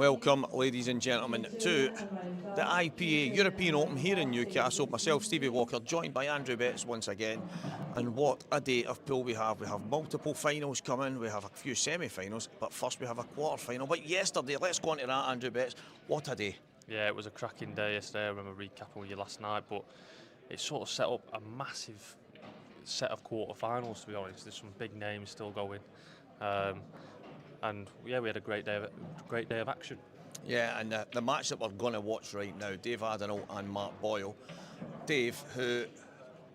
Welcome, ladies and gentlemen, to the IPA European Open here in Newcastle. Myself, Stevie Walker, joined by Andrew Betts once again. And what a day of pool we have. We have multiple finals coming, we have a few semi-finals, but first we have a quarter-final. But yesterday, let's go on to that, Andrew Betts. What a day. Yeah, it was a cracking day yesterday. I remember recapping with you last night, but it sort of set up a massive set of quarter-finals, to be honest. There's some big names still going. And yeah, we had a great day of action. Yeah, and the match that we're going to watch right now, Dave Adenauer and Mark Boyle. Dave, who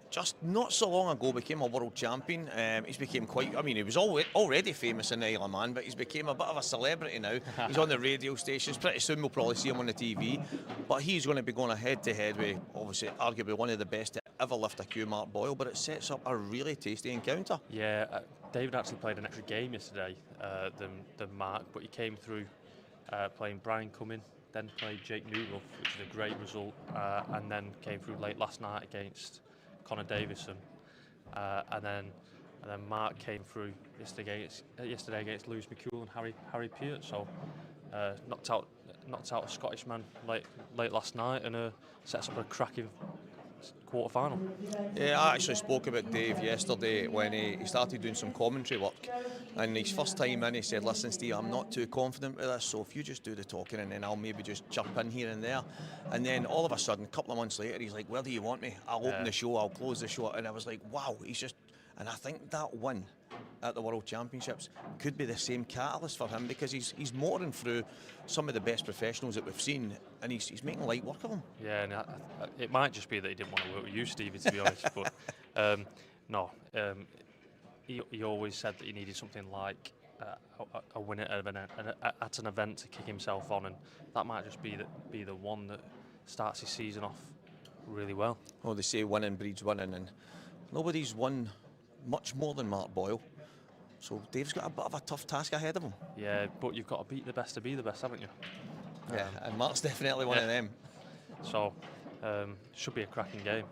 just not so long ago became a world champion. He's became quite, I mean, he was already famous in the Isle of Man, but he's became a bit of a celebrity now. He's on the radio stations. Pretty soon we'll probably see him on the TV. But he's going to be going head-to-head with, obviously, arguably one of the best to ever lift a cue, Mark Boyle, but it sets up a really tasty encounter. Yeah, David actually played an extra game yesterday than Mark, but he came through playing Brian Cumming, then played Jake Newruff, which is a great result, and then came through late last night against Connor Davison, and then Mark came through yesterday against Lewis McCool and Harry Peart. So knocked out a Scottish man late last night, and sets up a cracking quarter-final. Yeah, I actually spoke about Dave yesterday when he started doing some commentary work, and his first time in he said, listen Steve, I'm not too confident with this, so if you just do the talking and then I'll maybe just jump in here and there. And then all of a sudden, a couple of months later, he's like, where do you want me? I'll open the show, I'll close the show. And I was like, wow, he's just, and I think that win at the World Championships could be the same catalyst for him, because he's motoring through some of the best professionals that we've seen, and he's making light work of them. Yeah, and it might just be that he didn't want to work with you, Stevie, to be honest. But no, he always said that he needed something like a win at an event to kick himself on, and that might just be the one that starts his season off really well. Oh, they say winning breeds winning, and nobody's won much more than Mark Boyle. So Dave's got a bit of a tough task ahead of him. Yeah, but you've got to beat the best to be the best, haven't you? Yeah, and Mark's definitely one of them. So, should be a cracking game.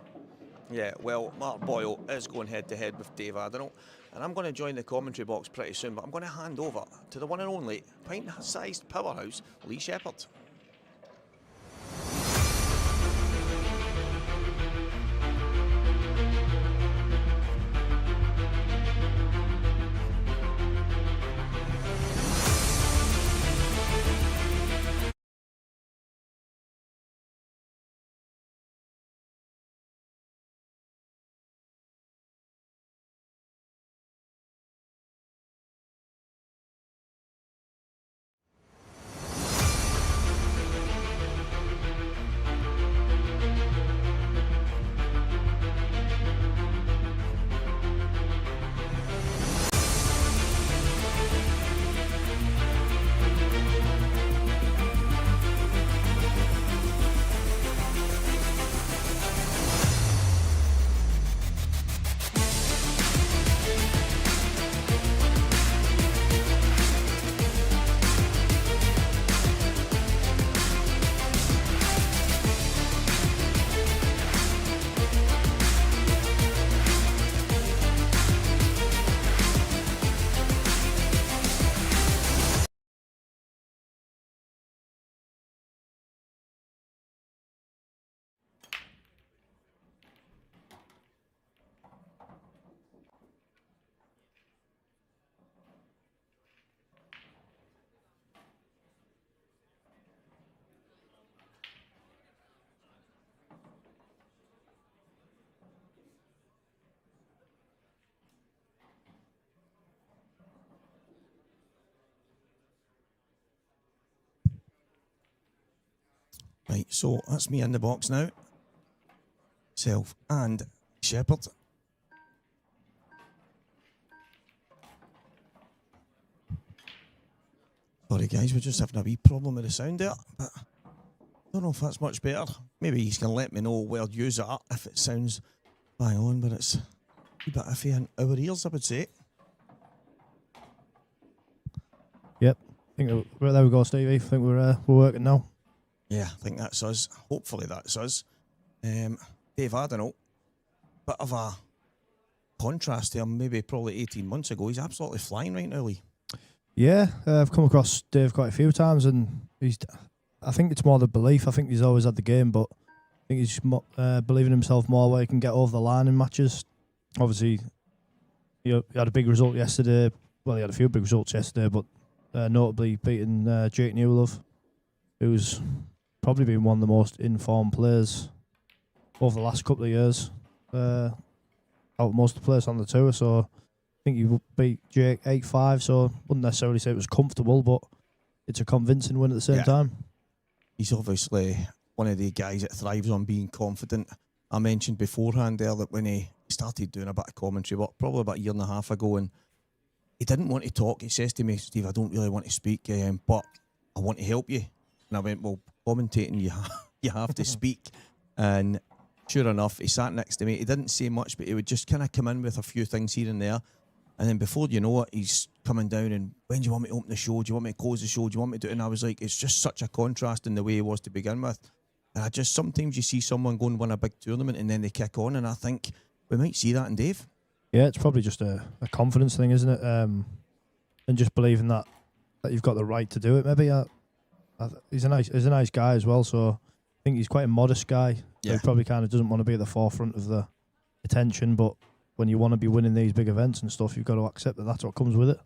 Yeah, well, Mark Boyle is going head-to-head with Dave Adenauer, and I'm going to join the commentary box pretty soon, but I'm going to hand over to the one and only pint-sized powerhouse, Lee Shepherd. Right, so that's me in the box now. Self and Shepherd. Sorry guys, we're just having a wee problem with the sound there, but I don't know if that's much better. Maybe you can let me know where yous are if it sounds bang on, but it's a wee bit iffy in our ears, I would say. Yep, I think there we go, Stevie. I think we're working now. Yeah, I think that's us. Hopefully that's us. Dave Adenauer, bit of a contrast to him maybe probably 18 months ago. He's absolutely flying right now, Lee. Yeah, I've come across Dave quite a few times, and I think it's more the belief. I think he's always had the game, but I think he's believing himself more where he can get over the line in matches. Obviously, he had a big result yesterday. Well, he had a few big results yesterday, but notably beating Jake Newlove, who's probably been one of the most informed players over the last couple of years. Out of most of the players on the tour, so I think he beat Jake 8-5, so wouldn't necessarily say it was comfortable, but it's a convincing win at the same time. He's obviously one of the guys that thrives on being confident. I mentioned beforehand there that when he started doing a bit of commentary work, probably about a year and a half ago, and he didn't want to talk. He says to me, Steve, I don't really want to speak, but I want to help you. And I went, well, commentating, you have to speak. And sure enough, he sat next to me. He didn't say much, but he would just kind of come in with a few things here and there. And then before you know it, he's coming down and, when do you want me to open the show? Do you want me to close the show? Do you want me to do it? And I was like, it's just such a contrast in the way he was to begin with. And sometimes you see someone go and win a big tournament and then they kick on, and I think we might see that in Dave. Yeah, it's probably just a confidence thing, isn't it? And just believing that you've got the right to do it. Maybe he's a nice guy as well, so I think he's quite a modest guy. Yeah. He probably kind of doesn't want to be at the forefront of the attention, but when you want to be winning these big events and stuff, you've got to accept that that's what comes with it.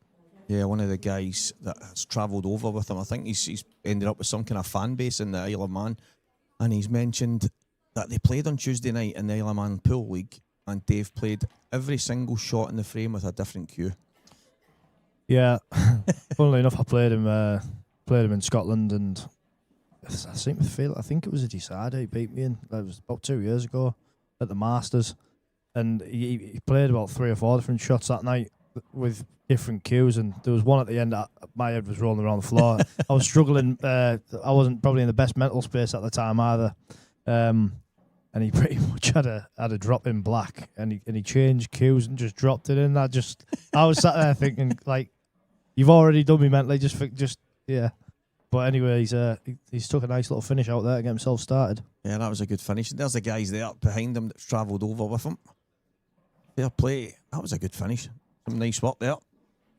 Yeah, one of the guys that has travelled over with him, I think he's ended up with some kind of fan base in the Isle of Man, and he's mentioned that they played on Tuesday night in the Isle of Man Pool League, and Dave played every single shot in the frame with a different cue. Yeah, funnily enough, I played him in Scotland, and I think it was a decider. He beat me in. That was about 2 years ago at the Masters, and he played about 3 or 4 different shots that night with different cues, and there was one at the end that my head was rolling around the floor. I was struggling. I wasn't probably in the best mental space at the time either. And he pretty much had a drop in black, and he changed cues and just dropped it in. I was sat there thinking, like, you've already done me mentally. Yeah. But anyway, he's took a nice little finish out there to get himself started. Yeah, that was a good finish. There's the guys there behind him that's travelled over with him. Fair play. That was a good finish. Some nice work there.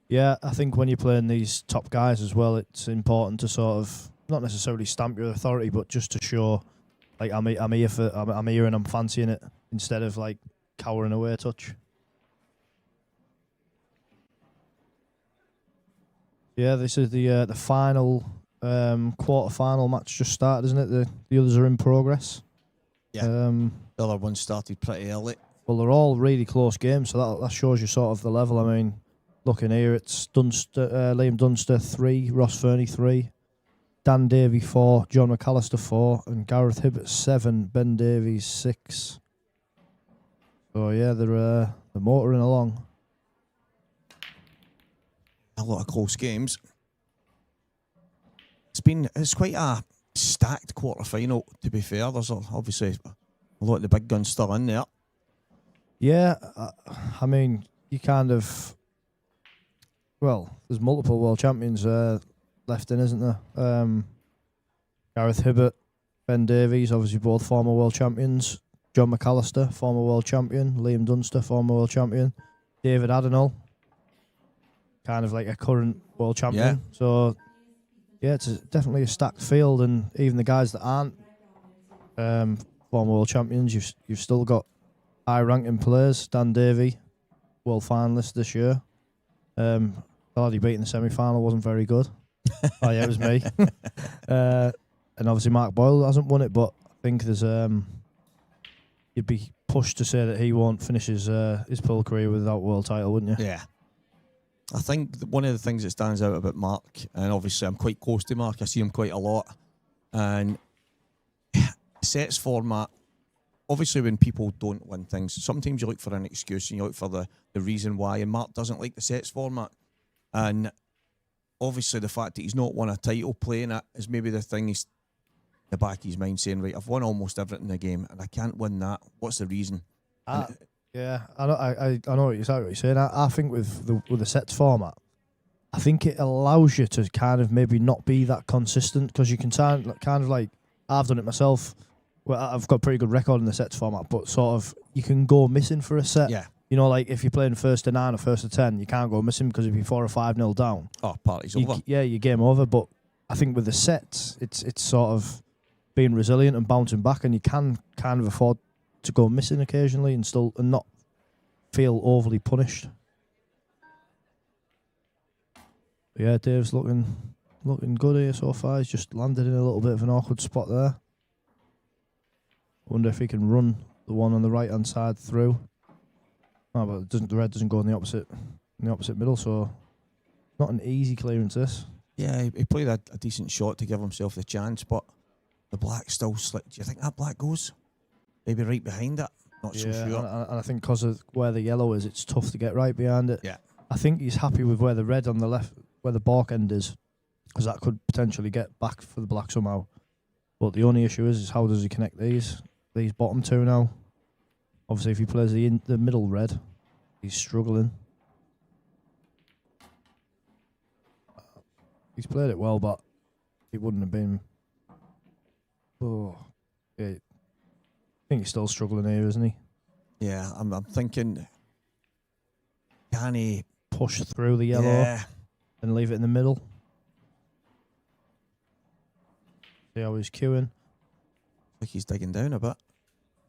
Yeah, I think when you're playing these top guys as well, it's important to sort of not necessarily stamp your authority, but just to show, like, I'm here and I'm fancying it, instead of like cowering away a touch. Yeah, this is the final quarter-final match just started, isn't it? The others are in progress. Yeah. The other one started pretty early. Well, they're all really close games, so that shows you sort of the level. I mean, looking here, it's Liam Dunster 3, Ross Fernie 3, Dan Davy 4, John McAllister 4, and Gareth Hibbert 7, Ben Davies 6. So yeah, they're motoring along. A lot of close games. It's quite a stacked quarter-final, to be fair. There's obviously a lot of the big guns still in there. Yeah, I mean, you kind of... Well, there's multiple world champions left in, isn't there? Gareth Hibbert, Ben Davies, obviously both former world champions. John McAllister, former world champion. Liam Dunster, former world champion. David Adenall, kind of like a current world champion. Yeah. So, yeah, it's definitely a stacked field, and even the guys that aren't former world champions, you've still got high-ranking players. Dan Davy, world finalist this year. The lad he beat in the semi-final wasn't very good. Oh yeah, it was me. And obviously Mark Boyle hasn't won it, but I think there's you'd be pushed to say that he won't finish his pool career without world title, wouldn't you? Yeah. I think one of the things that stands out about Mark, and obviously I'm quite close to Mark, I see him quite a lot, and sets format, obviously when people don't win things, sometimes you look for an excuse and you look for the reason why, and Mark doesn't like the sets format. And obviously the fact that he's not won a title playing it is maybe the thing he's in the back of his mind saying, right, I've won almost everything in the game and I can't win that. What's the reason? Yeah, I know what you're saying. I think with the sets format, I think it allows you to kind of maybe not be that consistent, because you can kind of like, I've done it myself. Well, I've got a pretty good record in the sets format, but sort of you can go missing for a set. Yeah. You know, like if you're playing first to 9 or first to 10, you can't go missing because if you're 4 or 5-0 down, party's over. Yeah, your game over. But I think with the sets, it's sort of being resilient and bouncing back, and you can kind of afford to go missing occasionally and not feel overly punished. But yeah, Dave's looking good here so far. He's just landed in a little bit of an awkward spot there. Wonder if he can run the one on the right hand side through. Oh, but the red doesn't go in the opposite middle, so not an easy clearance this. Yeah, he played a decent shot to give himself the chance, but the black still slick. Do you think that black goes? Maybe right behind it? Not so sure. And I think because of where the yellow is, it's tough to get right behind it. Yeah. I think he's happy with where the red on the left, where the bark end is, because that could potentially get back for the black somehow. But the only issue is how does he connect these bottom two now? Obviously, if he plays the middle red, he's struggling. He's played it well, but it wouldn't have been. Oh, yeah. I think he's still struggling here, isn't he? Yeah, I'm thinking, can he push through the yellow and leave it in the middle? See how he's queuing. Like he's digging down a bit.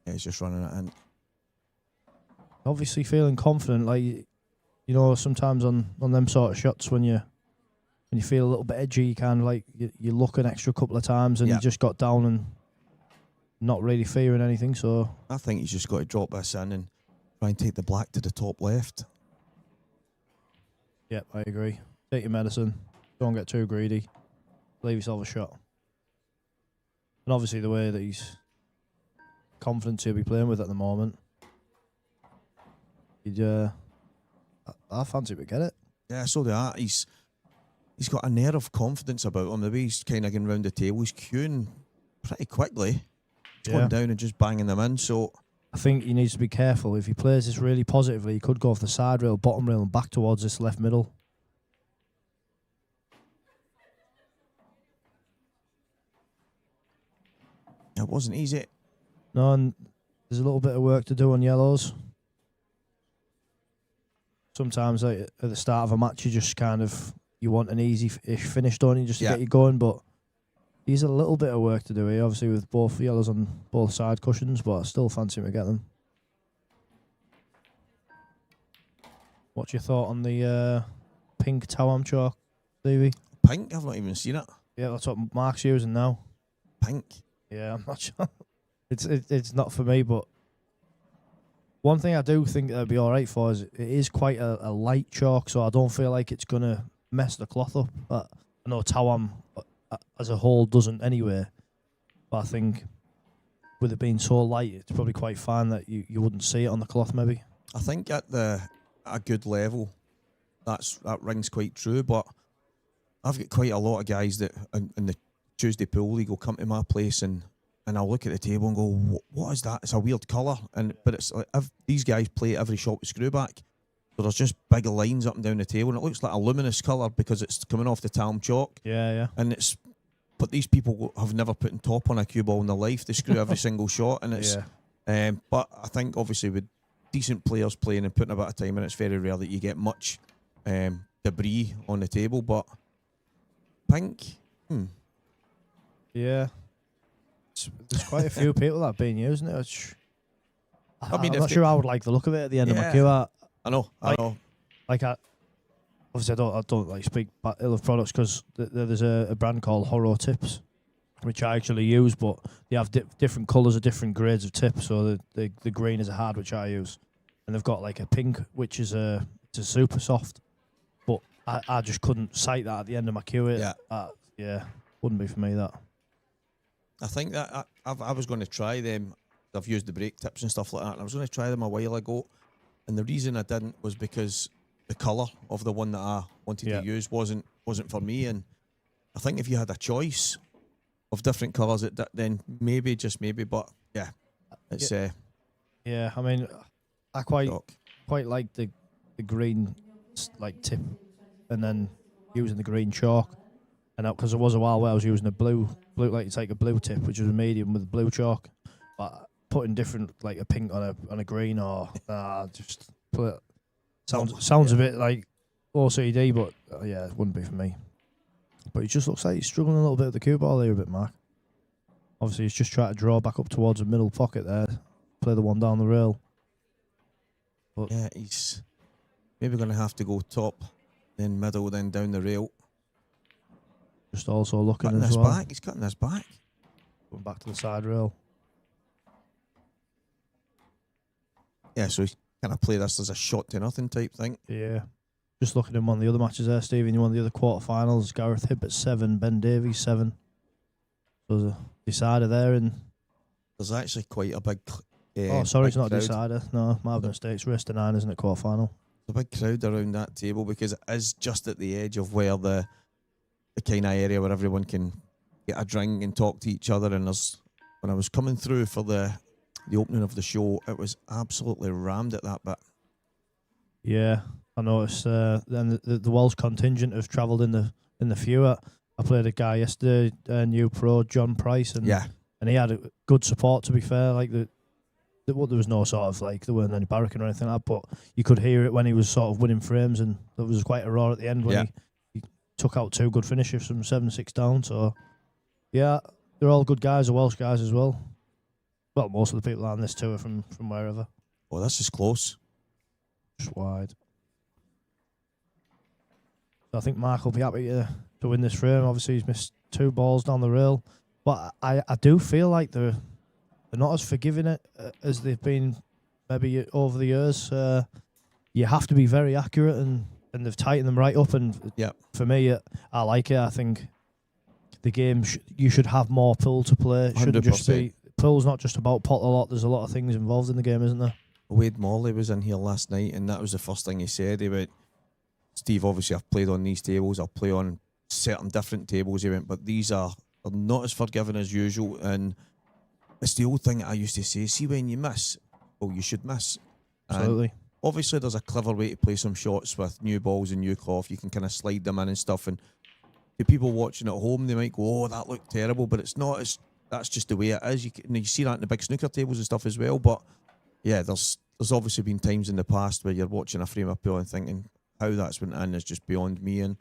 Yeah, he's just running it in. Obviously feeling confident, like, you know, sometimes on them sort of shots when you feel a little bit edgy, you kind of like you look an extra couple of times and you just got down and not really fearing anything. So I think he's just got to drop this in and try and take the black to the top left. Yep, I agree. Take your medicine. Don't get too greedy. Leave yourself a shot. And obviously the way that he's confident to be playing with at the moment, I fancy we get it. Yeah, so do I. He's got an air of confidence about him. The way he's kind of going round the table, he's queuing pretty quickly. He's going down and just banging them in. So I think he needs to be careful. If he plays this really positively, he could go off the side rail, bottom rail, and back towards this left middle. It wasn't easy. No, and there's a little bit of work to do on yellows. Sometimes, like, at the start of a match, you want an easy-ish finish, don't you, just to get you going. But he's a little bit of work to do here, obviously, with both yellows on both side cushions, but I still fancy him to get them. What's your thought on the pink Tawam chalk, Davy? Pink? I've not even seen it. Yeah, that's what Mark's using now. Pink? Yeah, I'm not sure. It's not for me, but one thing I do think that'd be all right for is it is quite a light chalk, so I don't feel like it's going to mess the cloth up. But I know Tawam as a whole doesn't anyway, but I think with it being so light, it's probably quite fine that you wouldn't see it on the cloth maybe. I think at a good level, that rings quite true, but I've got quite a lot of guys that in the Tuesday pool league will come to my place and I'll look at the table and go, what is that? It's a weird colour, but it's like these guys play every shot with screwback, so there's just big lines up and down the table, and it looks like a luminous colour because it's coming off the Talm chalk. Yeah. And but these people have never put in top on a cue ball in their life. They screw every single shot, and it's. But I think obviously with decent players playing and putting a bit of time in, it's very rare that you get much debris on the table. But pink, yeah. There's quite a few people that have been using it. I'm not sure I would like the look of it at the end of my queue. I know. Like obviously I don't like speak ill of products because there's a brand called Horror Tips, which I actually use, but they have different colours of different grades of tips. So the green is a hard, which I use, and they've got like a pink, which is it's a super soft. But I just couldn't sight that at the end of my queue. Wouldn't be for me that. I think that I was going to try them. I've used the brake tips and stuff like that, and I was going to try them a while ago, and the reason I didn't was because the colour of the one that I wanted to use wasn't for me. And I think if you had a choice of different colours, then maybe, just maybe, but it's yeah, I mean, I quite like the green like tip, and then using the green chalk. And because there was a while where I was using a blue, like you take a blue tip, which was a medium with blue chalk, but putting different, like a pink on a green, or just Sounds a bit like OCD, but yeah, it wouldn't be for me. But he just looks like he's struggling a little bit with the cue ball here a bit, Mark. Obviously, he's just trying to draw back up towards the middle pocket there, play the one down the rail. But yeah, he's maybe going to have to go top, then middle, then down the rail. Just also looking Cutting as his well. back. He's cutting his back. Going back to the side rail. Yeah, so he's kind of play this as a shot to nothing type thing. Yeah. Just looking at one of the other matches there, Stephen. You won the other quarterfinals. Gareth Hibbett 7, Ben Davy 7. So there's a decider there. And there's actually quite a big. Sorry, it's not crowd. a decider. No, my mistake. It's race to 9, isn't it? Quarterfinal. There's a big crowd around that table because it is just at the edge of where the kind of area where everyone can get a drink and talk to each other. And when I was coming through for the opening of the show, it was absolutely rammed at that bit. Yeah, I noticed. Then the Welsh contingent have travelled in the few. I played a guy yesterday, new pro John Price, and he had a good support. To be fair, like there was no sort of like there weren't any barracking or anything like that, but you could hear it when he was sort of winning frames, and there was quite a roar at the end when he took out 2 good finishes from 7-6 down. So yeah, they're all good guys, the Welsh guys as well. Well, most of the people on this tour from wherever. Oh, this is close. Just wide. So I think Mark will be happy to win this frame. Obviously, he's missed 2 balls down the rail, but I do feel like they're not as forgiving as they've been maybe over the years. You have to be very accurate, and they've tightened them right up. And for me, I like it. I think the game you should have more pull to play. It shouldn't 100%. just be pull's not just about pot a lot. There's a lot of things involved in the game, isn't there? Wade Morley was in here last night, and that was the first thing he said. He went, Steve, obviously I've played on these tables, I'll play on certain different tables. He went, but these are not as forgiving as usual. And it's the old thing that I used to say, see when you miss, well, you should miss. Absolutely. And obviously there's a clever way to play some shots with new balls and new cloth. You can kind of slide them in and stuff. And to people watching at home, they might go, oh, that looked terrible, but it's not. That's just the way it is. You see that in the big snooker tables and stuff as well. But yeah, there's obviously been times in the past where you're watching a frame of play and thinking how that's went in is just beyond me. And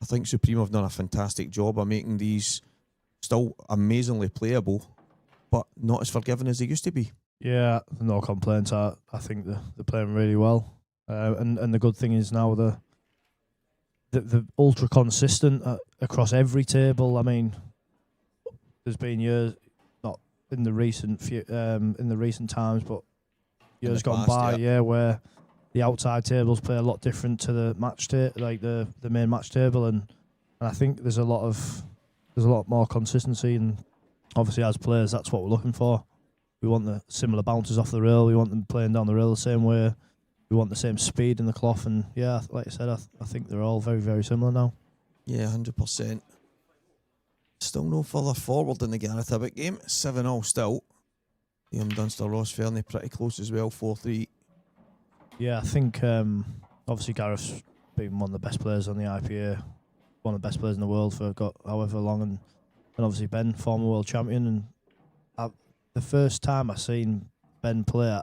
I think Supreme have done a fantastic job of making these still amazingly playable, but not as forgiving as they used to be. Yeah, no complaints. I think they're playing really well. And the good thing is now the ultra consistent across every table. I mean, there's been years, not in the recent times, but years gone by, where the outside tables play a lot different to the match like the main match table, and I think there's a lot more consistency, and obviously as players, that's what we're looking for. We want the similar bounces off the rail. We want them playing down the rail the same way. We want the same speed in the cloth, and yeah, like I said, I think they're all very, very similar now. Yeah, 100%. Still no further forward in the Gareth Hibbett game. 7-0 still. Liam Dunster, Ross Fernie pretty close as well, 4-3. Yeah, I think obviously Gareth's been one of the best players on the IPA, one of the best players in the world for however long, and obviously Ben, former world champion. And the first time I seen Ben play, I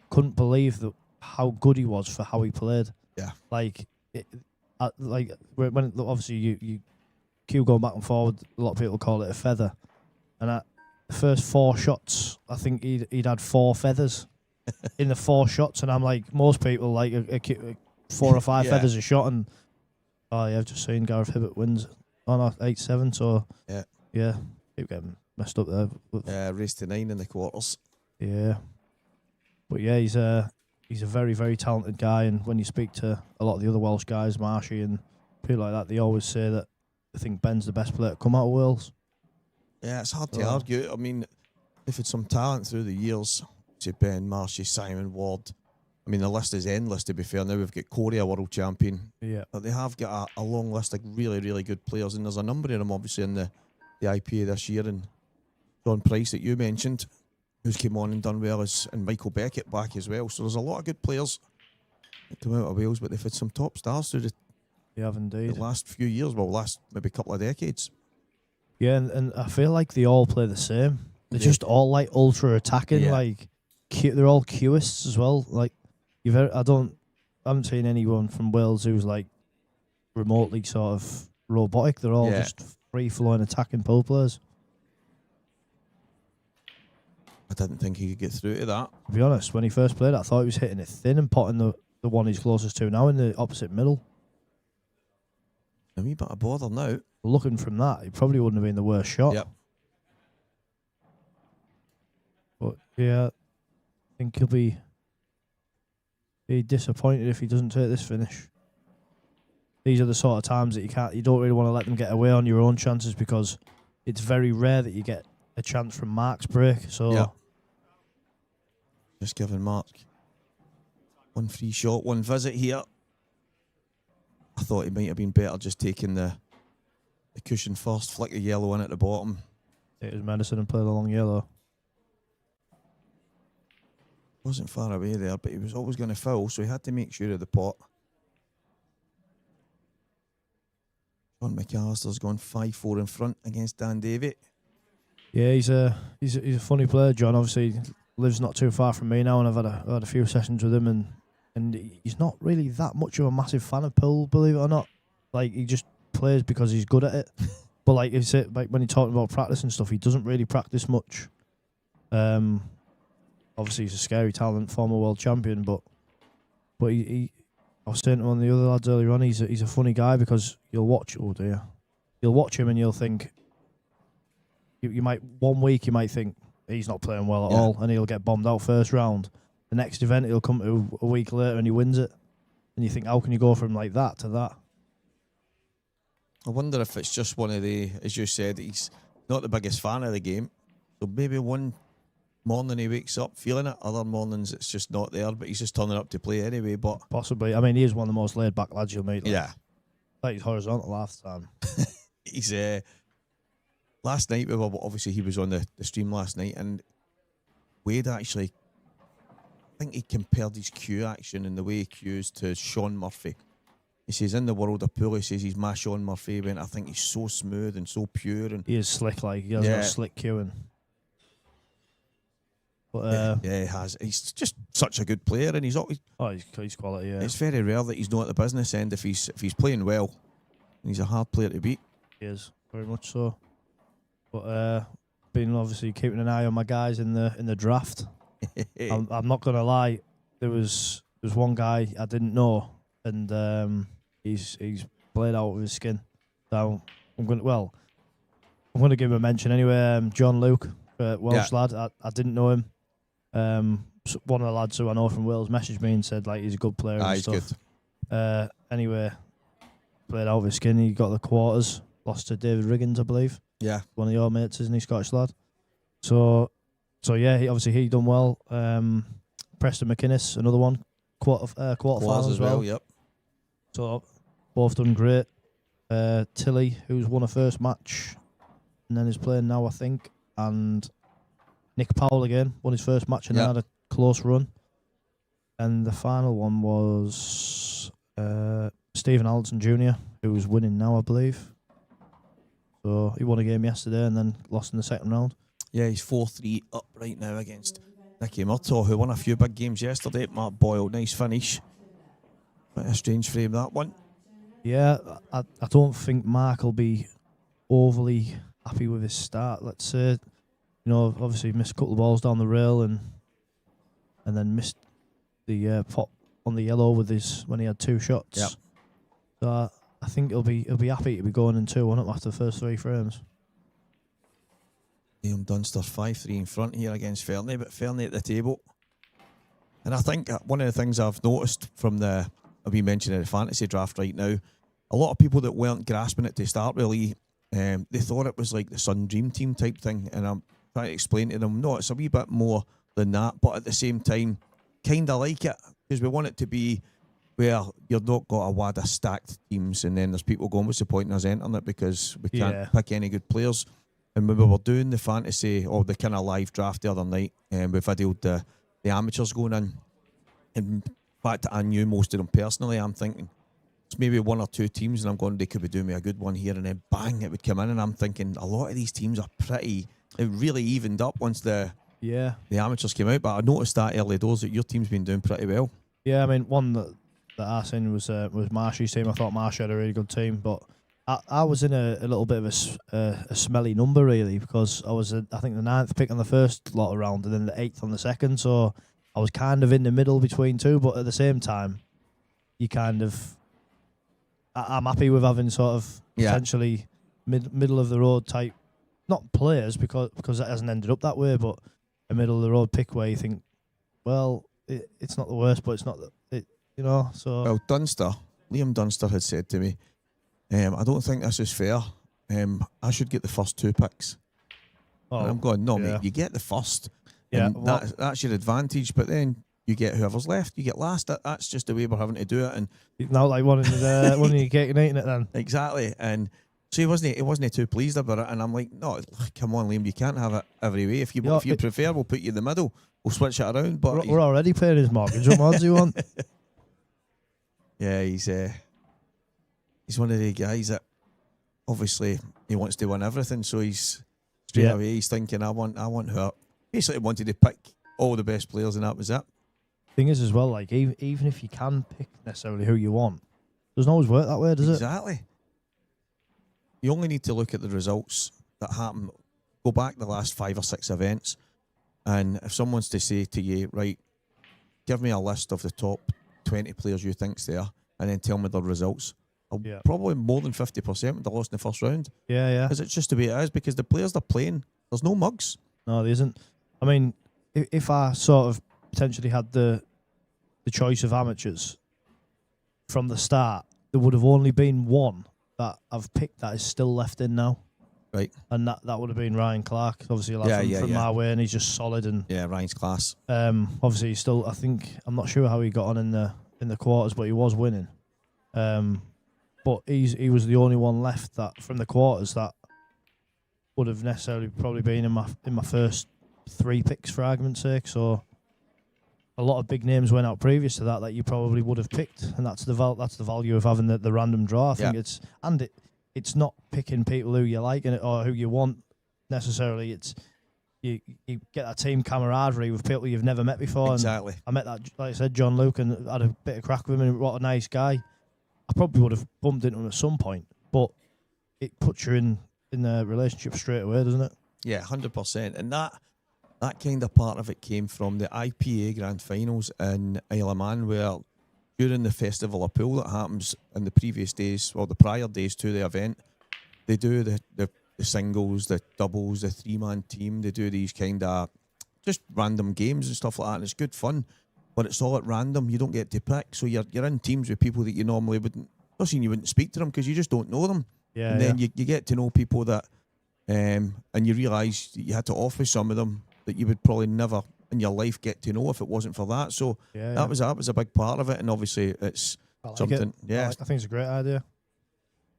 couldn't believe how good he was for how he played. Yeah, when obviously you cue going back and forward, a lot of people call it a feather, and the first 4 shots, I think he'd had 4 feathers in the 4 shots, and I'm like, most people like a 4 or 5 feathers a shot, and I've just seen Gareth Hibbett wins on 8-7, so yeah, keep getting messed up there. Race to 9 in the quarters. Yeah, but yeah, he's a very, very talented guy, and when you speak to a lot of the other Welsh guys, Marshy and people like that, they always say that they think Ben's the best player to come out of Wales. Yeah, it's hard to argue. I mean, they've had some talent through the years. Say Ben, Marshy, Simon Ward. I mean, the list is endless, to be fair. Now we've got Corey, a world champion. Yeah. But they have got a long list of really, really good players, and there's a number of them obviously in the IPA this year. And John Price that you mentioned, who's came on and done well, and Michael Beckett back as well. So there's a lot of good players that come out of Wales, but they've had some top stars through the last few years, last maybe couple of decades. Yeah, and I feel like they all play the same. They're just all like ultra attacking, like they're all cueists as well. Like I haven't seen anyone from Wales who's like remotely sort of robotic. They're all just free flowing attacking pool players. I didn't think he could get through to that. To be honest, when he first played, I thought he was hitting it thin and potting the one he's closest to now in the opposite middle. A wee bit of bother now. Looking from that, it probably wouldn't have been the worst shot. Yep. But yeah, I think he'll be disappointed if he doesn't take this finish. These are the sort of times that you don't really want to let them get away on your own chances, because it's very rare that you get a chance from Mark's break. So just giving Mark one free shot, one visit here. I thought he might have been better just taking the cushion first, flick the yellow in at the bottom. It was medicine and played a long yellow. Wasn't far away there, but he was always going to foul, so he had to make sure of the pot. John McAllister's gone 5-4 in front against Dan Davy. Yeah, he's a funny player, John. Obviously, he lives not too far from me now, and I've had a few sessions with him, and he's not really that much of a massive fan of pool, believe it or not. Like, he just plays because he's good at it. But like you said, like when you're talking about practice and stuff, he doesn't really practice much. Obviously he's a scary talent, former world champion, but he I was saying to one of the other lads earlier on, he's a funny guy, because you'll watch him and you'll think you might one week you might think he's not playing well at all, and he'll get bombed out first round. The next event he'll come to a week later and he wins it, and you think, how can you go from like that to that? I wonder if it's just one of the, as you said, he's not the biggest fan of the game. So maybe one morning he wakes up feeling it, other mornings it's just not there, but he's just turning up to play anyway. But possibly. I mean, he is one of the most laid back lads you'll meet. Like, yeah. Like he's horizontal last time. He's last night, obviously he was on the stream last night, and Wade actually, I think he compared his cue action and the way he cues to Sean Murphy. He says in the world of pool, he says he's my Sean Murphy. When I think he's so smooth and so pure, and he is slick, like he has got slick cueing. But yeah, he has. He's just such a good player, and he's quality. Yeah, it's very rare that he's not at the business end if he's playing well. And he's a hard player to beat. He is, very much so. But been obviously keeping an eye on my guys in the draft. I'm not gonna lie, there was one guy I didn't know, and he's played out of his skin. So I'm gonna give him a mention anyway. John Luke, Welsh lad. I didn't know him. One of the lads who I know from Wales messaged me and said like he's a good player and he's stuff. Good. Anyway, played out of his skin. He got the quarters, lost to David Riggins, I believe. Yeah, one of your mates, isn't he, Scottish lad? So yeah, he done well. Preston McInnes, another one, quarterfinals as well. Yep. So both done great. Tilly, who's won a first match, and then is playing now, I think, and Nick Powell again won his first match and then had a close run. And the final one was Stephen Alderson Jr., who's winning now, I believe. So he won a game yesterday and then lost in the second round. Yeah, he's 4-3 up right now against Nicky Murtaugh, who won a few big games yesterday. Mark Boyle, nice finish. Quite a strange frame, that one. Yeah, I don't think Mark will be overly happy with his start. Let's say, you know, obviously missed a couple of balls down the rail and then missed the pot on the yellow with when he had two shots. Yep. So I think he'll be happy to be going in 2-1 up after the first three frames. Liam Dunster 5-3 in front here against Fernie, but Fernie at the table. And I think one of the things I've noticed from we mentioned in the fantasy draft right now, a lot of people that weren't grasping it to start really, they thought it was like the Sun Dream Team type thing, and I'm trying to explain to them, no, it's a wee bit more than that, but at the same time, kind of like it, because we want it to be where you've not got a wad of stacked teams, and then there's people going, what's the point in us entering it, because we can't pick any good players. And when we were doing the fantasy, or the kind of live draft the other night, we videoed the amateurs going in. In fact, I knew most of them personally. I'm thinking, it's maybe one or two teams, and I'm going, they could be doing me a good one here, and then bang, it would come in, and I'm thinking, a lot of these teams are it really evened up once the amateurs came out. But I noticed that early doors that your team's been doing pretty well. Yeah, I mean, one that I seen was Marshy's team. I thought Marshy had a really good team, but I was in a little bit of a smelly number, really, because I was, I think, the 9th pick on the first lot of round and then the 8th on the second, so I was kind of in the middle between two, but at the same time, you kind of... I'm happy with having sort of potentially middle of the road type, not players, because that hasn't ended up that way, but a middle of the road pick where you think, well, it's not the worst, but it's not so. Well, Liam Dunster had said to me, I don't think this is fair. I should get the first 2 picks. And I'm going, no, mate, you get the first. Yeah, and that's your advantage, but then you get whoever's left. You get last. That's just the way we're having to do it. And now, like one of you getting eating it then. Exactly. And so he wasn't too pleased about it. And I'm like, no, come on, Liam, you can't have it every way. If you prefer, we'll put you in the middle. We'll switch it around. But we're already paying his mortgage. What more do you want? Yeah, he's one of the guys that obviously he wants to win everything. So he's straight away he's thinking, I want her. Basically wanted to pick all the best players, and that was it. Thing is, as well, like even if you can pick necessarily who you want, it doesn't always work that way, does it? Exactly. You only need to look at the results that happen. Go back the last 5 or 6 events, and if someone's to say to you, right, give me a list of the top 20 players you think's there, and then tell me the results, probably more than 50% would have lost in the first round. Yeah. Because it's just the way it is. Because the players they're playing, there's no mugs. No, there isn't. I mean, if I sort of potentially had the choice of amateurs from the start, there would have only been one that I've picked that is still left in now. Right. And that would have been Ryan Clark, obviously a lad from my way, and he's just solid. And Ryan's class. Obviously he's still, I think, I'm not sure how he got on in the quarters, but he was winning. But he was the only one left that from the quarters that would have necessarily probably been in my first 3 picks, for argument's sake. So a lot of big names went out previous to that you probably would have picked, and that's the value of having the random draw. I think it's not picking people who you like or who you want necessarily. It's you get that team camaraderie with people you've never met before. Exactly. And I met that, like I said, John Luke, and had a bit of crack with him, and what a nice guy. I probably would have bumped into him at some point, but it puts you in a relationship straight away, doesn't it? Yeah, 100%. And that kind of part of it came from the IPA Grand Finals in Isle of Man, where during the Festival of Pool that happens in the previous days, or the prior days to the event, they do the singles, the doubles, the 3-man team. They do these kind of just random games and stuff like that, and it's good fun. But it's all at random. You don't get to pick, so you're in teams with people that you normally wouldn't. Not saying you wouldn't speak to them because you just don't know them. Yeah. And then you get to know people that, and you realise you had to off with some of them that you would probably never in your life get to know if it wasn't for that. So that was a big part of it, and obviously it's something. Yeah, I think it's a great idea.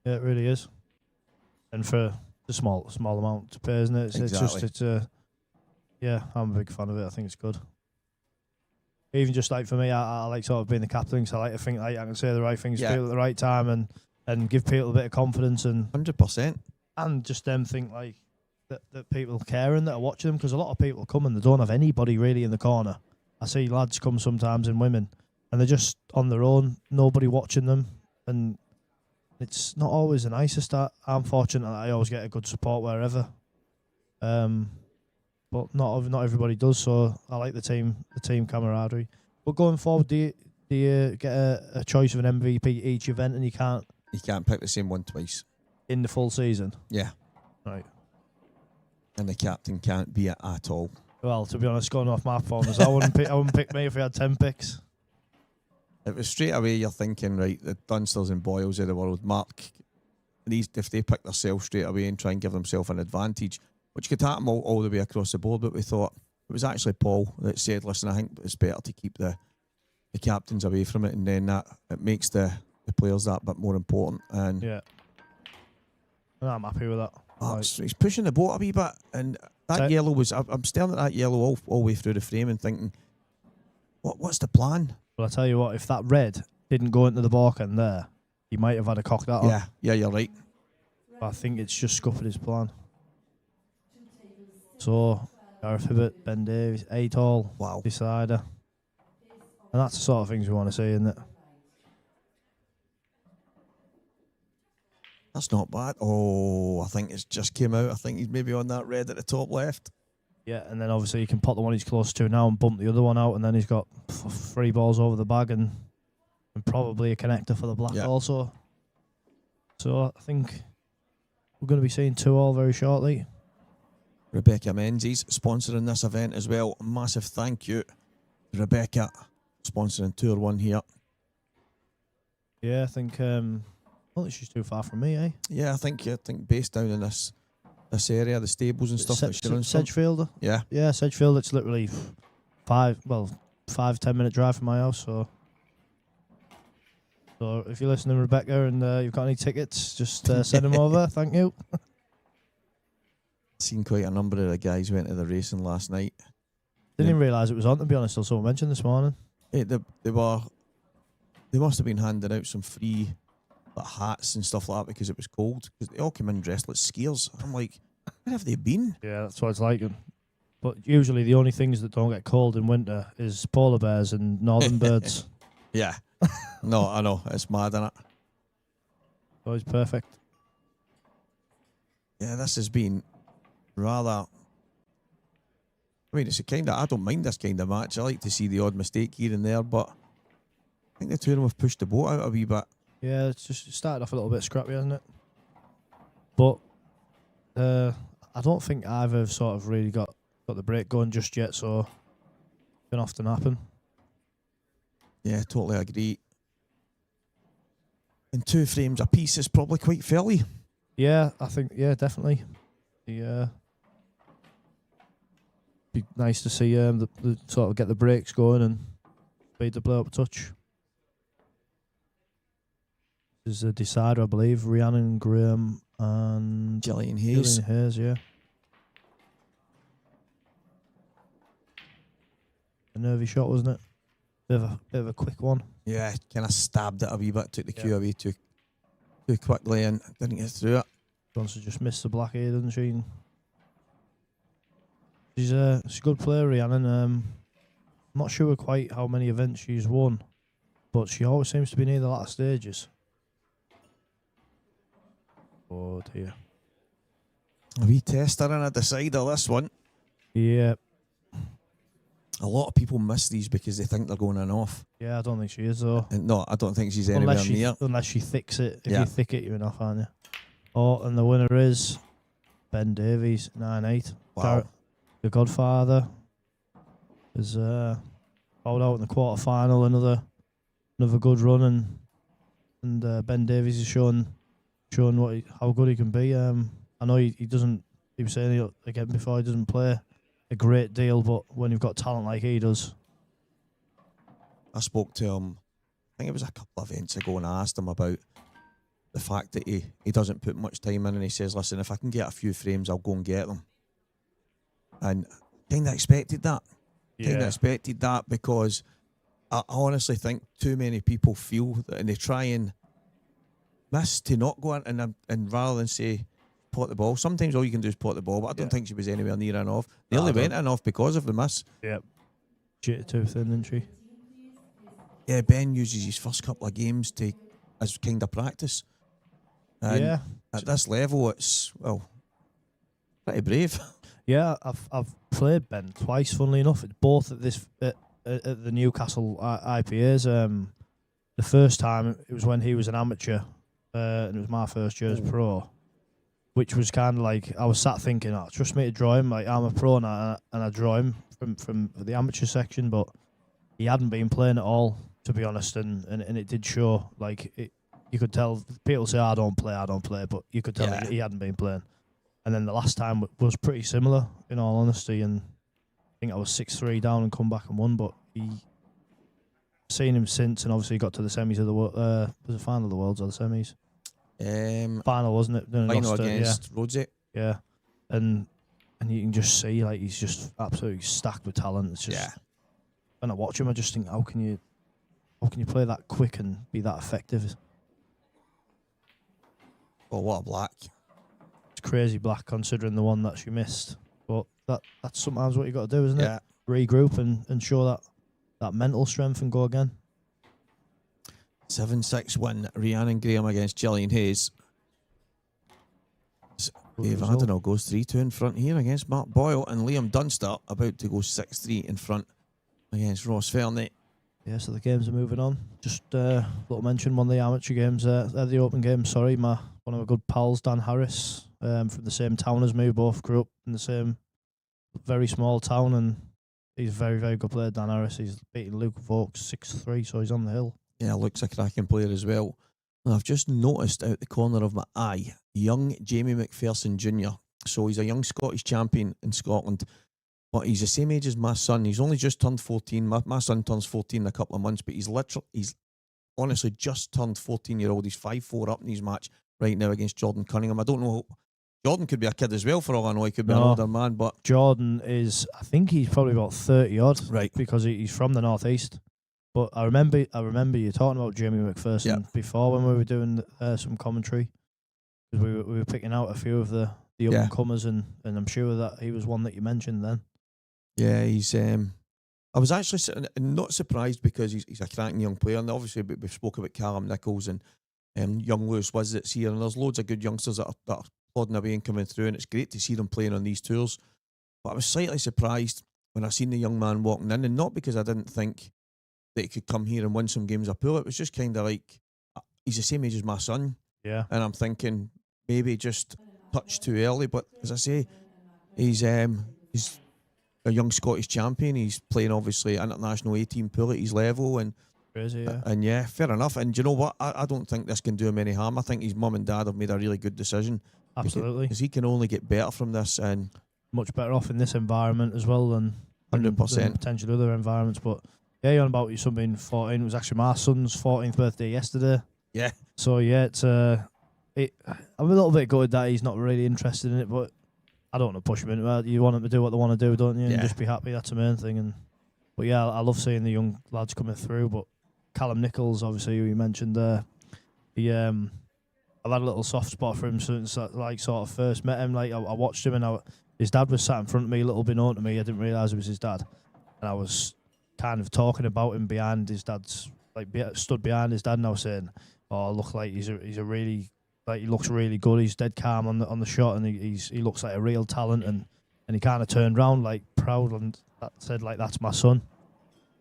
Yeah, it really is. And for the small amount to pay, isn't it? I'm a big fan of it. I think it's good. Even just like for me, I like sort of being the captain, so I like to think like I can say the right things to people at the right time and give people a bit of confidence, and 100%. And just them think like that people care and that are watching them, because a lot of people come and they don't have anybody really in the corner. I see lads come sometimes and women, and they're just on their own, nobody watching them, and it's not always the nicest. I'm fortunate that I always get a good support wherever. But not everybody does, so I like the team camaraderie. But going forward, do you get a choice of an MVP each event, and you can't pick the same one twice in the full season? Yeah, right. And the captain can't be it at all. Well, to be honest, going off my performance, I wouldn't pick me if we had 10 picks. It was straight away you're thinking, right, the Dunsters and Boyles of the world, Mark, if they pick themselves straight away and try and give themselves an advantage, which could happen all the way across the board, but we thought it was actually Paul that said, listen, I think it's better to keep the captains away from it, and then that it makes the players that bit more important. And yeah, I'm happy with that. He's pushing the boat a wee bit, and that yellow was. I'm staring at that yellow all the way through the frame and thinking, what's the plan? Well, I tell you what, if that red didn't go into the balkan there, he might have had a cock that on. Yeah, you're right. But I think it's just scuppered his plan. So, Gareth Hibbert, Ben Davies, 8 all, wow, decider. And that's the sort of things we want to see, isn't it? That's not bad. Oh, I think it's just came out. I think he's maybe on that red at the top left. Yeah, and then obviously he can pot the one he's close to now and bump the other one out, and then he's got 3 balls over the bag and probably a connector for the black also. So I think we're going to be seeing 2-2 very shortly. Rebecca Menzies sponsoring this event as well. Massive thank you to Rebecca sponsoring Tour 1 here. Yeah, I think I don't think she's too far from me, eh? Yeah, I think based down in this area, the stables and stuff that she runs from. Sedgefield? Yeah. Yeah, Sedgefield, it's literally 5-10 minute drive from my house, so if you're listening, Rebecca, and you've got any tickets, just send them over. Thank you. Seen quite a number of the guys went to the racing last night. Didn't even realise it was on, to be honest, till someone mentioned this morning. They must have been handing out some free hats and stuff like that because it was cold. Because they all came in dressed like skiers. I'm like, where have they been? Yeah, that's what it's like. But usually the only things that don't get cold in winter is polar bears and northern birds. Yeah. No, I know. It's mad, isn't it? Always perfect. Yeah, this has been rather... I mean, it's a kind of... I don't mind this kind of match. I like to see the odd mistake here and there, but I think the two of them have pushed the boat out a wee bit. Yeah, it started off a little bit scrappy, hasn't it? But I don't think either have sort of really got the break going just yet, so it can often happen. Yeah, totally agree. And 2 frames a piece is probably quite fairly. Yeah, I think, definitely. Be nice to see the sort of get the brakes going and speed the blow up a touch. This is a decider, I believe. Rhiannon Graham and Gillian Hayes. Yeah. A nervy shot, wasn't it? Bit of a quick one. Yeah, kind of stabbed it a wee bit, took the cue away too quickly and didn't get through it. Wants to just miss the black here, doesn't she? She's a good player, Rhiannon. I'm not sure quite how many events she's won, but she always seems to be near the latter stages. Oh dear. A wee tester and a decider, this one. Yeah. A lot of people miss these because they think they're going in off. Yeah, I don't think she is though. And no, I don't think she's anywhere near. Unless she thicks it. If you thick it, you're in off, aren't you? Oh, and the winner is Ben Davies, 9-8. Wow. The Godfather is bowled out in the quarterfinal. Another good run, and Ben Davies is showing how good he can be. I know he doesn't. He was saying it again before, he doesn't play a great deal, but when you've got talent like he does. I spoke to him, I think it was a couple of events ago, and I asked him about the fact that he doesn't put much time in, and he says, listen, if I can get a few frames, I'll go and get them. And kind of expected that. Kind of expected that because I honestly think too many people feel that, and they try and miss to not go in, and rather than say, pot the ball. Sometimes all you can do is pot the ball, but I don't think she was anywhere near in off. Nearly went in off because of the miss. Yep. Jit too thin, isn't she? Yeah, Ben uses his first couple of games as kind of practice. And at this level, it's, well, pretty brave. Yeah, I've played Ben twice, funnily enough. Both at the Newcastle IPAs. The first time, it was when he was an amateur, and it was my first year as pro. Which was kind of like, I was sat thinking, trust me to draw him. Like, I'm a pro now, and I draw him from the amateur section, but he hadn't been playing at all, to be honest, and it did show. Like, you could tell, people say, I don't play, but you could tell he hadn't been playing. And then the last time was pretty similar, in all honesty, and I think I was 6-3 down and come back and won, but seen him since, and obviously got to the semis of the world. Was it final of the Worlds or the semis? Final, wasn't it? Final against Rhodesy. Yeah, and you can just see, like, he's just absolutely stacked with talent. It's just, when I watch him, I just think, how can you play that quick and be that effective? Oh, what a black! It's crazy black considering the one that she missed, but that's sometimes what you got to do, isn't it? Regroup and show that that mental strength and go again. 7-6 win, Rhiannon Graham against Gillian Hayes. Dave result. Adenauer goes 3-2 in front here against Mark Boyle, and Liam Dunster about to go 6-3 in front against Ross Fernie. Yeah, so the games are moving on. Just little mention, one of the amateur games, the open games, sorry, one of my good pals, Dan Harris, from the same town as me, both grew up in the same very small town, and he's a very, very good player, Dan Harris. He's beating Luke Vokes 6-3, so he's on the hill. Yeah, looks a cracking player as well. And I've just noticed out the corner of my eye, young Jamie McPherson Jr. So he's a young Scottish champion in Scotland, but he's the same age as my son. He's only just turned 14. My son turns 14 in a couple of months, but he's honestly just turned 14-year-old. He's 5-4 up in his match right now against Jordan Cunningham. I don't know. Jordan could be a kid as well, for all I know. He could be an older man, but Jordan is, I think he's probably about 30 odd, right, because he's from the northeast. But I remember you talking about Jamie McPherson before when we were doing some commentary, because we were picking out a few of the up and comers, and I'm sure that he was one that you mentioned then. Yeah, he's. I was actually not surprised, because he's a cracking young player, and obviously we've spoken about Callum Nichols and young Lewis Wizards here, and there's loads of good youngsters that are plodding away and coming through, and it's great to see them playing on these tours. But I was slightly surprised when I seen the young man walking in, and not because I didn't think that he could come here and win some games of pool. It was just kind of like, he's the same age as my son. Yeah. And I'm thinking maybe just touched too early. But as I say, he's a young Scottish champion. He's playing obviously international A-team pool at his level. And crazy, yeah. And yeah, fair enough. And do you know what? I don't think this can do him any harm. I think his mum and dad have made a really good decision. Absolutely. Because he can only get better from this. And much better off in this environment as well than 100%. Potential other environments. But yeah, you're on about your son being 14. It was actually my son's 14th birthday yesterday. Yeah. So yeah, it's I'm a little bit gutted that he's not really interested in it, but I don't want to push him into it. You want him to do what they want to do, don't you? And just be happy. That's the main thing. But yeah, I love seeing the young lads coming through. But Callum Nichols, obviously, who you mentioned there, I've had a little soft spot for him since sort of first met him. Like I watched him, and his dad was sat in front of me, a little bit known to me. I didn't realise it was his dad, and I was kind of talking about him behind his dad's, stood behind his dad, and I was saying, "Oh, look, like he's a really, like, he looks really good. He's dead calm on the shot, and he looks like a real talent." And he kind of turned round like proud and said, like, "That's my son."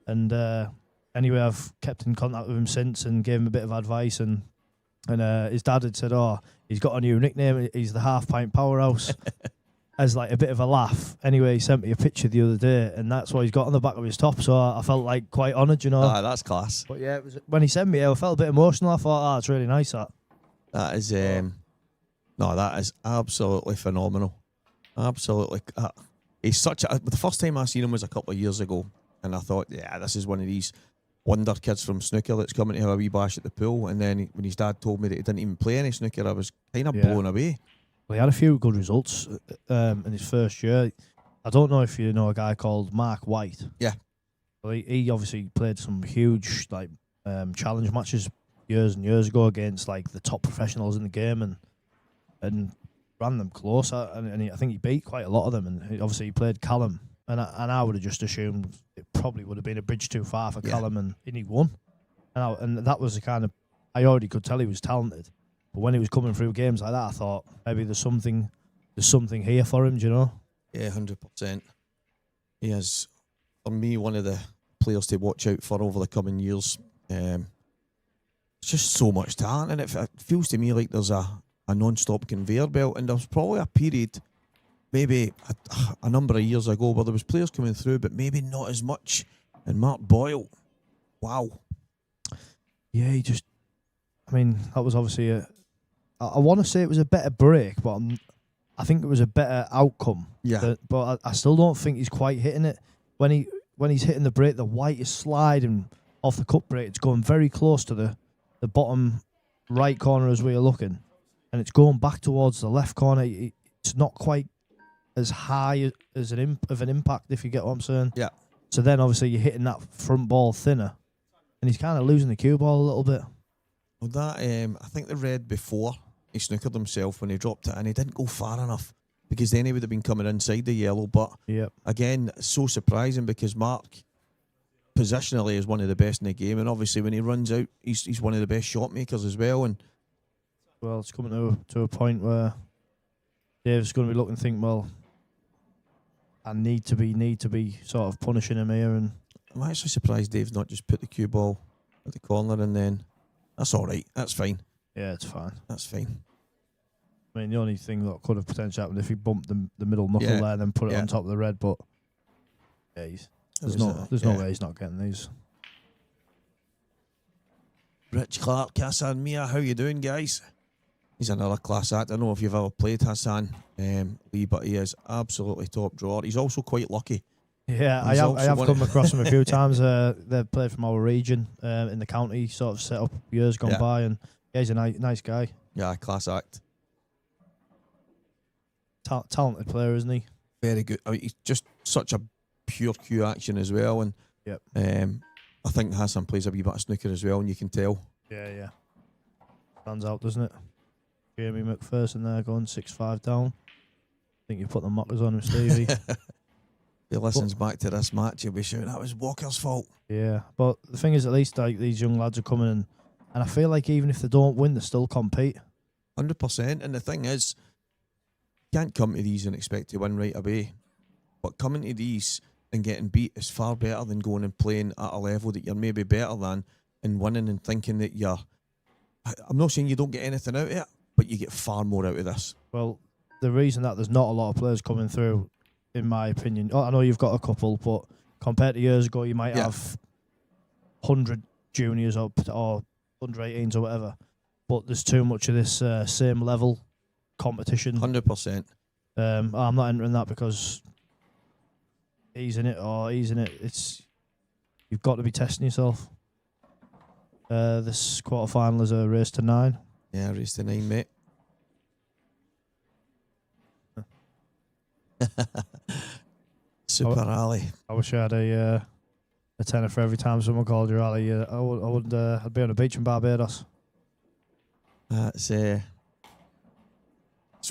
And anyway, I've kept in contact with him since and gave him a bit of advice, and his dad had said, "Oh, he's got a new nickname. He's the half pint powerhouse." As like a bit of a laugh. Anyway, he sent me a picture the other day, and that's what he's got on the back of his top. So I felt like quite honoured, you know. Ah, that's class. But yeah, it was, when he sent me, I felt a bit emotional. I thought, it's really nice that. That is, that is absolutely phenomenal. Absolutely. He's the first time I seen him was a couple of years ago, and I thought, yeah, this is one of these wonder kids from snooker that's coming to have a wee bash at the pool. And then when his dad told me that he didn't even play any snooker, I was kind of blown away. Well, he had a few good results in his first year. I don't know if you know a guy called Mark White. Yeah. Well, he obviously played some huge challenge matches years and years ago against like the top professionals in the game, and ran them close. And I think he beat quite a lot of them. And obviously he played Callum, and I would have just assumed it probably would have been a bridge too far for Callum, and he won. And that was the kind of, I already could tell he was talented. But when he was coming through games like that, I thought maybe there's something here for him, do you know? Yeah, 100%. He is, for me, one of the players to watch out for over the coming years. It's just so much talent, and it feels to me like there's a non-stop conveyor belt, and there was probably a period, maybe a number of years ago, where there was players coming through, but maybe not as much. And Mark Boyle, wow. Yeah, that was obviously I want to say it was a better break, but I think it was a better outcome. Yeah. But I still don't think he's quite hitting it. When he's hitting the break, the white is sliding off the cup break. It's going very close to the bottom right corner as we are looking, and it's going back towards the left corner. It's not quite as high as an impact, if you get what I'm saying. Yeah. So then obviously you're hitting that front ball thinner, and he's kind of losing the cue ball a little bit. Well, that I think the red before he snookered himself when he dropped it, and he didn't go far enough, because then he would have been coming inside the yellow. But again, so surprising, because Mark, positionally is one of the best in the game, and obviously when he runs out, he's one of the best shot makers as well. And well, it's coming to a point where Dave's going to be looking, think, well, I need to be sort of punishing him here, and I'm actually surprised Dave's not just put the cue ball at the corner, and then that's all right. That's fine. yeah, it's fine. That's fine. I mean, the only thing that could have potentially happened if he bumped the middle knuckle there and then put it on top of the red, but yeah, there's no way he's not getting these. Rich Clark, Hassan Mia, how you doing, guys? He's another class act. I don't know if you've ever played Hassan Lee, but he is absolutely top drawer. He's also quite lucky. Yeah, I have come across him a few times. They've played from our region in the county sort of set up years gone by, and yeah, he's a nice guy. Yeah, class act. Talented player, isn't he? Very good. I mean, he's just such a pure cue action as well, and I think Hassan plays a wee bit of snooker as well, and you can tell. Yeah. Stands out, doesn't it? Jamie McPherson there going 6-5 down. I think you put the mockers on him, Stevie. If he listens back to this match, he'll be shouting that was Walker's fault. Yeah, but the thing is, at least like these young lads are coming in, and I feel like even if they don't win, they still compete. 100%. And the thing is, you can't come to these and expect to win right away. But coming to these and getting beat is far better than going and playing at a level that you're maybe better than and winning and thinking that you're... I'm not saying you don't get anything out of it, but you get far more out of this. Well, the reason that there's not a lot of players coming through, in my opinion, I know you've got a couple, but compared to years ago, you might have 100 juniors or under 18s or whatever, but there's too much of this same level competition. 100%. I'm not entering that because he's in it or he's in it. You've got to be testing yourself. This quarterfinal is a race to 9. Yeah, race to 9, mate. Super Ali. I wish I had a tenner for every time someone called you Ali. I'd be on a beach in Barbados. It's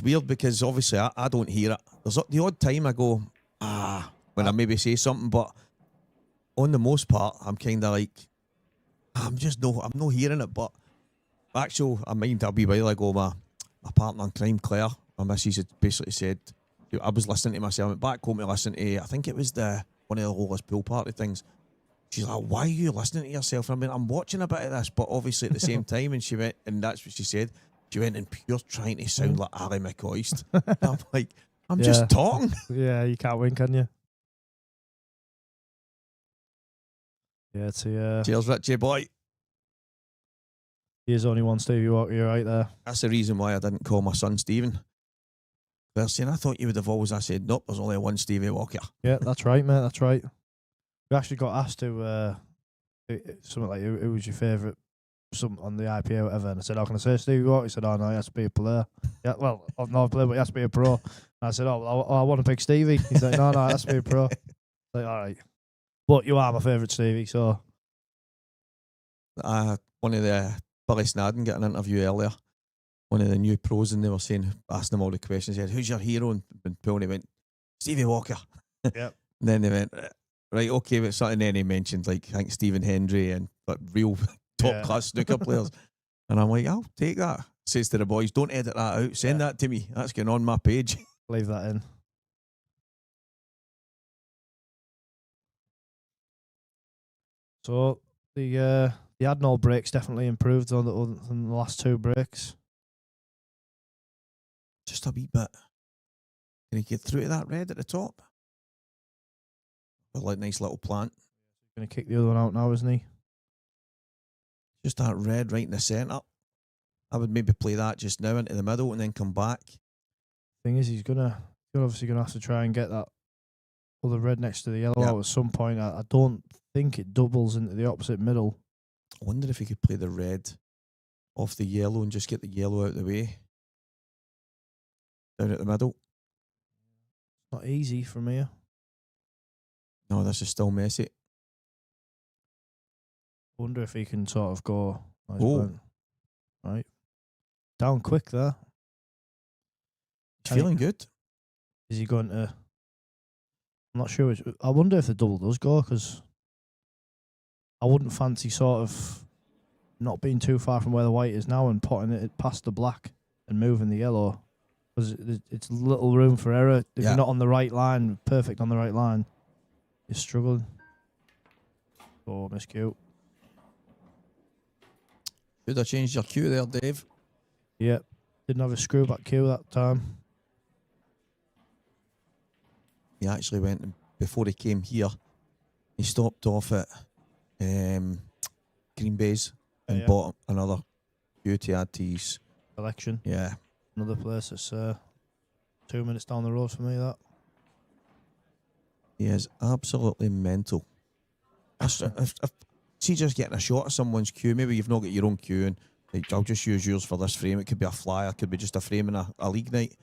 weird because obviously I don't hear it. There's the odd time I go, when I maybe say something, but on the most part, I'm kind of like, I'm not hearing it. But actual, I mind a wee while ago, my partner in crime, Claire, my missus had basically said, I was listening to myself, I went back home to listen to, I think it was one of the Lola's pool party things. She's like, why are you listening to yourself? And I mean, I'm watching a bit of this, but obviously at the same time, and she went, and that's what she said, she went in pure trying to sound like Ali McCoist. I'm like, I'm just talking. Yeah, you can't win, can you? Yeah, it's cheers, Richie boy. Here's only one Stevie Walker, you're right there. That's the reason why I didn't call my son Stephen. They're saying, I thought you would have always. I said, nope, there's only one Stevie Walker. Yeah, that's right, mate, that's right. We actually got asked to something like, who was your favourite on the IPA or whatever, and I said, how can I say Stevie Walker? He said, oh no, he has to be a player. Yeah, well, I've not a player, but he has to be a pro. And I said, I want to pick Stevie. He's like, no, it has to be a pro. Like, all right. But you are my favourite Stevie, so. One of the, Billy Snadden got an interview earlier, one of the new pros, and they were asking him all the questions. He said, who's your hero? And Pilney went, Stevie Walker. Yep. And then they went, right, okay, but something. Then he mentioned, like, I think Stephen Hendry and like real top class snooker players. And I'm like, I'll take that. Says to the boys, don't edit that out. Send that to me. That's going on my page. Leave that in. So the Adnall breaks definitely improved on the last 2 breaks. Just a wee bit. Can he get through to that red at the top? Like nice little plant. Going to kick the other one out now, isn't he? Just that red right in the centre. I would maybe play that just now into the middle and then come back. Thing is, you're obviously gonna have to try and get that other red next to the yellow out at some point. I don't think it doubles into the opposite middle. I wonder if he could play the red off the yellow and just get the yellow out of the way. Down at the middle. Not easy from here. No, this is still messy. Wonder if he can sort of go. Right. Down quick there. Feeling good. Is he going to... I'm not sure. I wonder if the double does go, because I wouldn't fancy sort of not being too far from where the white is now and putting it past the black and moving the yellow, because it's little room for error. If you're not on the right line, perfect on the right line, you're struggling. Oh, miscue. Should have changed your cue there, Dave. Yep. Didn't have a screw back cue that time. He actually went, before he came here, he stopped off at Green Bay's and bought another cue to add to his collection. Yeah. Another place that's 2 minutes down the road for me, that. He is absolutely mental. See, just getting a shot of someone's cue, maybe you've not got your own cue, and like, I'll just use yours for this frame. It could be a flyer, it could be just a frame in a league night.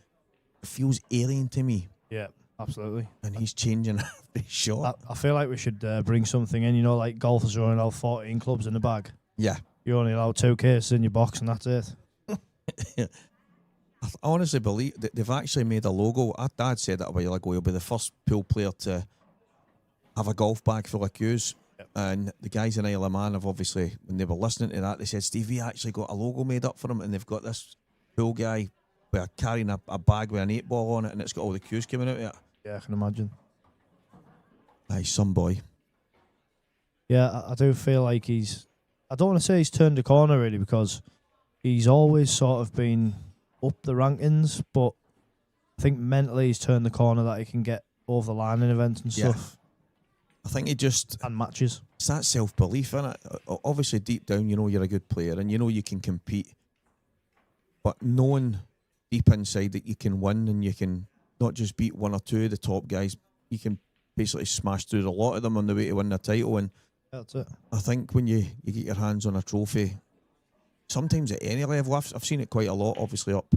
It feels alien to me. Yeah, absolutely. And he's changing every shot. I feel like we should bring something in, like golfers are only allowed 14 clubs in the bag. Yeah. You only allow 2 cases in your box and that's it. I honestly believe that they've actually made a logo. Our dad said that a while ago. He'll be the first pool player to have a golf bag full of cues. Yep. And the guys in Isle of Man have obviously, when they were listening to that, they said, Steve, we actually got a logo made up for him, and they've got this pool guy carrying a bag with an 8-ball on it, and it's got all the cues coming out of it. Yeah, I can imagine. Aye, some boy. Yeah, I do feel like I don't want to say he's turned a corner really, because he's always sort of been up the rankings, but I think mentally he's turned the corner that he can get over the line in events and stuff. I think he just... And matches. It's that self-belief, isn't it? Obviously, deep down, you're a good player and you can compete. But knowing deep inside that you can win and you can not just beat one or two of the top guys, you can basically smash through a lot of them on the way to win the title. And that's it. I think when you get your hands on a trophy, sometimes at any level, I've seen it quite a lot, obviously up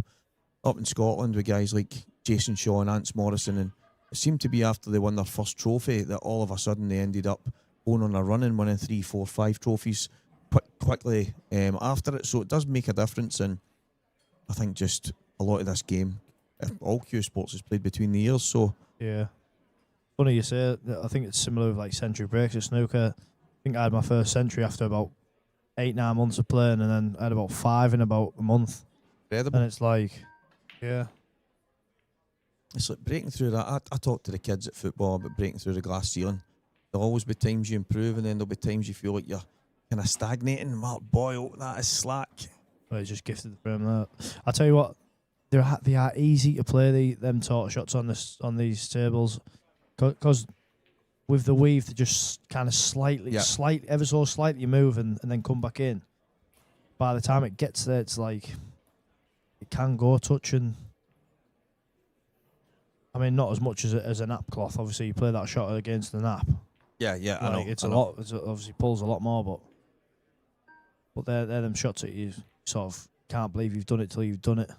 in Scotland with guys like Jason Shaw and Ants Morrison, and it seemed to be after they won their first trophy that all of a sudden they ended up going on a run and winning 3, 4, 5 trophies quickly after it. So it does make a difference, and I think just a lot of this game, all Cuesports is played between the years. So yeah, funny you say it. I think it's similar with like century breaks at snooker. I think I had my first century after about 8-9 months of playing, and then I had about 5 in about a month. Incredible. And it's like, yeah. It's like breaking through that. I talk to the kids at football about breaking through the glass ceiling. There'll always be times you improve, and then there'll be times you feel like you're kind of stagnating. Well, boy, oh, that is slack. Well, it's just gifted from that. I tell you what, they are easy to play. Them torque shots on these tables, because with the weave they just kind of ever so slightly move and then come back in. By the time it gets there, it's like it can go touching. I mean, not as much as a nap cloth. Obviously, you play that shot against the nap. Yeah, I know. It's a lot. It obviously pulls a lot more, but they're them shots that you sort of can't believe you've done it till you've done it.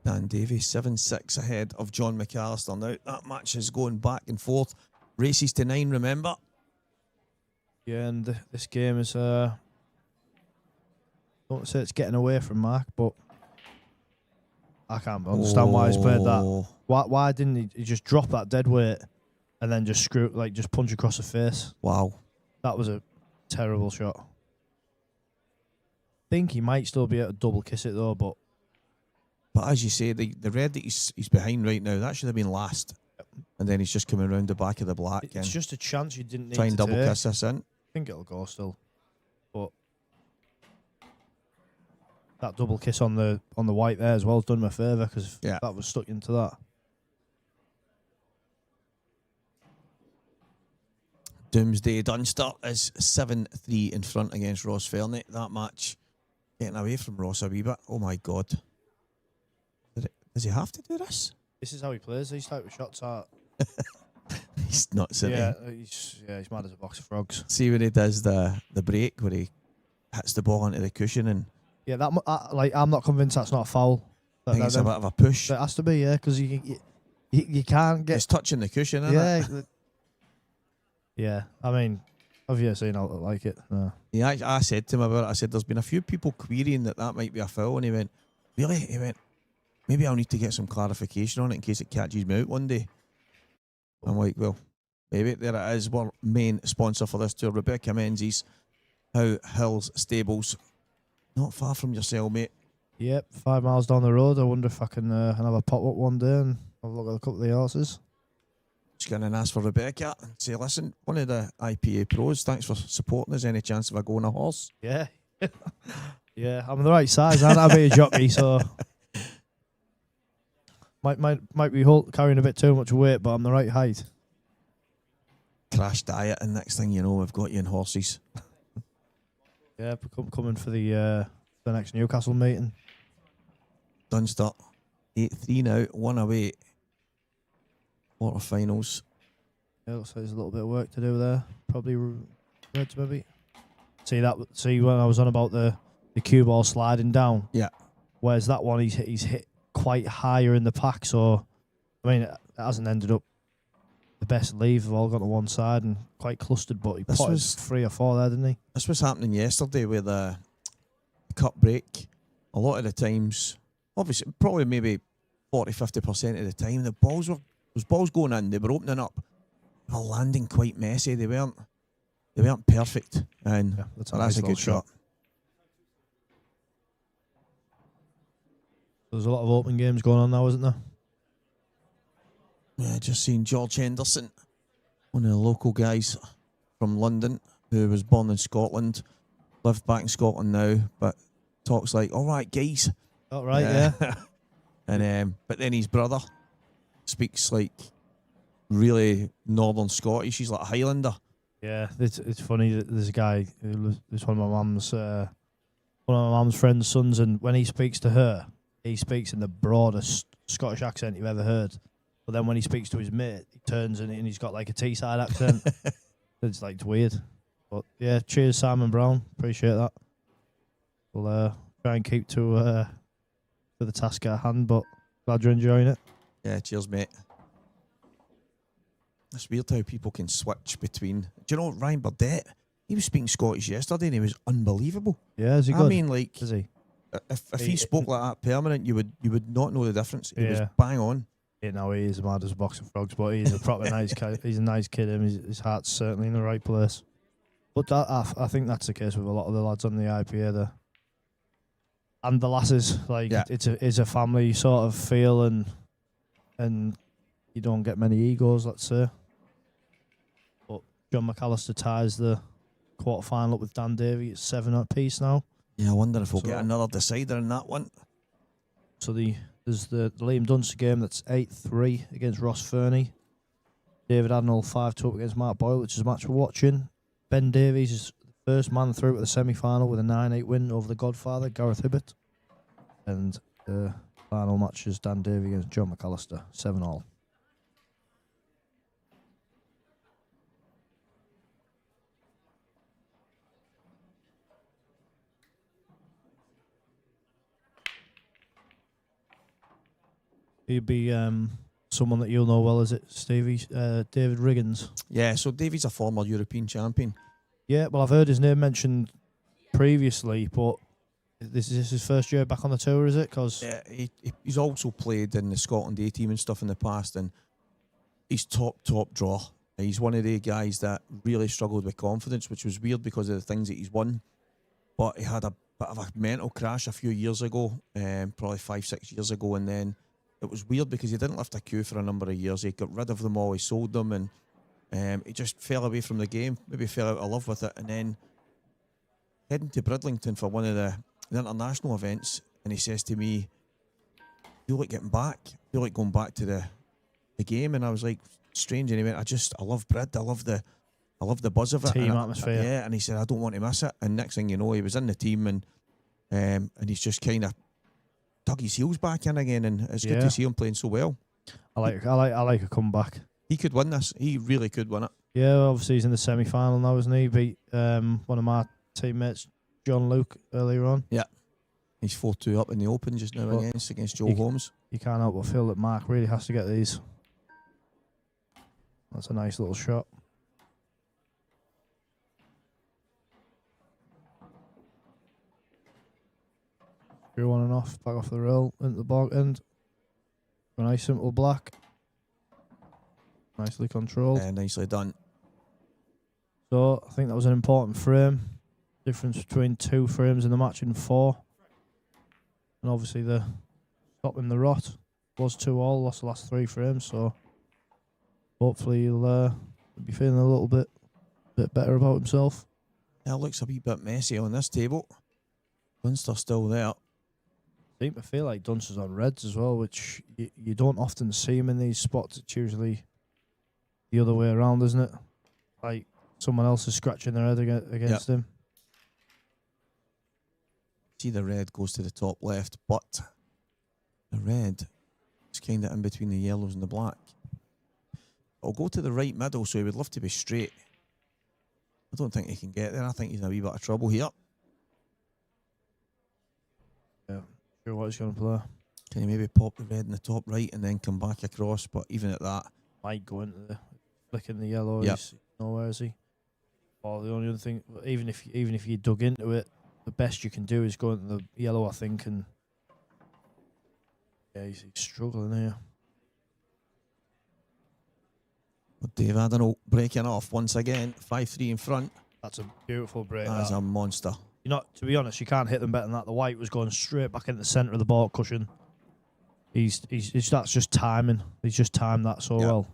Dan Davy 7-6 ahead of John McAllister. Now that match is going back and forth. Races to 9. Remember. Yeah, and this game is I don't say it's getting away from Mark, but I can't understand why he's played that. Why didn't he just drop that dead weight and then just just punch across the face? Wow. That was a terrible shot. I think he might still be able to double kiss it though, but as you say, the red that he's behind right now, that should have been last. Yep. And then he's just coming around the back of the black. It's just a chance you didn't need try and to double kiss this in. I think it'll go still. But that double kiss on the white there as well has done me a favour, because that was stuck into that. Doomsday Dunster is 7-3 in front against Ross Fernie. That match getting away from Ross a wee bit. Oh my God. Does he have to do this? This is how he plays these type of shots. He's nuts, isn't he? He's mad as a box of frogs. See when he does the break where he hits the ball into the cushion and... Yeah, I'm not convinced that's not a foul. I think it's a bit of a push. It has to be, yeah, because you can't get... It's touching the cushion, isn't it? Yeah, I mean, have you seen how like it? No. Yeah, I said to him about it, I said, there's been a few people querying that might be a foul, and he went, really? He went, maybe I'll need to get some clarification on it in case it catches me out one day. I'm like, well, Maybe there it is. Our main sponsor for this tour, Rebecca Menzies, How Hills Stables. Not far from yourself, mate. Yep, 5 miles down the road. I wonder if I can have a pop up one day and have a look at a couple of the horses. Just going to ask for Rebecca and say, listen, one of the IPA pros, thanks for supporting us. Any chance if I go on a horse? Yeah. Yeah, I'm the right size, aren't I? I'll be a jockey, so might be carrying a bit too much weight, but I'm the right height. Crash diet, and next thing you know, we've got you in horses. Yeah, coming for the next Newcastle meeting. Dunster, 8-3 now, 1 away. Quarterfinals. Yeah, looks like there's a little bit of work to do there. Probably reds, maybe. See when I was on about the cue ball sliding down. Yeah. Whereas that one, he's hit quite higher in the pack. So, I mean, it hasn't ended up the best leave. They've all gone to one side and quite clustered. But he potted 3 or 4 there, didn't he? This was happening yesterday with the cut break. A lot of the times, obviously, probably maybe 40-50% of the time, the balls going in. They were opening up. They were landing quite messy. They weren't perfect. And Yeah, that's a good shot. There's a lot of open games going on now, isn't there? Yeah, just seen George Henderson, one of the local guys from London who was born in Scotland, lived back in Scotland now, but talks like, all right, guys. All right, yeah. And but then his brother speaks like really Northern Scottish. He's like a Highlander. Yeah, it's funny that there's a guy who is one of my mum's friend's sons, and when he speaks to her, he speaks in the broadest Scottish accent you've ever heard. But then when he speaks to his mate, he turns and he's got like a Teesside accent. It's like weird. But yeah, cheers Simon Brown, appreciate that. We'll try and keep to the task at hand, but glad you're enjoying it. Yeah, cheers, mate. It's weird how people can switch between. Do you know Ryan Burdett? He was speaking Scottish yesterday and he was unbelievable. Yeah, is he good? I mean, like, is he? If he spoke like that permanent, you would not know the difference. He was Yeah. bang on. You know, he is mad as a box of frogs, but he's a proper nice kid. He's a nice kid, and his heart's certainly in the right place. But I think that's the case with a lot of the lads on the IPA there. And the lasses, like, Yeah. it's a family sort of feel, and you don't get many egos, let's say. But John McAllister ties the quarter-final up with Dan Davy. It's 7 apiece now. Yeah, I wonder if we'll get another decider in that one. So there's the Liam Dunster game that's 8-3 against Ross Fernie. David Adnall 5-2 up against Mark Boyle, which is a match we're watching. Ben Davies is the first man through at the semi-final with a 9-8 win over the Godfather, Gareth Hibbert. And the final match is Dan Davy against John McAllister, 7-all. He'd be someone that you'll know well, is it, Stevie? David Riggins. Yeah, so Davy's a former European champion. Yeah, well, I've heard his name mentioned previously, but this is his first year back on the tour, is it? Cause Yeah, he's also played in the Scotland A team and stuff in the past, and he's top draw. He's one of the guys that really struggled with confidence, which was weird because of the things that he's won. But he had a bit of a mental crash a few years ago, probably 5-6 years ago, and then it was weird because he didn't lift a queue for a number of years. He got rid of them all, he sold them, and he just fell away from the game, maybe fell out of love with it, and then heading to Bridlington for one of the international events, and he says to me, I feel like getting back, I feel like going back to the game, and I was like, strange, and he went, I love Brid, I love the buzz of it. Team atmosphere. Yeah, and he said, I don't want to miss it, and next thing you know, he was in the team, and he's just kind of dug his heels back in again, and it's good to see him playing so well. I like a comeback. He could win this. He really could win it. Yeah, obviously he's in the semi-final now, isn't he? Beat one of my teammates, John Luke, earlier on. Yeah. He's 4-2 up in the Open just now against Joe Holmes. You can't help but feel that Mark really has to get these. That's a nice little shot. Through on and off, back off the rail, into the bog end. A nice simple black. Nicely controlled. Nicely done. So I think that was an important frame. Difference between 2 frames in the match and 4. And obviously the stopping the rot was 2-all, lost the last 3 frames, so hopefully he'll be feeling a little bit better about himself. That looks a wee bit messy on this table. Dunster still there. I feel like Dunster's on reds as well, which you don't often see him in these spots. It's usually the other way around, isn't it? Like someone else is scratching their head against him. See, the red goes to the top left, but the red is kind of in between the yellows and the black. I'll go to the right middle, so he would love to be straight. I don't think he can get there. I think he's in a wee bit of trouble here. Yeah, sure what he's going to play. Can he maybe pop the red in the top right and then come back across? But even at that, might go into the flicking the yellow. Yep. He's nowhere, is he? Or the only other thing, even if you dug into it, the best you can do is go into the yellow, I think. And yeah, he's struggling here. but Dave Adenau breaking off once again. 5-3 in front. That's a beautiful break. That's a monster. To be honest, you can't hit them better than that. The white was going straight back into the centre of the ball cushion. That's just timing. He's just timed that so well.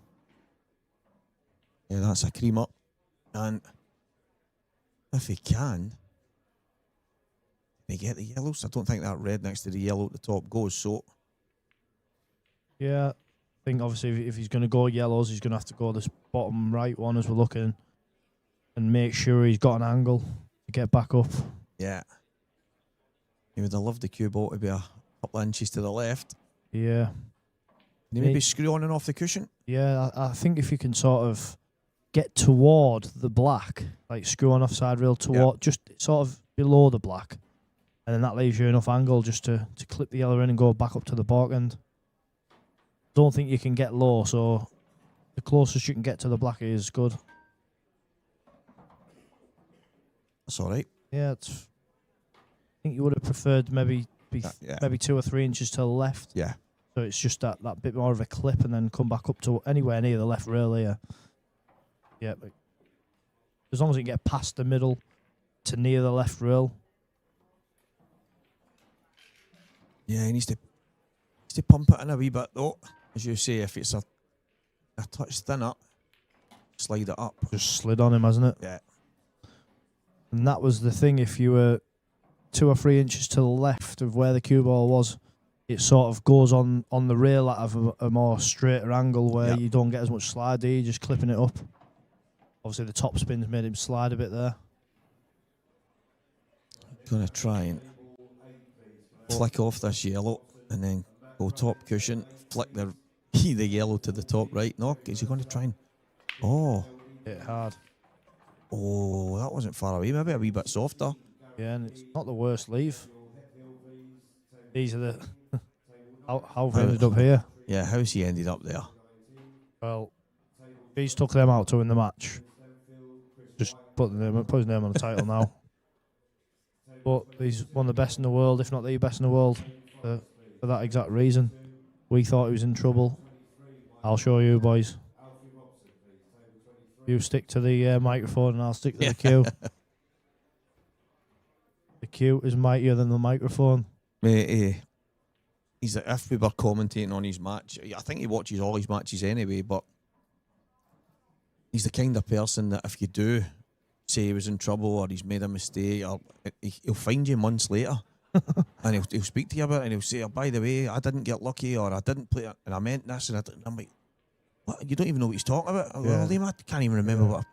Yeah, that's a cream up. And if he can he get the yellows? I don't think that red next to the yellow at the top goes, so... Yeah, I think obviously if he's going to go yellows, he's going to have to go this bottom right one as we're looking and make sure he's got an angle to get back up. Yeah. He would have loved the cue ball to be a couple of inches to the left. Yeah. Can he maybe screw on and off the cushion? Yeah, I think if you can sort of get toward the black, like screw on offside rail toward, just sort of below the black, and then that leaves you enough angle just to clip the yellow in and go back up to the back end. Don't think you can get low, so the closest you can get to the black is good. That's all right. Yeah, I think you would have preferred maybe 2 or 3 inches to the left. Yeah. So it's just that bit more of a clip and then come back up to anywhere near the left rail here. Yeah, but as long as you can get past the middle to near the left rail. Yeah, he needs to pump it in a wee bit though. As you say, if it's a touch thinner, slide it up. Just slid on him, hasn't it? Yeah. And that was the thing, if you were 2 or 3 inches to the left of where the cue ball was, it sort of goes on the rail out of a more straighter angle where you don't get as much slide, do you? Just clipping it up. Obviously the top spin's made him slide a bit there. Gonna try and flick off this yellow and then go top cushion, flick the yellow to the top right. No, is he going to try and... Oh. Hit hard. Oh, that wasn't far away. Maybe a wee bit softer. Yeah, and it's not the worst leave. These are the... how have ended up here? Yeah, how's he ended up there? Well, he's took them out to win the match. Just put his name on the title now. But he's one of the best in the world, if not the best in the world, for that exact reason. We thought he was in trouble. I'll show you, boys. You stick to the microphone and I'll stick to the cue. The cue is mightier than the microphone. He's if we were commentating on his match, I think he watches all his matches anyway, but he's the kind of person that if you do say he was in trouble or he's made a mistake, or he'll find you months later and he'll speak to you about it and he'll say, oh, by the way, I didn't get lucky, or I didn't play it and I meant this, and I'm like, what? You don't even know what he's talking about? Yeah. Well, I can't even remember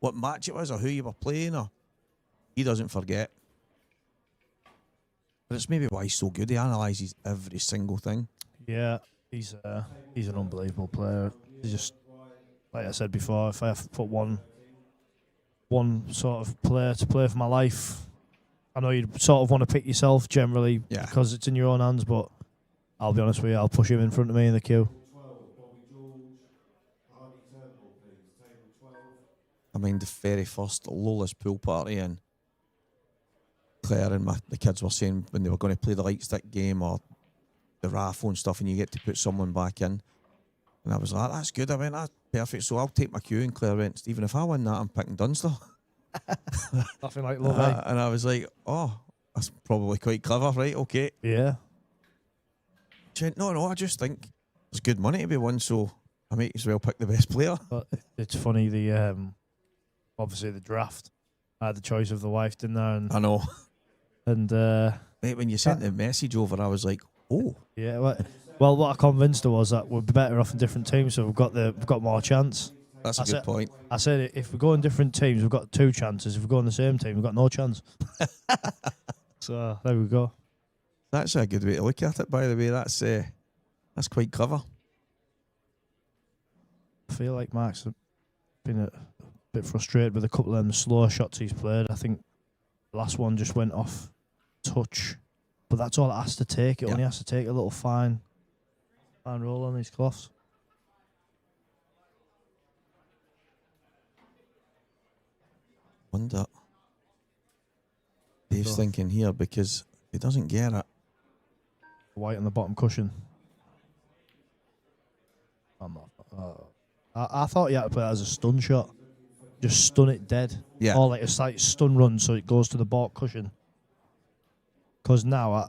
what match it was or who you were playing, or he doesn't forget. But it's maybe why he's so good. He analyses every single thing. Yeah, he's an unbelievable player. He's just, like I said before, if I have to put one sort of player to play for my life, I know you'd sort of want to pick yourself generally because it's in your own hands, but I'll be honest with you, I'll push him in front of me in the queue. I mean, the very first Lola's pool party, and Claire and the kids were saying when they were going to play the light stick game or the raffle and stuff, and you get to put someone back in. And I was like, that's good. I went, that's perfect. So I'll take my cue, and Claire went, Stephen, if I win that, I'm picking Dunster. Nothing like love, eh? And I was like, oh, that's probably quite clever, right? Okay. Yeah. She went, no, I just think there's good money to be won, so I might as well pick the best player. But it's funny, the obviously the draft. I had the choice of the wife, didn't I? And, I know. And mate, when you sent the message over, I was like, oh. Yeah, well, what I convinced her was that we'd be better off in different teams, so we've got more chance. That's a good point. I said if we go in different teams, we've got 2 chances. If we go in the same team, we've got no chance. So there we go. That's a good way to look at it, by the way. That's quite clever. I feel like Mark's been a bit frustrated with a couple of them slow shots he's played. I think the last one just went off touch, but that's all it has to take. It only has to take a little fine roll on these cloths. Wonder. Dave's thinking here because he doesn't get it. White on the bottom cushion. I'm not. I thought you had to play it as a stun shot. Just stun it dead. Yeah. Or like a slight stun run so it goes to the bottom cushion. Because now I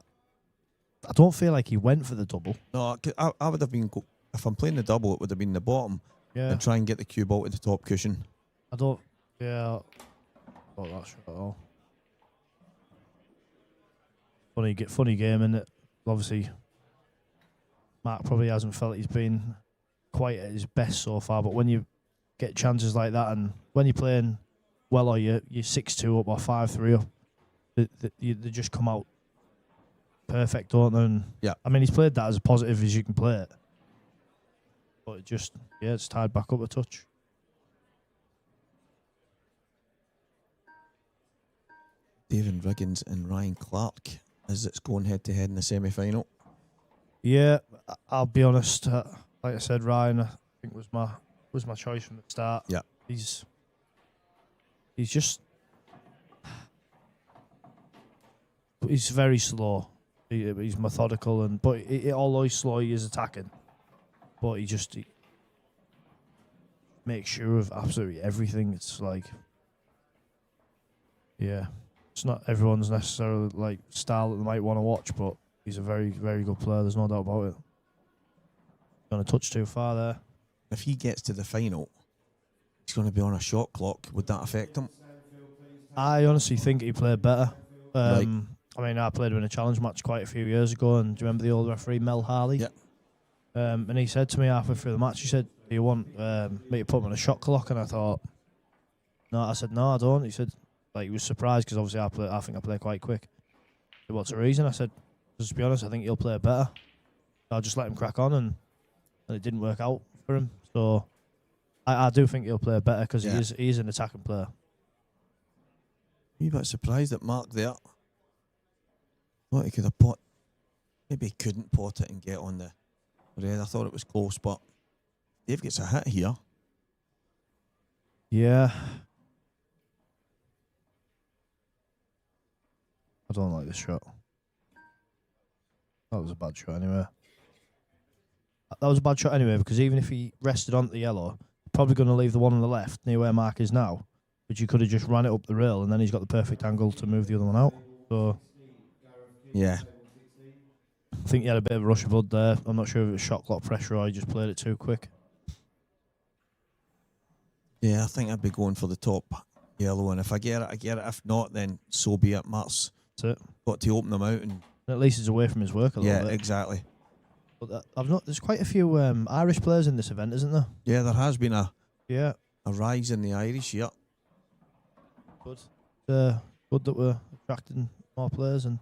don't feel like he went for the double. No, I would have been, if I'm playing the double, it would have been the bottom. Yeah. And try and get the cue ball to the top cushion. I don't. Yeah. Oh, that's right. Oh. Funny game, isn't it? Obviously, Mark probably hasn't felt he's been quite at his best so far, but when you get chances like that and when you're playing well or you're 6-2 up or 5-3 up, they just come out perfect, don't they? And yeah. I mean, he's played that as positive as you can play it. But it just, it's tied back up a touch. David Riggins and Ryan Clark as it's going head-to-head in the semi-final. Yeah, I'll be honest. Like I said, Ryan, I think was my choice from the start. Yeah, he's just he's very slow. He's methodical, but although he's slow, he is attacking. But he makes sure of absolutely everything. It's like, it's not everyone's necessarily like style that they might want to watch, but he's a very, very good player. There's no doubt about it. Going to touch too far there. If he gets to the final, he's going to be on a shot clock. Would that affect him? I honestly think he played better. Right. I mean, I played him in a challenge match quite a few years ago, and do you remember the old referee, Mel Harley? Yeah. And he said to me halfway through the match, he said, do you want me to put him on a shot clock? And I thought, no. I said, no, I don't. He said, like, he was surprised because obviously I think I play quite quick. He said, what's the reason? I said, just to be honest, I think he'll play better. I'll just let him crack on, and it didn't work out for him. So I do think he'll play better because he is an attacking player. A wee bit surprised at Mark there. Thought he could have pot. Maybe he couldn't pot it and get on the red. I thought it was close, but Dave gets a hit here. Yeah. I don't like this shot. That was a bad shot anyway. That was a bad shot anyway because even if he rested onto the yellow, probably going to leave the one on the left near where Mark is now, but you could have just ran it up the rail and then he's got the perfect angle to move the other one out. So, yeah. I think he had a bit of a rush of blood there. I'm not sure if it was shot clock pressure or he just played it too quick. Yeah, I think I'd be going for the top yellow, and if I get it, I get it. If not, then so be it. Mark's got to open them out, and at least he's away from his work a little bit. Yeah, exactly. But there's quite a few Irish players in this event, isn't there? Yeah, there has been a a rise in the Irish. Yeah, good. Good that we're attracting more players, and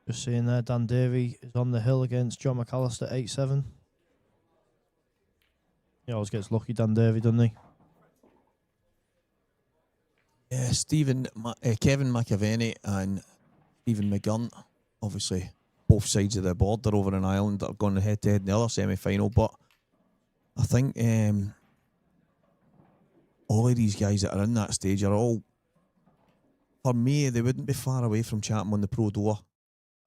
just seeing there, Dan Davy is on the hill against John McAllister 8-7. He always gets lucky, Dan Davy, doesn't he? Yeah, Kevin McAvenny and Stephen McGurn, obviously both sides of the border over in Ireland that are going head to head in the other semi-final. But I think all of these guys that are in that stage are all, for me, they wouldn't be far away from chatting on the pro door.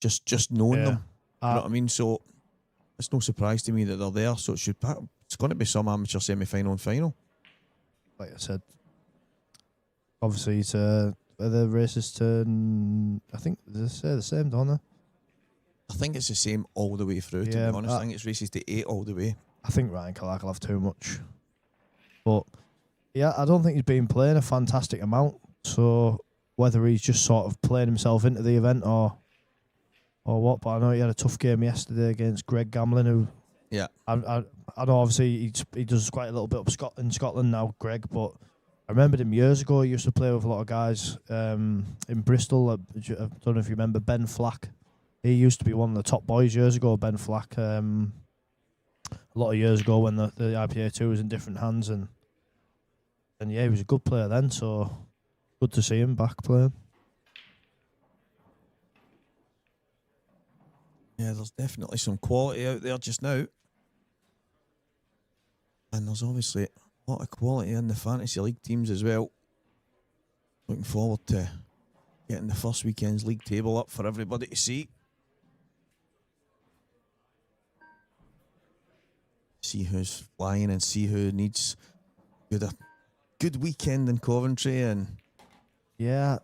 Just knowing them. You know what I mean? So it's no surprise to me that they're there. So it should it's going to be some amateur semi-final and final. Like I said, obviously the races to, I think they say the same, don't they? I think it's the same all the way through, to be honest. I think it's races to 8 all the way. I think Ryan Clark will have too much. But, yeah, I don't think he's been playing a fantastic amount. So, whether he's just sort of playing himself into the event or what, but I know he had a tough game yesterday against Greg Gamlin, who... Yeah. I know, obviously, he does quite a little bit up in Scotland now, Greg, but I remembered him years ago. He used to play with a lot of guys in Bristol. I don't know if you remember Ben Flack. He used to be one of the top boys years ago, Ben Flack. A lot of years ago when the IPA 2 was in different hands. And yeah, he was a good player then, so good to see him back playing. Yeah, there's definitely some quality out there just now. And there's obviously a lot of quality in the Fantasy League teams as well. Looking forward to getting the first weekend's league table up for everybody to see. See who's flying and see who needs a good weekend in Coventry. And yeah,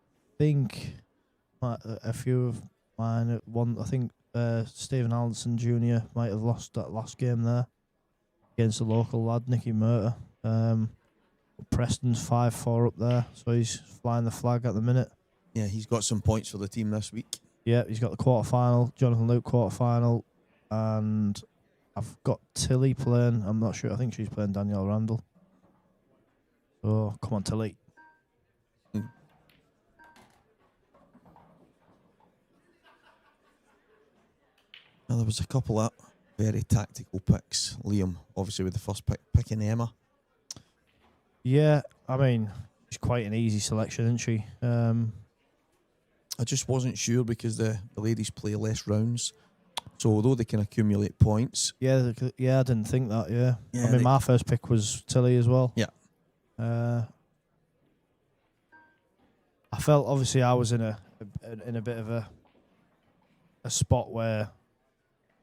I think a few of mine, I think Stephen Allinson Jr. might have lost that last game there against the local lad, Nicky Murter. Preston's 5-4 up there, so he's flying the flag at the minute. Yeah, he's got some points for the team this week. Yeah, he's got the quarter-final, Jonathan Luke quarter-final, and I've got Tilly playing. I'm not sure. I think she's playing Danielle Randall. So, come on, Tilly. Now, there was a couple of very tactical picks. Liam, obviously, with the first pick, picking Emma. Yeah, I mean, she's quite an easy selection, isn't she? I just wasn't sure because the ladies play less rounds. So although they can accumulate points. Yeah, I didn't think that, yeah. Yeah, I mean, my first pick was Tilly as well. Yeah. I felt, obviously, I was in a bit of a spot where,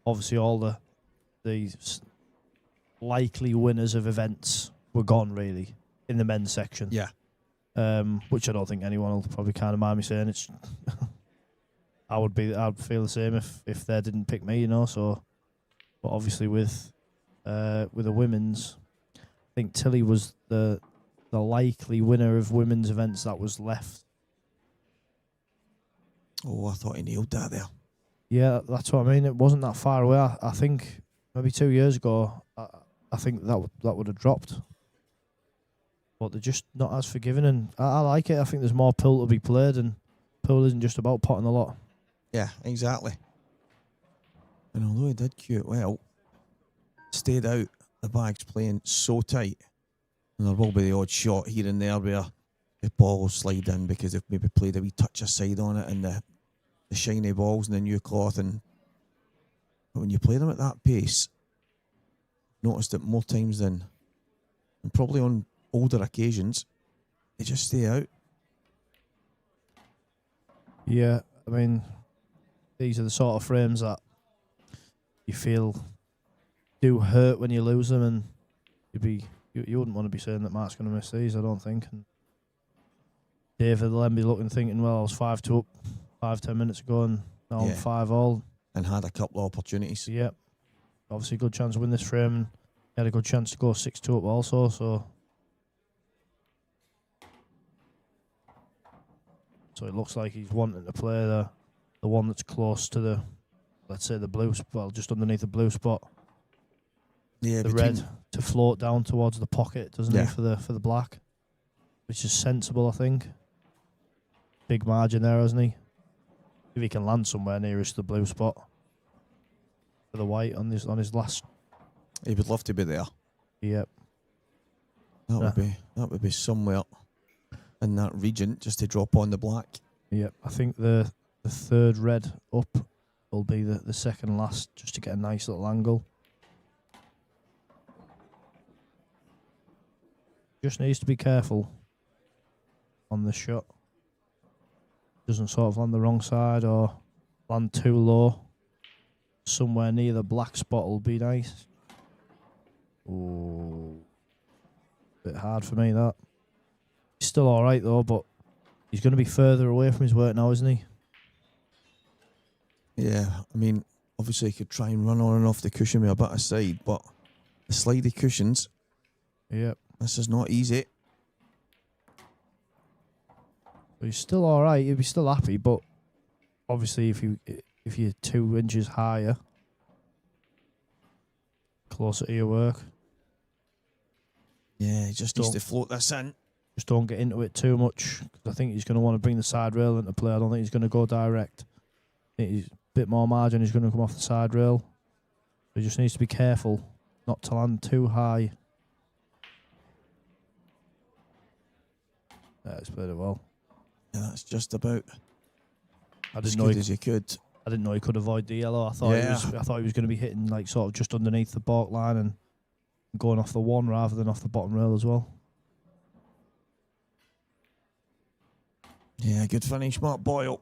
obviously, all the likely winners of events were gone, really, in the men's section. Yeah. Which I don't think anyone will probably kind of mind me saying. It's I'd feel the same if they didn't pick me, you know. So, but obviously with the women's, I think Tilly was the likely winner of women's events that was left. Oh, I thought he nailed that there. Yeah, that's what I mean. It wasn't that far away. I think maybe 2 years ago, I think that would have dropped. But they're just not as forgiving, and I like it. I think there's more pool to be played, and pool isn't just about potting a lot. Yeah, exactly. And although he did cue it well, stayed out, the bag's playing so tight, and there will be the odd shot here and there where the ball will slide in because they've maybe played a wee touch aside on it, and the shiny balls and the new cloth. But when you play them at that pace, noticed it more times than, and probably on older occasions, they just stay out. Yeah, I mean, these are the sort of frames that you feel do hurt when you lose them, and you wouldn't want to be saying that Mark's going to miss these, I don't think. And David will then be thinking, well, I was 5-2 up 5-10 minutes ago, and now I'm 5-all. And had a couple of opportunities. Yeah, obviously good chance to win this frame, and he had a good chance to go 6-2 up also, so it looks like he's wanting to play the one that's close to the, let's say, the blue, well, just underneath the blue spot. Yeah, the red to float down towards the pocket, doesn't he, for the black, which is sensible, I think. Big margin there, hasn't he? If he can land somewhere nearest the blue spot for the white on his last. He would love to be there. Yep. That would be somewhere in that region just to drop on the black. Yep. I think the third red up will be the second last, just to get a nice little angle. Just needs to be careful on the shot. Doesn't sort of land the wrong side or land too low. Somewhere near the black spot will be nice. Ooh. Bit hard for me, that. He's still alright, though, but he's going to be further away from his work now, isn't he? Yeah, I mean, obviously he could try and run on and off the cushion with a bit of side, but the slidey cushions, Yep. this is not easy. But he's still alright. He'll be still happy, but obviously if you're 2 inches higher, closer to your work. Yeah, he just needs to float this in. Just don't get into it too much, because I think he's going to want to bring the side rail into play. I don't think he's going to go direct. I think he's a bit more margin. He's going to come off the side rail. He just needs to be careful not to land too high. Yeah, he's played it well. Yeah, that's just about as good as you could. I didn't know he could avoid the yellow. I thought he was going to be hitting like sort of just underneath the balk line and going off the one rather than off the bottom rail as well. Yeah, good finish, Mark Boyle.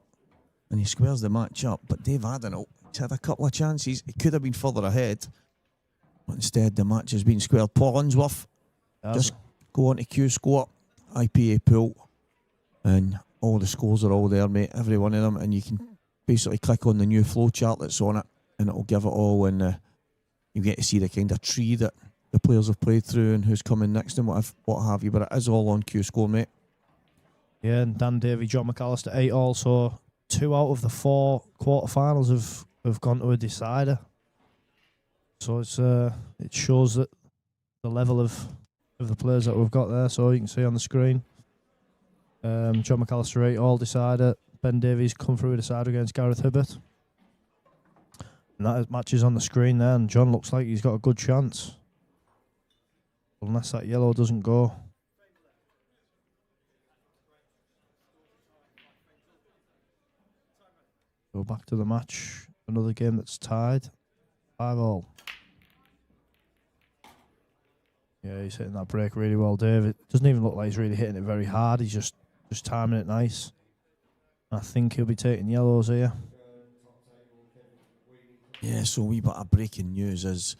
And he squares the match up. But Dave Adenau, he's had a couple of chances. He could have been further ahead. But instead, the match has been squared. Paul Unsworth, just go on to Cuesports, IPA pool. And all the scores are all there, mate. Every one of them. And you can basically click on the new flow chart that's on it. And it'll give it all. And you get to see the kind of tree that the players have played through and who's coming next and what have you. But it is all on Cuesports, mate. Yeah, and Dan Davy, John McAllister, 8 all. So 2 out of the 4 quarterfinals have gone to a decider. So it shows that the level of the players that we've got there. So you can see on the screen, John McAllister 8 all decider. Ben Davies come through a decider against Gareth Hibbert. And that match is on the screen there, and John looks like he's got a good chance. Unless that yellow doesn't go. Go back to the match. Another game that's tied. 5 all. Yeah, he's hitting that break really well, Dave. It doesn't even look like he's really hitting it very hard. He's just timing it nice. I think he'll be taking yellows here. Yeah, so a wee bit of breaking news is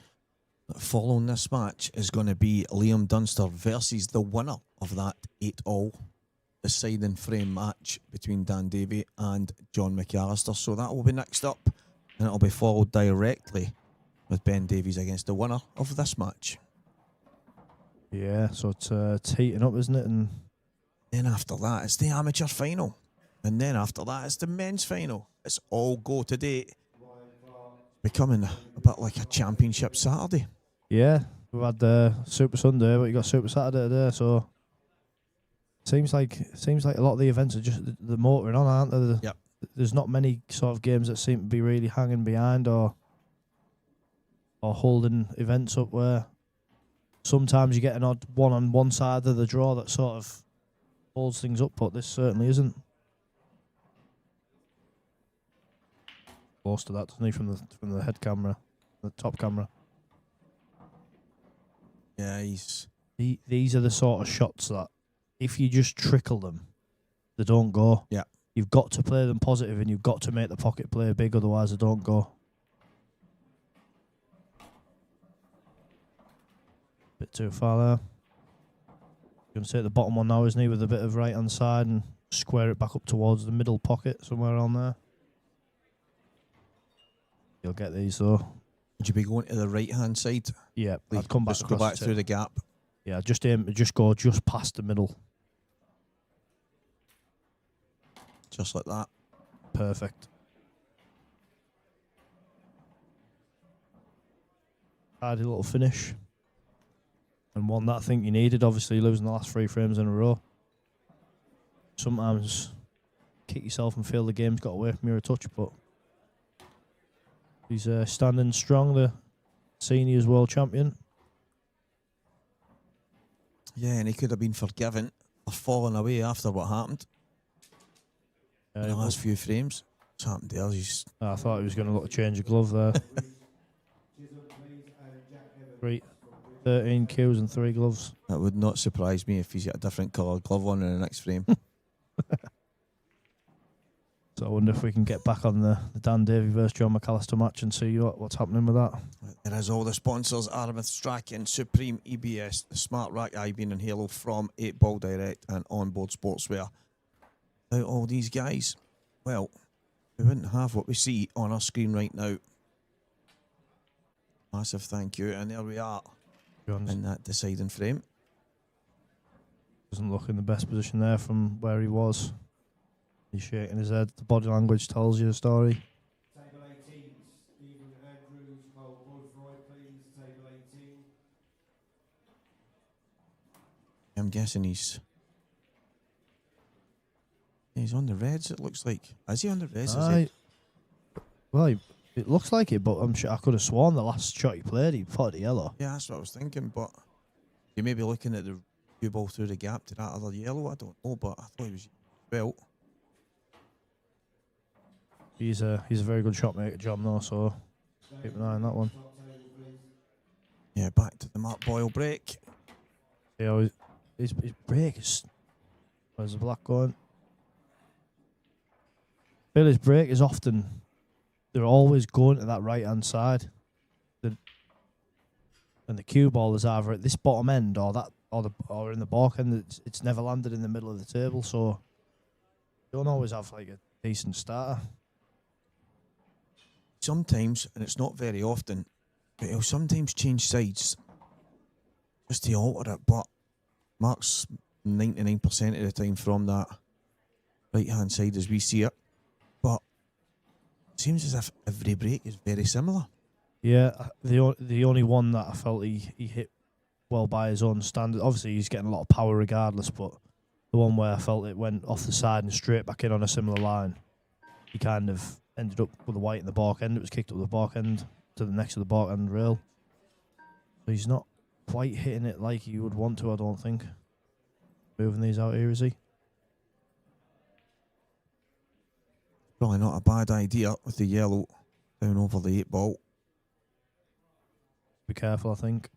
that following this match is going to be Liam Dunster versus the winner of that 8-all deciding frame match between Dan Davy and John McAllister. So that will be next up, and it'll be followed directly with Ben Davies against the winner of this match. Yeah, so it's heating up, isn't it? And then after that, it's the amateur final. And then after that, it's the men's final. It's all go today. Becoming a bit like a championship Saturday. Yeah, we've had Super Sunday, but you got Super Saturday today, so seems like a lot of the events are just the motoring on, aren't there? Yep. There's not many sort of games that seem to be really hanging behind or holding events up, where sometimes you get an odd one on one side of the draw that sort of holds things up, but this certainly isn't. Close to that, doesn't he, from the head camera, the top camera. Yeah, these are the sort of shots that if you just trickle them, they don't go. Yeah. You've got to play them positive, and you've got to make the pocket play big, otherwise they don't go. Bit too far there. Going to take the bottom one now, isn't he, with a bit of right hand side and square it back up towards the middle pocket, somewhere on there. You'll get these though. Would you be going to the right hand side? Yeah, I'd come back. Just go back through the gap. Yeah, just aim to just go just past the middle. Just like that. Perfect. Tidy little finish. And one that I think you needed, obviously losing the last 3 frames in a row. Sometimes kick yourself and feel the game's got away from you a touch, but he's standing strong, the seniors world champion. Yeah, and he could have been forgiven for falling away after what happened in the last few frames. What's happened there? I thought he was going to look to change a glove there. 13 cues and 3 gloves. That would not surprise me if he's got a different coloured glove on in the next frame. It's So I wonder if we can get back on the Dan Davy versus John McAllister match and see what's happening with that. There is all the sponsors: Aramis Strachan, Supreme, EBS, the Smart Rack, Ibeen and Halo from 8 Ball Direct and Onboard Sportswear. Without all these guys, well, we wouldn't have what we see on our screen right now. Massive thank you, and there we are in that deciding frame. Doesn't look in the best position there from where he was. He's shaking his head. The body language tells you the story. Table 18, Stephen Andrews, Cole Bothroyd, please. Table 18. I'm guessing he's on the Reds, it looks like. Is he on the Reds? Well, it looks like it, but I'm sure I could have sworn the last shot he played, he put the yellow. Yeah, that's what I was thinking, but you may be looking at the cue ball through the gap to that other yellow. I don't know, but I thought he was well. He's a very good shot maker, John, though, so keep an eye on that one. Yeah, back to the Mark Boyle break. Yeah, his break is... Where's the black going? Billy's break is often... They're always going to that right-hand side. And the cue ball is either at this bottom end or in the back end. It's never landed in the middle of the table, so you don't always have like a decent starter. Sometimes, and it's not very often, but he'll sometimes change sides just to alter it. But Mark's 99% of the time from that right-hand side as we see it. But it seems as if every break is very similar. Yeah, the only one that I felt he hit well by his own standard. Obviously, he's getting a lot of power regardless, but the one where I felt it went off the side and straight back in on a similar line, he kind of ended up with the white in the back end. It was kicked up the back end to the next to the back end rail. So he's not quite hitting it like he would want to, I don't think. Moving these out here, is he? Probably not a bad idea with the yellow down over the 8 ball. Be careful, I think.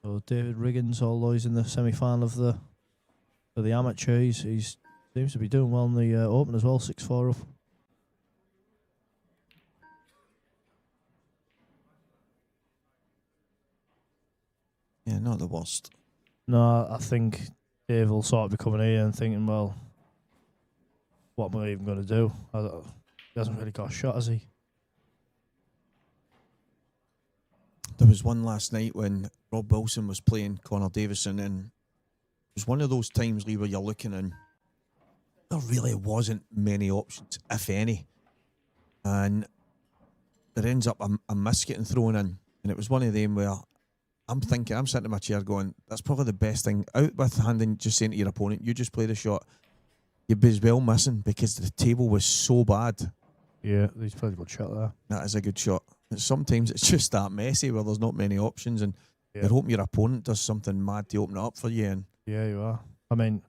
So David Riggins, although he's in the semi-final of the amateur, he seems to be doing well in the Open as well, 6-4 up. Yeah, not the worst. No, I think Dave will sort of be coming here and thinking, well, what am I even going to do? He hasn't really got a shot, has he? There was one last night when Rob Wilson was playing Connor Davison, and it was one of those times, Lee, where you're looking and there really wasn't many options, if any. And there ends up a miss getting thrown in. And it was one of them where I'm sitting in my chair going, that's probably the best thing. Out with handing, just saying to your opponent, you just played a shot. You'd be as well missing because the table was so bad. Yeah, he's played a good shot there. That is a good shot. And sometimes it's just that messy where there's not many options and you're hoping your opponent does something mad to open it up for you. And yeah, you are. I mean,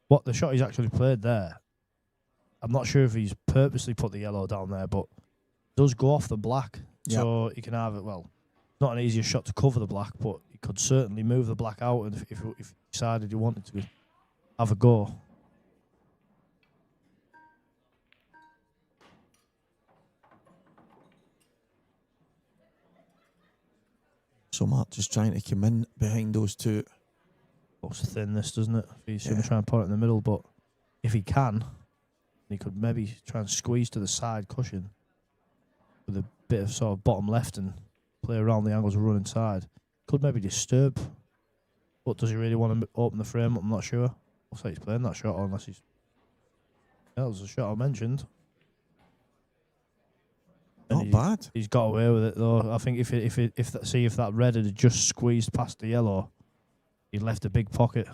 what the shot he's actually played there, I'm not sure if he's purposely put the yellow down there, but it does go off the black. Yep. So he can have it, well, not an easier shot to cover the black, but he could certainly move the black out and if he decided he wanted to have a go. So Mark just trying to come in behind those two. Looks thin, this, doesn't it? He's going to try and put it in the middle, but if he can, he could maybe try and squeeze to the side cushion with a bit of sort of bottom left and play around the angles of running side. Could maybe disturb, but does he really want to open the frame up? I'm not sure. Looks like he's playing that shot, unless he's... Yeah, that was the shot I mentioned. Not bad. He's got away with it though. I think if that red had just squeezed past the yellow, he'd left a big pocket.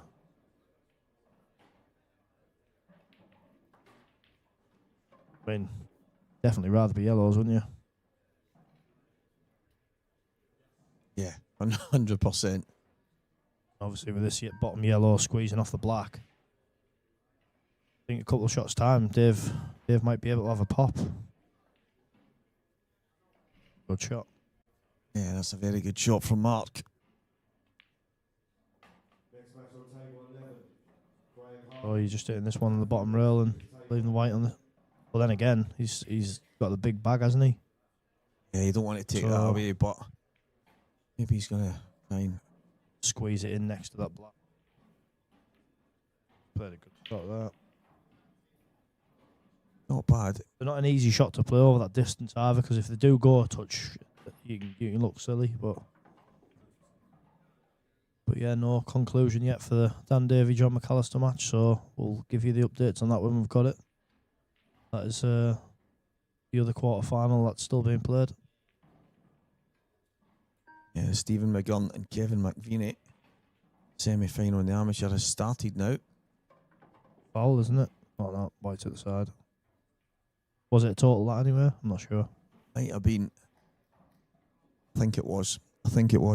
I mean, definitely rather be yellows, wouldn't you? Yeah, 100%. Obviously, with this bottom yellow squeezing off the black, I think a couple of shots time, Dave might be able to have a pop. Good shot. Yeah, that's a very good shot from Mark. Next match on table 11, Graham So you're just hitting this one on the bottom rail and leaving the white on the. Well, then again, he's got the big bag, hasn't he? Yeah, you don't want to take that away, but maybe he's going to try and squeeze it in next to that black. Played a good shot there. Not bad. They're not an easy shot to play over that distance either, because if they do go a touch, you can look silly, but yeah, no conclusion yet for the Dan Davy John McAllister match, so we'll give you the updates on that when we've got it. That is the other quarter-final that's still being played. Yeah, Stephen McGurn and Kevin McVeeny semi-final in the amateur has started now. Foul, isn't it? Oh, no, white to the side. Was it a total that anyway? I'm not sure. Might have been. I think it was.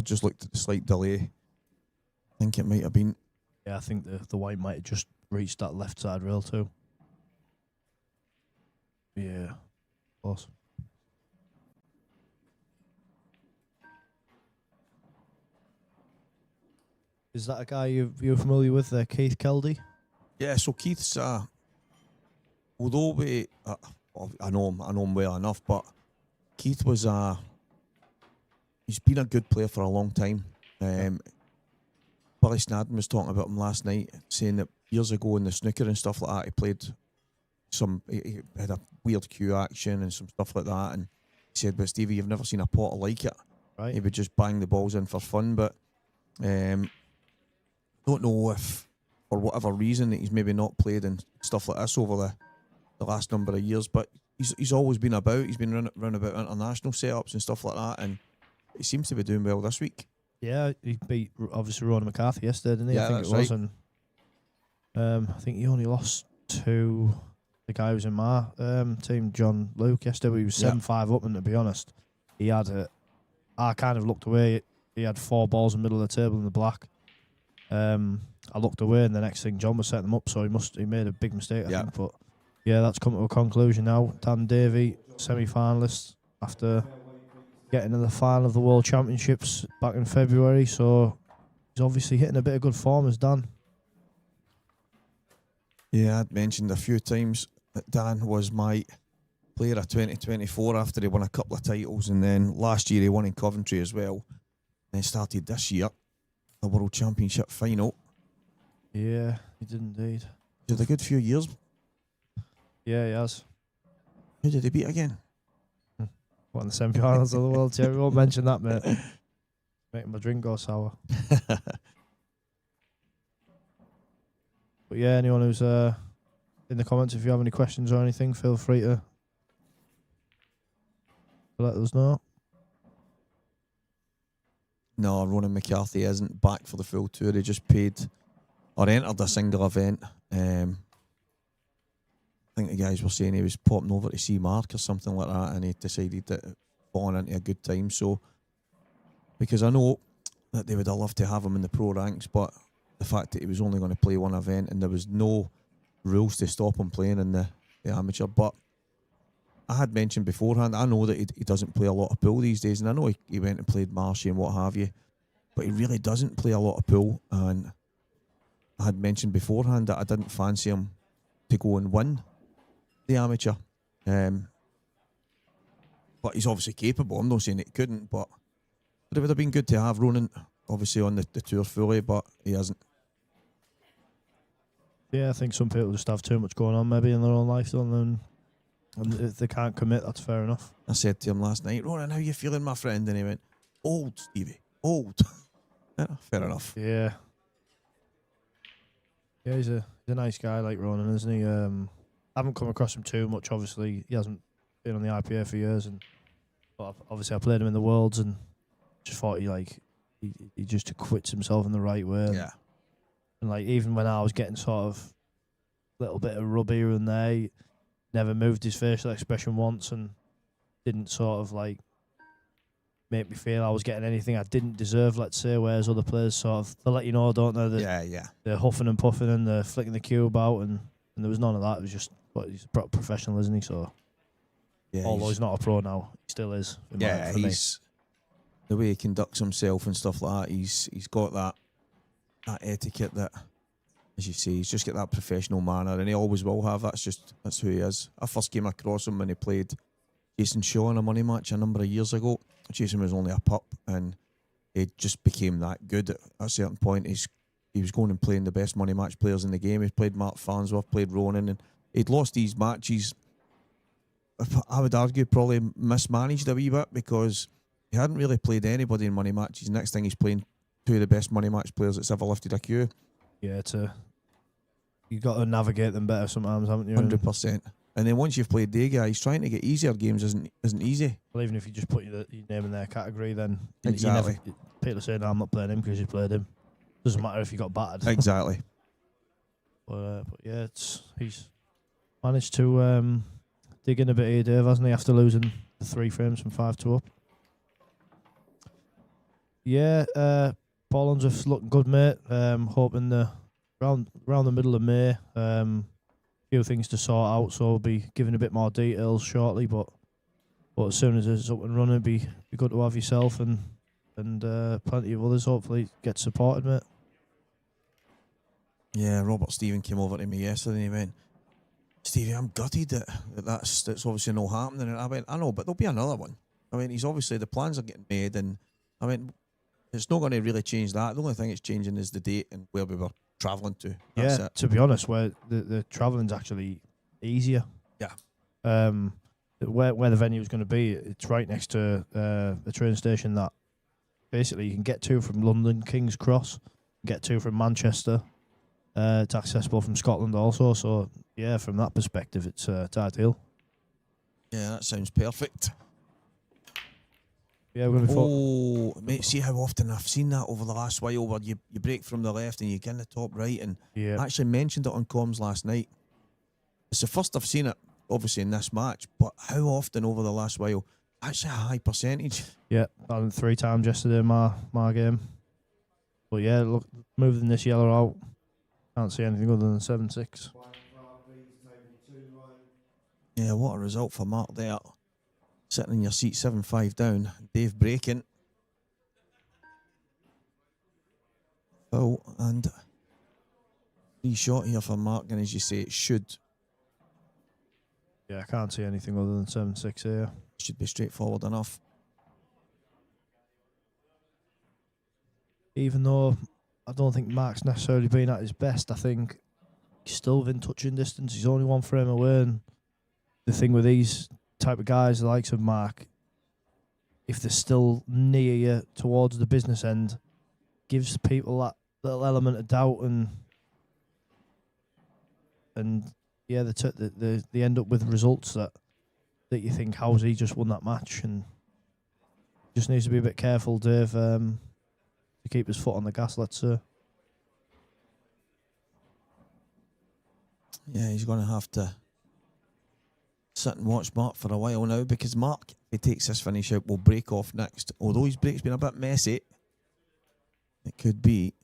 Just looked at the slight delay. I think it might have been. Yeah, I think the white might have just reached that left side rail too. Yeah, close. Is that a guy you're familiar with, Keith Keldy? Yeah, so Keith's, although I know him well enough, but Keith was he's been a good player for a long time. Billy Snadden was talking about him last night, saying that years ago in the snooker and stuff like that, he played he had a weird cue action and some stuff like that, and he said, but Stevie, you've never seen a potter like it. Right. He would just bang the balls in for fun, but don't know if, for whatever reason, that he's maybe not played and stuff like this over the last number of years, but he's always been about. He's been round about international setups and stuff like that, and he seems to be doing well this week. Yeah, he beat obviously Ronan McCarthy yesterday, didn't he? Yeah, I think that's it was, right. and I think he only lost to the guy who was in my team, John Luke, yesterday. But he was 7-5 up, and to be honest, he had I kind of looked away. He had 4 balls in the middle of the table in the black. I looked away, and the next thing John was setting them up, so he made a big mistake, I think. But yeah, that's come to a conclusion now. Dan Davy, semi-finalist after getting to the final of the World Championships back in February, so he's obviously hitting a bit of good form as Dan. Yeah, I'd mentioned a few times that Dan was my player of 2024 after he won a couple of titles, and then last year he won in Coventry as well. Then started this year, the World Championship final. Yeah, he did indeed. He had a good few years. Yeah, he has. Who did he beat again? What, in the semi-finals of the World Championship? We won't mention that, mate. Making my drink go sour. But yeah, anyone who's in the comments, if you have any questions or anything, feel free to let us know. No, Ronan McCarthy isn't back for the full tour. He just paid or entered a single event. I think the guys were saying he was popping over to see Mark or something like that, and he decided that it fallen into a good time. So, because I know that they would have loved to have him in the pro ranks, but the fact that he was only going to play one event and there was no rules to stop him playing in the amateur. But I had mentioned beforehand, I know that he doesn't play a lot of pool these days, and I know he went and played Marshy and what have you, but he really doesn't play a lot of pool. And I had mentioned beforehand that I didn't fancy him to go and win the amateur. But he's obviously capable. I'm not saying he couldn't, but it would have been good to have Ronan obviously on the tour fully, but he hasn't. Yeah, I think some people just have too much going on maybe in their own life, don't they? And if they can't commit, that's fair enough. I said to him last night, Ronan, how you feeling, my friend? And he went, old, Stevie, old. Yeah, fair enough. Yeah. Yeah, he's a nice guy like Ronan, isn't he? I haven't come across him too much, obviously. He hasn't been on the IPA for years, but obviously I played him in the Worlds and just thought he just acquits himself in the right way. Yeah. And like even when I was getting sort of a little bit of rub here and there, he never moved his facial expression once and didn't sort of like make me feel I was getting anything I didn't deserve, let's say, whereas other players sort of, they let you know, don't they? They're huffing and puffing and they're flicking the cube out, and there was none of that. It was just, he's a proper professional, isn't he? So, yeah, although he's not a pro now, he still is. Yeah, he's the way he conducts himself and stuff like that. He's got that etiquette that as you say, he's just got that professional manner, and he always will have. That's who he is. I first came across him when he played Jason Shaw in a money match a number of years ago. Jason was only a pup, and he just became that good at a certain point. He was going and playing the best money match players in the game. He played Mark Farnsworth, played Ronan, and he'd lost these matches. I would argue probably mismanaged a wee bit, because he hadn't really played anybody in money matches. Next thing, he's playing two of the best money match players that's ever lifted a cue. Yeah, you've got to navigate them better sometimes, haven't you? 100%. And then once you've played the guys, trying to get easier games isn't easy. Well, even if you just put your name in their category, then Exactly. People say, "No, I'm not playing him because you played him." Doesn't matter if you got battered. Exactly. But yeah, he's managed to dig in a bit here, Dave, hasn't he? After losing the 3 frames from 5-2 up. Yeah, Paul Unsworth's looking good, mate. Hoping around the middle of May, few things to sort out, so we'll be giving a bit more details shortly. But as soon as it's up and running, it'd be good to have yourself and plenty of others hopefully get supported, mate. Yeah, Robert Stephen came over to me yesterday and he went, "Stevie, I'm gutted that's obviously not happening." And I went, "I know, but there'll be another one." I mean, he's obviously, the plans are getting made, and I went, it's not going to really change that. The only thing it's changing is the date and where we were travelling to. That's it. To be honest, where the travelling's actually easier. Yeah. Where the venue is going to be, it's right next to the train station that basically you can get to from London, King's Cross, get to from Manchester. It's accessible from Scotland also, so yeah, from that perspective, it's ideal. Yeah, that sounds perfect. Yeah, we're going to be Oh, mate, see how often I've seen that over the last while, where you break from the left and you get in the top right, and I actually mentioned it on comms last night. It's the first I've seen it, obviously, in this match, but how often over the last while? Actually a high percentage. Yeah, I done 3 times yesterday in my game. But yeah, look, moving this yellow out, can't see anything other than 7-6. Yeah, what a result for Mark there. Sitting in your seat, 7-5 down. Dave breaking. Oh, and 3 shot here for Mark, and as you say, it should Yeah, I can't see anything other than 7-6 here. be straightforward enough. Even though I don't think Mark's necessarily been at his best, I think he's still within touching distance. He's only 1 frame away, and the thing with these type of guys, the likes of Mark, if they're still near you towards the business end, gives people that little element of doubt, and yeah, they end up with results that you think, how's he just won that match? And just needs to be a bit careful, Dave, to keep his foot on the gas, let's say. Yeah, he's going to have to sit and watch Mark for a while now, because Mark, if he takes this finish out, will break off next. Although his break's been a bit messy, it could be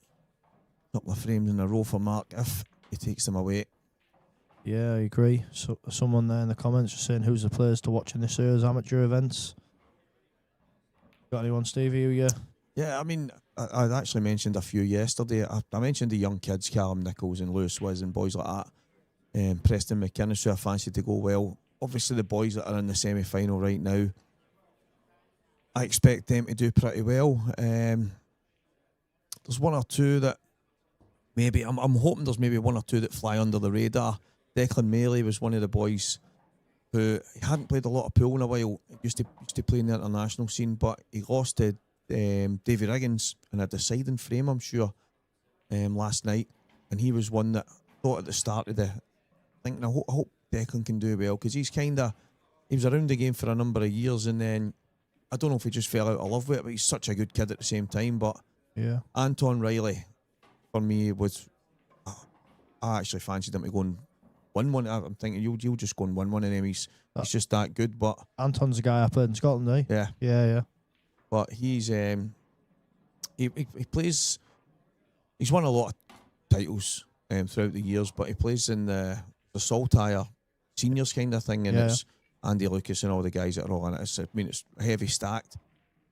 a couple of frames in a row for Mark if he takes them away. Yeah, I agree. So someone there in the comments just saying, who's the players to watch in this year's amateur events? Got anyone, Stevie? Who you? Yeah, I mean, I actually mentioned a few yesterday. I mentioned the young kids, Callum Nichols and Lewis Wiz and boys like that. Preston McInnes, who I fancy to go well. Obviously, the boys that are in the semi-final right now, I expect them to do pretty well. There's 1 or 2 that maybe, I'm hoping there's maybe 1 or 2 that fly under the radar. Declan Maley was one of the boys who he hadn't played a lot of pool in a while. He used to play in the international scene, but he lost to Davy Riggins in a deciding frame, I'm sure, last night. And he was one that I thought at the start of the thinking, I hope Declan can do well, because he was around the game for a number of years, and then I don't know if he just fell out of love with it, but he's such a good kid at the same time. But Yeah. Anton Riley, for me, was, I actually fancied him to go and win one. I'm thinking you'll just go and win one of them. He's just that good. But Anton's the guy I played in Scotland, eh? yeah, Yeah. but he's he plays. He's won a lot of titles throughout the years, but he plays in the Saltire seniors kind of thing, and it's Andy Lucas and all the guys that are all in it. It's heavy stacked,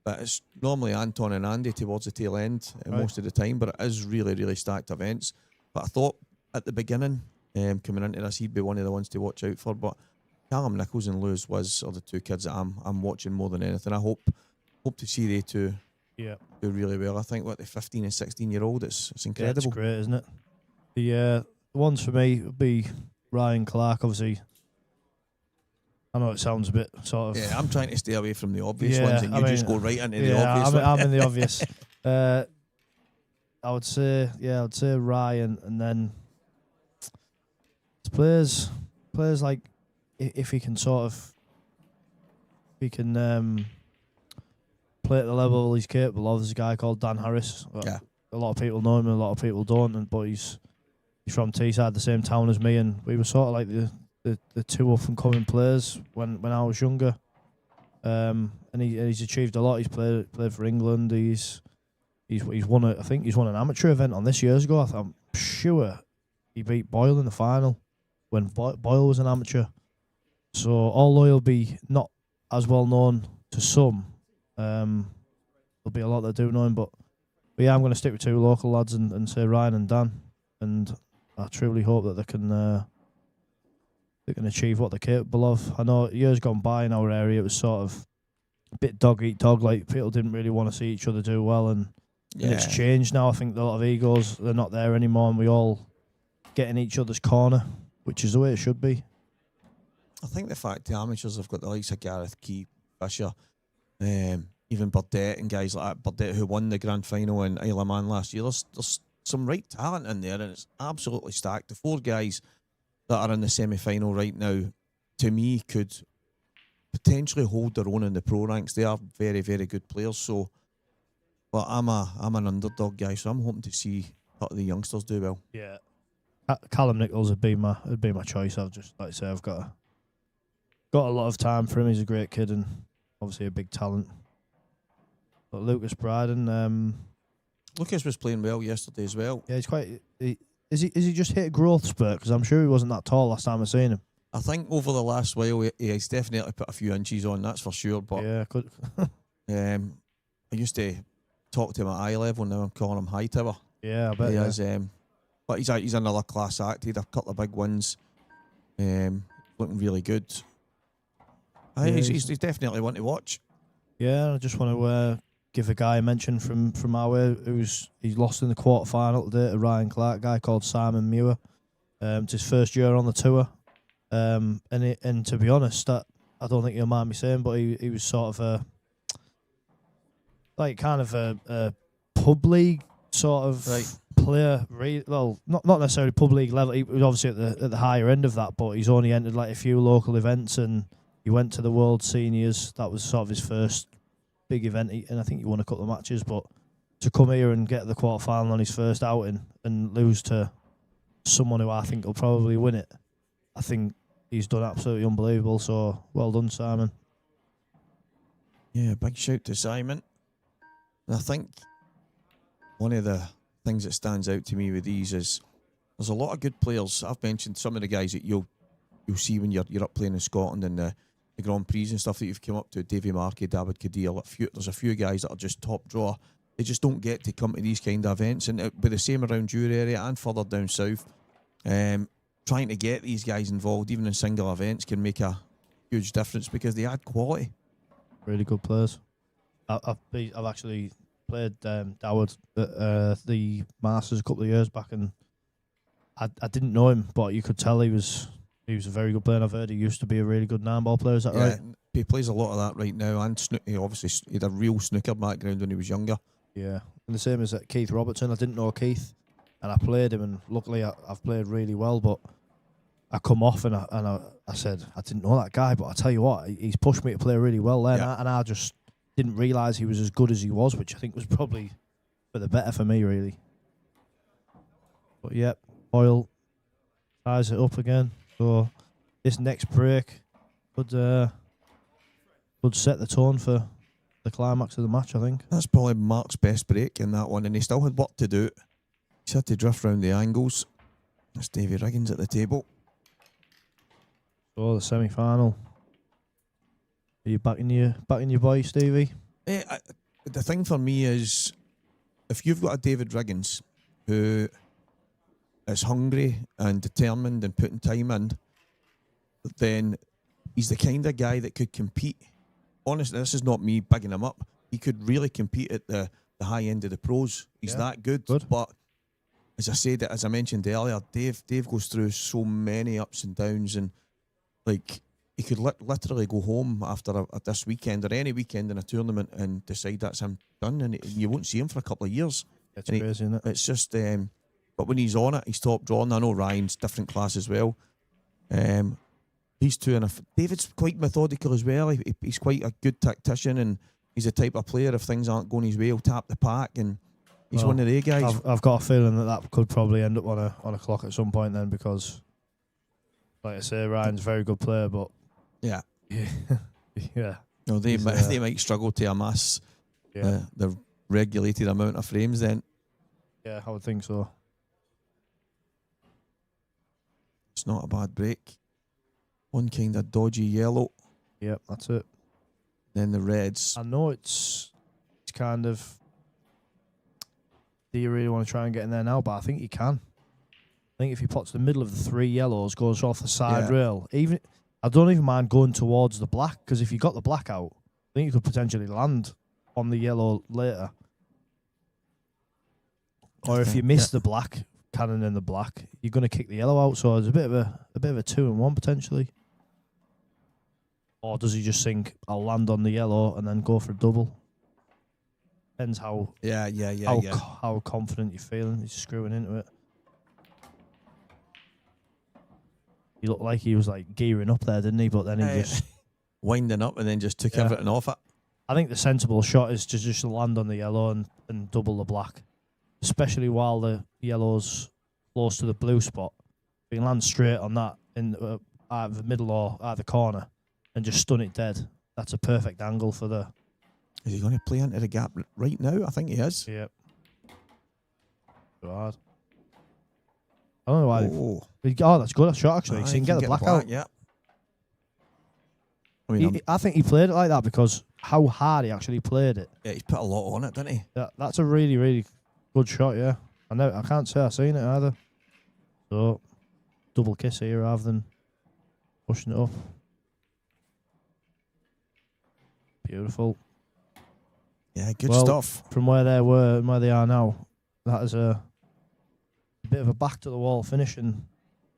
but it's normally Anton and Andy towards the tail end most of the time. But it is really, really stacked events. But I thought at the beginning, coming into this, he'd be one of the ones to watch out for. But Callum Nichols and Lewis Wiz are the two kids that I'm watching more than anything. I hope to see they two do really well. I think the 15 and 16-year-old, it's incredible. Yeah, it's great, isn't it? The ones for me would be Ryan Clark, obviously. I know it sounds a bit sort of... Yeah, I'm trying to stay away from the obvious ones, and you just go right into the obvious one. I'm in the obvious. I would say Ryan, and then players like if he can play at the level he's capable of. There's a guy called Dan Harris. Yeah. A lot of people know him, and a lot of people don't. But he's from Teesside, the same town as me, and we were sort of like the two up and coming players when I was younger. And he's achieved a lot. He's played for England. He's won I think he's won an amateur event on this year's ago. I'm sure he beat Boyle in the final when Boyle was an amateur. So although he'll be not as well known to some, there'll be a lot that do know him. But yeah, I'm going to stick with two local lads and say Ryan and Dan, and I truly hope that they can achieve what they're capable of. I know years gone by in our area, it was sort of a bit dog eat dog. Like people didn't really want to see each other do well, and it's changed now. I think a lot of egos, they're not there anymore, and we all get in each other's corner, which is the way it should be. I think the fact the amateurs have got the likes of Gareth Key, Fisher, even Burdett and guys like that. Burdett, who won the grand final in Isle of Man last year. There's some right talent in there, and it's absolutely stacked. The four guys that are in the semi-final right now, to me, could potentially hold their own in the pro ranks. They are very, very good players. So, but I'm an underdog guy, so I'm hoping to see a lot of the youngsters do well. Yeah, Callum Nichols would be my choice. I've just like I say, I've got a lot of time for him. He's a great kid and obviously a big talent. But Lucas Bryden, Lucas was playing well yesterday as well. Yeah, he's quite. Is he just hit a growth spurt? Because I'm sure he wasn't that tall last time I seen him. I think over the last while he's definitely put a few inches on, that's for sure. But yeah, could. I used to talk to him at eye level. Now I'm calling him high tower. Yeah, I bet he is. But he's another class act. He had a couple of big wins. Looking really good. He's definitely one to watch. Yeah, I just want to give a guy a mention from our way he's lost in the quarterfinal today to Ryan Clark, a guy called Simon Muir. It's his first year on the tour, and to be honest, that I don't think you'll mind me saying, but he was sort of a pub league sort of player. Well, not necessarily pub league level. He was obviously at the higher end of that, but he's only entered like a few local events, and he went to the World Seniors. That was sort of his first big event, and I think he won a couple of matches. But to come here and get the quarterfinal on his first outing and lose to someone who I think will probably win it, I think he's done absolutely unbelievable. So well done, Simon. Yeah, big shout to Simon. And I think one of the things that stands out to me with these is there's a lot of good players. I've mentioned some of the guys that you'll see when you're up playing in Scotland and the Grand Prix and stuff that you've come up to. Davy Markey, David Kadir. There's a few guys that are just top draw. They just don't get to come to these kind of events, and it'll be the same around your area and further down south. Trying to get these guys involved, even in single events, can make a huge difference because they add quality. Really good players. I've actually played Doward at the Masters a couple of years back, and I didn't know him, but you could tell he was a very good player. And I've heard he used to be a really good nine-ball player. Is that right? He plays a lot of that right now, and he obviously had a real snooker background when he was younger. Yeah, and the same as Keith Robertson. I didn't know Keith, and I played him, and luckily I've played really well. But I come off and I said I didn't know that guy, but I tell you what, he's pushed me to play really well there, and I just didn't realise he was as good as he was, which I think was probably for the better for me, really. But yep, Boyle ties it up again. So this next break would set the tone for the climax of the match, I think. That's probably Mark's best break in that one, and he still had work to do. He's had to drift round the angles. That's Davy Riggins at the table. So the semi-final. Are you backing your boy, Stevie? The thing for me is, if you've got a David Riggins who is hungry and determined and putting time in, then he's the kind of guy that could compete. Honestly, this is not me bigging him up. He could really compete at the high end of the pros. He's that good. But as I said, as I mentioned earlier, Dave goes through so many ups and downs, and like he could literally go home after this weekend or any weekend in a tournament and decide that's him done, and you won't see him for a couple of years. It's crazy, isn't it? It's just, but when he's on it, he's top drawing. I know Ryan's different class as well. These two, and David's quite methodical as well. He's quite a good tactician, and he's the type of player, if things aren't going his way, he'll tap the pack, and he's one of the guys. I've got a feeling that could probably end up on a clock at some point then, because, like I say, Ryan's a very good player, but yeah. No, they might struggle to amass the regulated amount of frames then. Yeah, I would think so. It's not a bad break. One kind of dodgy yellow. Yep, that's it. Then the reds. I know it's kind of, do you really want to try and get in there now? But I think you can. I think if he puts the middle of the three yellows, goes off the side rail, I don't even mind going towards the black, because if you got the black out, I think you could potentially land on the yellow later. Or if you miss the black, cannon in the black, you're going to kick the yellow out. So it's a bit of a 2-in-1 potentially. Or does he just think, I'll land on the yellow and then go for a double? Depends how how confident you're feeling. He's screwing into it. He looked like he was like gearing up there, didn't he? But then he just winding up and then just took everything off it. I think the sensible shot is to just land on the yellow and double the black, especially while the yellow's close to the blue spot. If you land straight on that in either the middle or either corner and just stun it dead, that's a perfect angle for the... Is he going to play into the gap right now? I think he is. Yep. Too hard. I don't know why. Oh, that's good. That's shot actually. So you can get the black out. Yeah. I mean, I think he played it like that because how hard he actually played it. Yeah, he's put a lot on it, didn't he? Yeah, that's a really, really good shot. Yeah, I can't say I've seen it either. So, double kiss here rather than pushing it up. Beautiful. Yeah, good stuff. From where they were and where they are now, that is a bit of a back to the wall finish, and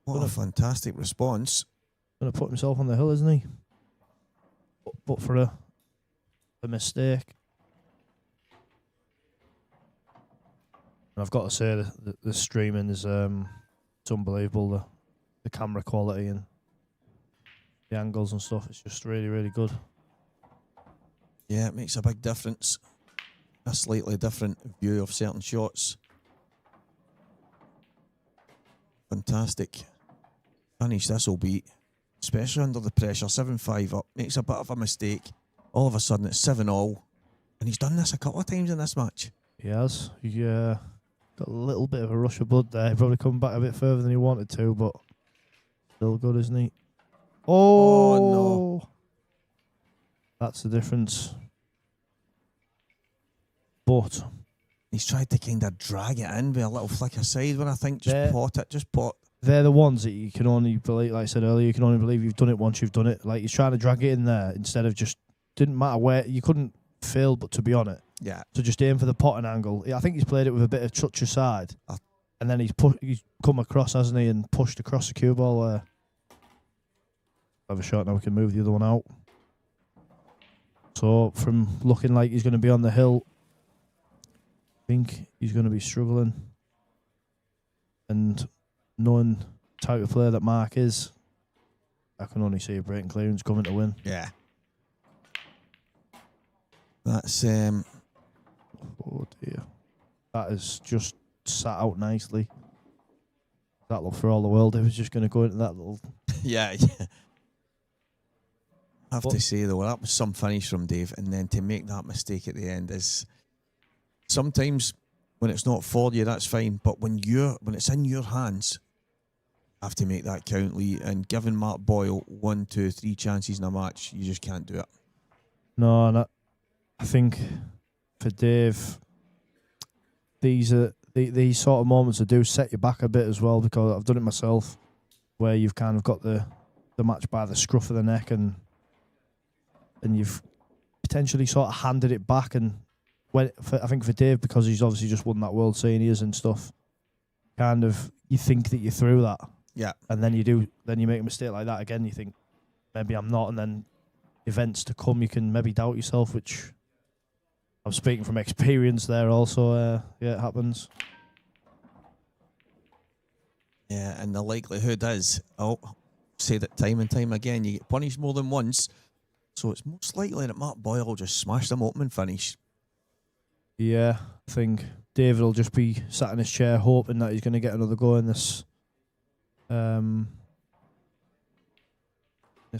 what a fantastic response. Going to put himself on the hill, isn't he? But for a mistake. And I've got to say the streaming is it's unbelievable. The camera quality and the angles and stuff. It's just really, really good. Yeah, it makes a big difference. A slightly different view of certain shots. Fantastic finish this will be, especially under the pressure. 7-5 up, makes a bit of a mistake. All of a sudden it's 7-all, and he's done this a couple of times in this match. He has. He got a little bit of a rush of blood there. He probably come back a bit further than he wanted to, but still good, isn't he? Oh no! That's the difference. But he's tried to kind of drag it in with a little flick aside when I think just pot. They're the ones that you can only believe, like I said earlier, you can only believe you've done it once you've done it. Like he's trying to drag it in there instead of just, didn't matter where, you couldn't fail but to be on it. Yeah. So just aim for the potting angle. I think he's played it with a bit of touch aside. And then he's come across, hasn't he, and pushed across the cue ball there. Have a shot now, we can move the other one out. So from looking like he's going to be on the hill, I think he's going to be struggling. And knowing the type of player that Mark is, I can only see a breaking clearance coming to win. Yeah. That's oh dear. That is just sat out nicely. That looked for all the world. It was just going to go into that little... yeah. I have to say though, that was some finish from Dave, and then to make that mistake at the end is... Sometimes when it's not for you, that's fine. But when it's in your hands, you have to make that count, Lee. And giving Mark Boyle 1, 2, 3 chances in a match, you just can't do it. No, and I think for Dave, these are these sort of moments that do set you back a bit as well, because I've done it myself, where you've kind of got the match by the scruff of the neck and you've potentially sort of handed it back. And I think for Dave, because he's obviously just won that World Seniors and stuff, kind of you think that you're through that. Yeah. And then you make a mistake like that again, you think, maybe I'm not, and then events to come, you can maybe doubt yourself, which I'm speaking from experience there also. Yeah, it happens. Yeah, and the likelihood is, I'll say that time and time again, you get punished more than once, so it's most likely that Mark Boyle will just smash them open and finish. Yeah, I think David will just be sat in his chair hoping that he's going to get another go in this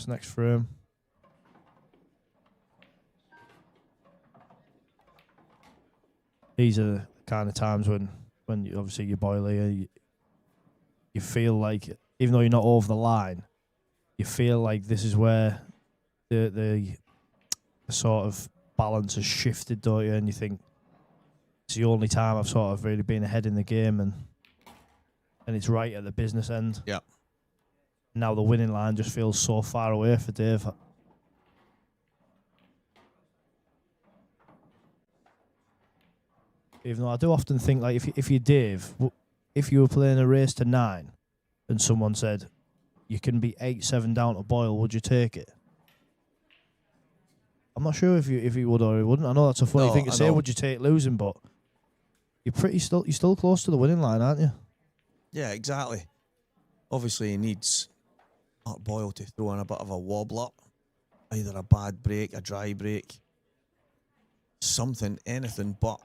next frame. These are the kind of times when you, obviously you're Boyle, you feel like, even though you're not over the line, you feel like this is where the sort of balance has shifted, don't you? And you think, it's the only time I've sort of really been ahead in the game, and it's right at the business end. Yeah. Now the winning line just feels so far away for Dave. Even though I do often think, like, if you're Dave, if you were playing a race to 9 and someone said you can be 8-7 down to Boyle, would you take it? I'm not sure if you would or you wouldn't. I know that's a funny thing to say. Would you take losing? But you're still close to the winning line, aren't you? Yeah, exactly. Obviously, he needs Mark Boyle to throw in a bit of a wobble up, either a bad break, a dry break, something, anything. But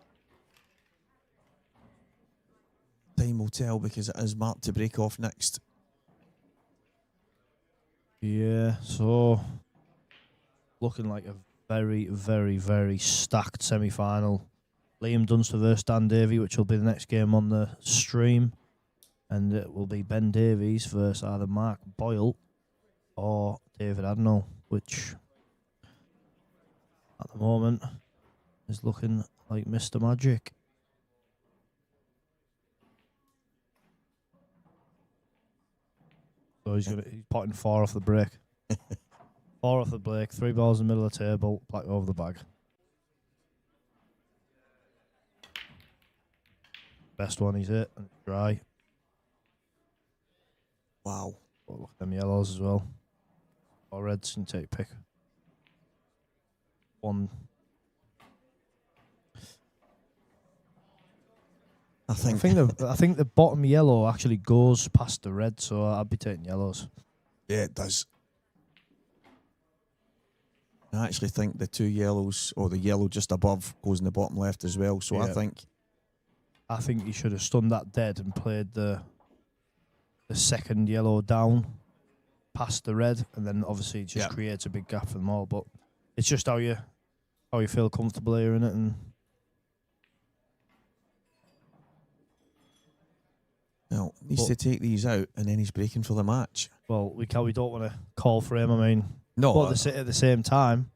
time will tell, because it is Mark to break off next. Yeah. So looking like a very, very, very stacked semi-final. Liam Dunster versus Dan Davy, which will be the next game on the stream. And it will be Ben Davies versus either Mark Boyle or David Adnall, which at the moment is looking like Mr. Magic. So he's potting 4 off the break. 4 off the break, 3 balls in the middle of the table, black over the bag. Best one he's hit, and it's dry. Wow. Oh, look at them yellows as well. Or reds, and take pick. One. I think the bottom yellow actually goes past the red, so I'd be taking yellows. Yeah, it does. I actually think the 2 yellows, or the yellow just above, goes in the bottom left as well. So yeah. I think he should have stunned that dead and played the second yellow down past the red, and then obviously it just creates a big gap for them all. But it's just how you feel comfortable here in it. And well, needs to take these out, and then he's breaking for the match. Well, we don't want to call for him. I mean, no. But at the same time,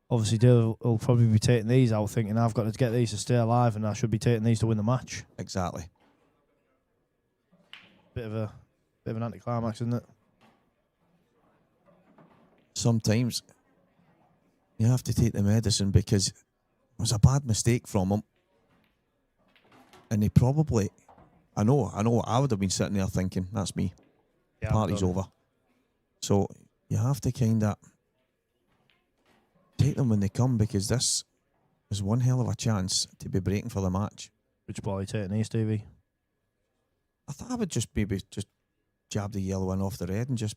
obviously Dale will probably be taking these out, thinking I've got to get these to stay alive, and I should be taking these to win the match. Exactly. Bit of an anticlimax, isn't it? Sometimes you have to take the medicine, because it was a bad mistake from him, and he probably, I know, I would have been sitting there thinking, that's me. Yeah, Party's over. So you have to kind of take them when they come, because this is one hell of a chance to be breaking for the match. Which ball are you taking these, Davey? I thought I would just maybe jab the yellow in off the red and just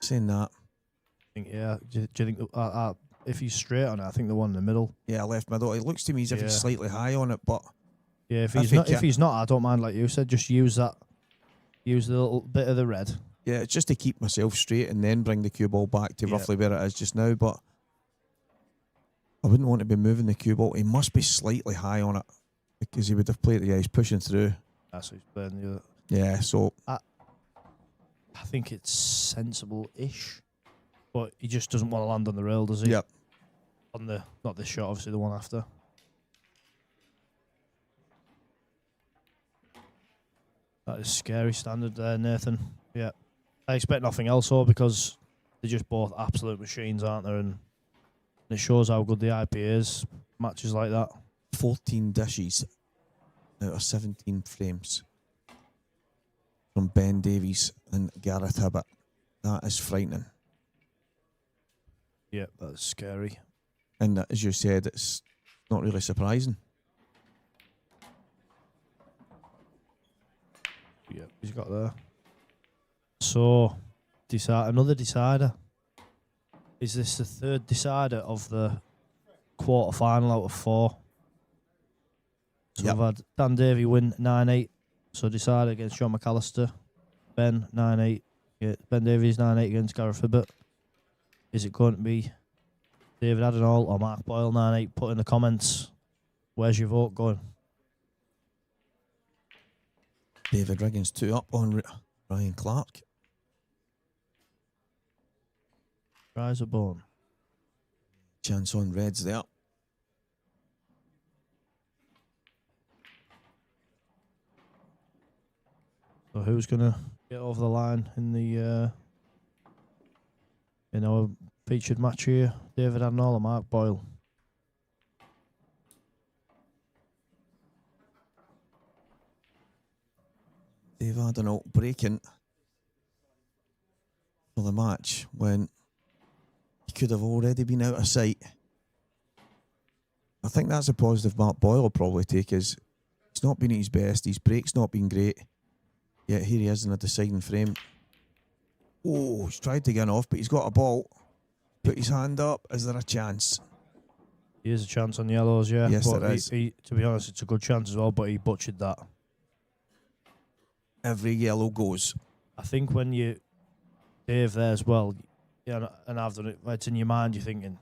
saying that. Do you think if he's straight on it, I think the one in the middle. Yeah, left middle. It looks to me as if he's slightly high on it, but yeah, if he's not, I don't mind. Like you said, just use the little bit of the red. Yeah, it's just to keep myself straight and then bring the cue ball back to roughly where it is just now. But I wouldn't want to be moving the cue ball. He must be slightly high on it, because he would have played. Yeah, he's pushing through. That's what he's playing the other. Yeah, so I think it's sensible-ish, but he just doesn't want to land on the rail, does he? Yep. On not this shot, obviously the one after. That is scary standard there, Nathan. Yeah. I expect nothing else, though, because they're just both absolute machines, aren't they? And it shows how good the IPA is. Matches like that. 14 dishes out of 17 frames from Ben Davies and Gareth Hibbett. That is frightening. Yeah, that's scary. And as you said, it's not really surprising. Yeah, he's got there. So, another decider. Is this the third decider of the quarter-final out of 4? So Yep. we've had Dan Davy win 9-8. So decider against John McAllister. Ben 9-8. Yeah, Ben Davies 9-8 against Gareth Hibbett. Is it going to be David Adenall or Mark Boyle 9-8? Put in the comments. Where's your vote going? David Riggins 2 up on Ryan Clark. Rise of Bone. Chance on Reds there. So who's going to get over the line in the in our featured match here? David Adenall or Mark Boyle? Dave Adenall breaking for the match when he could have already been out of sight. I think that's a positive Mark Boyle will probably take, is he's not been at his best, his break's not been great, yet here he is in a deciding frame. Oh, he's tried to get off, but he's got a ball. Put his hand up. Is there a chance? He is a chance on yellows, yeah. Yes, but there is. He, to be honest, it's a good chance as well, but he butchered that. Every yellow goes. I think when you Dave there as well, yeah, and I've done it, it's in your mind, you're thinking,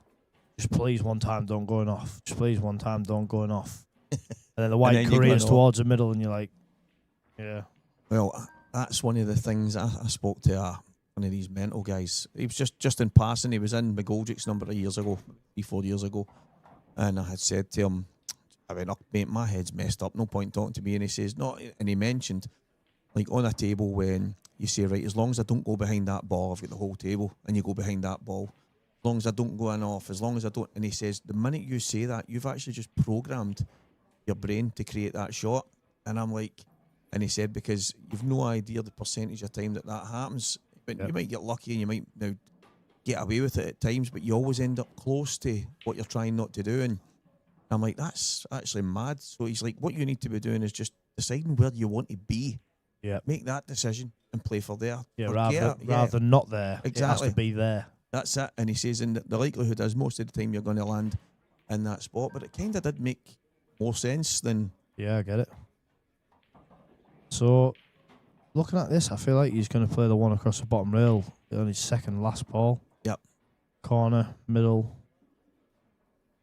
just please one time don't going off. Just please one time don't going off. And then the white careers towards the middle and you're like, yeah. Well, that's one of the things I spoke to one of these mental guys. He was just in passing. He was in McGoldrick's number of years ago, 3-4 years ago. And I had said to him, I went, oh, mate, my head's messed up. No point talking to me. And he says, no. And he mentioned, like on a table when you say, right, as long as I don't go behind that ball, I've got the whole table, and you go behind that ball. As long as I don't go in off, as long as I don't. And he says, the minute you say that, you've actually just programmed your brain to create that shot. And I'm like, and he said, because you've no idea the percentage of time that happens. But you might get lucky and you might now get away with it at times, but you always end up close to what you're trying not to do. And I'm like, that's actually mad. So he's like, what you need to be doing is just deciding where you want to be. Yeah. Make that decision and play for there. Yeah, rather than not there. Exactly. It has to be there. That's it. And he says, and the likelihood is most of the time you're going to land in that spot. But it kind of did make more sense than... Yeah, I get it. So, looking at this, I feel like he's going to play the one across the bottom rail on his second last ball. Yep. Corner, middle.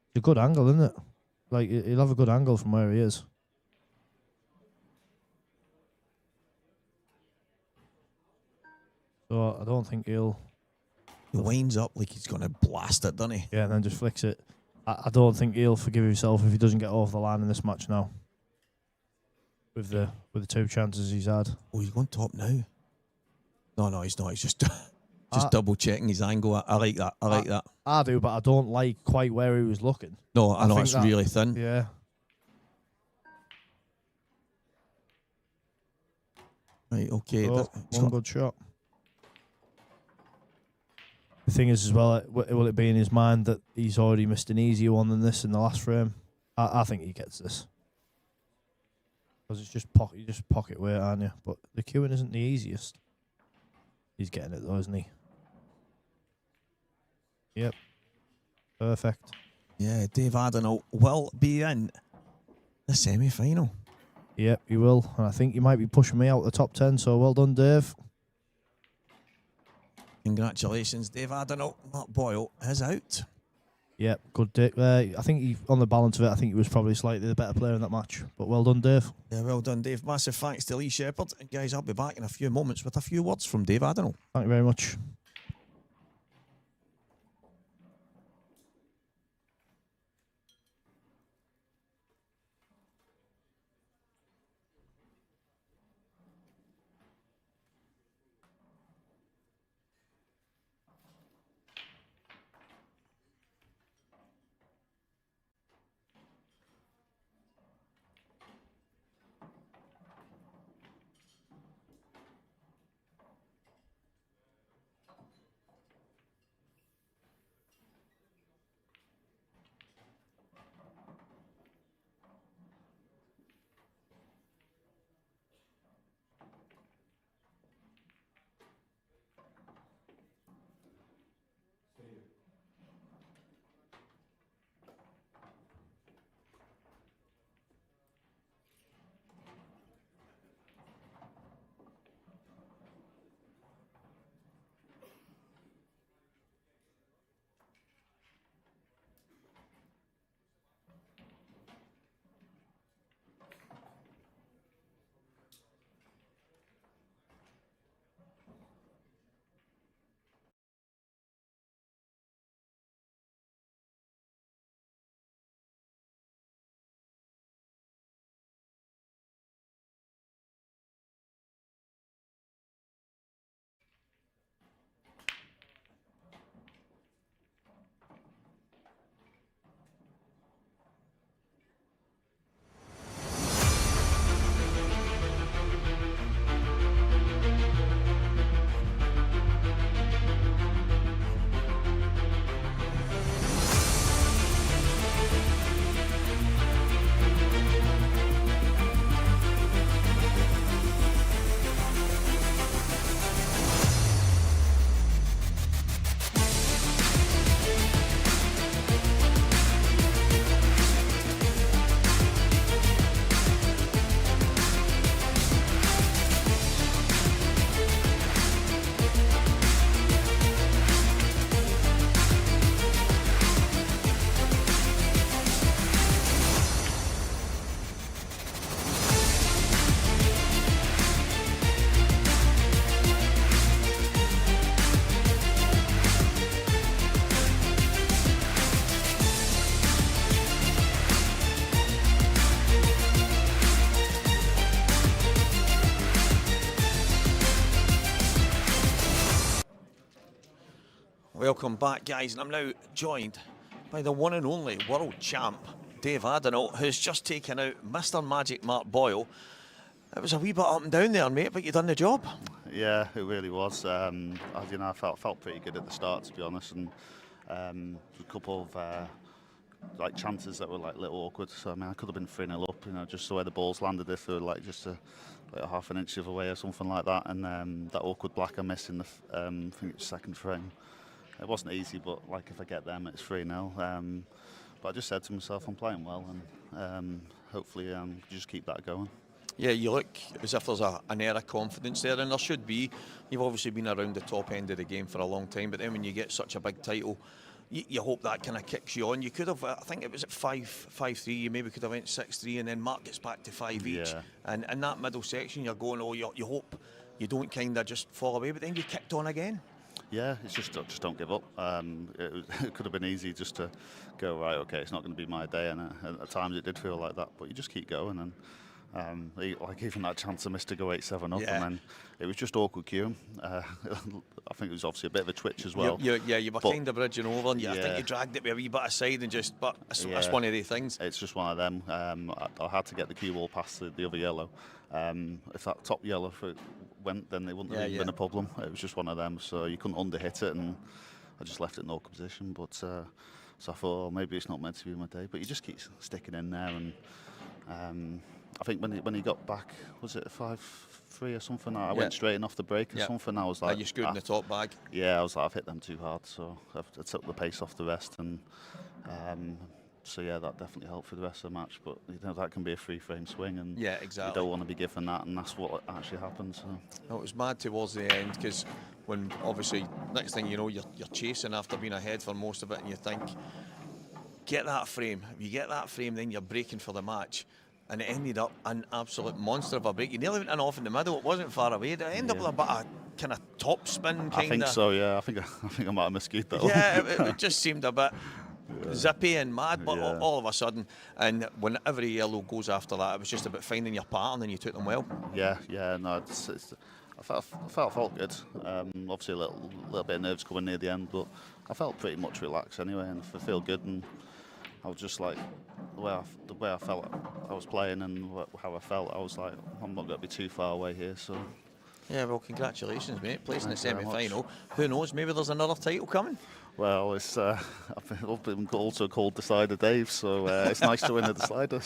It's a good angle, isn't it? Like, he'll have a good angle from where he is. So, I don't think he'll... He winds up like he's going to blast it, doesn't he? Yeah, and then just flicks it. I don't think he'll forgive himself if he doesn't get over the line in this match now. With the 2 chances he's had. Oh, he's going top now. No, he's not. He's just double checking his angle. I like that. I like that. I do, but I don't like quite where he was looking. No, I know it's really thin. Yeah. Right, okay. Oh, one good shot. The thing is as well, will it be in his mind that he's already missed an easier one than this in the last frame? I think he gets this. Because it's just pocket weight, aren't you? But the queuing isn't the easiest. He's getting it though, isn't he? Yep. Perfect. Yeah, Dave Adenall will be in the semi-final. Yep, he will. And I think he might be pushing me out the top 10, so well done, Dave. Congratulations, Dave Adenall. Mark Boyle is out. Yep, good Dick there. I think on the balance of it, I think he was probably slightly the better player in that match. But well done, Dave. Yeah, well done, Dave. Massive thanks to Lee Shepherd. And guys, I'll be back in a few moments with a few words from Dave Adenall. Thank you very much. Welcome back, guys, and I'm now joined by the one and only world champ, Dave Adenaught, who's just taken out Mr. Magic Mark Boyle. It was a wee bit up and down there, mate, but you done the job. Yeah, it really was. I felt pretty good at the start, to be honest, and a couple of chances that were like a little awkward. So I mean, I could have been 3-0 up, just the way the balls landed, if they were like just a half an inch of away or something like that, and that awkward black I missed in the I think it was second frame. It wasn't easy, but like if I get them, it's 3-0. But I just said to myself, I'm playing well, and hopefully just keep that going. Yeah, you look as if there's an air of confidence there, and there should be. You've obviously been around the top end of the game for a long time, but then when you get such a big title, you hope that kind of kicks you on. You could have, I think it was at 5-3, you maybe could have went 6-3, and then Mark gets back to 5 each. Yeah. And in that middle section, you're going, you hope you don't kind of just fall away, but then you kicked on again. Yeah, it's just don't give up. It could have been easy just to go, right, okay, it's not going to be my day, and at times it did feel like that, but you just keep going, and like even that chance I missed to go 8-7 up, Yeah. And then it was just awkward cueing. I think it was obviously a bit of a twitch as well. You were kind of bridging over, and I think Yeah. you dragged it with a wee bit aside, and but it's Yeah. one of the things. It's just one of them. I had to get the cue ball past the other yellow. If that top yellow went, then it wouldn't have even been a problem. It was just one of them, so you couldn't underhit it, and I just left it in awkward position. But so I thought, maybe it's not meant to be my day. But you just keep sticking in there, and I think when he got back, was it 5-3 or something? I went straight in off the break or something. I was like, you screwed in the top bag. Yeah, I was like, I've hit them too hard, so I took the pace off the rest, and so yeah, that definitely helped for the rest of the match. But that can be a 3-frame swing, and Yeah, exactly. you don't want to be given that, and that's what actually happened. So No, it was mad towards the end, because when obviously next thing you know, you're chasing after being ahead for most of it, and you think, get that frame. If you get that frame, then you're breaking for the match. And it ended up an absolute monster of a break. You nearly went off in the middle. It wasn't far away. It ended up with a bit of kind of top spin kind of. I think so. Yeah, I think I might have miscued that. Yeah, it just seemed a bit zippy and mad, but all of a sudden, and when every yellow goes after that, it was just about finding your pattern, and you took them well. Yeah, no, I felt good. Obviously a little bit of nerves coming near the end, but I felt pretty much relaxed anyway, and I feel good. And I was just like, the way I felt I was playing and how I felt, I was like, I'm not going to be too far away here. So Yeah, well, congratulations, mate. Placing the Thank you very semi-final. Who knows? Maybe there's another title coming. well, it's I've been also called Decider Dave, so it's nice to win a Decider.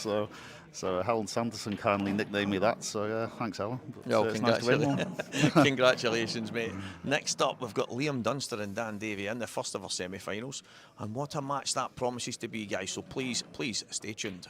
So Helen Sanderson kindly nicknamed me that. So yeah, thanks, Helen. But, it's nice to win one. Congratulations, mate. Next up, we've got Liam Dunster and Dan Davy in the first of our semi-finals, and what a match that promises to be, guys. So please stay tuned.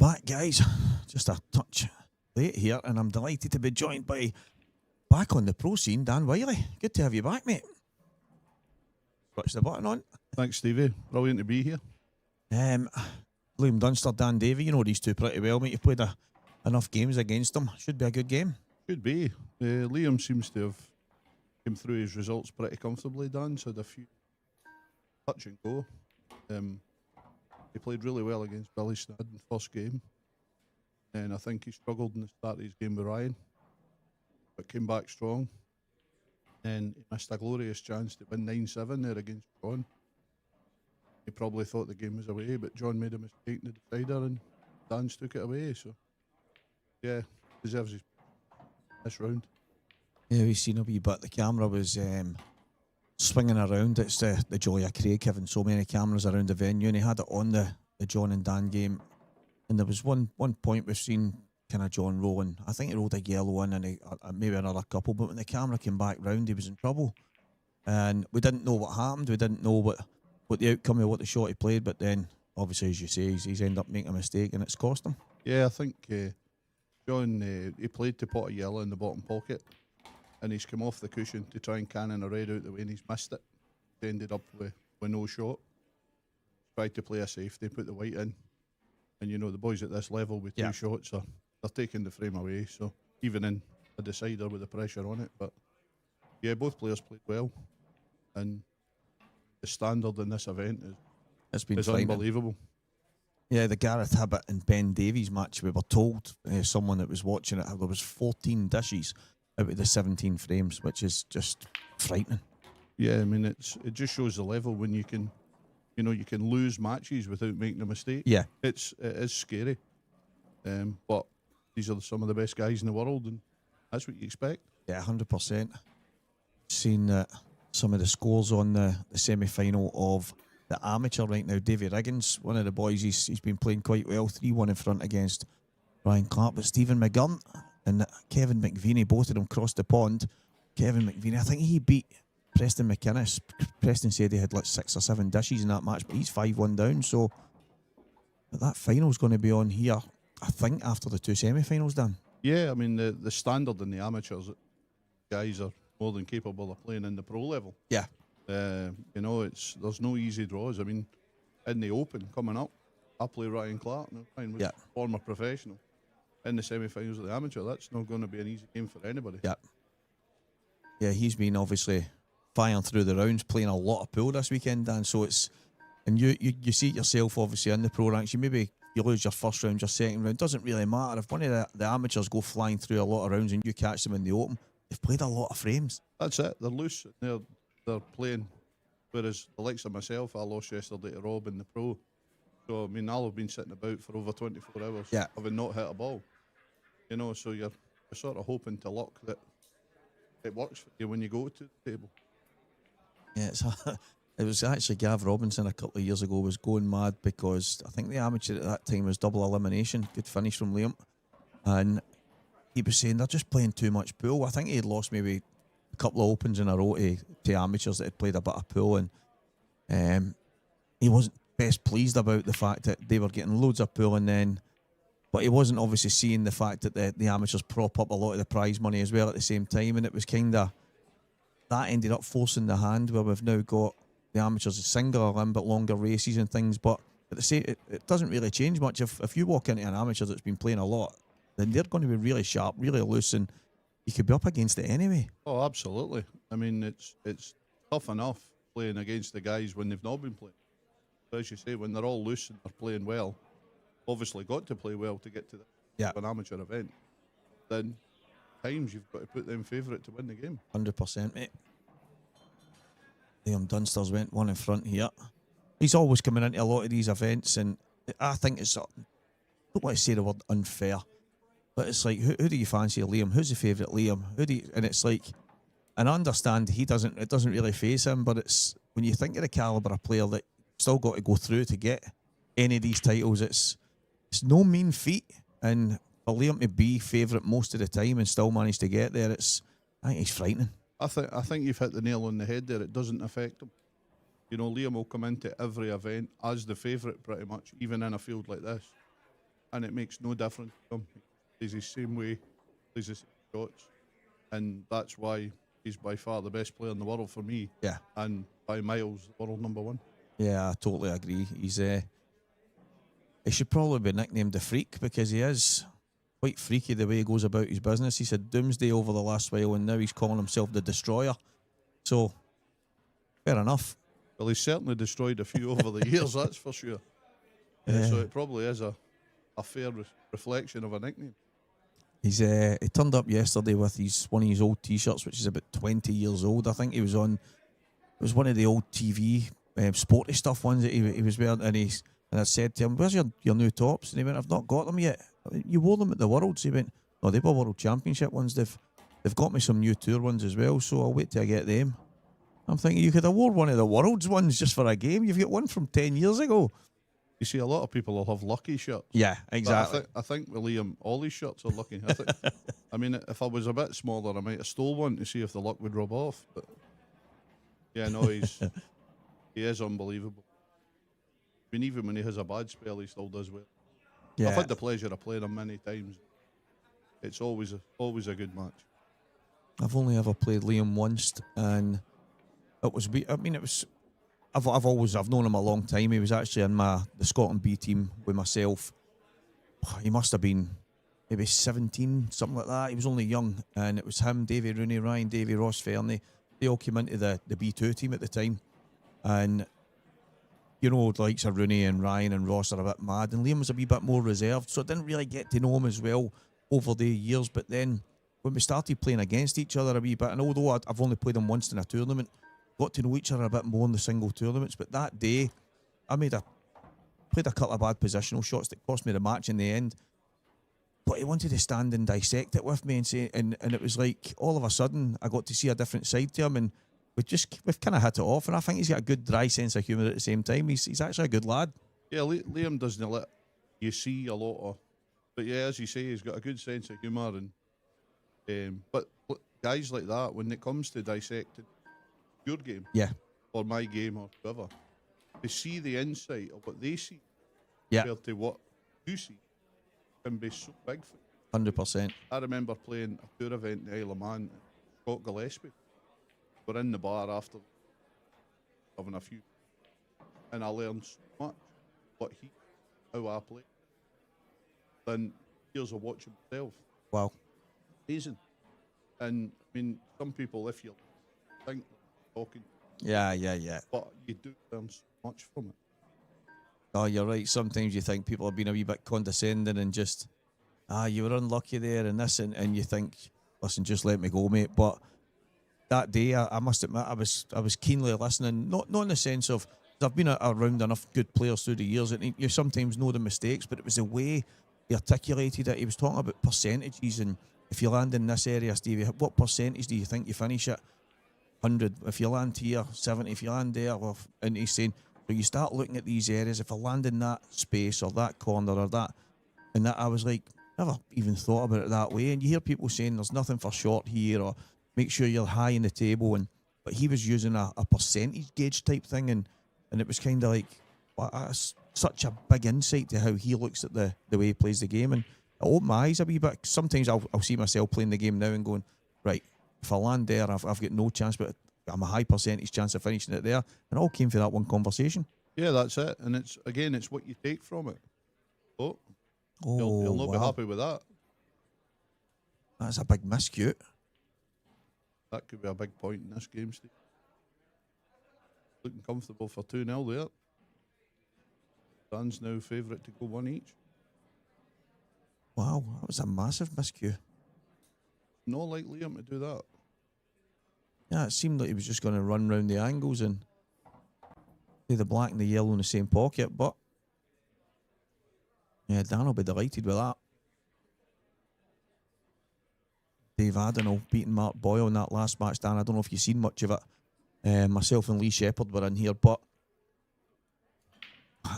back, guys. Just a touch late here, and I'm delighted to be joined by, back on the pro scene, Dan Wiley. Good to have you back, mate. Switch the button on. Thanks, Stevie. Brilliant to be here. Liam Dunster, Dan Davy, you know these two pretty well, mate. You've played enough games against them. Should be a good game. Should be. Liam seems to have came through his results pretty comfortably. Dan's had a few touch and go. He played really well against Billy Sneyd in the first game, and I think he struggled in the start of his game with Ryan, but came back strong. And he missed a glorious chance to win 9-7 there against John. He probably thought the game was away, but John made a mistake in the decider and Dan's took it away. So, yeah, deserves his this round. Yeah, we've seen a wee bit. The camera was swinging around. It's the joy of Craig having so many cameras around the venue, and he had it on the John and Dan game. And there was one point we've seen kind of John rolling. I think he rolled a yellow in, and maybe another couple. But when the camera came back round, he was in trouble, and we didn't know what happened. We didn't know what the outcome of what the shot he played. But then, obviously, as you say, he's ended up making a mistake, and it's cost him. Yeah, I think John he played to put a yellow in the bottom pocket, and he's come off the cushion to try and cannon a red out the way, and he's missed it. He ended up with no shot. Tried to play a safety, put the white in, and you know the boys at this level with two shots they're taking the frame away. So even in a decider with the pressure on it, but yeah, both players played well, and the standard in this event is unbelievable. Yeah, the Gareth Hibbett and Ben Davies match, we were told, someone that was watching it, there was 14 dishes out of the 17 frames, which is just frightening. Yeah, I mean it just shows the level when you can lose matches without making a mistake. Yeah, it is scary. But these are some of the best guys in the world, and that's what you expect. Yeah, 100%. Seen some of the scores on the semi-final of the amateur right now. Davy Riggins, one of the boys, he's been playing quite well. 3-1 in front against Ryan Clark, but Stephen McGurn and Kevin McVeany, both of them crossed the pond. Kevin McVeany, I think he beat Preston McInnes. Preston said he had like 6 or 7 dishes in that match, but he's 5-1 down. So that final's going to be on here, I think, after the 2 semi-finals done. Yeah, I mean the standard in the amateurs, guys are more than capable of playing in the pro level. Yeah. There's no easy draws. I mean, in the Open coming up, I play Ryan Clark. Now, Ryan was a former professional. In the semi-finals of the amateur, that's not going to be an easy game for anybody. Yeah, he's been obviously firing through the rounds, playing a lot of pool this weekend, Dan. So it's, and you see it yourself obviously in the pro ranks. You lose your first round, your second round, doesn't really matter. If one of the amateurs go flying through a lot of rounds and you catch them in the Open, they've played a lot of frames. That's it. They're loose. They're playing. Whereas the likes of myself, I lost yesterday to Rob in the pro. So I mean, I'll have been sitting about for over 24 hours, having not hit a ball. So you're sort of hoping to luck that it works for you when you go to the table. Yeah, it was actually Gav Robinson a couple of years ago was going mad because I think the amateur at that time was double elimination. Good finish from Liam. And he was saying they're just playing too much pool. I think he had lost maybe a couple of Opens in a row to amateurs that had played a bit of pool. And he wasn't best pleased about the fact that they were getting loads of pool but he wasn't obviously seeing the fact that the amateurs prop up a lot of the prize money as well at the same time, and it was kind of that ended up forcing the hand where we've now got the amateurs single a little bit longer races and things, but at the same it doesn't really change much. If you walk into an amateur that's been playing a lot, then they're going to be really sharp, really loose, and you could be up against it anyway. Oh, absolutely. I mean, it's tough enough playing against the guys when they've not been playing. But as you say, when they're all loose and they're playing well, obviously got to play well to get to an amateur event, then times you've got to put them favourite to win the game. 100%, mate. Liam Dunster's went one in front here. He's always coming into a lot of these events, and I think it's, I don't want to say the word unfair, but it's like, who do you fancy Liam? Who's the favourite Liam? And it's like, and I understand it doesn't really faze him, but it's, when you think of the calibre of player that still got to go through to get any of these titles, it's no mean feat, and for Liam to be favourite most of the time and still manage to get there, I think he's frightening. I think you've hit the nail on the head there. It doesn't affect him. Liam will come into every event as the favourite pretty much, even in a field like this. and it makes no difference to him. He's the same way, plays the same shots, and that's why he's by far the best player in the world for me. Yeah. And by miles, the world number one. Yeah, I totally agree. He should probably be nicknamed the Freak, because he is quite freaky the way he goes about his business. He said Doomsday over the last while, and now he's calling himself the Destroyer. So, fair enough. Well, he's certainly destroyed a few over the years, that's for sure. So it probably is a fair reflection of a nickname. He turned up yesterday with one of his old T-shirts, which is about 20 years old. I think he was on. It was one of the old TV sporty stuff ones that he was wearing, and I said to him, "Where's your new tops?" And he went, "I've not got them yet." You wore them at the Worlds. He went, "No, they were World Championship ones. They've got me some new tour ones as well, so I'll wait till I get them." I'm thinking, you could have wore one of the Worlds ones just for a game. You've got one from 10 years ago. You see, a lot of people will have lucky shirts. Yeah, exactly. I think with Liam, all his shirts are lucky. I mean, if I was a bit smaller, I might have stole one to see if the luck would rub off. But yeah, no, he is unbelievable. I mean, even when he has a bad spell, he still does well. Yeah. I've had the pleasure of playing him many times. It's always a good match. I've only ever played Liam once, and it was. I mean, it was. I've known him a long time. He was actually in the Scotland B team with myself. He must have been maybe 17, something like that. He was only young, and it was him, Davy, Rooney, Ryan, Davy, Ross Fernie. They all came into the B2 team at the time, and you know, the likes of Rooney and Ryan and Ross are a bit mad, and Liam was a wee bit more reserved, so I didn't really get to know him as well over the years. But then when we started playing against each other a wee bit, and although I've only played him once in a tournament, got to know each other a bit more in the single tournaments. But that day, I played a couple of bad positional shots that cost me the match in the end. But he wanted to stand and dissect it with me and say, and it was like all of a sudden I got to see a different side to him, and we've kind of hit it off. And I think he's got a good dry sense of humour at the same time. He's actually a good lad. Yeah, Liam doesn't let you see a lot of, but yeah, as you say, he's got a good sense of humour. And but guys like that, when it comes to dissecting your game, yeah, or my game, or whatever, to see the insight of what they see, yeah, compared to what you see, can be so big for you. 100%. I remember playing a tour event in the Isle of Man, Scott Gillespie. We're in the bar after having a few, and I learned so much how I play. Then years of watching myself. Wow. Amazing. And I mean, some people, if you think talking, yeah, but you do learn so much from it. Oh, you're right. Sometimes you think people have been a wee bit condescending and just, you were unlucky there and this, and you think, listen, just let me go, mate. But that day, I must admit, I was keenly listening, not in the sense of, I've been around enough good players through the years, and you sometimes know the mistakes, but it was the way he articulated it. He was talking about percentages, and if you land in this area, Stevie, what percentage do you think you finish at? 100. If you land here, 70. If you land there, well, and he's saying, so you start looking at these areas. If I land in that space or that corner or that, and that, I was like, never even thought about it that way. And you hear people saying there's nothing for short here, or make sure you're high in the table, but he was using a percentage gauge type thing, and it was kind of like, well, that's such a big insight to how he looks at the way he plays the game, and it opened my eyes a wee bit. Sometimes I'll see myself playing the game now and going, right, if I land there, I've got no chance, but I'm a high percentage chance of finishing it there, and it all came from that one conversation. Yeah, that's it, and it's what you take from it. You'll not be happy with that. That's a big miss, Cute. That could be a big point in this game, Steve. Looking comfortable for 2-0 there. Dan's now favourite to go one each. Wow, that was a massive miscue. Not like Liam to do that. Yeah, it seemed like he was just going to run round the angles and play the black and the yellow in the same pocket, but yeah, Dan will be delighted with that. Dave Adenall beating Mark Boyle in that last match, Dan. I don't know if you've seen much of it. Myself and Lee Shepherd were in here, but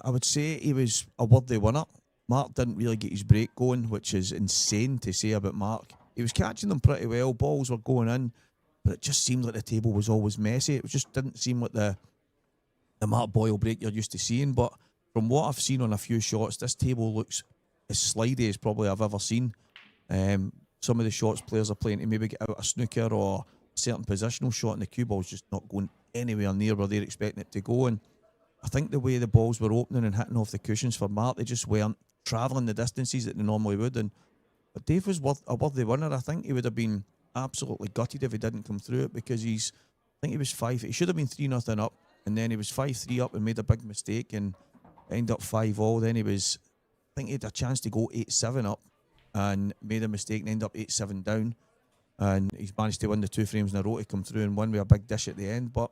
I would say he was a worthy winner. Mark didn't really get his break going, which is insane to say about Mark. He was catching them pretty well, balls were going in, but it just seemed like the table was always messy. It just didn't seem like the Mark Boyle break you're used to seeing. But from what I've seen on a few shots, this table looks as slidey as probably I've ever seen. Some of the shots players are playing to maybe get out a snooker or a certain positional shot, and the cue ball's just not going anywhere near where they're expecting it to go. And I think the way the balls were opening and hitting off the cushions for Mark, they just weren't travelling the distances that they normally would. But Dave was a worthy winner. I think he would have been absolutely gutted if he didn't come through it, because I think he was 5. He should have been 3-0 up, and then he was 5-3 up and made a big mistake and ended up 5-all. Then I think he had a chance to go 8-7 up and made a mistake and ended up 8-7 down. And he's managed to win the 2 frames in a row to come through and win with a big dish at the end. But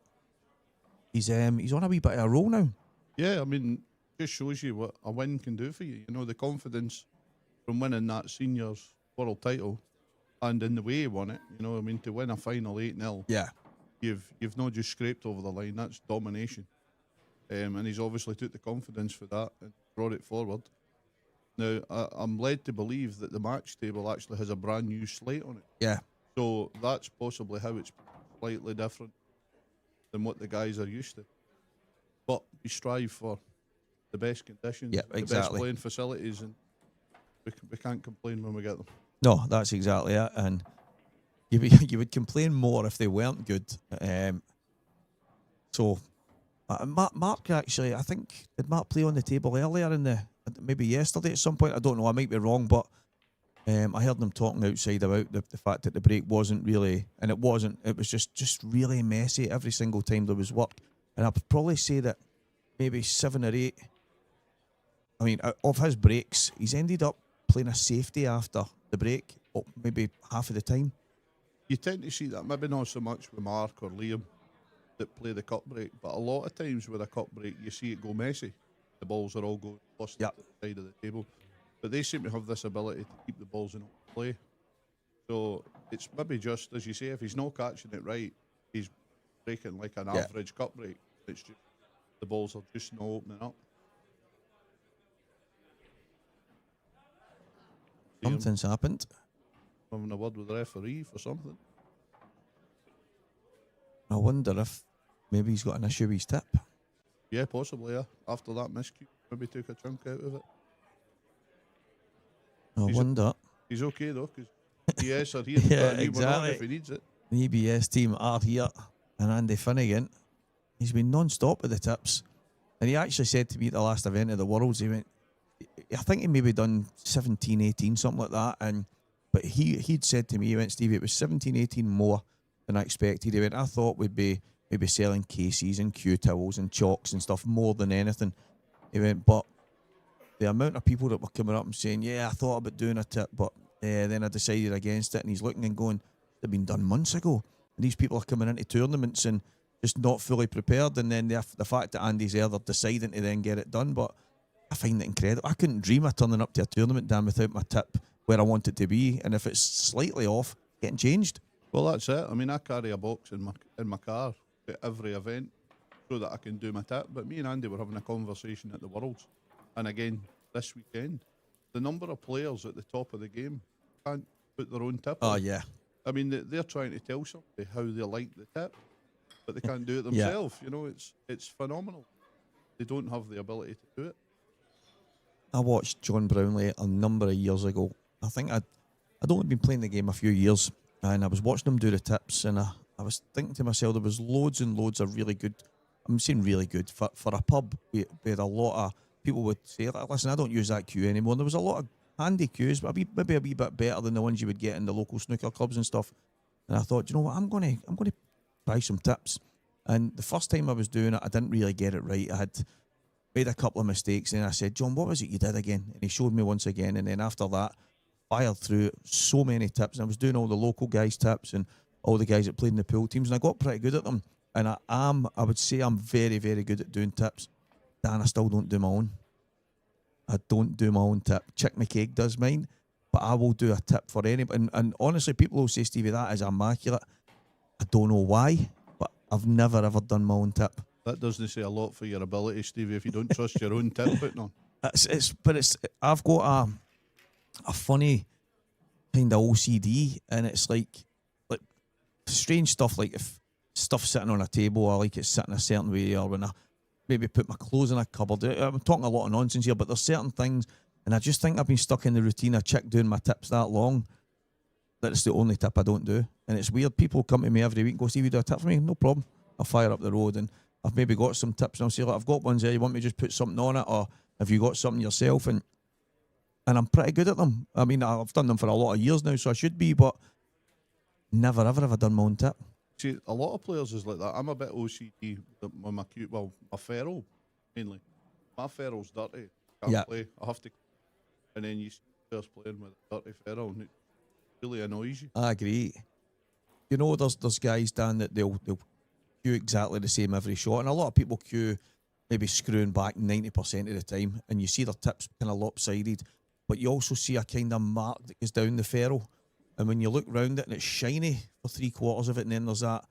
he's on a wee bit of a roll now. Yeah, I mean, just shows you what a win can do for you. You know, the confidence from winning that seniors world title, and in the way he won it. You know, I mean, to win a final 8-0. Yeah. You've not just scraped over the line. That's domination. And he's obviously took the confidence for that and brought it forward. Now, I'm led to believe that the match table actually has a brand new slate on it. Yeah. So that's possibly how it's slightly different than what the guys are used to. But we strive for the best conditions, the best playing facilities, and we can't complain when we get them. No, that's exactly it. And you would complain more if they weren't good. Mark actually, I think, did Mark play on the table earlier maybe yesterday at some point? I don't know, I might be wrong, but I heard them talking outside about the fact that the break wasn't really, and it was just really messy every single time there was work. And I'd probably say that maybe 7 or 8, I mean, of his breaks, he's ended up playing a safety after the break, maybe half of the time. You tend to see that, maybe not so much with Mark or Liam that play the cup break, but a lot of times with a cup break, you see it go messy. The balls are all going lost to the side of the table. But they seem to have this ability to keep the balls in play. So it's maybe just, as you say, if he's not catching it right, he's breaking like an average cup break. It's just the balls are just not opening up. Something's happened. Having a word with the referee for something. I wonder if maybe he's got an issue with his tip. Yeah, possibly, yeah. After that miscue, maybe took a chunk out of it. I wonder. He's okay though, because EBS are here to exactly. If he needs it. The EBS team are here, and Andy Finnegan, he's been non-stop with the tips. And he actually said to me at the last event of the Worlds, he went, I think he maybe done 17, 18, something like that. But he'd said to me, he went, Stevie, it was 17, 18 more than I expected. He went, I thought we'd be maybe selling cases and cue towels and chalks and stuff more than anything. He went, but the amount of people that were coming up and saying, yeah, I thought about doing a tip, but then I decided against it. And he's looking and going, they've been done months ago. And these people are coming into tournaments and just not fully prepared. And then the fact that Andy's there, they're deciding to then get it done. But I find it incredible. I couldn't dream of turning up to a tournament, Dan, without my tip where I want it to be. And if it's slightly off, getting changed. Well, that's it. I mean, I carry a box in my car at every event so that I can do my tip. But me and Andy were having a conversation at the Worlds. And again, this weekend, the number of players at the top of the game can't put their own tip on. Oh, yeah. I mean, they're trying to tell somebody how they like the tip, but they can't do it themselves. You know, it's phenomenal. They don't have the ability to do it. I watched John Brownlee a number of years ago. I think I'd only been playing the game a few years, and I was watching him do the tips, and I was thinking to myself, there was loads and loads of really good, I'm saying really good, for a pub, we had a lot of people would say, listen, I don't use that cue anymore. There was a lot of handy cues, but maybe a wee bit better than the ones you would get in the local snooker clubs and stuff. And I thought, you know what, I'm going to try some tips. And the first time I was doing it, I didn't really get it right. I had made a couple of mistakes, and I said, John, what was it you did again? And he showed me once again, and then after that, fired through so many tips. And I was doing all the local guys' tips and all the guys that played in the pool teams, and I got pretty good at them. And I would say I'm very, very good at doing tips. Dan, I still don't do my own. I don't do my own tip. Chick McCaig does mine, but I will do a tip for anybody. And honestly, people will say, Stevie, that is immaculate. I don't know why, but I've never ever done my own tip. That doesn't say a lot for your ability, Stevie, if you don't trust your own tip putting on. I've got a funny kind of OCD, and it's like strange stuff, like if stuff sitting on a table, I like it sitting a certain way, or when I maybe put my clothes in a cupboard. I'm talking a lot of nonsense here, but there's certain things And I just think I've been stuck in the routine of check doing my tips that long that it's the only tip I don't do. And it's weird. People come to me every week and go, Steve, you do a tip for me? No problem. I'll fire up the road, and I've maybe got some tips, and I'll say, look, I've got ones there. You want me to just put something on it, or have you got something yourself? And I'm pretty good at them. I mean, I've done them for a lot of years now, so I should be, but never ever done my own tip. See, a lot of players is like that. I'm a bit OCD with my ferrule, mainly. My ferrule's dirty. Can't play. I have to. And then you see players playing with a dirty ferrule, and it really annoys you. I agree. You know, there's guys, Dan, that they'll cue exactly the same every shot, and a lot of people cue maybe screwing back 90% of the time, and you see their tips kind of lopsided, but you also see a kind of mark that goes down the ferrule, and when you look round it and it's shiny for 3/4 of it, and then there's that,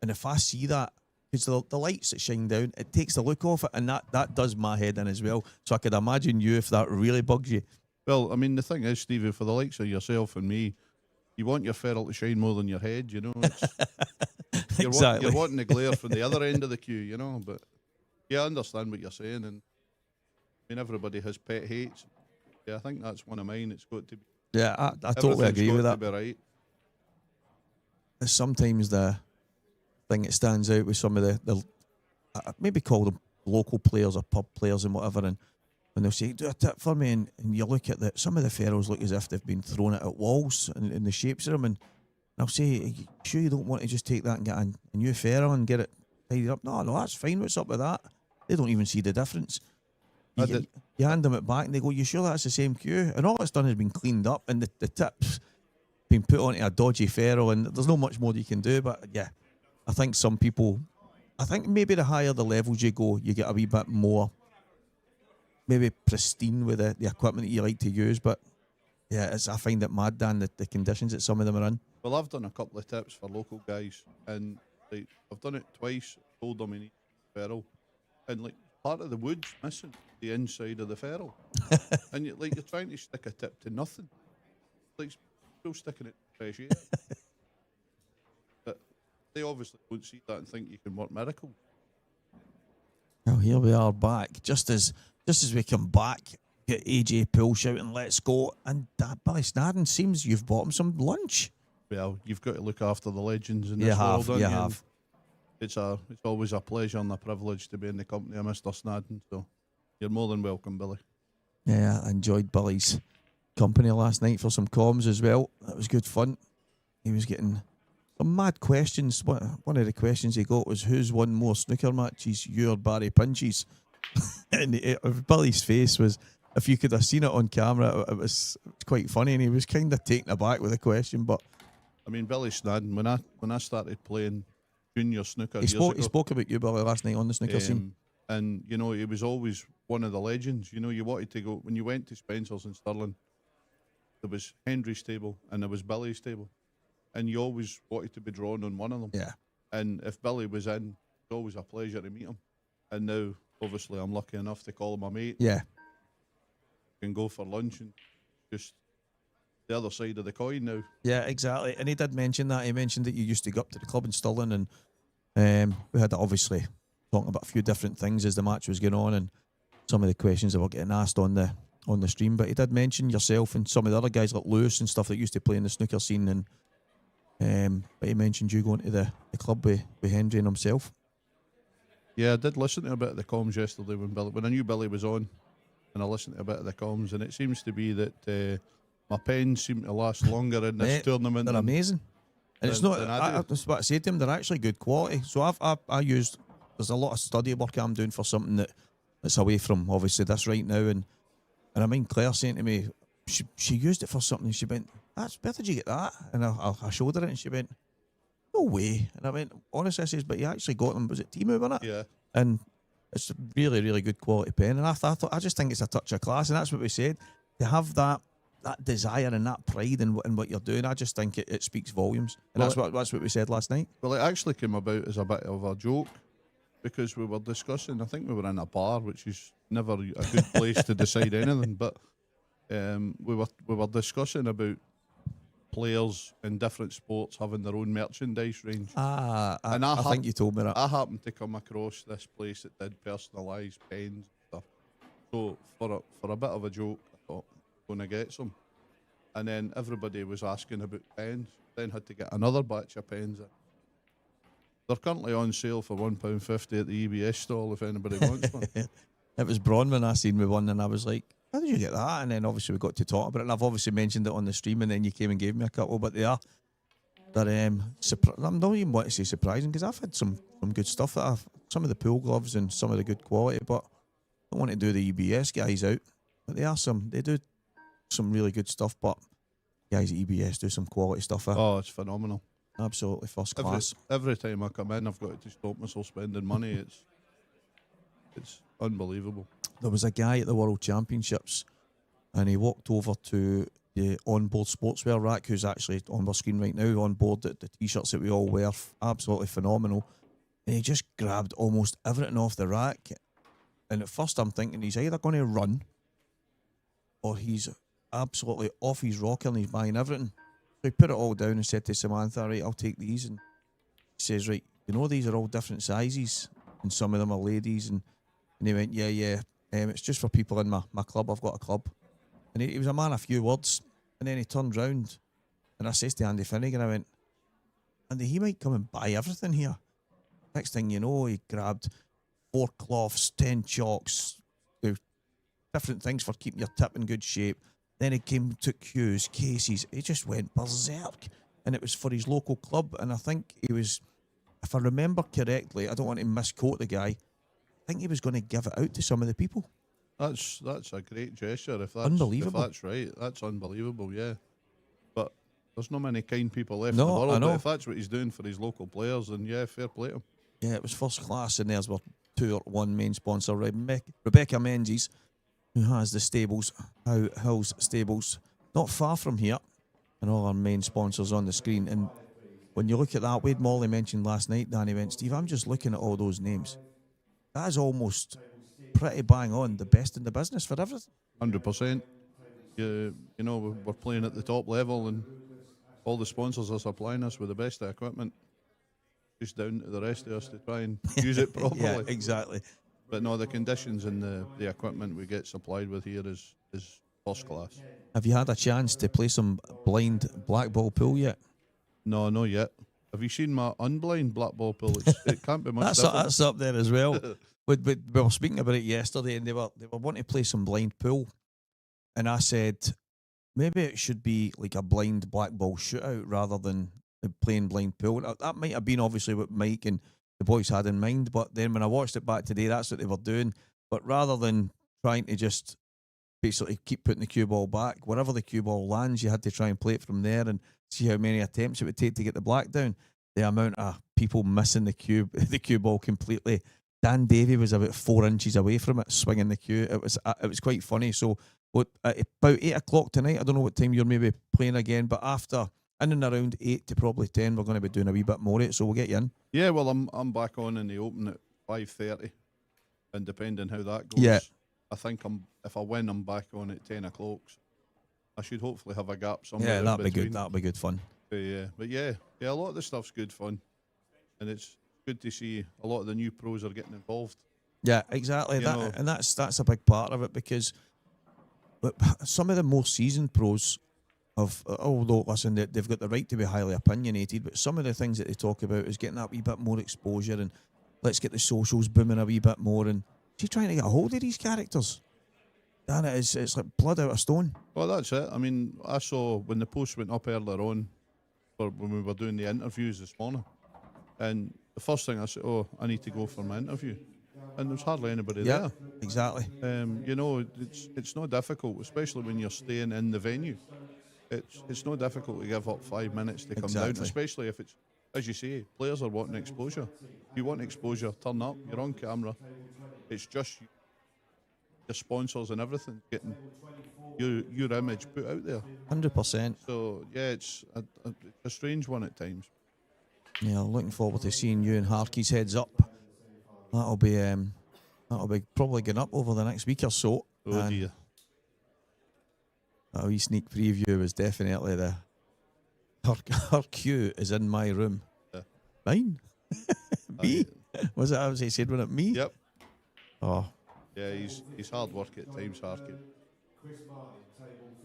and if I see that, because the lights that shine down, it takes the look off it, and that does my head in as well. So I could imagine you if that really bugs you. Well, I mean, the thing is, Stevie, for the likes of yourself and me, you want your ferrule to shine more than your head, you know. Exactly. You're wanting the glare from the other end of the queue, you know. But yeah, I understand what you're saying, and I mean, everybody has pet hates. Yeah, I think that's one of mine. It's got to be. Yeah, I totally agree with that. To be right. It's sometimes the thing that stands out with some of the maybe call them local players or pub players and whatever, and when they'll say, do a tip for me, and you look at some of the ferrules look as if they've been thrown at walls and the shapes of them, and I'll say, are you sure you don't want to just take that and get a new ferrule and get it tidied up? No, that's fine. What's up with that? They don't even see the difference. You hand them it back and they go, you sure that's the same cue? And all it's done is been cleaned up, and the tip's been put onto a dodgy ferrule, and there's not much more you can do. But yeah, I think some people, I think maybe the higher the levels you go, you get a wee bit more maybe pristine with the equipment that you like to use. But yeah, I find it mad, Dan, the conditions that some of them are in. Well, I've done a couple of tips for local guys, and like, I've done it twice, told them in each ferrule, and like part of the wood's missing the inside of the ferrule. And you're trying to stick a tip to nothing. Like still sticking it to fresh air. But they obviously don't see that and think you can work miracles. Well, here we are back. Just as we come back, get AJ Poole shouting, let's go. And Billy Snadden, seems you've bought him some lunch. Well, you've got to look after the legends in this world, don't you? You have. It's always a pleasure and a privilege to be in the company of Mr. Snadden. So you're more than welcome, Billy. Yeah, I enjoyed Billy's company last night for some comms as well. That was good fun. He was getting some mad questions. One of the questions he got was, who's won more snooker matches, you or Barry Pinches? And Billy's face was, if you could have seen it on camera, it was quite funny, and he was kind of taken aback with the question. But I mean, Billy Snadden, when I started playing junior snooker, he spoke about you, Billy, last night on the snooker scene. And you know, he was always one of the legends. You know, you wanted to go when you went to Spencer's in Stirling. There was Henry's table and there was Billy's table, and you always wanted to be drawn on one of them. Yeah. And if Billy was in, it was always a pleasure to meet him. And now, obviously, I'm lucky enough to call him my mate. Yeah. Can go for lunch and just the other side of the coin now. Yeah, exactly. And he did mention that. He mentioned that you used to go up to the club in Stirling, and we had obviously talking about a few different things as the match was going on, and some of the questions that were getting asked on the stream. But he did mention yourself and some of the other guys like Lewis and stuff that used to play in the snooker scene, and but he mentioned you going to the club with Henry and himself. Yeah, I did listen to a bit of the comms yesterday when I knew Billy was on, and I listened to a bit of the comms, and it seems to be that my pens seem to last longer in this tournament. They're amazing, and it's not. I was about to say to him, they're actually good quality. So I used. There's a lot of study work I'm doing for something that's away from obviously this right now, and I mean Claire saying to me, she used it for something, and she went, where did you get that? And I showed her it, and she went, no way. And I went, honestly, I says, but you actually got them, was it Timu, wasn't it? Yeah. And it's a really, really good quality pen, and I just think it's a touch of class, and that's what we said, to have that desire and that pride in what you're doing. I just think it speaks volumes, and that's what we said last night. Well, it actually came about as a bit of a joke, because we were discussing, I think we were in a bar, which is never a good place to decide anything, but we were discussing about players in different sports having their own merchandise range. I think you told me that. I happened to come across this place that did personalised pens and stuff. So for a bit of a joke, I thought, going to get some. And then everybody was asking about pens. Then had to get another batch of pens. They're currently on sale for £1.50 at the EBS stall if anybody wants one. It was Bronwyn I seen with one, and I was like, how did you get that? And then obviously we got to talk about it, and I've obviously mentioned it on the stream, and then you came and gave me a couple, but they're I'm not even want to say surprising, because I've had some good stuff that some of the pool gloves and some of the good quality, but I don't want to do the EBS guys out. But they do some really good stuff, but guys at EBS do some quality stuff. Oh, it's phenomenal. Absolutely first class. Every time I come in, I've got to stop myself spending money. It's unbelievable. There was a guy at the World Championships, and he walked over to the onboard sportswear rack, who's actually on my screen right now, on board the t-shirts that we all wear, absolutely phenomenal. And he just grabbed almost everything off the rack. And at first I'm thinking he's either going to run or he's absolutely off his rocker and he's buying everything. So he put it all down and said to Samantha, right, I'll take these. And he says, right, you know, these are all different sizes and some of them are ladies. And he went, yeah, it's just for people in my club. I've got a club. And he was a man of few words. And then he turned round and I says to Andy Finnegan, I went, Andy, he might come and buy everything here. Next thing you know, he grabbed 4 cloths, 10 chalks, different things for keeping your tip in good shape. Then he came to cues, cases. He just went berserk. And it was for his local club. And I think he was, if I remember correctly, I don't want to misquote the guy, I think he was going to give it out to some of the people. That's a great gesture. If that's unbelievable. If that's right, that's unbelievable. Yeah, but there's not many kind people left No, in the world. I know. But if that's what he's doing for his local players, then yeah, fair play to him. Yeah, it was first class, and there's our 2-1 main sponsor, Rebecca Menzies, who has the stables, Hills Stables, not far from here, and all our main sponsors on the screen. And when you look at that, Wade Morley mentioned last night, Danny went, Steve, I'm just looking at all those names. That is almost pretty bang on the best in the business for everything. 100%. You know, we're playing at the top level, and all the sponsors are supplying us with the best of equipment. Just down to the rest of us to try and use it properly. Yeah, exactly. But no, the conditions and the equipment we get supplied with here is first class. Have you had a chance to play some blind blackball pool yet? No, not yet. Have you seen my unblind blackball pool? It can't be much different. That's up there as well. we were speaking about it yesterday, and they were wanting to play some blind pool, and I said maybe it should be like a blind blackball shootout rather than playing blind pool. That might have been obviously what Mike and the boys had in mind, but then when I watched it back today, that's what they were doing. But rather than trying to just basically keep putting the cue ball back, wherever the cue ball lands, you had to try and play it from there and see how many attempts it would take to get the black down. The amount of people missing the cue ball completely. Dan Davy was about 4 inches away from it, swinging the cue. It was quite funny. So at about 8 o'clock tonight, I don't know what time you're maybe playing again, but after in and around 8 to probably 10, we're going to be doing a wee bit more of it, so we'll get you in. Yeah, well, I'm back on in the Open at 5:30, and depending how that goes, Yeah. I think if I win, I'm back on at 10 o'clock. So I should hopefully have a gap somewhere. Yeah, in that'd be between. good. That'd be good fun. But yeah, a lot of the stuff's good fun, and it's good to see a lot of the new pros are getting involved. Yeah, exactly. You know. And that's a big part of it, because some of the more seasoned pros although listen, they've got the right to be highly opinionated, but some of the things that they talk about is getting that wee bit more exposure, and let's get the socials booming a wee bit more. And she's trying to get a hold of these characters. Dan, it's like blood out of stone. Well, that's it. I mean, I saw when the post went up earlier on, when we were doing the interviews this morning, and the first thing I said, I need to go for my interview. And there's hardly anybody there. Exactly. You know, it's not difficult, especially when you're staying in the venue. It's not difficult to give up 5 minutes to come down, especially if it's, as you say, players are wanting exposure. If you want exposure, turn up, you're on camera. It's just your sponsors and everything getting your image put out there. 100%. So, yeah, it's a strange one at times. Yeah, looking forward to seeing you and Harkey's heads up. That'll be probably going up over the next week or so. Oh dear. A wee sneak preview was definitely her cue is in my room. Yeah. Mine? Me? Was it as he said, wasn't it me? Yep. Oh. Yeah, he's hard work at times, Harky.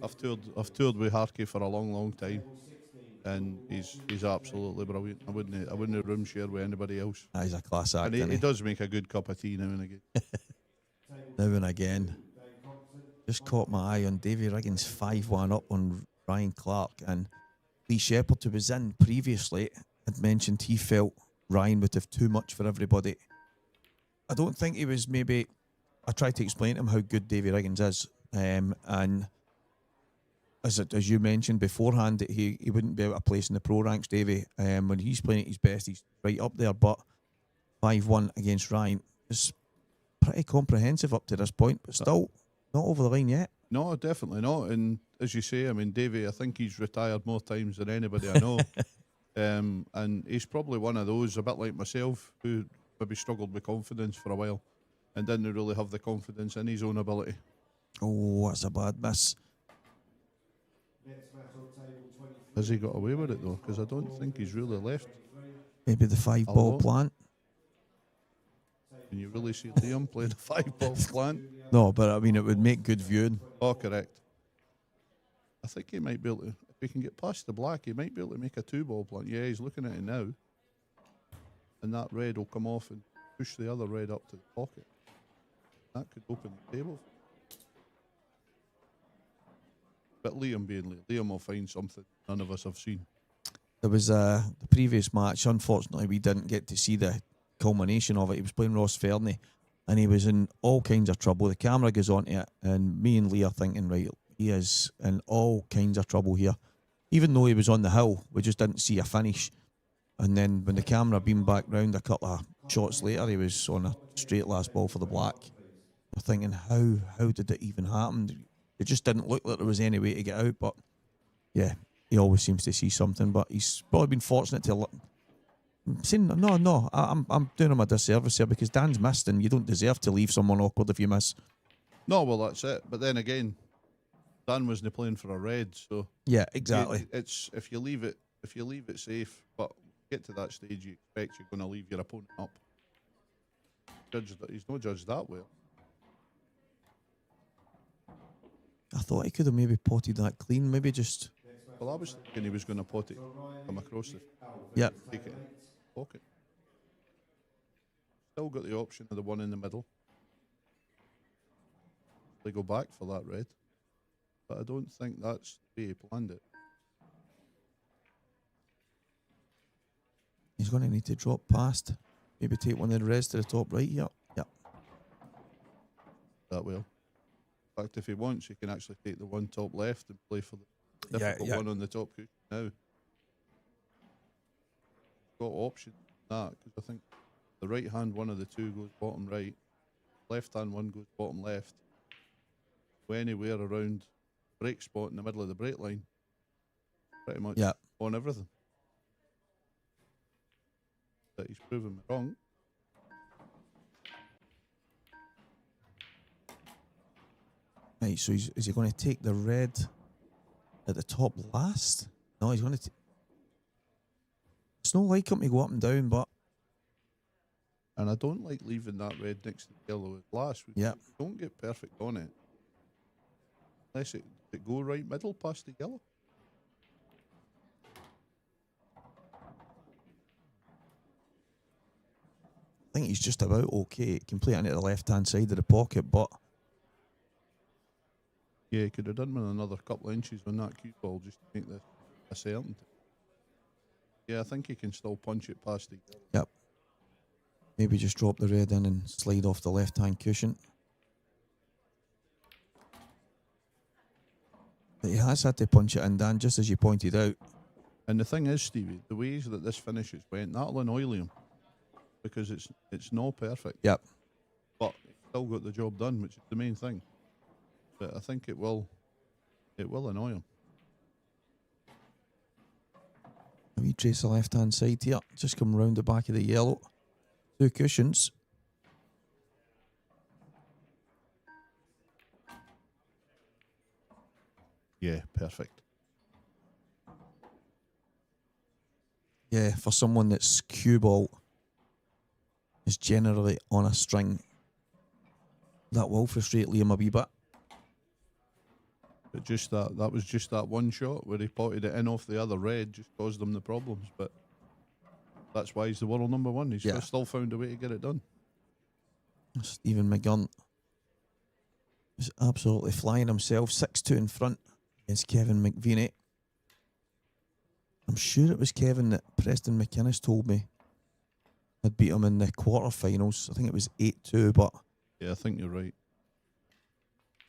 I've toured with Harkey for a long time, and he's absolutely brilliant. I wouldn't room share with anybody else. He's a class act, And he does make a good cup of tea now and again. Now and again. Just caught my eye on Davy Riggins 5-1 up on Ryan Clark, and Lee Shepherd, who was in previously, had mentioned he felt Ryan would have too much for everybody. I don't think he was maybe... I tried to explain to him how good Davy Riggins is, and as you mentioned beforehand, that he wouldn't be out of place in the pro ranks, Davy. When he's playing at his best, he's right up there, but 5-1 against Ryan is pretty comprehensive up to this point, but still not over the line yet. No, definitely not. And as you say, I mean, Davy, I think he's retired more times than anybody I know. And he's probably one of those, a bit like myself, who maybe struggled with confidence for a while and didn't really have the confidence in his own ability. Oh, that's a bad miss. Has he got away with it though? Because I don't think he's really left. Maybe the 5-ball plant. Can you really see Liam playing a 5-ball plant? No, but I mean, it would make good viewing. Oh, correct. I think he might be able to, if he can get past the black, he might be able to make a 2-ball plant. Yeah, he's looking at it now. And that red will come off and push the other red up to the pocket. That could open the table. But Liam being Liam will find something none of us have seen. There was the previous match, unfortunately, we didn't get to see the culmination of it. He was playing Ross Fernie, and he was in all kinds of trouble. The camera goes on to it, and me and Lee are thinking, right, he is in all kinds of trouble here. Even though he was on the hill, we just didn't see a finish. And then when the camera beamed back round a couple of shots later, he was on a straight last ball for the black. We're thinking, how did it even happen? It just didn't look like there was any way to get out, but yeah, he always seems to see something. But he's probably been fortunate to... I'm saying, no, I'm doing him a disservice here because Dan's missed, and you don't deserve to leave someone awkward if you miss. No, well, that's it. But then again, Dan wasn't playing for a red, so... Yeah, exactly. It's if you leave it safe, but get to that stage, you expect you're going to leave your opponent up. He's not judged that well. I thought he could have maybe potted that clean, maybe just... Well, I was thinking he was going to pot it, come across it. Yeah. Take it in the pocket. Still got the option of the one in the middle. They go back for that red. But I don't think that's the way he planned it. He's going to need to drop past. Maybe take one of the reds to the top right here. Yep. That will. In fact, if he wants, he can actually take the one top left and play for the difficult one on the top cushion now. Got options in that, because I think the right hand one of the two goes bottom right, left hand one goes bottom left. Go anywhere around break spot in the middle of the break line, pretty much on everything. But he's proven me wrong. Right, so is he going to take the red at the top last? No, he's going to... It's not like him to go up and down, but... And I don't like leaving that red next to the yellow at last. Yeah. Don't get perfect on it. Unless it go right middle past the yellow. I think he's just about okay. He can play it into the left-hand side of the pocket, but... Yeah, he could have done with another couple of inches on that cue ball just to make this a certainty. Yeah, I think he can still punch it past the yellow. Yep. Maybe just drop the red in and slide off the left-hand cushion. But he has had to punch it in, Dan, just as you pointed out. And the thing is, Stevie, the ways that this finishes went, that'll annoy him. Because it's not perfect. Yep. But he's still got the job done, which is the main thing. But I think it will annoy him. We trace the left-hand side here. Just come round the back of the yellow. Two cushions. Yeah, perfect. Yeah, for someone that's cue ball is generally on a string, that will frustrate Liam a wee bit. But just that was just that one shot where he potted it in off the other red, just caused them the problems. But that's why he's the world number one. He's still found a way to get it done. Stephen McGurn is absolutely flying himself, 6-2 in front against Kevin McVeeny. I'm sure it was Kevin that Preston McInnes told me had beat him in the quarterfinals. I think it was 8-2, but yeah, I think you're right.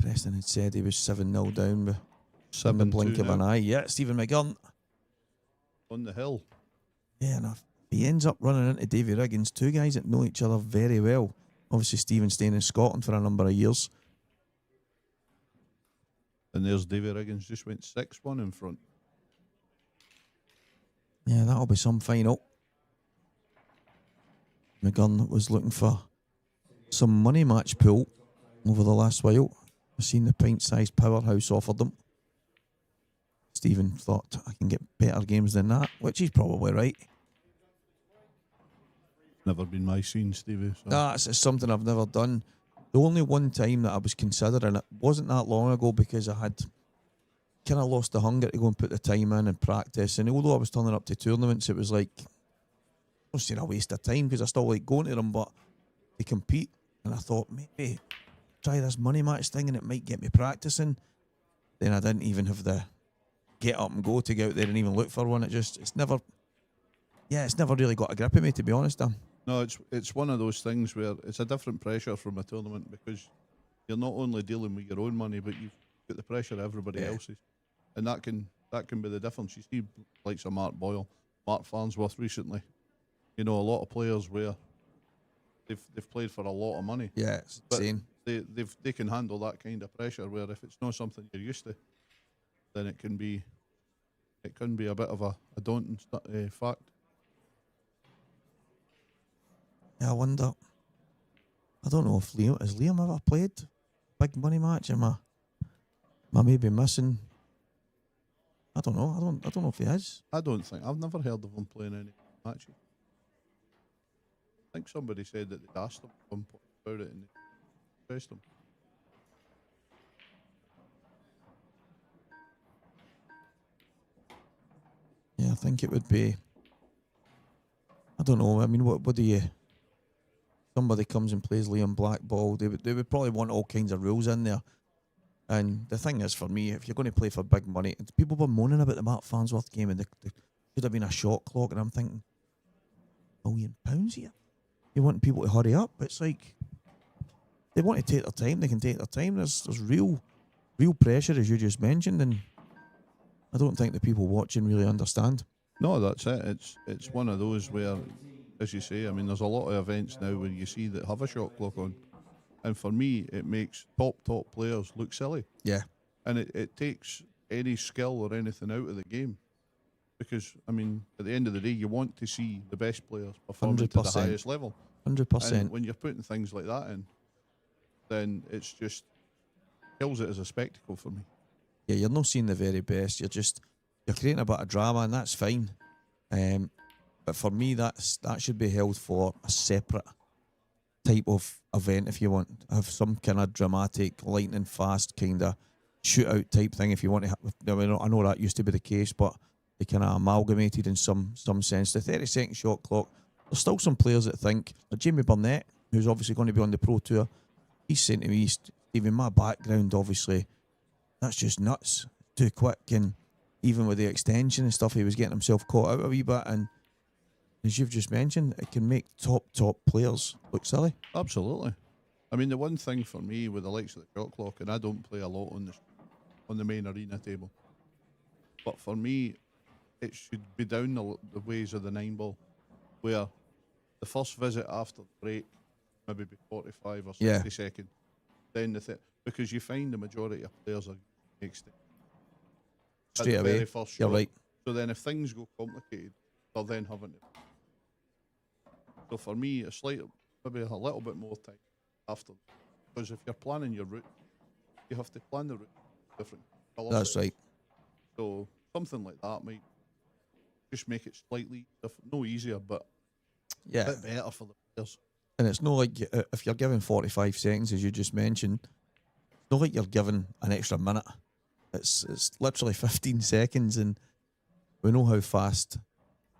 Preston had said he was 7-0 down with in the 7-2 blink of an now. eye. Yeah, Stephen McGurn. On the hill. Yeah, and he ends up running into Davy Riggins, two guys that know each other very well. Obviously, Stephen staying in Scotland for a number of years. And there's Davy Riggins, just went 6-1 in front. Yeah, that'll be some final. McGurn was looking for some money match pool over the last while. I've seen the pint-sized powerhouse offered them. Stephen thought, I can get better games than that, which he's probably right. Never been my scene, Stevie. So. That's something I've never done. The only one time that I was considering it wasn't that long ago because I had kind of lost the hunger to go and put the time in and practice. And although I was turning up to tournaments, it was like, I was saying a waste of time because I still like going to them, but to compete. And I thought, maybe try this money match thing and it might get me practicing. Then I didn't even have the get up and go to go out there and even look for one. It's never really got a grip of me, to be honest. No, it's one of those things where it's a different pressure from a tournament because you're not only dealing with your own money, but you've got the pressure of everybody else's, and that can be the difference. You see, like some Mark Boyle, Mark Farnsworth recently. You know, a lot of players where they've played for a lot of money. Yeah, it's insane. They can handle that kind of pressure. Where if it's not something you're used to, then it can be a bit of a daunting fact. Yeah, I wonder. I don't know if Liam ever played big money match? Am I maybe missing? I don't know. I don't know if he is. I've never heard of him playing any matches. I think somebody said that they'd asked him at one point about it and they pressed him. Yeah, I think it would be. I don't know. I mean, what do you? Somebody comes and plays Liam blackball. They would probably want all kinds of rules in there. And the thing is, for me, if you're going to play for big money, people were moaning about the Mark Farnsworth game and there should have been a shot clock. And I'm thinking, £1 million here. You want people to hurry up? It's like they want to take their time. They can take their time. There's real pressure, as you just mentioned, and I don't think the people watching really understand. No, that's it. It's one of those where, as you say, I mean, there's a lot of events now where you see that have a shot clock on, and for me, it makes top players look silly. Yeah, and it takes any skill or anything out of the game, because I mean, at the end of the day, you want to see the best players performing to the highest level. 100%. And when you're putting things like that in, then it's just kills it as a spectacle for me. Yeah, you're not seeing the very best. You're creating a bit of drama, and that's fine. But for me, that should be held for a separate type of event. If you want to have some kind of dramatic, lightning fast kind of shootout type thing, if you want to have, I know that used to be the case, but they kind of amalgamated in some sense. The 30-second shot clock. There's still some players that think, like Jamie Burnett, who's obviously going to be on the Pro Tour, he's saying to me, Stephen, my background, obviously, that's just nuts. Too quick, and even with the extension and stuff, he was getting himself caught out a wee bit, and as you've just mentioned, it can make top players look silly. Absolutely. I mean, the one thing for me with the likes of the shot clock, and I don't play a lot on the main arena table, but for me, it should be down the ways of the 9-ball, where the first visit after the break, maybe be 45 or 60 seconds, then because you find the majority of players are extended straight away. Very first You're shot. right. So then if things go complicated, they're then having to. So for me, maybe a little bit more time after, because if you're planning your route, you have to plan the route different colours. That's right. So something like that might just make it slightly no easier, but a bit better for the players. And it's not like if you're given 45 seconds, as you just mentioned, it's not like you're given an extra minute. It's literally 15 seconds, and we know how fast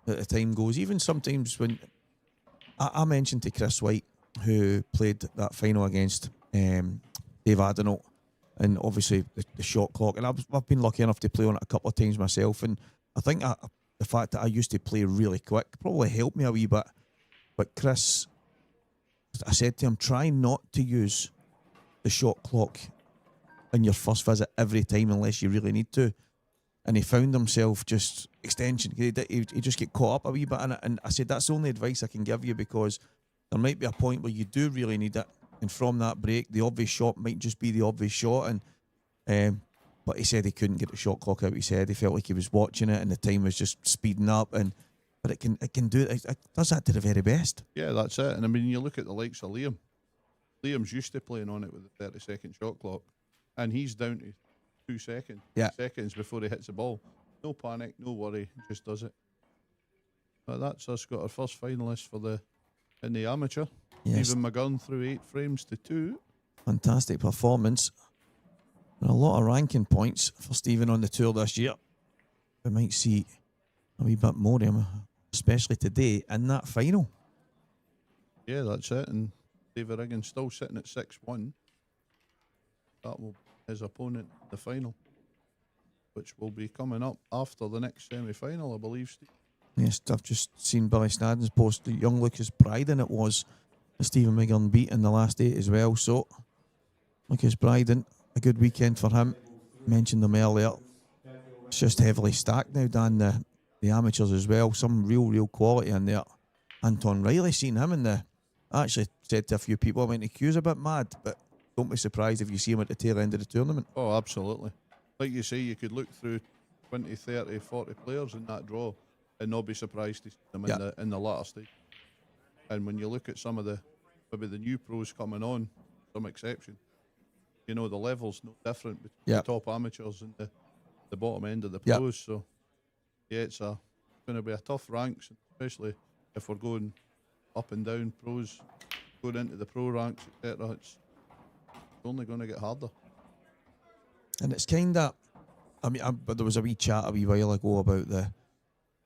the time goes. Even sometimes when I mentioned to Chris White, who played that final against Dave Adenaught, and obviously the shot clock, and I've been lucky enough to play on it a couple of times myself, and I think the fact that I used to play really quick probably helped me a wee bit. But Chris, I said to him, try not to use the shot clock in your first visit every time unless you really need to. And he found himself just extension. He just get caught up a wee bit in it. And I said, that's the only advice I can give you, because there might be a point where you do really need it. And from that break, the obvious shot might just be the obvious shot. And but he said he couldn't get the shot clock out. He said he felt like he was watching it and the time was just speeding up. But it can do it. It does that to the very best. Yeah, that's it. And I mean, you look at the likes of Liam. Liam's used to playing on it with a 30-second shot clock, and he's down to 2 seconds. Yeah. 2 seconds before he hits the ball. No panic, no worry, just does it. But that's us got our first finalist in the amateur. Yes. Stephen McGurn through 8 frames to 2. Fantastic performance. And a lot of ranking points for Stephen on the tour this year. We might see a wee bit more of him, especially today in that final. Yeah, that's it. And David Riggins still sitting at 6-1. That will be his opponent in the final, which will be coming up after the next semi-final, I believe, Steve. Yes, I've just seen Billy Snadden's post, the young Lucas Bryden it was, Stephen McGurn beat in the last 8 as well. So, Lucas Bryden, a good weekend for him. Mentioned them earlier. It's just heavily stacked now, Dan, the amateurs as well. Some real quality in there. Anton Riley, seen him in the... I actually said to a few people, I went to Q's a bit mad, but don't be surprised if you see him at the tail end of the tournament. Oh, absolutely. Like you say, you could look through 20, 30, 40 players in that draw and not be surprised to see them in the latter stage. And when you look at some of maybe the new pros coming on, some exception, you know, the level's no different between the top amateurs and the bottom end of the pros. So, yeah, it's going to be a tough ranks, especially if we're going up and down pros, going into the pro ranks, etc. It's only going to get harder. And it's kind of, but there was a wee chat a wee while ago about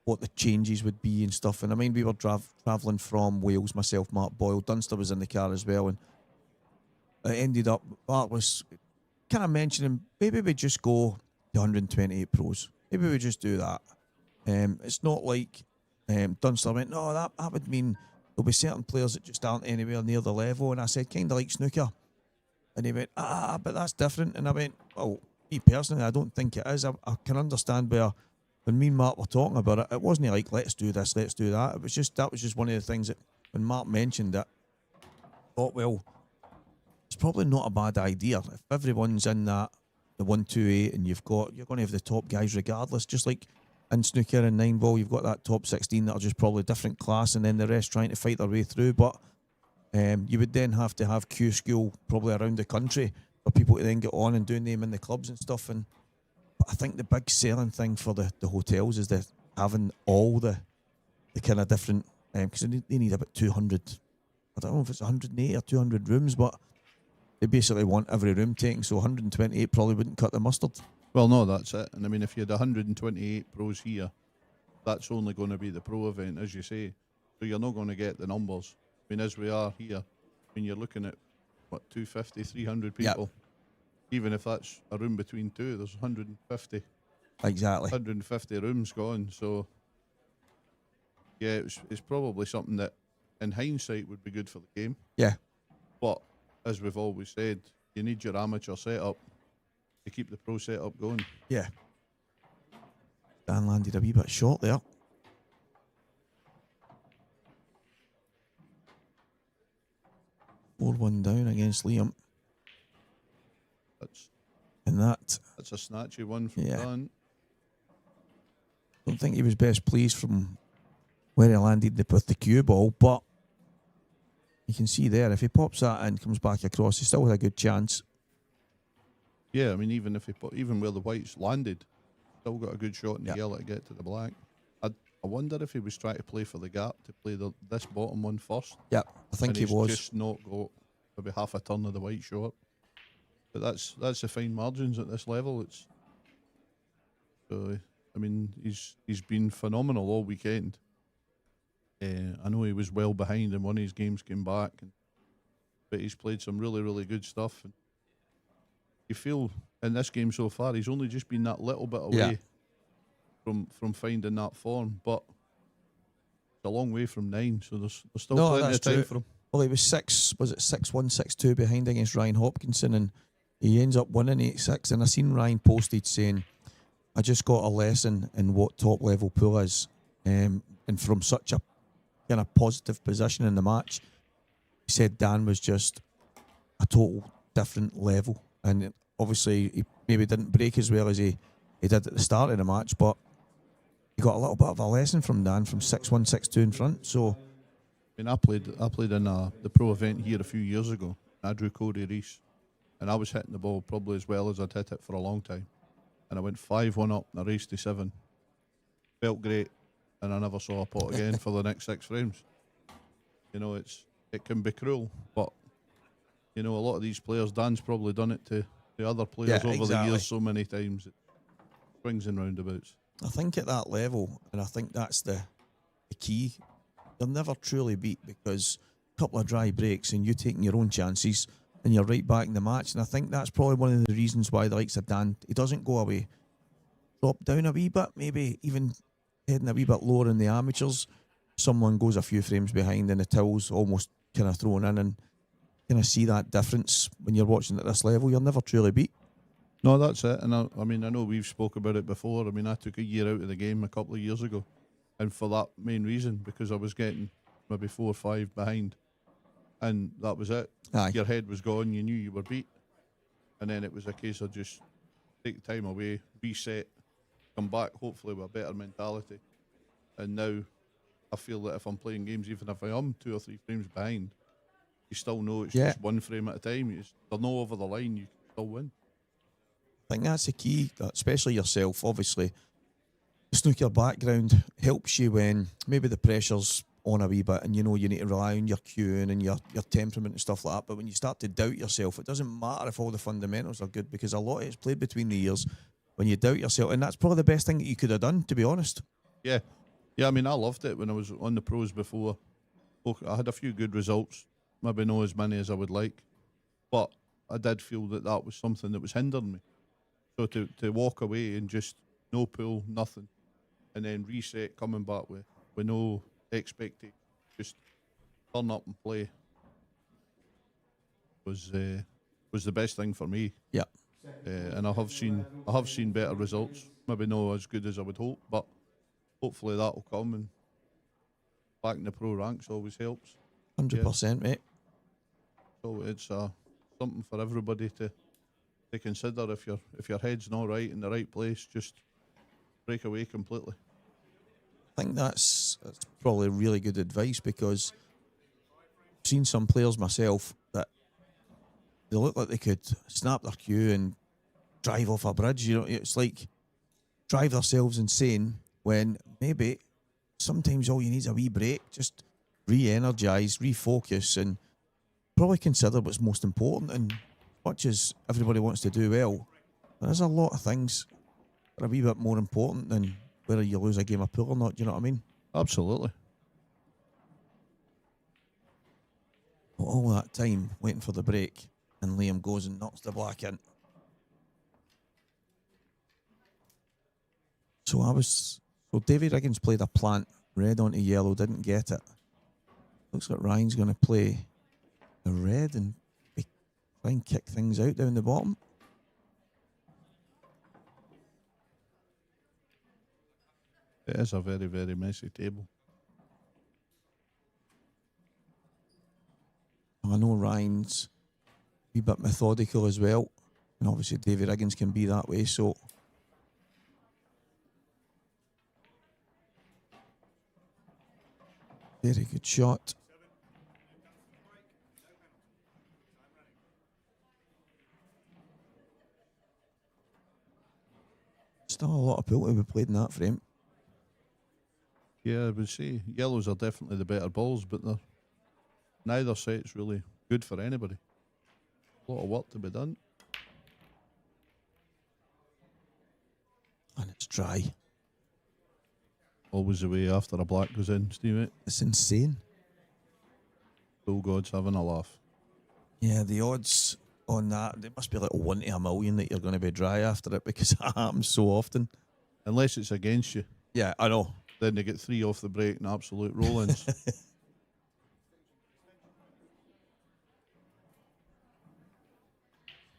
what the changes would be and stuff. And I mean, we were travelling from Wales, myself, Mark Boyle, Dunster was in the car as well. And it ended up, Mark was kind of mentioning, maybe we just go to 128 pros. Maybe we just do that. It's not like Dunster went, no, that would mean there'll be certain players that just aren't anywhere near the level. And I said, kind of like snooker. And he went, but that's different. And I went, well, me personally, I don't think it is. I can understand where, when me and Mark were talking about it, it wasn't like, let's do this, let's do that. It was just, that was just one of the things that when Mark mentioned it, I thought, well, it's probably not a bad idea. If everyone's in the 128 and you're going to have the top guys regardless, just like in snooker and 9-ball, you've got that top 16 that are just probably different class and then the rest trying to fight their way through. But you would then have to have Q school probably around the country for people to then get on and doing them in the clubs and stuff. But I think the big selling thing for the hotels is having all the kind of different, because they need about 200, I don't know if it's 180 or 200 rooms, but they basically want every room taken, so 128 probably wouldn't cut the mustard. Well, no, that's it. And I mean, if you had 128 pros here, that's only going to be the pro event, as you say. So you're not going to get the numbers. I mean, as we are here, I mean, you're looking at, 250, 300 people. Yep. Even if that's a room between two, there's 150. Exactly. 150 rooms gone. So, yeah, it's probably something that, in hindsight, would be good for the game. Yeah. But, as we've always said, you need your amateur setup to keep the pro setup going. Yeah. Dan landed a wee bit short there. Four 1 down against Liam. That's a snatchy one from Dan. Don't think he was best pleased from where he landed with the cue ball, but you can see there, if he pops that in, comes back across, he still has a good chance. Yeah, I mean, even where the whites landed, still got a good shot in the yellow to get to the black. I wonder if he was trying to play for the gap to play this bottom one first. Yeah, I think he was. Just not got maybe half a turn of the white shot. But that's the fine margins at this level. So I mean, he's been phenomenal all weekend. I know he was well behind in one of his games, came back, but he's played some really, really good stuff. And you feel in this game so far, he's only just been that little bit away from finding that form, but it's a long way from 9, so there's still plenty of time for him. Well, he was 6-1, 6-2 behind against Ryan Hopkinson, and he ends up winning 8-6. And I seen Ryan posted saying, I just got a lesson in what top level pool is, and from such a kind of positive position in the match, he said Dan was just a total different level. And obviously he maybe didn't break as well as he did at the start of the match, but he got a little bit of a lesson from Dan from 6-1, 6-2 in front. So I mean, I played in the pro event here a few years ago. I drew Cody Reese, and I was hitting the ball probably as well as I'd hit it for a long time. And I went 5-1 up and I raced to 7. Felt great, and I never saw a pot again for the next 6 frames. You know, it can be cruel, but you know, a lot of these players, Dan's probably done it to the other players over the years so many times. It swings and roundabouts. I think at that level, and I think that's the key, they'll never truly beat, because a couple of dry breaks and you taking your own chances and you're right back in the match. And I think that's probably one of the reasons why the likes of Dan, he doesn't go away, drop down a wee bit, maybe even heading a wee bit lower in the amateurs. Someone goes a few frames behind and the towel's almost kind of thrown in, and kind of see that difference when you're watching at this level. You'll never truly beat. No, that's it. And I mean, I know we've spoke about it before. I mean, I took a year out of the game a couple of years ago, and for that main reason, because I was getting maybe 4 or 5 behind, and that was it. Aye. Your head was gone. You knew you were beat, and then it was a case of just take the time away, reset, come back, hopefully with a better mentality. And now I feel that if I'm playing games, even if I am 2 or 3 frames behind, you still know it's just 1 frame at a time. They're no over the line. You can still win. I think that's the key, especially yourself. Obviously, the snooker background helps you when maybe the pressure's on a wee bit and you know you need to rely on your cueing and your temperament and stuff like that. But when you start to doubt yourself, it doesn't matter if all the fundamentals are good, because a lot of it's played between the ears when you doubt yourself. And that's probably the best thing that you could have done, to be honest. Yeah. I mean, I loved it when I was on the pros before. I had a few good results, maybe not as many as I would like, but I did feel that was something that was hindering me. So to walk away and just no pull, nothing, and then reset, coming back with no expectation, just turn up and play was the best thing for me. Yeah. And I have seen better results. Maybe not as good as I would hope, but hopefully that will come, and back in the pro ranks always helps. 100%, mate. So it's something for everybody to consider. If your head's not right in the right place, just break away completely. I think that's probably really good advice, because I've seen some players myself that they look like they could snap their cue and drive off a bridge. You know, it's like drive themselves insane, when maybe sometimes all you need is a wee break, just re-energise, refocus, and probably consider what's most important. And much as everybody wants to do well, there's a lot of things that are a wee bit more important than whether you lose a game of pool or not. Do you know what I mean? Absolutely. But all that time waiting for the break, and Liam goes and knocks the black in. So Davy Riggins played a plant, red onto yellow, didn't get it. Looks like Ryan's going to play a red and try and kick things out down the bottom. It is a very, very messy table. I know Ryan's a wee bit methodical as well, and obviously Davy Riggins can be that way, so very good shot. Still a lot of pool to be played in that frame. Yeah, I would say yellows are definitely the better balls, but neither set's really good for anybody. A lot of work to be done. And it's dry. Always the way after a black goes in, Stevie. It's insane. Full God's having a laugh. Yeah, the odds on that, they must be like 1 to a million that you're going to be dry after it, because it happens so often. Unless it's against you. Yeah, I know. Then they get 3 off the break and absolute roll-ins.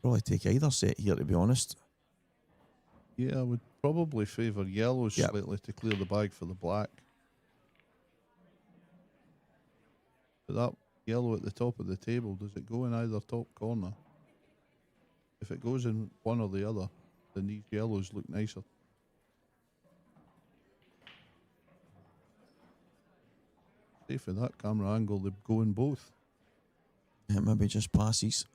Probably take either set here, to be honest. Yeah, I would probably favour yellows Yep. slightly to clear the bag for the black. But that yellow at the top of the table, does it go in either top corner? If it goes in one or the other, then these yellows look nicer. See, for that camera angle, they go in both. Yeah, maybe just passes.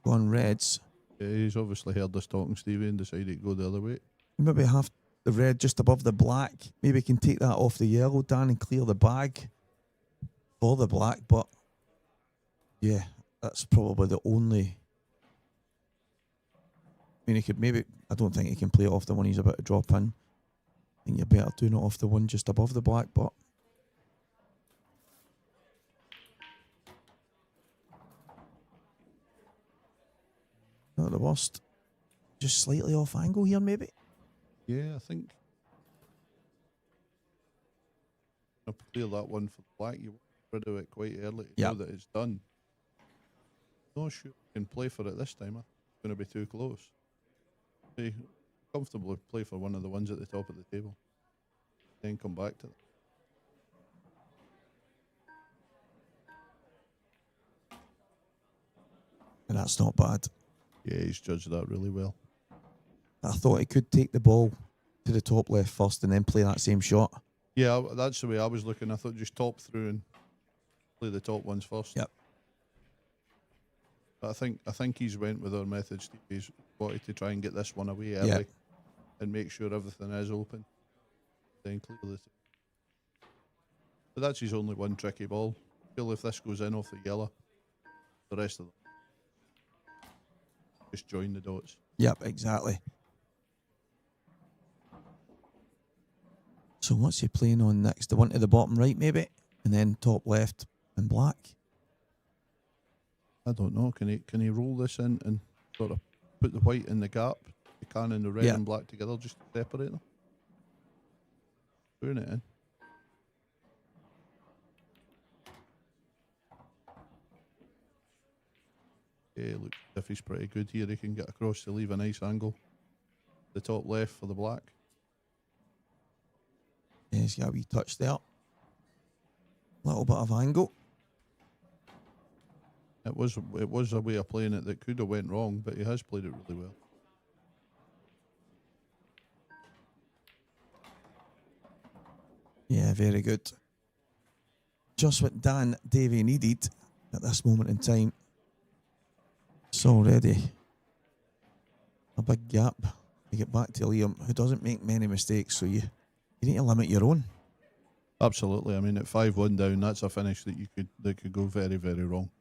Go on reds. Yeah, he's obviously heard us talking, Stevie, and decided to go the other way. Maybe have the red just above the black. Maybe can take that off the yellow, Dan, and clear the bag for the black. But yeah, that's probably the only. I mean, he could maybe. I don't think he can play it off the one he's about to drop in. I think you're better doing it off the one just above the black, but. Not the worst. Just slightly off angle here, maybe. Yeah, I think. I'll clear that one for the black. You want rid of it quite early to know Yep. that it's done. Not sure you can play for it this time. It's going to be too close. Hey, comfortably play for one of the ones at the top of the table. Then come back to it. And that's not bad. Yeah, he's judged that really well. I thought he could take the ball to the top left first and then play that same shot. Yeah, that's the way I was looking. I thought just top through and play the top ones first. Yep. But I think he's went with our method, Steve. He's wanted to try and get this one away early Yep. and make sure everything is open. Then clear the. But that's his only one tricky ball. Feel if this goes in off the yellow, the rest of them just join the dots. Yep, exactly. So what's he playing on next? The one to the bottom right, maybe? And then top left and black? I don't know. Can he roll this in and sort of put the white in the gap, the can and the red Yeah. and black together, just to separate them? Putting it in. Yeah, looks as if he's pretty good here. He can get across to leave a nice angle. The top left for the black. Yeah, he's got a wee touch there. Little bit of angle. It was a way of playing it that could have went wrong, but he has played it really well. Yeah, very good. Just what Dan Davy needed at this moment in time. It's already a big gap to get back to Liam, who doesn't make many mistakes, so you need to limit your own. Absolutely. I mean, at 5-1 down, that's a finish that could go very, very wrong.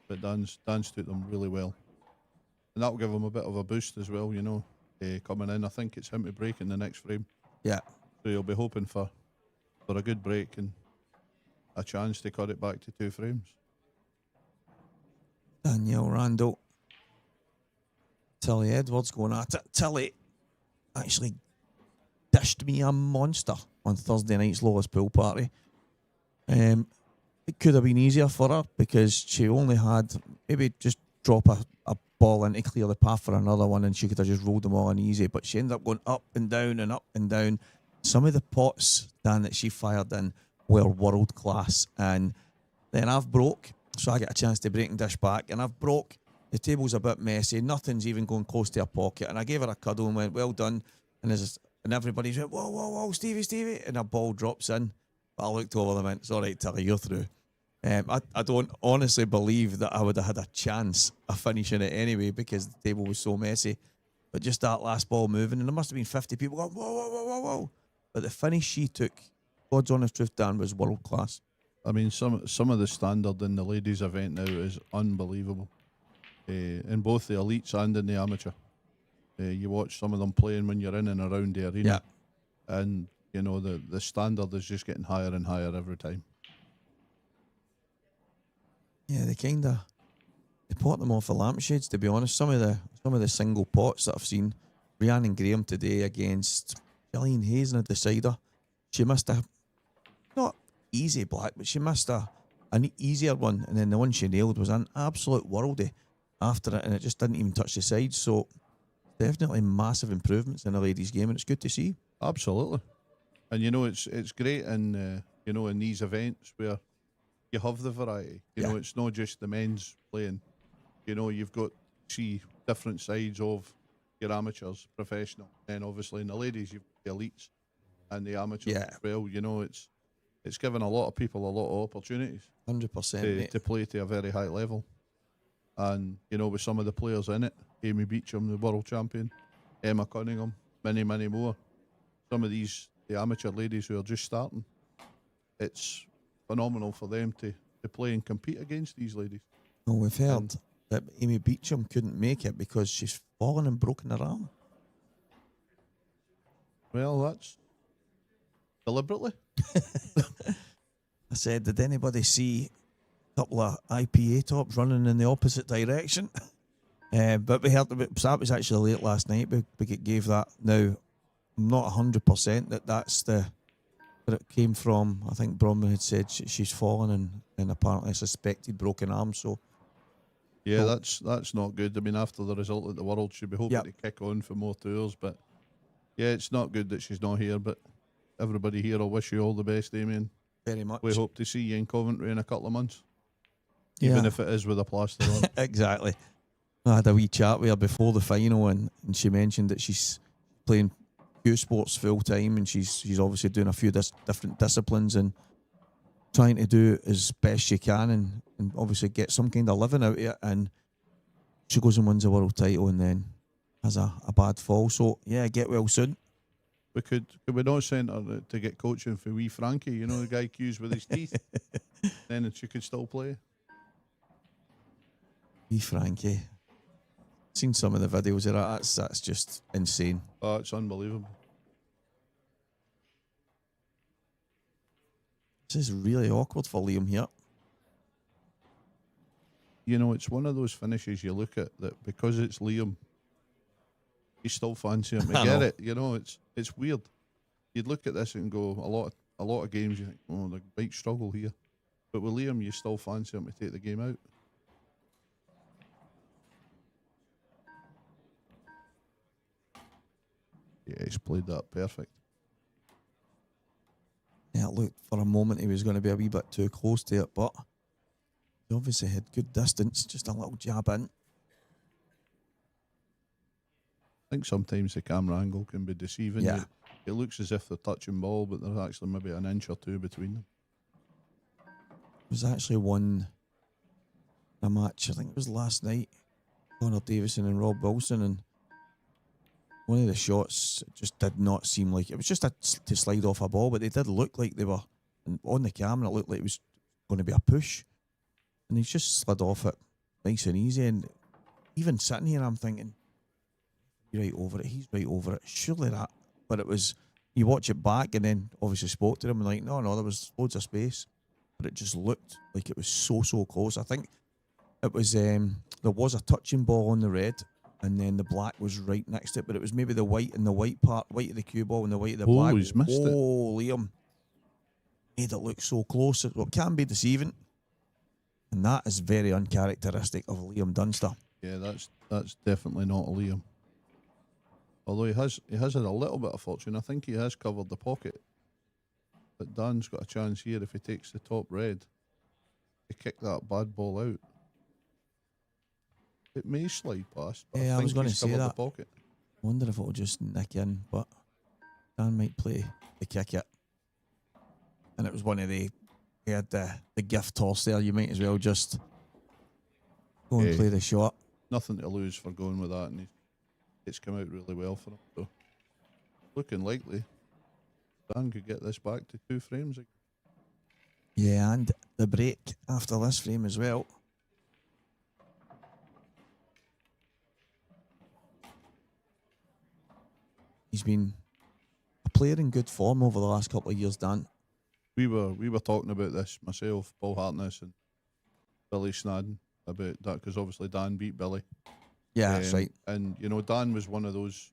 But Dan's took them really well, and that'll give him a bit of a boost as well. You know, coming in, I think it's him to break in the next frame. Yeah. So you'll be hoping for a good break and a chance to cut it back to 2 frames. Danielle Randall. Tilly Edwards going at it. Tilly actually dished me a monster on Thursday night's lowest pool party. It could have been easier for her because she only had maybe just drop a ball in to clear the path for another one, and she could have just rolled them all in easy, but she ended up going up and down and up and down. Some of the pots, Dan, that she fired in were world class, and then I've broke, so I get a chance to break and dish back, and I've broke. The table's a bit messy, nothing's even going close to her pocket, and I gave her a cuddle and went, well done, and everybody's went, whoa, whoa, whoa, Stevie, and a ball drops in. But I looked over them and went, it's all right, Tilly, you're through. I don't honestly believe that I would have had a chance of finishing it anyway because the table was so messy. But just that last ball moving, and there must have been 50 people going, whoa, whoa, whoa, whoa, whoa. But the finish she took, God's honest truth, Dan, was world class. I mean, some of the standard in the ladies' event now is unbelievable, in both the elites and in the amateur. You watch some of them playing when you're in and around the arena, and you know the standard is just getting higher and higher every time. Yeah, they pot them off the lampshades, to be honest. Some of the single pots that I've seen, Rhiannon Graham today against Gillian Hayes in a decider. She missed a not easy black, but she missed an easier one, and then the one she nailed was an absolute worldie after it, and it just didn't even touch the sides. So definitely massive improvements in the ladies' game, and it's good to see. Absolutely, and you know it's great in you know in these events where you have the variety. You know, it's not just the men's playing. You know, you've got to see different sides of your amateurs, professional, and obviously in the ladies you've got the elites and the amateurs as well. You know, it's given a lot of people a lot of opportunities. 100% to play to a very high level. And, you know, with some of the players in it, Amy Beecham, the world champion, Emma Cunningham, many, many more. Some of the amateur ladies who are just starting, it's phenomenal for them to play and compete against these ladies. Well, we've heard that Amy Beecham couldn't make it because she's fallen and broken her arm. Well, that's deliberately. I said, did anybody see a couple of IPA tops running in the opposite direction? But we heard that was actually late last night. We gave that. Now, I'm not 100% that's where it came from. I think Bronwyn had said she's fallen and apparently a suspected broken arm. So yeah, that's not good. I mean, after the result at the World, she'd be hoping to kick on for more tours. But yeah, it's not good that she's not here. But everybody here will wish you all the best, Damien. Very much. We hope to see you in Coventry in a couple of months, even if it is with a plaster on. Exactly. I had a wee chat with her before the final, and she mentioned that she's playing Cuesports full time, and she's obviously doing a few different disciplines and trying to do as best she can, and obviously get some kind of living out of it. And she goes and wins a world title, and then has a bad fall. So yeah, get well soon. Could we not send her to get coaching for wee Frankie? You know, the guy cues with his teeth. Then she could still play. Wee Frankie. Seen some of the videos of that. That's just insane. Oh, it's unbelievable. This is really awkward for Liam here. You know, it's one of those finishes you look at that because it's Liam, you still fancy him to get it. You know, it's weird. You'd look at this and go, a lot of games you think, oh, they might struggle here. But with Liam, you still fancy him to take the game out. Yeah, he's played that perfect. Yeah, it looked for a moment he was going to be a wee bit too close to it, but he obviously had good distance, just a little jab in. I think sometimes the camera angle can be deceiving. Yeah. It looks as if they're touching ball, but there's actually maybe an inch or two between them. It was actually a match, I think it was last night, Connor Davison and Rob Wilson, and one of the shots just did not seem like it was just to slide off a ball, but they did look like they were, and on the camera it looked like it was going to be a push, and he just slid off it nice and easy. And even sitting here, I'm thinking, he's right over it, surely that. But it was, you watch it back and then obviously spoke to him and like, no, there was loads of space, but it just looked like it was so close. I think it was there was a touching ball on the red, and then the black was right next to it, but it was maybe the white and the white part, white of the cue ball and the white of the black. He's missed it. Oh, Liam made it look so close. Well, it can be deceiving, and that is very uncharacteristic of Liam Dunster. Yeah, that's definitely not a Liam. Although he has had a little bit of fortune. I think he has covered the pocket. But Dan's got a chance here if he takes the top red to kick that bad ball out. It may slide past, but I was going to say that. The pocket. Wonder if it'll just nick in, but Dan might play the kick it. And it was one of he had the gift toss there. You might as well just go and play the shot. Nothing to lose for going with that, and it's come out really well for him. So looking likely Dan could get this back to 2 frames again. Yeah, and the break after this frame as well. he's been a player in good form over the last couple of years, Dan. We were talking about this, myself, Paul Hartness and Billy Snadden, about that, because obviously Dan beat Billy. Yeah, that's right. And, you know, Dan was one of those,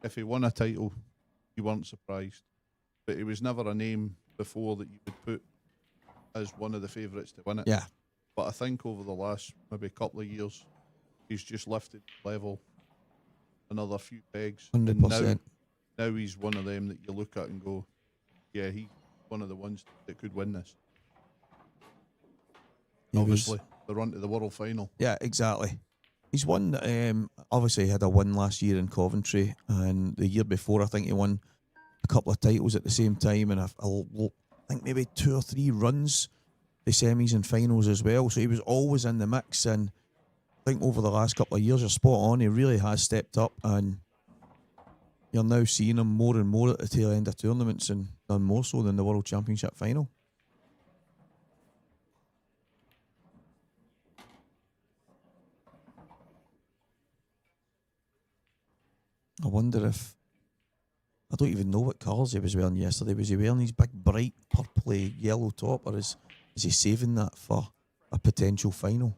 if he won a title, you weren't surprised. But he was never a name before that you would put as one of the favourites to win it. Yeah. But I think over the last maybe couple of years, he's just lifted the level another few pegs. 100%. And now he's one of them that you look at and go, yeah, he's one of the ones that could win this. Obviously, the run to the world final. Yeah, exactly. He's won, obviously he had a win last year in Coventry, and the year before I think he won a couple of titles at the same time, and I think maybe 2 or 3 runs, the semis and finals as well, so he was always in the mix. And I think over the last couple of years, you're spot on, he really has stepped up, and you're now seeing him more and more at the tail end of tournaments, and done more so than the World Championship final. I wonder if, I don't even know what colours he was wearing yesterday. Was he wearing his big bright purpley yellow top, or is he saving that for a potential final?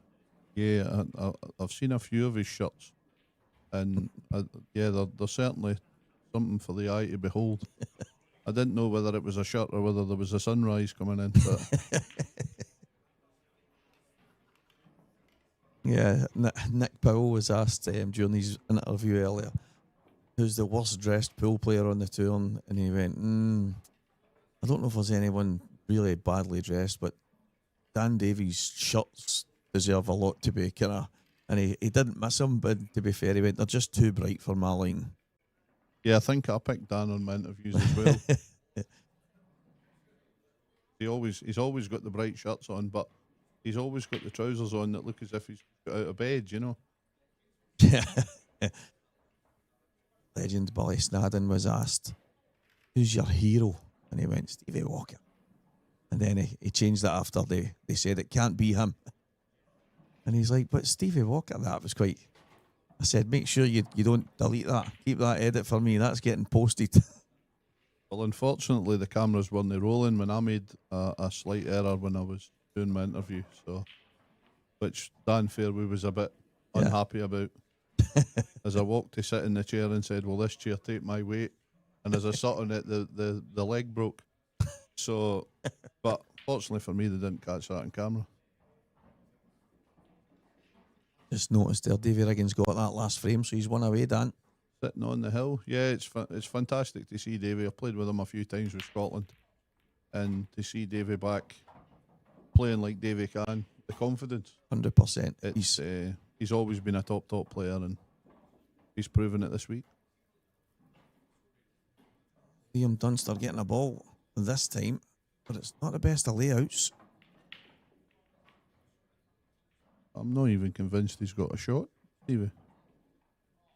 Yeah, I've seen a few of his shirts, and yeah, they're certainly something for the eye to behold. I didn't know whether it was a shirt or whether there was a sunrise coming in. But yeah, Nick Powell was asked during his interview earlier, who's the worst dressed pool player on the tour, and he went, I don't know if there's anyone really badly dressed, but Dan Davy's shirts deserve a lot to be kind of, and he didn't miss them, but to be fair, he went, they're just too bright for my line. yeah, I think I picked Dan on my interviews as well. He's always got the bright shirts on, but he's always got the trousers on that look as if he's got out of bed, you know. Yeah. Legend Billy Snadden was asked, who's your hero? And he went, Stevie Walker. And then he changed that after they said it can't be him. And he's like, but Stevie Walker, that was quite... I said, make sure you don't delete that. Keep that edit for me. That's getting posted. Well, unfortunately, the cameras weren't rolling when I made a slight error when I was doing my interview, so which Dan Fairway was a bit unhappy about. As I walked to sit in the chair and said, will this chair take my weight? And as I sat on it, the leg broke. So, but fortunately for me, they didn't catch that on camera. Just noticed there, Davy Riggins got that last frame, so he's one away, Dan. Sitting on the hill. Yeah, it's fantastic to see Davy. I played with him a few times with Scotland. And to see Davy back playing like Davy can, the confidence. 100%. He's always been a top player, and he's proven it this week. Liam Dunster getting a ball this time, but it's not the best of layouts. I'm not even convinced he's got a shot, Davy.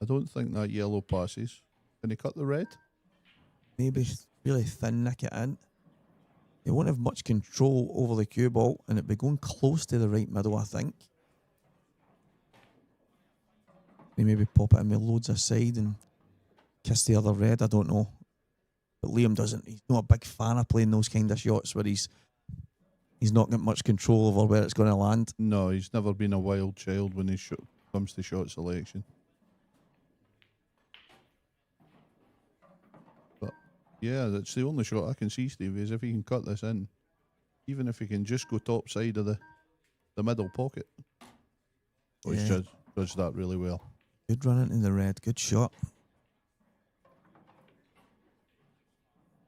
I don't think that yellow passes. Can he cut the red? Maybe really thin nick it in. He won't have much control over the cue ball, and it'll be going close to the right middle, I think. He maybe pop it in with loads aside and kiss the other red, I don't know. But Liam doesn't, he's not a big fan of playing those kind of shots where he's not got much control over where it's going to land. No, he's never been a wild child when it comes to shot selection. But yeah, that's the only shot I can see, Stevie, is if he can cut this in. Even if he can just go top side of the middle pocket. Oh, he's judged that really well. Good run into the red, good shot.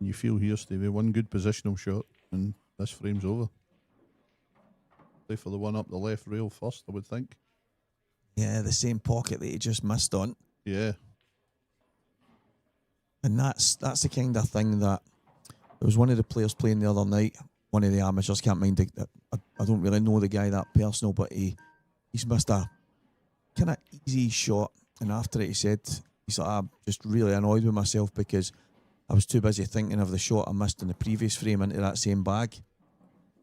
You feel here, Stevie, one good positional shot and this frame's over. Play for the one up the left rail first, I would think. Yeah, the same pocket that he just missed on. Yeah. And that's the kind of thing that there was one of the players playing the other night, one of the amateurs, can't mind it, I don't really know the guy that personal, but he's missed a kind of easy shot, and after it he said he's like, I'm just really annoyed with myself because I was too busy thinking of the shot I missed in the previous frame into that same bag.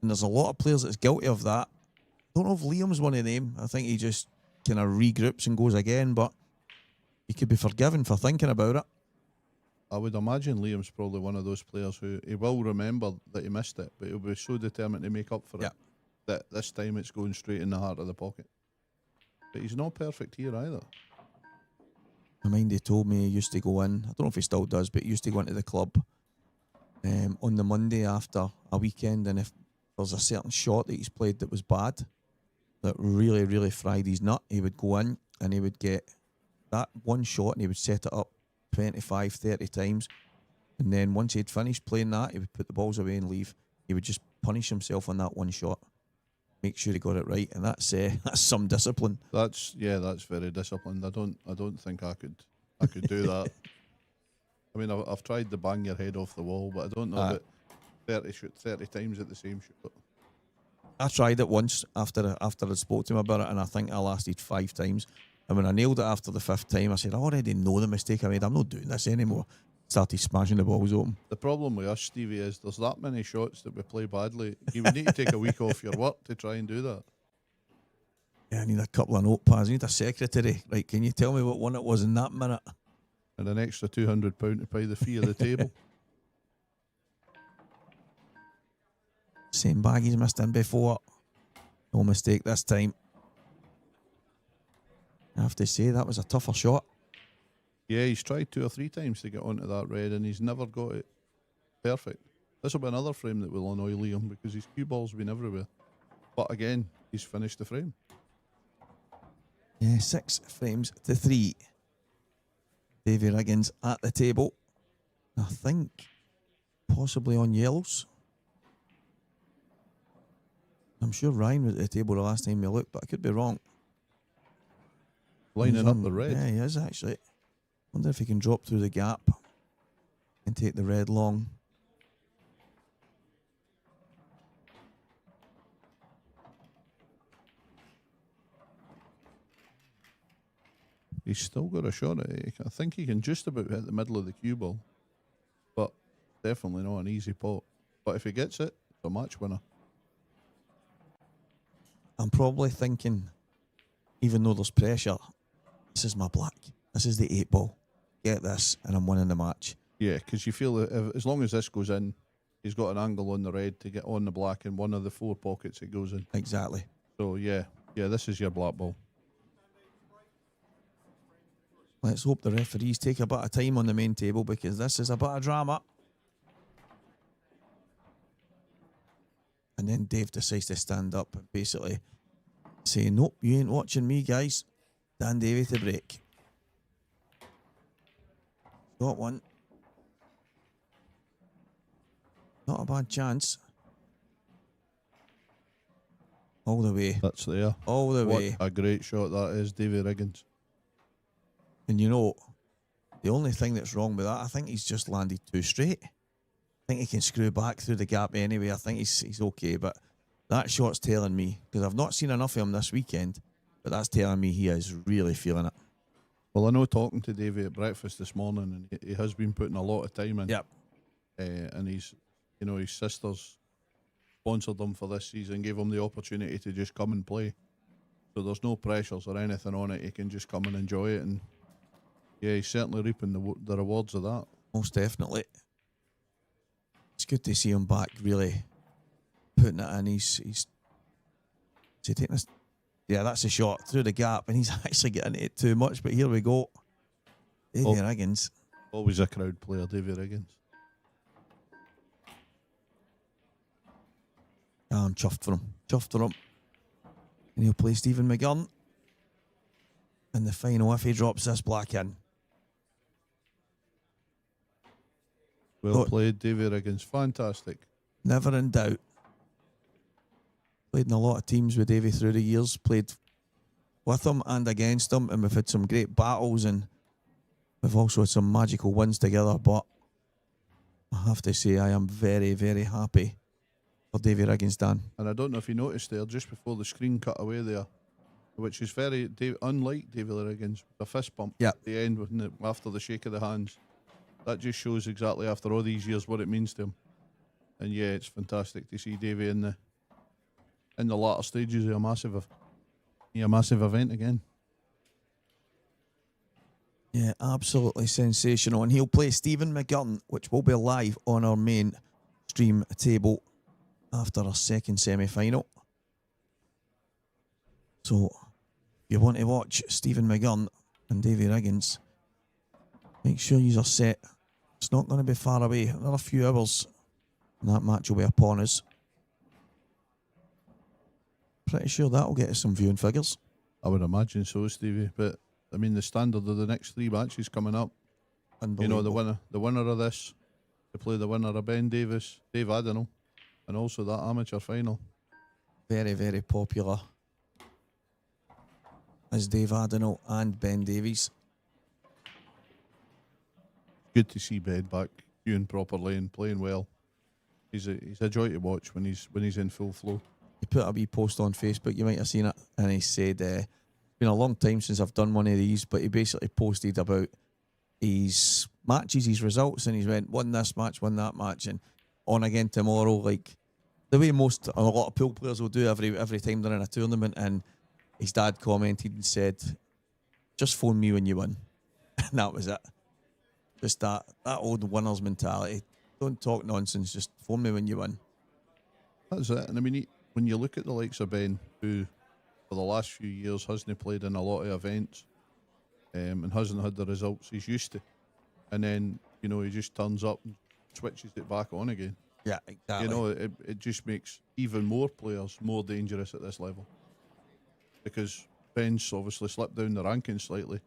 And there's a lot of players that's guilty of that. I don't know if Liam's one of them. I think he just kind of regroups and goes again, but he could be forgiven for thinking about it. I would imagine Liam's probably one of those players who he will remember that he missed it, but he'll be so determined to make up for Yeah. it that this time it's going straight in the heart of the pocket. But he's not perfect here either. I mind he told me he used to go in, I don't know if he still does, but he used to go into the club on the Monday after a weekend, and if there's a certain shot that he's played that was bad, that really, really fried his nut, he would go in and he would get that one shot and he would set it up 25, 30 times. And then once he'd finished playing that, he would put the balls away and leave. He would just punish himself on that one shot, make sure he got it right, and that's that's some discipline. That's very disciplined. I don't think I could do that. I mean, I've tried to bang your head off the wall, but I don't know that 30 times at the same shot. I tried it once after I spoke to him about it, and I think I lasted 5 times. And when I nailed it after the 5th time, I said, I already know the mistake I made. I'm not doing this anymore. Started smashing the balls open. The problem with us, Stevie, is there's that many shots that we play badly. You would need to take a week off your work to try and do that. Yeah, I need a couple of notepads. I need a secretary. Right, can you tell me what one it was in that minute? And an extra £200 to pay the fee of the table. Same bag he's missed in before. No mistake this time. I have to say, that was a tougher shot. Yeah, he's tried 2 or 3 times to get onto that red, and he's never got it perfect. This will be another frame that will annoy Liam because his cue ball's been everywhere. But again, he's finished the frame. Yeah, 6 frames to 3. Davy Riggins at the table. I think possibly on yellows. I'm sure Ryan was at the table the last time we looked, but I could be wrong. Lining up the red. Yeah, he is actually. Wonder if he can drop through the gap and take the red long. He's still got a shot at it. I think he can just about hit the middle of the cue ball, but definitely not an easy pot. But if he gets it, it's a match winner. I'm probably thinking, even though there's pressure, this is my black. This is the 8 ball. Get this, and I'm winning the match. Yeah, because you feel that as long as this goes in, he's got an angle on the red to get on the black in one of the 4 pockets it goes in. Exactly. So yeah, this is your black ball. Let's hope the referees take a bit of time on the main table because this is a bit of drama. And then Dave decides to stand up and basically say, nope, you ain't watching me, guys. Dan Davy to break. Got one. Not a bad chance. All the way. That's there. All the What way. a great shot that is, Davy Riggins. And you know, the only thing that's wrong with that, I think he's just landed too straight. I think he can screw back through the gap anyway. I think he's okay, but that shot's telling me, because I've not seen enough of him this weekend, but that's telling me he is really feeling it. Well, I know talking to Davy at breakfast this morning, and he has been putting a lot of time in. Yep. And he's, his sisters sponsored him for this season, gave him the opportunity to just come and play. So there's no pressures or anything on it. He can just come and enjoy it, and yeah, he's certainly reaping the rewards of that. Most definitely. It's good to see him back, really putting it in. He's taking this. Yeah, that's a shot through the gap, and he's actually getting it too much. But here we go. Davy Riggins. Always a crowd player, Davy Riggins. I'm chuffed for him. Chuffed for him. And he'll play Stephen McGurn in the final if he drops this black in. Well played, Davy Riggins. Fantastic. Never in doubt. Played in a lot of teams with Davy through the years. Played with him and against him, and we've had some great battles, and we've also had some magical wins together. But I have to say, I am very, very happy for Davy Riggins, Dan. And I don't know if you noticed there, just before the screen cut away there, which is very unlike Davy Riggins, the fist bump at the end after the shake of the hands. That just shows exactly after all these years what it means to him. And yeah, it's fantastic to see Davy in the latter stages of a massive event again. Yeah, absolutely sensational. And he'll play Stephen McGurn, which will be live on our main stream table after our second semi-final. So, if you want to watch Stephen McGurn and Davy Riggins, make sure you are set. It's not going to be far away. Another few hours and that match will be upon us. Pretty sure that'll get us some viewing figures. I would imagine so, Stevie. But I mean, the standard of the next 3 matches coming up. You know, the winner of this, to play the winner of Ben Davis, Dave Adenall, and also that amateur final. Very, very popular as Dave Adenall and Ben Davies. Good to see Ben back viewing properly and playing well. He's a joy to watch when he's in full flow. He put a wee post on Facebook, you might have seen it, and he said, it's been a long time since I've done one of these, but he basically posted about his matches, his results, and he's went, won this match, won that match, and on again tomorrow, like the way a lot of pool players will do every time they're in a tournament. And his dad commented and said, just phone me when you win. And that was it. Just that old winner's mentality. Don't talk nonsense, just phone me when you win. That's it. And I mean, when you look at the likes of Ben, who for the last few years hasn't played in a lot of events and hasn't had the results he's used to, and then, you know, he just turns up and switches it back on again. Yeah, exactly. You know, it just makes even more players more dangerous at this level. Because Ben's obviously slipped down the rankings slightly.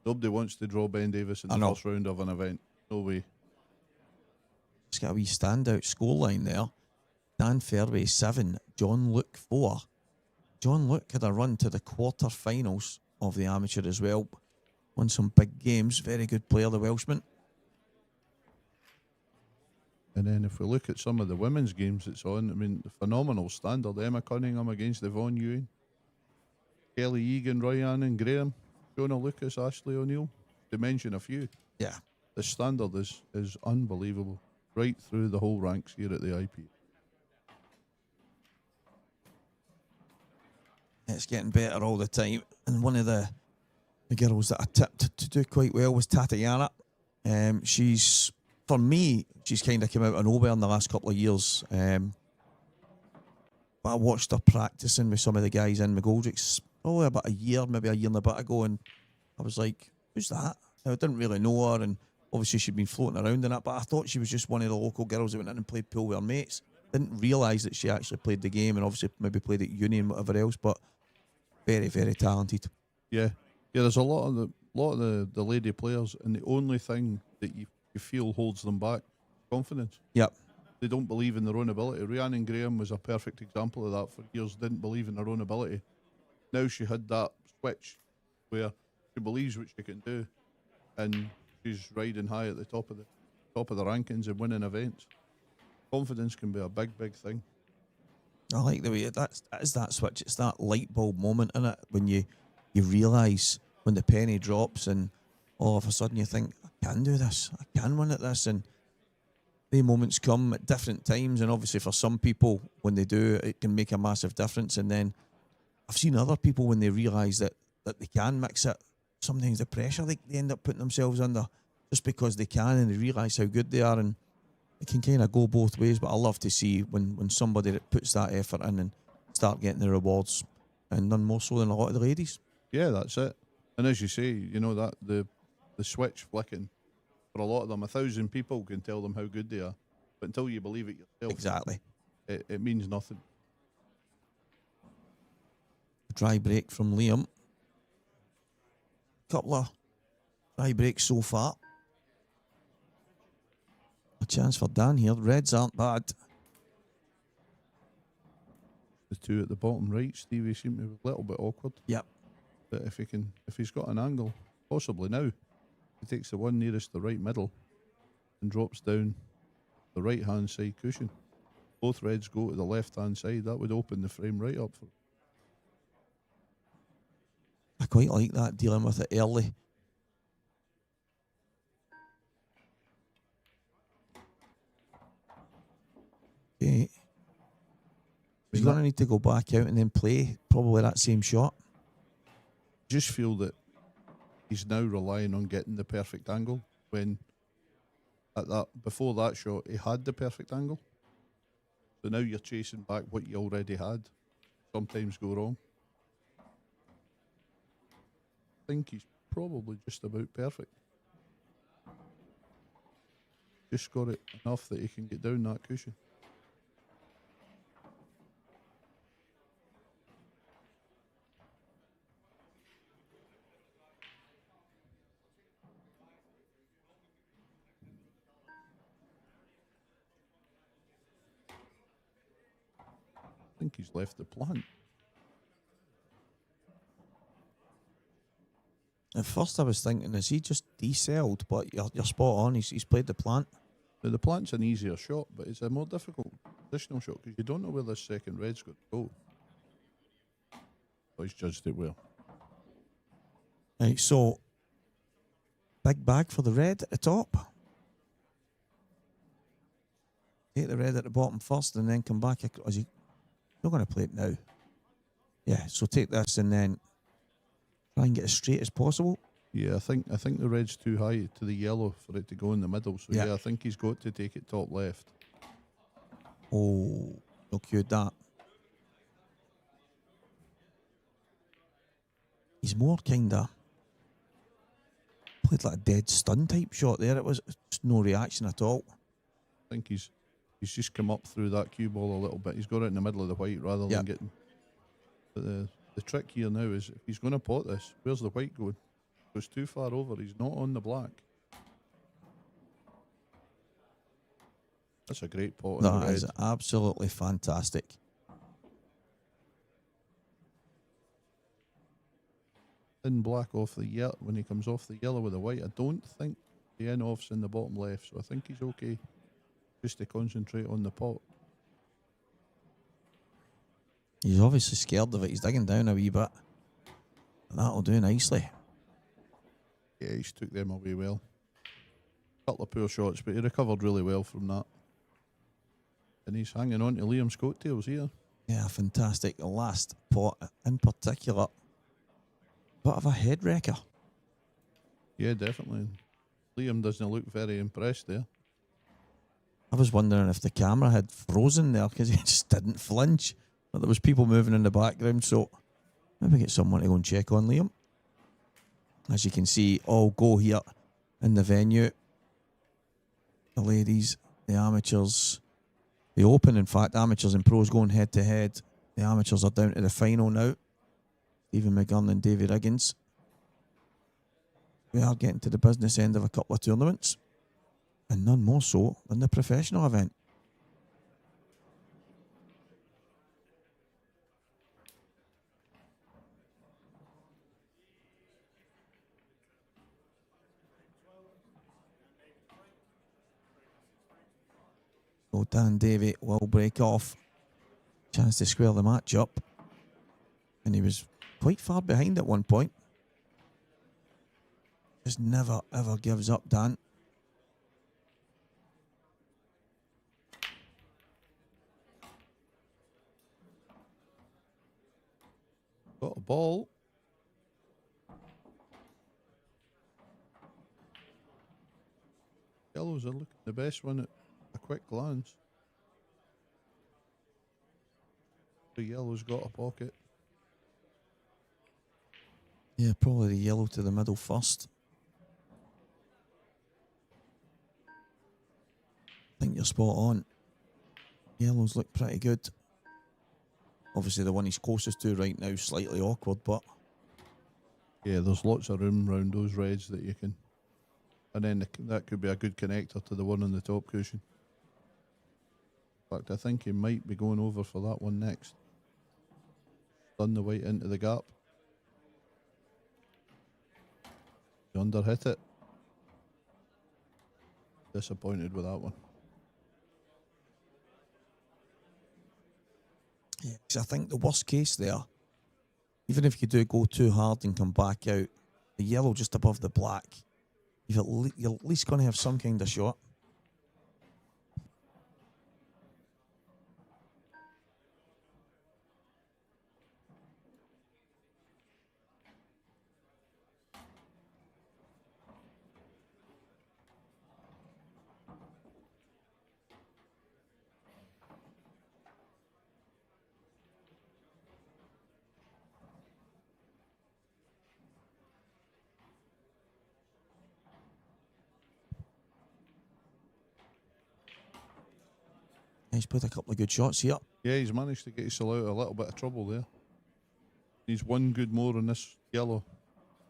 Nobody wants to draw Ben Davis in the first round of an event. No way. Just got a wee standout scoreline there. Dan Fairway 7, John Luke 4. John Luke had a run to the quarterfinals of the amateur as well. Won some big games. Very good player, the Welshman. And then if we look at some of the women's games that's on, I mean, the phenomenal standard. Emma Cunningham against Yvonne Ewing. Kelly Egan, Ryan and Graham. Jonah Lucas, Ashley O'Neill. To mention a few. Yeah. The standard is unbelievable. Right through the whole ranks here at the IPA. It's getting better all the time. And one of the girls that I tipped to do quite well was Tatiana. She's, for me, she's kind of come out of nowhere in the last couple of years. But I watched her practicing with some of the guys in McGoldrick's probably about a year and a bit ago, and I was like, who's that? I didn't really know her, and obviously she'd been floating around in it, but I thought she was just one of the local girls that went in and played pool with her mates. Didn't realise that she actually played the game, and obviously maybe played at uni and whatever else, but very, very talented. Yeah. There's a lot of the lady players, and the only thing that you feel holds them back, confidence. Yep. They don't believe in their own ability. Rhiannon Graham was a perfect example of that. For years, didn't believe in her own ability. Now she had that switch where she believes what she can do, and she's riding high at the top of the rankings and winning events. Confidence can be a big, big thing. I like the way that is that switch. It's that light bulb moment in it when you realise when the penny drops and all of a sudden you think, I can do this, I can win at this, and the moments come at different times, and obviously for some people when they do, it can make a massive difference. And then I've seen other people when they realise that they can mix it, sometimes the pressure they end up putting themselves under just because they can, and they realise how good they are, and it can kind of go both ways. But I love to see when somebody that puts that effort in and start getting the rewards, and none more so than a lot of the ladies. Yeah, that's it. And as you say, you know, that the switch flicking, for a lot of them, 1,000 people can tell them how good they are, but until you believe it yourself, Exactly. it means nothing. Dry break from Liam. Couple of dry breaks so far. A chance for Dan here. Reds aren't bad. The two at the bottom right, Stevie, seem to be a little bit awkward. Yep. But if he's got an angle, possibly now, he takes the one nearest the right middle and drops down the right hand side cushion. Both reds go to the left hand side. That would open the frame right up for him. I quite like that, dealing with it early. Okay. He's going to need to go back out and then play probably that same shot. Just feel that he's now relying on getting the perfect angle when before that shot he had the perfect angle. So now you're chasing back what you already had. Sometimes go wrong. I think he's probably just about perfect. Just got it enough that he can get down that cushion. I think he's left the plant. At first I was thinking, is he just decelled? But you're spot on, he's played the plant. Now, the plant's an easier shot, but it's a more difficult positional shot because you don't know where this second red's got to go. But he's judged it well. Right, so big bag for the red at the top. Take the red at the bottom first and then come back. Is he not going to play it now? Yeah, so take this and then try and get as straight as possible. Yeah, I think the red's too high to the yellow for it to go in the middle. So yeah, I think he's got to take it top left. Oh, no cued that. He's more kind of played like a dead stun type shot there. It was just no reaction at all. I think he's just come up through that cue ball a little bit. He's got it in the middle of the white rather than getting. But the trick here now is if he's going to pot this, where's the white going? Goes too far over. He's not on the black. That's a great pot. That is absolutely fantastic. In black off the yellow when he comes off the yellow with the white. I don't think the in off's in the bottom left, so I think he's okay. Just to concentrate on the pot. He's obviously scared of it. He's digging down a wee bit. That'll do nicely. Yeah, he's took them away well. Couple of poor shots, but he recovered really well from that. And he's hanging on to Liam's coattails here. Yeah, fantastic. The last pot in particular. Bit of a head wrecker. Yeah, definitely. Liam doesn't look very impressed there. I was wondering if the camera had frozen there because he just didn't flinch. But there was people moving in the background, so maybe get someone to go and check on Liam. As you can see, all go here in the venue. The ladies, the amateurs, the open, in fact, amateurs and pros going head to head. The amateurs are down to the final now. Stephen McGurn and Davy Riggins. We are getting to the business end of a couple of tournaments, and none more so than the professional event. So Dan Davy will break off. Chance to square the match up. And he was quite far behind at one point. Just never ever gives up, Dan. Got a ball. Yellows are looking the best one at a quick glance. The yellow's got a pocket. Yeah, probably the yellow to the middle first. I think you're spot on. Yellows look pretty good. Obviously the one he's closest to right now slightly awkward, but yeah, there's lots of room around those reds that you can, and then that could be a good connector to the one on the top cushion. In fact, I think he might be going over for that one next. Stun the white into the gap. He underhit it. Disappointed with that one. yeah, 'cause I think the worst case there, even if you do go too hard and come back out, the yellow just above the black, you're at least going to have some kind of shot. he's put a couple of good shots here. Yeah, he's managed to get himself out of a little bit of trouble there. He's one good more on this yellow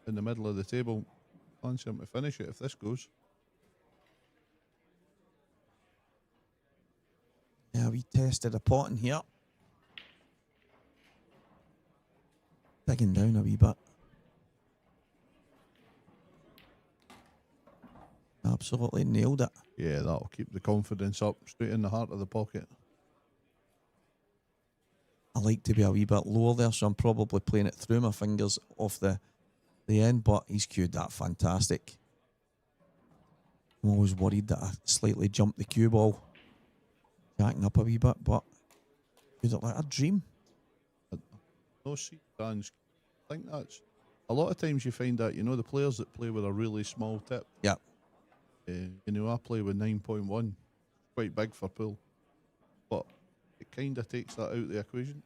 in the middle of the table. Fancy him to finish it if this goes. Yeah, we tested a pot in here. Digging down a wee bit. Absolutely nailed it. Yeah, that'll keep the confidence up, straight in the heart of the pocket. I like to be a wee bit lower there, so I'm probably playing it through my fingers off the end, but he's cued that fantastic. I'm always worried that I slightly jumped the cue ball, jacking up a wee bit, but cued it like a dream. No see, Dan's. I think that's a lot of times you find that, you know, the players that play with a really small tip. Yeah. You know, I play with 9.1, quite big for pool, but it kind of takes that out of the equation.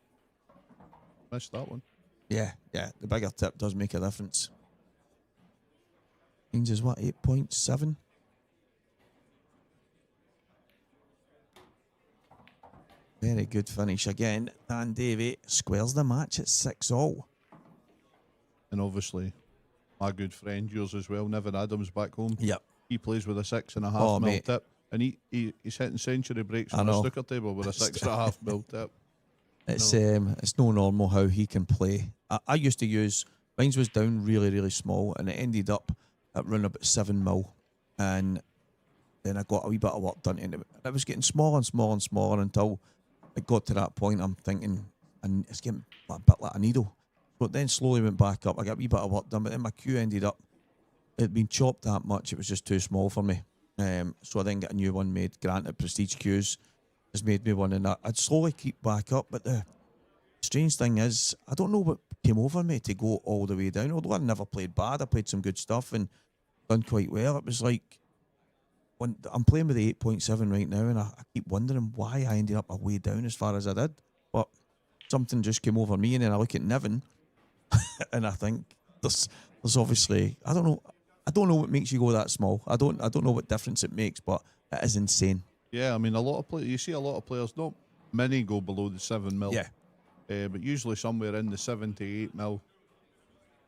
Missed that one. Yeah, the bigger tip does make a difference. Means is what, 8.7? Very good finish again. Dan Davy squares the match at 6-all. And obviously, my good friend, yours as well, Niven Adams back home. Yep. He plays with a 6.5 Oh, mil mate. tip. And he's hitting century breaks I on the know. snooker table with a 6.5 mil tip. It's no normal how he can play. I used to use, mine was down really, really small, and it ended up at around about 7 mil. And then I got a wee bit of work done, and it was getting smaller and smaller and smaller until it got to that point. I'm thinking, and it's getting a bit like a needle. So it then slowly went back up. I got a wee bit of work done, but then my cue ended up, it had been chopped that much, it was just too small for me. So I then got a new one made. Granted, Prestige Cues has made me one, and I'd slowly keep back up. But the strange thing is, I don't know what came over me to go all the way down. Although I never played bad, I played some good stuff and done quite well. It was like, when I'm playing with the 8.7 right now, and I keep wondering why I ended up a way down as far as I did. But something just came over me, and then I look at Niven, and I think there's obviously, I don't know what makes you go that small. I don't know what difference it makes, but it is insane. Yeah, I mean, a lot of players, you see a lot of players, not many go below the 7 mil. Yeah. But usually somewhere in the 7 to 8 mil,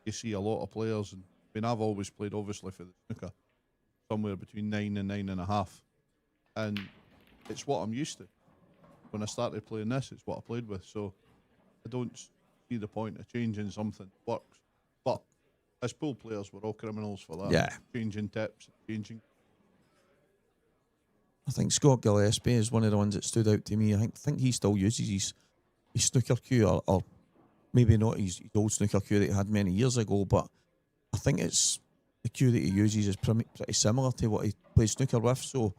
you see a lot of players. And I mean, I've always played, obviously, for the snooker, somewhere between 9 and 9.5. And it's what I'm used to. When I started playing this, it's what I played with. So I don't see the point of changing something that works. But as pool players, we're all criminals for that. Yeah. Changing tips, changing. I think Scott Gillespie is one of the ones that stood out to me. I think he still uses his snooker cue, or maybe not his old snooker cue that he had many years ago, but I think it's the cue that he uses is pretty similar to what he plays snooker with. So,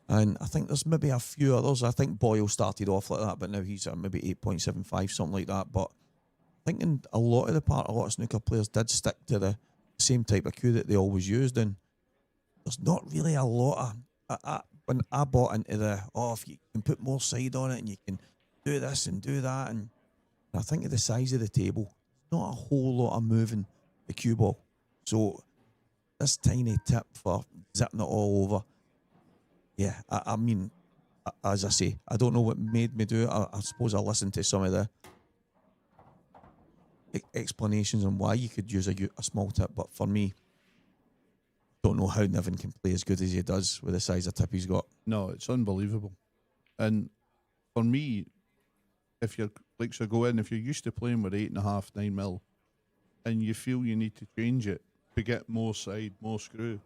and I think there's maybe a few others. I think Boyle started off like that, but now he's at maybe 8.75, something like that. But I think in a lot of snooker players did stick to the same type of cue that they always used, and there's not really a lot of. When I bought into if you can put more side on it and you can do this and do that, and I think of the size of the table, not a whole lot of moving the cue ball. So this tiny tip for zipping it all over, yeah, I mean, as I say, I don't know what made me do it. I suppose I listened to some of the explanations on why you could use a small tip, but for me, don't know how Niven can play as good as he does with the size of tip he's got. No, it's unbelievable. And for me, if you're if you're used to playing with 8.5, 9 mil, and you feel you need to change it to get more side, more screw,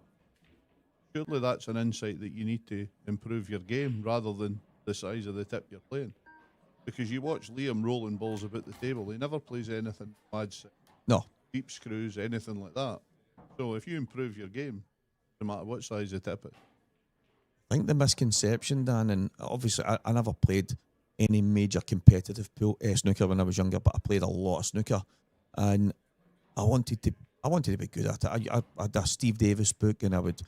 surely that's an insight that you need to improve your game rather than the size of the tip you're playing. Because you watch Liam rolling balls about the table, he never plays anything bad, No. deep screws, anything like that. So if you improve your game, no matter what size the tip is. I think the misconception, Dan, and obviously I never played any major competitive snooker when I was younger, but I played a lot of snooker, and I wanted to be good at it. I had a Steve Davis book, and I would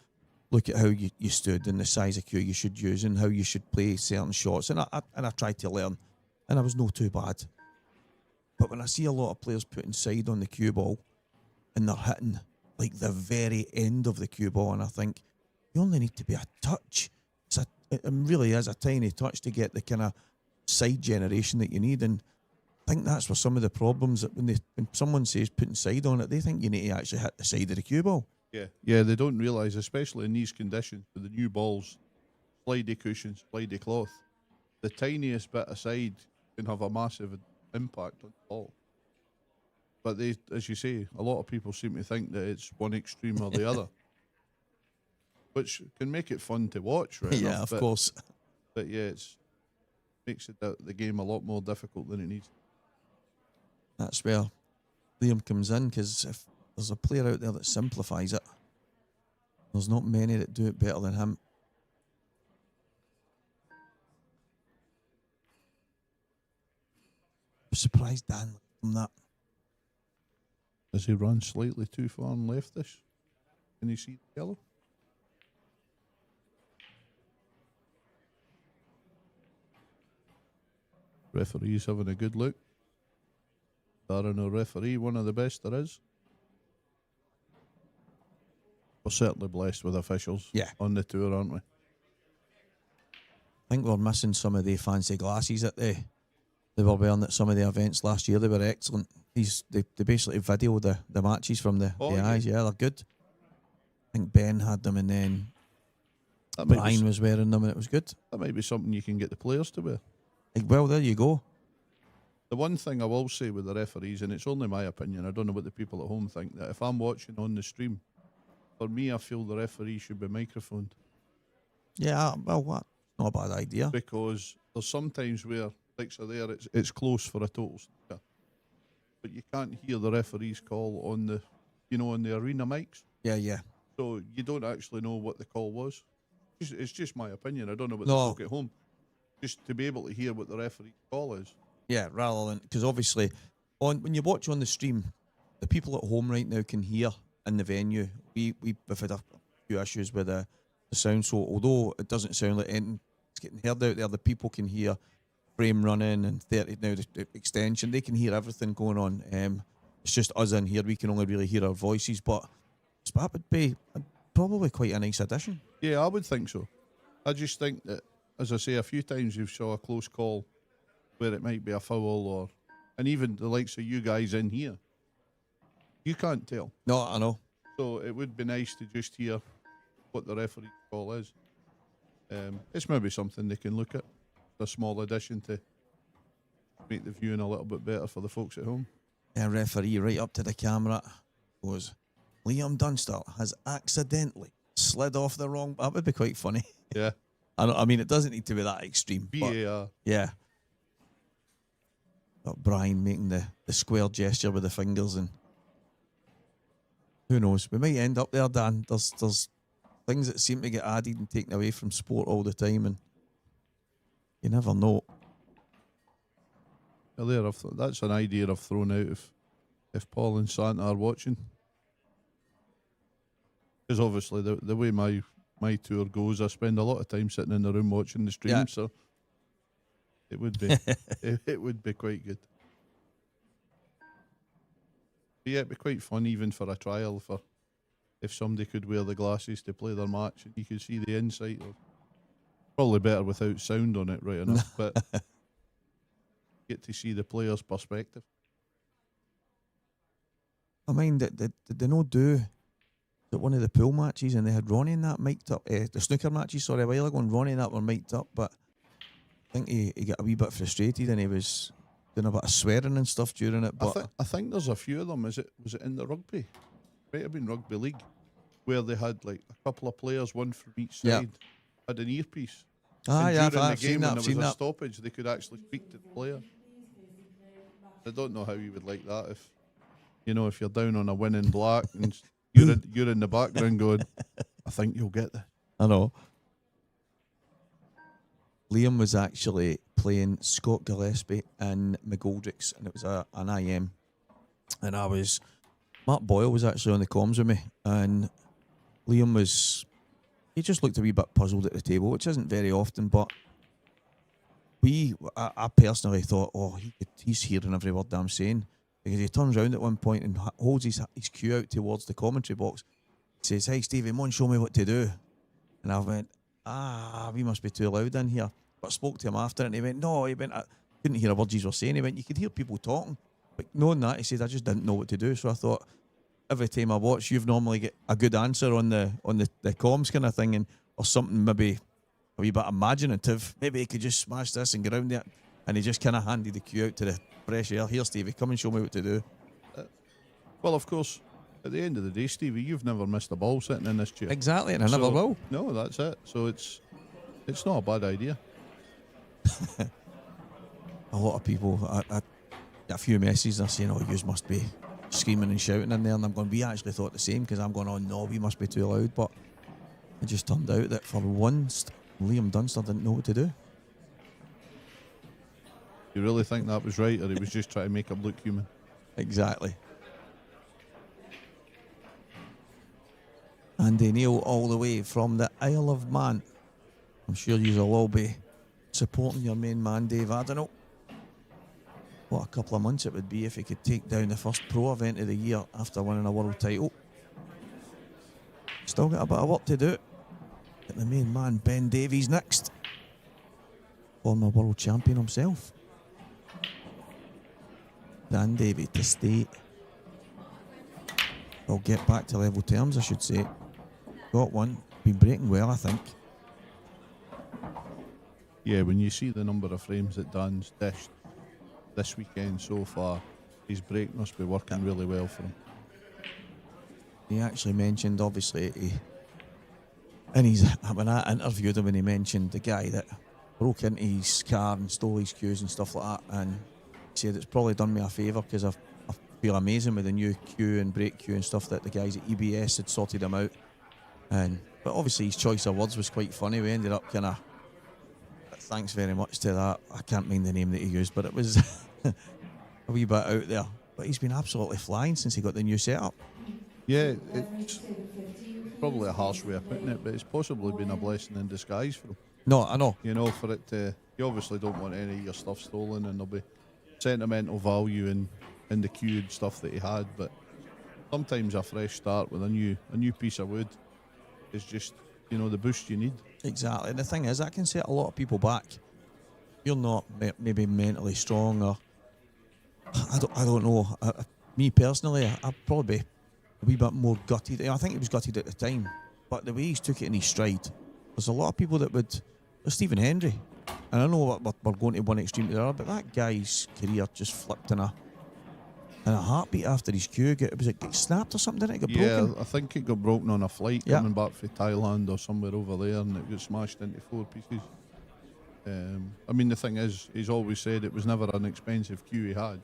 look at how you stood and the size of cue you should use and how you should play certain shots, and I tried to learn, and I was no too bad. But when I see a lot of players putting side on the cue ball and they're hitting like the very end of the cue ball, and I think you only need to be a touch. It really is a tiny touch to get the kind of side generation that you need, and I think that's where some of the problems that when someone says putting side on it, they think you need to actually hit the side of the cue ball. Yeah, they don't realise, especially in these conditions, with the new balls, slidey cushions, slidey cloth, the tiniest bit of side can have a massive impact on the ball. But they, as you say, a lot of people seem to think that it's one extreme or the other, which can make it fun to watch, right? Yeah, of course. But yeah, it makes the game a lot more difficult than it needs. That's where Liam comes in, because if there's a player out there that simplifies it, there's not many that do it better than him. I'm surprised Dan from that. Does he run slightly too far and leftish? Can you see the yellow? Referee's having a good look. Darren, a referee, one of the best there is. We're certainly blessed with officials on the tour, aren't we? I think we're missing some of the fancy glasses that they were wearing at some of the events last year. They were excellent. They basically video the matches from the eyes. Yeah, they're good. I think Ben had them, and then Brian was wearing them, and it was good. That might be something you can get the players to wear. Well, there you go. The one thing I will say with the referees, and it's only my opinion, I don't know what the people at home think, that if I'm watching on the stream, for me, I feel the referee should be microphoned. Yeah, well, what? Not a bad idea. Because there's sometimes where, like so there, it's close for a total snooker, but you can't hear the referee's call on the, on the arena mics. Yeah. So you don't actually know what the call was. It's just my opinion. I don't know what the folk at home. Just to be able to hear what the referee's call is. Yeah, rather than, because obviously, when you watch on the stream, the people at home right now can hear in the venue. We've had a few issues with the sound, so although it doesn't sound like anything, it's getting heard out there, the people can hear frame running and 30 now the extension. They can hear everything going on. It's just us in here, we can only really hear our voices, but that would be probably quite a nice addition. Yeah, I would think so. I just think that, as I say, a few times you've saw a close call where it might be a foul, and even the likes of you guys in here, you can't tell. No, I know. So it would be nice to just hear what the referee call is. It's maybe something they can look at, a small addition to make the viewing a little bit better for the folks at home. A referee right up to the camera goes, Liam Dunster has accidentally slid off the wrong. That would be quite funny. Yeah. I mean, it doesn't need to be that extreme. VAR. But yeah. Got Brian making the square gesture with the fingers, and who knows? We might end up there, Dan. There's things that seem to get added and taken away from sport all the time, and you never know. Well, that's an idea I've thrown out if Paul and Santa are watching. Because obviously the way my tour goes, I spend a lot of time sitting in the room watching the stream, so it would be it would be quite good. But yeah, it'd be quite fun even for a trial if somebody could wear the glasses to play their match and you could see the insight of. Probably better without sound on it, right enough, but get to see the player's perspective. I mean, did they not do one of the pool matches, and they had Ronnie and that mic'd up, the snooker matches, sorry, a while ago, and Ronnie and that were mic'd up, but I think he got a wee bit frustrated and he was doing a bit of swearing and stuff during it. But I think there's a few of them. Was it in the rugby? Might have been rugby league, where they had like a couple of players, one from each side, had an earpiece. I've seen that. When there was a stoppage, they could actually speak to the player. I don't know how you would like that if you're down on a winning black and you're in the background going, I think you'll get this. I know. Liam was actually playing Scott Gillespie in McGoldrick's, and it was an IM. And Mark Boyle was actually on the comms with me, and Liam he just looked a wee bit puzzled at the table, which isn't very often, but I personally thought, he's hearing every word I'm saying, because he turns around at one point and holds his cue out towards the commentary box. He says, "Hey Stevie, come on, show me what to do." And I went, we must be too loud in here. But I spoke to him after and he went, no, he went, I couldn't hear a word you were saying. He went, you could hear people talking. But knowing that, he said, I just didn't know what to do. So I thought, every time I watch, you've normally get a good answer on the comms kind of thing, and or something maybe a wee bit imaginative. Maybe he could just smash this and get around it. And he just kind of handed the cue out to the fresh air. Here, Stevie, come and show me what to do. Well, of course, at the end of the day, Stevie, you've never missed a ball sitting in this chair. Exactly, and I never will. No, that's it. So it's not a bad idea. A lot of people, I get a few messages, they're saying, oh, you must be screaming and shouting in there. And I'm going, we actually thought the same, because I'm going, oh, no, we must be too loud. But it just turned out that for once, Liam Dunster didn't know what to do. You really think that was right, or he was just trying to make him look human? Exactly. Andy Neil all the way from the Isle of Man. I'm sure you'll all be supporting your main man, Dave. I don't know what a couple of months it would be if he could take down the first pro event of the year after winning a world title. Still got a bit of work to do. Get the main man, Ben Davies, next. Former world champion himself. Dan Davy to state. I'll get back to level terms, I should say. Got one. Been breaking well, I think. Yeah, when you see the number of frames that Dan's dished this weekend so far, his break must be working really well for him. He actually mentioned, obviously, when I interviewed him, and he mentioned the guy that broke into his car and stole his cues and stuff like that, and he said it's probably done me a favour because I feel amazing with the new cue and break cue and stuff that the guys at EBS had sorted him out. But obviously his choice of words was quite funny. We ended up kind of, thanks very much to that. I can't mind the name that he used, but it was a wee bit out there. But he's been absolutely flying since he got the new setup. Yeah, it's probably a harsh way of putting it, but it's possibly been a blessing in disguise for him. No, I know. You know, for it to, you obviously don't want any of your stuff stolen, and there'll be sentimental value in the cued stuff that he had, but sometimes a fresh start with a new piece of wood is just, you know, the boost you need. Exactly. And the thing is, that can set a lot of people back. You're not maybe mentally strong, or I don't know. Me personally, I'd probably be a wee bit more gutted. I think he was gutted at the time, but the way he's took it in his stride, there's a lot of people that would. Stephen Hendry, and I know we're going to one extreme to the other, but that guy's career just flipped in a heartbeat after his cue. Was it get snapped or something? Didn't it get broken? Yeah, I think it got broken on a flight coming back from Thailand or somewhere over there, and it got smashed into 4 pieces. I mean, the thing is, he's always said it was never an expensive cue he had,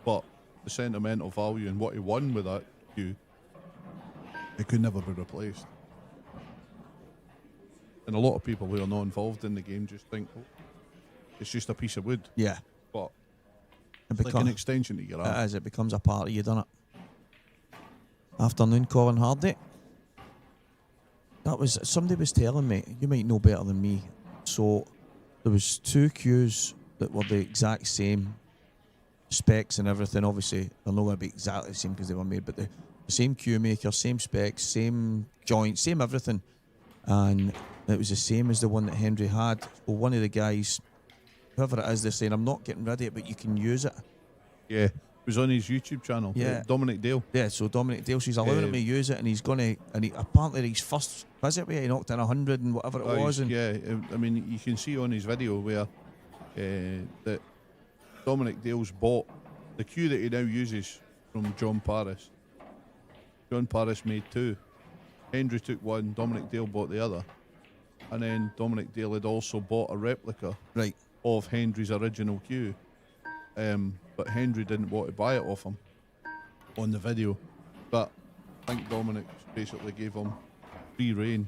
but the sentimental value and what he won with that cue, it could never be replaced. And a lot of people who are not involved in the game just think, oh, it's just a piece of wood. Yeah. But it's like an extension to your arm. It becomes a part of you, doesn't it? Afternoon, Colin Hardy. Somebody was telling me, you might know better than me, so there was 2 cues that were the exact same specs and everything. Obviously, they're not going to be exactly the same because they were made, but the same cue maker, same specs, same joints, same everything. And it was the same as the one that Hendry had. Well, one of the guys, whoever it is, they're saying, I'm not getting rid of it, but you can use it. Yeah, it was on his YouTube channel. Yeah. Dominic Dale. Yeah, so Dominic Dale, she's allowing him to use it, and he's going to, apparently his first visit where he knocked in 100 and whatever it was. And yeah, I mean, you can see on his video where that Dominic Dale's bought the cue that he now uses from John Paris. John Paris made 2. Hendry took 1, Dominic Dale bought the other. And then Dominic Dale had also bought a replica of Hendry's original cue. But Hendry didn't want to buy it off him on the video. But I think Dominic basically gave him free rein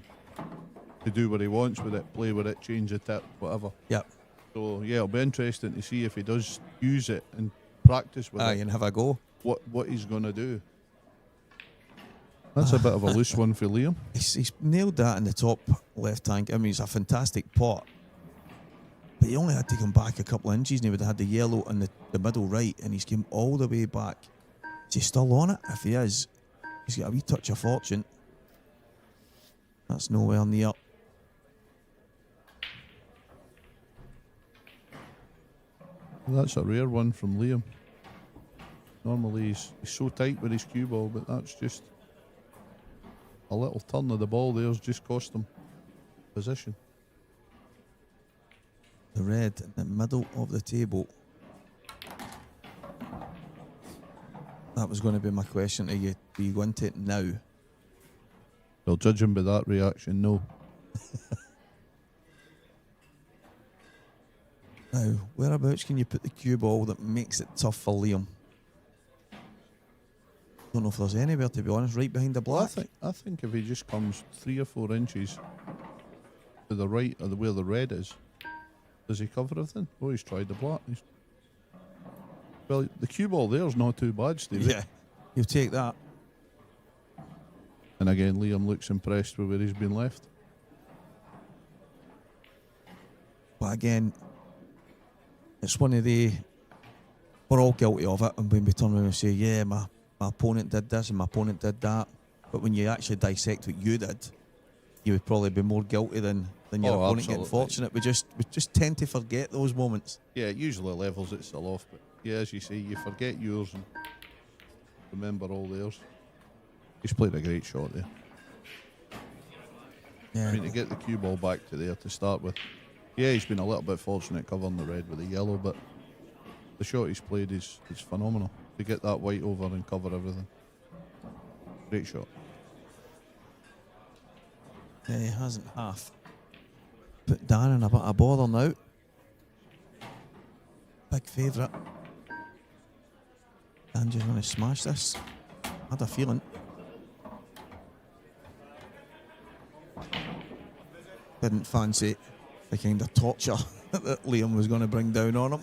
to do what he wants with it, play with it, change the tip, whatever. Yep. So yeah, it'll be interesting to see if he does use it and practice with it. And have a go. What he's going to do. That's a bit of a loose one for Liam. He's nailed that in the top left hand. I mean, it's a fantastic pot. But he only had to come back a couple of inches, and he would have had the yellow and the middle right, and he's come all the way back. Is he still on it? If he is, he's got a wee touch of fortune. That's nowhere near That's a rare one from Liam. Normally he's so tight with his cue ball, but that's just a little turn of the ball there's just cost him position. The red in the middle of the table. That was going to be my question to you. Do you go into it now? Well, judging by that reaction, no. Now, whereabouts can you put the cue ball that makes it tough for Liam? Don't know if there's anywhere, to be honest. Right behind the black. I think if he just comes 3 or 4 inches to the right of where the red is, does he cover everything? Oh, he's tried the black. Well, the cue ball there's not too bad, Steve. Yeah, you'll take that. And again, Liam looks impressed with where he's been left. But again, it's one of the, we're all guilty of it, and when we turn around and say, yeah, my opponent did this and my opponent did that, but when you actually dissect what you did, you would probably be more guilty than your opponent absolutely. getting fortunate. We just tend to forget those moments. Yeah, it usually levels itself off, but yeah, as you say, you forget yours and remember all theirs. He's played a great shot there. Yeah. I mean, to get the cue ball back to there to start with, yeah, he's been a little bit fortunate covering the red with the yellow, but the shot he's played is phenomenal. To get that white over and cover everything. Great shot. Yeah, he hasn't half. Put Dan in a bit of bother now. Big favourite. Dan just going to smash this. Had a feeling. Didn't fancy the kind of torture that Liam was going to bring down on him.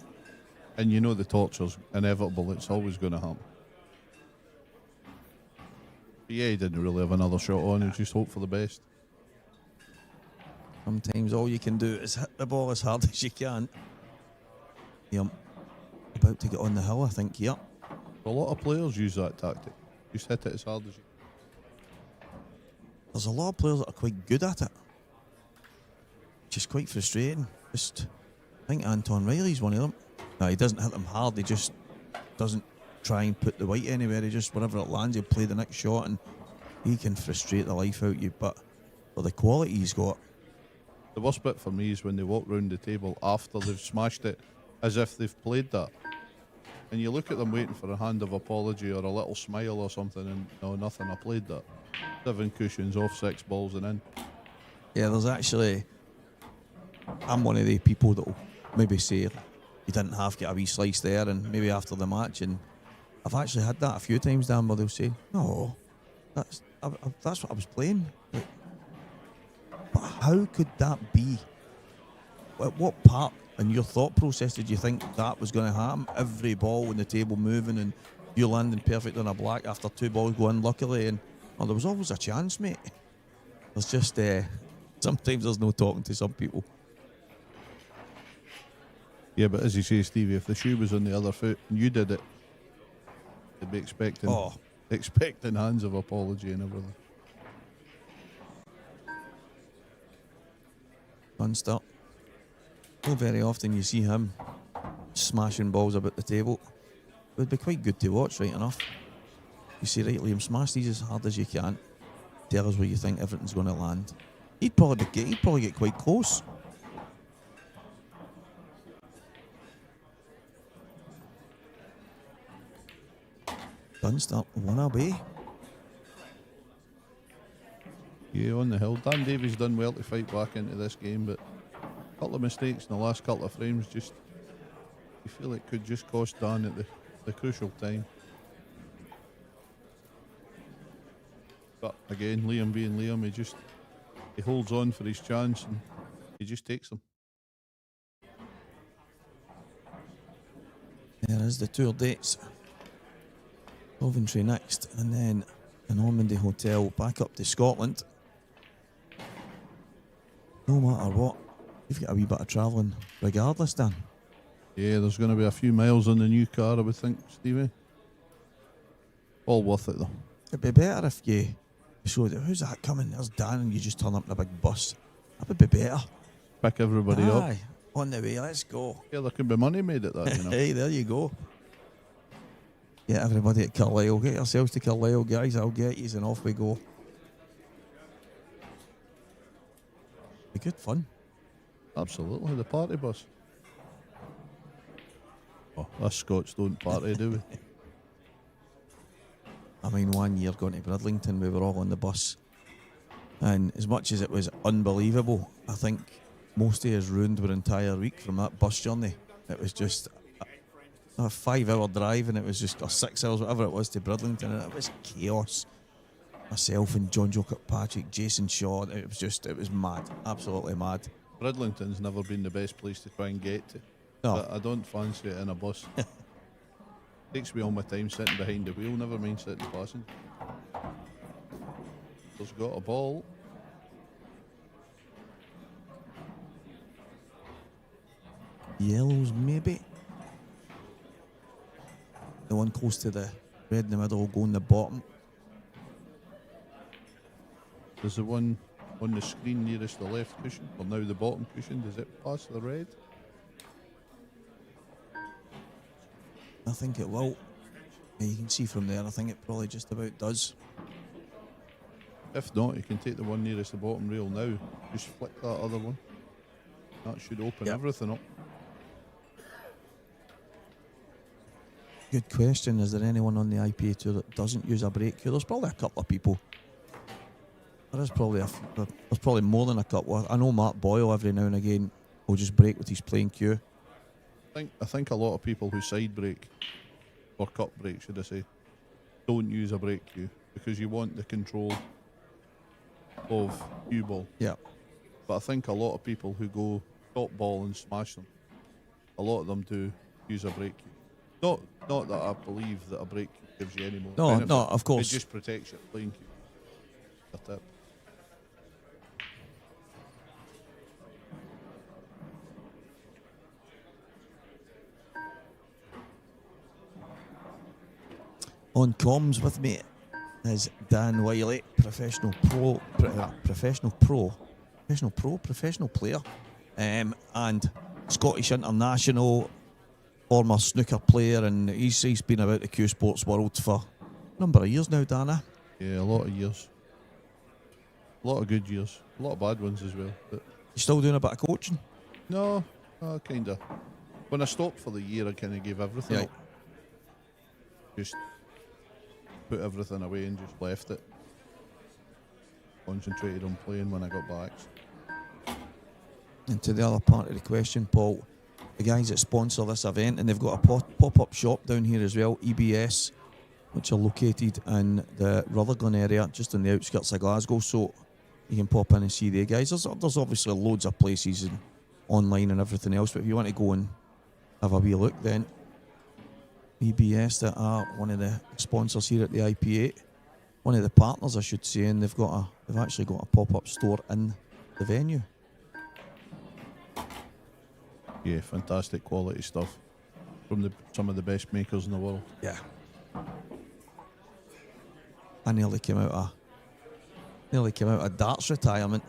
And you know the torture's inevitable, it's always going to happen. But yeah, he didn't really have another shot on, he just hoped for the best. Sometimes all you can do is hit the ball as hard as you can. Yep. About to get on the hill, I think, yep. A lot of players use that tactic. Just hit it as hard as you can. There's a lot of players that are quite good at it, which is quite frustrating. I think Anton Riley's one of them. No, he doesn't hit them hard, he just doesn't try and put the white anywhere. He just, wherever it lands, he'll play the next shot, and he can frustrate the life out of you. But for the quality he's got. The worst bit for me is when they walk round the table after they've smashed it as if they've played that. And you look at them waiting for a hand of apology or a little smile or something, and no, nothing, I played that. 7 cushions off, 6 balls and in. Yeah, there's actually, I'm one of the people that will maybe say you didn't have to get a wee slice there, and maybe after the match, and I've actually had that a few times, Dan, where they'll say, no, that's what I was playing. But how could that be? At what part in your thought process did you think that was going to happen? Every ball on the table moving and you landing perfect on a black after 2 balls go in luckily, and there was always a chance, mate. There's just sometimes there's no talking to some people. Yeah, but as you say, Stevie, if the shoe was on the other foot and you did it, they'd be expecting hands of apology and everything. Dunster. Not very often you see him smashing balls about the table. It would be quite good to watch, right enough. You see, right, Liam, smash these as hard as you can. Tell us where you think everything's going to land. He'd probably get quite close. Dunster, one away. Yeah, on the hill. Dan Davy's done well to fight back into this game, but a couple of mistakes in the last couple of frames, just you feel it could just cost Dan at the crucial time. But again, Liam being Liam, he holds on for his chance and he just takes them. There is the tour dates. Coventry next, and then the Normandy Hotel back up to Scotland. No matter what, you've got a wee bit of travelling regardless, Dan. Yeah, there's going to be a few miles on the new car, I would think, Stevie. All worth it, though. It'd be better if you showed it. Who's that coming? There's Dan, and you just turn up in a big bus. That would be better. Pick everybody up. Aye, On the way, let's go. Yeah, there could be money made at that, you know. Hey, there you go. Get everybody at Carlisle. Get yourselves to Carlisle, guys. I'll get you, and off we go. Be good fun. Absolutely, the party bus. Oh, us Scots don't party, do we? I mean, one year going to Bridlington, we were all on the bus. And as much as it was unbelievable, I think most of us ruined our entire week from that bus journey. It was just a 5-hour drive, and it was just, or 6 hours, whatever it was, to Bridlington, and it was chaos. Myself and John Joe Kirkpatrick, Jason Shaw, it was mad, absolutely mad. Bridlington's never been the best place to try and get to. No. But I don't fancy it in a bus. Takes me all my time sitting behind the wheel, never mind sitting passenger. There's got a ball. Yellows, maybe. The one close to the red in the middle will go in the bottom. There's the one on the screen nearest the left cushion, or now the bottom cushion. Does it pass the red? I think it will. Yeah, you can see from there, I think it probably just about does. If not, you can take the one nearest the bottom rail now. Just flick that other one. That should open everything up. Good question. Is there anyone on the IPA tour that doesn't use a brake cue? There's probably a couple of people. There is probably there's probably more than a couple. I know Mark Boyle every now and again will just brake with his plain cue. I think a lot of people who side brake, or cut brake should I say, don't use a brake cue because you want the control of cue ball. Yeah. But I think a lot of people who go top ball and smash them, a lot of them do use a brake cue. Not that I believe that a brake cue gives you any more benefit. No, of course. It just protects your playing cue. That's it. On comms with me is Dan Wiley, professional player, and Scottish international, former snooker player, and he's been about the Cuesports world for a number of years now, Dana. Yeah, a lot of years. A lot of good years. A lot of bad ones as well. But You still doing a bit of coaching? no, kind of. When I stopped for the year, I kind of gave everything Yeah. up. Just put everything away and just left it. Concentrated on playing when I got back. And to the other part of the question, Paul, the guys that sponsor this event, and they've got a pop-up shop down here as well, EBS, which are located in the Rutherglen area, just on the outskirts of Glasgow, so you can pop in and see the guys. There's obviously loads of places and online and everything else, but if you want to go and have a wee look, then EBS, that are one of the sponsors here at the IPA, one of the partners I should say, and they've actually got a pop-up store in the venue. Yeah, fantastic quality stuff from some of the best makers in the world. Yeah. I nearly came out of darts retirement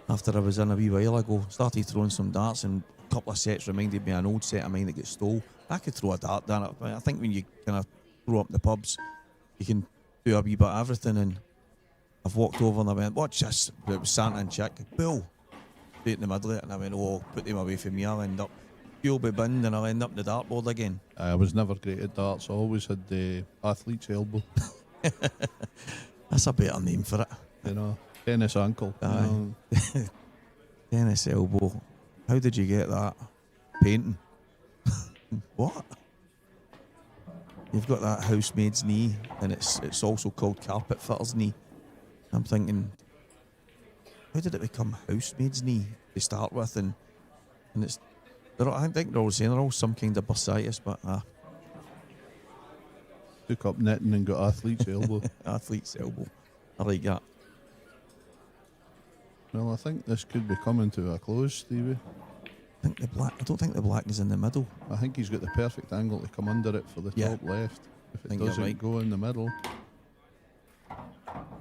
after I was in a wee while ago. Started throwing some darts, and a couple of sets reminded me of an old set of mine that got stole. I could throw a dart down it, but I think when you kind of throw up the pubs, you can do a wee bit of everything. And I've walked over and I went, "Watch this!" It was Santa and Chick. Bill, straight in the middle of it, and I went, "Oh, put them away from me." I'll end up, you'll be binned, and I'll end up in the dartboard again. I was never great at darts. I always had the athlete's elbow. That's a better name for it. You know, tennis ankle. You know. Tennis elbow. How did you get that? Painting. What? You've got that housemaid's knee, and it's also called carpet fitter's knee. I'm thinking, how did it become housemaid's knee to start with? And it's, I think they're all saying they're all some kind of bursitis, but Took up knitting and got athlete's elbow. athlete's elbow. I like that. Well, I think this could be coming to a close, Stevie. I don't think the black is in the middle. I think he's got the perfect angle to come under it for the Yeah. top left. If it think you're doesn't right. go in the middle.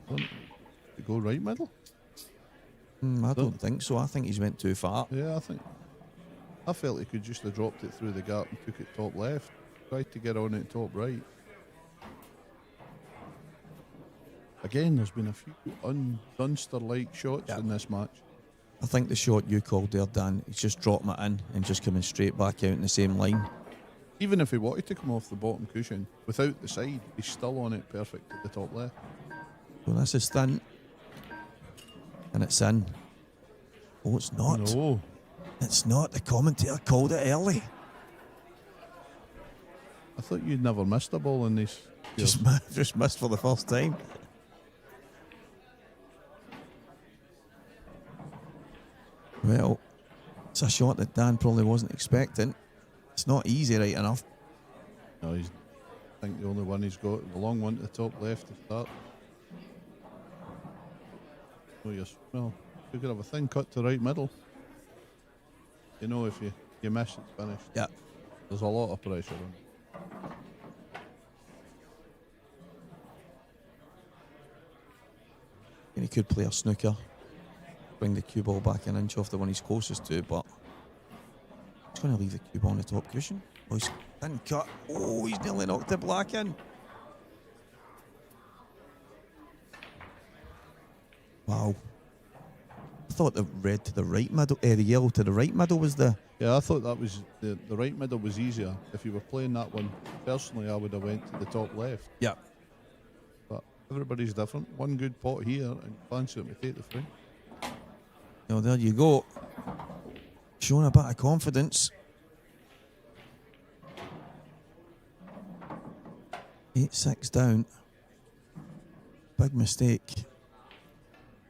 Don't it go right middle? I don't think so. I think he's went too far. Yeah, I think. I felt he could just have dropped it through the gap and took it top left. Tried to get on it top right. Again, there's been a few Dunster-like shots in this match. I think the shot you called there, Dan, he's just dropping it in and just coming straight back out in the same line. Even if he wanted to come off the bottom cushion, without the side, he's still on it perfect at the top left. Well, this is thin. And it's in. Oh, it's not. No. It's not. The commentator called it early. I thought you'd never missed a ball in these. Just missed for the first time. Well, it's a shot that Dan probably wasn't expecting. It's not easy, right enough. No, I think the only one he's got, the long one to the top left to start. Oh yes, well, you could have a thin cut to right middle. You know, if you miss, it's finished. Yeah. There's a lot of pressure on it. And he could play a snooker, bring the cue ball back an inch off the one he's closest to, but he's going to leave the cue ball on the top cushion. Oh, he's thin cut. Oh, he's nearly knocked the black in. Wow. I thought the red to the right middle, the yellow to the right middle was the... Yeah, I thought that was the right middle was easier. If you were playing that one, personally, I would have went to the top left. Yeah. But everybody's different. One good pot here, and fancy them to take the frame. Well, there you go. Showing a bit of confidence. 8-6 down. Big mistake.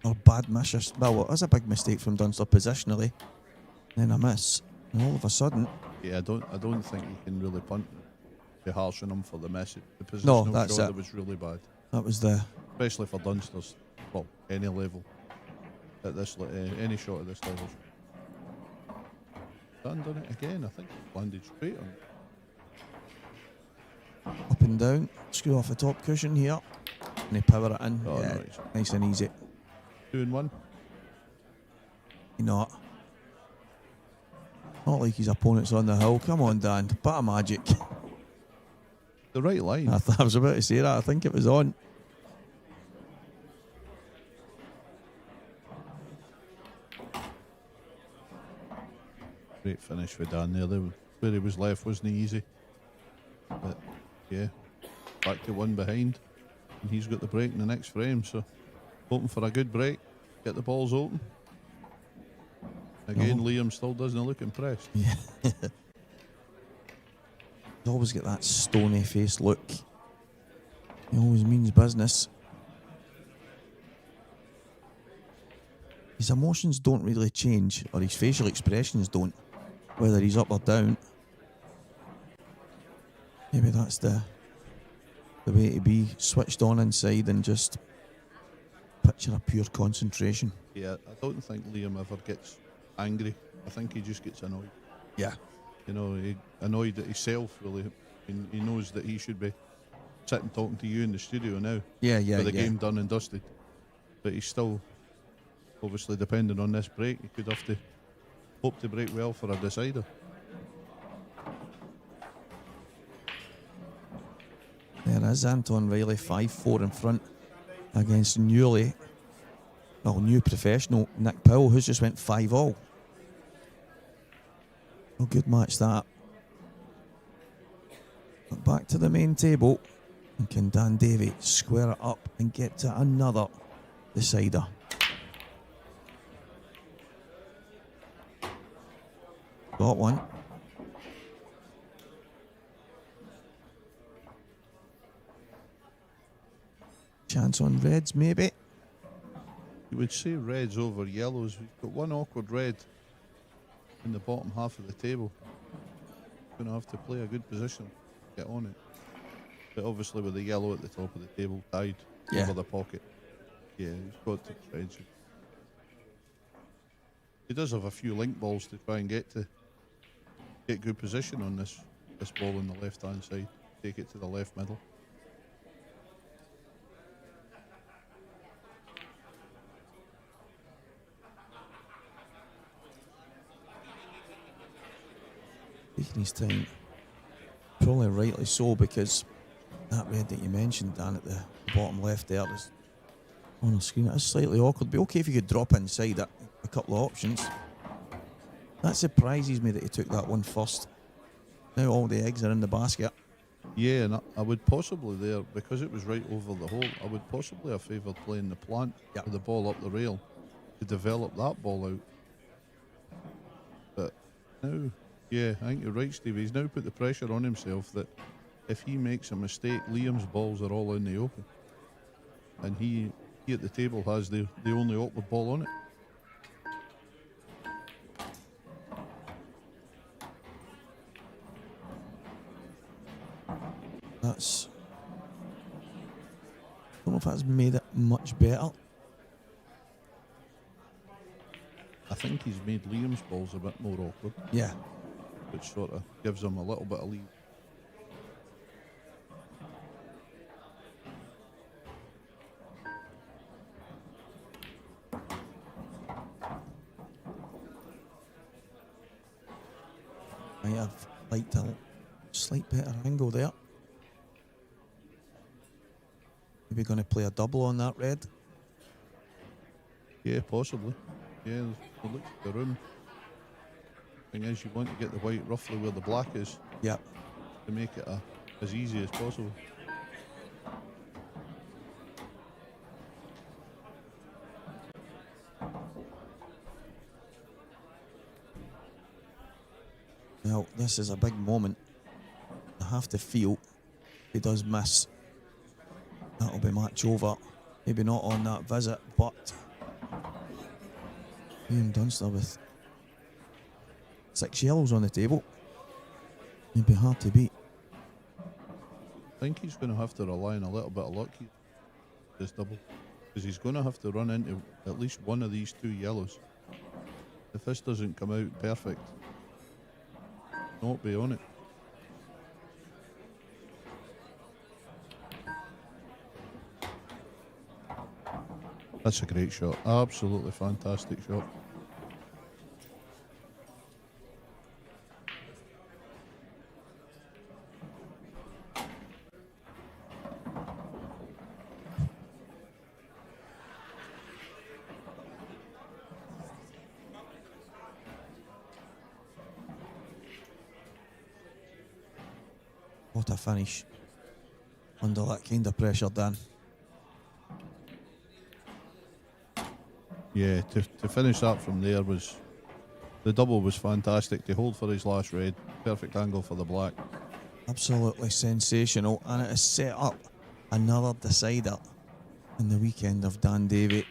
Or bad miss. Well, it was a big mistake from Dunster positionally. Then a miss. And all of a sudden... Yeah, I don't think you can really punt be harsh on him for the miss. The positional that's shot it. was really bad. That was the... Especially for Dunsters. Well, any level. At this, any shot at this level. Dan done it again. I think he landed straight on it. Up and down. Screw off the top cushion here. And he power it in. Oh, Yeah, nice. nice and easy. 2-1. You know, not like his opponent's on the hill. Come on, Dan. Bit of magic. The right line. I was about to say that. I think it was on. Great finish for Dan there. Where he was left wasn't easy. But yeah, back to one behind. And he's got the break in the next frame. So hoping for a good break. Get the balls open. Again, Liam still doesn't look impressed. Yeah. He always get that stony faced look. He always means business. His emotions don't really change, or his facial expressions don't, whether he's up or down. Maybe that's the way to be, switched on inside and just picture of pure concentration. Yeah, I don't think Liam ever gets angry. I think he just gets annoyed. Yeah. You know, he annoyed at himself, really. He knows that he should be sitting talking to you in the studio now. Yeah. With the game done and dusted. But he's still, obviously, depending on this break, he could have to hope to break well for a decider. There is Anton Riley, 5-4 in front against new professional Nick Powell, who's just went 5-all. A good match that. But back to the main table. And can Dan Davy square it up and get to another decider? Got one. Chance on reds, maybe. You would say reds over yellows. We've got one awkward red in the bottom half of the table. Going to have to play a good position, get on it. But obviously with the yellow at the top of the table, tied over the pocket. Yeah, he's got to reds. He does have a few link balls to try and get good position on this ball on the left hand side. Take it to the left middle. taking his time. Probably rightly so, because that red that you mentioned, Dan, at the bottom left there is on the screen. It is slightly awkward. Be okay if you could drop inside it. A couple of options. That surprises me that he took that one first. Now all the eggs are in the basket. Yeah, and I would possibly there, because it was right over the hole, I would possibly have favoured playing the plant with the ball up the rail to develop that ball out. But now, yeah, I think you're right, Steve. He's now put the pressure on himself that if he makes a mistake, Liam's balls are all in the open. And he at the table has the only awkward ball on it. That's... I don't know if that's made it much better. I think he's made Liam's balls a bit more awkward. Yeah. Which sort of gives him a little bit of lead. I have liked a slight better angle there. Maybe going to play a double on that red. Yeah, possibly. Yeah, look at the room. Thing is, you want to get the white roughly where the black is. Yeah. To make it as easy as possible. Well, this is a big moment. I have to feel if he does miss, that'll be match over. Maybe not on that visit, but Liam Dunster with 6 yellows on the table. It'd be hard to beat. I think he's going to have to rely on a little bit of luck here, this double, because he's going to have to run into at least one of these 2 yellows. If this doesn't come out perfect, not be on it. That's a great shot. Absolutely fantastic shot. What a finish under that kind of pressure, Dan. Yeah, to finish that from there was... The double was fantastic. To hold for his last red. Perfect angle for the black. Absolutely sensational, and it has set up another decider in the weekend of Dan Davy.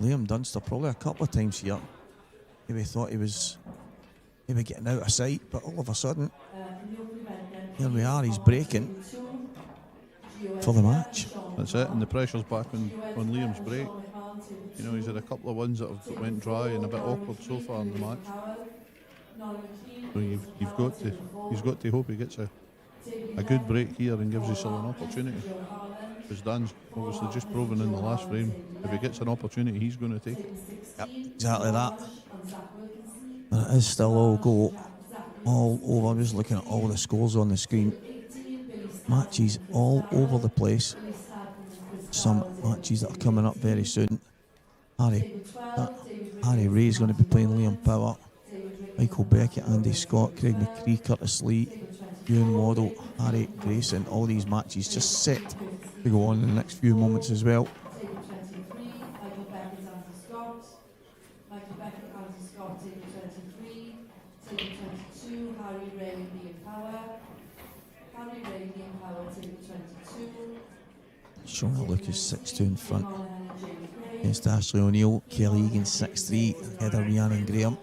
Liam Dunster probably a couple of times here. Maybe thought he was maybe getting out of sight, but all of a sudden, here we are, he's breaking for the match. That's it, and the pressure's back on Liam's break. You know, he's had a couple of ones that have went dry and a bit awkward so far in the match. So he's got to hope he gets a good break here and gives himself an opportunity. Because Dan's obviously just proven in the last frame, if he gets an opportunity, he's going to take it. Yep, exactly that. And it is still all go, all over. I'm just looking at all the scores on the screen. Matches all over the place. Some matches that are coming up very soon. Harry Ray's going to be playing Liam Power, Michael Beckett, Andy Scott, Craig McCree, Curtis Lee, Ewan Waddle, Harry Grayson. All these matches just set to go on in the next few moments as well. Shona Lucas 6-2 in front against Ashley O'Neill. Kelly Egan 6-3 ahead of Rhiannon Graham.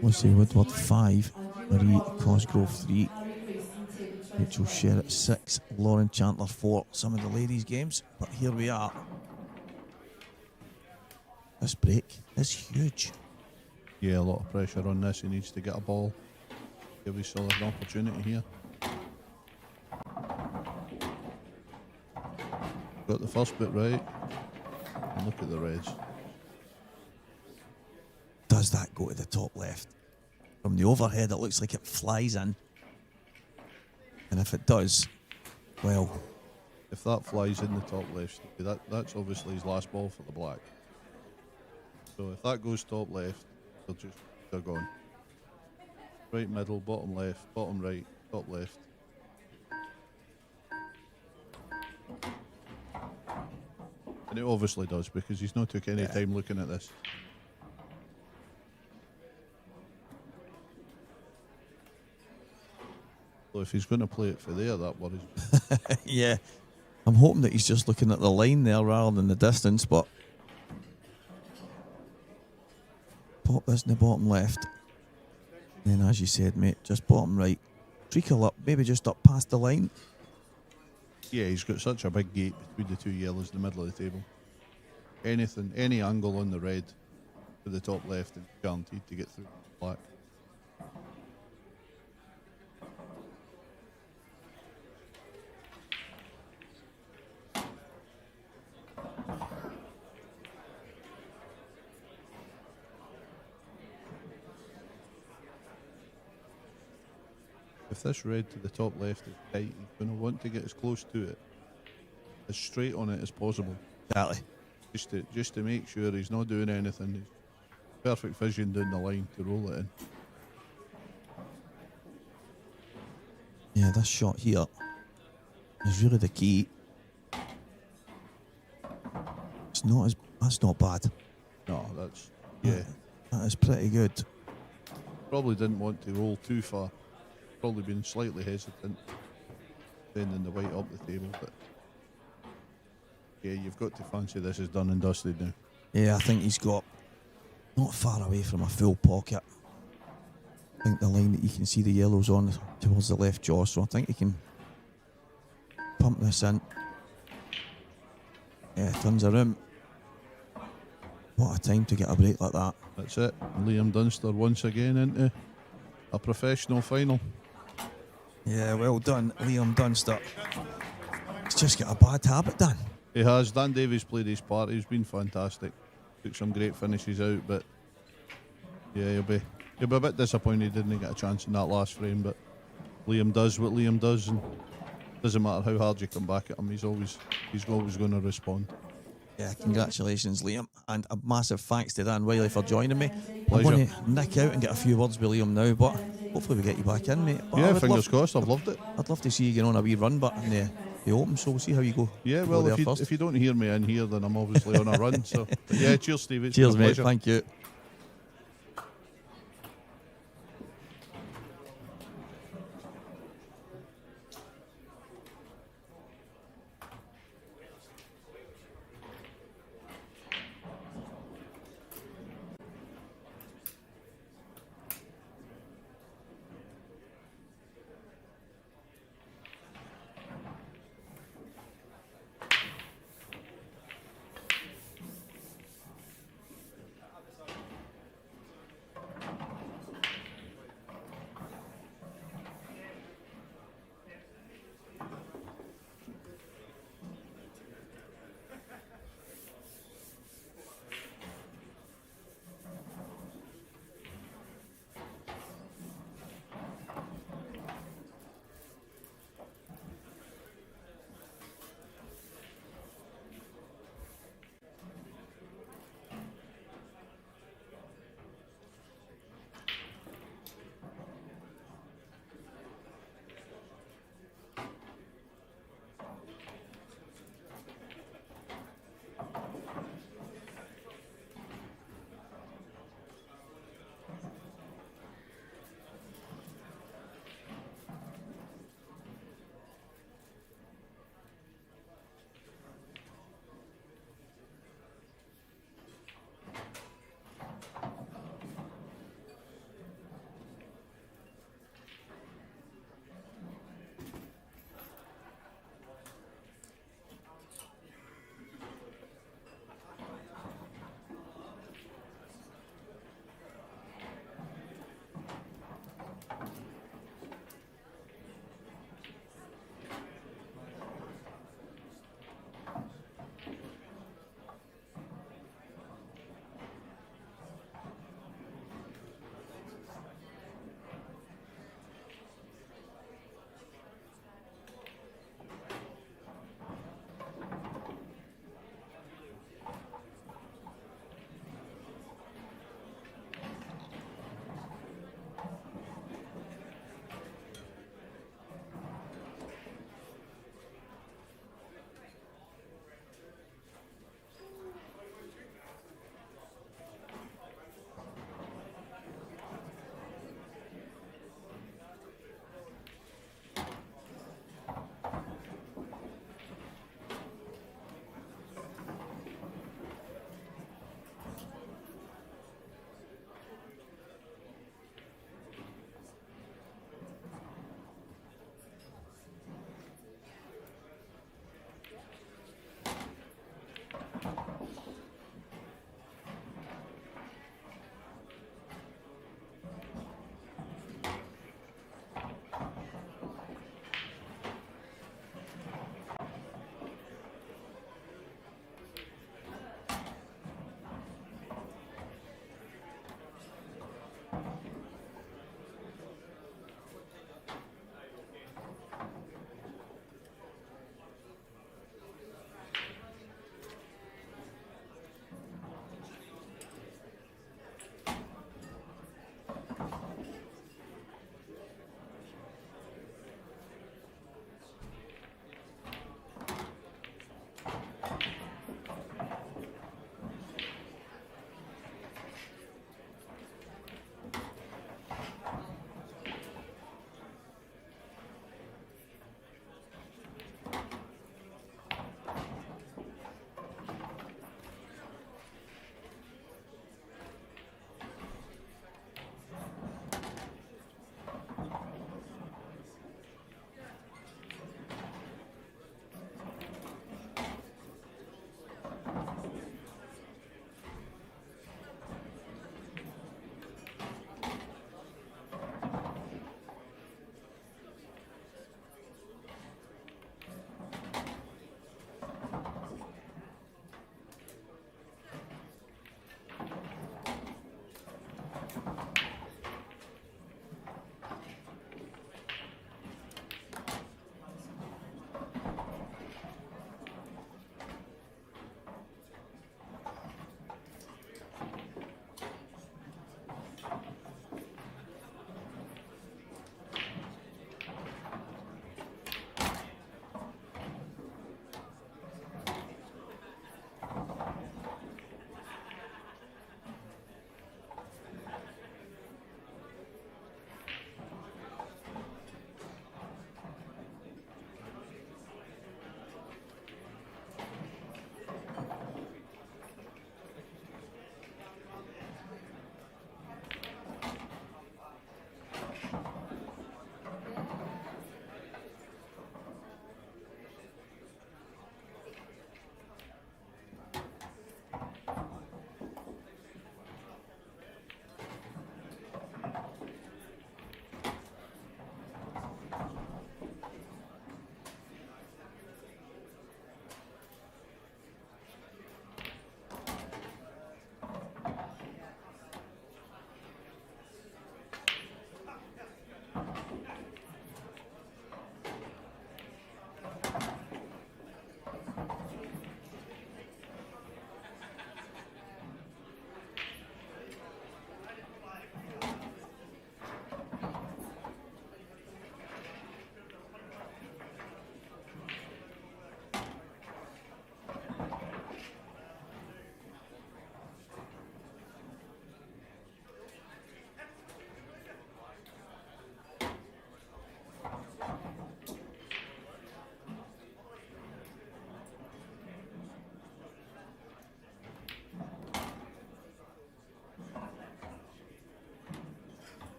Lucy Woodward 5, Marie Cosgrove 3, Rachel Sherritt 6, Lauren Chandler 4. Some of the ladies' games, but here we are. This break is huge. Yeah, a lot of pressure on this. He needs to get a ball. Give himself an opportunity here. Got the first bit right. And look at the reds. Does that go to the top left? from the overhead, it looks like it flies in. And if it does, well, If that flies in the top left, that's obviously his last ball for the Black. So if that goes top left, they're gone. Right middle, bottom left, bottom right, top left. And it obviously does, because he's not took any time looking at this. So if he's going to play it for there, that worries me. yeah. I'm hoping that he's just looking at the line there rather than the distance, but pop this in the bottom left. Then, as you said, mate, just bottom right. Treacle up, maybe just up past the line. Yeah, he's got such a big gate between the two yellows in the middle of the table. Anything, any angle on the red to the top left is guaranteed to get through the Black. If this red to the top left is tight, he's going to want to get as close to it, as straight on it as possible. Exactly. Just to make sure he's not doing anything. He's perfect vision down the line to roll it in. Yeah, this shot here is really the key. That's not bad. No, that's, yeah. That is pretty good. Probably didn't want to roll too far. Probably been slightly hesitant sending the white up the table, but yeah, you've got to fancy this is done and dusted now. Yeah, I think he's got not far away from a full pocket. I think the line that you can see the yellows on towards the left jaw, so I think he can pump this in. Yeah, tons of room. What a time to get a break like that. That's it. Liam Dunster once again into a professional final. Yeah, well done, Liam Dunster. He's just got a bad habit, Dan. He has. Dan Davy's played his part. He's been fantastic. Took some great finishes out, but yeah, he'll be a bit disappointed he didn't get a chance in that last frame. But Liam does what Liam does, and doesn't matter how hard you come back at him, he's always going to respond. Yeah, congratulations, Liam, and a massive thanks to Dan Wiley for joining me. Pleasure. I'm going to nick out and get a few words with Liam now, but hopefully we get you back in, mate. But Yeah, fingers crossed. I've loved it. I'd love to see you get on a wee run, but in the Open, so we'll see how you go. Yeah, go well, there first. if you don't hear me in here, then I'm obviously on a run. So, but yeah, cheers, Steve. It's Cheers, been a mate. pleasure. Thank you.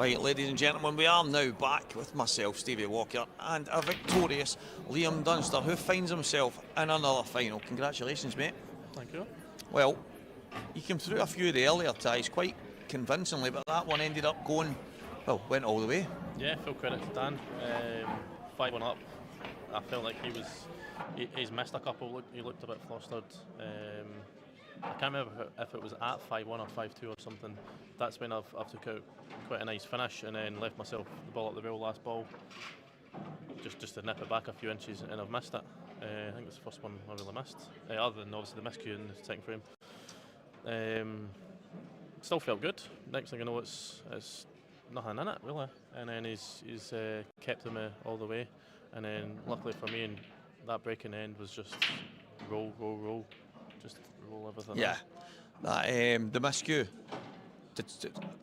Right, ladies and gentlemen, we are now back with myself, Stevie Walker, and a victorious Liam Dunster, who finds himself in another final. Congratulations, mate. Thank you. Well, you came through a few of the earlier ties quite convincingly, but that one ended up going, well, went all the way. Yeah, full credit to Dan. 5-1 up. I felt like he's missed a couple. He looked a bit flustered. I can't remember if it was at 5-1 or 5-2 or something. That's when I've took out quite a nice finish and then left myself the ball at the rail last ball, just to nip it back a few inches, and I've missed it. I think it's the first one I really missed, other than obviously the miscue in the second frame. Still felt good. Next thing I know, it's nothing in it really, and then he's kept him all the way, and then luckily for me, and that breaking end was just roll, just roll everything. Yeah, that the miscue.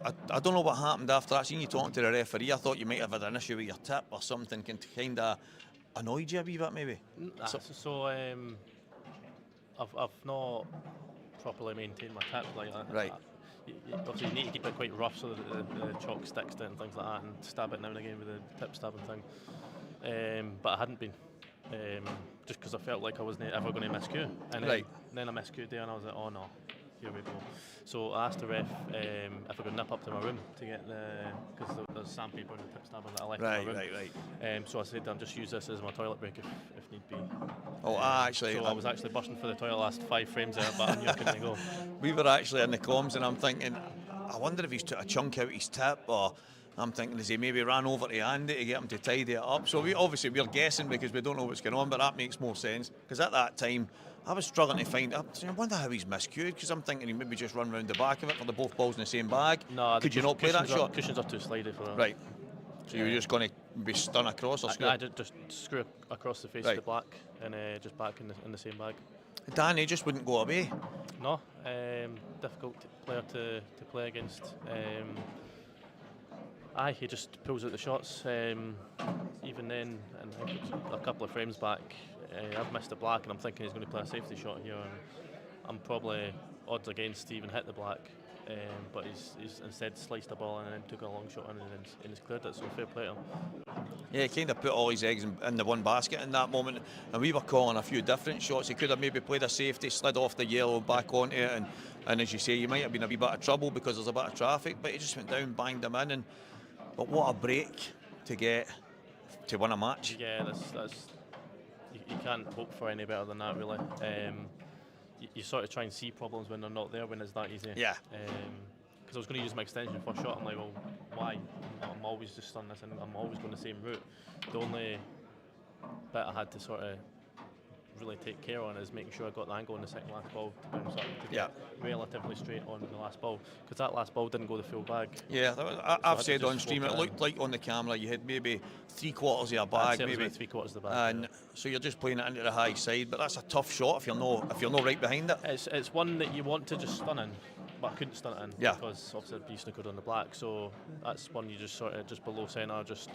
I don't know what happened after that. Seeing you talking to the referee, I thought you might have had an issue with your tip or something. Kind of annoyed you a wee bit, maybe. I've not properly maintained my tip like that. Right. Obviously, you need to keep it quite rough so that the chalk sticks to it and things like that, and stab it now and again with the tip stabbing thing. But I hadn't been. Just because I felt like I wasn't ever going to miss cue, and then I missed cue there, and I was like, oh no, here we go. So I asked the ref if I could nip up to my room to get because there's sandpaper and the tip stabber that I left in my room. Right. So I said, I'll just use this as my toilet break if need be. Oh, actually. So I was actually bursting for the toilet last 5 frames there, but I knew I couldn't go. We were actually in the comms, and I'm thinking, I wonder if he's took a chunk out his tip, or I'm thinking, has he maybe ran over to Andy to get him to tidy it up? So we're guessing because we don't know what's going on, but that makes more sense. Because at that time, I was struggling to find. I wonder how he's miscued, because I'm thinking he maybe just run round the back of it for the both balls in the same bag. No, could you not play that shot? Cushions are too slidey for that. Right. So you were just going to be stun across or screw? I just screw across the face of the black and just back in the same bag. Danny just wouldn't go away. No, difficult player to play against. He just pulls out the shots. Even then, and I think a couple of frames back, I've missed the black, and I'm thinking he's going to play a safety shot here, and I'm probably odds against to even hit the black. But he's instead sliced the ball and then took a long shot and he's cleared it, so fair play to him. Yeah, he kind of put all his eggs in the one basket in that moment, and we were calling a few different shots. He could have maybe played a safety, slid off the yellow, back onto it, and as you say, you might have been a wee bit of trouble because there's a bit of traffic, but he just went down, banged them in, but what a break to win a match. Yeah, that's you can't hope for any better than that, really. You sort of try and see problems when they're not there, when it's that easy. Yeah. Because I was going to use my extension for a shot. I'm like, well, why? I'm always just on this, and I'm always going the same route. The only bit I had to sort of really take care on is making sure I got the angle on the second last ball to bounce up to get relatively straight on the last ball, because that last ball didn't go the full bag. Yeah, I've said on stream it looked like on the camera you had maybe 3/4 of a bag, maybe 3/4 of the bag. And so you're just playing it into the high side, but that's a tough shot if you're not right behind it. It's one that you want to just stun in, but I couldn't stun it in because obviously it'd be snookered on the black. So that's one you just sort of just below centre, just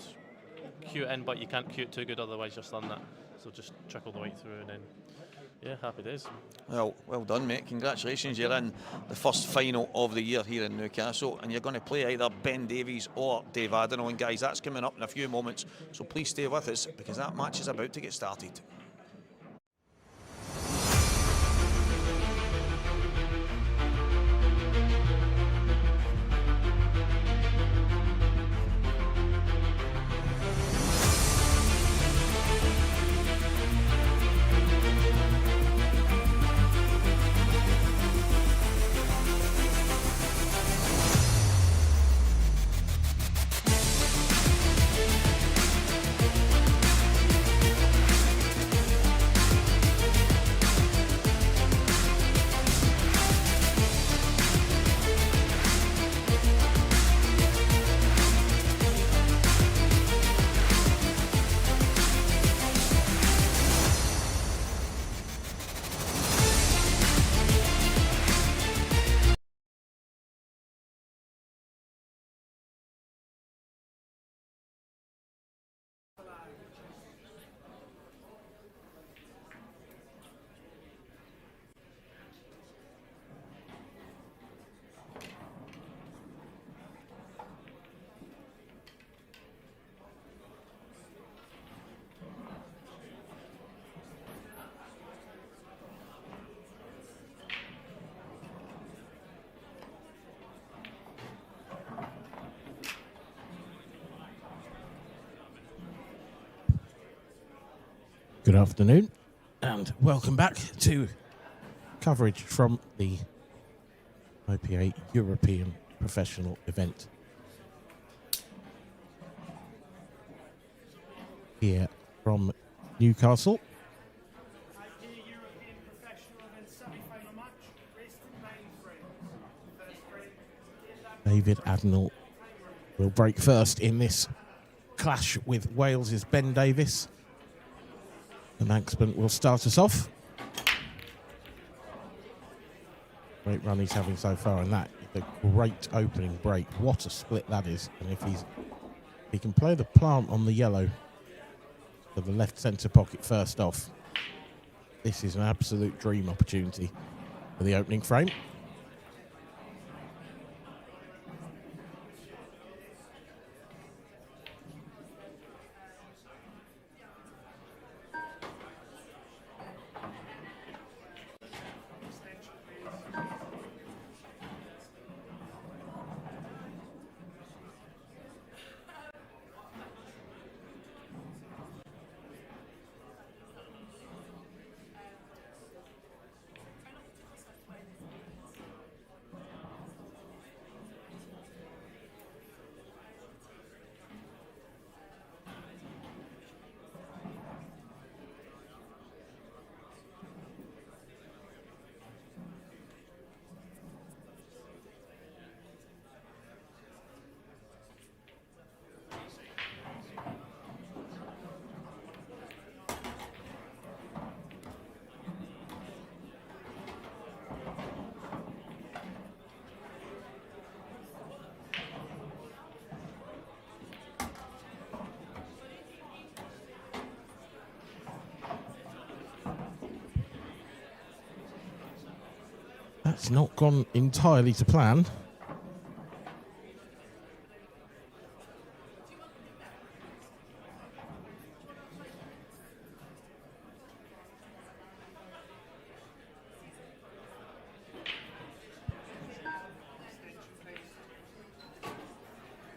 cue it in, but you can't cue it too good, otherwise you're stunned it. So just trickle the way through, and then happy days. Well done, mate. Congratulations. You're in the first final of the year here in Newcastle, and you're going to play either Ben Davies or Dave Adenau. And guys, that's coming up in a few moments, so please stay with us because that match is about to get started. Good afternoon and welcome back to coverage from the IPA European Professional event here from Newcastle. IPA European Professional event semi-final match, race to 9 frames. First frame, David Adnall will break first in this clash with Wales's Ben Davis. The Manxman will start us off. Great run he's having so far, and that is a great opening break. What a split that is. And if he can play the plant on the yellow to the left centre pocket first off, this is an absolute dream opportunity for the opening frame. That's not gone entirely to plan.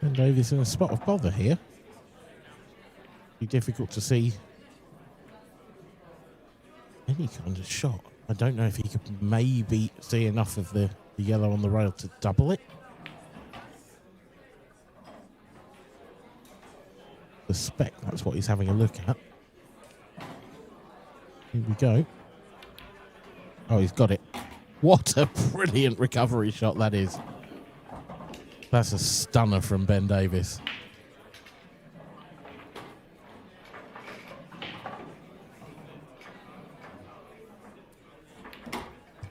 And Davis in a spot of bother here. Be difficult to see any kind of shot. I don't know if he could maybe see enough of the yellow on the rail to double it. Suspect that's what he's having a look at. Here we go. Oh, he's got it. What a brilliant recovery shot that is. That's a stunner from Ben Davis.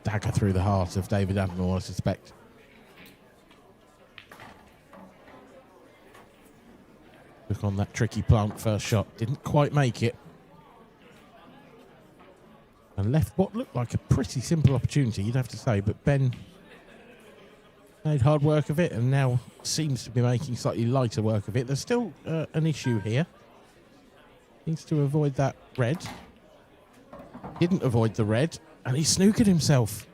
Dagger through the heart of David Adnall, I suspect. Look on that tricky plant first shot. Didn't quite make it. And left what looked like a pretty simple opportunity, you'd have to say. But Ben made hard work of it and now seems to be making slightly lighter work of it. There's still an issue here. Needs to avoid that red. Didn't avoid the red. And he snookered himself.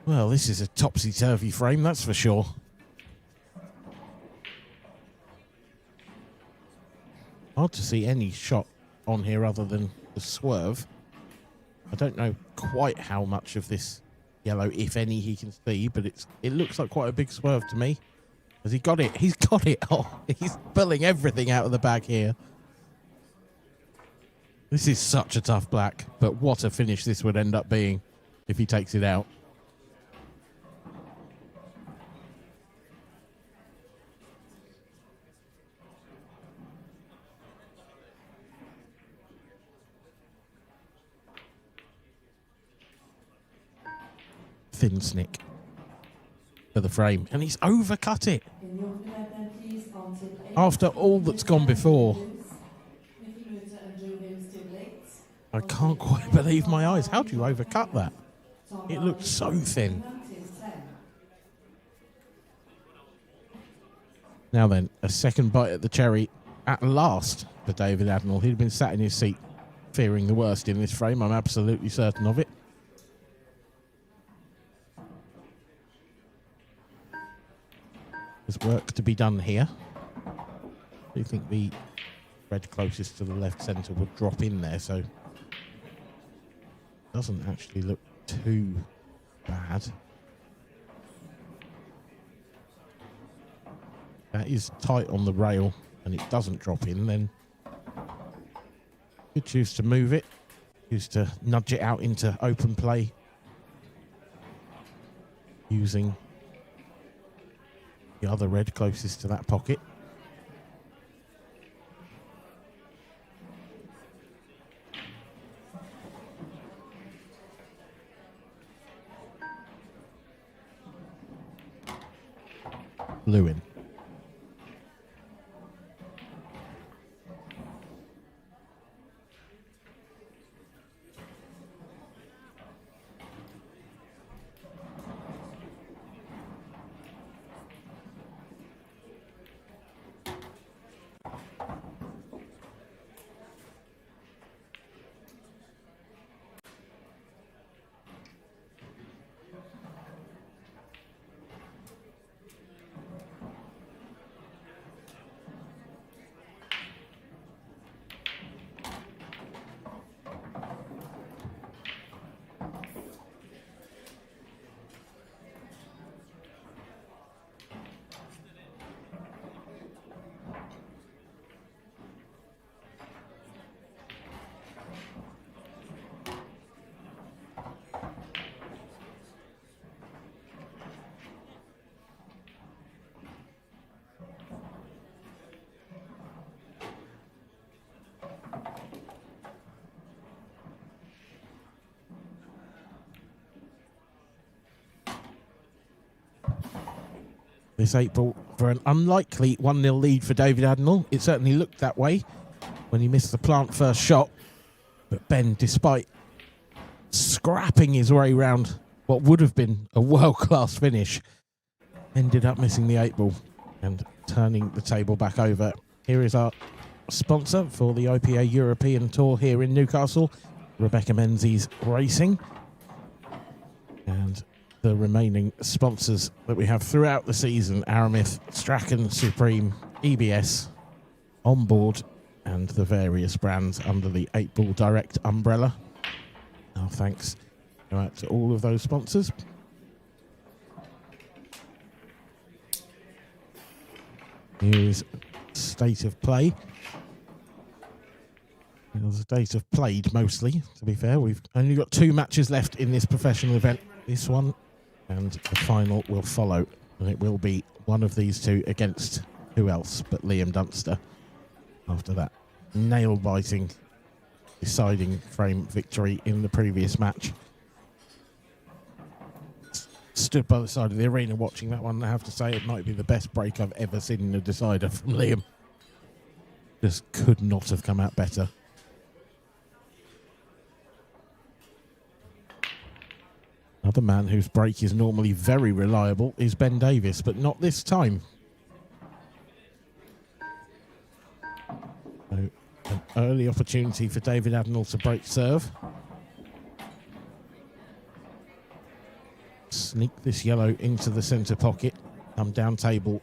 Well, this is a topsy-turvy frame, that's for sure. Hard to see any shot on here other than the swerve. I don't know quite how much of this yellow, if any, he can see, but it looks like quite a big swerve to me. Has he got it? He's got it. Oh, he's pulling everything out of the bag here. This is such a tough black, but what a finish this would end up being if he takes it out. Thin snick for the frame, and he's overcut it. After all that's gone before. I can't quite believe my eyes. How do you overcut that? It looked so thin. Now then, a second bite at the cherry at last for David Adnall. He'd been sat in his seat fearing the worst in this frame. I'm absolutely certain of it. There's work to be done here. I do think the red closest to the left centre would drop in there, so it doesn't actually look too bad. That is tight on the rail and it doesn't drop in, then you choose to move it, choose to nudge it out into open play using the other red closest to that pocket. Lewin. This 8-ball for an unlikely 1-0 lead for David Adnall. It certainly looked that way when he missed the plant first shot. But Ben, despite scrapping his way round what would have been a world-class finish, ended up missing the 8-ball and turning the table back over. Here is our sponsor for the IPA European Tour here in Newcastle, Rebecca Menzies Racing. And the remaining sponsors that we have throughout the season: Aramith, Strachan, Supreme, EBS, Onboard, and the various brands under the 8-Ball Direct umbrella. Our thanks go out to all of those sponsors. Here is state of play. It was a state of played mostly, to be fair. We've only got 2 matches left in this professional event. This one and the final will follow, and it will be one of these two against who else but Liam Dunster after that nail-biting deciding frame victory in the previous match. Stood by the side of the arena watching that one. I have to say it might be the best break I've ever seen in a decider from Liam. Just could not have come out better. Another man whose break is normally very reliable is Ben Davis, but not this time. So, an early opportunity for David Adnall to break serve. Sneak this yellow into the centre pocket. Come down table.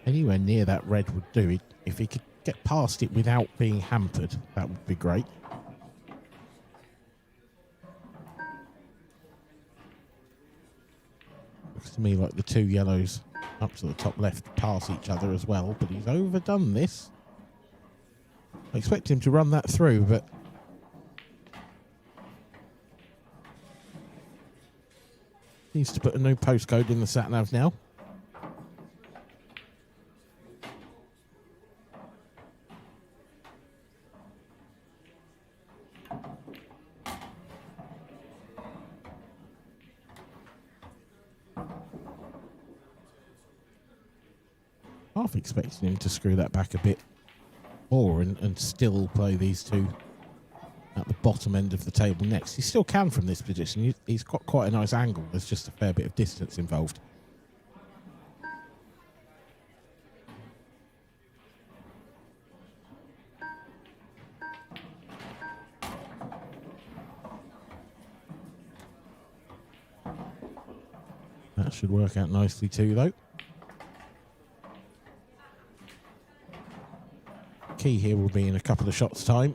Anywhere near that red would do it. If he could get past it without being hampered, that would be great. Looks to me like the 2 yellows up to the top left pass each other as well, but he's overdone this. I expect him to run that through, but needs to put a new postcode in the sat-nav now. Half expecting him to screw that back a bit more and still play these two at the bottom end of the table next. He still can from this position. He's got quite a nice angle. There's just a fair bit of distance involved. That should work out nicely too, though. Key here will be in a couple of shots' time.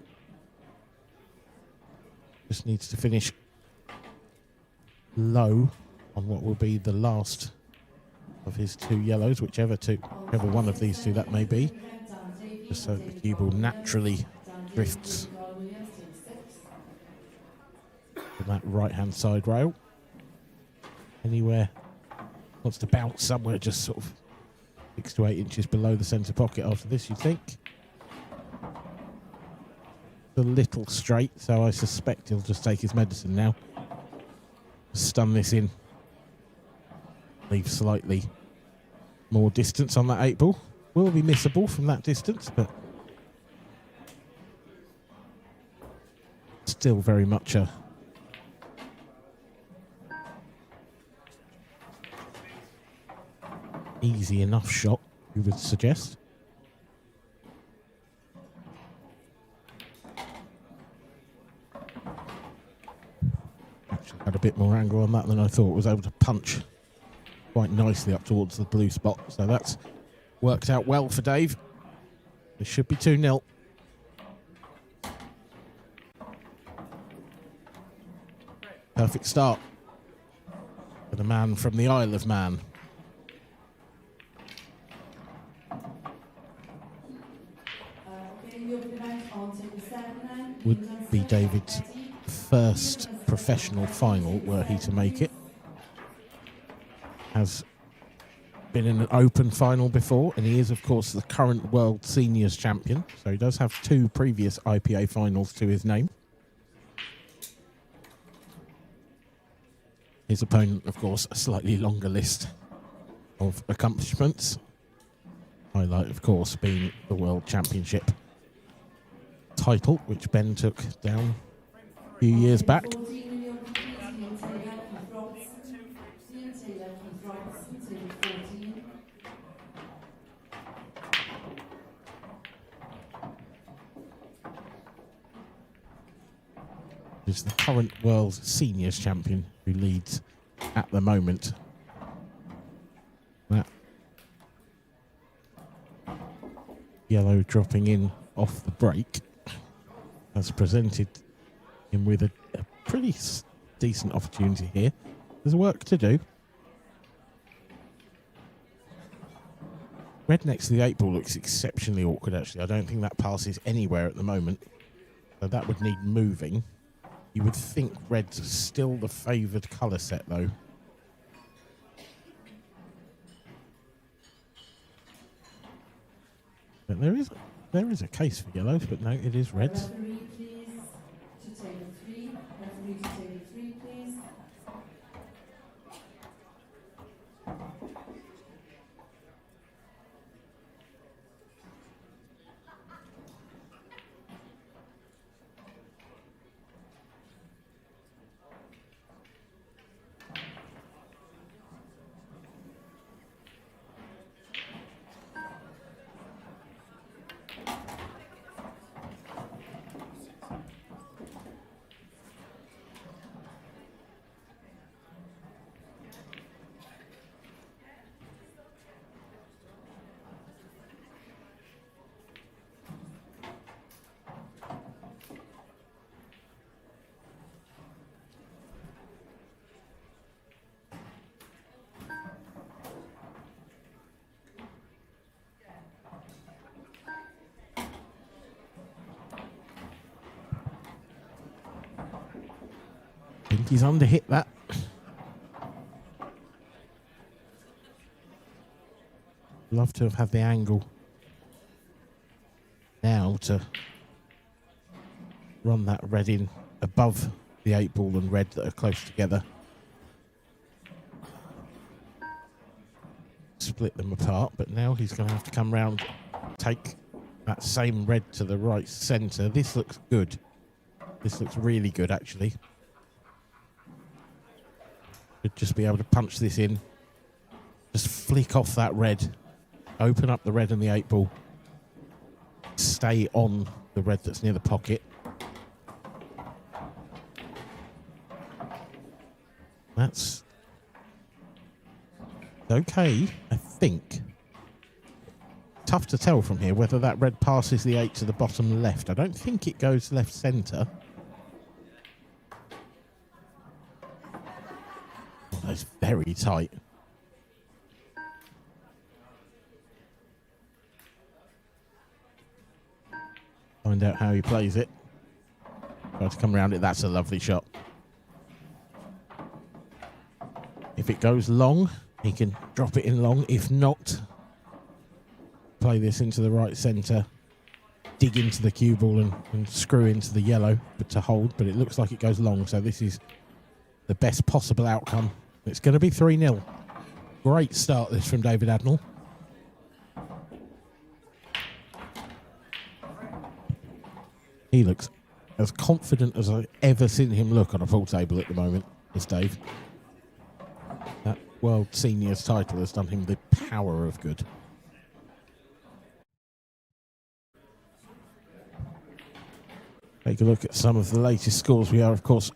Just needs to finish low on what will be the last of his 2 yellows, whichever one of these 2 that may be, just so the cube will naturally drifts to that right-hand side rail. Anywhere wants to bounce somewhere, just sort of 6 to 8 inches below the centre pocket after this, you think. A little straight, so I suspect he'll just take his medicine now. Stun this in. Leave slightly more distance on that 8 ball. Will be missable from that distance, but still very much a easy enough shot, you would suggest. Actually had a bit more angle on that than I thought. Was able to punch quite nicely up towards the blue spot, so that's worked out well for Dave. It should be 2-0. Perfect start for the man from the Isle of Man. Would be David's first professional final were he to make it. Has been in an open final before, and he is, of course, the current world seniors champion, so he does have 2 previous IPA finals to his name. His opponent, of course, a slightly longer list of accomplishments. Highlight, of course, being the World Championship title, which Ben took down a few years back. Is the current world seniors champion who leads at the moment. That yellow dropping in off the break has presented him with a pretty decent opportunity here. There's work to do. Red next to the 8 ball looks exceptionally awkward, actually. I don't think that passes anywhere at the moment. So that would need moving. You would think red's still the favoured colour set, though. But there is a case for yellows, but no, it is red. Referee, please, to table 3. Referee to table 3, please. think he's underhit that. Love to have had the angle now to run that red in above the 8 ball and red that are close together. Split them apart, but now he's going to have to come round, take that same red to the right centre. This looks good. This looks really good, actually. Should just be able to punch this in. Just flick off that red. Open up the red and the 8 ball. Stay on the red that's near the pocket. That's Okay, I think. Tough to tell from here whether that red passes the 8 to the bottom left. I don't think it goes left centre. Oh, that's very tight. Find out how he plays it. Try to come around it. That's a lovely shot. If it goes long, he can drop it in long. If not, play this into the right centre, dig into the cue ball and screw into the yellow but to hold. But it looks like it goes long, so this is the best possible outcome. It's going to be 3-0. Great start this from David Adnall. He looks as confident as I've ever seen him look on a pool table at the moment, is Dave. That World Seniors title has done him the power of good. Take a look at some of the latest scores. We are, of course,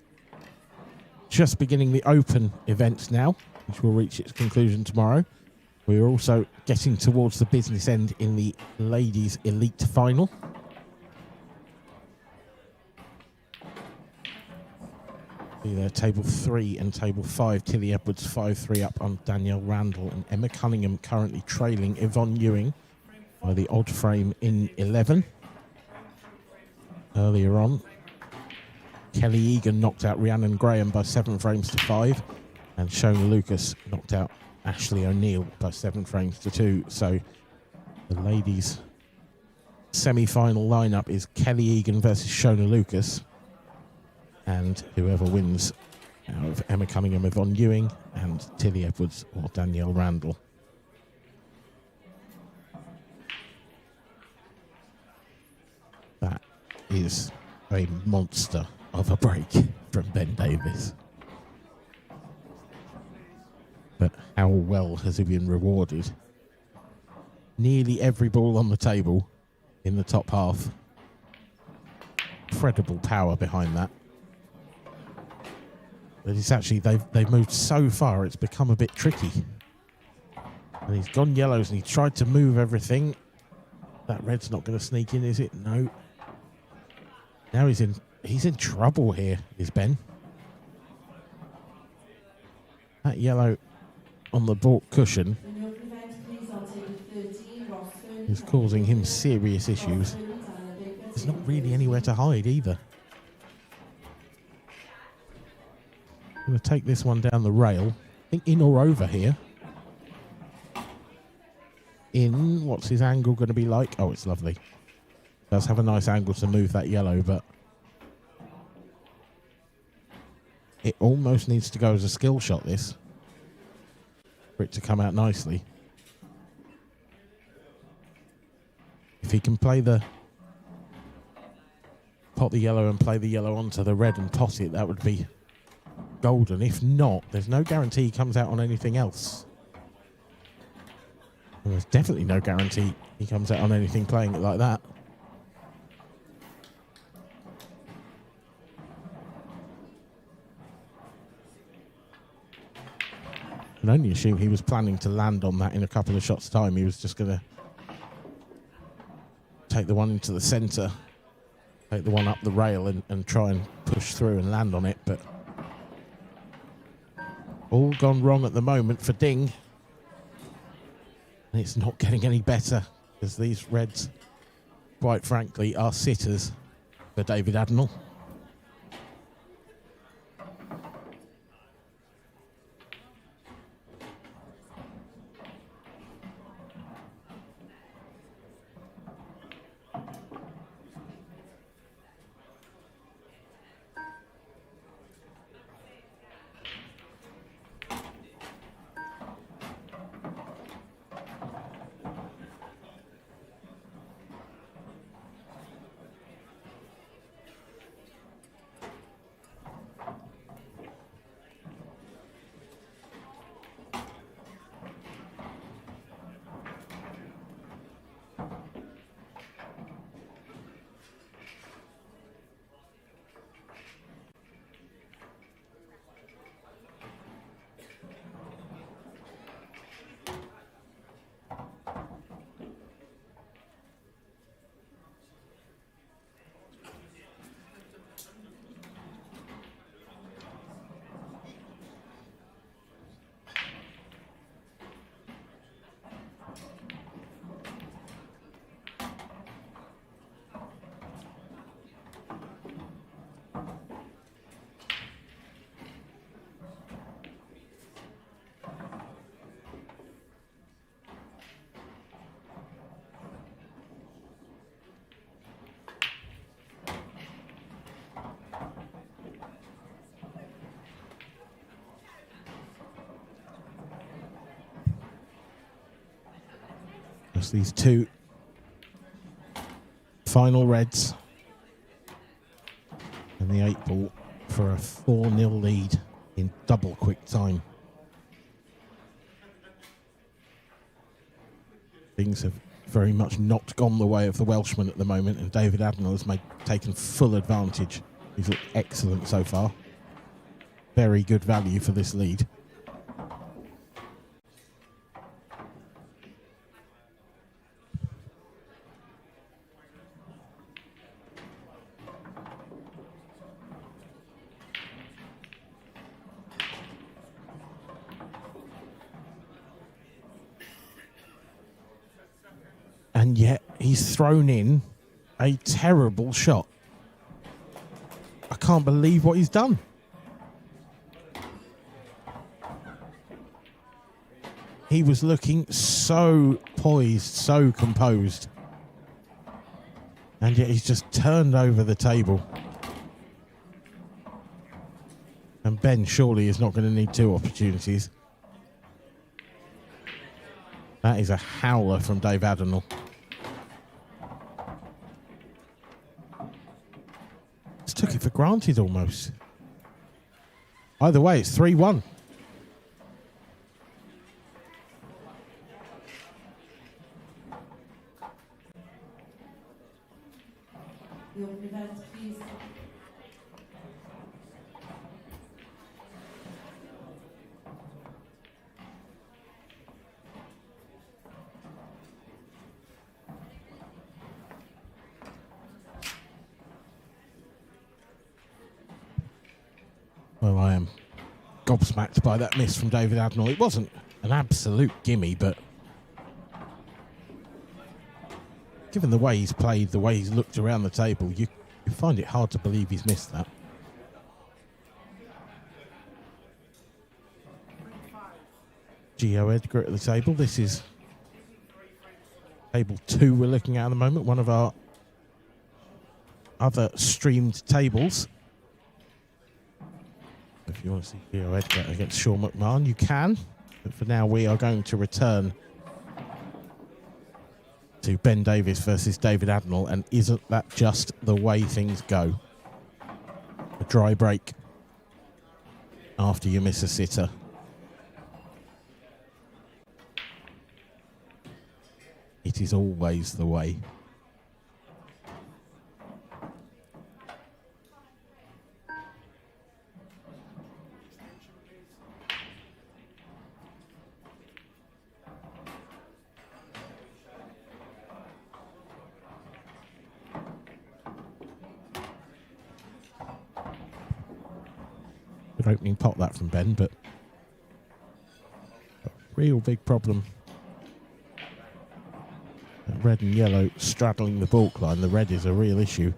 just beginning the Open event now, which will reach its conclusion tomorrow. We are also getting towards the business end in the Ladies Elite Final. See there, table 3 and table 5. Tilly Edwards 5-3 up on Danielle Randall, and Emma Cunningham currently trailing Yvonne Ewing by the odd frame in 11. Earlier on, Kelly Egan knocked out Rhiannon Graham by 7 frames to 5, and Shona Lucas knocked out Ashley O'Neill by 7 frames to 2. So the ladies' semi-final lineup is Kelly Egan versus Shona Lucas, and whoever wins out of Emma Cunningham, Yvonne Ewing, and Tilly Edwards or Danielle Randall. That is a monster of a break from Ben Davis. But how well has he been rewarded? Nearly every ball on the table in the top half. Incredible power behind that. But it's actually, they've moved so far, it's become a bit tricky. And he's gone yellows and he tried to move everything. That red's not going to sneak in, is it? No. Now he's in trouble here, is Ben. That yellow on the baulk cushion is causing him serious issues. There's not really anywhere to hide either. I'm going to take this one down the rail. I think in or over here. In, what's his angle going to be like? Oh, it's lovely. Does have a nice angle to move that yellow, but it almost needs to go as a skill shot, this, for it to come out nicely. If he can play pot the yellow and play the yellow onto the red and toss it, that would be golden. If not, there's no guarantee he comes out on anything else. And there's definitely no guarantee he comes out on anything playing it like that. I can only assume he was planning to land on that in a couple of shots' time. He was just going to take the one into the centre, take the one up the rail and try and push through and land on it, but all gone wrong at the moment for Ding. And it's not getting any better, because these reds, quite frankly, are sitters for David Adnall. Just these two final reds. And the 8 ball for a 4-0 lead in double quick time. Things have very much not gone the way of the Welshman at the moment, and David Adnell has taken full advantage. He's looked excellent so far. Very good value for this lead. And yet he's thrown in a terrible shot. I can't believe what he's done. He was looking so poised, so composed. And yet he's just turned over the table. And Ben surely is not going to need 2 opportunities. That is a howler from Dave Adnell. Just took it for granted almost. Either way, it's 3-1. The open event, please. Well, I am gobsmacked by that miss from David Adnell. It wasn't an absolute gimme, but given the way he's played, the way he's looked around the table, you find it hard to believe he's missed that. Gio Edgar at the table. This is table 2 we're looking at the moment, one of our other streamed tables. If you want to see Gio Edgar against Sean McMahon, you can. But for now, we are going to return to Ben Davies versus David Adnell. And isn't that just the way things go? A dry break after you miss a sitter. It is always the way. Good opening pot that from Ben, but a real big problem. That red and yellow straddling the baulk line. The red is a real issue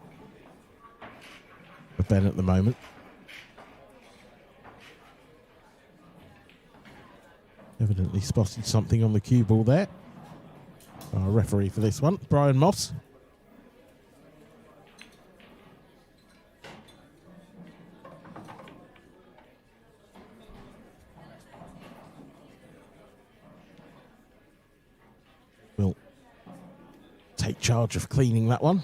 for Ben at the moment. Evidently spotted something on the cue ball there. Our referee for this one, Brian Moss. Will take charge of cleaning that one.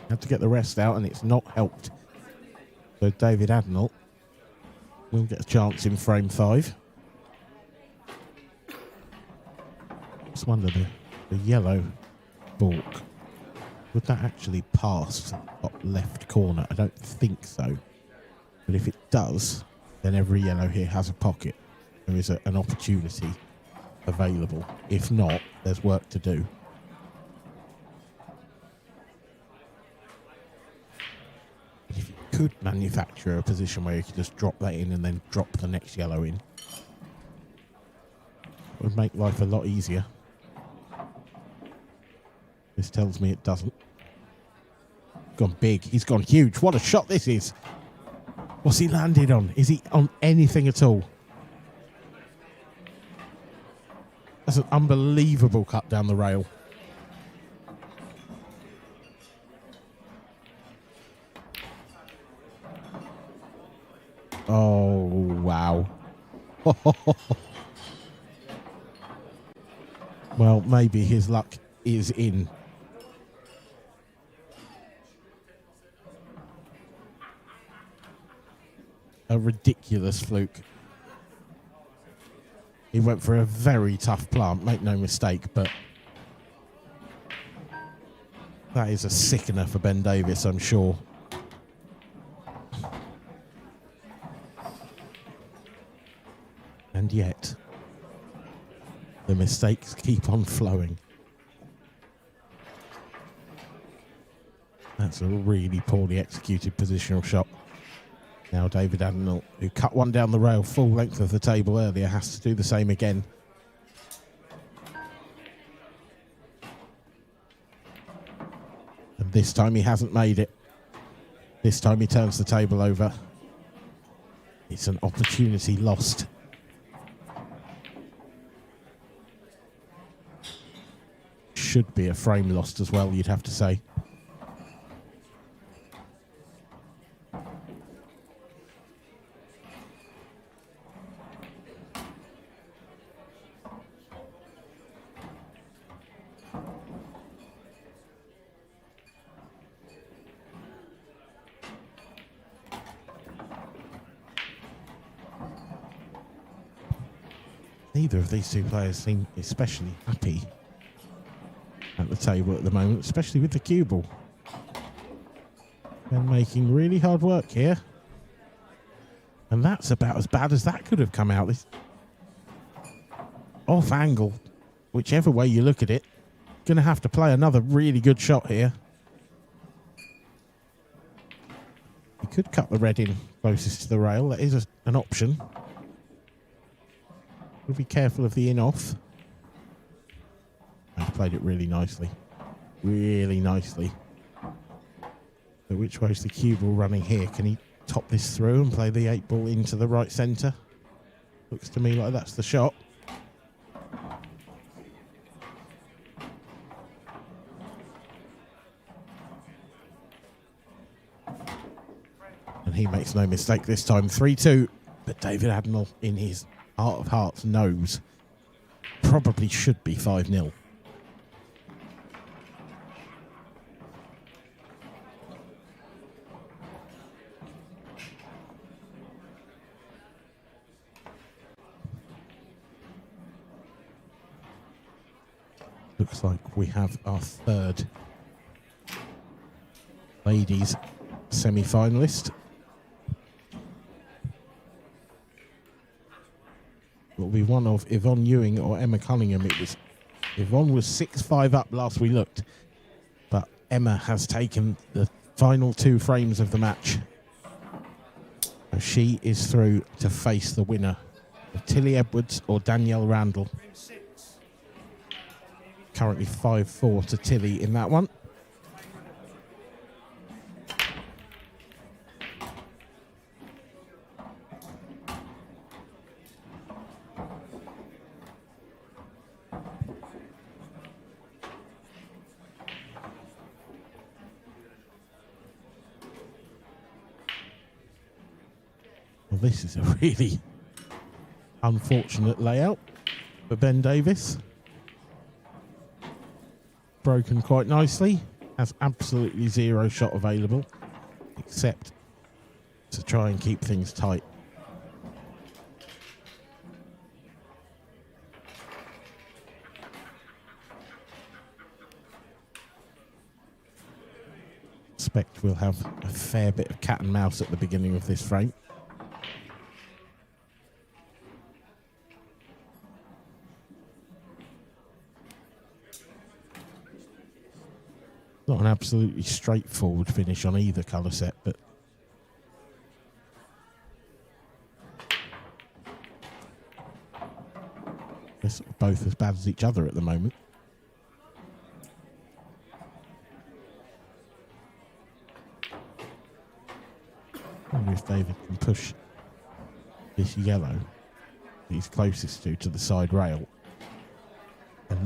Had to get the rest out, and it's not helped. So David Adnell will get a chance in frame 5. Just wonder the yellow baulk, would that actually pass top left corner? I don't think so. But if it does, then every yellow here has a pocket. There is an opportunity available. If not, there's work to do. If you could manufacture a position where you could just drop that in and then drop the next yellow in, it would make life a lot easier. This tells me it doesn't. Gone big. He's gone huge. What a shot this is. What's he landed on? Is he on anything at all? That's an unbelievable cut down the rail. Oh, wow. Well, maybe his luck is in. A ridiculous fluke. He went for a very tough plant, make no mistake, but that is a sickener for Ben Davis, I'm sure. And yet, the mistakes keep on flowing. That's a really poorly executed positional shot. Now David Adnell, who cut one down the rail full length of the table earlier, has to do the same again. And this time he hasn't made it. This time he turns the table over. It's an opportunity lost. Should be a frame lost as well, you'd have to say. Neither of these two players seem especially happy at the table at the moment, especially with the cue ball. They're making really hard work here. And that's about as bad as that could have come out. This off angle, whichever way you look at it, going to have to play another really good shot here. You could cut the red in closest to the rail. That is an option. We'll be careful of the in-off. He's played it really nicely. Really nicely. But which way is the cue ball running here? Can he top this through and play the 8 ball into the right centre? Looks to me like that's the shot. And he makes no mistake this time. 3-2. But David Adnell, in his heart of hearts, knows probably should be 5-0. Looks like we have our third ladies semi-finalist. It will be one of Yvonne Ewing or Emma Cunningham. Yvonne was 6-5 up last we looked, but Emma has taken the final 2 frames of the match. So she is through to face the winner of Tilly Edwards or Danielle Randall. Currently 5-4 to Tilly in that one. Well, this is a really unfortunate layout for Ben Davis. Broken quite nicely. Has absolutely 0 shot available, except to try and keep things tight. Expect we'll have a fair bit of cat and mouse at the beginning of this frame. Not an absolutely straightforward finish on either colour set, but they're sort of both as bad as each other at the moment. I wonder if David can push this yellow he's closest to the side rail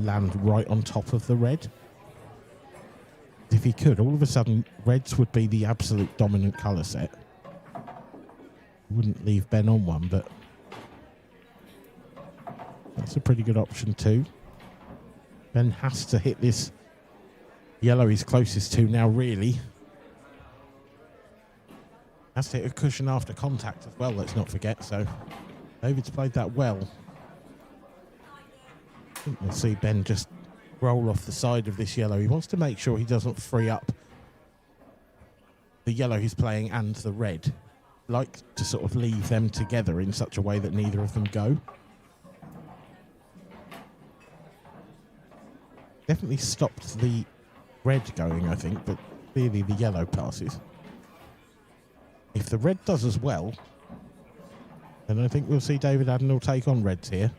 land right on top of the red. If he could, all of a sudden, reds would be the absolute dominant colour set. Wouldn't leave Ben on one, but that's a pretty good option too. Ben has to hit this yellow he's closest to now, really. Has to hit a cushion after contact as well, let's not forget. So David's played that well. I think we'll see Ben just roll off the side of this yellow. He wants to make sure he doesn't free up the yellow he's playing and the red. Like to sort of leave them together in such a way that neither of them go. Definitely stopped the red going, I think, but clearly the yellow passes. If the red does as well, then I think we'll see David Adenall take on reds here.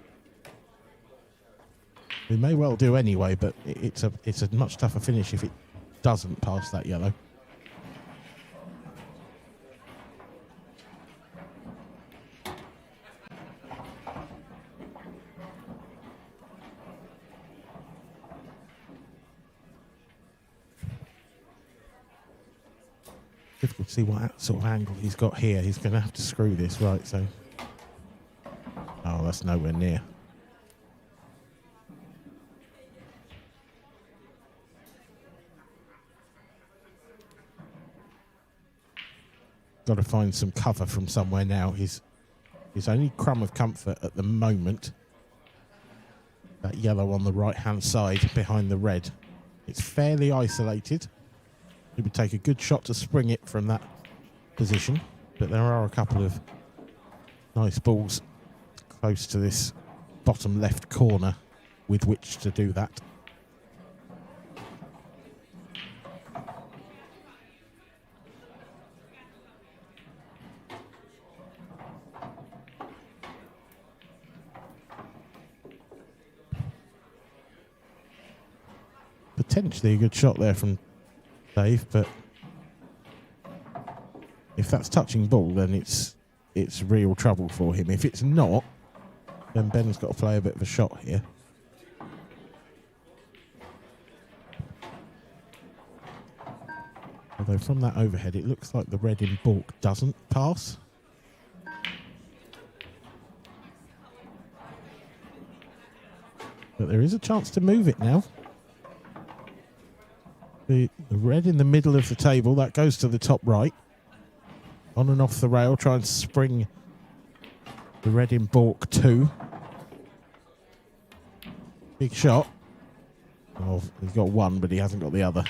We may well do anyway, but it's a much tougher finish if it doesn't pass that yellow. Difficult to see what sort of angle he's got here. He's going to have to screw this, right? So, oh, that's nowhere near. Got to find some cover from somewhere now. His only crumb of comfort at the moment, that yellow on the right-hand side behind the red. It's fairly isolated. It would take a good shot to spring it from that position, but there are a couple of nice balls close to this bottom left corner with which to do that. Potentially a good shot there from Dave, but if that's touching ball, then it's real trouble for him. If it's not, then Ben's got to play a bit of a shot here. Although from that overhead, it looks like the red in balk doesn't pass. But there is a chance to move it now. The red in the middle of the table, that goes to the top right. On and off the rail, try and spring the red in balk 2. Big shot. Oh, he's got one, but he hasn't got the other.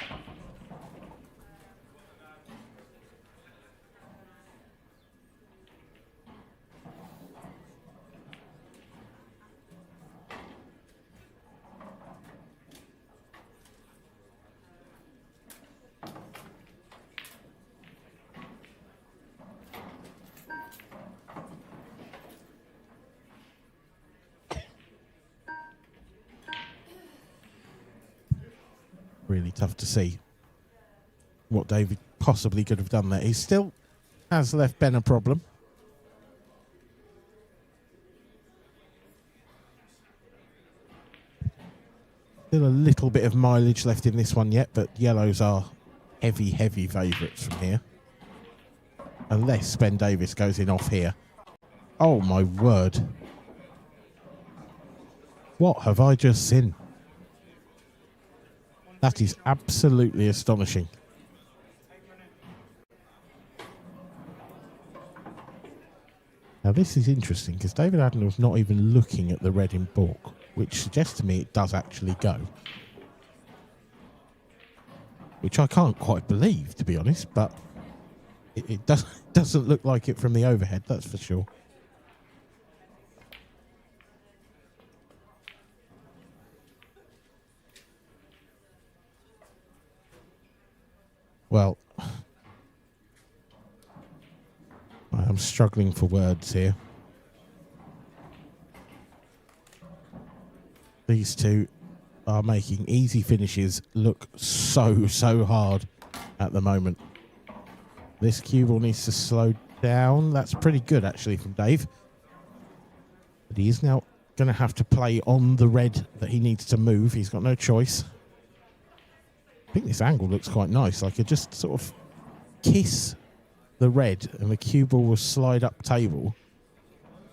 Really tough to see what David possibly could have done there. He still has left Ben a problem. Still a little bit of mileage left in this one yet, but yellows are heavy, heavy favourites from here. Unless Ben Davis goes in off here. Oh my word. What have I just seen? That is absolutely astonishing. Now this is interesting because David Adenall's not even looking at the red in balk, which suggests to me it does actually go. Which I can't quite believe, to be honest, but it doesn't look like it from the overhead, that's for sure. Well, I am struggling for words here. These two are making easy finishes look so hard at the moment. This cue ball needs to slow down. That's pretty good, actually, from Dave. But he is now going to have to play on the red that he needs to move. He's got no choice. I think this angle looks quite nice. I could just sort of kiss the red and the cue ball will slide up table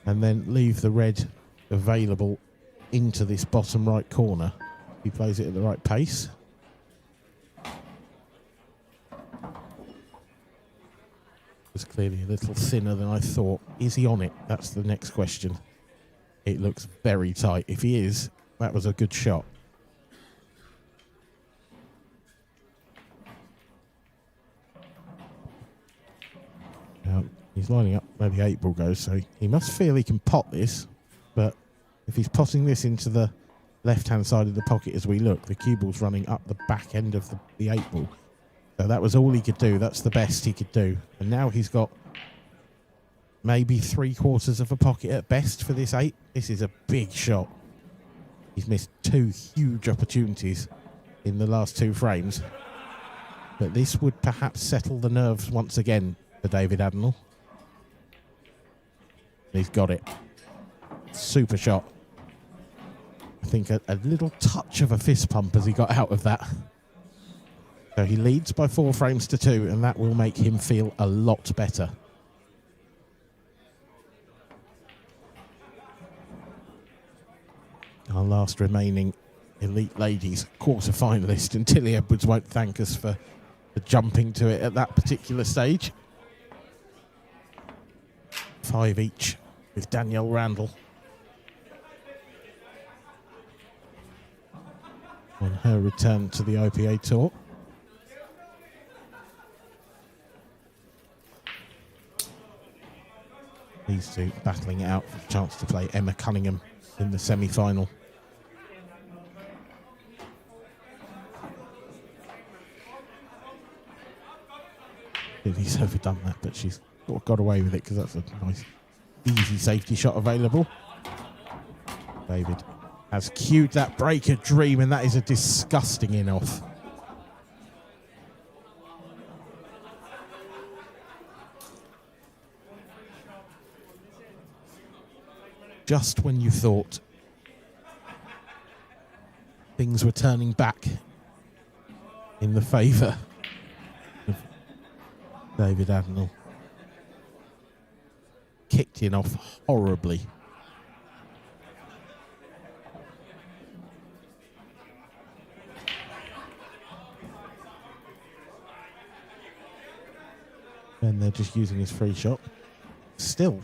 and then leave the red available into this bottom right corner. He plays it at the right pace. It's clearly a little thinner than I thought. Is he on it? That's the next question. It looks very tight. If he is, that was a good shot. Now, he's lining up where the 8 ball goes, so he must feel he can pot this, but if he's potting this into the left-hand side of the pocket as we look, the cue ball's running up the back end of the 8 ball. So that was all he could do. That's the best he could do. And now he's got maybe 3/4 of a pocket at best for this 8. This is a big shot. He's missed 2 huge opportunities in the last 2 frames. But this would perhaps settle the nerves once again for David Adnell. He's got it. Super shot. I think a little touch of a fist pump as he got out of that. So he leads by 4 frames to 2, and that will make him feel a lot better. Our last remaining Elite Ladies quarter-finalist, and Tilly Edwards won't thank us for jumping to it at that particular stage. 5 each with Danielle Randall. On her return to the IPA tour. These two battling it out for a chance to play Emma Cunningham in the semi-final. Lily's overdone that, but she's sort of got away with it because that's a nice, easy safety shot available. David has cued that breaker dream, and that is a disgusting in-off. Just when you thought things were turning back in the favour of David Adnell. Kicked in off horribly. And they're just using his free shot. Still.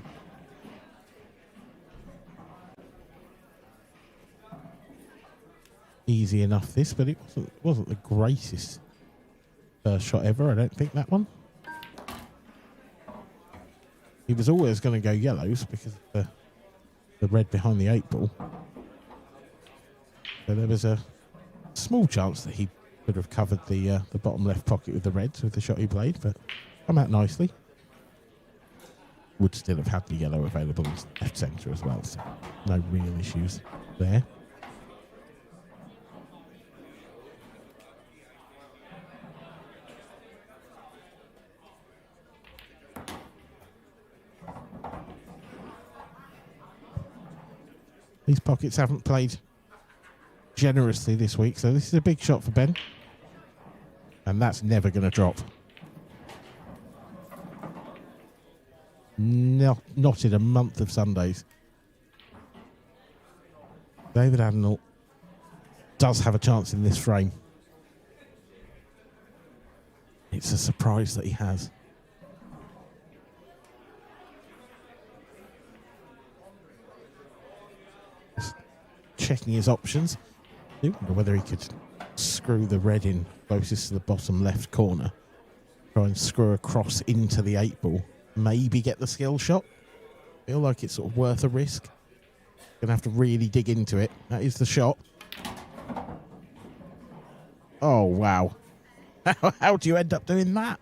Easy enough this, but it wasn't the greatest first shot ever, I don't think, that one. He was always going to go yellows because of the red behind the 8 ball. So there was a small chance that he could have covered the bottom left pocket with the reds with the shot he played, but come out nicely. Would still have had the yellow available in left centre as well, so no real issues there. These pockets haven't played generously this week, so this is a big shot for Ben. And that's never going to drop. No, not in a month of Sundays. David Adnell does have a chance in this frame. It's a surprise that he has. Just checking his options. I wonder whether he could screw the red in closest to the bottom left corner. Try and screw across into the 8 ball. Maybe get the skill shot. Feel like it's sort of worth a risk. Gonna have to really dig into it. That is the shot. Oh, wow. How do you end up doing that?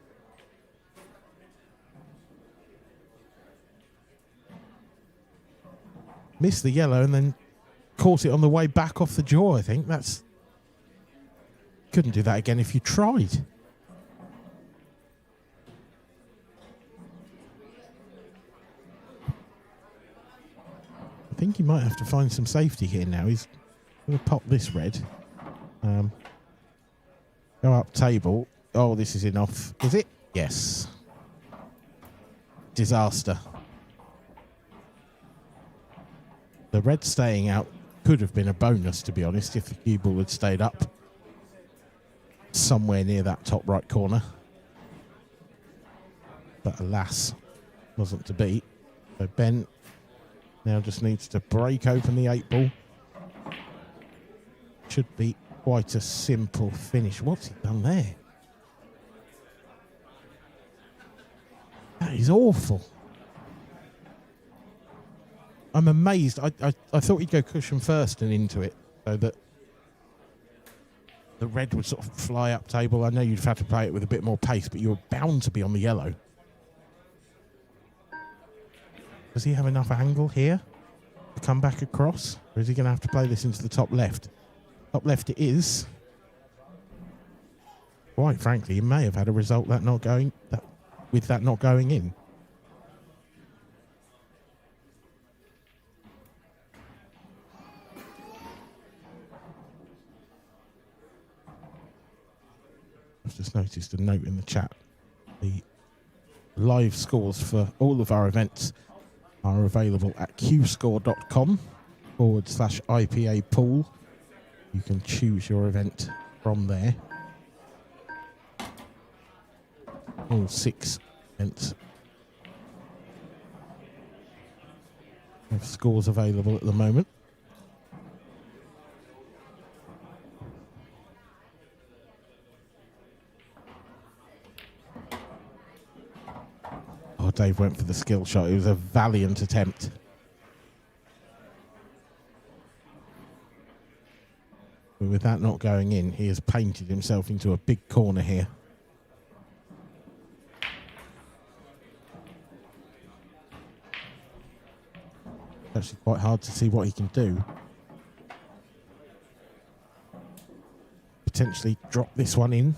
Missed the yellow and then caught it on the way back off the jaw, I think. That's... Couldn't do that again if you tried. I think he might have to find some safety here now. He's going to pop this red. Go up table. Oh, this is enough. Is it? Yes. Disaster. The red staying out could have been a bonus, to be honest, if the cue ball had stayed up somewhere near that top right corner. But alas, wasn't to be. So Ben now just needs to break open the 8-ball. Should be quite a simple finish. What's he done there? That is awful. I'm amazed. I thought he'd go cushion first and into it, so that the red would sort of fly up table. I know you'd have to play it with a bit more pace, but you're bound to be on the yellow. Does he have enough angle here to come back across? Or is he going to have to play this into the top left? Top left it is. Quite frankly, he may have had a result with that not going in. I've just noticed a note in the chat. The live scores for all of our events are available at Cuesports.com/IPA pool. You can choose your event from there. All 6 events have scores available at the moment. Oh, Dave went for the skill shot. It was a valiant attempt. But with that not going in, he has painted himself into a big corner here. It's actually quite hard to see what he can do. Potentially drop this one in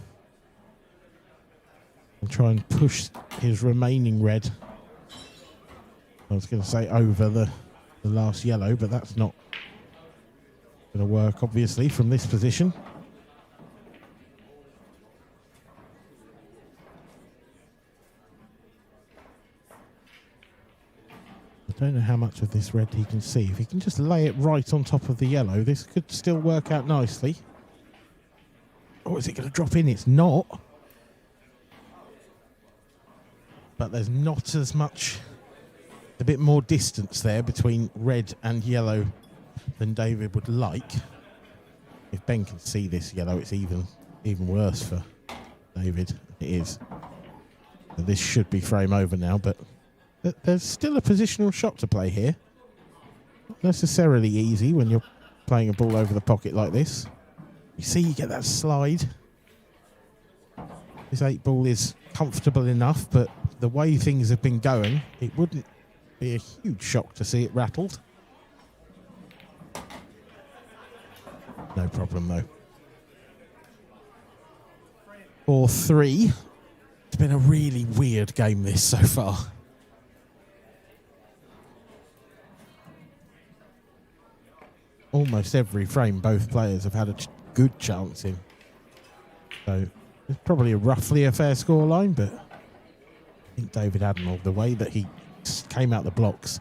and try and push his remaining red. I was going to say over the last yellow, but that's not going to work, obviously, from this position. I don't know how much of this red he can see. If he can just lay it right on top of the yellow, this could still work out nicely. Or is it going to drop in? It's not. But there's not as much, a bit more distance there between red and yellow than David would like. If Ben can see this yellow, it's even worse for David. It is. So this should be frame over now, but there's still a positional shot to play here. Not necessarily easy when you're playing a ball over the pocket like this. You see, you get that slide. This 8-ball is comfortable enough, but the way things have been going, it wouldn't be a huge shock to see it rattled. No problem, though. 4-3. It's been a really weird game, this, so far. Almost every frame, both players have had a good chance in. So it's probably roughly a fair scoreline, but I think David Admiral, the way that he came out the blocks,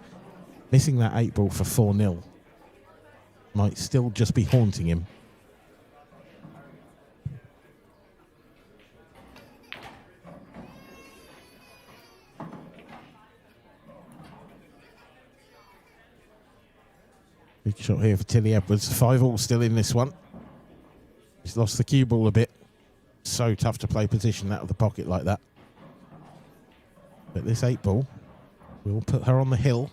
missing that 8-ball for 4-0, might still just be haunting him. Big shot here for Tilly Edwards. 5-all still in this one. He's lost the cue ball a bit. So tough to play position out of the pocket like that. But this 8-ball will put her on the hill.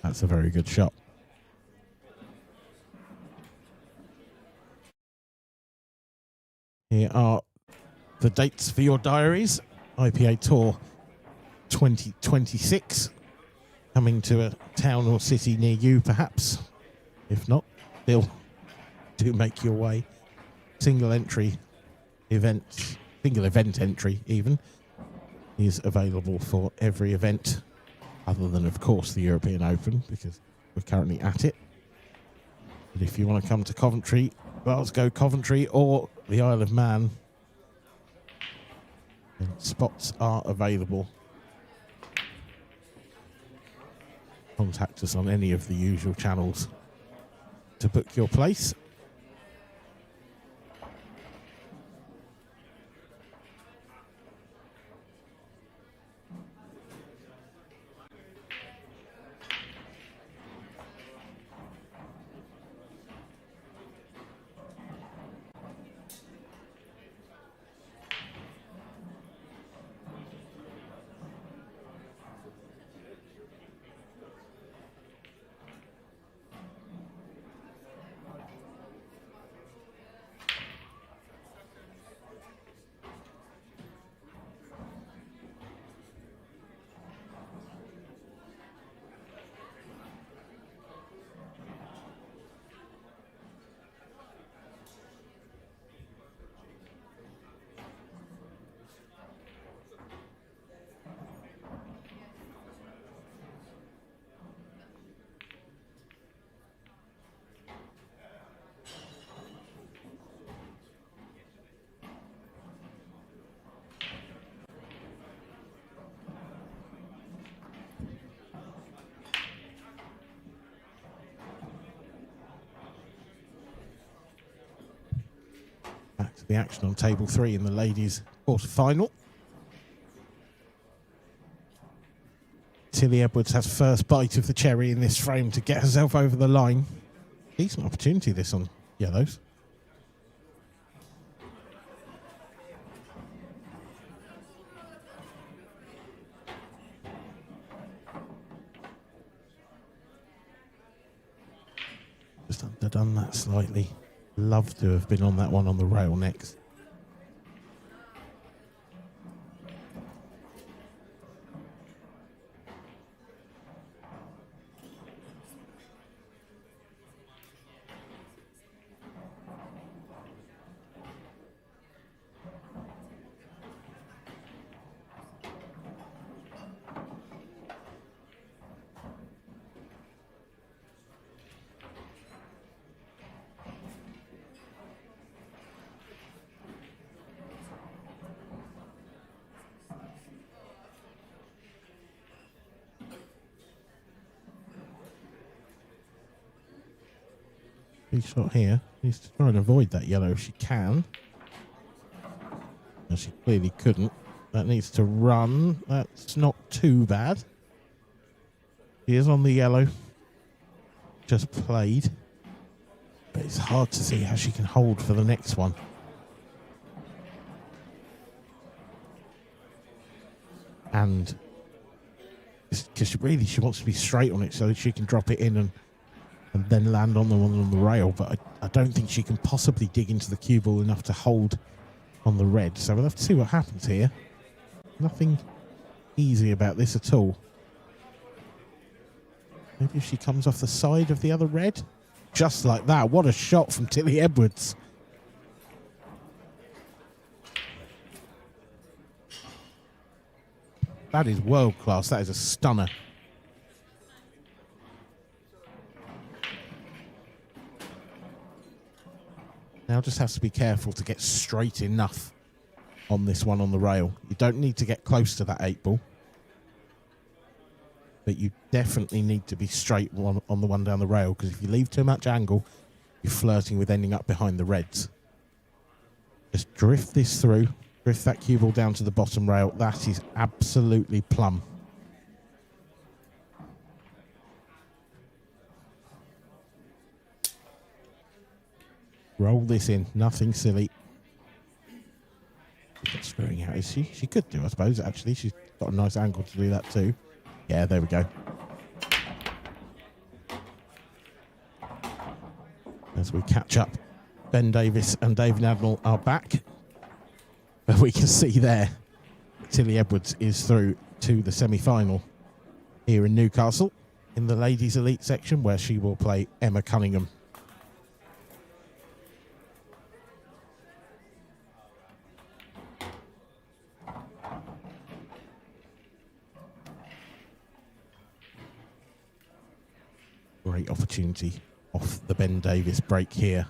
That's a very good shot. Here are the dates for your diaries. IPA Tour 2026. coming to a town or city near you, perhaps. If not, still do make your way. Single event entry even, is available for every event, other than, of course, the European Open, because we're currently at it. But if you want to come to Coventry, Glasgow, Coventry, or the Isle of Man, then spots are available. Contact us on any of the usual channels to book your place. Back to the action on table 3 in the ladies' quarter-final. Tilly Edwards has first bite of the cherry in this frame to get herself over the line. Decent opportunity this on yellows. Just underdone that slightly. Love to have been on that one on the rail next. Big shot here. Needs to try and avoid that yellow if she can. No, she clearly couldn't. That needs to run. That's not too bad. He is on the yellow. Just played. But it's hard to see how she can hold for the next one. And because she wants to be straight on it so that she can drop it in and then land on the one on the rail, but I don't think she can possibly dig into the cue ball enough to hold on the red. So we'll have to see what happens here. Nothing easy about this at all. Maybe if she comes off the side of the other red. Just like that. What a shot from Tilly Edwards. That is world class. That is a stunner. Now just has to be careful to get straight enough on this one on the rail. You don't need to get close to that 8 ball. But you definitely need to be straight on the one down the rail, because if you leave too much angle, you're flirting with ending up behind the reds. Just drift this through. Drift that cue ball down to the bottom rail. That is absolutely plumb. Roll this in. Nothing silly. She's not screwing out, is she? She could do, I suppose, actually. She's got a nice angle to do that too. Yeah, there we go. As we catch up, Ben Davis and David Admiral are back. But we can see there, Tilly Edwards is through to the semi-final here in Newcastle in the Ladies Elite section, where she will play Emma Cunningham. Great opportunity off the Ben Davis break here.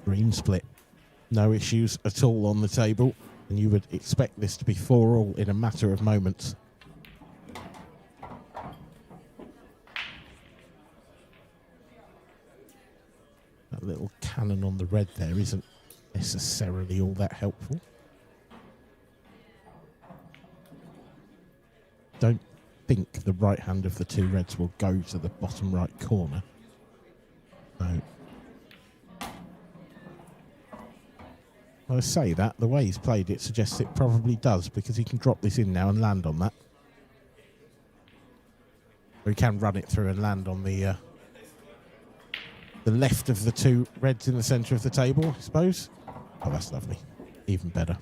Green split. No issues at all on the table, and you would expect this to be 4-all in a matter of moments. That little cannon on the red there isn't necessarily all that helpful. Don't think the right hand of the two reds will go to the bottom right corner. So I say that, the way he's played it suggests it probably does, because he can drop this in now and land on that. Or he can run it through and land on the left of the two reds in the centre of the table, I suppose. Oh, that's lovely. Even better.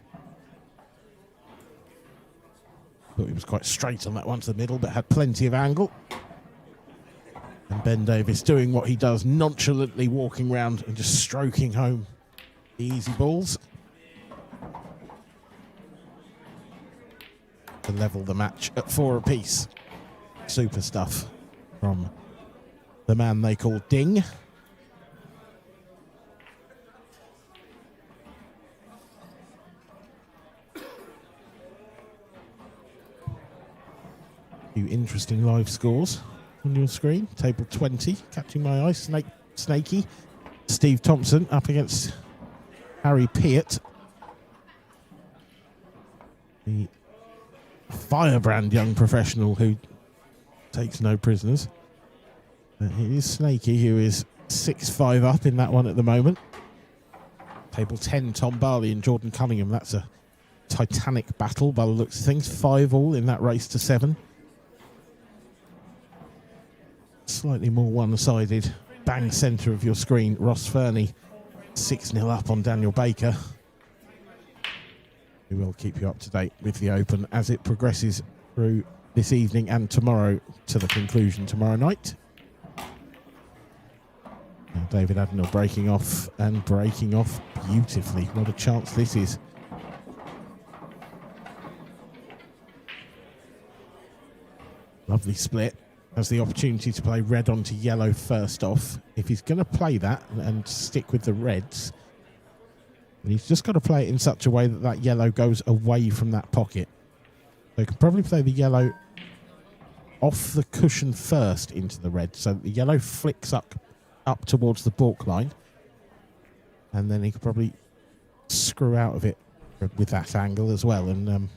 Thought he was quite straight on that one to the middle, but had plenty of angle. And Ben Davis doing what he does, nonchalantly walking round and just stroking home the easy balls to level the match at 4 apiece. Super stuff from the man they call Ding. Few interesting live scores on your screen. Table 20, catching my eye. Snaky. Steve Thompson up against Harry Peart. The firebrand young professional who takes no prisoners. It is Snaky, who is 6-5 up in that one at the moment. Table 10, Tom Barley and Jordan Cunningham. That's a titanic battle by the looks of things. 5-all in that race to 7. Slightly more one-sided. Bang centre of your screen. Ross Fernie 6-0 up on Daniel Baker. We will keep you up to date with the Open as it progresses through this evening and tomorrow to the conclusion tomorrow night. Now David Adenell breaking off and breaking off beautifully. What a chance this is. Lovely split. Has the opportunity to play red onto yellow first off. If he's going to play that and stick with the reds, and he's just got to play it in such a way that that yellow goes away from that pocket. So he can probably play the yellow off the cushion first into the red, so that the yellow flicks up towards the balk line, and then he could probably screw out of it with that angle as well, and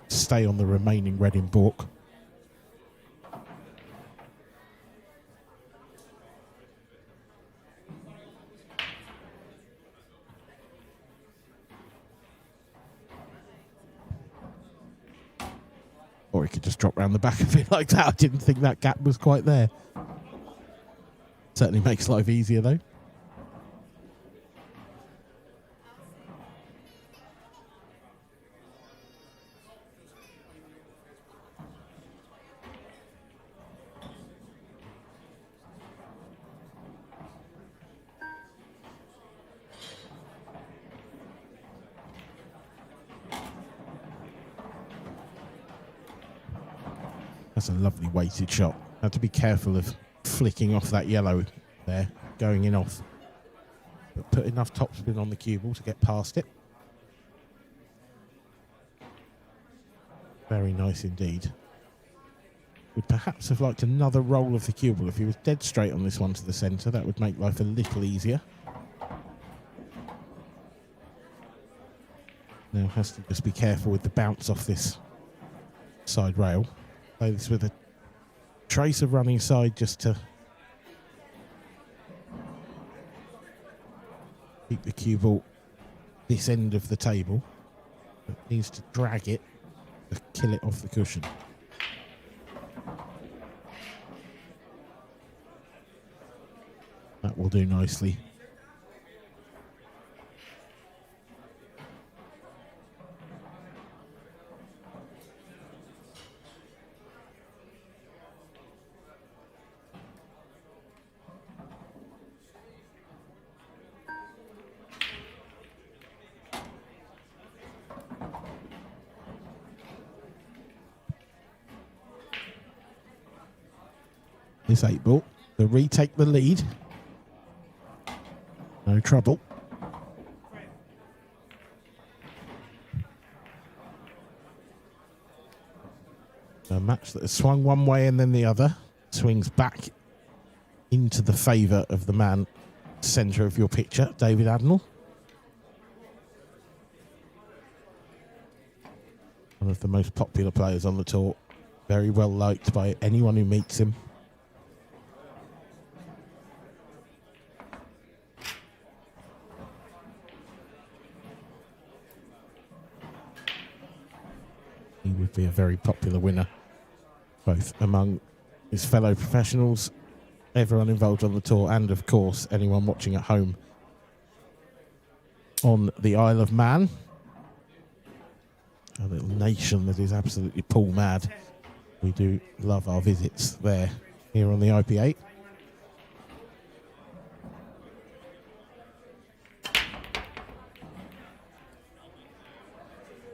stay on the remaining red in balk. Or he could just drop round the back of it like that. I didn't think that gap was quite there. Certainly makes life easier, though. That's a lovely weighted shot. Had to be careful of flicking off that yellow there, going in off. But put enough topspin on the cue ball to get past it. Very nice indeed. Would perhaps have liked another roll of the cue ball. If he was dead straight on this one to the centre, that would make life a little easier. Now has to just be careful with the bounce off this side rail. Play this with a trace of running side just to keep the cue ball this end of the table. It needs to drag it to kill it off the cushion. will do nicely. This 8-ball to retake the lead. No trouble. A match that has swung one way and then the other swings back into the favour of the man centre of your picture, David Adnell. One of the most popular players on the tour. Very well liked by anyone who meets him. He would be a very popular winner, both among his fellow professionals, everyone involved on the tour, and of course anyone watching at home on the Isle of Man, a little nation that is absolutely pool mad. We do love our visits there here on the IPA.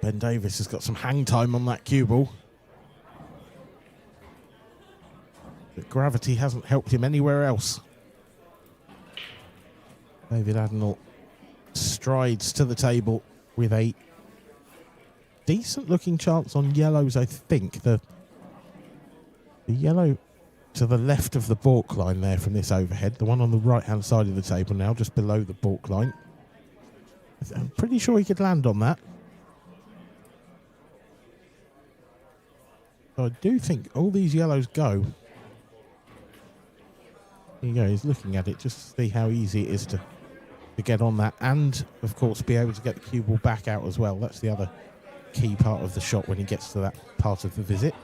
Ben Davis has got some hang time on that cue ball. But gravity hasn't helped him anywhere else. David Adnell strides to the table with a decent looking chance on yellows, I think. The yellow to the left of the balk line there from this overhead. The one on the right hand side of the table now, just below the balk line. I'm pretty sure he could land on that. So I do think all these yellows go. There you go, he's looking at it just to see how easy it is to get on that, and of course be able to get the cue ball back out as well. That's the other key part of the shot when he gets to that part of the visit.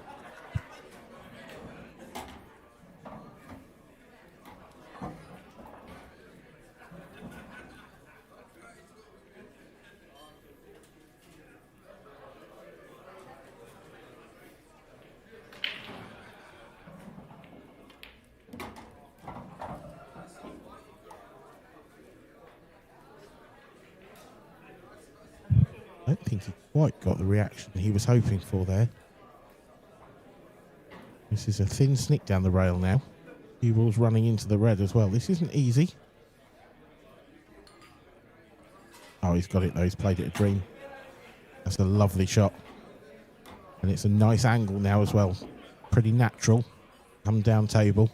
I don't think he quite got the reaction he was hoping for there. This is a thin snick down the rail now. Cue ball's running into the red as well. This isn't easy. Oh, he's got it though. He's played it a dream. That's a lovely shot. And it's a nice angle now as well. Pretty natural. Come down table.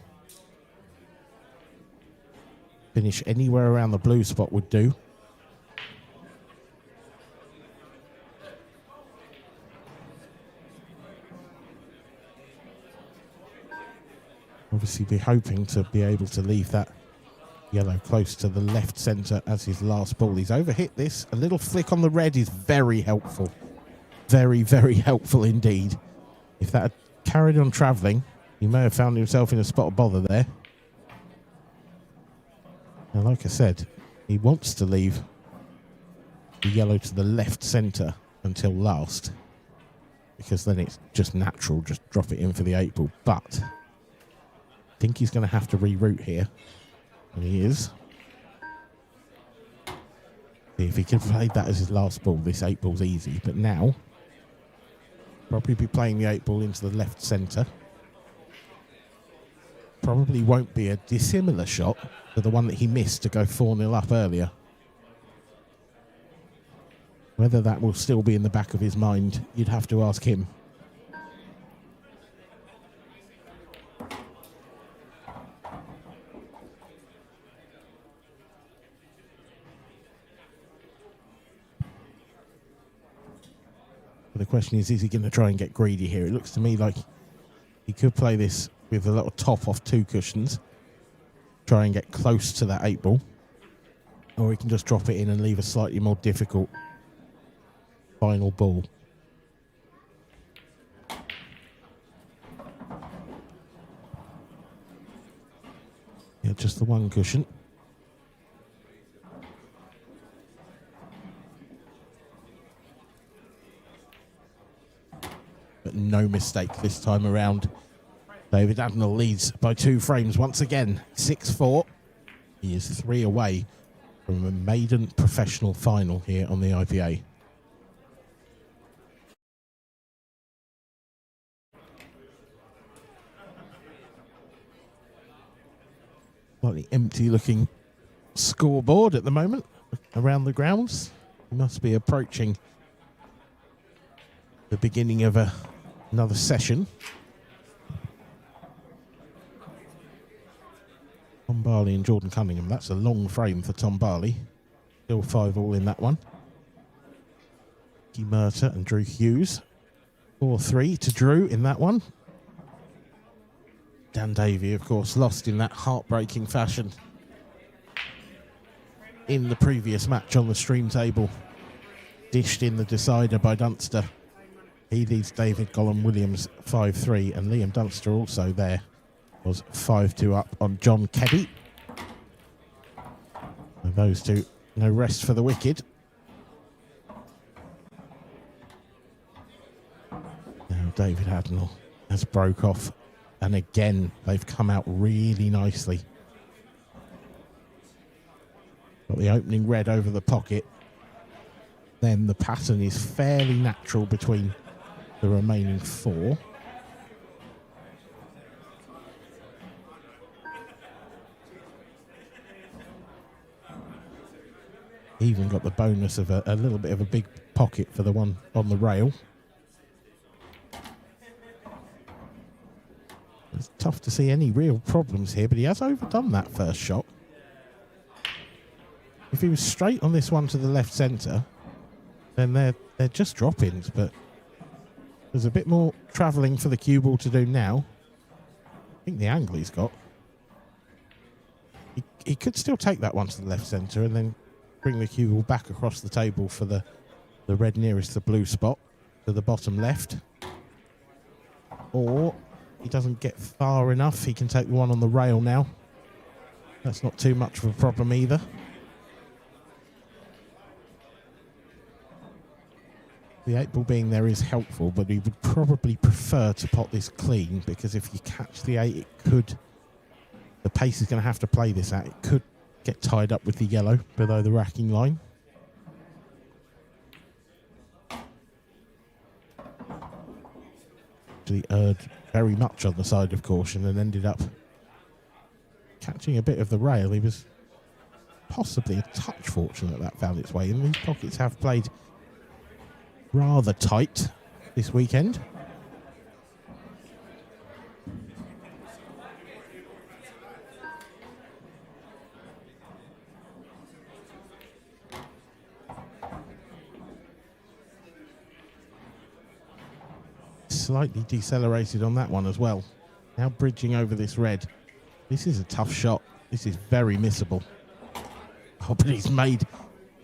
Finish anywhere around the blue spot would do. Obviously be hoping to be able to leave that yellow close to the left centre as his last ball. He's overhit this. A little flick on the red is very helpful. Very, very helpful indeed. If that had carried on travelling, he may have found himself in a spot of bother there. And like I said, he wants to leave the yellow to the left centre until last, because then it's just natural, just drop it in for the 8-ball. But I think he's going to have to reroute here, and he is. If he can play that as his last ball, this 8-ball's easy. But now, probably be playing the 8-ball into the left centre. Probably won't be a dissimilar shot to the one that he missed to go 4-0 up earlier. Whether that will still be in the back of his mind, you'd have to ask him. The question is he going to try and get greedy here? It looks to me like he could play this with a little top off 2 cushions, try and get close to that 8-ball, or he can just drop it in and leave a slightly more difficult final ball. Yeah, just the 1 cushion. but no mistake this time around. David Adnell leads by 2 frames once again, 6-4. He is 3 away from a maiden professional final here on the IPA. Slightly empty looking scoreboard at the moment around the grounds. He must be approaching the beginning of another session. Tom Barley and Jordan Cunningham. That's a long frame for Tom Barley. Still 5 all in that one. Mickey Murtagh and Drew Hughes. 4-3 to Drew in that one. Dan Davy, of course, lost in that heartbreaking fashion in the previous match on the stream table. Dished in the decider by Dunster. He leads David Gollum Williams 5-3, and Liam Dunster also there was 5-2 up on John Keddy. And those two, no rest for the wicked. Now David Adnell has broke off, and again they've come out really nicely. Got the opening red over the pocket. Then the pattern is fairly natural between the remaining 4. Even got the bonus of a little bit of a big pocket for the one on the rail. It's tough to see any real problems here, but he has overdone that first shot. If he was straight on this one to the left centre, then they're just drop-ins, but there's a bit more travelling for the cue ball to do now. I think the angle he's got. He could still take that one to the left centre and then bring the cue ball back across the table for the red nearest the blue spot to the bottom left. Or he doesn't get far enough, he can take the one on the rail now. That's not too much of a problem either. The 8 ball being there is helpful, but he would probably prefer to pot this clean, because if you catch the 8, it could... The pace is going to have to play this at. It could get tied up with the yellow below the racking line. He erred very much on the side of caution and ended up catching a bit of the rail. He was possibly a touch fortunate that found its way in. These pockets have played rather tight this weekend. Slightly decelerated on that one as well. Now bridging over this red. This is a tough shot. This is very missable. Oh, but he's made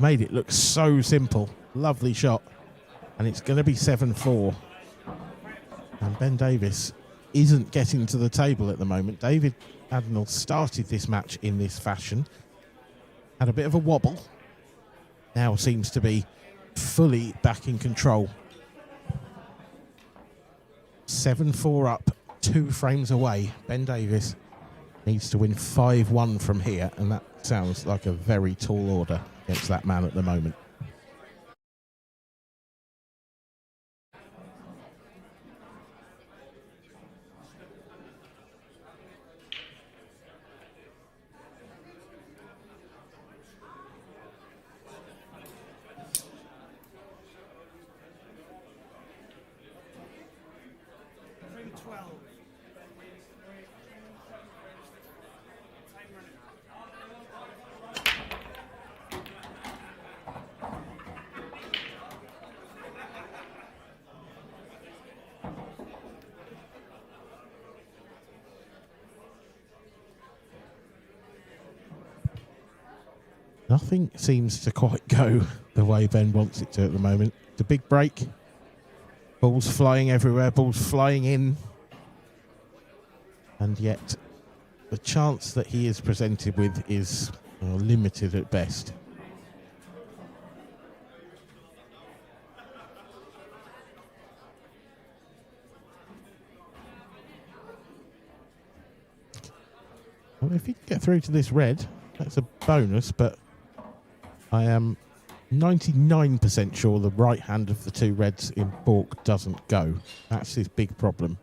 it look so simple. Lovely shot. And it's going to be 7-4. And Ben Davis isn't getting to the table at the moment. David Adnell started this match in this fashion. Had a bit of a wobble. Now seems to be fully back in control. 7-4 up, 2 frames away. Ben Davis needs to win 5-1 from here, and that sounds like a very tall order against that man at the moment. Frame 12. Nothing seems to quite go the way Ben wants it to at the moment. The big break. Balls flying everywhere, balls flying in. And yet, the chance that he is presented with is limited at best. Well, if you get through to this red, that's a bonus, but I am 99% sure the right hand of the two reds in balk doesn't go. That's his big problem.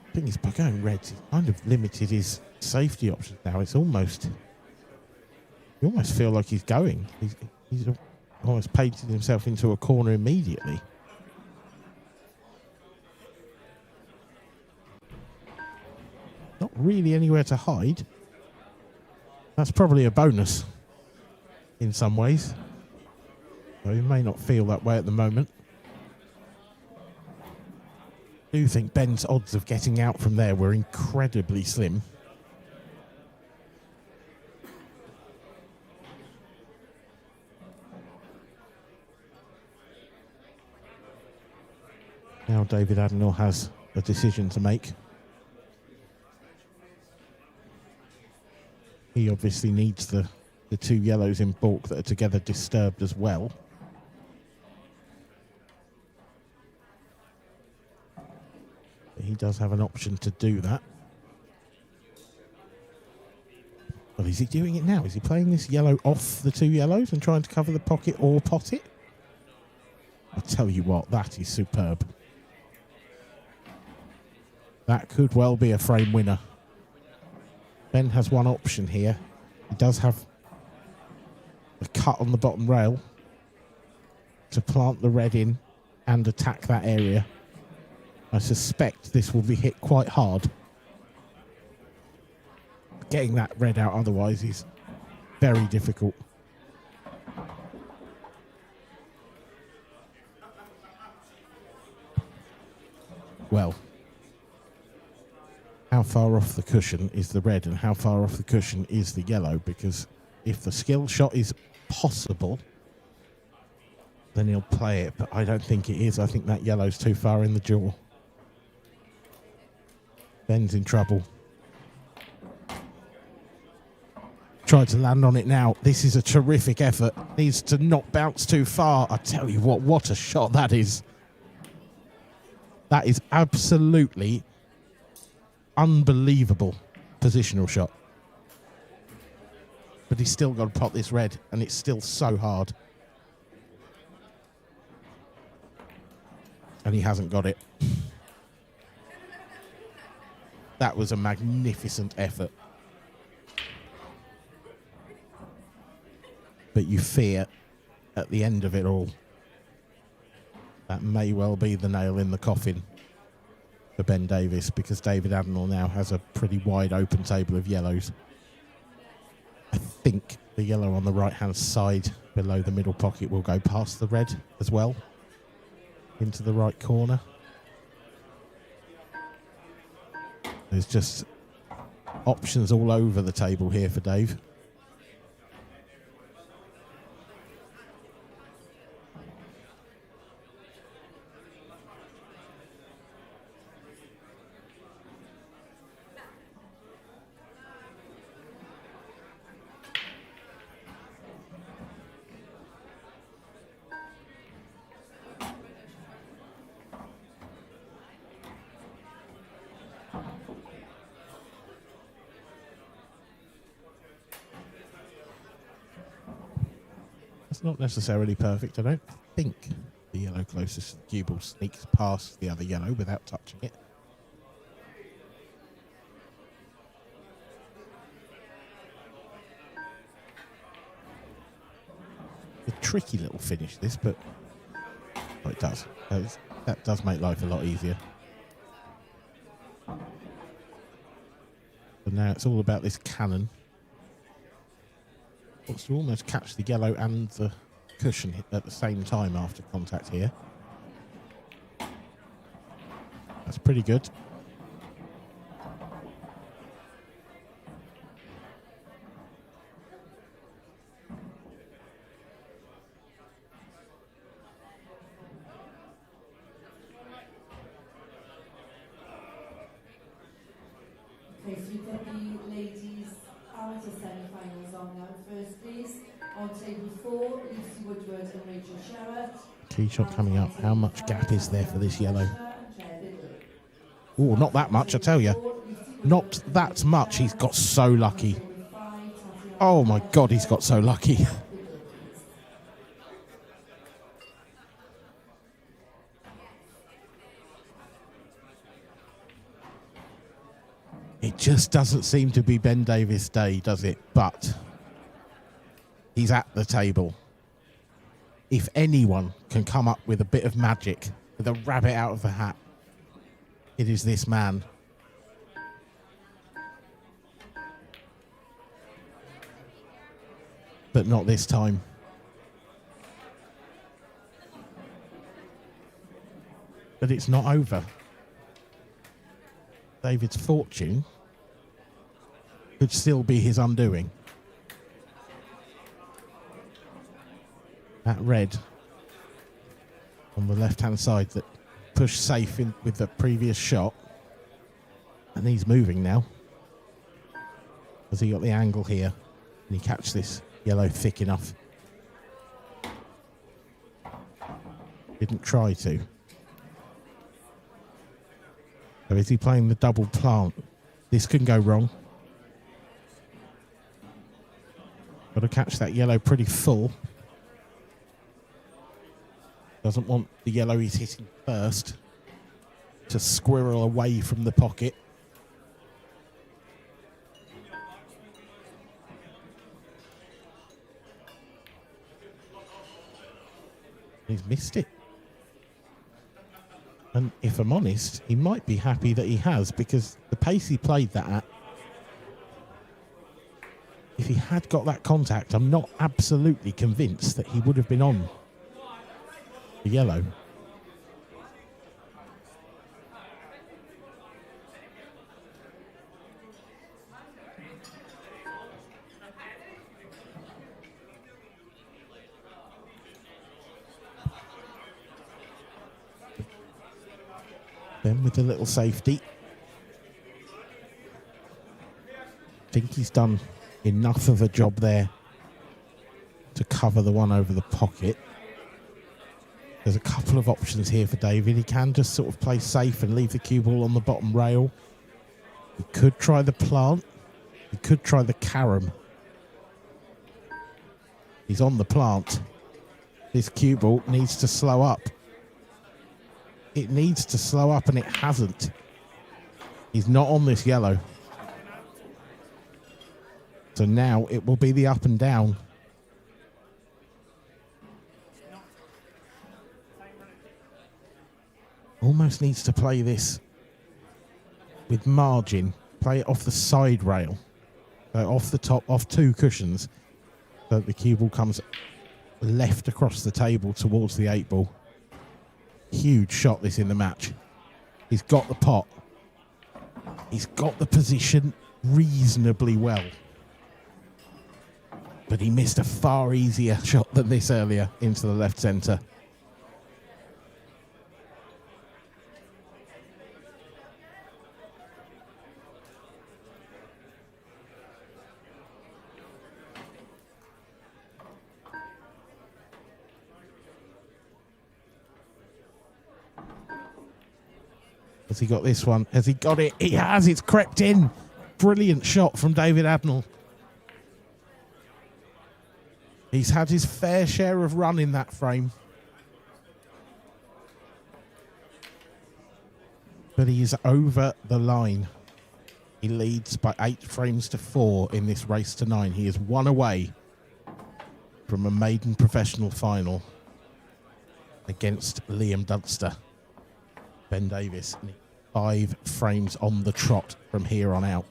The thing is, by going reds, he's kind of limited his safety options now. It's almost... You almost feel like he's going. He's almost painted himself into a corner immediately. Not really anywhere to hide. That's probably a bonus in some ways. Though he may not feel that way at the moment. I do think Ben's odds of getting out from there were incredibly slim. Now David Adenor has a decision to make. He obviously needs the two yellows in balk that are together disturbed as well. But he does have an option to do that. Well, is he doing it now? Is he playing this yellow off the two yellows and trying to cover the pocket or pot it? I tell you what, that is superb. That could well be a frame winner. Ben has one option here. He does have a cut on the bottom rail to plant the red in and attack that area. I suspect this will be hit quite hard. Getting that red out otherwise is very difficult. Well, how far off the cushion is the red and how far off the cushion is the yellow? Because if the skill shot is possible, then he'll play it, but I don't think it is. I think that yellow's too far in the jaw. Ben's in trouble. Tried to land on it now. This is a terrific effort. Needs to not bounce too far. I tell you what a shot that is. That is absolutely unbelievable positional shot. But he's still got to pot this red, and it's still so hard. And he hasn't got it. That was a magnificent effort. But you fear at the end of it all, that may well be the nail in the coffin for Ben Davies, because David Adenor now has a pretty wide open table of yellows. I think the yellow on the right-hand side below the middle pocket will go past the red as well, into the right corner. There's just options all over the table here for Dave. It's not necessarily perfect. I don't think the yellow closest to the cue ball sneaks past the other yellow without touching it. A tricky little finish, this, but well, it does. That does make life a lot easier. But now it's all about this cannon. Wants to almost catch the yellow and the cushion at the same time after contact here. That's pretty good. Okay, so we've got the ladies amateur semi-finals on now. First, please, on table 4, Lucy Woodward and Rachel Sherratt. Key shot coming up. How much gap is there for this yellow? Oh, not that much, I tell you. Not that much. He's got so lucky. Oh my God, he's got so lucky. It just doesn't seem to be Ben Davies' day, does it? But he's at the table. If anyone can come up with a bit of magic, with a rabbit out of the hat, it is this man. But not this time. But it's not over. David's fortune could still be his undoing. That red on the left-hand side that pushed safe in with the previous shot. And he's moving now. Has he got the angle here? Can he catch this yellow thick enough? Didn't try to. So is he playing the double plant? This can go wrong. Got to catch that yellow pretty full. Doesn't want the yellow he's hitting first to squirrel away from the pocket. He's missed it. And if I'm honest, he might be happy that he has, because the pace he played that at, if he had got that contact, I'm not absolutely convinced that he would have been on the yellow. Then with the little safety. I think he's done enough of a job there to cover the one over the pocket. There's a couple of options here for David. He can just sort of play safe and leave the cue ball on the bottom rail. He could try the plant. He could try the carom. He's on the plant. This cue ball needs to slow up. It needs to slow up, and it hasn't. He's not on this yellow. So now it will be the up and down. Almost needs to play this with margin. Play it off the side rail. So off the top, off two cushions. So that the cue ball comes left across the table towards the 8 ball. Huge shot this in the match. He's got the pot. He's got the position reasonably well. But he missed a far easier shot than this earlier into the left centre. Has he got this one? Has he got it? He has. It's crept in. Brilliant shot from David Adnell. He's had his fair share of run in that frame. But he is over the line. He leads by 8 frames to 4 in this race to 9. He is 1 away from a maiden professional final against Liam Dunster. Ben Davies, 5 frames on the trot from here on out.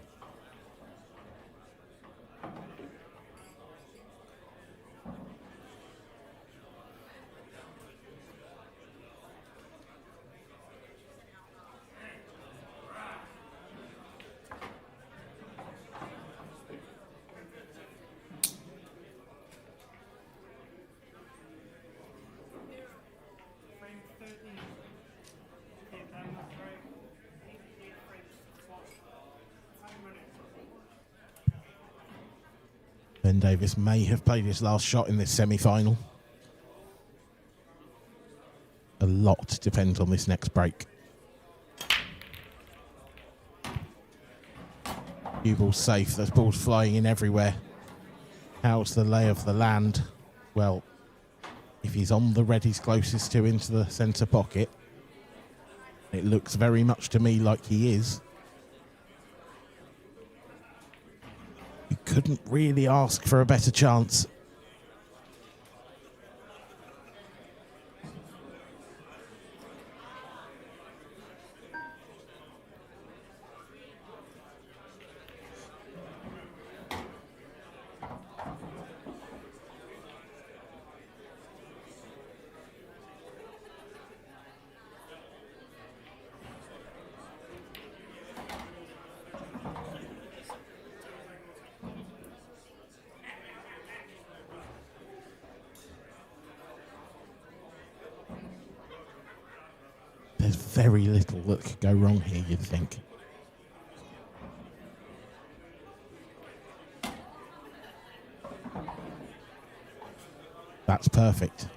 Ben Davies may have played his last shot in this semi-final. A lot depends on this next break. Cue ball's safe. There's balls flying in everywhere. How's the lay of the land? Well, if he's on the red he's closest to into the centre pocket, it looks very much to me like he is. You couldn't really ask for a better chance. There's very little that could go wrong here, you'd think. That's perfect.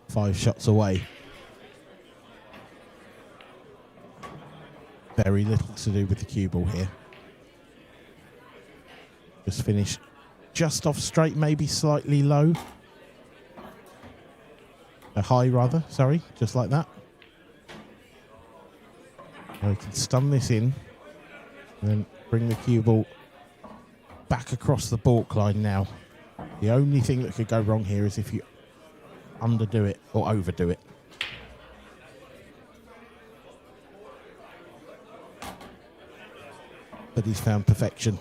5 shots away. Very little to do with the cue ball here. Just finish just off straight, maybe slightly low. A high rather, sorry, just like that. Now we can stun this in and then bring the cue ball back across the baulk line now. The only thing that could go wrong here is if you underdo it or overdo it. But he's found perfection.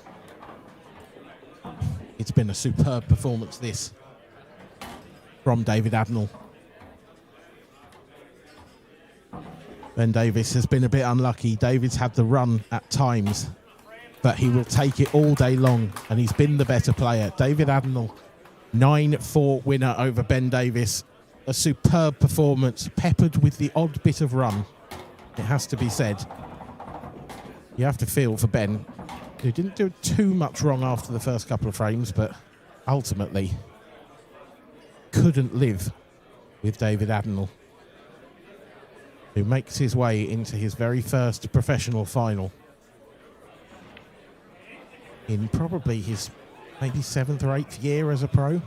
It's been a superb performance, this, from David Adnall. Ben Davis has been a bit unlucky. David's had the run at times, but he will take it all day long, and he's been the better player. David Adnall, 9-4 winner over Ben Davis. A superb performance, peppered with the odd bit of run, it has to be said. You have to feel for Ben, who didn't do too much wrong after the first couple of frames, but ultimately couldn't live with David Adnall, who makes his way into his very first professional final in probably his maybe 7th or 8th year as a pro.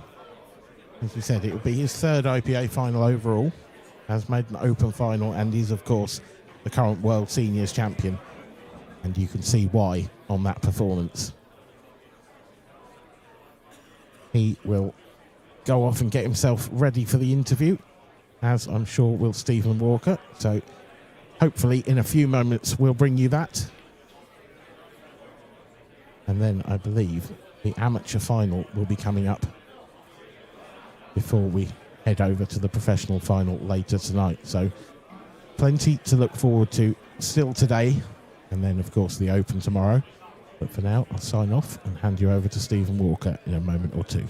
As we said, it would be his 3rd IPA final overall, has made an open final, and is, of course, the current World Seniors champion. And you can see why on that performance. He will go off and get himself ready for the interview, as I'm sure will Stephen Walker. So hopefully in a few moments we'll bring you that. And then I believe the amateur final will be coming up before we head over to the professional final later tonight. So plenty to look forward to still today, and then of course the Open tomorrow. But for now, I'll sign off and hand you over to Stephen Walker in a moment or two.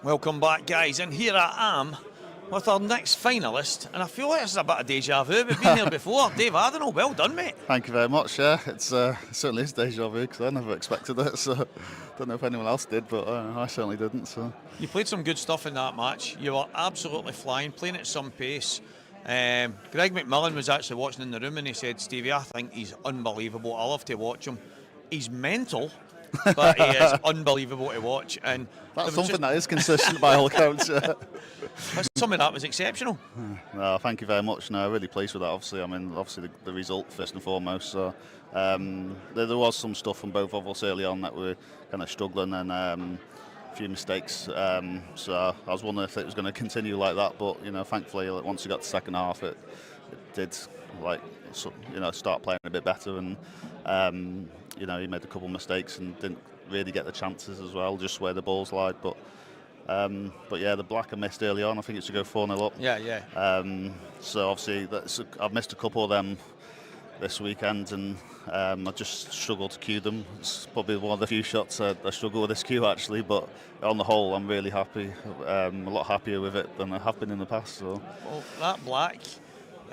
Welcome back, guys, and here I am with our next finalist, and I feel like this is a bit of deja vu. We've been here before. Dave Adenall, well done, mate. Thank you very much. Yeah, it certainly is deja vu because I never expected it. So don't know if anyone else did, but I certainly didn't. So You played some good stuff in that match. You were absolutely flying, playing at some pace. Greg McMillan was actually watching in the room, and he said, "Stevie, I think he's unbelievable. I love to watch him. He's mental." But he is unbelievable to watch, and that's something that is consistent by all accounts. Some of that was exceptional. No, thank you very much. No, really pleased with that. Obviously, the result first and foremost. So there was some stuff from both of us early on that were kind of struggling, and a few mistakes. So I was wondering if it was going to continue like that, but thankfully, once we got to the second half, it did start playing a bit better, and he made a couple of mistakes and didn't really get the chances as well, just where the balls lied. But yeah, the Blacker missed early on. I think it's to go 4-0 up. Yeah. So obviously, I've missed a couple of them this weekend, and I just struggled to cue them. It's probably one of the few shots I struggle with this cue actually, but on the whole, I'm really happy. A lot happier with it than I have been in the past. So. Well, that black,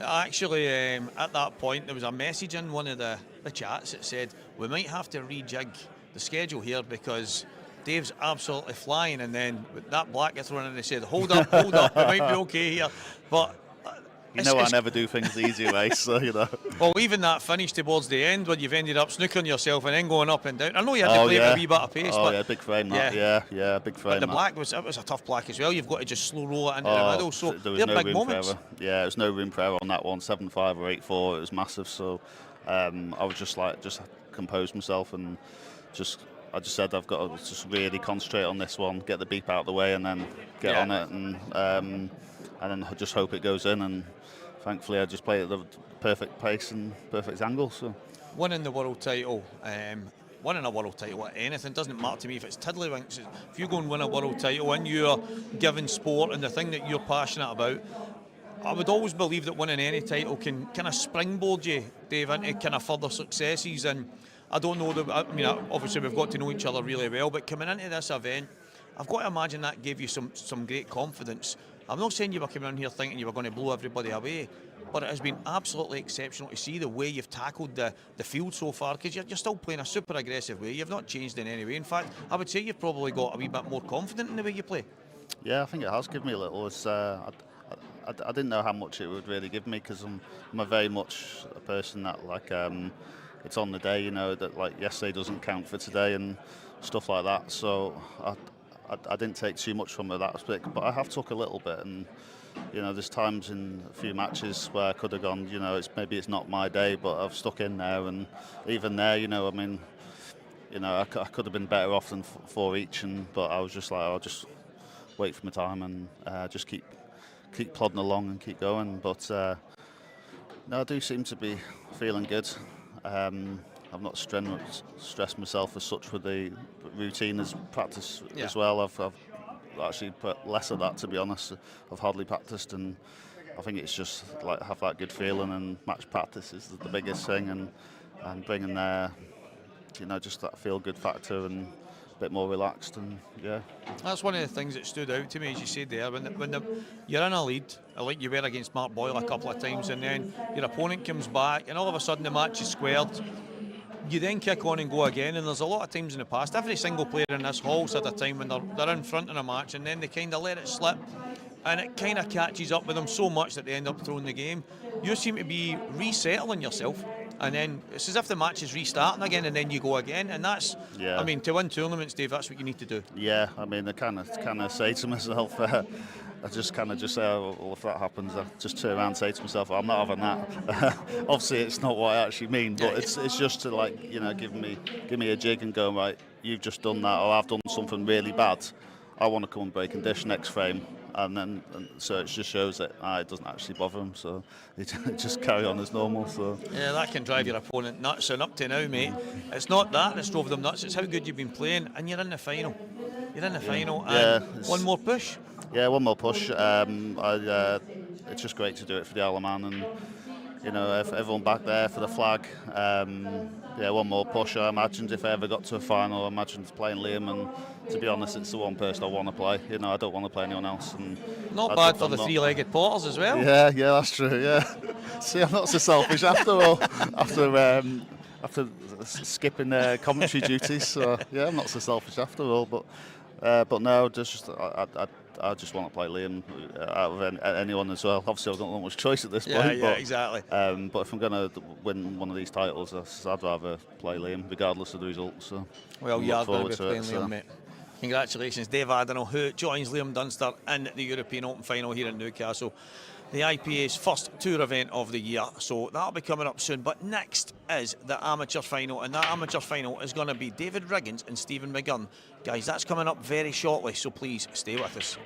actually, at that point, there was a message in one of the chats that said we might have to rejig the schedule here because Dave's absolutely flying, and then that black gets thrown in and they said, hold up, it might be okay here. But I never do things the easy way, so Well, even that finish towards the end when you've ended up snookering yourself and then going up and down. I know you had to play at a wee bit of pace. Yeah, big frame that. Yeah, big frame. But the black was a tough black as well. You've got to just slow roll it into the middle. So there was they're no big room moments. for error. Yeah, there was no room for error on that one. 7-5 or 8-4, it was massive. So I was just compose myself and I just said I've got to just really concentrate on this one, get the beep out of the way, and then get on it, and then I just hope it goes in. And thankfully, I just play at the perfect pace and perfect angle. So winning the world title, winning a world title at anything doesn't matter to me if it's tiddlywinks. If you go and win a world title and you're given sport and the thing that you're passionate about, I would always believe that winning any title can kind of springboard you, Dave, into kind of further successes. And I don't know, obviously we've got to know each other really well, but coming into this event, I've got to imagine that gave you some great confidence. I'm not saying you were coming in here thinking you were going to blow everybody away, but it has been absolutely exceptional to see the way you've tackled the field so far, because you're still playing a super aggressive way. You've not changed in any way. In fact, I would say you've probably got a wee bit more confident in the way you play. Yeah, I think it has given me a little. I didn't know how much it would really give me, because I'm a very much a person that it's on the day, that yesterday doesn't count for today and stuff like that. So I didn't take too much from that aspect, but I have took a little bit. And there's times in a few matches where I could have gone, maybe it's not my day, but I've stuck in there. And even there, I could have been better off than 4 each. But I was just like, I'll just wait for my time and just keep plodding along and keep going. But no, I do seem to be feeling good. I've not stressed myself as such with the routine as practice as well. I've actually put less of that, to be honest. I've hardly practiced, and I think it's just have that good feeling, and match practice is the biggest thing, and bringing there, just that feel good factor and a bit more relaxed. And yeah, that's one of the things that stood out to me, as you said there, when you're in a lead, like you were against Mark Boyle a couple of times, and then your opponent comes back and all of a sudden the match is squared. You then kick on and go again, and there's a lot of times in the past, every single player in this hall's had a time when they're in front in a match and then they kind of let it slip, and it kind of catches up with them so much that they end up throwing the game. You seem to be resettling yourself, and then it's as if the match is restarting again, and then you go again, and that's, to win tournaments, Dave, that's what you need to do. Yeah, I kind of say to myself, I just say, well, if that happens, I just turn around and say to myself, I'm not having that. Obviously, it's not what I actually mean, but it's just to give me a jig and go, right, you've just done that, or I've done something really bad. I want to come and break and dish next frame. And so it just shows that it doesn't actually bother him, so it just carry on as normal. So yeah, that can drive your opponent nuts. And up to now, mate, it's not that that's drove them nuts. It's how good you've been playing, and you're in the final. And one more push. Yeah, one more push. It's just great to do it for the Isle of Man, and everyone back there for the flag. One more push. I imagined if I ever got to a final, I imagined playing Liam and to be honest, it's the one person I want to play. You know, I don't want to play anyone else. And Not bad for the three-legged porters as well. Yeah, that's true. Yeah. See, I'm not so selfish after all. After skipping commentary duties, so yeah, I'm not so selfish after all. But no, I just want to play Liam out of anyone as well. Obviously, I've not much choice at this point. Yeah, exactly. But if I'm going to win one of these titles, I'd rather play Liam, regardless of the result. So, well, you are going to be playing Liam, mate. Congratulations, Dave Adenall, who joins Liam Dunster in the European Open final here in Newcastle. The IPA's first tour event of the year, so that'll be coming up soon. But next is the amateur final, and that amateur final is going to be David Riggins and Stephen McGurn. Guys, that's coming up very shortly, so please stay with us.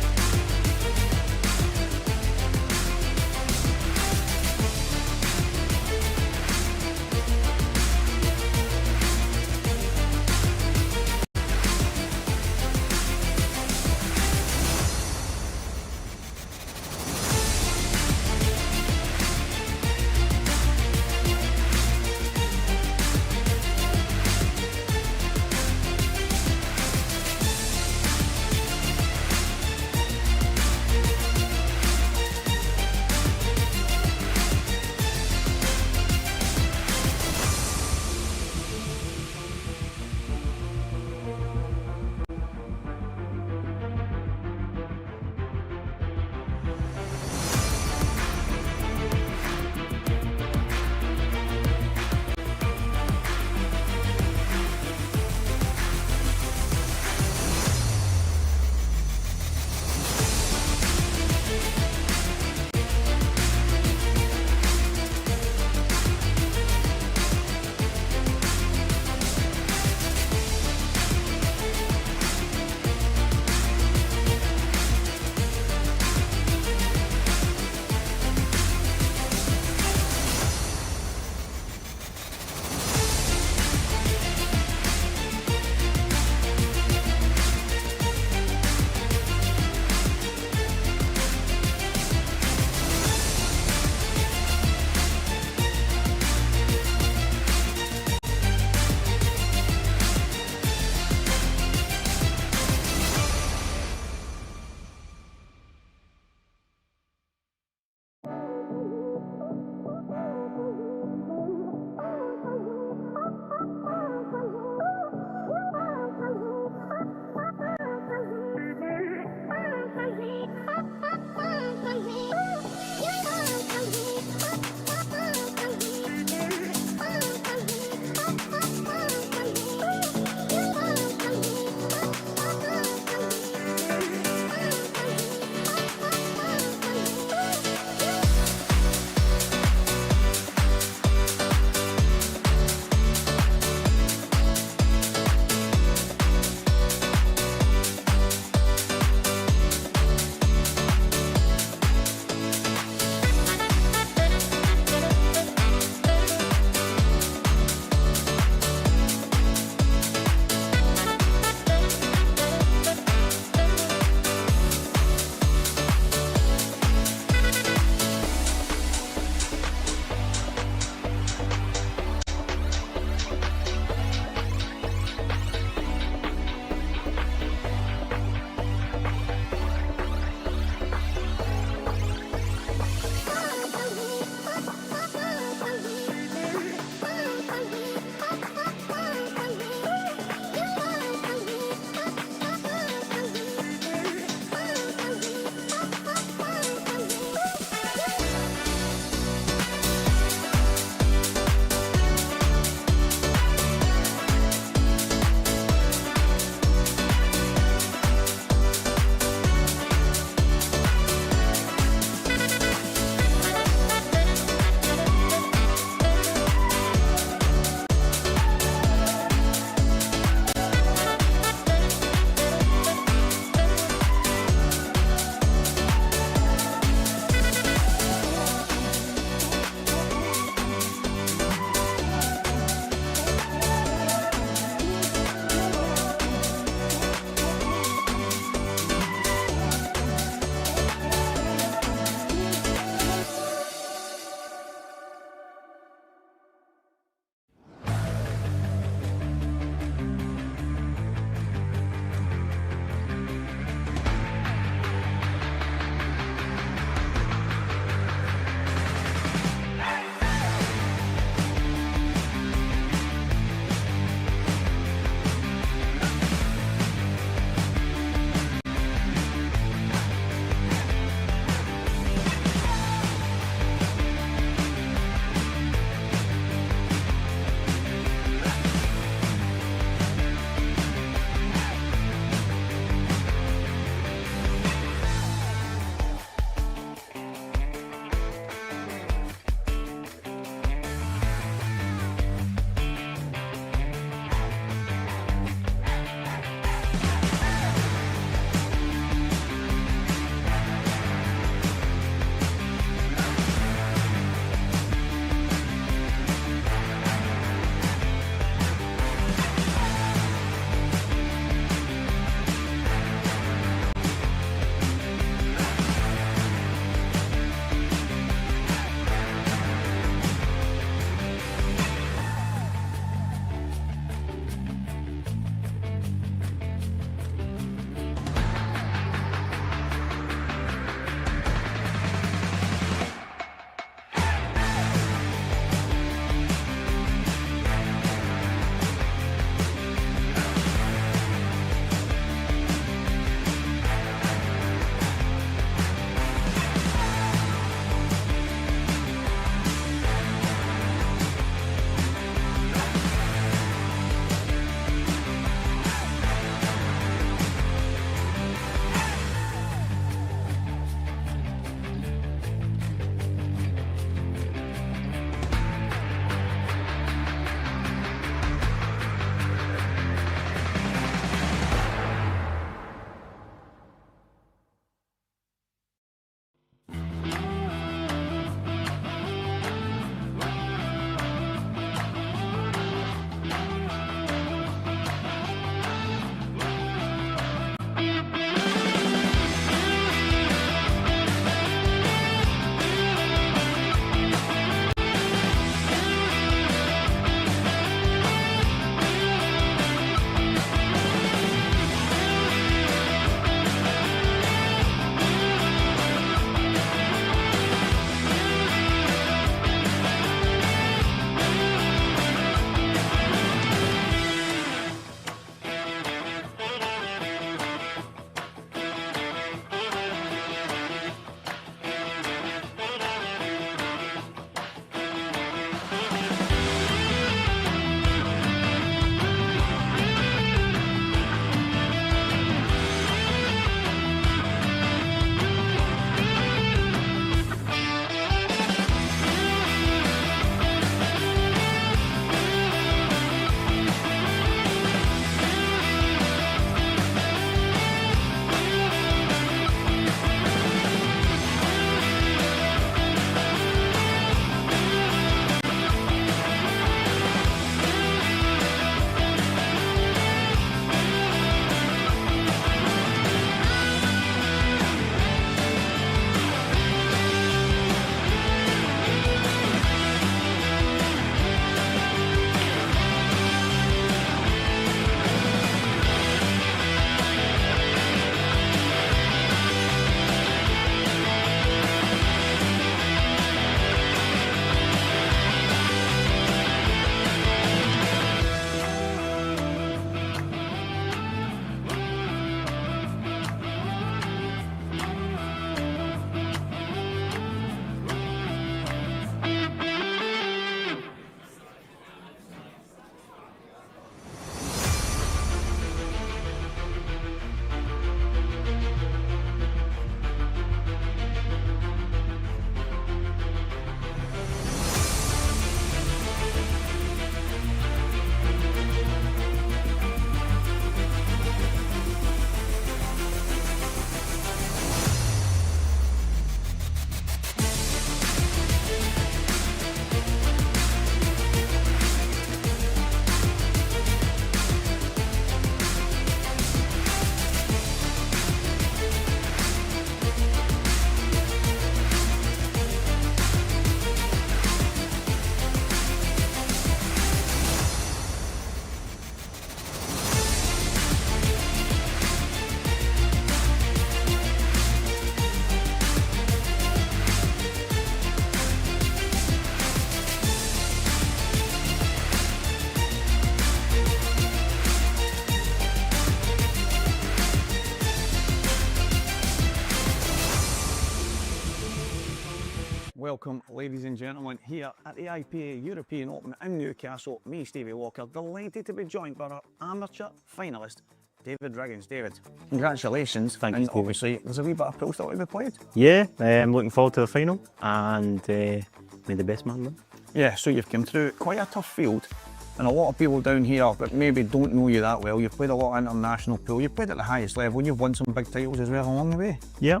Welcome, ladies and gentlemen, here at the IPA European Open in Newcastle. Me, Stevie Walker, delighted to be joined by our amateur finalist, David Riggins. David, congratulations. Thank you, and Stevie. obviously, there's a wee bit of pool still to be played. Yeah, I'm looking forward to the final and may the best man win. Yeah, so you've come through quite a tough field, and a lot of people down here that maybe don't know you that well. You've played a lot of international pool, you've played at the highest level, and you've won some big titles as well along the way. Yeah,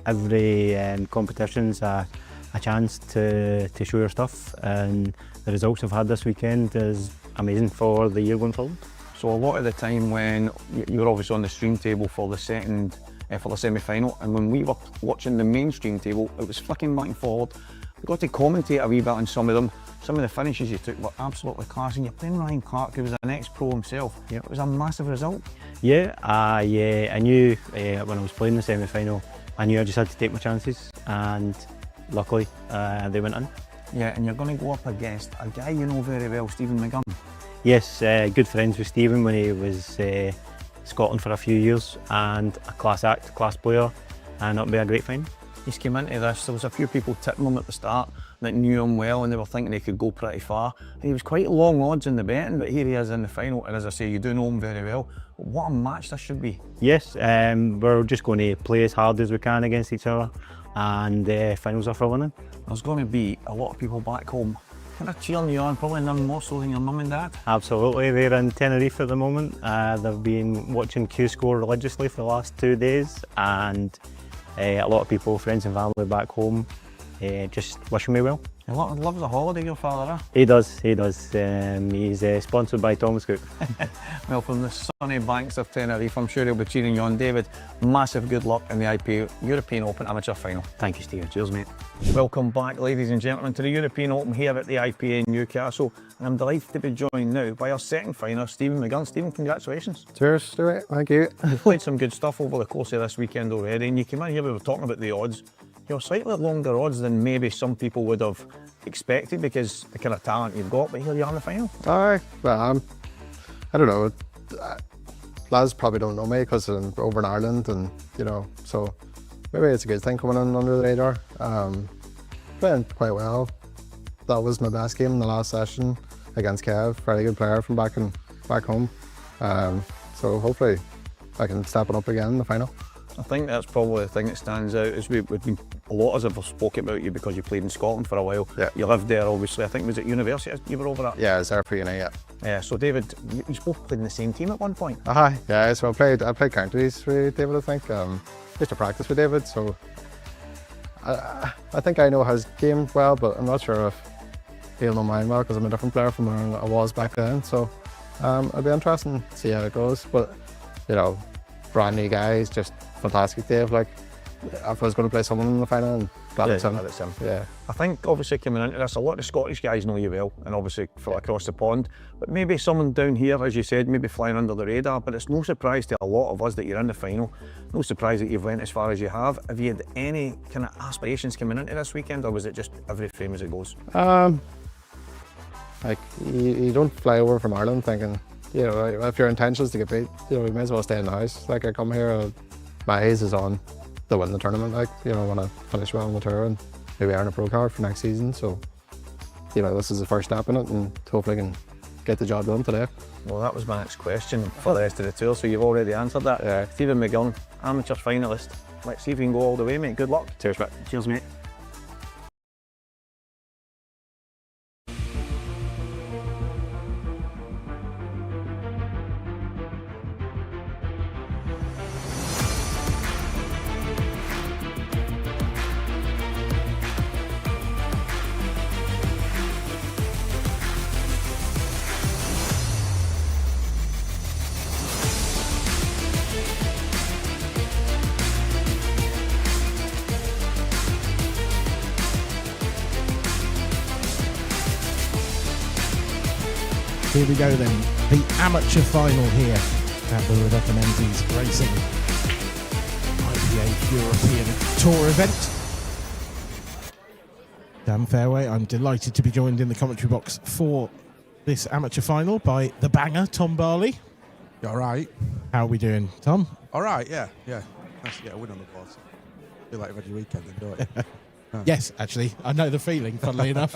every competition's a chance to show your stuff, and the results I've had this weekend is amazing for the year going forward. So a lot of the time when you were obviously on the stream table for the for the semi-final, and when we were watching the main stream table, it was flicking back and forward. We got to commentate a wee bit on some of them. Some of the finishes you took were absolutely class, and you're playing Ryan Clark, who was an ex-pro himself. Yep. It was a massive result. Yeah, I knew when I was playing the semi-final, I knew I just had to take my chances, and luckily they went in. Yeah, and you're going to go up against a guy you know very well, Stephen McGunn. Yes, good friends with Stephen when he was Scotland for a few years, and a class act, class player, and it'll be a great final. He's came into this, there was a few people tipping him at the start that knew him well, and they were thinking he could go pretty far. And he was quite long odds in the betting, but here he is in the final, and as I say, you do know him very well. What a match this should be. Yes, we're just going to play as hard as we can against each other, and finals are for winning. There's going to be a lot of people back home kind of cheering you on, probably none more so than your mum and dad. Absolutely, they're in Tenerife at the moment. They've been watching Cuesports religiously for the last 2 days, and a lot of people, friends and family back home, just wishing me well. He loves a holiday, your father, huh? He does. He's sponsored by Thomas Cook. Well, from the sunny banks of Tenerife, I'm sure he'll be cheering you on. David, massive good luck in the IPA European Open Amateur Final. Thank you, Steve. Cheers, mate. Welcome back, ladies and gentlemen, to the European Open here at the IPA in Newcastle. And I'm delighted to be joined now by our second finalist, Stephen McGunn. Stephen, congratulations. Cheers, Stuart. Thank you. You've played some good stuff over the course of this weekend already, and you came in here, we were talking about the odds. You're slightly longer odds than maybe some people would have expected because the kind of talent you've got, but here you are in the final. Aye, well, I don't know. Lads probably don't know me because I'm over in Ireland, and you know, so maybe it's a good thing coming in under the radar. Playing quite well. That was my best game in the last session against Kev. Very good player from back home. So hopefully I can step it up again in the final. I think that's probably the thing that stands out is we've been, a lot of us have spoken about you because you played in Scotland for a while. Yeah. You lived there, obviously. I think was at university you were over at? Yeah, it's there for uni, yeah. Yeah, so David, you both played in the same team at one point. Aye, yeah, so I played counties with David, I think. Used to practice with David, so I think I know his game well, but I'm not sure if he'll know mine well because I'm a different player from where I was back then. So it'll be interesting to see how it goes. But you know, brand new guys, just fantastic, Dave. Like, if I was going to play someone in the final, and glad it's him. Yeah. I think obviously coming into this, a lot of Scottish guys know you well, and obviously from across the pond. But maybe someone down here, as you said, maybe flying under the radar. But it's no surprise to a lot of us that you're in the final. No surprise that you've went as far as you have. Have you had any kind of aspirations coming into this weekend, or was it just every frame as it goes? Like you don't fly over from Ireland thinking, you know, if your intention is to get beat, you know, you may as well stay in the house. Like I come here, my eyes is on to win the tournament. Like, you know, when I finish well on the tour and maybe earn a pro card for next season. So, you know, this is the first step in it, and hopefully I can get the job done today. Well, that was my next question for the rest of the tour, so you've already answered that. Yeah. Stephen McGunn, amateur finalist. Let's see if we can go all the way, mate. Good luck. Cheers, mate. Cheers, mate. Here we go then, the amateur final here at the Rebecca Menzies Racing IPA European Tour event. Dan Fairway, I'm delighted to be joined in the commentary box for this amateur final by the banger, Tom Barley. You all right? How are we doing, Tom? All right, yeah. Nice to get a win on the board. Feel like you've had your weekend then, don't you? Yes, actually, I know the feeling. Funnily enough,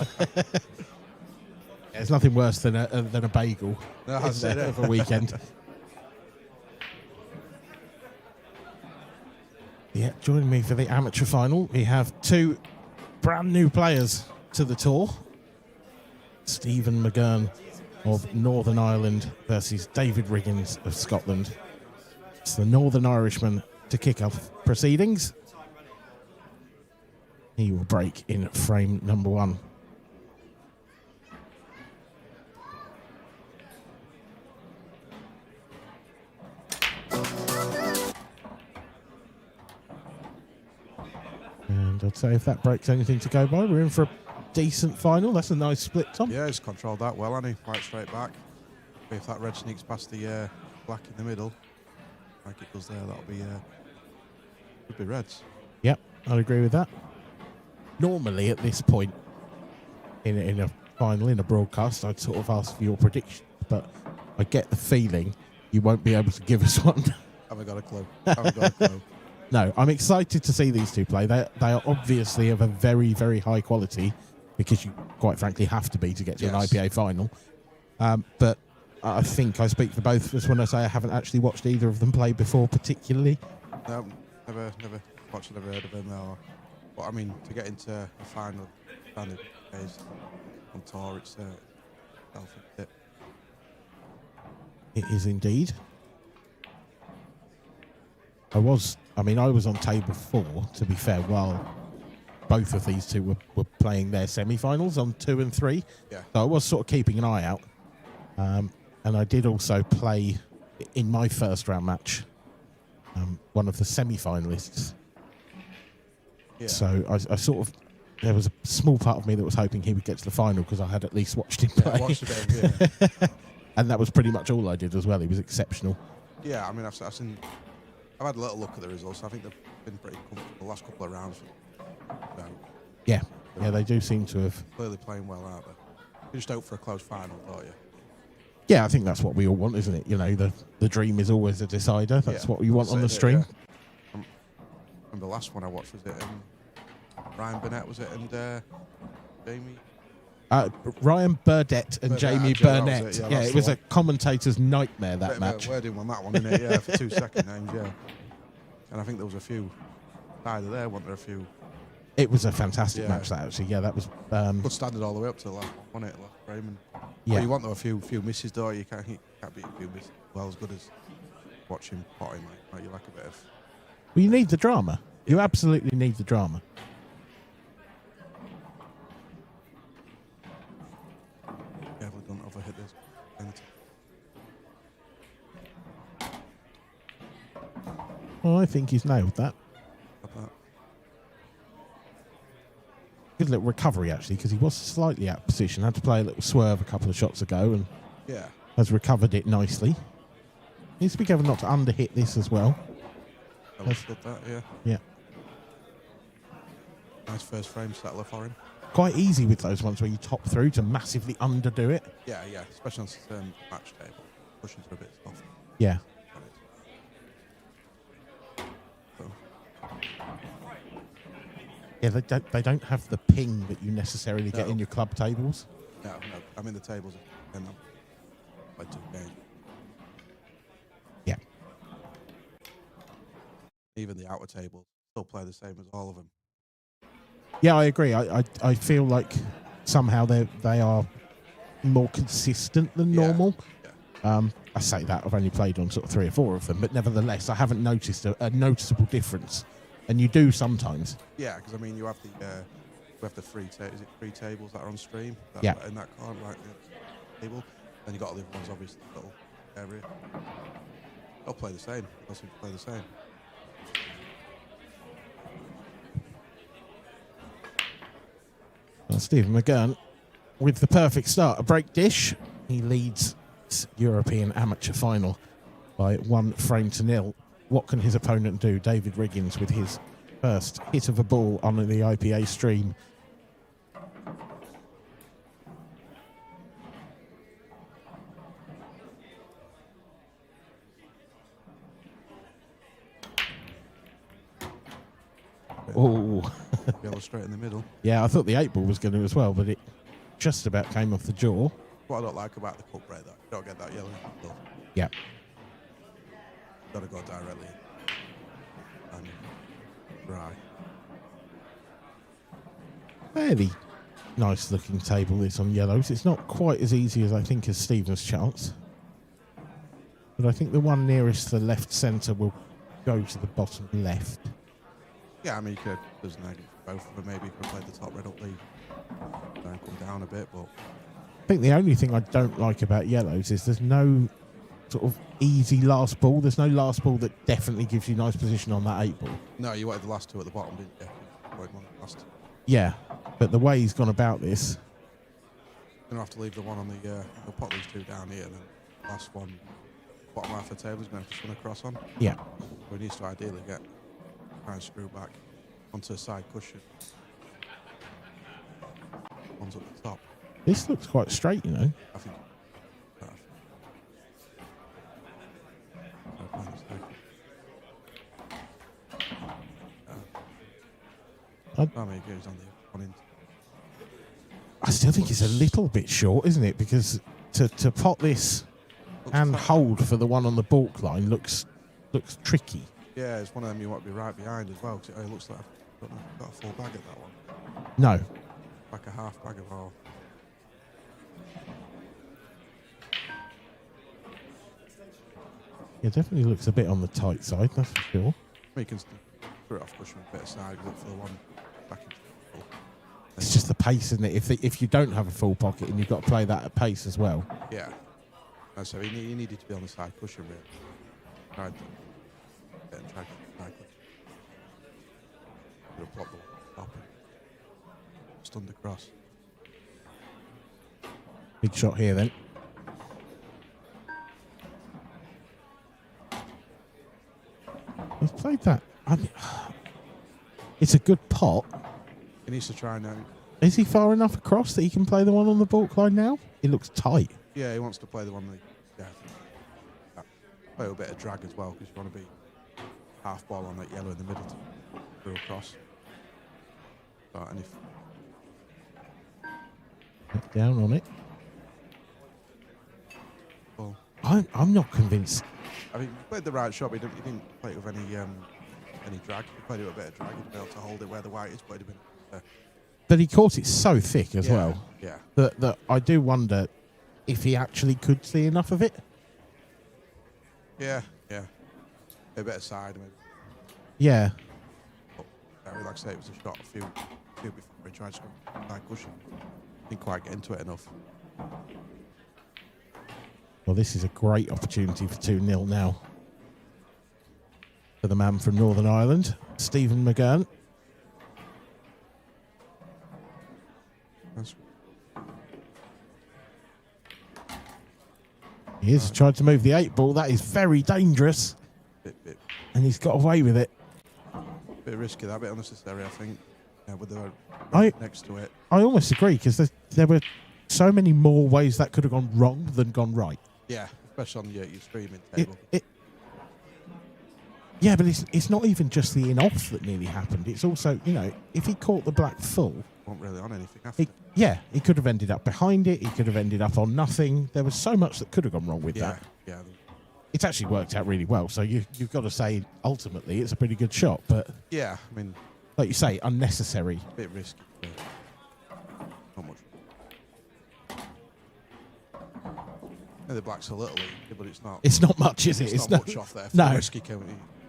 there's nothing worse than a bagel of a weekend. Yeah, joining me for the amateur final, we have two brand new players to the tour. Stephen McGurn of Northern Ireland versus David Riggins of Scotland. It's the Northern Irishman to kick off proceedings. He will break in frame number 1. And I'd say if that breaks anything to go by, we're in for a decent final. That's a nice split, Tom. Yeah, he's controlled that well, hasn't he? Right straight back. If that red sneaks past the black in the middle, like it does there, that'll be could be reds. Yep, I'd agree with that. Normally at this point in a final, in a broadcast, I'd sort of ask for your predictions, but I get the feeling you won't be able to give us one. Haven't got a clue. Haven't got a clue. No, I'm excited to see these two play. They are obviously of a very, very high quality, because you quite frankly have to be to get to an IPA final. But I think I speak for both of us when I say I haven't actually watched either of them play before particularly. No, never watched, never heard of him. But I mean, to get into a final standard days on tour, it's it. It is indeed. I was on table 4, to be fair, while both of these two were playing their semi-finals on 2 and 3. Yeah. So I was sort of keeping an eye out. And I did also play, in my first round match, one of the semi-finalists. Yeah. So I sort of, there was a small part of me that was hoping he would get to the final because I had at least watched him play. Watched the game, yeah. And that was pretty much all I did as well. He was exceptional. Yeah, I mean, I've had a little look at the results. I think they've been pretty comfortable the last couple of rounds. So, yeah, they do seem to have. Clearly playing well out there. You just hope for a close final, don't you? Yeah, I think that's what we all want, isn't it? You know, the dream is always a decider. That's what you want on the stream. Yeah. Remember the last one I watched, was it Ryan Burnett, was it, and Jamie? Ryan Burdett and Jamie Burnett. It was a commentator's nightmare, that match. Wording on that one, innit? Yeah, for 2 second names, yeah. And I think there was a few, either there, weren't there a few? It was a fantastic match, that actually. Yeah, that was... good standard all the way up to the last one, wasn't it? Last frame. And, yeah. Well, you want a few misses, though. You can't beat a few misses. Well, as good as watching potting, like you like a bit of... Well, you need the drama. You absolutely need the drama. Carefully don't overhit this. Well, I think he's nailed that. Good little recovery, actually, because he was slightly out of position. Had to play a little swerve a couple of shots ago and has recovered it nicely. Needs to be careful not to underhit this as well. Understood that, yeah. Yeah. Nice first frame settler for him. Quite easy with those ones where you top through to massively underdo it. Yeah, especially on match table. Pushing to a bit soft. Yeah. Yeah, they don't have the ping that you necessarily get in your club tables. No. I mean, the tables are by 2 games. Yeah. Even the outer tables still play the same as all of them. Yeah, I agree. I feel like somehow they are more consistent than normal. Yeah. I say that I've only played on sort of 3 or 4 of them, but nevertheless, I haven't noticed a noticeable difference. And you do sometimes. Yeah, because I mean, you have the 3 tables that are on stream. Yeah. In that corner, like the table. Then you got all the other ones, obviously, little area. They'll play the same. They'll seem to play the same. Well, Stephen McGurn with the perfect start, a break dish. He leads European amateur final by 1-0. What can his opponent do? David Riggins with his first hit of a ball on the IPA stream. Oh, Yellow straight in the middle. Yeah, I thought the 8 ball was going to as well, but it just about came off the jaw. What I don't like about the cup break, though, you don't get that yellow in the middle. Yeah. Got to go directly and dry. Fairly nice looking table this on yellows. It's not quite as easy as I think as Stephen's chance. But I think the one nearest the left centre will go to the bottom left. Yeah, I mean, there's an argument for both of them. Maybe you could play the top red up lead and come down a bit, but I think the only thing I don't like about yellows is there's no sort of easy last ball. There's no last ball that definitely gives you nice position on that 8 ball. no, you wanted the last 2 at the bottom, didn't you? You wanted one last 2. Yeah, but the way he's gone about this, Gonna have to leave the one on the. We'll put these 2 down here, and then the last one, bottom half of the table, is going to have to swing across on. yeah. We need to ideally try and screw back onto the side cushion. One's at the top. This looks quite straight, you know. I think. I mean, it goes on the one in. I still think it's a little bit short, isn't it? Because to pot this and hold for the one on the balk line looks tricky. Yeah, it's one of them you want to be right behind as well, because it looks like I've got a full bag at that one. No. Like a half bag of all. It definitely looks a bit on the tight side, that's for sure. You can throw it off cushion a bit aside, look for the one back into the full. It's just the pace, isn't it? If you don't have a full pocket and you've got to play that at pace as well. Yeah. And so you needed to be on the side cushion, really. Tried to get and try to side cushion. Could have blocked the top and stunned across. Big shot here then. He's played that. I mean, it's a good pot. He needs to try now. Is he far enough across that he can play the one on the balk line now? It looks tight. Yeah, he wants to play the one that, play a bit of drag as well, because you want to be half ball on that yellow in the middle to go across. So, and if Down on it. well, I'm not convinced. I mean, you played the right shot, but you didn't play it with any drag. You played it with a bit of drag, you'd be able to hold it where the white is, but it'd have been. But he caught it so thick as well. Yeah. That I do wonder if he actually could see enough of it. Yeah. A bit of side, maybe. Yeah. But, like I say, it was a shot a few before he tried to side cushion. Didn't quite get into it enough. Well, this is a great opportunity for 2-0 now. For the man from Northern Ireland, Stephen McGurn. He has tried to move the 8 ball. That is very dangerous. Bit. And he's got away with it. Bit risky, that bit unnecessary, I think. Yeah, with the next to it. I almost agree, because there were so many more ways that could have gone wrong than gone right. Yeah, especially on your streaming table. Yeah, but it's not even just the in-off that nearly happened. It's also, if he caught the black full... Wasn't really on anything after. He could have ended up behind it. He could have ended up on nothing. There was so much that could have gone wrong with that. Yeah. It's actually worked out really well. So you've got to say, ultimately, it's a pretty good shot. But yeah, I mean, like you say, unnecessary. A bit risky. Not much. The black's a little easy, but it's not. It's not much, is it? It's not much off there. For no. the risky he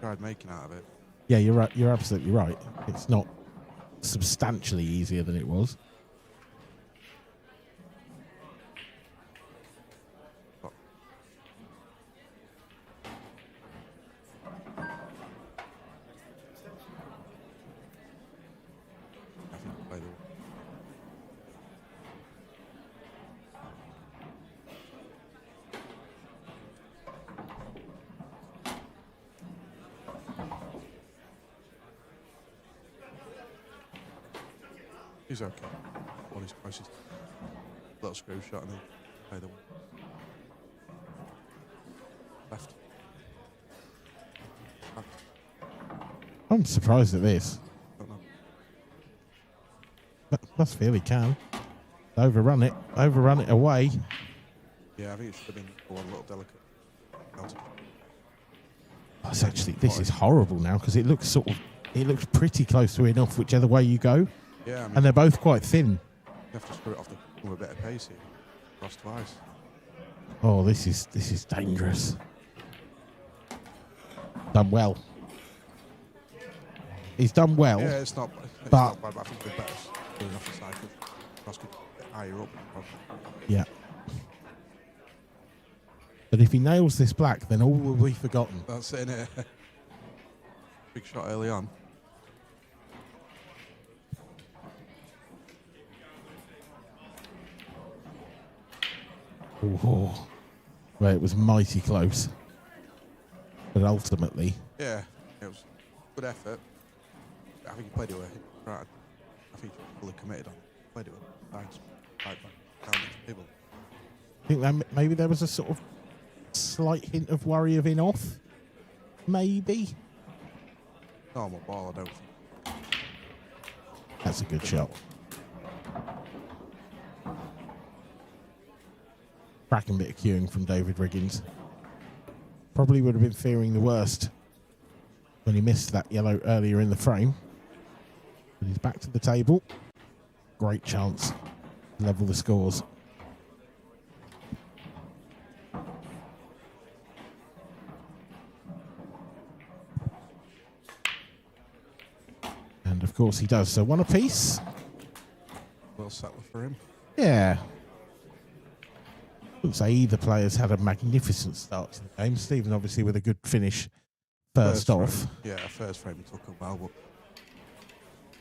tried making out of it. Yeah, you're right. You're absolutely right. It's not substantially easier than it was. He's okay. One is closest. Little screw shot and then play the one. Left. I'm surprised at this. Don't know. Must feel he can. Overrun it away. Yeah, I think it should have been one little delicate. That's actually, this is horrible now because it looks pretty close to enough whichever way you go. Yeah, I mean, and they're both quite thin. You have to screw it off with a bit of pace here. Cross twice. Oh, this is dangerous. Done well. He's done well. Yeah, it's not but not bad, but I think we're better going off the side. Cross could get higher up. Yeah. But if he nails this black, then all will be forgotten. That's it, innit? Big shot early on. Oh, well, it was mighty close. But ultimately... Yeah, it was good effort. I think he played it well. Right. I think he was fully committed on it. Played it well. Nice. Right back down the table. I think that maybe there was a sort of slight hint of worry of in off. Maybe. Normal ball, I don't think. That's a good shot. Cracking bit of cueing from David Riggins. Probably would have been fearing the worst when he missed that yellow earlier in the frame. But he's back to the table. Great chance to level the scores. And of course he does. So one apiece. Well settled for him. Yeah. Looks like either players had a magnificent start to the game. Stephen obviously with a good finish first off. Frame. Yeah, first frame it took a while, but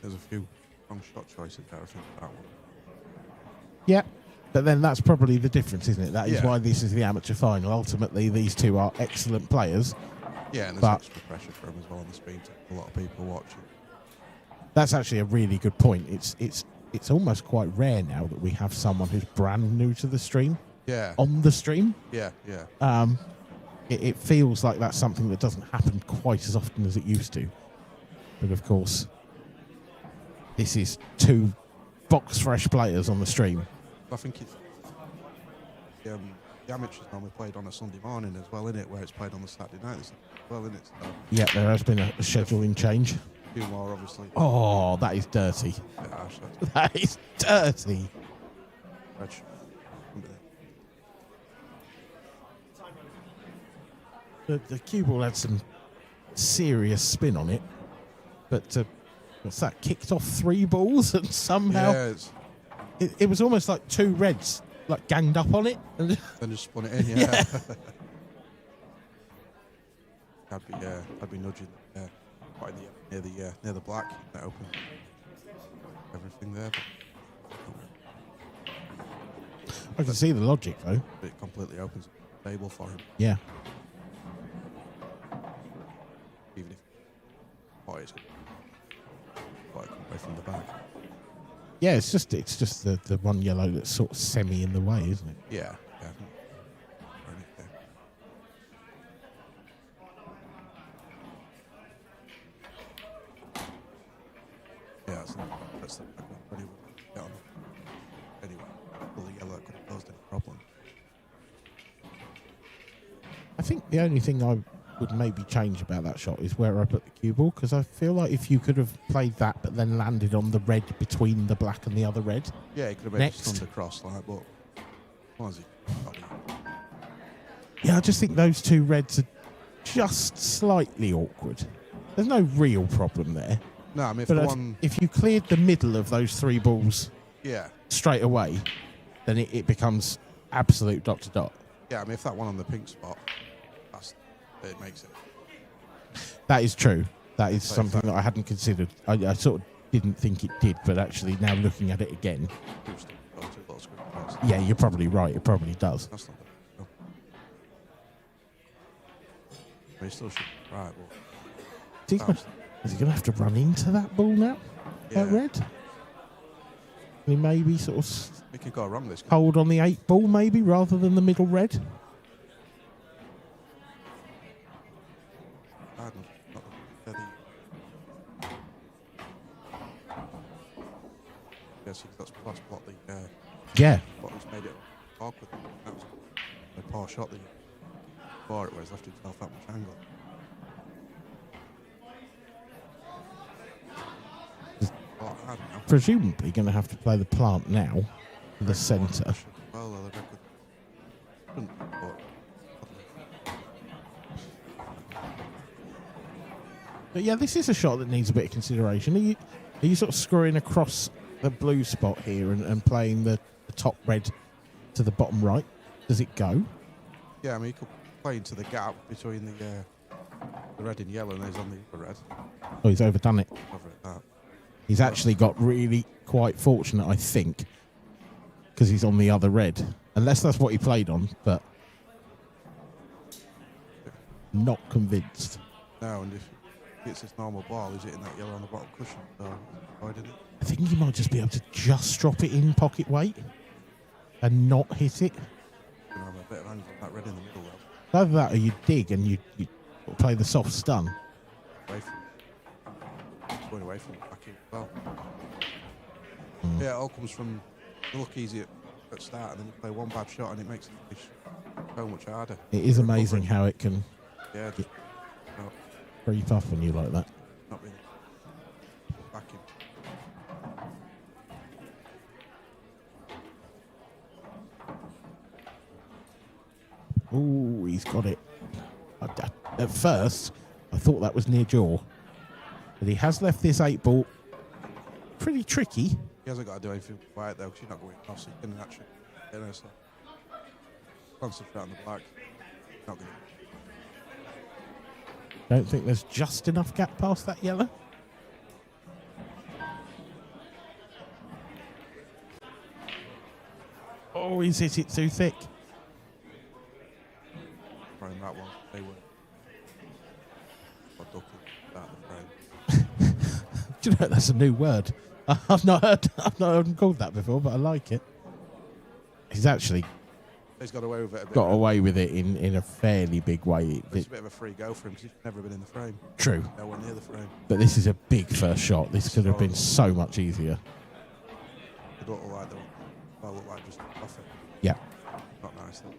there's a few wrong shot choices there, I think, that one. Yeah, but then that's probably the difference, isn't it? That is Yeah. why this is the amateur final. Ultimately, these two are excellent players. Yeah, and there's but extra pressure for him as well on the screen. A lot of people watching. that's actually a really good point. It's almost quite rare now that we have someone who's brand new to the stream. Yeah. On the stream. Yeah, yeah. It feels like that's something that doesn't happen quite as often as it used to. But of course, this is two box fresh players on the stream. I think it's the amateurs normally played on a Sunday morning as well, innit? Where it's played on the Saturday night as well, innit? So Yeah, there has been a scheduling change. a few more, obviously. Oh, that is dirty. Yeah, That is dirty. The cue ball had some serious spin on it, but what's that? Kicked off 3 balls and somehow it was almost like 2 reds like ganged up on it and then just spun it in. Yeah, I'd be nudging quite near the black that open everything there. I can see the logic though. But it completely opens the table for him. Yeah. Even if it's quite away from the back. Yeah, it's just the one yellow that's sort of semi in the way, isn't it? Yeah. Yeah, that's the back one. Anyway, well, the yellow could have caused any problem. I think the only thing I would maybe change about that shot is where I put the cue ball, because I feel like if you could have played that but then landed on the red between the black and the other red. Yeah, he could have made it stunned across, like, but was he? Yeah, I just think those 2 reds are just slightly awkward. There's no real problem there. No, I mean, if you cleared the middle of those 3 balls straight away, then it becomes absolute dot to dot. Yeah, I mean, if that one on the pink spot, it makes it. That is true. That is something that I hadn't considered. I sort of didn't think it did, but actually now looking at it again, yeah, you're probably right. It probably does. That's not no. But he still should. Right, well. Is he going to have to run into that ball now? Yeah. That red? He maybe sort of It could go wrong this game. hold on the 8 ball maybe rather than the middle red. Yes, that's what the Yeah. what has made it awkward. That was a poor shot that he before it was left himself that much angle. Presumably going to have to play the plant now, the centre. Well, But yeah, this is a shot that needs a bit of consideration. Are you sort of screwing across the blue spot here and playing the top red to the bottom right? Does it go? Yeah, I mean, you could play into the gap between the red and yellow, and he's on the upper red. Oh, he's overdone it. Over at that. He's actually got really quite fortunate, I think, because he's on the other red. Unless that's what he played on, but not convinced. No, and if he hits this normal ball, he's hitting that yellow on the bottom cushion. So avoided it. I think he might just be able to just drop it in pocket weight and not hit it. Gonna have a bit of angle on that red in the middle though. Either that or you dig and you play the soft stun. Away from going away from the back in as well. Yeah, it all comes from you look easy at start and then you play one bad shot and it makes the finish so much harder. It is amazing how it can just creep up on you like that. Not really back in. Oh, he's got it. At first, I thought that was near jaw. But he has left this 8 ball pretty tricky. He hasn't got to do anything quiet though, because you're not going off, so you can actually get her. So concentrate on the black. Not going to. Don't think there's just enough gap past that yellow. Oh, he's hit it too thick. Throwing that one, they were. Or ducking out the frame. Do you know that's a new word? I've not heard him called that before, but I like it. He's actually got away with it a bit. Got away with it in a fairly big way. It's a bit of a free go for him because he's never been in the frame. True. Nowhere near the frame. But this is a big first shot. This could have been so much easier. It don't look like look like just off it. Yeah. Not nice though.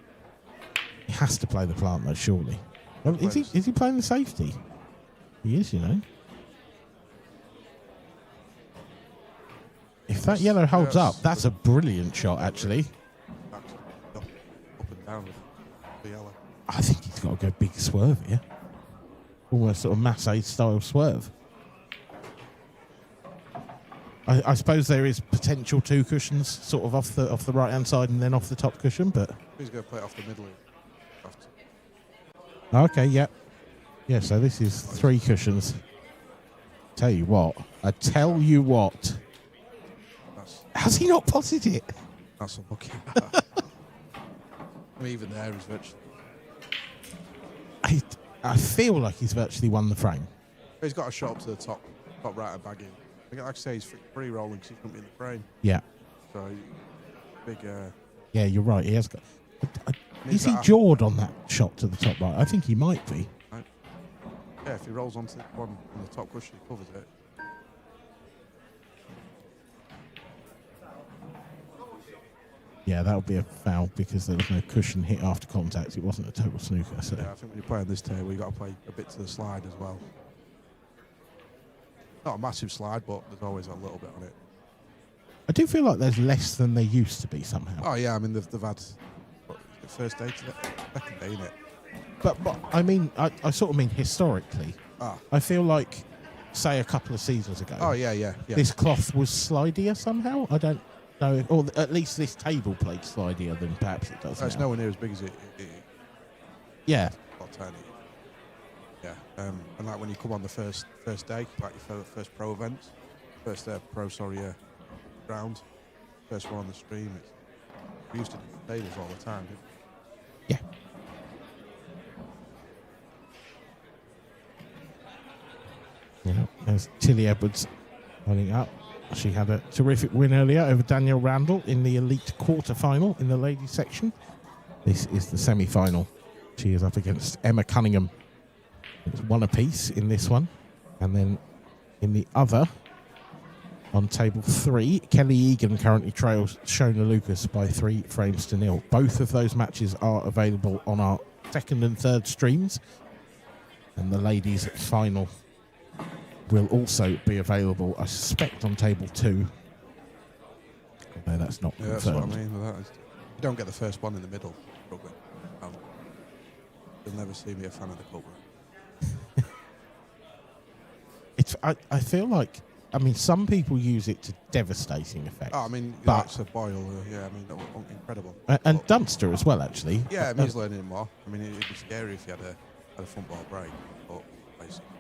He has to play the plant though, surely. Well, is he playing the safety? He is, you know. If that yellow holds up, that's a brilliant shot, actually. Up and down with the yellow. I think he's got to go big swerve here. Almost sort of Massey style swerve. I suppose there is potential 2 cushions sort of off the right hand side and then off the top cushion, but He's going to play it off the middle. okay, yeah. Yeah, so this is 3 cushions. Tell you what. Has he not potted it? That's unlucky. I mean, even there is virtually. I feel like he's virtually won the frame. He's got a shot up to the top right and bagging. Like I say, he's free rolling because he couldn't be in the frame. Yeah. So, big. Yeah, you're right. He has got. Is he jawed on that shot to the top right? I think he might be. Right. Yeah, if he rolls onto the one on the top cushion, he covers it. Yeah, that would be a foul because there was no cushion hit after contact. It wasn't a total snooker. So. Yeah, I think when you're playing this table, you've got to play a bit to the slide as well. Not a massive slide, but there's always a little bit on it. I do feel like there's less than there used to be somehow. Oh, yeah, I mean, they've had the first day to the second day, innit? But I mean, I sort of mean historically. I feel like, say, a couple of seasons ago. Oh, yeah. This cloth was slidier somehow. I don't know. Or at least this table played slidier than perhaps it does It's now. nowhere near as big as it. Yeah. Not tiny. Yeah. And like when you come on the first day, like your first pro event, round, first one on the stream, we used to do tables all the time, didn't we? Yeah. Yeah, there's Tilly Edwards running up. She had a terrific win earlier over Danielle Randall in the elite quarterfinal in the ladies section. This is the semi-final. She is up against Emma Cunningham. It's 1 apiece in this one. And then in the other, On table 3, Kelly Egan currently trails Shona Lucas by 3 frames to 0. Both of those matches are available on our second and third streams. And the ladies' final will also be available, I suspect, on table 2. No, that's not confirmed. That's what I mean. With that. You don't get the first one in the middle. You'll never see me a fan of the cup. I feel like, I mean, some people use it to devastating effect. Oh, I mean, but that's a boil. Yeah, I mean, that was incredible. And Dunster as well, actually. Yeah, I mean, he's learning more. I mean, it'd be scary if you had a front ball break. But basically.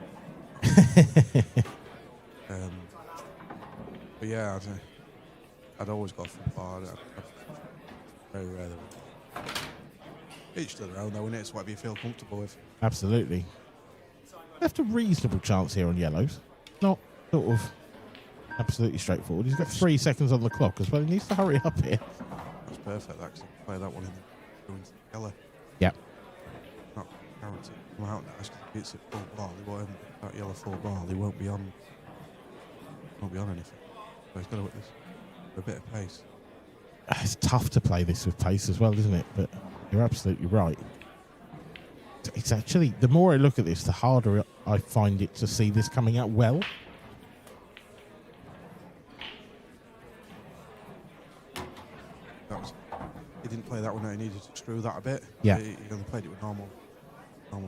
But yeah, I'd always go front ball. Very rare. Each to their own, though, innit? It's whatever you feel comfortable with. Absolutely. Left a reasonable chance here on yellows. Not sort of absolutely straightforward. He's got 3 seconds on the clock as well. He needs to hurry up here. That's perfect, actually. Play that one in the yellow. Yeah. Not guaranteed. Come out now. It's a full ball. He won't, that yellow full ball. He won't be on. Anything. So he's got to hit this for a bit of pace. It's tough to play this with pace as well, isn't it? But you're absolutely right. It's actually, the more I look at this, the harder I find it to see this coming out well. He didn't play that one. He needed to screw that a bit. Yeah. He only played it with normal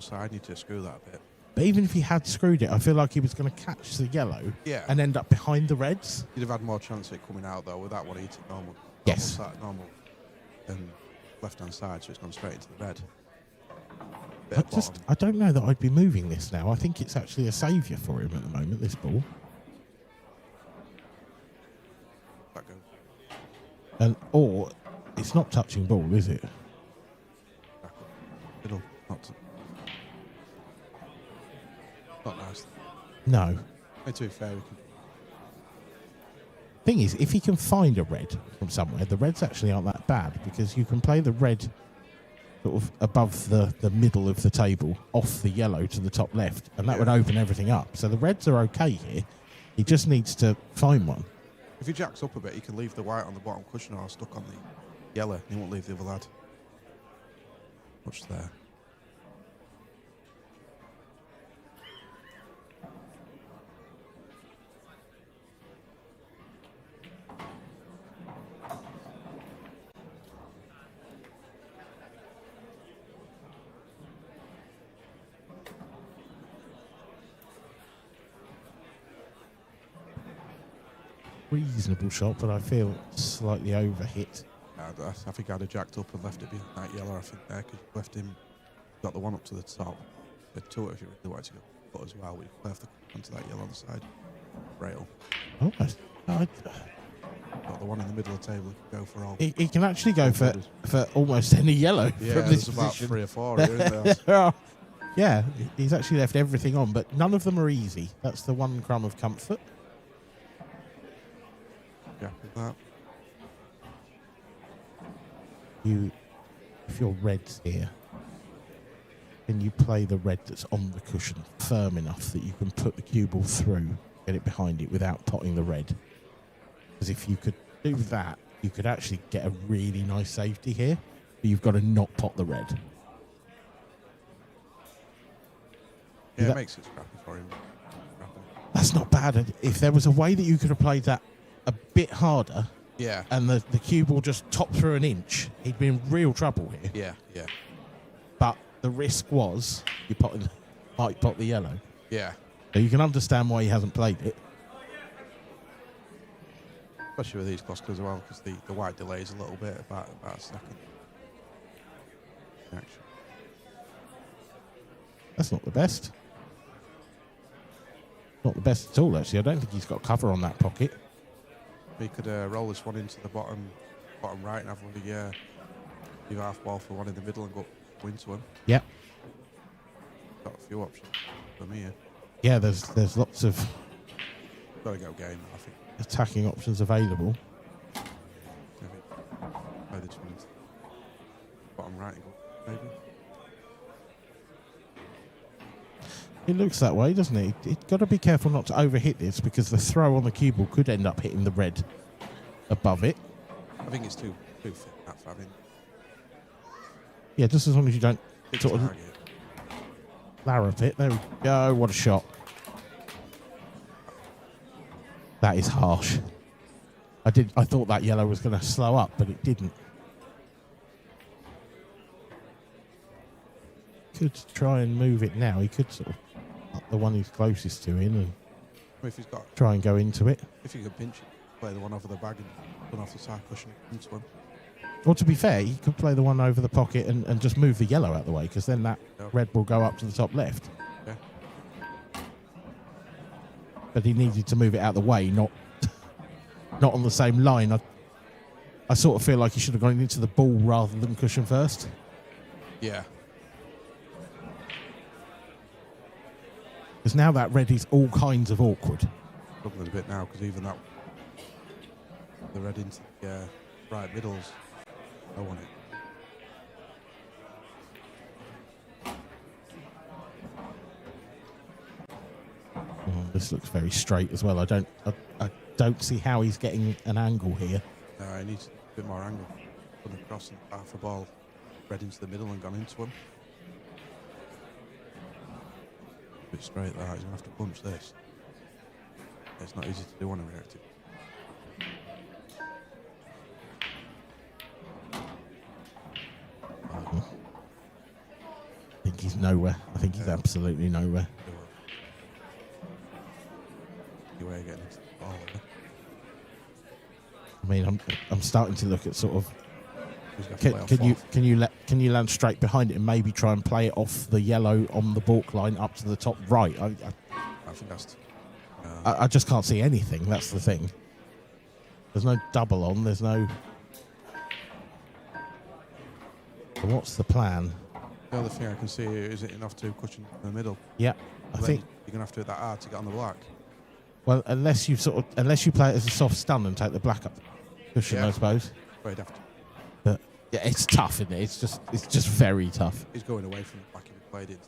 side. Needed to screw that a bit. But even if he had screwed it, I feel like he was going to catch the yellow and end up behind the reds. He'd have had more chance of it coming out, though. With that one, he took normal left-hand side, so it's gone straight into the red. I don't know that I'd be moving this now. I think it's actually a saviour for him at the moment, this ball. Or it's not touching ball, is it? Middle, not nice. No. To be fair, Thing is, if he can find a red from somewhere, the reds actually aren't that bad because you can play the red sort of above the middle of the table, off the yellow to the top left, and that would open everything up. So the reds are okay here. He just needs to find one. If he jacks up a bit, he can leave the white on the bottom cushion or stuck on the yellow. He won't leave the other lad. Much there. Reasonable shot, but I feel slightly overhit. I think I'd have jacked up and left it behind that yellow. I think there, because left him, got the one up to the top. But two if you really wanted to go but as well. We left the onto that yellow on the side rail. Oh, got the one in the middle of the table. Go for all. He can actually go for almost any yellow. Yeah, from this there's about position. 3 or 4 here, isn't there? Yeah, he's actually left everything on, but none of them are easy. That's the one crumb of comfort. Yeah, with that. If you're reds here, can you play the red that's on the cushion firm enough that you can put the cue ball through, get it behind it without potting the red? Because if you could do that, you could actually get a really nice safety here, but you've got to not pot the red. Yeah, it makes it scrappy for him. That's not bad. If there was a way that you could have played that a bit harder, and the cue ball just topped through an inch, he'd be in real trouble here. Yeah. But the risk was you might pot the yellow. Yeah. So you can understand why he hasn't played it. Especially with these clusters as well, because the white delays a little bit, about a second. Action. That's not the best. Not the best at all, actually. I don't think he's got cover on that pocket. We could roll this one into the bottom right and have the half ball for one in the middle and go into him. Yep. Got a few options for me here. Yeah, there's lots of Gotta go game, I think. attacking options available. Play this one into bottom right and go, maybe. It looks that way, doesn't it? You've got to be careful not to overhit this because the throw on the cue ball could end up hitting the red above it. I think it's too thick, that for having Yeah, just as long as you don't big sort of target. larrup it. There we go. What a shot. That is harsh. I thought that yellow was going to slow up, but it didn't. Could try and move it now. He could sort of up the one he's closest to in and If he's got, try and go into it. if he could pinch it, play the one over the bag and run off the side, pushing it into him. Or to be fair, he could play the one over the pocket and just move the yellow out the way because then that Yeah. red will go up to the top left. Yeah. But he needed to move it out the way, not on the same line. I sort of feel like he should have gone into the ball rather than cushion first. Yeah. Because now that red is all kinds of awkward. Struggling a bit now because even that, the red into the right middles, I want it. This looks very straight as well. I don't see how he's getting an angle here. No, he needs a bit more angle. Gone across and half a ball, red into the middle and gone into him. A bit straight there, he's going to have to punch this. It's not easy to do on a reactive. I think he's nowhere. I think he's absolutely nowhere. Your way of getting into the ball. I mean, I'm starting to look at sort of. He's got to play off Can you land straight behind it and maybe try and play it off the yellow on the balk line up to the top right? I think that's. I just can't see anything. That's the thing. There's no double on. There's no. So what's the plan? The other thing I can see here is it enough to cushion in the middle. Yeah, I think you're gonna have to hit that hard to get on the black. Well, unless you play it as a soft stun and take the black up cushion, I suppose. Well, he'd have to. But yeah, it's tough, isn't it? It's just very tough. He's going away from the black if he played it.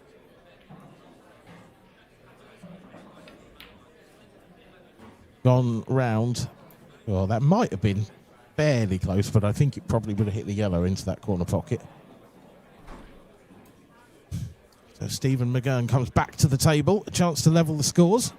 Gone round. Well, that might have been fairly close, but I think it probably would have hit the yellow into that corner pocket. So Stephen McGurn comes back to the table, a chance to level the scores.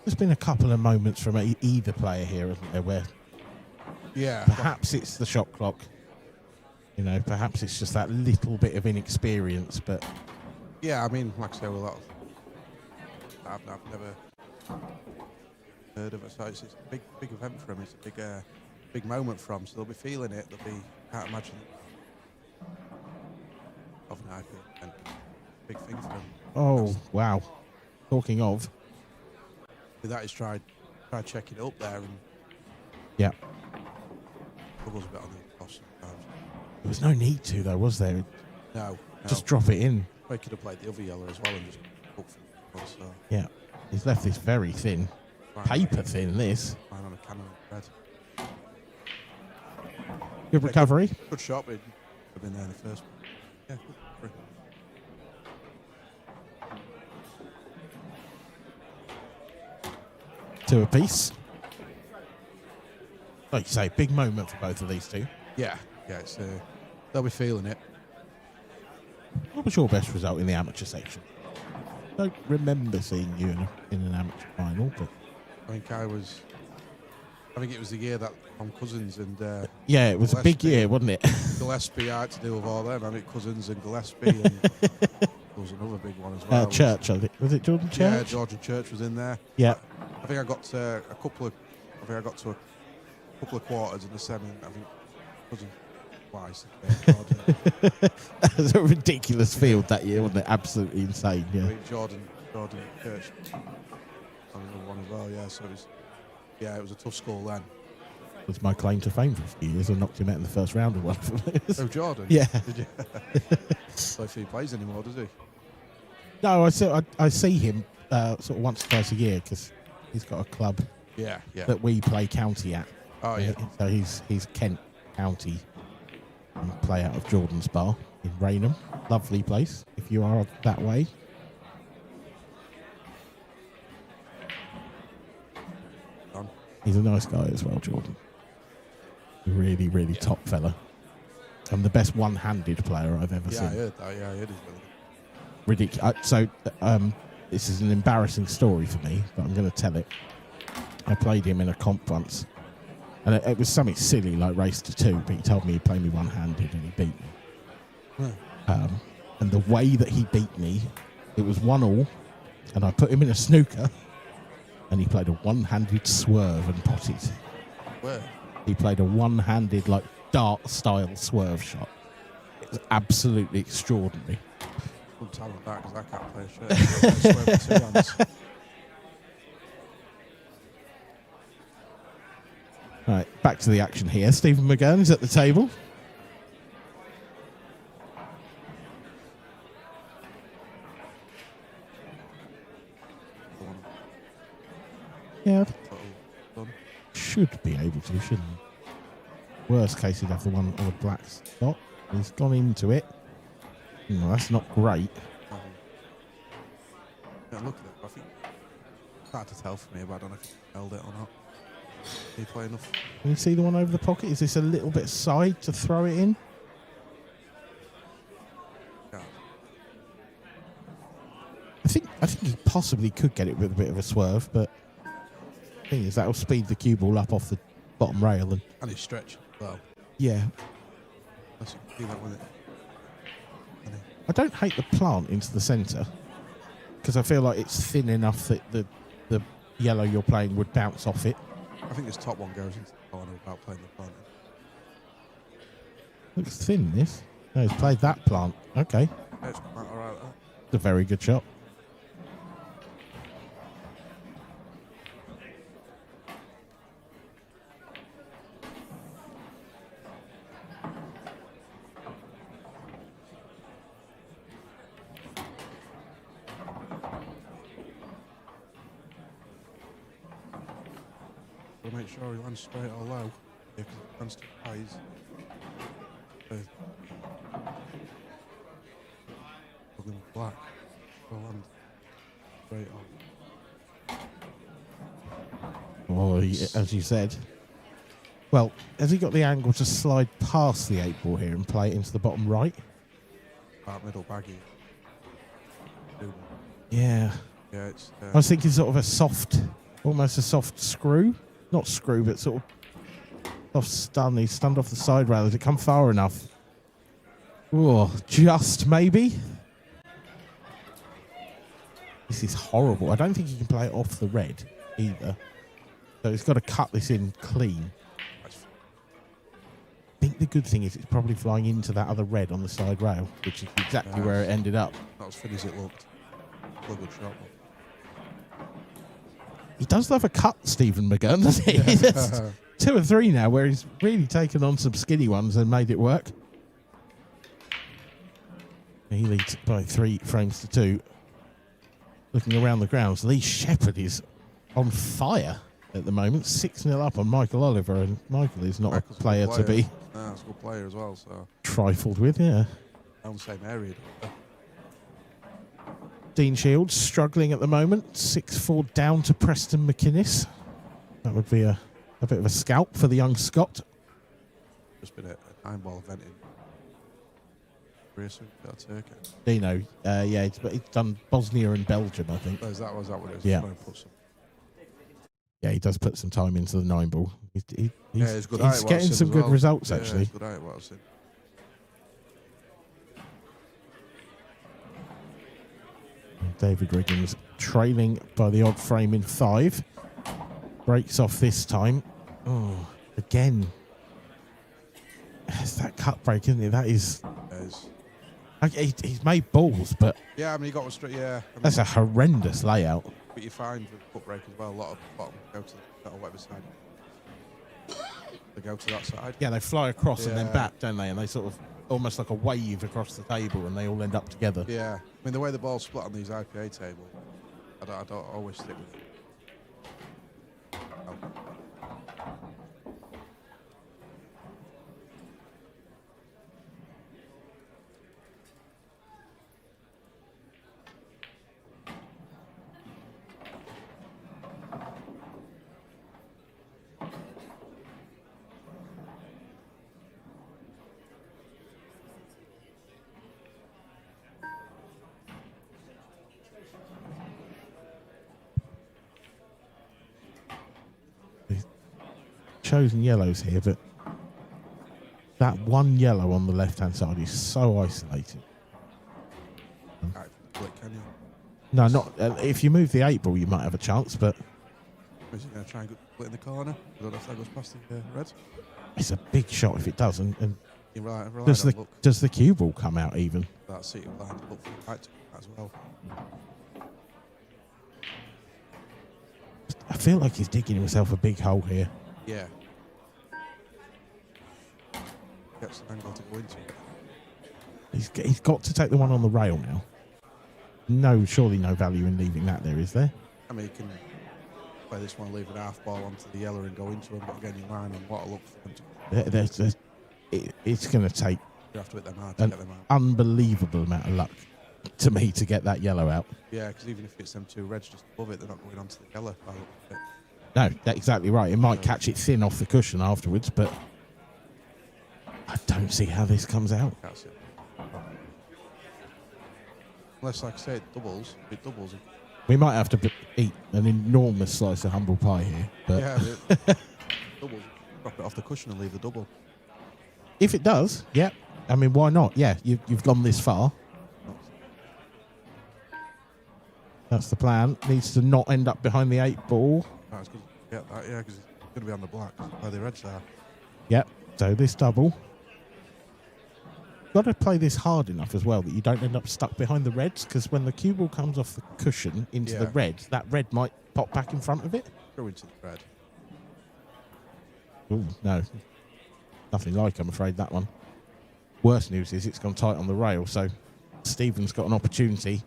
There's been a couple of moments from either player here, isn't there, where perhaps it's the shot clock. You know, perhaps it's just that little bit of inexperience, but... Yeah, I mean, like I say, well, I've never heard of it, so it's a big event for him. It's a big moment for him, so they'll be feeling it. Can't imagine of an IPA event. Big thing for him. Oh, wow. Talking of... With that, he's tried checking it up there and... Yeah. Struggles a bit on the cross sometimes. There was no need to, though, was there? No. Just drop it in. Well, he could have played the other yellow as well and just hook for the cross, so... Yeah. He's left this very thin. Paper thin, this. Fine on a cannon of red. Good recovery. Good shot, but he'd have been there in the first one. Yeah, good recovery. Two apiece. Like you say, big moment for both of these two. Yeah, it's they'll be feeling it. What was your best result in the amateur section? Don't remember seeing you in an amateur final, but I think it was the year that on Cousins and yeah, it was a big year, wasn't it? Gillespie, I had to deal with all them. I mean, Cousins and Gillespie, and there was another big one as well. Church, I think. Was it Jordan Church? Yeah, Jordan Church was in there. Yeah. I think I got to a couple of quarters in the semi. I think Cousins twice. That was a ridiculous field that year, wasn't it? Absolutely insane. Yeah. I mean, Jordan Church on another one as well. Yeah, so it was a tough score then. Was my claim to fame for a few years. I knocked him out in the first round of one of them. Oh, Jordan? Yeah. Did you? So if he plays anymore, does he? No, I see him sort of once or twice a year because he's got a club Yeah, yeah. that we play county at. Oh, yeah. So he's Kent County and play out of Jordan's Bar in Raynham. Lovely place if you are that way. He's a nice guy as well, Jordan. Really, really top fella. And the best one-handed player I've ever seen. Yeah, I heard that. Yeah, I heard he's really good. Ridiculous. So this is an embarrassing story for me, but I'm going to tell it. I played him in a comp once, and it was something silly like race to 2, but he told me he'd play me one-handed and he beat me. And the way that he beat me, it was 1-1, and I put him in a snooker, and he played a one-handed swerve and potted. Where? He played a one-handed, like, dart-style swerve shot. It was absolutely extraordinary. Good talent that, because I can't play a shirt. I swear with 2 hands. Right, back to the action here. Stephen McGurn is at the table. Yeah, should be able to, shouldn't he? Worst case, he'd have the one on a black spot. He's gone into it. No, that's not great. Yeah, look at it. I think it's hard to tell for me, but I don't know if he held it or not. Did he play enough? Can you see the one over the pocket? Is this a little bit side to throw it in? Yeah. I think he possibly could get it with a bit of a swerve, but the thing is that'll speed the cue ball up off the bottom rail And it's stretched well. Yeah. Let's do that with it. I don't hate the plant into the centre because I feel like it's thin enough that the yellow you're playing would bounce off it. I think this top one goes into the corner without playing the plant. Looks thin, this. No, he's played that plant. Okay. Yeah, it's quite all right. It's a very good shot. We'll make sure he lands straight or low. Yeah, because it lands too high. Looking black. We'll land straight on. Oh, as you said. Well, has he got the angle to slide past the 8 ball here and play it into the bottom right? That middle baggy. Yeah. Yeah, it's. I was thinking sort of a soft, almost a soft screw. Not screw, but sort of soft stun. He's stunned off the side rail. Has it come far enough? Oh, just maybe. This is horrible. I don't think he can play it off the red either. So he's got to cut this in clean. I think the good thing is it's probably flying into that other red on the side rail, which is exactly where it ended up. Not as thin as it looked. A good shot. He does love a cut, Stephen McGurn, doesn't he? Yeah. 2 or 3 now where he's really taken on some skinny ones and made it work. He leads by 3 frames to 2. Looking around the grounds, Lee Shepherd is on fire at the moment. 6-0 up on Michael Oliver, and Michael is not Michael's a player to be no, it's a good player as well. So trifled with, yeah. on the same area. Dean Shields struggling at the moment. 6-4 down to Preston McInnes. That would be a bit of a scalp for the young Scot. Just been a 9-ball event in Turkey. Dino, yeah, he's done Bosnia and Belgium, I think. Was that what it was? Yeah. Put some. Yeah, he does put some time into the 9-ball. He's good. He's getting some good results, actually. He's good at what I've seen. David Riggins trailing by the odd frame in 5. Breaks off this time. Oh, again. It's that cut break, isn't it? That is. He's made balls, but. Yeah, I mean, he got one straight. Yeah. I mean, that's a horrendous layout. But you find with foot break as well, a lot of bottom go to the whatever side. They go to that side. Yeah, they fly across and then back, don't they? And they sort of almost like a wave across the table, and they all end up together. Yeah, I mean the way the ball's split on these IPA tables, I don't always stick with it. Oh. Chosen yellows here, but that one yellow on the left-hand side is so isolated. Right, flick, can you? No, not if you move the 8 ball, you might have a chance, but Is he going to try and split in the corner? I don't know if that goes past the red. it's a big shot if it does. And You rely does on the luck. does the cue ball come out even? That's it. You'll have to look for the right to as well. I feel like he's digging himself a big hole here. Yeah. Gets an angle to go into it. He's got to take the one on the rail now. No, surely no value in leaving that there, is there? I mean, you can play this one, leave an half ball onto the yellow and go into him, but again, you line on what I look for them to. It's going to take You have to hit them hard to an get them out. unbelievable amount of luck to me to get that yellow out. Yeah, because even if it's them two reds just above it, they're not going onto the yellow. By the look of it. No, that's exactly right. It might catch it thin off the cushion afterwards, but I don't see how this comes out. That's it. Unless, like I said, doubles. It doubles. We might have to eat an enormous slice of humble pie here. But Yeah, doubles. Drop it off the cushion and leave the double. if it does, yeah. I mean, why not? Yeah, you've gone this far. That's the plan. Needs to not end up behind the 8 ball. That's good. Get that, yeah, because it's going to be on the black where the reds are. Yep. So this double. Got to play this hard enough as well that you don't end up stuck behind the reds, because when the cue ball comes off the cushion into the red, that red might pop back in front of it. Go into the red. Ooh, no. Nothing like, I'm afraid, that one. Worst news is it's gone tight on the rail, so Stephen's got an opportunity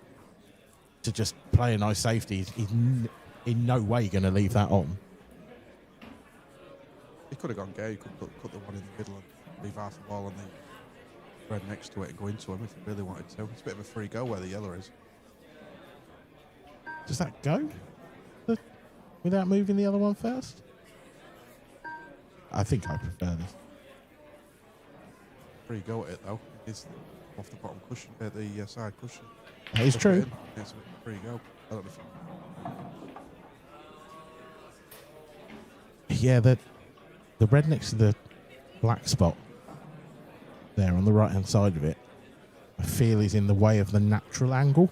to just play a nice safety. He's in no way going to leave that on. He could have gone gay. He could cut the one in the middle and leave half the ball on the red next to it and go into him if he really wanted to. It's a bit of a free go where the yellow is. Does that go without moving the other one first? I think I prefer this. Free go at it though. It's off the bottom cushion, the side cushion. That is true. It's a free go. I don't know if Yeah, the red next to the black spot there on the right hand side of it, I feel is in the way of the natural angle.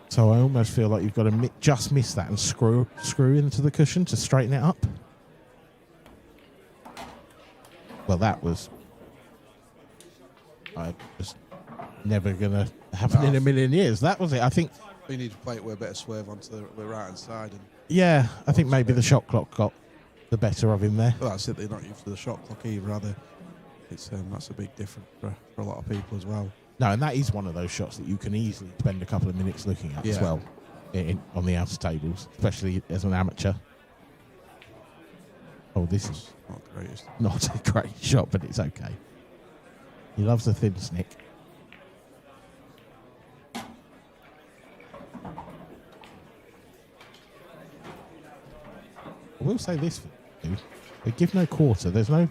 So I almost feel like you've got to just miss that and screw into the cushion to straighten it up. Well, that was just never going to happen in a million years. That was it. I think you need to play it with a bit of swerve onto the right hand side. And yeah, I think maybe the shot clock got the better of him there. well, that's it. They're not used to the shot clock either, are they? It's that's a big difference for a lot of people as well. No, and that is one of those shots that you can easily spend a couple of minutes looking at as well on the outer tables, especially as an amateur. Oh, this is not the greatest. Not a great shot, but it's okay. He loves a thin snick. I will say this, dude. They give no quarter. There's not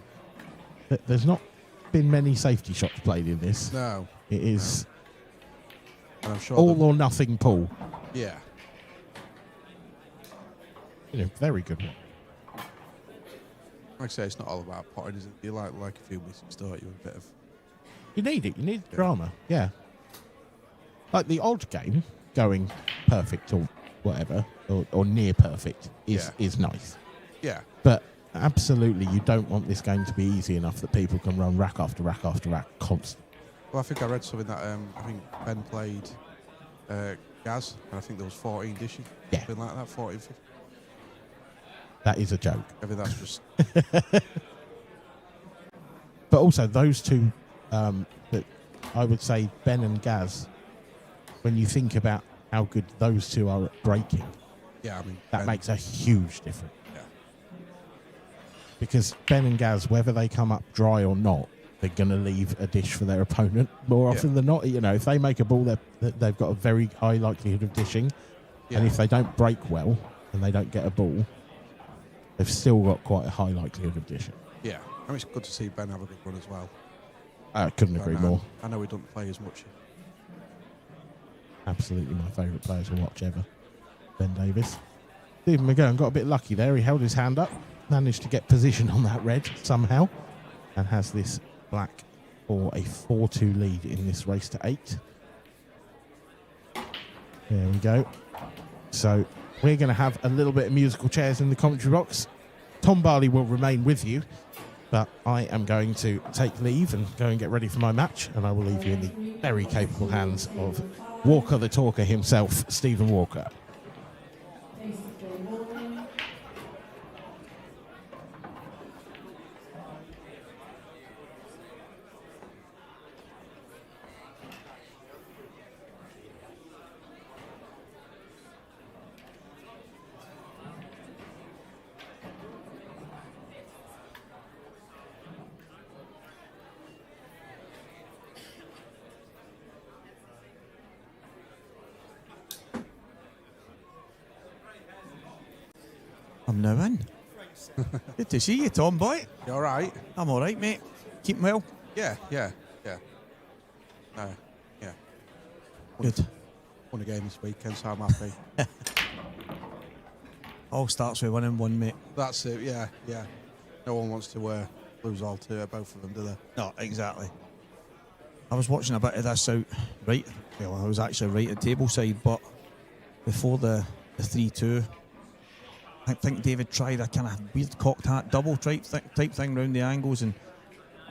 been many safety shots played in this. No. It is and I'm sure all or nothing pull. Yeah. Very good one. Like I say, it's not all about potting, is it? You like a few misses, don't you? A bit of. You need it. You need drama. Yeah. Like the odd game going perfect or whatever, or near perfect is nice. Yeah. But absolutely, you don't want this game to be easy enough that people can run rack after rack after rack constantly. Well, I think I read something that I think Ben played Gaz, and I think there was 14 dishes. Yeah. Something like that, 14, 15. That is a joke. I mean, that's just. but also those two, that I would say Ben and Gaz, when you think about how good those two are at breaking, Yeah, I mean that Ben- makes a huge difference. Yeah. Because Ben and Gaz, whether they come up dry or not, they're going to leave a dish for their opponent more often than not. You know, if they make a ball, they've got a very high likelihood of dishing. Yeah. And if they don't break well and they don't get a ball, they've still got quite a high likelihood of dishing. Yeah, I mean, it's good to see Ben have a good run as well. I couldn't agree more. I know he doesn't play as much. Absolutely my favourite player to watch ever, Ben Davis. Stephen McGurn got a bit lucky there. He held his hand up, managed to get position on that red somehow, and has this black for a 4-2 lead in this race to 8. There we go. So we're going to have a little bit of musical chairs in the commentary box. Tom Barley will remain with you, but I am going to take leave and go and get ready for my match, and I will leave you in the very capable hands of Walker the Talker himself, Stephen Walker. I'm now in. Good to see you, Tom boy. You all right? I'm all right, mate. Keeping well. Yeah. Yeah. Good. Won a game this weekend, so I'm happy. All starts with winning one, mate. That's it. Yeah. No one wants to lose all two, both of them, do they? No, exactly. I was watching a bit of this out, right? Well, I was actually right at table side, but before the 3-2, I think David tried a kind of weird cocked hat double type thing round the angles, and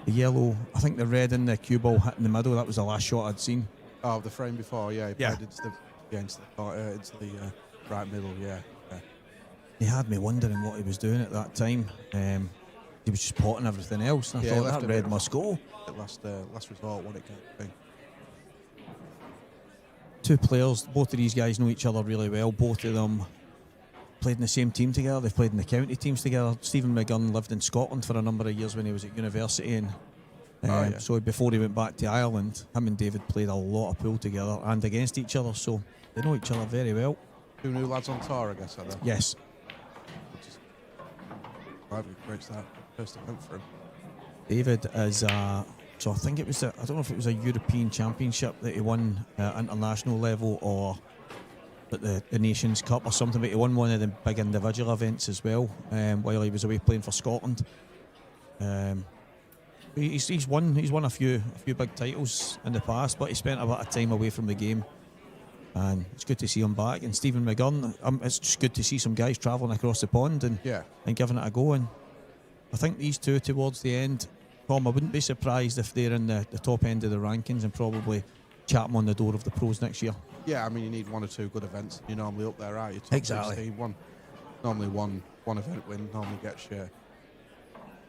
the yellow, I think the red and the cue ball hit in the middle. That was the last shot I'd seen. Oh, the frame before, yeah. He Yeah. played into the right middle, yeah. He had me wondering what he was doing at that time. He was just potting everything else, and I Yeah, thought left that it red with- must go. At last resort, what it can be. Two players, both of these guys know each other really well. Both of them played in the same team together. They've played in the county teams together. Stephen McGurn lived in Scotland for a number of years when he was at university, and so before he went back to Ireland, him and David played a lot of pool together and against each other, so they know each other very well. Two new lads on tour, I guess, are there? Yes. Great start. First event for him. David is so I think it was I don't know if it was a European Championship that he won at international level, or at the Nations Cup or something, but he won one of the big individual events as well while he was away playing for Scotland. He's won a few big titles in the past, but he spent a bit of time away from the game, and it's good to see him back. And Stephen McGurn, it's just good to see some guys travelling across the pond and giving it a go. And I think these two towards the end, Tom, I wouldn't be surprised if they're in the top end of the rankings and probably chat them on the door of the pros next year. Yeah, I mean, you need one or two good events. You're normally up there, aren't you? Top Exactly. 16, normally one event win normally gets you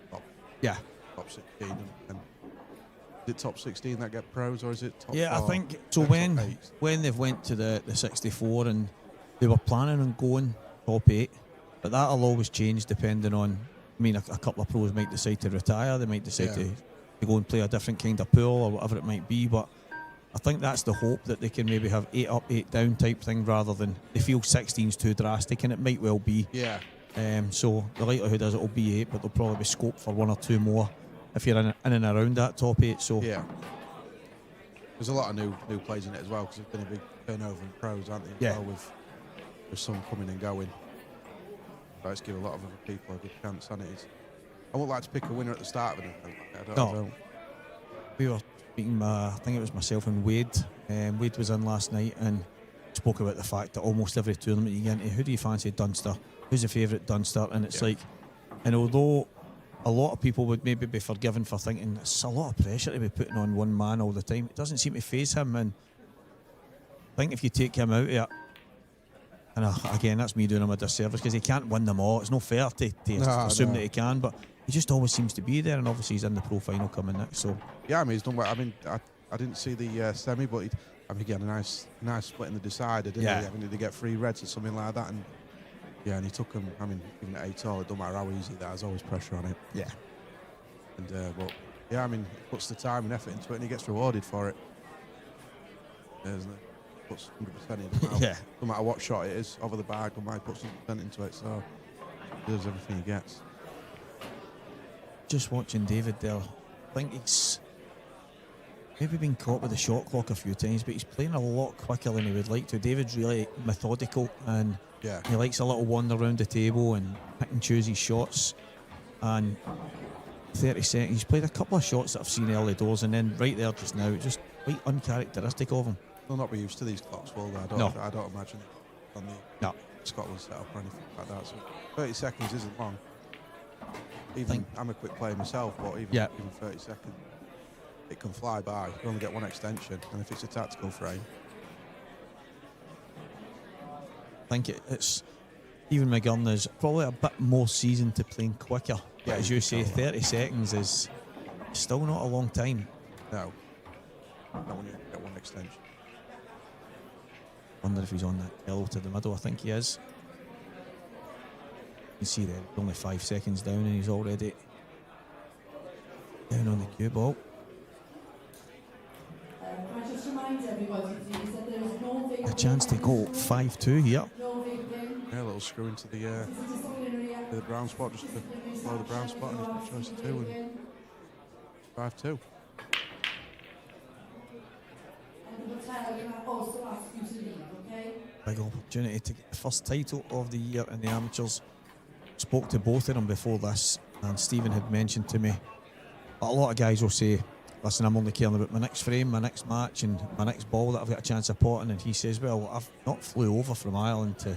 top 16. And is it top 16 that get pros, or is it top 4? I think so. When they've went to the 64 and they were planning on going top 8, but that'll always change depending on. I mean, a couple of pros might decide to retire. They might decide to go and play a different kind of pool or whatever it might be. But I think that's the hope, that they can maybe have 8 up, 8 down type thing, rather than they feel 16's too drastic, and it might well be. Yeah. So the likelihood is it'll be 8, but there'll probably be scope for 1 or 2 more if you're in and around that top 8. So yeah, there's a lot of new players in it as well, because there's been a big turnover in pros, aren't there? Yeah. Well, with some coming and going. Let's give a lot of other people a good chance, hasn't it? I wouldn't like to pick a winner at the start of an event. I don't. We were speaking, I think it was myself and Wade. Wade was in last night and spoke about the fact that almost every tournament you get into, who do you fancy at Dunster? Who's your favourite Dunster? And it's like, and although a lot of people would maybe be forgiven for thinking it's a lot of pressure to be putting on one man all the time, it doesn't seem to faze him. And I think if you take him out of it, and again, that's me doing him a disservice, because he can't win them all. It's not fair to assume that he can, but he just always seems to be there, and obviously he's in the pro final coming next. So yeah, I mean he's done well. I mean I didn't see the semi, but I mean again a nice split in the decider, didn't he? I mean, did he get 3 reds or something like that? And yeah, and he took him. I mean, even at 8-all, it don't matter how easy that. There's always pressure on it. Yeah. And but yeah, I mean, he puts the time and effort into it, and he gets rewarded for it. Isn't it? Puts 100% in. Yeah. No matter what shot it is, over the bag, or might put 100% into it. So he does everything he gets. Just watching David there, I think he's maybe been caught with the shot clock a few times, but he's playing a lot quicker than he would like to. David's really methodical, and he likes a little wander around the table and pick and choose his shots. And 30 seconds, he's played a couple of shots that I've seen early doors, and then right there just now, just quite uncharacteristic of him. They'll not be used to these clocks, will they? I don't imagine on the Scotland setup or anything like that. So 30 seconds isn't long. Even I'm a quick player myself, but even 30 seconds, it can fly by. You only get one extension, and if it's a tactical frame. I think it's Stephen McGurn is probably a bit more seasoned to playing quicker. But as you say, 30 seconds is still not a long time. No. Not when you get one extension. Wonder if he's on that yellow to the middle. I think he is. You can see there, only 5 seconds down, and he's already down on the cue ball. I just remind everybody, please, that there is no A chance to go 5-2 here. Yeah, a little screw into the brown spot, just to follow the brown spot, and he's got a choice of 2 and 5-2. Big opportunity to get the first title of the year in the amateurs. Spoke to both of them before this, and Stephen had mentioned to me, a lot of guys will say, listen, I'm only caring about my next frame, my next match, and my next ball that I've got a chance of potting. And he says, well, I've not flew over from Ireland to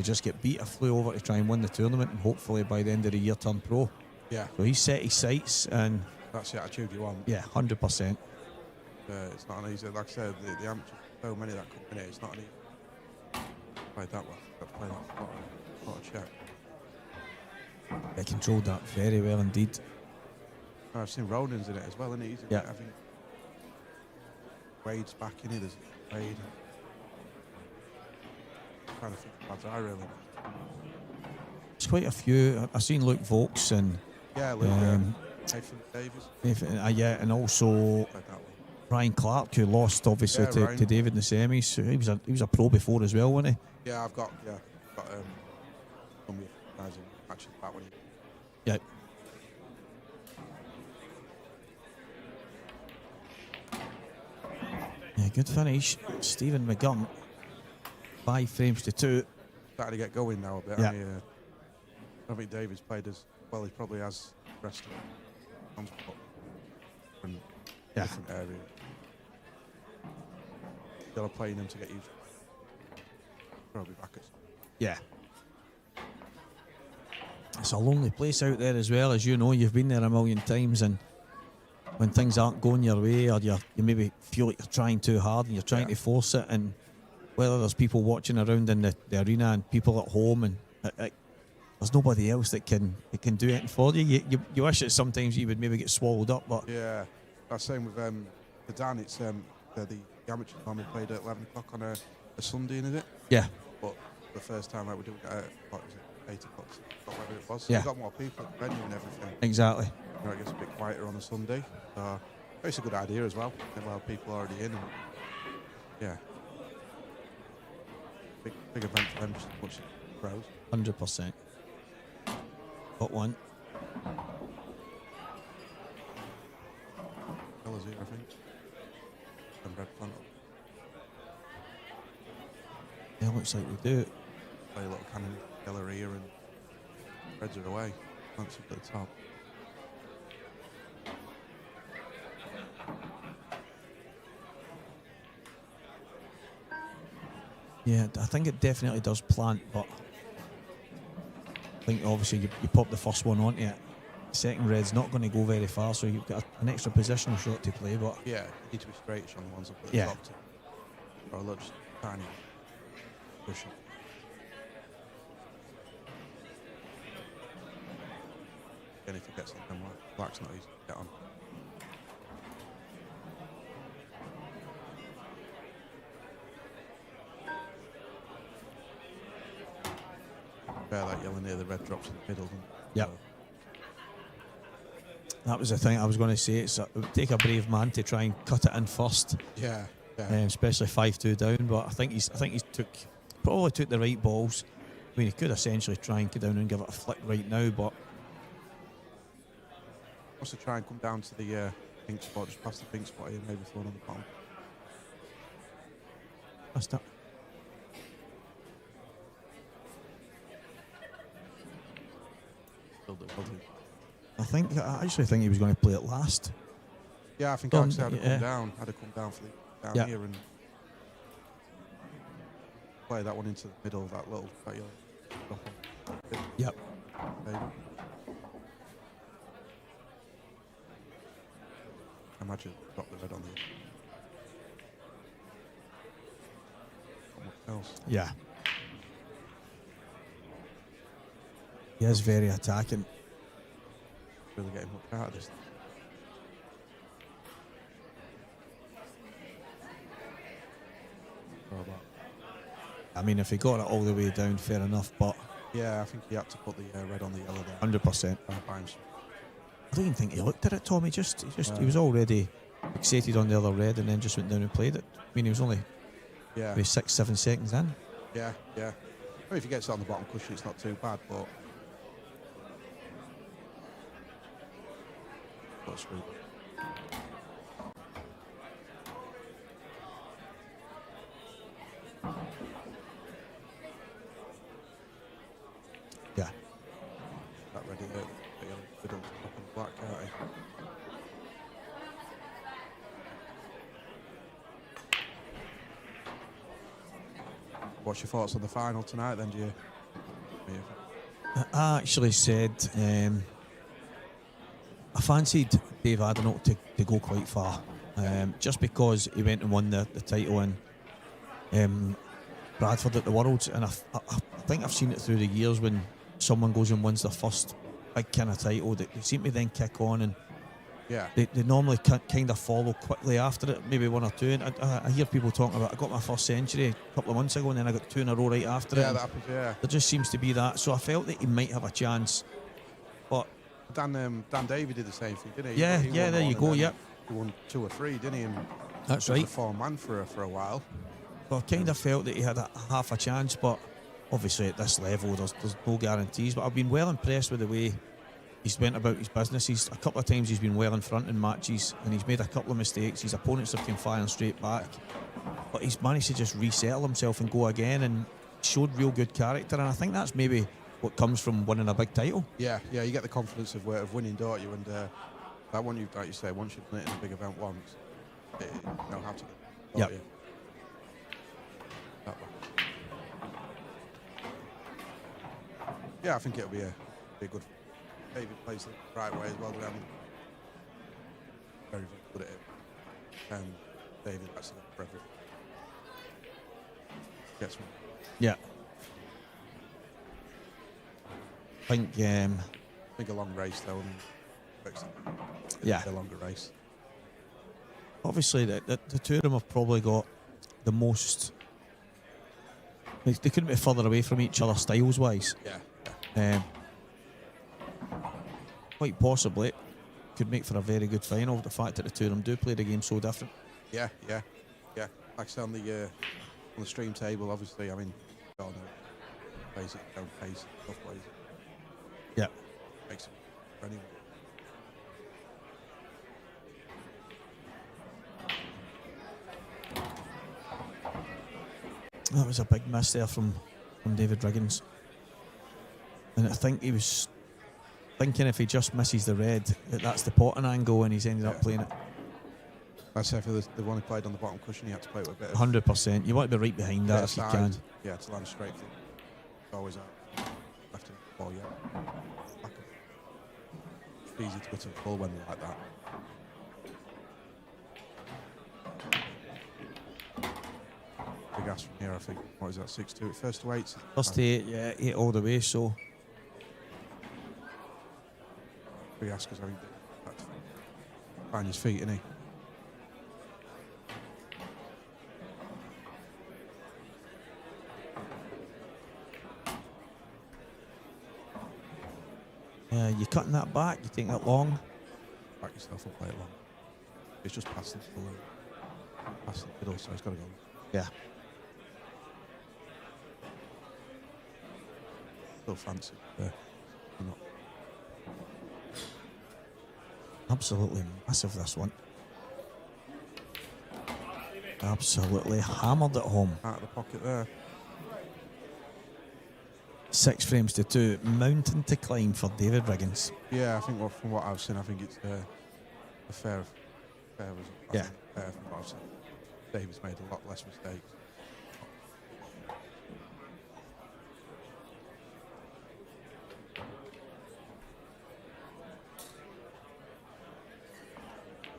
just get beat. I flew over to try and win the tournament, and hopefully by the end of the year turn pro. Yeah. So he's set his sights, and that's the attitude you want. Yeah, 100%. It's not an easy, like I said, the amateurs, so many that come in here, it's not an easy. Played that well, got to play that a lot of check. They controlled that very well indeed. I've seen Ronan's in it as well, isn't he? Yeah. I think Wade's back in it. There's Wade. I'm trying to think of lads I really like. There's quite a few. I've seen Luke Vokes and Luke, Nathan Davies. And also Ryan Clark, who lost obviously to David in the semis. So he was a pro before as well, wasn't he? Yeah, I've got some guys in matches back when he. Yeah. Yeah, good finish. Stephen McGurn, 5 frames to 2. Starting to get going now a bit. Yeah. I don't think David's played as well. He probably has the rest of it. In different areas. Still playing him to get used. Probably back at. Yeah. It's a lonely place out there as well, as you know. You've been there a million times, and when things aren't going your way, or you maybe feel like you're trying too hard and you're trying to force it, and whether there's people watching around in the arena and people at home, and there's nobody else that can do anything for you. You wish that sometimes you would maybe get swallowed up, but yeah, that's same with the Dan. It's the amateurs normally played at 11 o'clock on a Sunday, isn't it? Yeah. But the first time out we did it at 8 o'clock, whatever it was. So Yeah. we've got more people at the venue and everything. Exactly. You know, it gets a bit quieter on a Sunday. So it's a good idea as well. While people are already in, and yeah, big event for them, just as much as pros. 100%. Got one. Fellas here, I think. And red plant. Yeah, looks like we do. Play a little cannon killer here, and reds are away. Plants up at the top. Yeah, I think it definitely does plant, but I think obviously you pop the first one onto it. Second red's not going to go very far, so you've got an extra positional shot to play. But yeah, you need to be straight on the ones up at the top. Or a little just tiny push. And if he gets on them, black's not easy to get on. Bear that yellow near the red drops in the middle. Yep. That was the thing I was going to say. It would take a brave man to try and cut it in first. Yeah. Especially 5-2 down. But I think he's probably took the right balls. I mean, he could essentially try and get down and give it a flick right now, but also try and come down to the pink spot, just past the pink spot here, maybe throw on the bottom. That's that. I actually think he was going to play it last. Yeah, I think actually I'd have come down. I'd have come down for down here and play that one into the middle of that little. Yep. Imagine drop the red on the. Else. Yeah. He is very attacking. Really getting much out of this. I mean, if he got it all the way down, fair enough, but yeah, I think he had to put the red on the yellow there. 100%. I don't even think he looked at it, Tom. He was already fixated on the other red and then just went down and played it. I mean, he was only maybe 6-7 seconds in. Yeah. I mean, if he gets it on the bottom cushion, it's not too bad, but screwed. Yeah. That ready to fiddle up on black, can't he? What's your thoughts on the final tonight then, do you? I actually said I fancied Dave Adenote to go quite far, just because he went and won the title in Bradford at the Worlds, and I think I've seen it through the years when someone goes and wins their first big kind of title, they seem to then kick on and they normally kind of follow quickly after it, maybe one or two. And I hear people talking about, I got my first century a couple of months ago and then I got 2 in a row right after it. Yeah, that happens, yeah. There just seems to be that, so I felt that he might have a chance, but Dan Davy did the same thing, didn't he? Yeah, there you go. Yep. He won 2 or 3, didn't he? And that's was right. a 4-man for a while. Well, I kind of felt that he had half a chance, but obviously at this level, there's no guarantees. But I've been well impressed with the way he's went about his business. A couple of times he's been well in front in matches, and he's made a couple of mistakes. His opponents have come firing straight back, but he's managed to just resettle himself and go again, and showed real good character. And I think that's maybe what comes from winning a big title. Yeah, you get the confidence of winning, don't you? And that one, like you say, once you've done it in a big event once, you know how to get it. Yep. Yeah, I think it'll be a good. David plays the right way as well. Very, very good at it. And David actually for everything. Gets one. Yeah. I think a long race though, and a longer race. Obviously, the two of them have probably got the most. They couldn't be further away from each other styles wise. Yeah. Quite possibly could make for a very good final. The fact that the two of them do play the game so different. Yeah. Like I say on the stream table, obviously, I mean, we all know plays it, don't pace, tough plays. Yeah. Makes it for anyone. That was a big miss there from David Riggins. And I think he was thinking if he just misses the red, that's the potting angle, and he's ended up playing it. I say for the one who played on the bottom cushion, he had to play it with a bit of 100%. You want to be right behind that if you can. Yeah, to land straight through. Always out. Left him ball, yeah. Back up. It's easy to go to the ball when they're like that. Big ass from here, I think. What is that, 6-2? First to 8? First to 8, yeah, 8 all the way, so. Asker's having to find his feet, isn't he? You're cutting that back, you take that long. Back yourself and play it long. It's just passing to the middle. Past the middle, so he's got to go. Yeah. Still fancy. Yeah. Not. Absolutely massive, this one. Absolutely hammered at home. Out of the pocket there. 6 frames to 2. Mountain to climb for David Riggins. Yeah, I think from what I've seen, I think it's a fair result. Yeah. From what I've seen. David's made a lot less mistakes.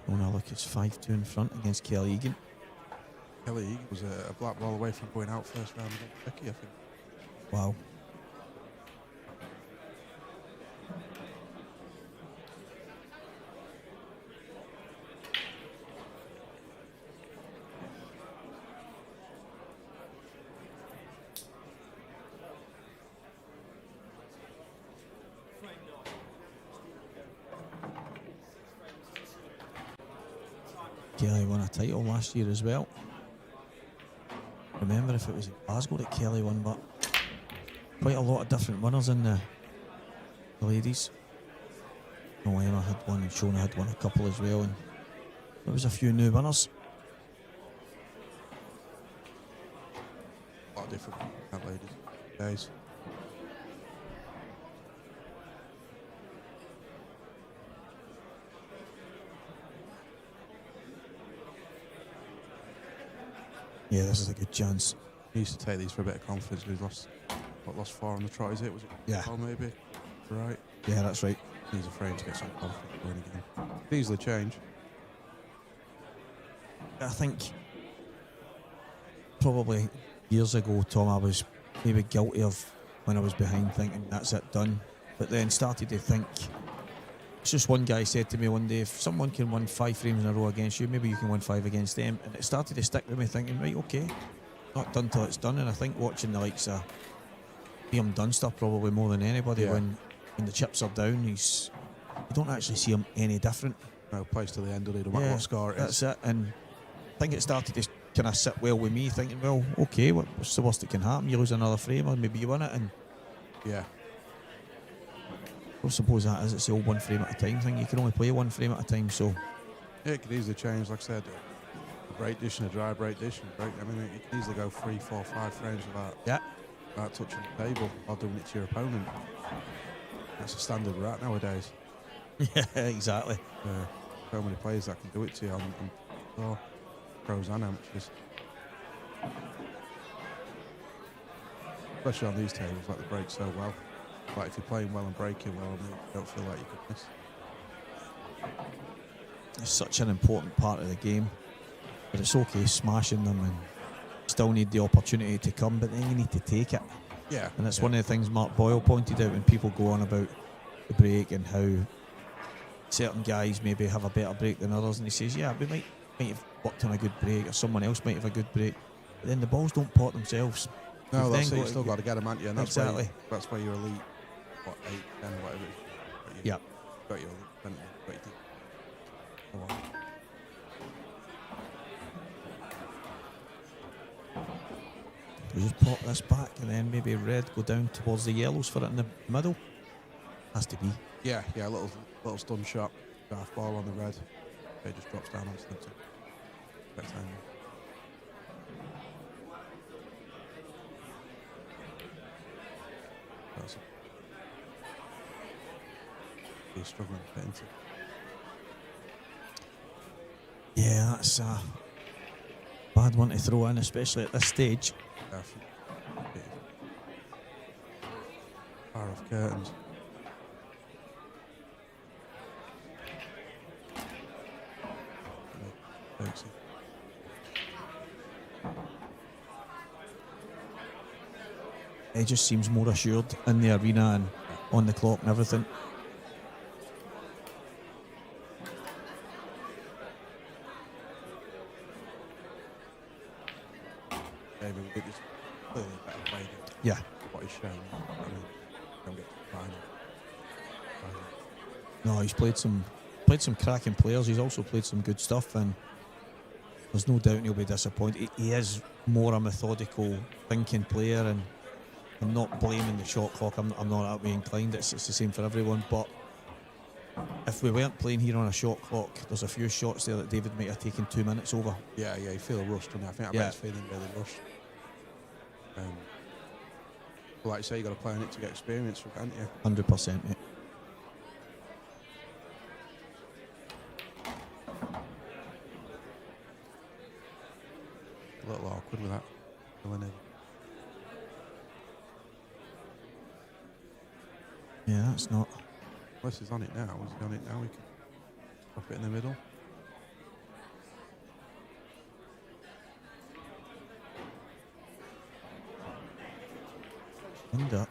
Oh, now look, it's 5-2 in front against Kelly Egan. Kelly Egan was a black ball away from going out first round against Becky, I think. Wow. Kelly won a title last year as well. Remember if it was in Glasgow that Kelly won, but quite a lot of different winners in the ladies. Emma had one and Shona had won a couple as well, and there was a few new winners. A lot of different ladies days. Yeah, this is a good chance. He used to take these for a bit of confidence. He's lost 4 on the trot, is it? Was it? Yeah. Or maybe. Right. Yeah, that's right. He's afraid to get some confidence going again. Could easily change. I think probably years ago, Tom, I was maybe guilty of when I was behind thinking that's it, done. But then started to think. It's just one guy said to me one day, if someone can win 5 frames in a row against you, maybe you can win 5 against them. And it started to stick with me thinking, right, okay, not done till it's done. And I think watching the likes of Liam Dunster probably more than anybody, when the chips are down, you don't actually see him any different. No, plays to the end of it, no matter what score it is. That's it. And I think it started to kind of sit well with me, thinking, well, okay, what's the worst that can happen? You lose another frame, or maybe you win it. And yeah. I suppose that is, it's the old 1 frame at a time thing. You can only play 1 frame at a time, so. Yeah, it could easily change, like I said, a break dish and a dry break dish. I mean, you can easily go 3, 4, 5 frames without touching the table or doing it to your opponent. That's the standard we're at nowadays. Yeah, exactly. So many players that can do it to you on pros and amateurs. Especially on these tables, like they break so well. Like if you're playing well and breaking well, you don't feel like you could miss. It's such an important part of the game, but it's okay smashing them and still need the opportunity to come, but then you need to take it. Yeah. And it's one of the things Mark Boyle pointed out when people go on about the break and how certain guys maybe have a better break than others, and he says, yeah, we might have worked on a good break, or someone else might have a good break, but then the balls don't pot themselves. No, that's it. You've still got to get them, haven't you? And that's exactly. That's where you're elite. What, 8, 10, or whatever it is. Yeah. Got your elite 20, got your come on. We just pop this back and then maybe red go down towards the yellows for it in the middle. Has to be. Yeah, a little stun shot, half ball on the red. It just drops down onto the rectangle. He's struggling to get into. Yeah, that's a bad one to throw in, especially at this stage. Far off curtains. He just seems more assured in the arena and on the clock and everything. game. We did this clearly a better play than Yeah. what he's shown. I mean, don't get to the final. No, he's played some cracking players. He's also played some good stuff, and there's no doubt he'll be disappointed. He is more a methodical, thinking player, and I'm not blaming the shot clock. I'm not that way inclined. It's the same for everyone. But if we weren't playing here on a shot clock, there's a few shots there that David might have taken 2 minutes over. Yeah, you feel rushed, and I think I bet he's feeling really rushed. But like you say, you got to play on it to get experience from it, haven't you? 100%, mate. A little awkward with that. Yeah, that's not. Unless he's on it now. Is he on it now? We can drop it in the middle. Wonder.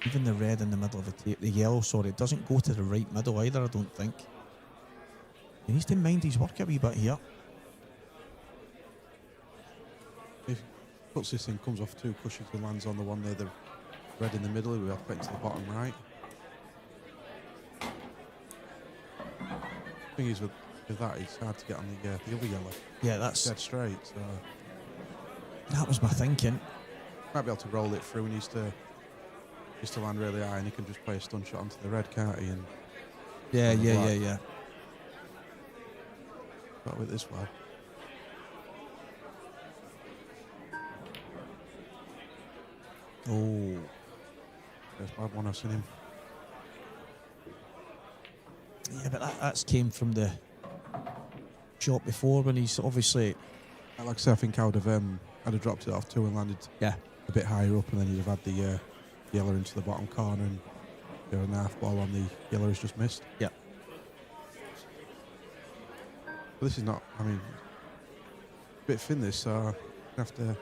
Even the red in the middle of the tape, the yellow, sorry, it doesn't go to the right middle either, I don't think. He needs to mind his work a wee bit here. If he puts this in, comes off 2 cushions and lands on the one there, the red in the middle, we'll have to put it to the bottom right. The thing is with that, it's hard to get on the other yellow. Yeah, that's dead straight. So that was my thinking. Might be able to roll it through. He needs to land really high, and he can just play a stun shot onto the red, can't he? And Yeah. Got with this well. Oh, first bad one I've seen him. Yeah, but that's came from the shot before when he's obviously. Like I say, I think I'd have dropped it off 2 and landed a bit higher up, and then you'd have had the yellow into the bottom corner, and you're an half ball on the yellow has just missed. Yeah. But this is not. I mean, a bit thin this, so I have to.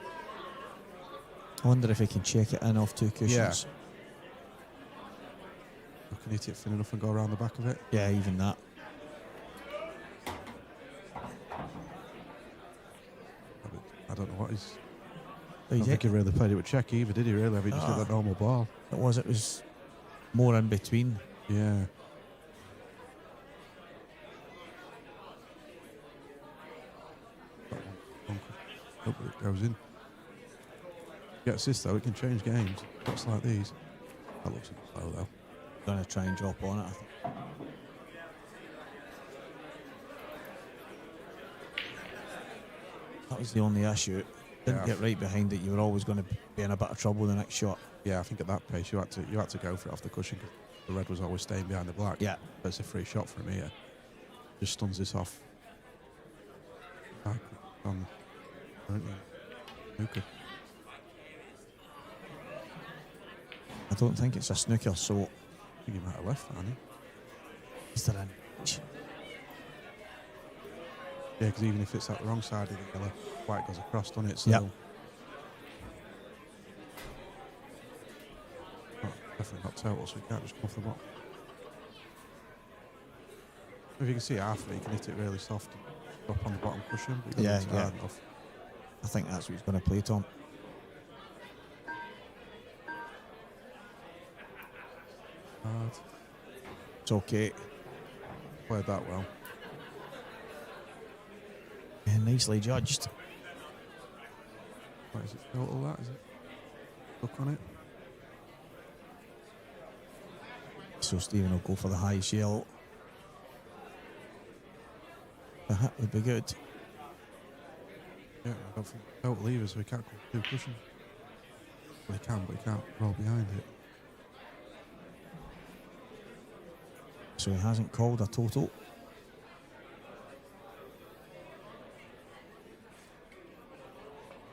I wonder if he can check it in off 2 cushions. Yeah. I can hit it thin enough and go around the back of it. Yeah, even that. I don't know what he's. Oh, I don't think he really played it with check either, did he? Really? He just hit that normal ball. It was more in between. Yeah. Hope it goes in. Gets this though, it can change games. Shots like these. That looks a bit slow though. Gonna try and drop on it, I think. That was the only issue. Didn't get right behind it. You were always going to be in a bit of trouble the next shot. Yeah, I think at that pace you had to go for it off the cushion. The red was always staying behind the black. Yeah, but it's a free shot from here. Just stuns this off. On, snooker. I don't think it's a snooker, so I think he might have left, hasn't he? Is there an inch? Yeah, because even if it's at the wrong side of the yellow, white goes across, doesn't it? So definitely not total, so you can't just come off the bottom. If you can see half of it, you can hit it really soft and drop on the bottom cushion. But Yeah. hard enough. I think that's what he's going to play, Tom. Hard. It's okay. Played that well. Yeah, nicely judged. What is it? Total that, is it? Look on it. So Stephen will go for the highest yellow. The hit would be good. Yeah, I don't think total either, so he can't go 2 cushions. Well, he can, but he can't roll behind it. So he hasn't called a total.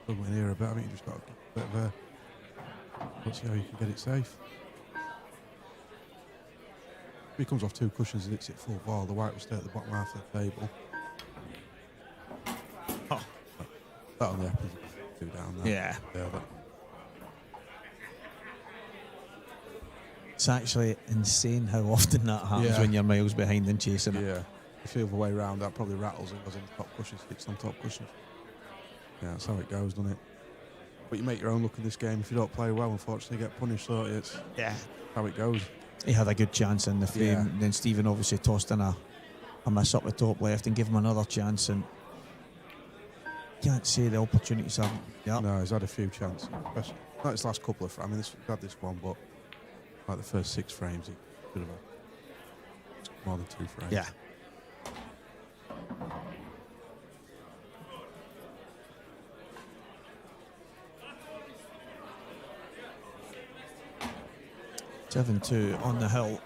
Somewhere near a bit. I think you just got a bit of a. Let's see how you can get it safe. If he comes off 2 cushions and hits it full ball, the white will stay at the bottom half of the table. Oh, that only happens if you do down there. Yeah. That. It's actually insane how often that happens when you're miles behind and chasing it. Yeah. If the other way round, that probably rattles and goes on the top cushion, sticks on top cushion. Yeah, that's how it goes, doesn't it? But you make your own look in this game. If you don't play well, unfortunately, you get punished. So it's how it goes. He had a good chance in the frame. Yeah. And then Stephen obviously tossed in a miss up the top left and gave him another chance. And can't say the opportunities haven't. Yeah. No, he's had a few chances. Not his last couple of frames. I mean, he's had this one, but like the first 6 frames, he could have had more than 2 frames. Yeah. Seven-2 on the hill.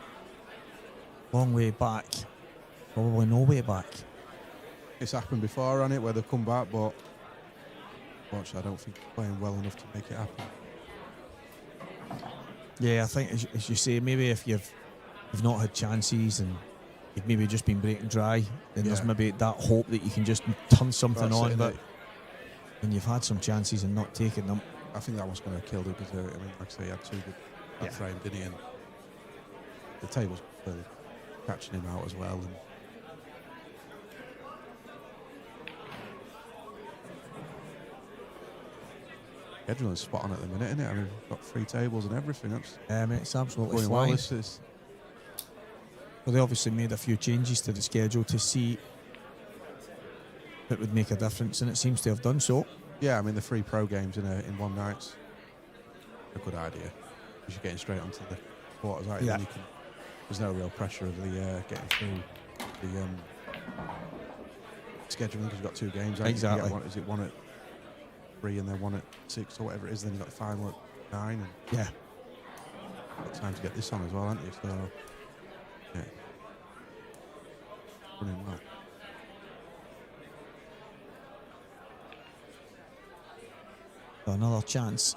Long way back. Probably no way back. It's happened before, hasn't it, where they've come back, but unfortunately, I don't think they're playing well enough to make it happen. Yeah, I think as you say, maybe if you've not had chances and you've maybe just been breaking dry, then there's maybe that hope that you can just turn something on. But when you've had some chances and not taken them, I think that one's going to have killed it because, I mean, like I say, he had 2 good frame, didn't he? And the table's clearly catching him out as well. And everyone's spot on at the minute, isn't it? I mean, we've got 3 tables and everything. That's it's absolutely going flying. well. Well, they obviously made a few changes to the schedule to see if it would make a difference, and it seems to have done so. Yeah, I mean, the 3 pro games in one night's a good idea. Because you're getting straight onto the quarters, aren't you? Yeah. Then there's no real pressure of the getting through the scheduling because you've got 2 games. Exactly. Is it 1 at 3 and then 1 at 6 or whatever it is? Then you've got the final at 9. And yeah. Got time to get this on as well, haven't you? So, yeah. Running well. Another chance.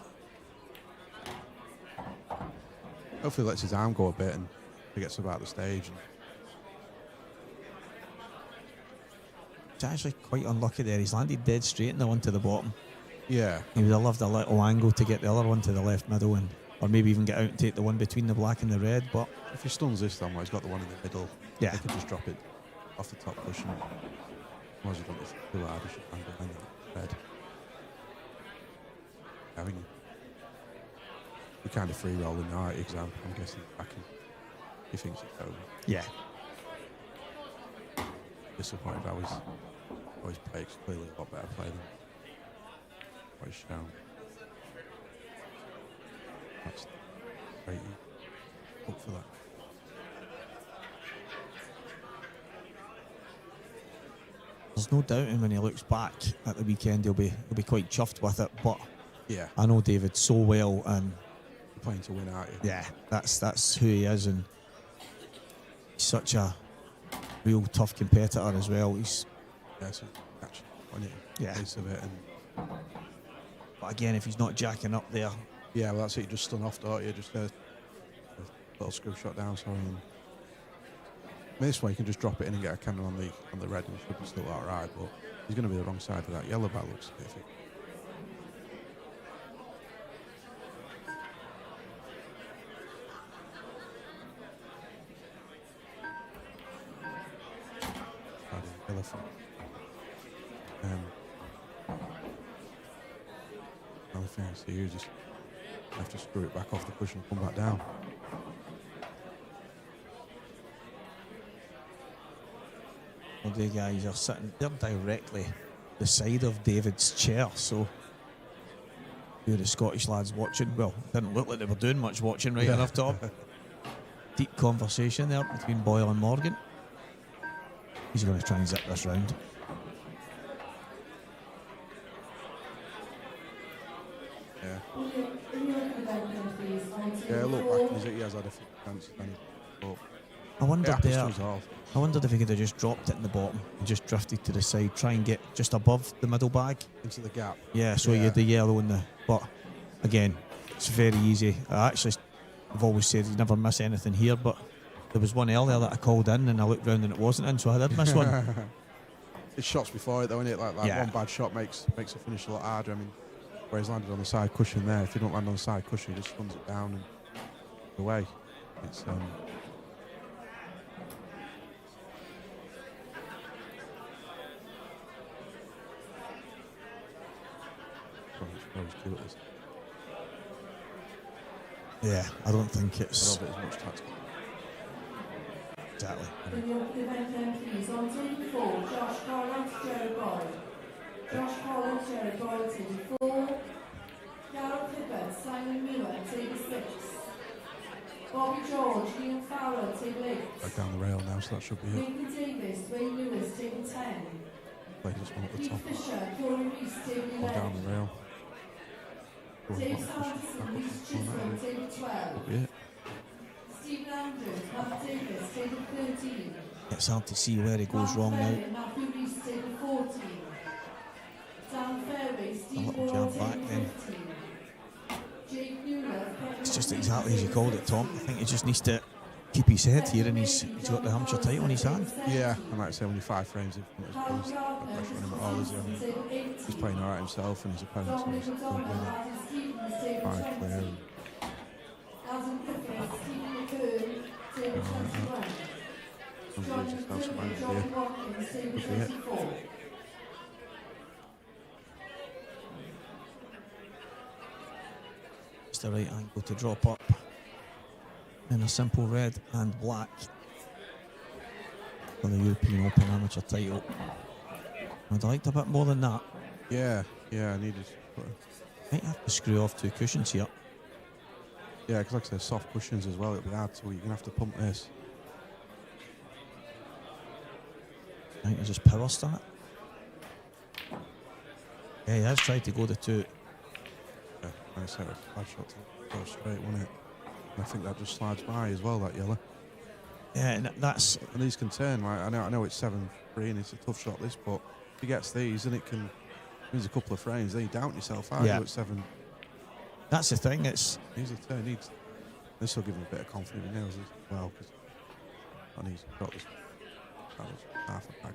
Hopefully lets his arm go a bit and forgets about the stage. And It's actually quite unlucky there. He's landed dead straight in the one to the bottom. yeah, He would have loved a little angle to get the other one to the left middle, and or maybe even get out and take the one between the black and the red. But if he stuns this time, he's got the one in the middle. Yeah. He could just drop it off the top cushion. Otherwise, you don't it's too hard. You should hang behind that red. I think we kind of free rolling now at exam. I'm guessing back in. He thinks it's over. yeah, Disappointed how he's played. Clearly a lot better play than what he's shown. That's great. Hope for that. there's no doubting when he looks back at the weekend he'll be quite chuffed with it. But Yeah, I know David so well, and you're playing to win, aren't you? yeah, that's who he is, and he's such a real tough competitor as well. He's So catch on it. Yeah. Piece of it, and but again, if he's not jacking up there, yeah, well that's it. You just stun off, don't you? Just a little screw shot down. Sorry. And this way you can just drop it in and get a cannon on the red, and it should be still all right. But he's going to be the wrong side of that. Yellow ball looks perfect. Elephant. Another thing I see, you just have to screw it back off the cushion and come back down. well, the guys are sitting they're directly the side of David's chair, so who the Scottish lads watching? Well, didn't look like they were doing much watching right enough top. Deep conversation there between Boyle and Morgan. He's going to try and zip this round. Yeah. Yeah, Yeah, look back, he has had a few chances. But I wondered happens there. to us all. I wondered if he could have just dropped it in the bottom and just drifted to the side, try and get just above the middle bag. Into the gap. Yeah, so you had the yellow in the. But again, it's very easy. I've always said you never miss anything here, but there was one earlier that I called in and I looked round and it wasn't in, so I did miss one. It's shots before it though, isn't it? Like Yeah. one bad shot makes the finish a lot harder. I mean, where he's landed on the side cushion there, if you don't land on the side cushion, he just runs it down and away. It's Yeah, I don't think it's. I don't think it's much tactical. Exactly. In the event entries on table 4, Josh Collins, Jared Boyd. Josh Collins, Jared Boyd, table 4. Gareth Hibbert, Simon Miller, table 6. Bobby George, Ian Farrell, table 8. Right down the rail now, so that should be it. Nathan Davis, Wayne Lewis, table 10. Play this one at the Keith top. Fisher, Corey Reese, table Or 11. down the rail. Dave Sanderson, Reese Chisholm, table 12. Should be it. Stephen Andrews, Matt Davis, table 13. It's hard to see where he goes wrong now. Matthew Reese, table 14. Dan Fairway, A Steve little Wall, jab back table then. 15. Jake Newler, It's just exactly as you called it, Tom. I think he just needs to keep his head here, and he's got the Hampshire title in his hand. Yeah, I might say only 5 frames in front of his opponent. No pressure on him at all, is he? I mean, he's playing alright himself, and his opponent's going to win 5 clear. And Alton Griffiths, Stephen McKern, table 21. John McKinley, John Watkins, table 24. It's the right angle to drop up in a simple red and black for the European Open Amateur title. I'd liked a bit more than that. yeah, I needed. Might have to screw off 2 cushions here. Yeah, because like I said, soft cushions as well. It'll be hard, so you're gonna have to pump this. I think he just power stun it. Yeah, he has tried to go the 2. Yeah, nice set of bad shot to go straight, wasn't it? And I think that just slides by as well, that yellow. Yeah, and that's. And these can turn. Like I know it's 7-3 and it's a tough shot this, but if he gets these, and it can means a couple of frames, then you doubt yourself out. Yeah. At 7. That's the thing. It's. He's a turn. This will give him a bit of confidence in nails as well, because and he's got this. That was half a bag.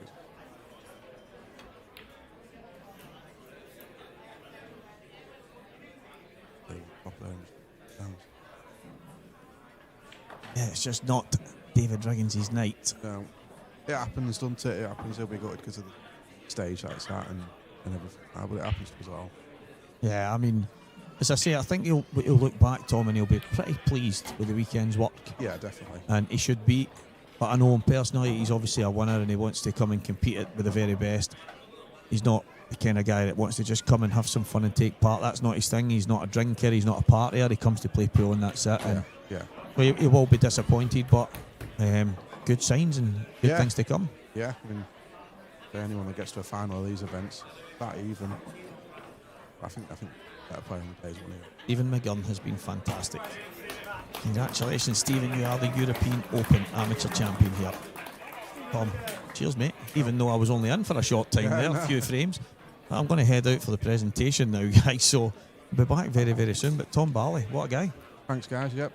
Yeah, it's just not David Riggins' night. No, it happens, doesn't it? It happens. He'll be gutted because of the stage like that and everything. But it happens to us all. Yeah, I mean, as I say, I think he'll look back, Tom, and he'll be pretty pleased with the weekend's work. Yeah, definitely. And he should be. But I know him personally, he's obviously a winner and he wants to come and compete it with the very best. He's not the kind of guy that wants to just come and have some fun and take part. That's not his thing. He's not a drinker, he's not a partier. He comes to play pool and that's it. And yeah. Well, he will be disappointed, but good signs and good things to come. Yeah, I mean, for anyone that gets to a final of these events, that even, I think better player on the days one here. Stephen McGurn has been fantastic. Congratulations, Stephen. You are the European Open Amateur Champion here. Tom, cheers, mate. Even though I was only in for a short time there, a few frames. I'm going to head out for the presentation now, guys, so I'll be back very, very soon. But Tom Barley, what a guy. Thanks, guys. Yep.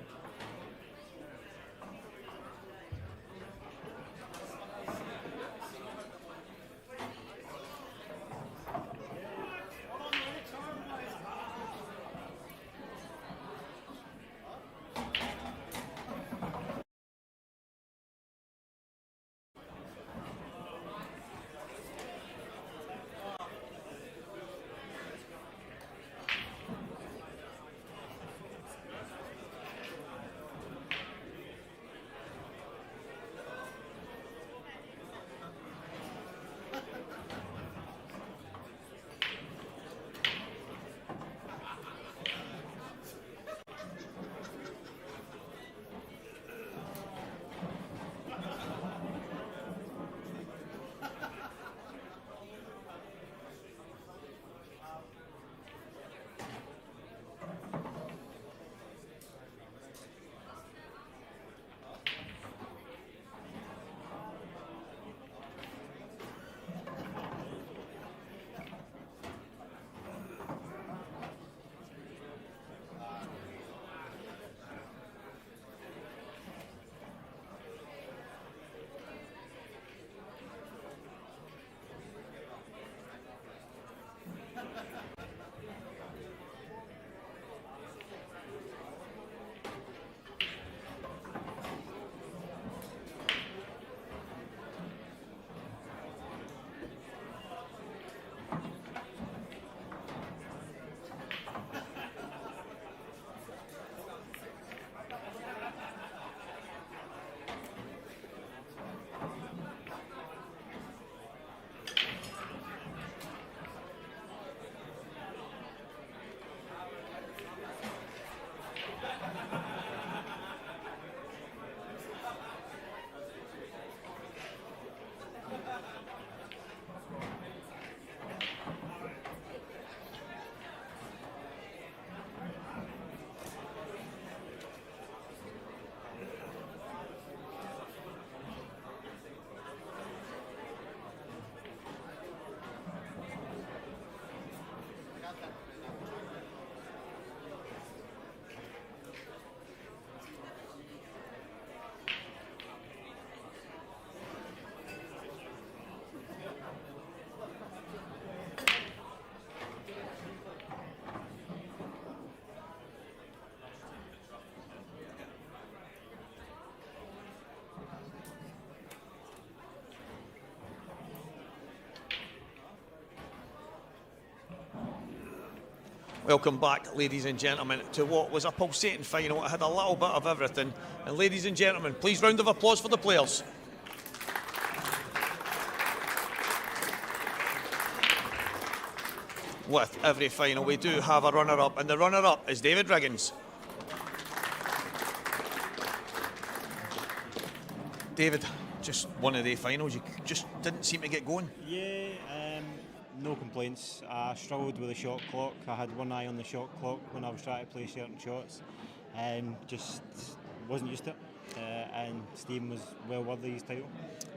Welcome back, ladies and gentlemen, to what was a pulsating final. It had a little bit of everything. And ladies and gentlemen, please round of applause for the players. With every final, we do have a runner-up, and the runner-up is David Riggins. David, just one of the finals, you just didn't seem to get going. Yeah, no complaints. I struggled with the shot clock. I had one eye on the shot clock when I was trying to play certain shots, and just wasn't used to it. And Stephen was well worthy his title.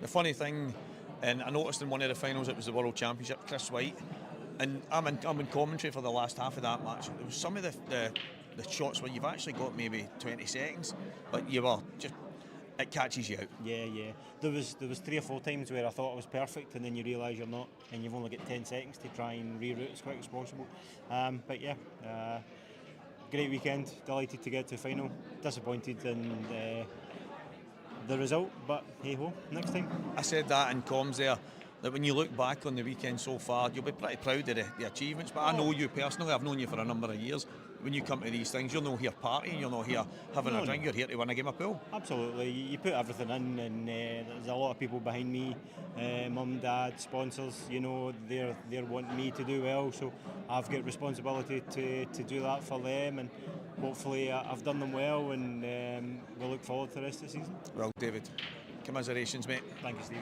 The funny thing, and I noticed in one of the finals, it was the World Championship, Chris White, and I'm in commentary for the last half of that match. There was some of the shots where you've actually got maybe 20 seconds, but you were just, it catches you out. Yeah. There was 3 or 4 times where I thought I was perfect, and then you realise you're not, and you've only got 10 seconds to try and reroute as quick as possible. But yeah, great weekend. Delighted to get to the final. Disappointed in the result, but hey ho, next time. I said that in comms there, that when you look back on the weekend so far, you'll be pretty proud of the achievements. But I know you personally, I've known you for a number of years. When you come to these things, you're not here partying, you're not here having a drink, you're here to win a game of pool. Absolutely, you put everything in, and there's a lot of people behind me, mum, dad, sponsors, you know, they're wanting me to do well, so I've got responsibility to do that for them, and hopefully I've done them well, and we'll look forward to the rest of the season. Well, David, commiserations, mate. Thank you, Stevie.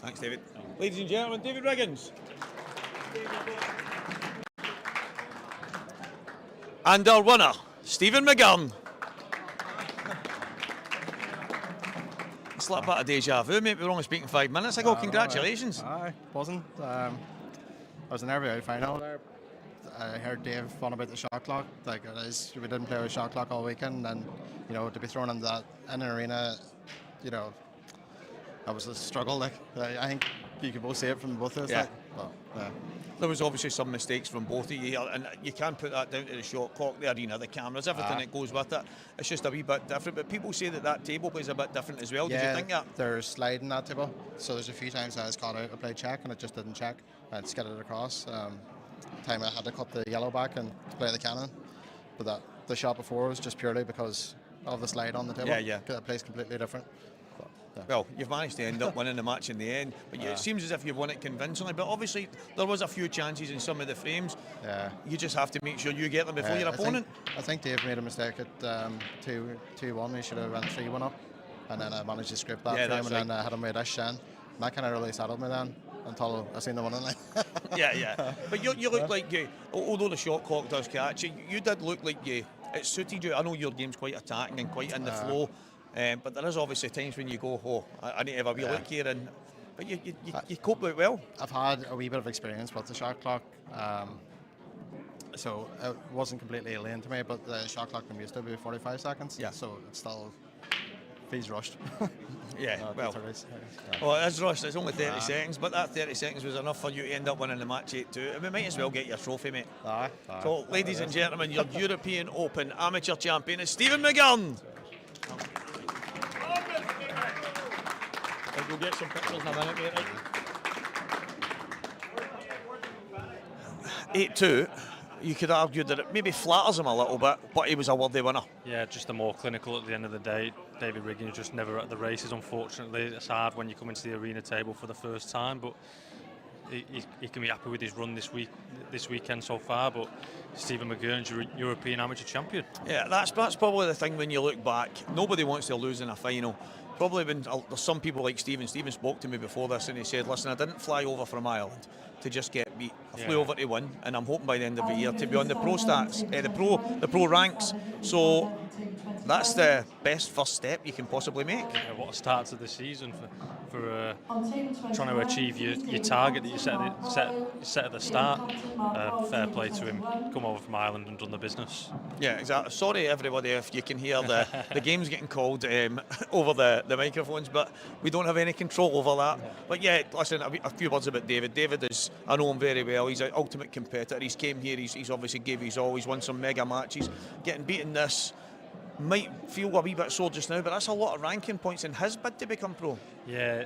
Thanks, David. Ladies and gentlemen, David Riggins. And our winner, Stephen McGurn. It's like a bit of deja vu, mate. We were only speaking 5 minutes ago. Congratulations. Aye, wasn't. I was in every final there. I heard Dave on about the shot clock. Like, it is, we didn't play with shot clock all weekend, and you know, to be thrown in that in an arena, you know, that was a struggle. Like, I think you could both see it from both of us. Yeah. Like, well, yeah. There was obviously some mistakes from both of you here, and you can't put that down to the shot clock, the arena, the cameras, everything that goes with it. It's just a wee bit different. But people say that table plays a bit different as well. Did you think that? There's sliding that table, so there's a few times I was caught out. I played check and it just didn't check. I'd skidded across. Time I had to cut the yellow back and play the cannon, but the shot before was just purely because of the slide on the table. Yeah. It plays completely different. Yeah. Well, you've managed to end up winning the match in the end, but it seems as if you've won it convincingly. But obviously, there was a few chances in some of the frames. Yeah. You just have to make sure you get them before your opponent. I think Dave made a mistake at 2-1. He should have went 3-1 up, and then I managed to script that frame, and then I had him with a dish, and that kind of really settled me then until I seen the one in there. Yeah. But you look like you, although the shot clock does catch you, you did look like it suited you. I know your game's quite attacking and quite in the flow. But there is obviously times when you go, I need to have a wee look here, but you cope out well. I've had a wee bit of experience with the shot clock, so it wasn't completely alien to me, but the shot clock I'm used to be 45 seconds, so it still feels rushed. Well, it is rushed, it's only 30 seconds, but that 30 seconds was enough for you to end up winning the match 8-2, and we might as well get your trophy, mate. So, ladies and gentlemen, your European Open Amateur Champion is Stephen McGurn. We'll get some pictures in a minute, mate, right? 8-2, you could argue that it maybe flatters him a little bit, but he was a worthy winner. Yeah, just the more clinical at the end of the day. David Riggins just never at the races, unfortunately. It's hard when you come into the arena table for the first time, but he can be happy with his run this weekend so far. But Stephen McGurn's your European Amateur Champion. Yeah, that's probably the thing when you look back. Nobody wants to lose in a final. Probably when there's some people like Stephen. Stephen spoke to me before this and he said, listen, I didn't fly over from Ireland to just get beat. I flew over to win, and I'm hoping by the end of the year to be on the pro stats, the pro ranks. So that's the best first step you can possibly make. Yeah, what a start to the season for trying to achieve your target that you set at the start. Fair play to him. Come over from Ireland and done the business. Yeah, exactly. Sorry, everybody, if you can hear the game's getting called over the microphones, but we don't have any control over that. Yeah. But yeah, listen, a few words about David. David is, I know him very well. He's an ultimate competitor. He's came here. He's obviously gave his all. He's won some mega matches. Getting beaten this might feel a wee bit sore just now, but that's a lot of ranking points in his bid to become pro. Yeah.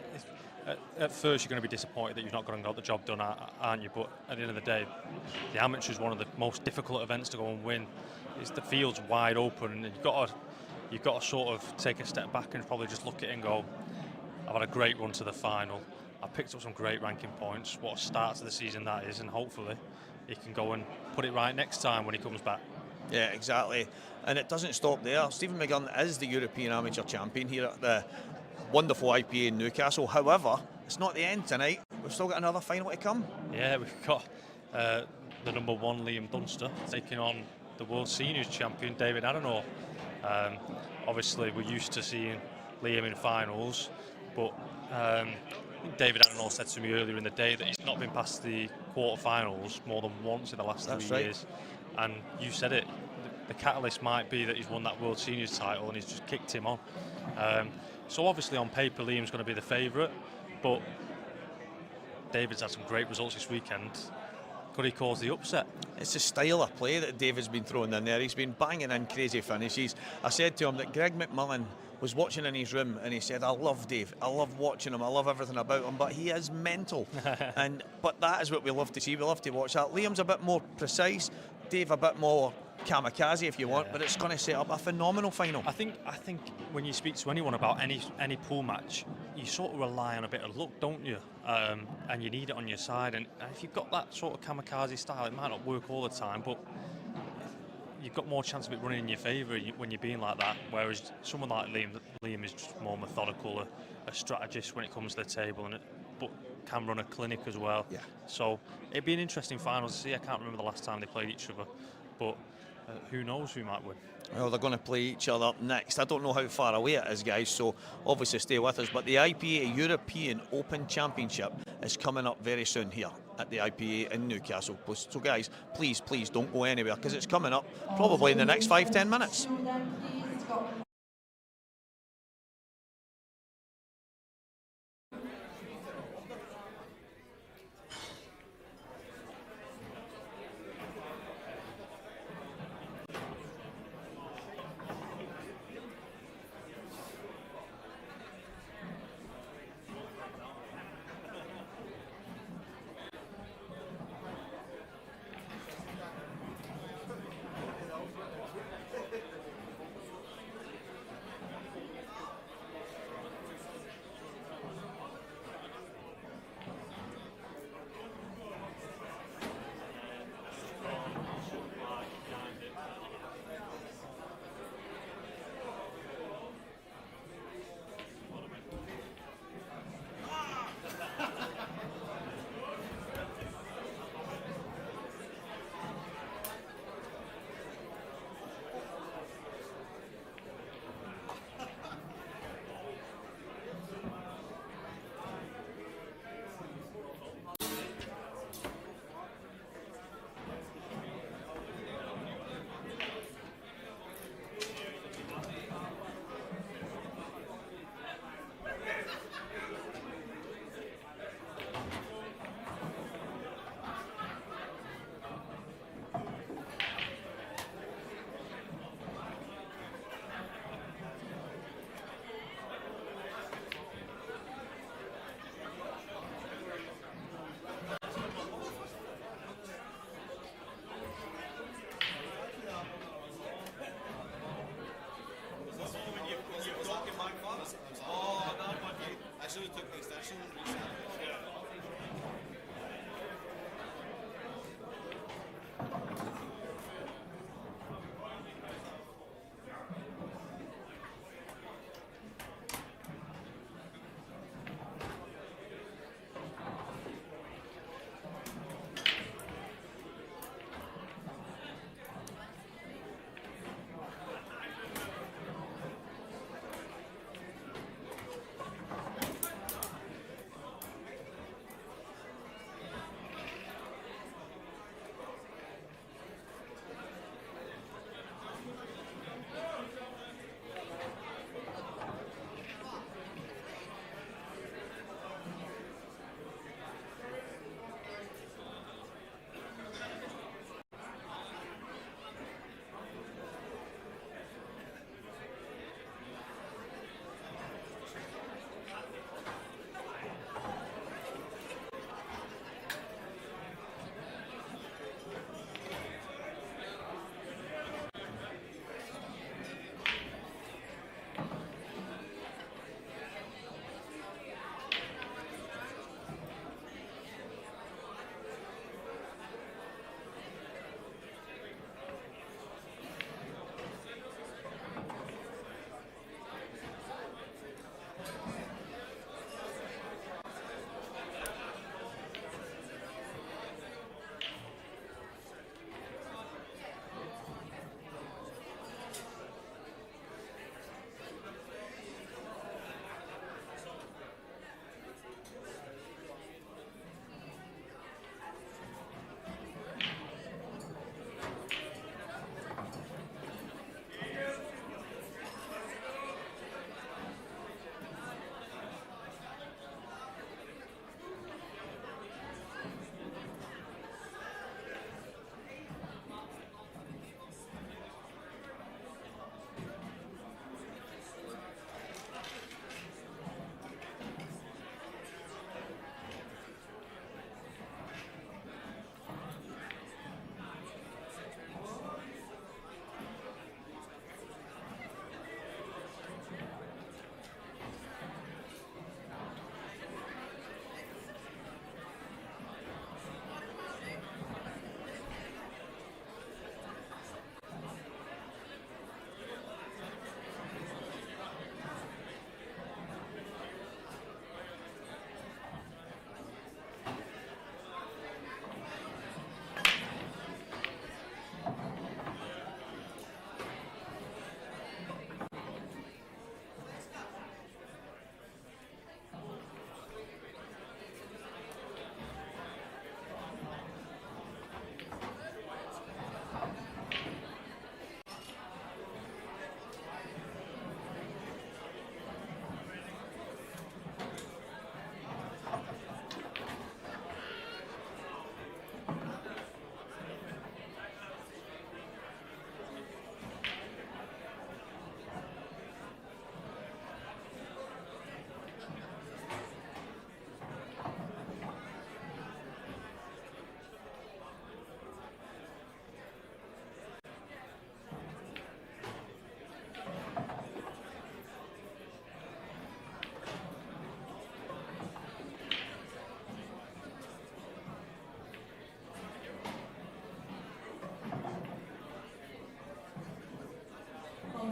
At first you're going to be disappointed that you've not got the job done, aren't you? But at the end of the day, the amateur is one of the most difficult events to go and win. The field's wide open, and you've got to sort of take a step back and probably just look at it and go, I've had a great run to the final. I picked up some great ranking points. What a start to the season that is, and hopefully he can go and put it right next time when he comes back. Yeah, exactly. And it doesn't stop there. Stephen McGurn is the European Amateur Champion here at the wonderful IPA in Newcastle. However, it's not the end tonight. We've still got another final to come. Yeah, we've got the number 1 Liam Dunster taking on the World Seniors Champion David Adenow. Obviously, we're used to seeing Liam in finals, but I think David Adenow said to me earlier in the day that he's not been past the quarterfinals more than once in the last 3 years. And you said it, the catalyst might be that he's won that World Seniors title and he's just kicked him on. So obviously on paper Liam's going to be the favourite, but David's had some great results this weekend. Could he cause the upset? It's the style of play that David's been throwing in there. He's been banging in crazy finishes. I said to him that Greg McMillan was watching in his room and he said, I love Dave, I love watching him, I love everything about him, but he is mental. But that is what we love to see. We love to watch that. Liam's a bit more precise, Dave a bit more kamikaze if you want, but it's going to set up a phenomenal final. I think when you speak to anyone about any pool match, you sort of rely on a bit of luck, don't you? And you need it on your side. And if you've got that sort of kamikaze style, it might not work all the time, but you've got more chance of it running in your favour when you're being like that. Whereas someone like Liam is just more methodical, a strategist when it comes to the table, but can run a clinic as well. Yeah. So it'd be an interesting final to see. I can't remember the last time they played each other, but who knows who might win. Well, they're going to play each other next. I don't know how far away it is, guys, so obviously stay with us. But the IPA European Open Championship is coming up very soon here at the IPA in Newcastle. So, guys, please don't go anywhere because it's coming up probably in the next 5-10 minutes.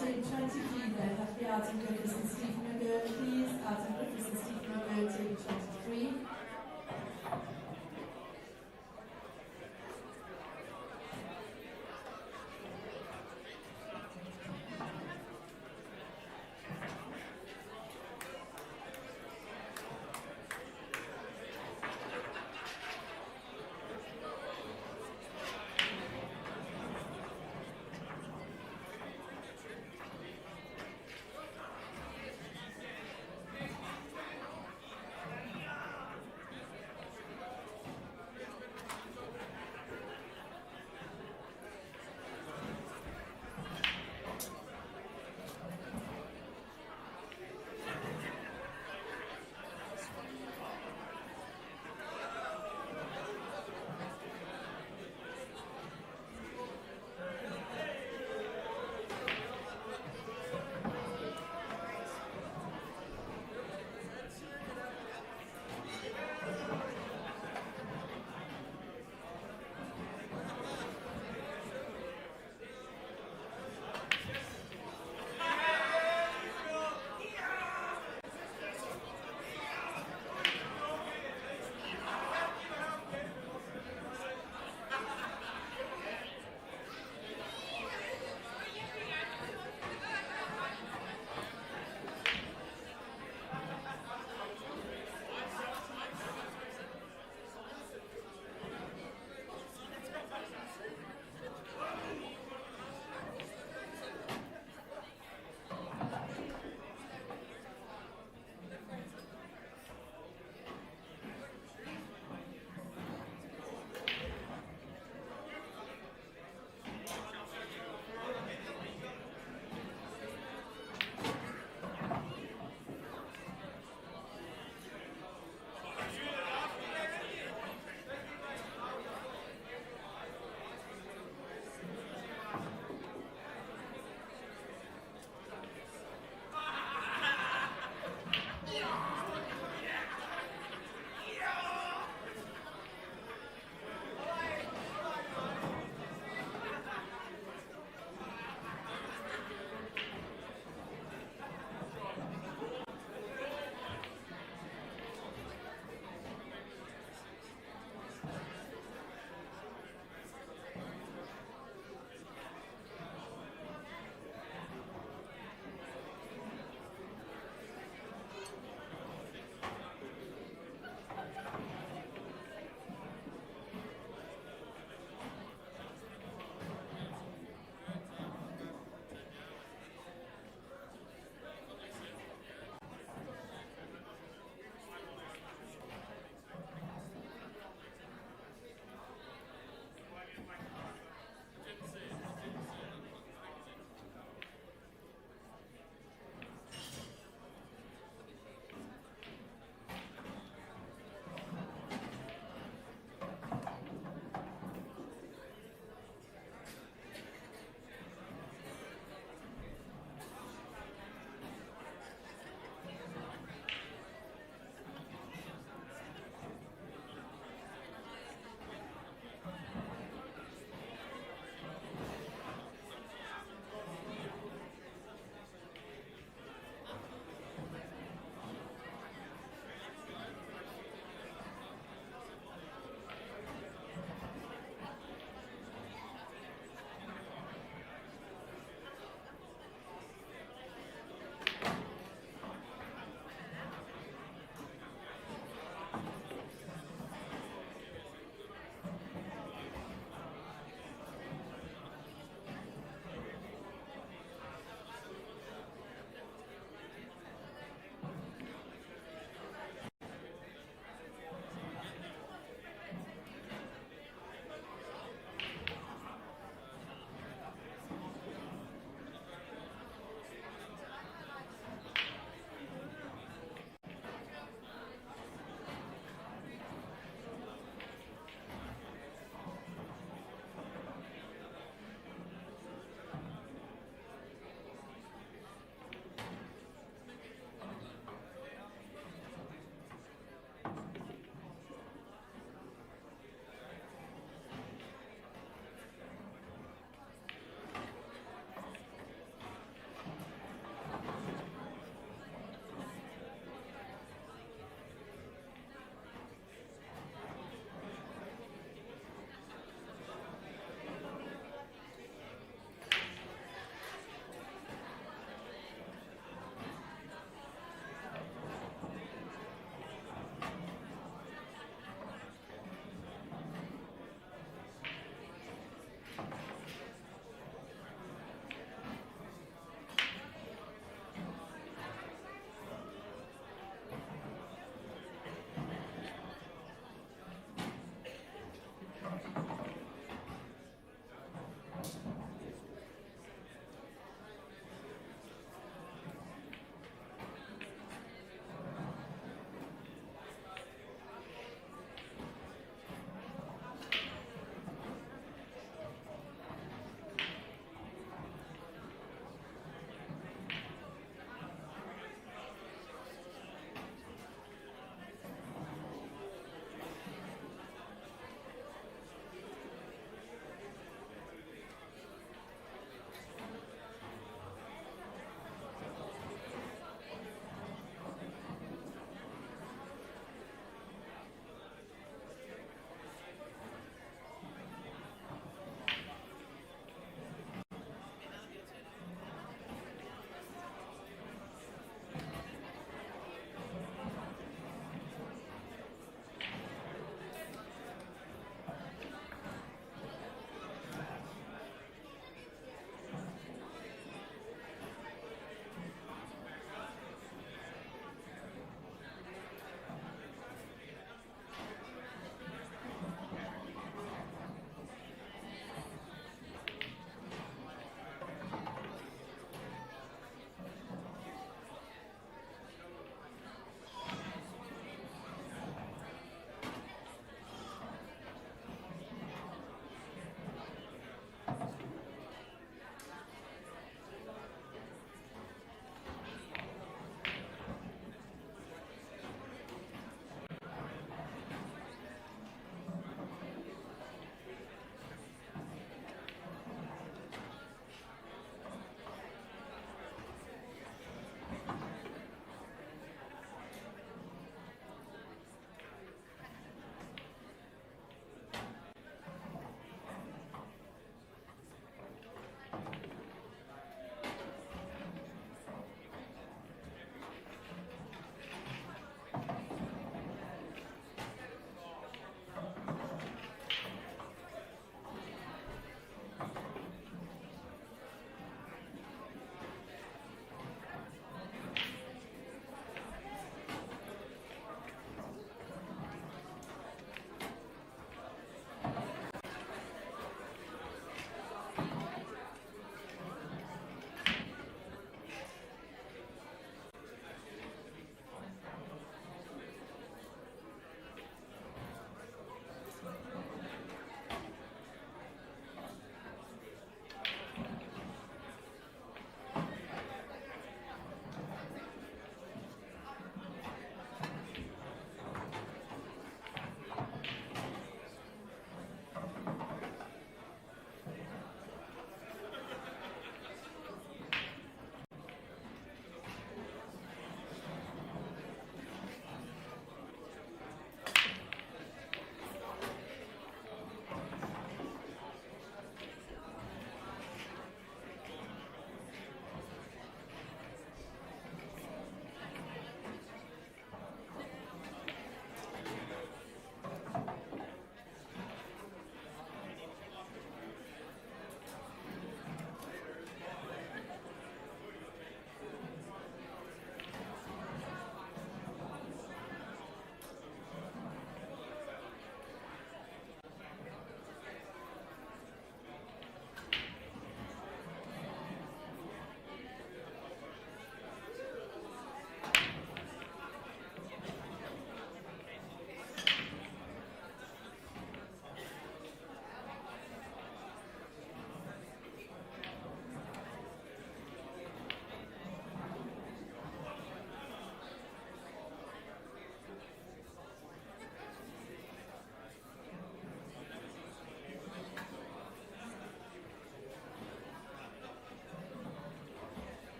table 23 then, that'll be Adam Griffiths and Stephen McGurn, please. Adam Griffiths and Stephen McGurn, table 23.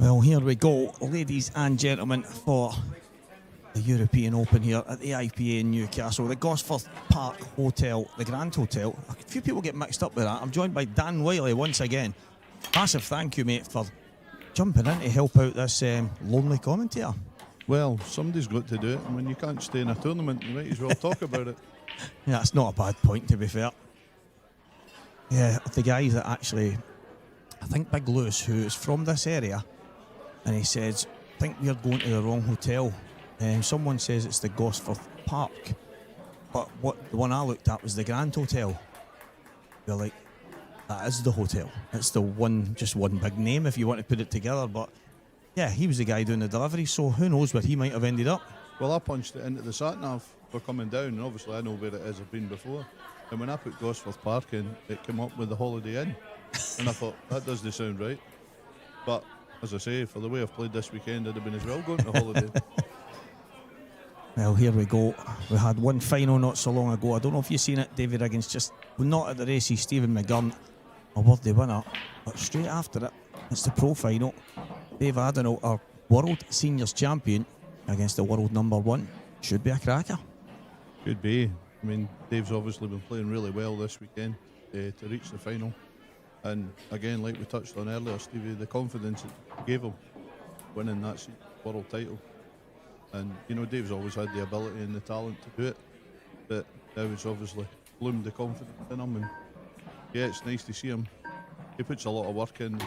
Well, here we go, ladies and gentlemen, for the European Open here at the IPA in Newcastle, the Gosforth Park Hotel, the Grand Hotel. A few people get mixed up with that. I'm joined by Dan Wiley once again. Massive thank you, mate, for jumping in to help out this lonely commentator. Well, somebody's got to do it, and when you can't stay in a tournament, you might as well talk about it. Yeah, that's not a bad point, to be fair. Yeah, the guy that actually, I think Big Lewis, who is from this area, and he says, I think we're going to the wrong hotel. Someone says it's the Gosforth Park, but the one I looked at was the Grand Hotel. You're like, that is the hotel. It's the one, just one big name if you want to put it together. But yeah, he was the guy doing the delivery, so who knows where he might have ended up. Well, I punched it into the sat-nav for coming down, and obviously I know where it is, I've been before. And when I put Gosforth Park in, it came up with the Holiday Inn. And I thought, that doesn't sound right. But, as I say, for the way I've played this weekend, I'd have been as well going to Holiday. Well, here we go. We had one final not so long ago. I don't know if you've seen it, Davy Riggins, just not at the races. Stephen McGurn, a worthy winner. But straight after it, it's the pro final. Dave Adenau, our world seniors champion, against the world number one. Should be a cracker. Could be. I mean, Dave's obviously been playing really well this weekend to reach the final. And again, like we touched on earlier, Stevie, the confidence it gave him winning that world title. And, you know, Dave's always had the ability and the talent to do it. But now he's obviously bloomed the confidence in him. And yeah, it's nice to see him. He puts a lot of work in,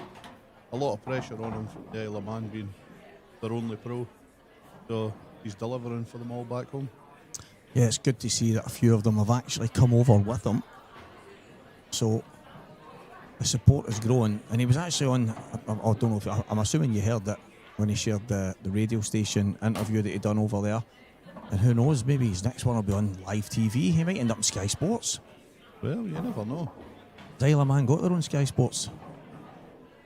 a lot of pressure on him from the Isle of Man being their only pro. So he's delivering for them all back home. Yeah, it's good to see that a few of them have actually come over with him. So the support is growing. And he was actually on, I don't know if, I'm assuming you heard that when he shared the radio station interview that he done over there. And who knows, maybe his next one will be on live TV. He might end up in Sky Sports. Well, you never know. Has Isle of Man got their own Sky Sports?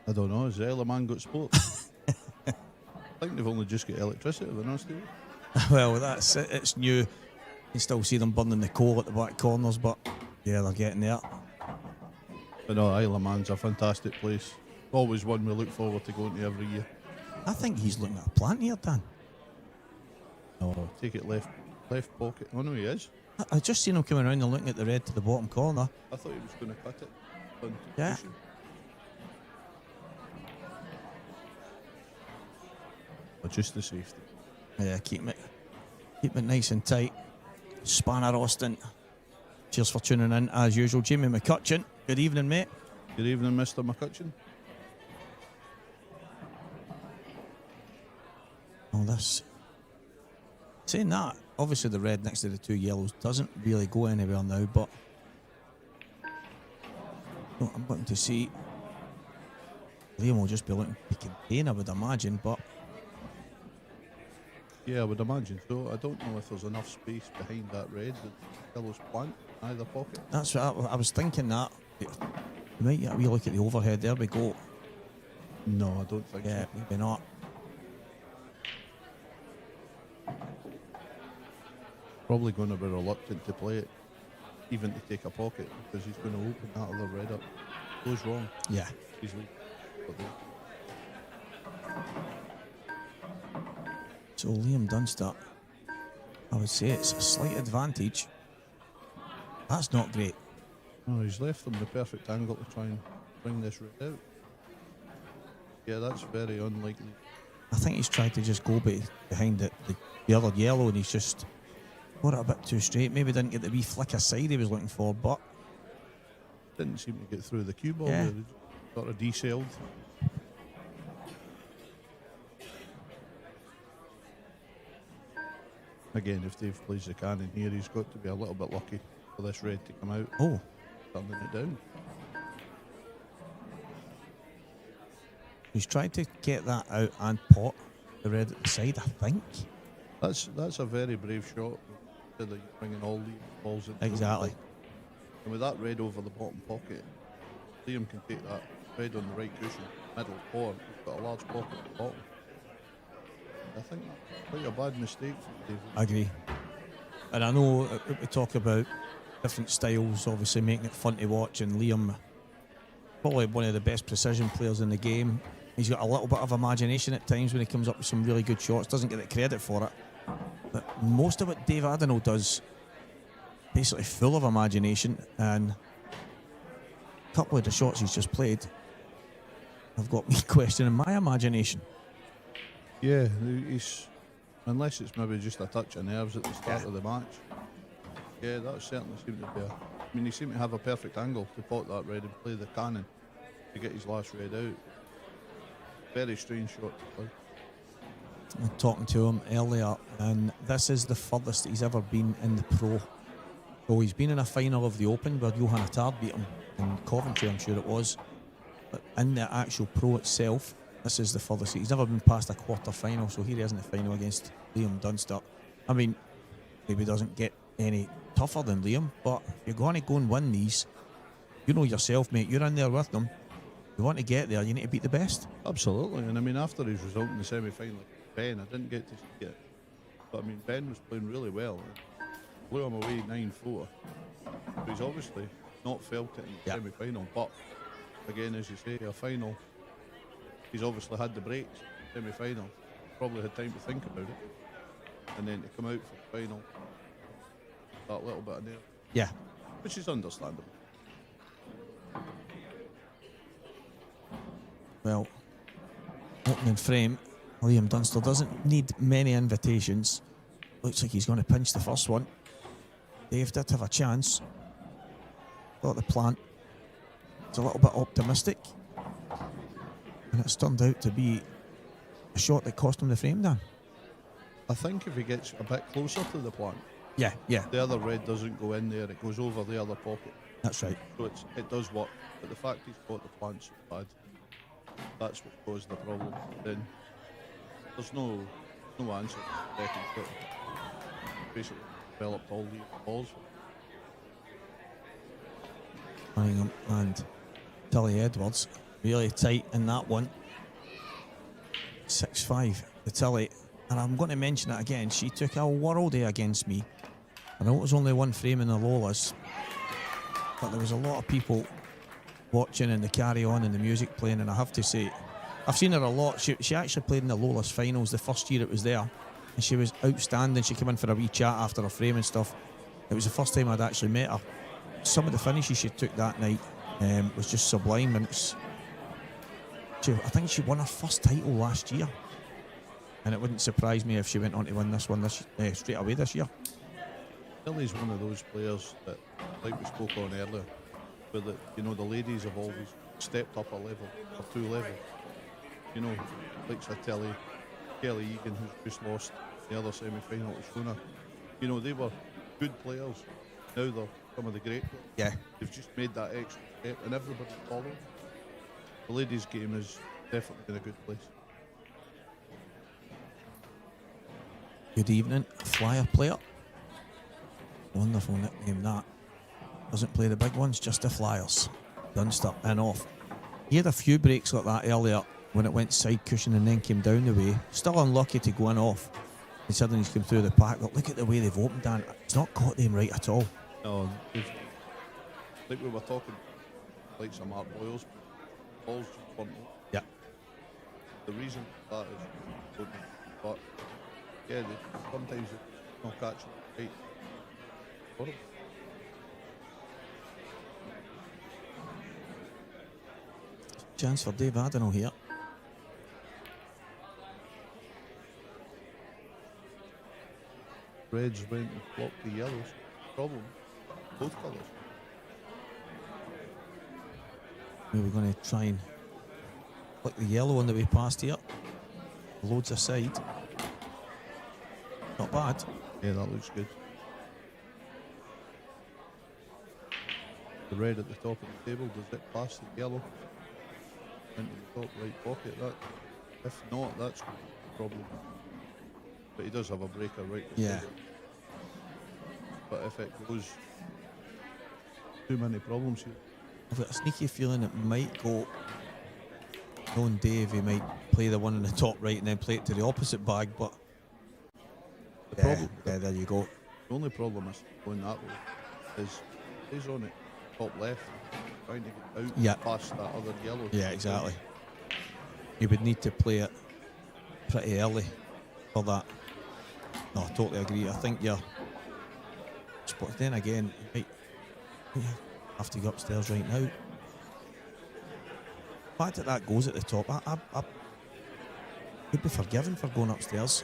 I don't know. Has the Isle of Man got sports? I think they've only just got electricity, they're not still. Well, that's it. It's new. You still see them burning the coal at the back corners, but yeah, they're getting there. But no, Isle of Man's a fantastic place. Always one we look forward to going to every year. I think he's looking at a plant here, Dan. Oh, take it left pocket. Oh no, he is. I just seen him coming around and looking at the red to the bottom corner. I thought he was going to cut it. Yeah. But just the safety. Yeah, keep it nice and tight. Spanner Austin. Cheers for tuning in as usual. Jamie McCutcheon. Good evening, mate. Good evening, Mr. McCutcheon. Oh, this. Saying that, obviously the red next to the two yellows doesn't really go anywhere now, but I'm wanting to see. Liam will just be looking to contain, I would imagine, but yeah, I would imagine so. I don't know if there's enough space behind that red that yellow's plant in either pocket. That's what I was thinking that. You might get a wee look at the overhead. There we go. No, I don't think so. Yeah, maybe not. Probably going to be reluctant to play it, even to take a pocket, because he's going to open that other red up. Goes wrong. Yeah. Easily. So Liam Dunster, I would say it's a slight advantage. That's not great. No, he's left them the perfect angle to try and bring this red out. Yeah, that's very unlikely. I think he's tried to just go behind the other yellow, and he's just got it a bit too straight. Maybe didn't get the wee flick aside he was looking for, but didn't seem to get through the cue ball. Yeah. Sort of desailed. Again, if Dave plays the cannon here, he's got to be a little bit lucky for this red to come out. Oh. Turning it down. He's tried to get that out and pot the red at the side, I think. That's a very brave shot. That you're bringing all these balls in. Exactly. And with that red over the bottom pocket, Liam can take that red on the right cushion, middle, or he's got a large pocket at the bottom. I think that's quite a bad mistake for Dave. I agree. And I know we talk about different styles, obviously making it fun to watch, and Liam, probably one of the best precision players in the game. He's got a little bit of imagination at times when he comes up with some really good shots. Doesn't get the credit for it. But most of what Dave Adenall does, basically full of imagination. And a couple of the shots he's just played have got me questioning my imagination. Yeah, he's, unless it's maybe just a touch of nerves at the start of the match. Yeah, that certainly seemed to be I mean, he seemed to have a perfect angle to pot that red and play the cannon to get his last red out. Very strange shot to play. I'm talking to him earlier, and this is the furthest he's ever been in the Pro. So he's been in a final of the Open where Johan Attard beat him in Coventry, I'm sure it was. But in the actual Pro itself, this is the furthest. He's never been past a quarter-final, so here he is in the final against Liam Dunster. I mean, maybe doesn't get any tougher than Liam, but if you're going to go and win these, you know yourself, mate, you're in there with them. You want to get there, you need to beat the best. Absolutely, and I mean, after his result in the semi-final, Ben, I didn't get to see it, but I mean, Ben was playing really well. Blew him away 9-4. So he's obviously not felt it in the semi-final, but again, as you say, a final, he's obviously had the breaks. Semi-final, probably had time to think about it, and then to come out for the final, that little bit of nerve. Yeah. Which is understandable. Well, opening frame, Liam Dunster doesn't need many invitations. Looks like he's going to pinch the first one. Dave did have a chance. Got the plant. It's a little bit optimistic. And it's turned out to be a shot that cost him the frame, Dan. I think if he gets a bit closer to the plant, yeah, the other red doesn't go in there, it goes over the other pocket. That's right. So it does work, but the fact he's got the plant so bad, that's what caused the problem. Then there's no answer to the second shot. Basically developed all these balls. Cunningham and Tilly Edwards really tight in that one. 6-5 to Tilly, and I'm going to mention it again, she took a worldie against me. I know it was only one frame in the Lolas, but there was a lot of people watching and the carry on and the music playing, and I have to say, I've seen her a lot. She actually played in the Lolas finals the first year it was there, and she was outstanding. She came in for a wee chat after her frame and stuff. It was the first time I'd actually met her. Some of the finishes she took that night was just sublime, and I think she won her first title last year, and it wouldn't surprise me if she went on to win this one straight away this year. Tilly's one of those players that, like we spoke on earlier, where the ladies have always stepped up a level or two levels. You know, like Tilly, Kelly Egan, who's just lost the other semi-final to Shona. You know, they were good players. Now they're some of the great players. Yeah. They've just made that extra step, and everybody follows. The ladies' game is definitely in a good place. Good evening, flyer player. Wonderful nickname that. Doesn't play the big ones, just the flyers. Dunster and off. He had a few breaks like that earlier when it went side cushion and then came down the way. Still unlucky to go in off. Considering he's come through the pack. But look at the way they've opened, Dan. It's not caught them right at all. No, like we were talking, like some Mark Boyles, balls just weren't open. Yeah. The reason for that is, but yeah, sometimes it's not catching right. Horrible. Chance for Dave Adenall here. Reds went and blocked the yellows. Problem. Both colours. We were going to try and flick the yellow on the way past here. Loads aside. Not bad. Yeah, that looks good. The red at the top of the table, does it pass the yellow into the top right pocket? That, if not, that's a problem. But he does have a breaker right at the Yeah. table. But if it goes, too many problems here. I've got a sneaky feeling it might go. Knowing Dave, he might play the one in the top right and then play it to the opposite bag, but yeah, there you go. The only problem is going that way is he's on it top left, trying to get out past that other yellow. Yeah, exactly. he would need to play it pretty early for that. No, I totally agree. I think you're. But then again, you might have to go upstairs right now. The fact that goes at the top, I could be forgiven for going upstairs.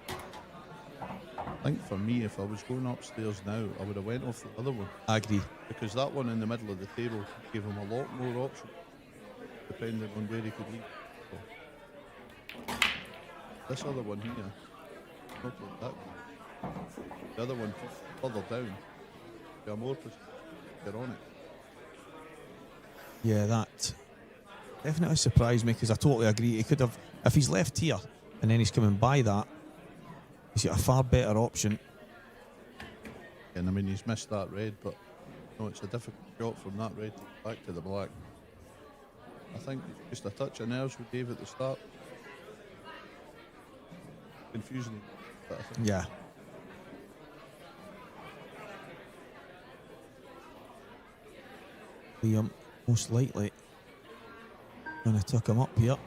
I think for me, if I was going upstairs now, I would have went off the other one. I agree. Because that one in the middle of the table gave him a lot more options, depending on where he could lead. So, this other one here, not like that one. The other one further down, they're more precise. They're on it. Yeah, that definitely surprised me, because I totally agree. He could have, if he's left here and then he's coming by that, he's got a far better option. And I mean, he's missed that red, but no, it's a difficult shot from that red back to the black. I think just a touch of nerves with Dave at the start. Confusing, but I think yeah. Liam most likely going to tuck him up here.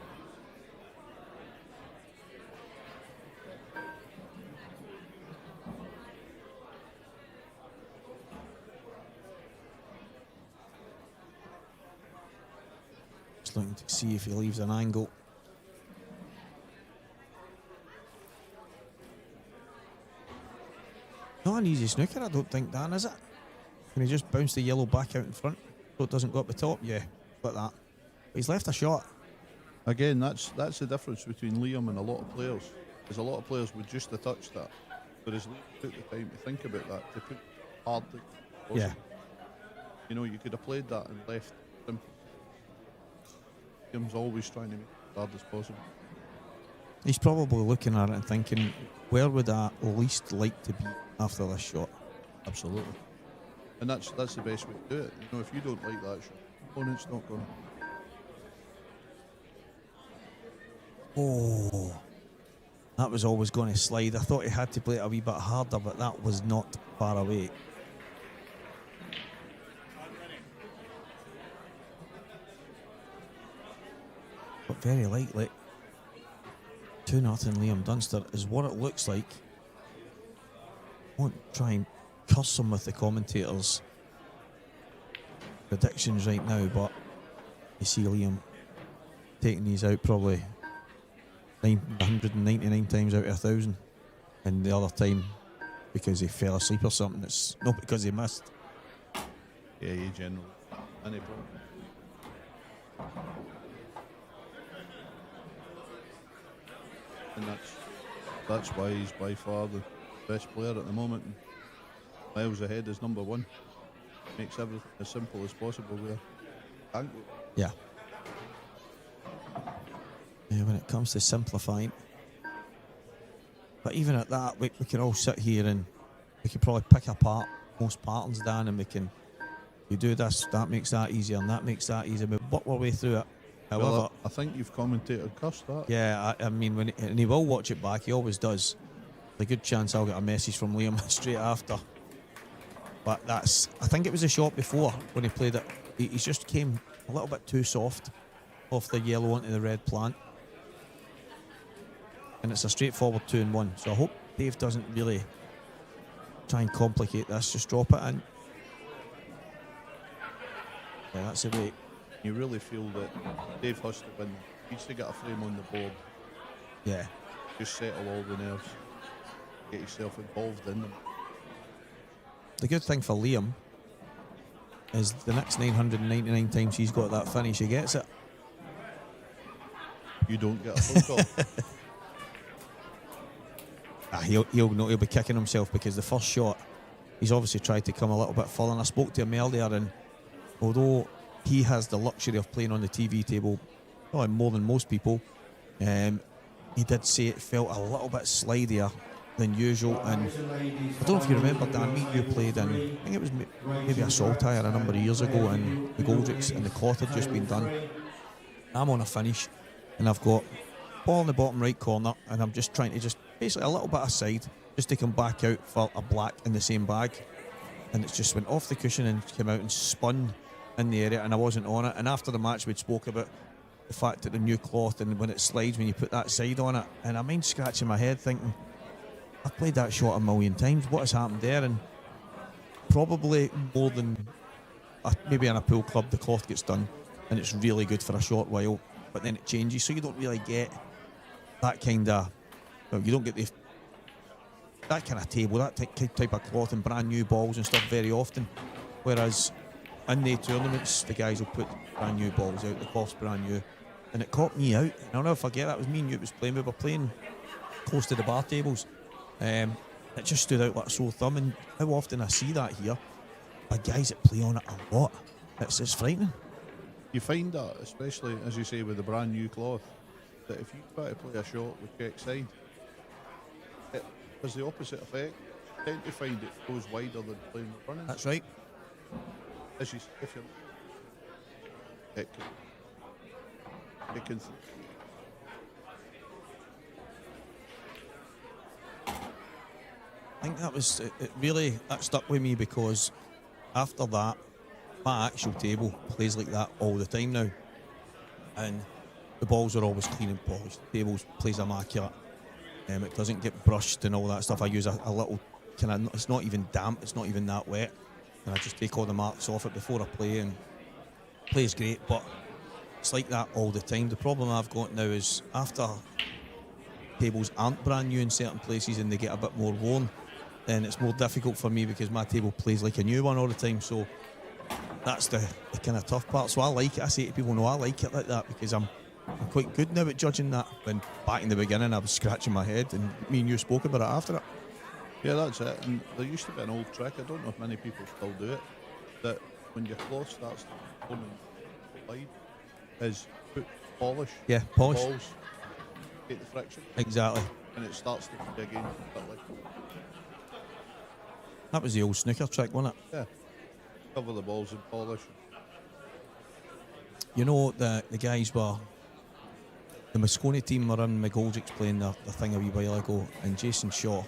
Just looking to see if he leaves an angle. Not an easy snooker, I don't think, Dan, is it? Can he just bounce the yellow back out in front so it doesn't go up the top? Yeah, like that. But he's left a shot. again, that's the difference between Liam and a lot of players. Because a lot of players would just have touched that, whereas Liam took the time to think about that, to put hardly. Yeah. You know, you could have played that and left simple. Liam's always trying to make it as hard as possible. He's probably looking at it and thinking, where would I least like to be after this shot? Absolutely. And that's the best way to do it. You know, if you don't like that shot, opponent's not going to. Oh, that was always going to slide. I thought he had to play it a wee bit harder, but that was not far away. But very likely, 2-0 Liam Dunster is what it looks like. I won't try and curse him with the commentators' predictions right now, but you see Liam taking these out probably 999 times out of 1,000, and the other time because he fell asleep or something. It's not because he missed. Yeah, you generally. Any problem. And that's why he's by far the best player at the moment. And miles ahead is number one. Makes everything as simple as possible there. Yeah. Yeah, when it comes to simplifying. But even at that, we can all sit here and we can probably pick apart most patterns, Dan, and we can, you do this, that makes that easier, and that makes that easier. We work our way through it. However, well, I think you've commentated cursed that. Yeah, I mean, and he will watch it back, he always does. There's a good chance I'll get a message from Liam straight after. But I think it was a shot before when he played it. He just came a little bit too soft off the yellow onto the red plant. And it's a straightforward 2-1. So I hope Dave doesn't really try and complicate this. Just drop it in. Yeah, that's the way. You really feel that Dave has to win. He needs to get a frame on the board. Yeah. Just settle all the nerves. Get yourself involved in them. The good thing for Liam is the next 999 times he's got that finish, he gets it. You don't get a phone call. He'll be kicking himself because the first shot, he's obviously tried to come a little bit further. And I spoke to him earlier, and although he has the luxury of playing on the TV table probably more than most people, he did say it felt a little bit slidier than usual. And I don't know if you remember, Dan, me and you played in, I think it was maybe a Saltire a number of years ago, and the Goldricks and the cloth had just been done. I'm on a finish and I've got ball in the bottom right corner, and I'm just trying to just basically a little bit aside just to come back out for a black in the same bag, and it's just went off the cushion and came out and spun in the area and I wasn't on it. And after the match, we'd spoke about the fact that the new cloth and when it slides, when you put that side on it, and I mind scratching my head thinking, I've played that shot a million times. What has happened there? And probably more than maybe in a pool club, the cloth gets done and it's really good for a short while, but then it changes, so you don't really get that kind of, well, you don't get that kind of table, that type of cloth and brand new balls and stuff very often. Whereas in the tournaments, the guys will put brand new balls out, the cloth's brand new, and it caught me out. I'll never forget that. Was me and you was playing. We were playing close to the bar tables. It just stood out like a sore thumb, and how often I see that here by guys that play on it a lot. It's frightening. You find that, especially as you say with the brand new cloth, that if you try to play a shot with check side, it has the opposite effect. You tend to find it goes wider than playing with running. That's right. As you, if you're, it can I think that was it really that stuck with me, because after that my actual table plays like that all the time now, and the balls are always clean and polished. The table plays immaculate. It doesn't get brushed and all that stuff. I use a little kind of, it's not even damp, it's not even that wet, and I just take all the marks off it before I play, and plays great. But it's like that all the time. The problem I've got now is after tables aren't brand new in certain places and they get a bit more worn, then it's more difficult for me because my table plays like a new one all the time. So that's the kind of tough part. So I like it. I say to people, no, I like it like that because I'm quite good now at judging that. When back in the beginning I was scratching my head, and me and you spoke about it after it. Yeah, that's it. And there used to be an old trick, I don't know if many people still do it, that when your cloth starts to come and slide, is put polish. Yeah, polish. Balls, get the friction. Exactly. And it starts to dig in completely. That was the old snooker trick, wasn't it? Yeah. Cover the balls in polish. You know, the guys were, the Moscone team were in McGoldrick's playing their thing a wee while ago, and Jason Shaw,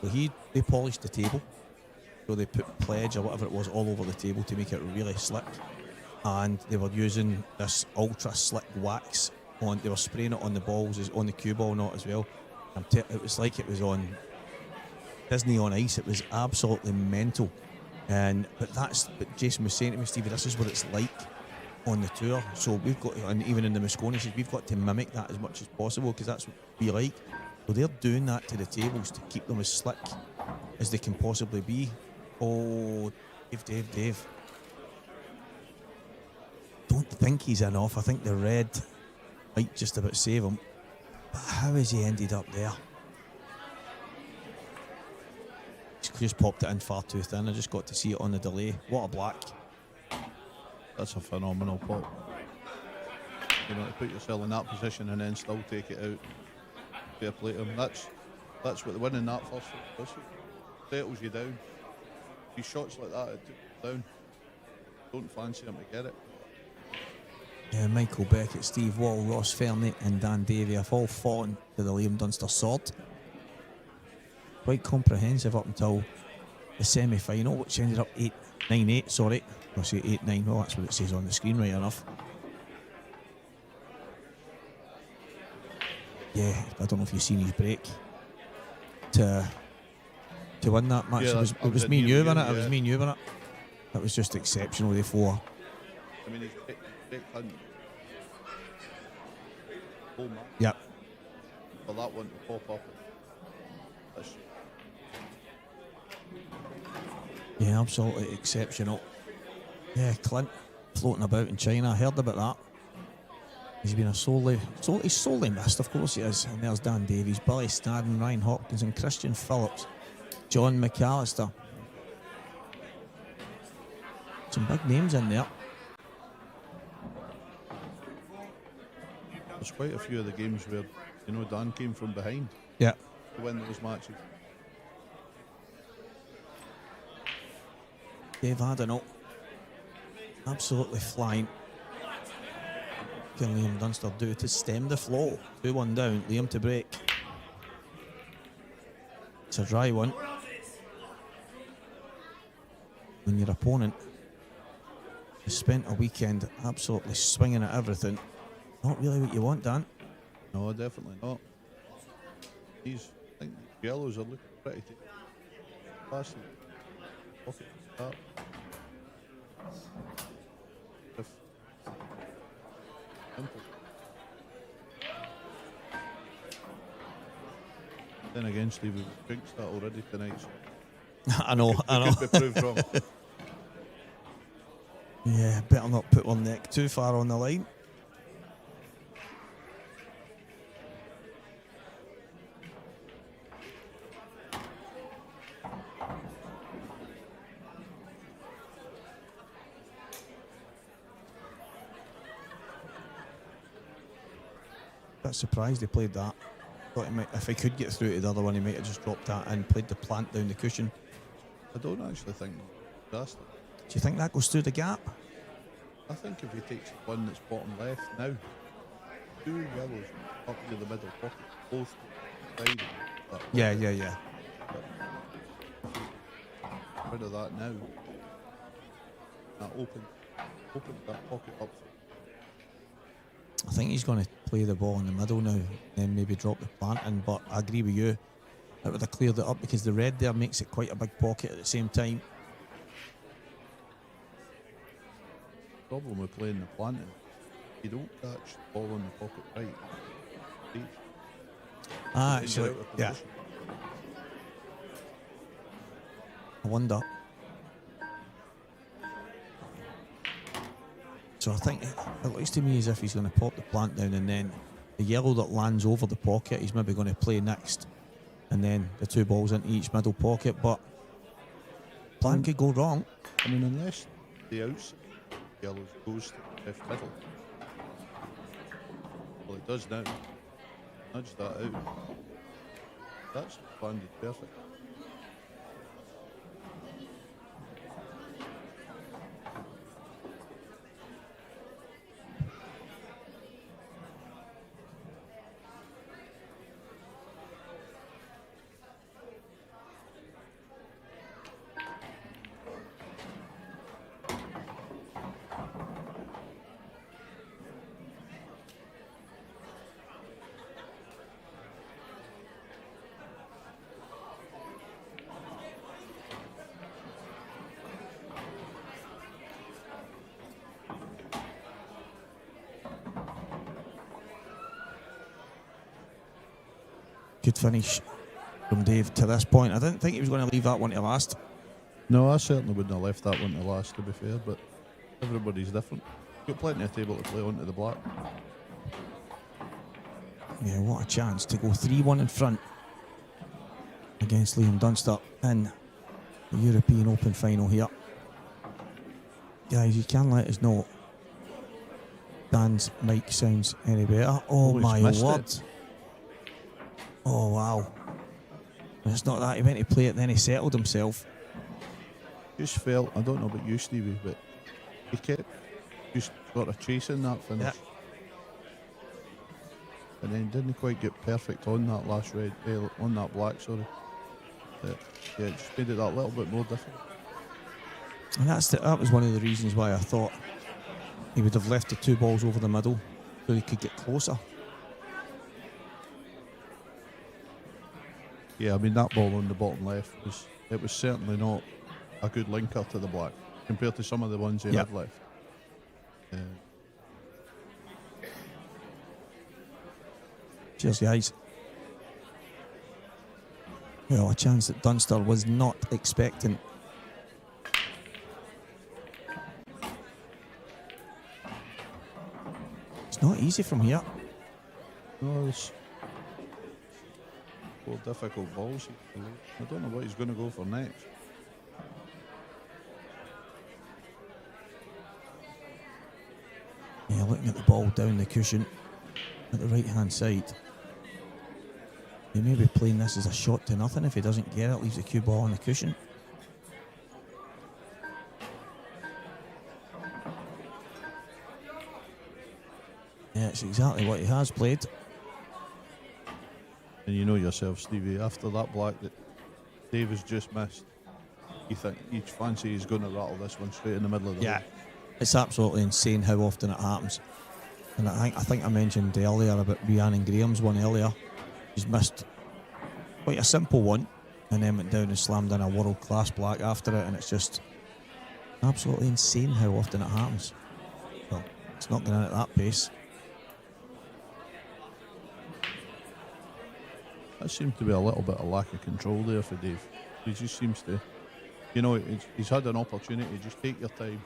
well, they polished the table, so they put pledge or whatever it was all over the table to make it really slick, and they were using this ultra slick wax on, they were spraying it on the balls, on the cue ball not as well. It was like it was on Disney on Ice. It was absolutely mental. But Jason was saying to me, Stevie, this is what it's like on the tour. So we've got, and even in the Moscone, he says, we've got to mimic that as much as possible because that's what we like. So they're doing that to the tables to keep them as slick as they can possibly be. Oh, Dave. Don't think he's enough. I think the red might just about save him. But how has he ended up there? Just popped it in far too thin. I just got to see it on the delay. What a black. That's a phenomenal pop. You know, to put yourself in that position and then still take it out. Fair play to him. That's what the winning that first does. Settles you down. These shots like that, it takes you down. Don't fancy him to get it. Yeah, Michael Beckett, Steve Wall, Ross Fernie and Dan Davy have all fallen to the Liam Dunster sword. Quite comprehensive up until the semi-final, which ended up 9-8, sorry. I'll say 8-9, well that's what it says on the screen, right enough. Yeah, I don't know if you've seen his break to win that match. Yeah, it was me and you, wasn't it? Yeah. It was me and you, wasn't it? That was just exceptional, the four. I mean, he's big hunt. Whole match. Yep. For that one to pop up. That's Yeah, absolutely exceptional. Yeah, Clint floating about in China. I heard about that. He's been he's solely missed, of course he is. And there's Dan Davies, Billy Snadden, Ryan Hopkins and Christian Phillips, John McAllister. Some big names in there. There's quite a few of the games where, you know, Dan came from behind. Yeah. To win those matches. Dave, I don't know. Absolutely flying. Can Liam Dunster do to stem the flow? 2-1 down, Liam to break. It's a dry one. When your opponent spent a weekend absolutely swinging at everything. Not really what you want, Dan. No, definitely not. I think the yellows are looking pretty fast. Pocket start. Simple. Then again, Steve, we've jinxed that already tonight. So I know. Could be proved wrong. Yeah, better not put one neck too far on the line. Bit surprised he played that. Thought he might, if he could get through to the other one, he might have just dropped that and played the plant down the cushion. I don't actually think that's. Do you think that goes through the gap? I think if he takes one that's bottom left now, 2 yellows up near the middle pocket, both side. Yeah. Rid of that now. That open that pocket up. I think he's going to play the ball in the middle now, then maybe drop the plant in. But I agree with you, it would have cleared it up because the red there makes it quite a big pocket at the same time. Problem with playing the planting, you don't catch the ball in the pocket right. Actually, yeah. I wonder. So I think it looks to me as if he's going to pop the plant down, and then the yellow that lands over the pocket, he's maybe going to play next, and then the 2 balls into each middle pocket. But plant could go wrong. I mean, unless the outside yellows goes to the left middle. Well, it does now. Nudge that out. That's landed perfect. Good finish from Dave to this point. I didn't think he was going to leave that one to last. No, I certainly wouldn't have left that one to last, to be fair, but everybody's different. Got plenty of table to play onto the black. Yeah, what a chance to go 3-1 in front against Liam Dunster in the European Open final here. Guys, you can let us know Dan's mic sounds any better. Oh my word. Oh wow. It's not that he went to play it, then he settled himself. Just felt, I don't know about you, Stevie, but he kept just sort of chasing that finish. Yeah. And then didn't quite get perfect on that last red, on that black, sorry. Yeah, it just made it that little bit more difficult. And that was one of the reasons why I thought he would have left the 2 balls over the middle so he could get closer. Yeah, I mean, that ball on the bottom left was certainly not a good linker to the black compared to some of the ones he had left. Cheers, guys. Well, a chance that Dunster was not expecting. It's not easy from here. No, it's 4 difficult balls. I don't know what he's going to go for next. Yeah, looking at the ball down the cushion at the right-hand side. He may be playing this as a shot to nothing. If he doesn't get it, leaves the cue ball on the cushion. Yeah, it's exactly what he has played. And you know yourself, Stevie, after that black that Dave has just missed, you think each fancy is going to rattle this one straight in the middle of the hole. It's absolutely insane how often it happens. And I think I mentioned earlier about Rhiannon Graham's one earlier. He's missed quite a simple one and then went down and slammed in a world-class black after it, and it's just absolutely insane how often it happens. Well, it's not going in at that pace. That seemed to be a little bit of lack of control there for Dave. He just seems to, you know, he's had an opportunity, just take your time.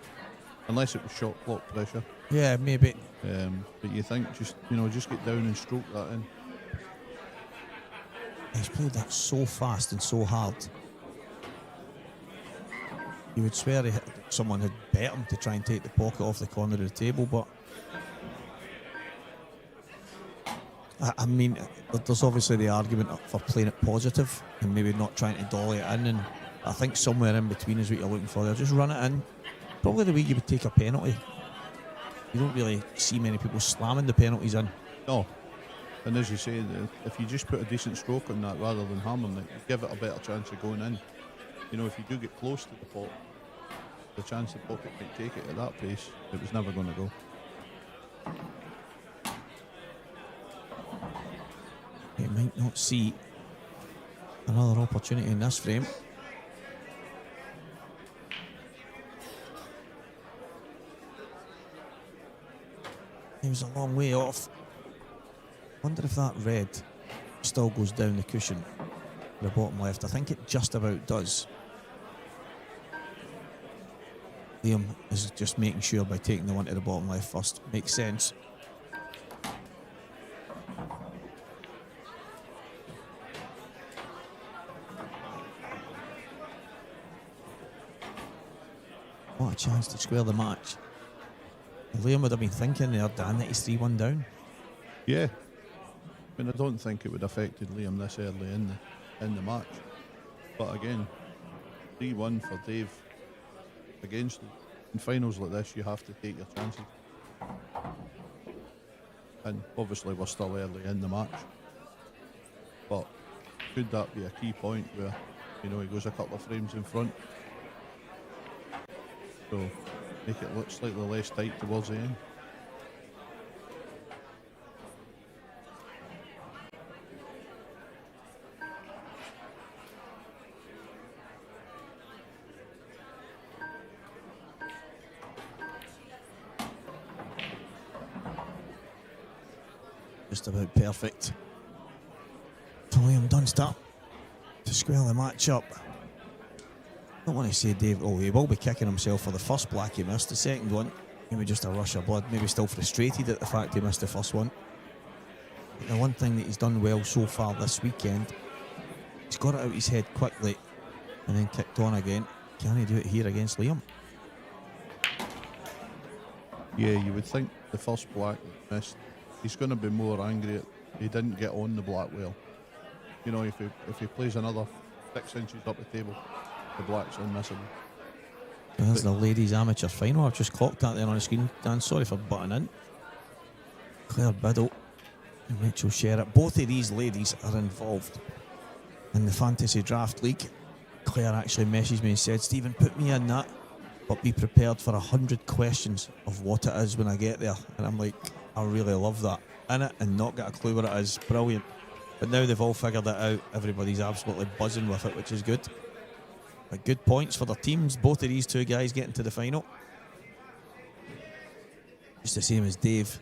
Unless it was shot clock pressure. Yeah, maybe. But you think just get down and stroke that in. He's played that so fast and so hard. You would swear someone had bet him to try and take the pocket off the corner of the table, but I mean, there's obviously the argument for playing it positive and maybe not trying to dolly it in, and I think somewhere in between is what you're looking for there. Just run it in. Probably the way you would take a penalty. You don't really see many people slamming the penalties in. No. And as you say, if you just put a decent stroke on that rather than hammering it, you give it a better chance of going in. You know, if you do get close to the pot, the chance the pocket might take it at that pace, it was never going to go. You might not see another opportunity in this frame. He was a long way off. Wonder if that red still goes down the cushion, the bottom left. I think it just about does. Liam is just making sure by taking the one to the bottom left first. Makes sense. What a chance to square the match. Liam would have been thinking there, Dan, that he's 3-1 down. Yeah. I mean, I don't think it would have affected Liam this early in the match. But again, 3-1 for Dave against him. In finals like this, you have to take your chances. And obviously we're still early in the match. But could that be a key point where, you know, he goes a couple of frames in front? So make it look slightly less tight towards the end. Just about perfect for Liam Dunster to square the match up. I don't want to say Dave, he will be kicking himself for the first black he missed. The second one, maybe just a rush of blood, maybe still frustrated at the fact he missed the first one. But the one thing that he's done well so far this weekend, he's got it out his head quickly and then kicked on again. Can he do it here against Liam? Yeah, you would think the first black he missed, he's going to be more angry at he didn't get on the black well. You know, if he plays another 6 inches up the table, the black's unmissable. There's the ladies amateur final. I've just clocked that there on the screen. Dan, sorry for butting in. Claire Biddle and Rachel Sherritt. Both of these ladies are involved in the Fantasy Draft League. Claire actually messaged me and said, Stephen, put me in that, but be prepared for 100 questions of what it is when I get there. And I'm like, I really love that. In it and not get a clue what it is. Brilliant. But now they've all figured it out. Everybody's absolutely buzzing with it, which is good. But good points for their teams. Both of these two guys getting to the final. Just the same as Dave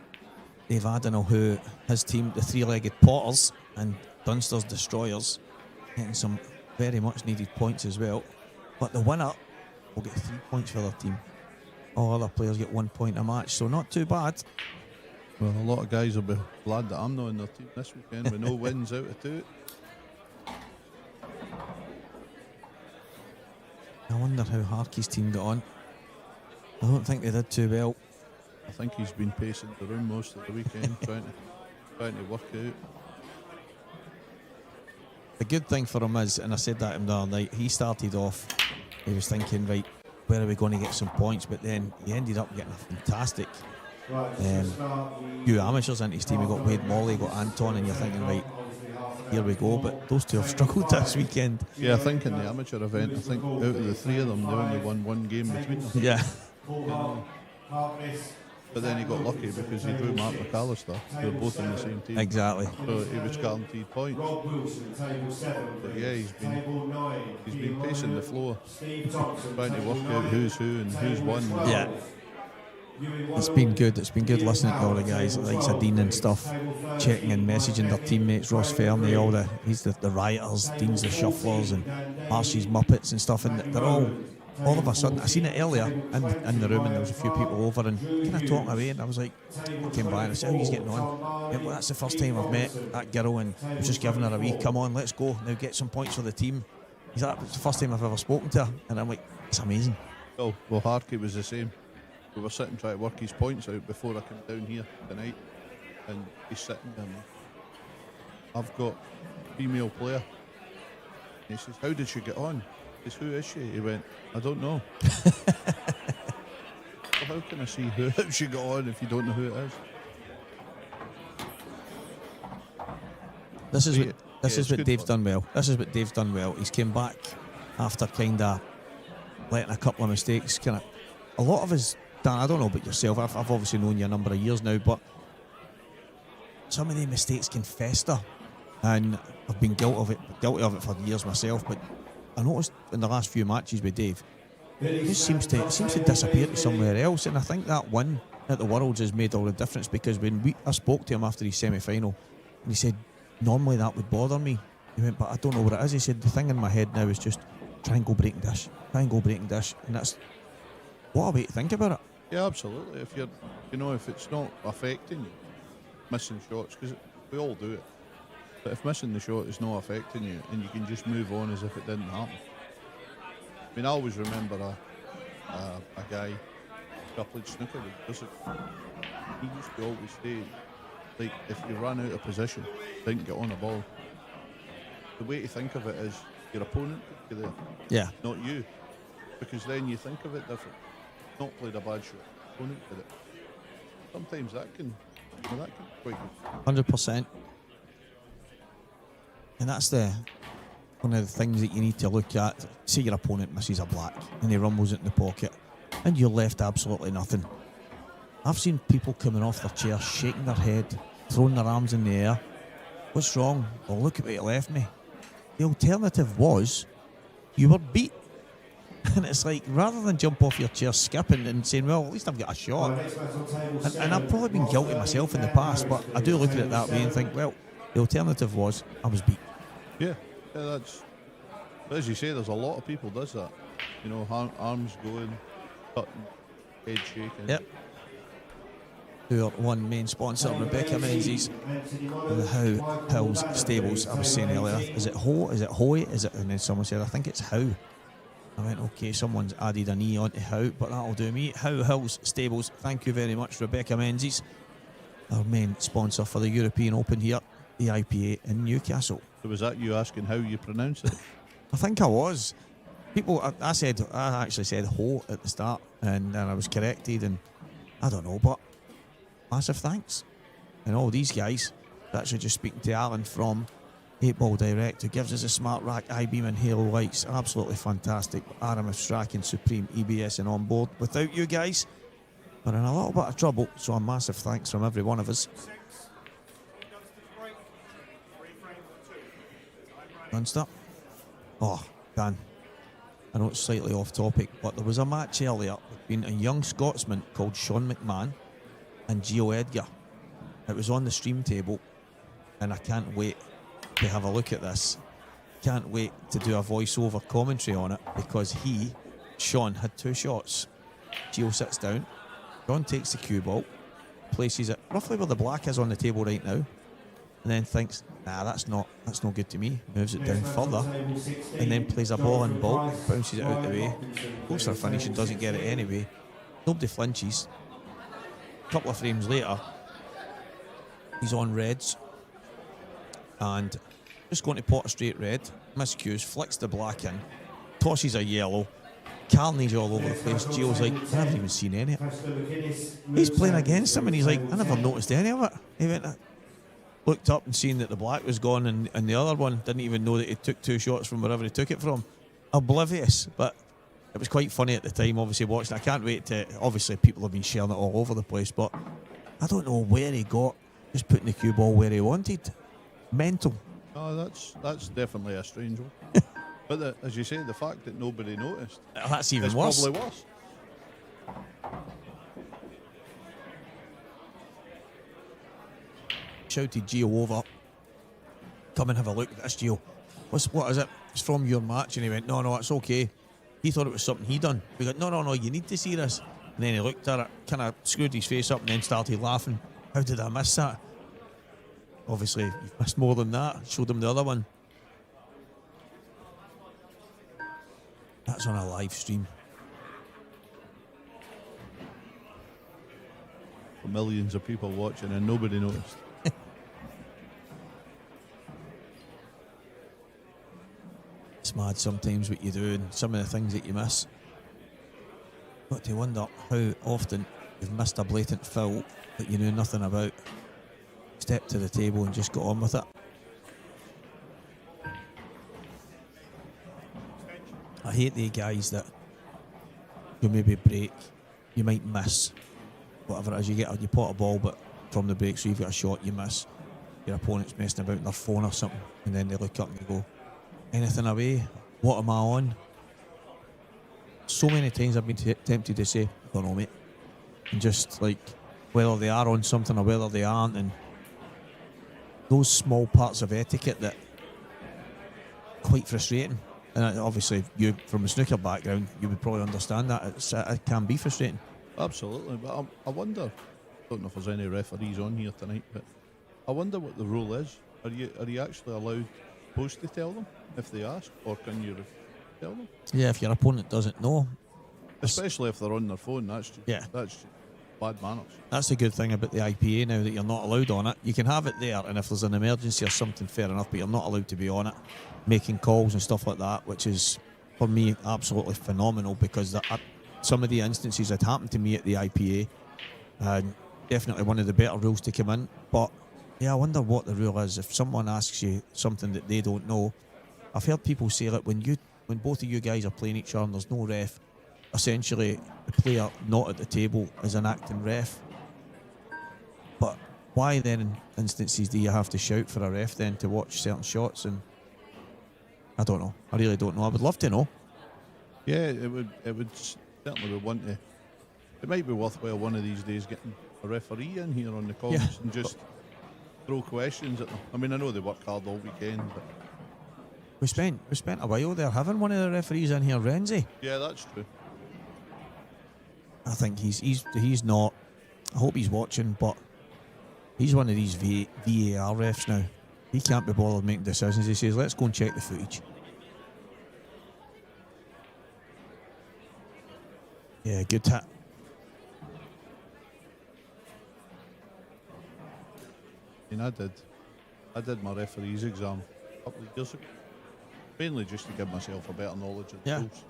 Adenall, who his team, the three-legged Potters and Dunster's Destroyers, getting some very much needed points as well. But the winner will get 3 points for their team. All other players get 1 point a match, so not too bad. Well, a lot of guys will be glad that I'm not in their team this weekend with no wins out of 2. I wonder how Harkey's team got on. I don't think they did too well. I think he's been pacing the room most of the weekend trying to work out. The good thing for him is, and I said that to him the other night, he started off, he was thinking, right, where are we going to get some points? But then he ended up getting a fantastic few amateurs into his team. He got Wade Molly, got Anton, and you're thinking, right, here we go. But those two have struggled this weekend. Yeah, I think in the amateur event, I think out of the 3 of them, they only won 1 game between them. Yeah. But then he got lucky because he drew Mark McAllister. They were both in the same team. Exactly. So he was guaranteed points. But yeah, he's been pacing the floor, trying to work out who's who and who's won. Yeah. It's been good. It's been good listening to all the guys like Dean and stuff, checking and messaging their teammates, Ross Fernie, he's the writers, Dean's the shufflers, and Marcy's Muppets and stuff, and they're all of a sudden, I seen it earlier in the room, and there was a few people over and kind of talking away, and I was like, I came by and I said, how are you getting on? Well, that's the first time I've met that girl, and I was just giving her a wee, come on, let's go, now get some points for the team. He's like, it's the first time I've ever spoken to her, and I'm like, it's amazing. Well, Harkey was the same. We were sitting trying to work his points out before I came down here tonight, and he's sitting there. I've got a female player. And he says, how did she get on? I says, who is she? He went, I don't know. Well, how can I see how she got on if you don't know who it is? This is what Dave's done well. This is what Dave's done well. He's came back after kind of letting a couple of mistakes. A lot of us, Dan, I don't know about yourself. I've obviously known you a number of years now, but some of the mistakes can fester, and I've been guilty of it for years myself. But I noticed in the last few matches with Dave, it just seems to disappear to somewhere else. And I think that win at the Worlds has made all the difference, because when I spoke to him after his semi-final, and he said, normally that would bother me. He went, but I don't know what it is. He said, the thing in my head now is just try and go breaking dish. And that's what a way to think about it. Yeah, absolutely. If if it's not affecting you, missing shots, because we all do it. But if missing the shot is not affecting you, and you can just move on as if it didn't happen. I mean, I always remember a guy who I played snooker with, Joseph. He used to always say, like, if you ran out of position, didn't get on the ball, the way to think of it is your opponent put you there, yeah, not you, because then you think of it different. Not played a bad shot, opponent did it. Sometimes that can be quite good. 100%. And that's one of the things that you need to look at. Say your opponent misses a black and he rumbles it in the pocket, and you're left absolutely nothing. I've seen people coming off their chair, shaking their head, throwing their arms in the air. What's wrong? Well, look at what you left me. The alternative was you were beat. And it's like, rather than jump off your chair skipping and saying, well, at least I've got a shot. And I've probably been guilty myself in the past, but I do look at it that way and think, well, the alternative was I was beat. Yeah, that's, as you say, there's a lot of people does that. Arms going, cutting, head shaking. Yep. Our one main sponsor, Rebecca Menzies, the How Hills Stables. I was saying earlier, is it Ho? Is it Hoy? Is it? And then someone said, I think it's How. I went, okay, someone's added an E onto How, but that'll do me. How Hills Stables, thank you very much, Rebecca Menzies, our main sponsor for the European Open here, the IPA in Newcastle. So was that you asking how you pronounce it? I think I was. I actually said Ho at the start, and then I was corrected, and I don't know, but massive thanks. And all these guys, actually just speaking to Alan from 8 Ball Direct, who gives us a smart rack, I-beam and halo lights, absolutely fantastic. RMF Strachan, Supreme, EBS and on board. Without you guys, we're in a little bit of trouble, so a massive thanks from every one of us. Dunster. Oh, Dan, I know it's slightly off topic, but there was a match earlier between a young Scotsman called Sean McMahon and Gio Edgar. It was on the stream table, and I can't wait to have a look at this. Can't wait to do a voiceover commentary on it, because Sean had 2 shots. Gio sits down, Sean takes the cue ball, places it roughly where the black is on the table right now, and then thinks, nah, that's not good to me, moves it down further, and then plays a ball and ball, bounces it out the way, goes for a finish and doesn't get it anyway. Nobody flinches. A couple of frames later, he's on reds and just going to pot a straight red, miscues, flicks the black in, tosses a yellow, carnage all over the place. Gio's like, I haven't even seen any of it. He's playing against him and he's like, I never noticed any of it. He went, looked up and seen that the black was gone, and the other one didn't even know that he took 2 shots from wherever he took it from. Oblivious. But it was quite funny at the time, obviously, watching. I can't wait to, obviously, people have been sharing it all over the place, but I don't know where he got just putting the cue ball where he wanted. Mental. Oh, that's definitely a strange one. But as you say, the fact that nobody noticed. That's even worse. Probably worse. Shouted Gio over. Come and have a look at this, Gio. What is it? It's from your match. And he went, no, it's okay. He thought it was something he done. We got, no, you need to see this. And then he looked at it, kind of screwed his face up and then started laughing. How did I miss that? Obviously, you've missed more than that. Showed him the other one. That's on a live stream. Millions of people watching and nobody noticed. It's mad sometimes what you do and some of the things that you miss. Got to wonder how often you've missed a blatant foul that you knew nothing about. Stepped to the table and just got on with it. I hate the guys that you maybe break, you might miss, whatever it is, you pot a ball, but from the break, so you've got a shot, you miss. Your opponent's messing about on their phone or something, and then they look up and they go, anything away? What am I on? So many times I've been tempted to say, I don't know, mate. And just like, whether they are on something or whether they aren't, and those small parts of etiquette that quite frustrating. And obviously, you from a snooker background, you would probably understand that. It can be frustrating. Absolutely, but I wonder. I don't know if there's any referees on here tonight, but I wonder what the rule is. Are you actually supposed to tell them if they ask, or can you tell them? Yeah, if your opponent doesn't know, especially if they're on their phone, that's just bad manners. That's the good thing about the IPA now, that you're not allowed on it. You can have it there, and if there's an emergency or something, fair enough, but you're not allowed to be on it, making calls and stuff like that, which is, for me, absolutely phenomenal, because some of the instances that happened to me at the IPA, definitely one of the better rules to come in. But yeah, I wonder what the rule is. If someone asks you something that they don't know, I've heard people say that when both of you guys are playing each other and there's no ref, essentially the player not at the table is an acting ref. But why then in instances do you have to shout for a ref then to watch certain shots? And I don't know. I really don't know. I would love to know. Yeah, it would certainly would want to. It might be worthwhile one of these days getting a referee in here on the comms and just throw questions at them. I mean, I know they work hard all weekend, but we spent a while there having one of the referees in here, Renzi. Yeah, that's true. I think he's not. I hope he's watching, but he's one of these VAR refs now. He can't be bothered making decisions. He says, let's go and check the footage. Yeah, good hit. I mean, I did my referee's exam a couple of years ago, mainly just to give myself a better knowledge of the rules.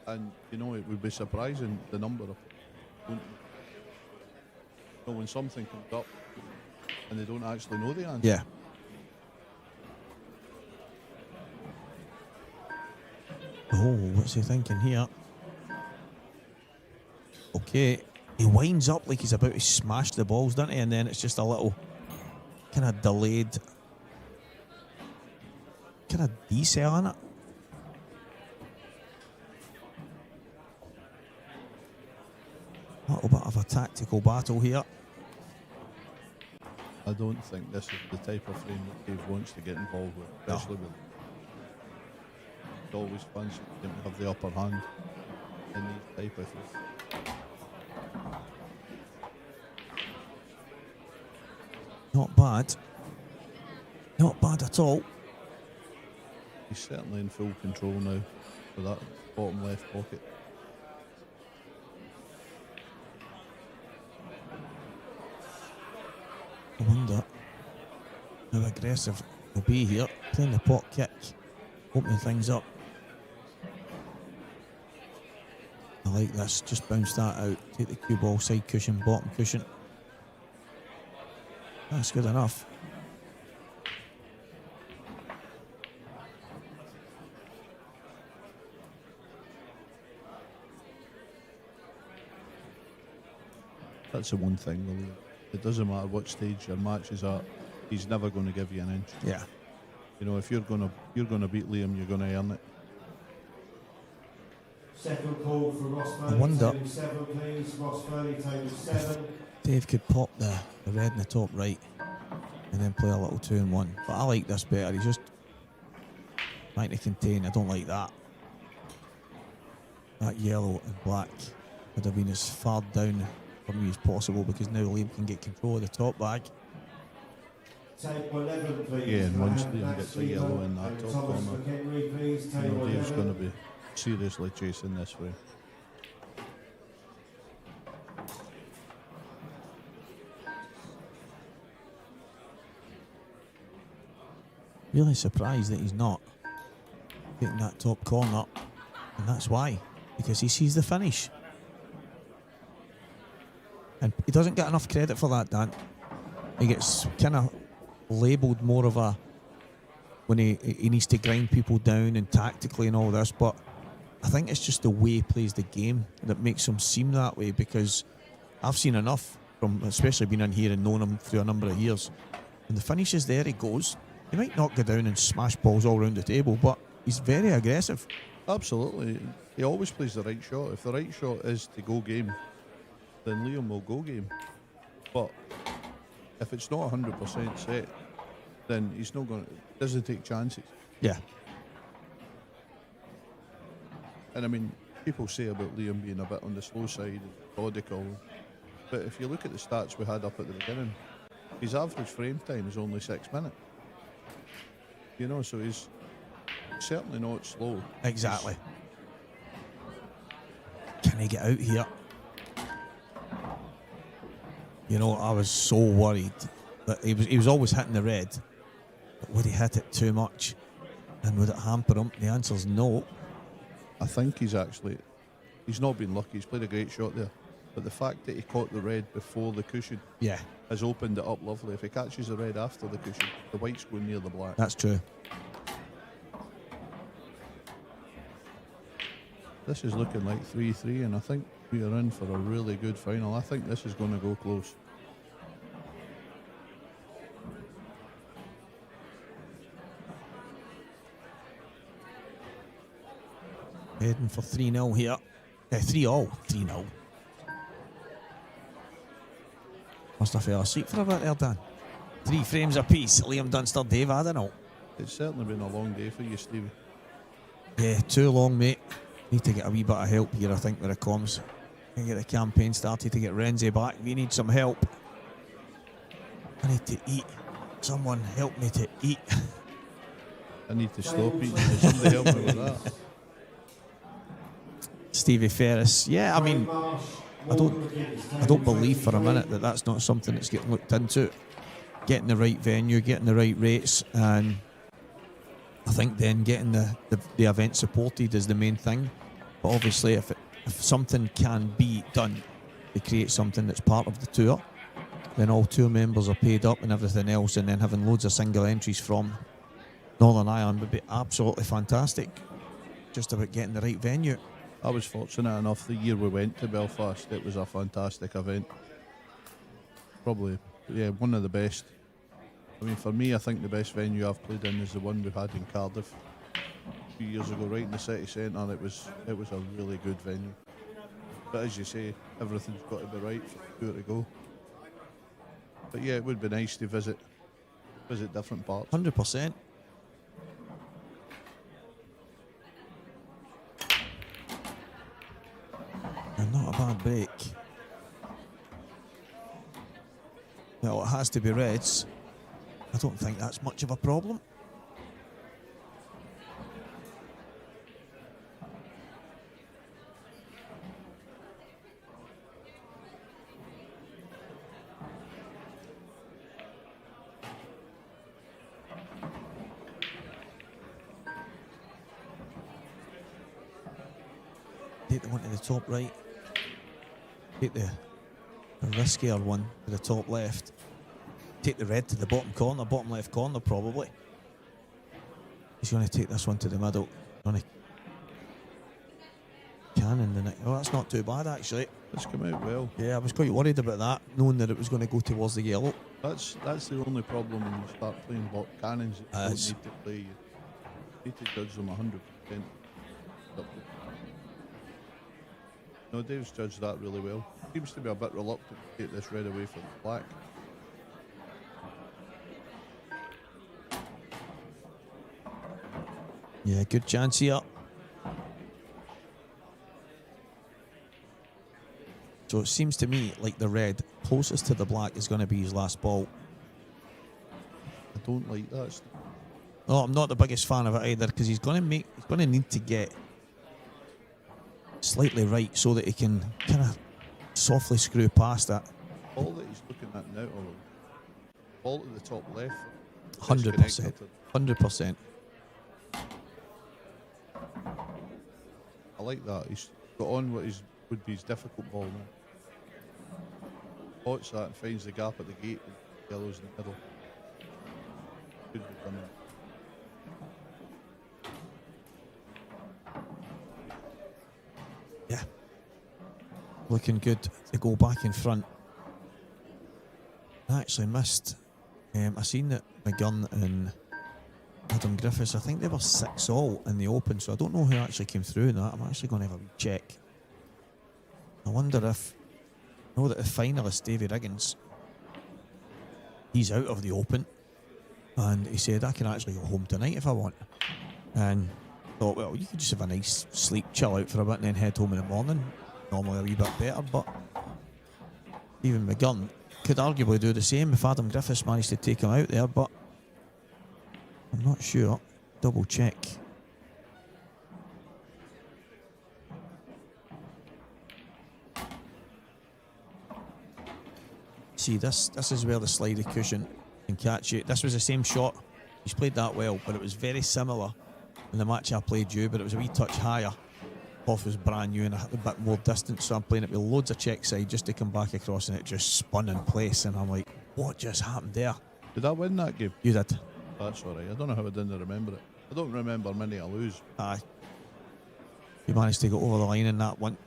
And you know, it would be surprising the number of when something comes up and they don't actually know the answer. Yeah. Oh, what's he thinking here? Okay, he winds up like he's about to smash the balls, doesn't he? And then it's just a little kind of delayed, kind of decel in it. A little bit of a tactical battle here. I don't think this is the type of frame that Dave wants to get involved with, especially with. It's always fancy him to have the upper hand in these type of things. Not bad. Not bad at all. He's certainly in full control now for that bottom left pocket. I wonder how aggressive he'll be here. Playing the pot kick, opening things up. I like this. Just bounce that out. Take the cue ball, side cushion, bottom cushion. That's good enough. That's the one thing, Liam. It doesn't matter what stage your match is at. He's never going to give you an inch. Yeah. You know, if you're gonna beat Liam, you're going to earn it. Second call for Ross I Burnley, wonder table 7, please. Ross Burnley, table 7. Dave could pop the red in the top right and then play a little 2-1. But I like this better. He's just trying to contain. I don't like that. That yellow and black would have been as far down for me as possible, because now Liam can get control of the top bag. Table 11, please. Yeah, and once Liam gets a yellow in that top Thomas corner, McHenry, please. you know, Table Dave's 11. going to be seriously chasing this way. Really surprised that he's not getting that top corner, and that's why, because he sees the finish. And he doesn't get enough credit for that, Dan. He gets kind of labelled more of a, when he needs to grind people down and tactically and all this, but I think it's just the way he plays the game that makes him seem that way, because I've seen enough from, especially being in here and known him through a number of years. When the finish is there, he goes. He might not go down and smash balls all around the table, but he's very aggressive. Absolutely. He always plays the right shot. If the right shot is to go game, then Liam will go game. But if it's not 100% set, then he's not going to, doesn't take chances. Yeah. And I mean, people say about Liam being a bit on the slow side, methodical, but if you look at the stats we had up at the beginning, his average frame time is only 6 minutes. You know, so he's certainly not slow. Exactly. Can he get out here? You know, I was so worried that he was always hitting the red, but would he hit it too much? And would it hamper him? The answer's no. I think he's not been lucky. He's played a great shot there. But the fact that he caught the red before the cushion, yeah, has opened it up lovely. If he catches the red after the cushion, the white's going near the black. That's true. This is looking like 3-3, and I think we are in for a really good final. I think this is going to go close. Heading for 3-0 here. 3-all. 3-0. Must have fell asleep for a bit there, Dan. 3 frames apiece. Liam Dunster, Dave, I don't know. It's certainly been a long day for you, Stevie. Yeah, too long, mate. Need to get a wee bit of help here, I think, with the comms. Can get the campaign started to get Renzi back. We need some help. I need to eat. Someone help me to eat. I need to stop eating. Can somebody help me with that? Stevie Ferris. Yeah, I mean, I don't believe for a minute that that's not something that's getting looked into. Getting the right venue, getting the right rates, and I think then getting the event supported is the main thing. But obviously, if something can be done to create something that's part of the tour, then all tour members are paid up and everything else, and then having loads of single entries from Northern Ireland would be absolutely fantastic. Just about getting the right venue. I was fortunate enough the year we went to Belfast. It was a fantastic event. Probably, yeah, one of the best. I mean, for me, I think the best venue I've played in is the one we had in Cardiff a few years ago, right in the city centre. It was a really good venue. But as you say, everything's got to be right for the tour to go. But yeah, it would be nice to visit different parts. 100%. And not a bad break. Well, it has to be reds. I don't think that's much of a problem. Take the one to the top right. Take the riskier one to the top left. Take the red to the bottom corner, bottom left corner probably. He's going to take this one to the middle. Going to Cannon the night. Oh, that's not too bad actually. It's come out well. Yeah, I was quite worried about that, knowing that it was going to go towards the yellow. That's the only problem when you start playing block cannons. You don't need to play. You need to judge them 100%. No, Dave's judged that really well. Seems to be a bit reluctant to take this red away from black. Yeah, good chance here. So it seems to me like the red closest to the black is going to be his last ball. I don't like that. No, I'm not the biggest fan of it either, because he's going to need to get slightly right so that he can kind of softly screw past it. All that he's looking at now, or ball to the top left. 100%. 100%. I like that. He's got on what would be his difficult ball now. Spots that and finds the gap at the gate and yellows in the middle. Good be done. Yeah. Looking good to go back in front. I actually missed. I seen that McGunn and Adam Griffiths, I think they were 6-all in the Open, so I don't know who actually came through in that. I'm actually going to have a wee check. I wonder if... I know that the finalist, Davy Riggins, he's out of the Open, and he said, I can actually go home tonight if I want. And thought, well, you could just have a nice sleep, chill out for a bit, and then head home in the morning. Normally a wee bit better, but even McGunn could arguably do the same if Adam Griffiths managed to take him out there, but I'm not sure. Double check. See, this is where the slidey cushion can catch you. This was the same shot. He's played that well, but it was very similar in the match I played you, but it was a wee touch higher. Off was brand new and a bit more distance, so I'm playing it with loads of check side just to come back across, and it just spun in place, and I'm like, what just happened there? Did I win that game? You did. That's alright. I don't know how I didn't remember it. I don't remember many I lose. Aye. You managed to go over the line in that one.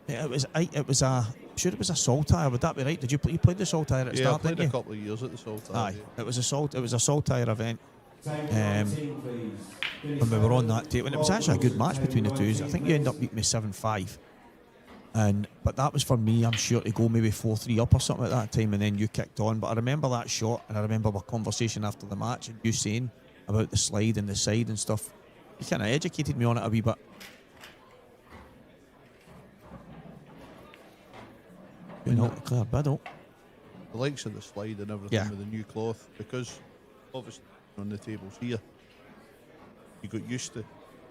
It was a sure it was a Saltire. Would that be right? Did you played the Saltire at the start? I played didn't you? a couple of years at the Saltire. Aye, yeah. it was a Saltire event. When we were on that day, when it was actually a good match between the two. I think you ended up beating me 7-5. But that was for me, I'm sure, to go maybe 4-3 up or something at that time, and then you kicked on. But I remember that shot, and I remember our conversation after the match, and you saying about the slide and the side and stuff. You kind of educated me on it a wee bit. You know, clear biddle. The likes of the slide and everything with the new cloth, because obviously on the tables here, you got used to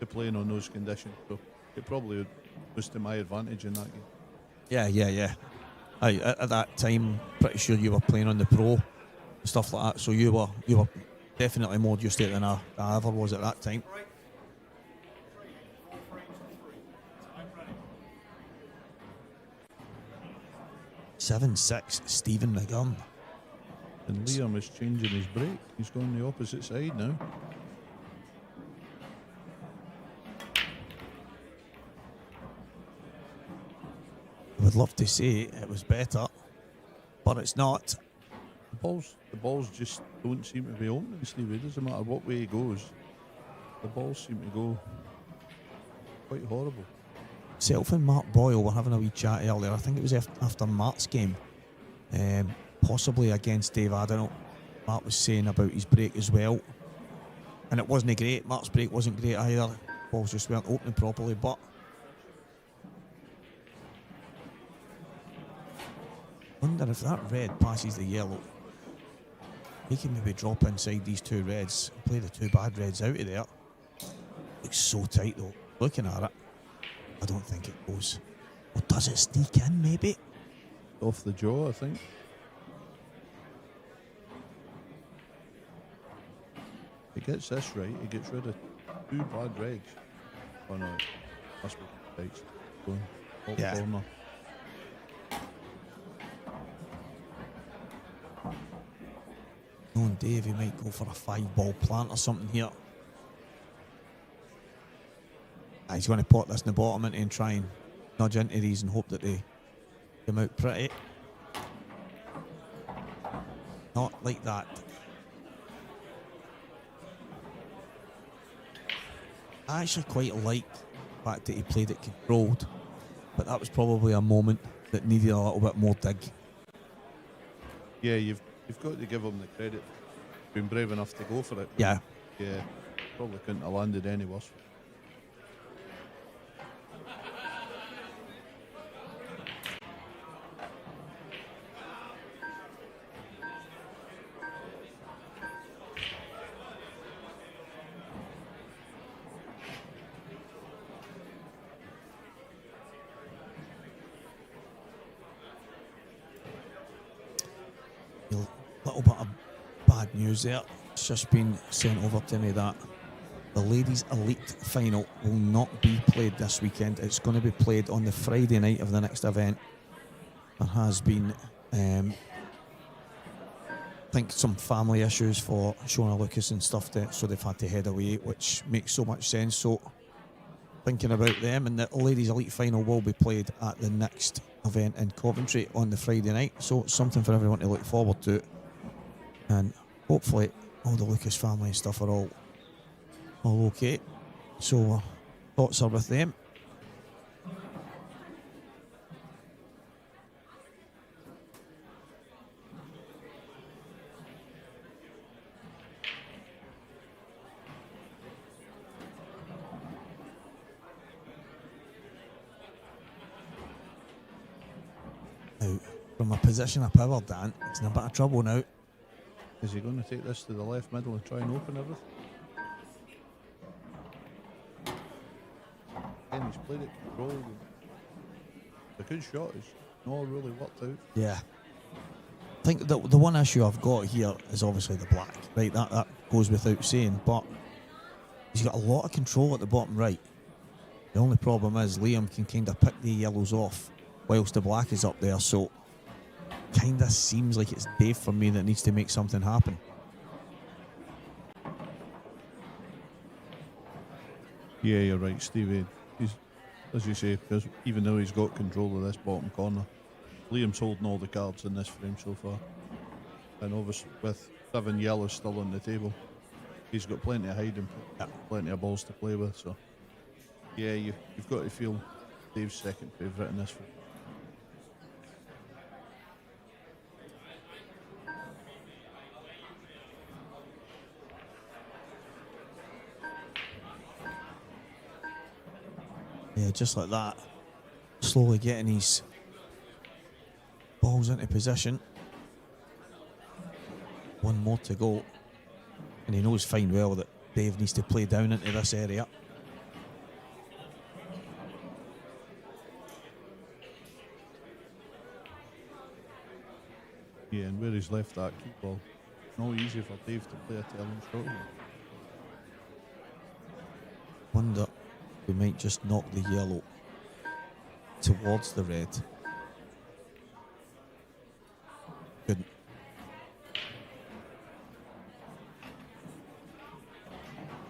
playing on those conditions, so it probably was to my advantage in that game. Yeah. At that time, pretty sure you were playing on the pro and stuff like that, so you were definitely more used to it than I ever was at that time. 7-6, Stephen McGunn. And Liam is changing his break. He's going the opposite side now. I would love to say it was better, but it's not. The balls just don't seem to be opening, Stevie. It doesn't matter what way he goes. The balls seem to go quite horrible. Self and Mark Boyle were having a wee chat earlier. I think it was after Mark's game, possibly against Dave. I don't know. Mark was saying about his break as well, and it wasn't great. Mark's break wasn't great either. Balls just weren't opening properly, but wonder if that red passes the yellow. He can maybe drop inside these two reds and play the two bad reds out of there. Looks so tight though. Looking at it, I don't think it goes. Or does it sneak in maybe? Off the jaw, I think. He gets this right, he gets rid of two bad reds. Oh no, that's what he takes. Going top corner. Knowing Dave, he might go for a 5-ball plant or something here. He's going to pot this in the bottom and try and nudge into these and hope that they come out pretty. Not like that. I actually quite liked the fact that he played it controlled, but that was probably a moment that needed a little bit more dig. Yeah, you've got to give him the credit. Been brave enough to go for it. Yeah. Yeah, probably couldn't have landed any worse. Little bit of bad news there. It's just been sent over to me that the ladies' elite final will not be played this weekend. It's going to be played on the Friday night of the next event. There has been, I think, some family issues for Shona Lucas and stuff, so they've had to head away, which makes so much sense. So, thinking about them, and the ladies' elite final will be played at the next event in Coventry on the Friday night. So, it's something for everyone to look forward to. And hopefully all the Lucas family and stuff are all okay. So thoughts are with them. Now, from a position of power, Dan, it's in a bit of trouble now. Is he going to take this to the left middle and try and open everything? And he's played it controlled. A good shot. It's not really worked out. Yeah. I think the one issue I've got here is obviously the black. Right, that goes without saying, but he's got a lot of control at the bottom right. The only problem is Liam can kind of pick the yellows off whilst the black is up there, so kind of seems like it's Dave for me that needs to make something happen. Yeah, you're right, Stevie. He's, as you say, because even though he's got control of this bottom corner, Liam's holding all the cards in this frame so far. And obviously with 7 yellows still on the table, he's got plenty of hiding, plenty of balls to play with. So yeah, you've got to feel Dave's second favourite in this frame. Yeah, just like that. Slowly getting his balls into position. One more to go. And he knows fine well that Dave needs to play down into this area. Yeah, and where he's left that cue ball, not easy for Dave to play a telling shot here. Wonder if we might just knock the yellow towards the red. Couldn't.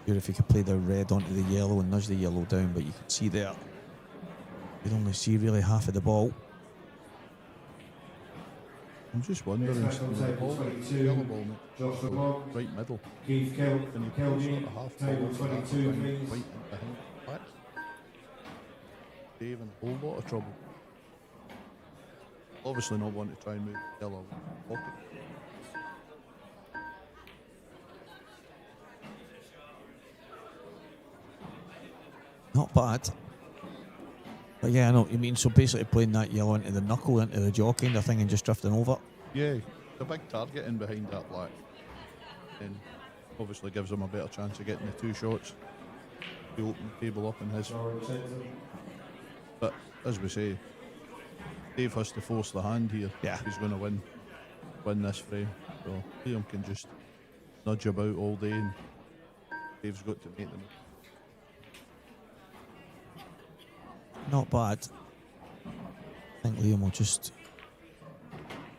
Sure, if you could play the red onto the yellow and nudge the yellow down, but you can see there, you'd only see really half of the ball. I'm just wondering, the ball, yellow ball, right middle. Keith Can you play sort of half ball table into that 22, and please. right behind the back? Dave in a whole lot of trouble. Obviously not want to try and move the yellow pocket. Not bad. But yeah, I know what you mean. So basically playing that yellow into the knuckle, into the jaw kind of thing, and just drifting over. Yeah, the big target in behind that black. And obviously gives him a better chance of getting the 2 shots to open the table up in his. But as we say, Dave has to force the hand here. Yeah. If he's going to win this frame. So Liam can just nudge about all day, and Dave's got to make them. Not bad. I think Liam will just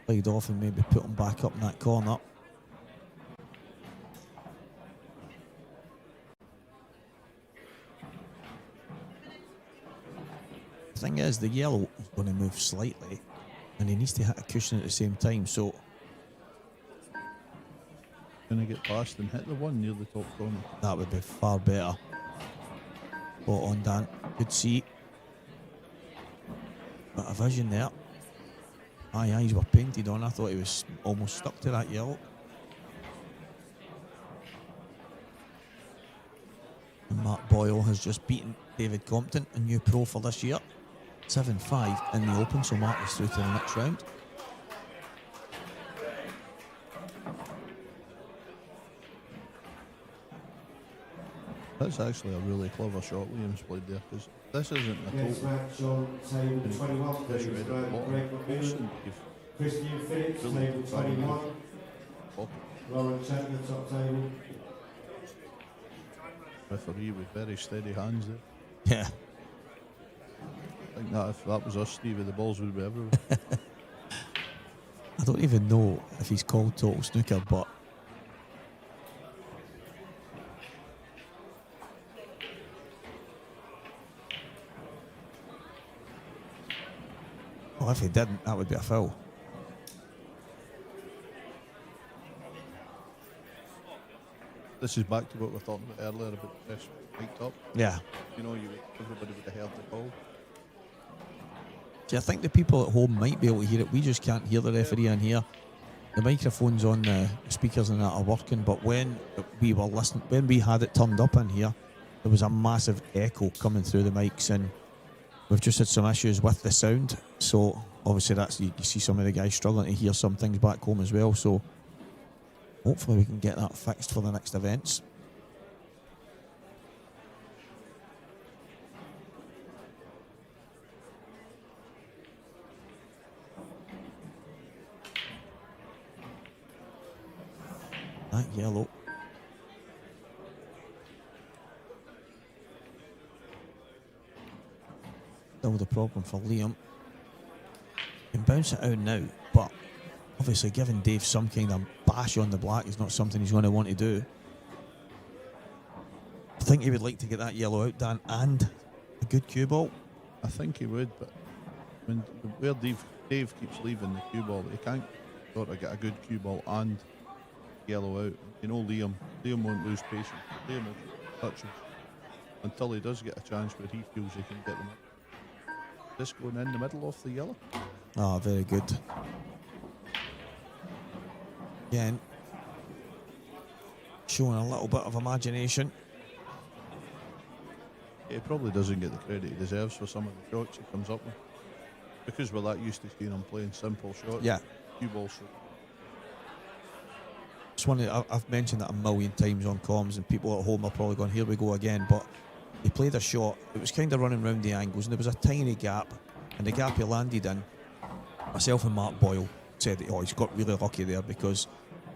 slide off and maybe put him back up in that corner. The thing is, the yellow is going to move slightly, and he needs to hit a cushion at the same time. So, going to get past and hit the one near the top corner. That would be far better. Spot on, Dan. Good see. Bit of vision there. Aye, eyes were painted on. I thought he was almost stuck to that yellow. And Mark Boyle has just beaten David Compton, a new pro for this year. 7-5 in the Open, so Mark is through to the next round. That's actually a really clever shot Williams played there, because this isn't a Next total. match on table 21, This please. red at the Greg bottom. McMillan, Wilson, Christian Phillips, really table good 21. Oh, Lauren Chandler, top table. referee with very steady hands there. Yeah. I think that if that was us, Stevie, the balls would be everywhere. I don't even know if he's called total snooker, but well, if he didn't, that would be a foul. This is back to what we were talking about earlier about this mic'd up. Yeah. You know, everybody would have heard the call. See, I think the people at home might be able to hear it. We just can't hear the referee in here. The microphones on the speakers and that are working, but when we were listening, when we had it turned up in here, there was a massive echo coming through the mics, and we've just had some issues with the sound. So obviously that's you see some of the guys struggling to hear some things back home as well. So hopefully we can get that fixed for the next events. That yellow. Still the problem for Liam. Can bounce it out now, but obviously giving Dave some kind of bash on the black is not something he's going to want to do. I think he would like to get that yellow out, Dan, and a good cue ball. I think he would, but where Dave keeps leaving the cue ball, he can't sort of get a good cue ball and yellow out. You know, Liam won't lose patience. Liam will touch him until he does get a chance where he feels he can get them. This going in the middle of the yellow. Ah, very good. Again, showing a little bit of imagination. He probably doesn't get the credit he deserves for some of the shots he comes up with, because we're that used to seeing him playing simple shots. Yeah. Cue ball shots. It's one I've mentioned that a million times on comms, and people at home are probably going, here we go again, but he played a shot, it was kind of running round the angles, and there was a tiny gap, and the gap he landed in, myself and Mark Boyle said, oh, he's got really lucky there, because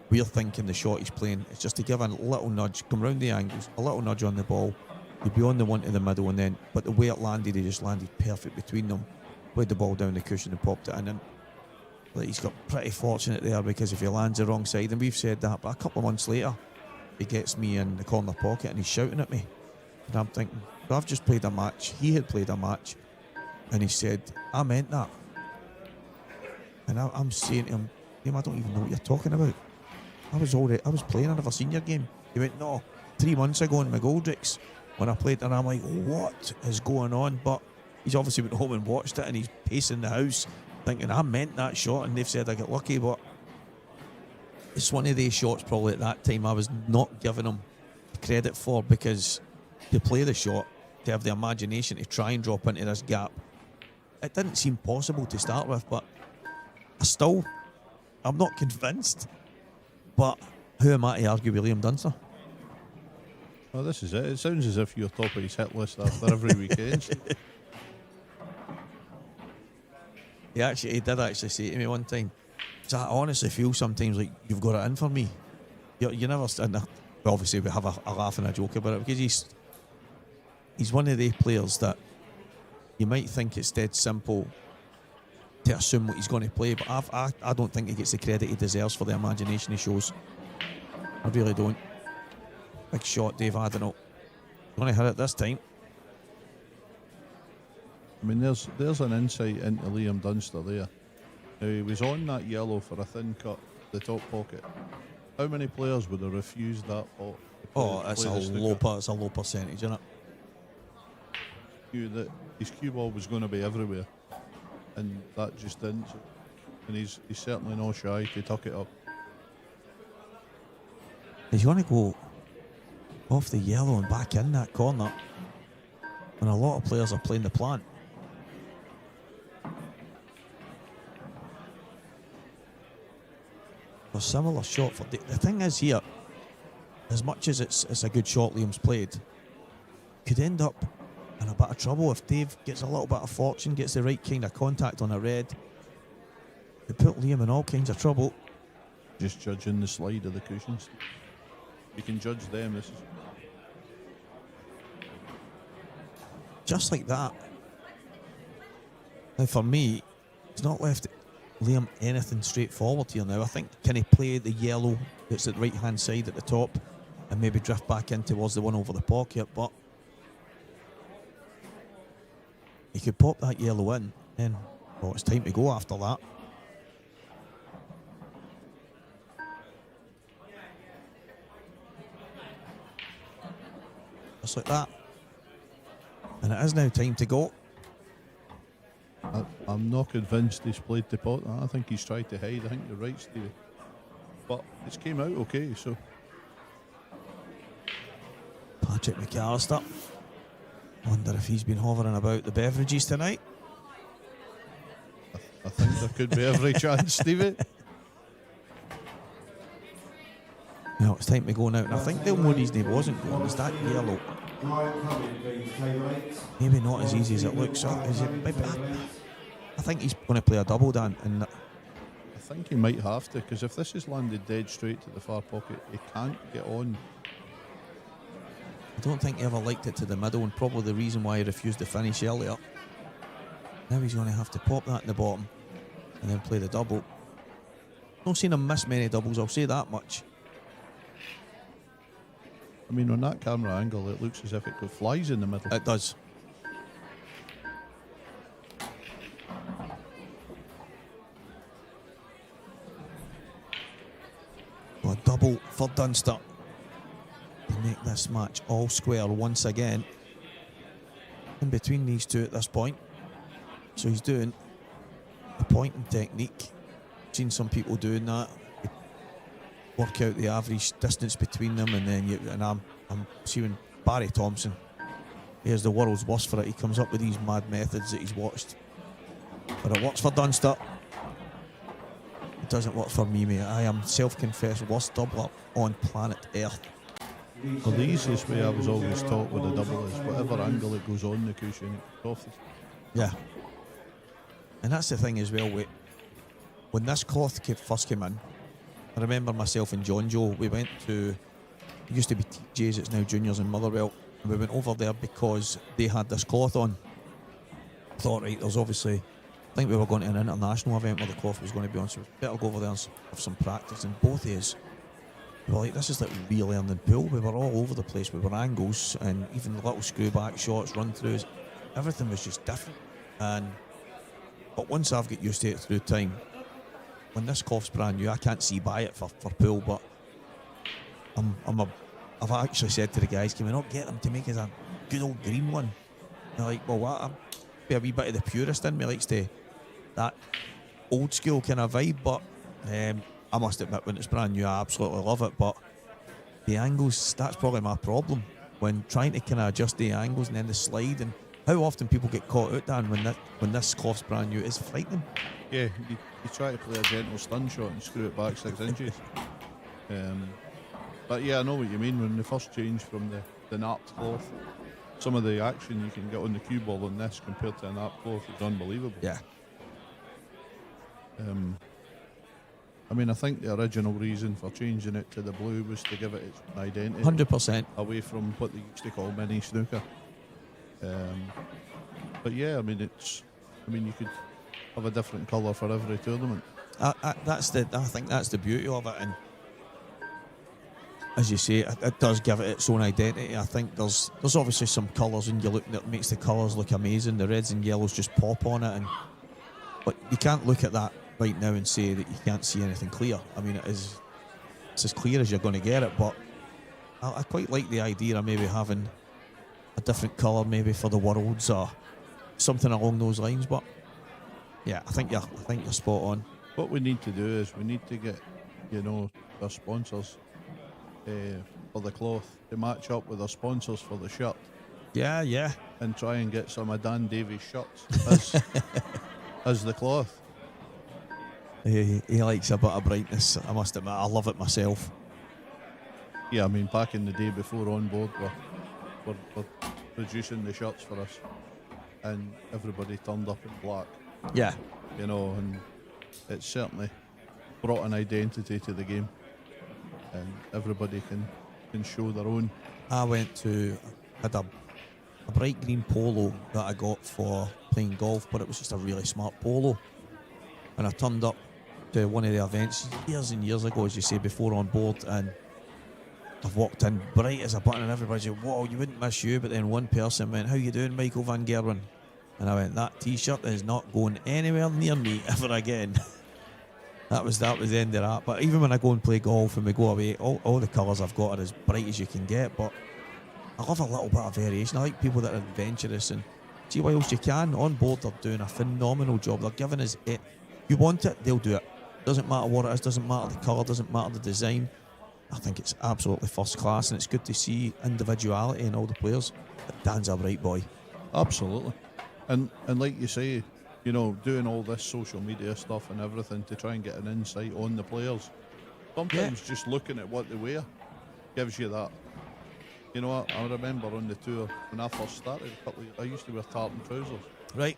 we're thinking the shot he's playing is just to give a little nudge, come round the angles, a little nudge on the ball, he'd be on the one to the middle, and then, but the way it landed, he just landed perfect between them, played the ball down the cushion and popped it in, and he's got pretty fortunate there, because if he lands the wrong side, and we've said that, but a couple of months later he gets me in the corner pocket and he's shouting at me, and I'm thinking, well, I've just played a match, he had played a match, and he said, I meant that, and I'm saying to him, I don't even know what you're talking about. I was playing, I never seen your game. He went, no, 3 months ago in McGoldrick's when I played, and I'm like, what is going on? But he's obviously went home and watched it, and he's pacing the house thinking, I meant that shot, and they've said I got lucky. But it's one of these shots probably at that time I was not giving him credit for, because to play the shot, to have the imagination to try and drop into this gap, it didn't seem possible to start with, but I'm not convinced. But who am I to argue with Liam Dunster? Well, this is it. It sounds as if you're top of his hit list after every weekend. He did actually say to me one time, so I honestly feel sometimes like you've got it in for me. You never, and obviously we have a laugh and a joke about it, because he's one of the players that you might think it's dead simple to assume what he's going to play, but I don't think he gets the credit he deserves for the imagination he shows. I really don't. Big shot, Dave. I don't know. Going to hit it this time. I mean, there's an insight into Liam Dunster there. Now, he was on that yellow for a thin cut, the top pocket. How many players would have refused that pot? It's a low percentage, isn't it? Knew that his cue ball was going to be everywhere, and that just didn't. And he's certainly not shy to tuck it up. He's going to go off the yellow and back in that corner, and a lot of players are playing the plant. A similar shot for the thing is here, as much as it's a good shot Liam's played, could end up in a bit of trouble if Dave gets a little bit of fortune, gets the right kind of contact on a red. It put Liam in all kinds of trouble. Just judging the slide of the cushions. You can judge them. This is just like that. Now for me, it's not left Liam anything straightforward here now. I think, can he play the yellow that's at the right hand side at the top and maybe drift back in towards the one over the pocket, but he could pop that yellow in, then it's time to go after that. Just like that. And it is now time to go. I'm not convinced he's played the pot. I think he's tried to hide. I think you're right, Stevie. But it's came out okay, so. Patrick McAllister. Wonder if he's been hovering about the beverages tonight. I think there could be every chance, Stevie. No, it's time to go now. And I think the only reason he wasn't going is that yellow. Maybe not as easy as it looks. I think he's going to play a double, Dan. And I think he might have to, because if this is landed dead straight to the far pocket, he can't get on. I don't think he ever liked it to the middle, and probably the reason why he refused to finish earlier. Now he's going to have to pop that in the bottom and then play the double. Not seen him miss many doubles, I'll say that much. I mean, on that camera angle, it looks as if it flies in the middle. It does. A double for Dunster to make this match all square once again. In between these two at this point. So he's doing the pointing technique. Seen some people doing that. Work out the average distance between them, and then I'm seeing Barry Thompson. Here's the world's worst for it. He comes up with these mad methods that he's watched, but it works for Dunster. It doesn't work for me, mate. I am self-confessed worst doubler on planet Earth. Well, the easiest way I was always taught with a double is whatever angle it goes on the cushion, it's off. Yeah, and that's the thing as well. When this cloth first came in, I remember myself and John Joe, we went to, it used to be TJ's, it's now Juniors in Motherwell, and we went over there because they had this cloth on. I thought, right, there's obviously, I think we were going to an international event where the cloth was going to be on, so we better go over there and have some practice. And both of us, we were like, this is like real learning pool. We were all over the place. We were angles and even little screw back shots, run throughs. Everything was just different. But once I've got used to it through time, when this cloth's brand new, I can't see by it for pool, but I've actually said to the guys, can we not get them to make us a good old green one? They're like, well, what? I'm be a wee bit of the purist in me, likes to that old school kind of vibe, but I must admit, when it's brand new, I absolutely love it. But the angles, that's probably my problem when trying to kind of adjust the angles and then the slide, and how often people get caught out, Dan, when this cloth's brand new. It's frightening. Yeah, you try to play a gentle stun shot and screw it back 6 inches. But yeah, I know what you mean. When they first changed from the napped cloth, some of the action you can get on the cue ball on this compared to a napped cloth is unbelievable. Yeah. I mean, I think the original reason for changing it to the blue was to give it its identity. 100%. Away from what they used to call mini snooker. But yeah, I mean, you could have a different colour for every tournament. I think that's the beauty of it. And as you say, it does give it its own identity. I think there's obviously some colours, and you look that makes the colours look amazing. The reds and yellows just pop on it, but you can't look at that right now and say that you can't see anything clear. I mean, it's as clear as you're going to get it. But I quite like the idea of maybe having a different colour, maybe for the Worlds or something along those lines. But yeah, I think you're spot on. What we need to do is we need to get, our sponsors for the cloth to match up with our sponsors for the shirt. Yeah. And try and get some of Dan Davy's shirts as the cloth. He likes a bit of brightness, I must admit. I love it myself. Yeah, I mean, back in the day before On Board, we're producing the shirts for us, and everybody turned up in black. Yeah. And it's certainly brought an identity to the game, and everybody can show their own. I had a bright green polo that I got for playing golf, but it was just a really smart polo. And I turned up to one of the events years and years ago, as you say, before On Board, and I've walked in bright as a button, and everybody said, "Whoa, you wouldn't miss you." But then one person went, "How you doing, Michael Van Gerwen?" And I went, "That T-shirt is not going anywhere near me ever again." That was the end of that. But even when I go and play golf and we go away, all the colours I've got are as bright as you can get. But I love a little bit of variation. I like people that are adventurous and see what else you can. On Board, they're doing a phenomenal job. They're giving us it. You want it, they'll do it. Doesn't matter what it is, doesn't matter the colour, doesn't matter the design. I think it's absolutely first class, and it's good to see individuality in all the players. But Dan's a bright boy. Absolutely. And like you say, doing all this social media stuff and everything to try and get an insight on the players. Sometimes just looking at what they wear gives you that. You know what? I remember on the tour when I first started, I used to wear tartan trousers. Right.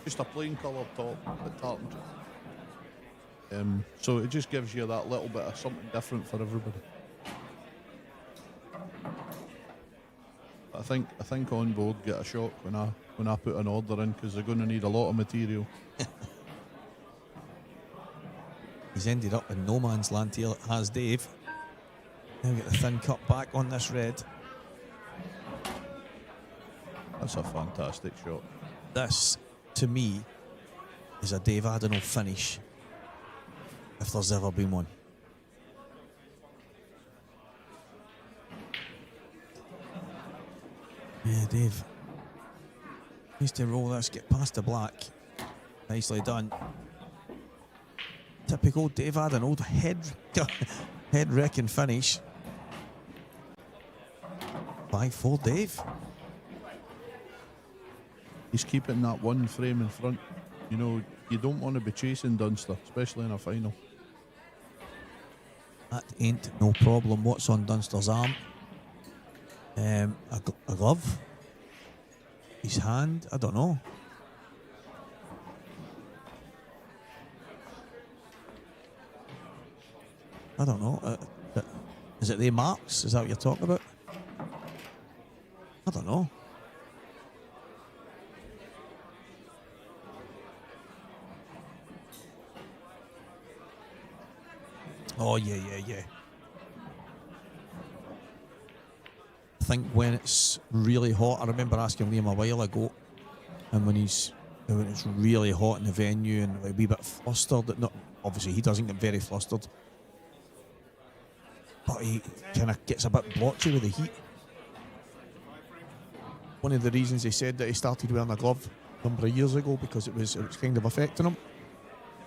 Just a plain coloured top, but tartan trousers. So it just gives you that little bit of something different for everybody. I think On Board get a shock when I put an order in, because they're going to need a lot of material. He's ended up in no man's land here, has Dave. Now get the thin cut back on this red. That's a fantastic shot. This, to me, is a Dave Adenall finish, if there's ever been one. Yeah, Dave needs to roll this, get past the black. Nicely done. Typical Dave Adenall head wrecking finish. 5-4 Dave. He's keeping that one frame in front. You don't want to be chasing Dunster, especially in a final. That ain't no problem. What's on Dunster's arm? A glove? His hand? I don't know. I don't know. Is it the marks? Is that what you're talking about? I don't know. Oh, yeah. I think when it's really hot, I remember asking Liam a while ago, and when it's really hot in the venue and a wee bit flustered, obviously he doesn't get very flustered, but he kind of gets a bit blotchy with the heat. One of the reasons he said that he started wearing a glove a number of years ago, because it was kind of affecting him.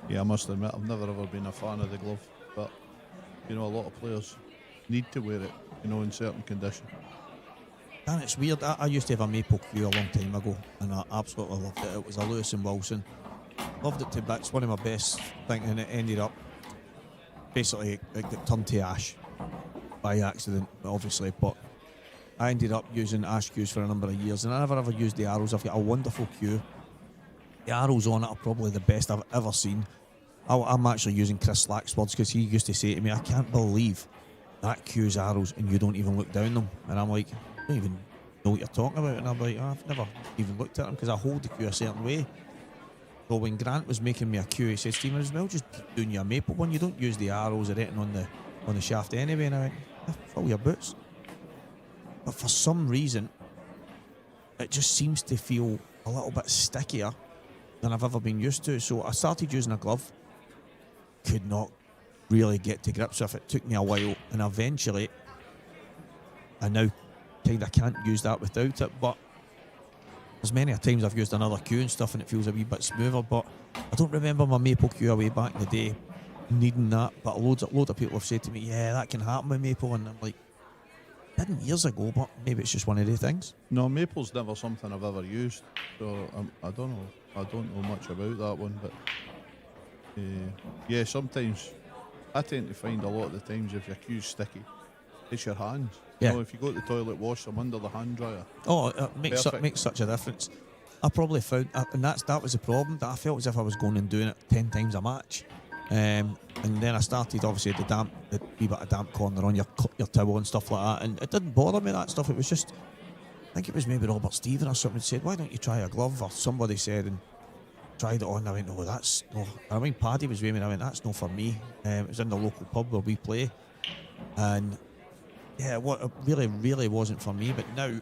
Yeah, I must admit, I've never ever been a fan of the glove, but a lot of players need to wear it, in certain conditions. And it's weird. I used to have a maple cue a long time ago, and I absolutely loved it. It was a Lewis and Wilson. Loved it to bits. One of my best things, and it ended up basically it got turned to ash by accident, obviously. But I ended up using ash cues for a number of years, and I never ever used the arrows. I've got a wonderful cue. The arrows on it are probably the best I've ever seen. I'm actually using Chris Slack's words, because he used to say to me, "I can't believe that cue's arrows and you don't even look down them." And I'm like, I don't even know what you're talking about. And I'm like, I've never even looked at them, because I hold the cue a certain way. So when Grant was making me a cue, he said, "Stephen, as well just doing your maple one, you don't use the arrows or anything on the shaft anyway." And I went, fill your boots. But for some reason, it just seems to feel a little bit stickier than I've ever been used to. So I started using a glove, could not really get to grips with it. Took me a while, and eventually I now kind of can't use that without it. But there's many a times I've used another cue and stuff and it feels a wee bit smoother. But I don't remember my maple cue away back in the day needing that. But a load of people have said to me, yeah, that can happen with maple, and I'm like, didn't years ago, but maybe it's just one of the things. No, maple's never something I've ever used, so I don't know. I don't know much about that one, but yeah, sometimes I tend to find a lot of the times if your cue's sticky, it's your hands. Yeah. You know, if you go to the toilet, wash them under the hand dryer. Oh, it makes such a difference. I probably found, and that was the problem, that I felt as if I was going and doing it 10 times a match. And then I started, obviously, the wee bit of damp corner on your towel and stuff like that, and it didn't bother me, that stuff. It was just, I think it was maybe Robert Stephen or something said, why don't you try a glove, or somebody said, and tried it on, and I went, no, that's no. I mean, Paddy was with me, and I went, that's not for me. It was in the local pub where we play, and yeah, it really wasn't for me. But now,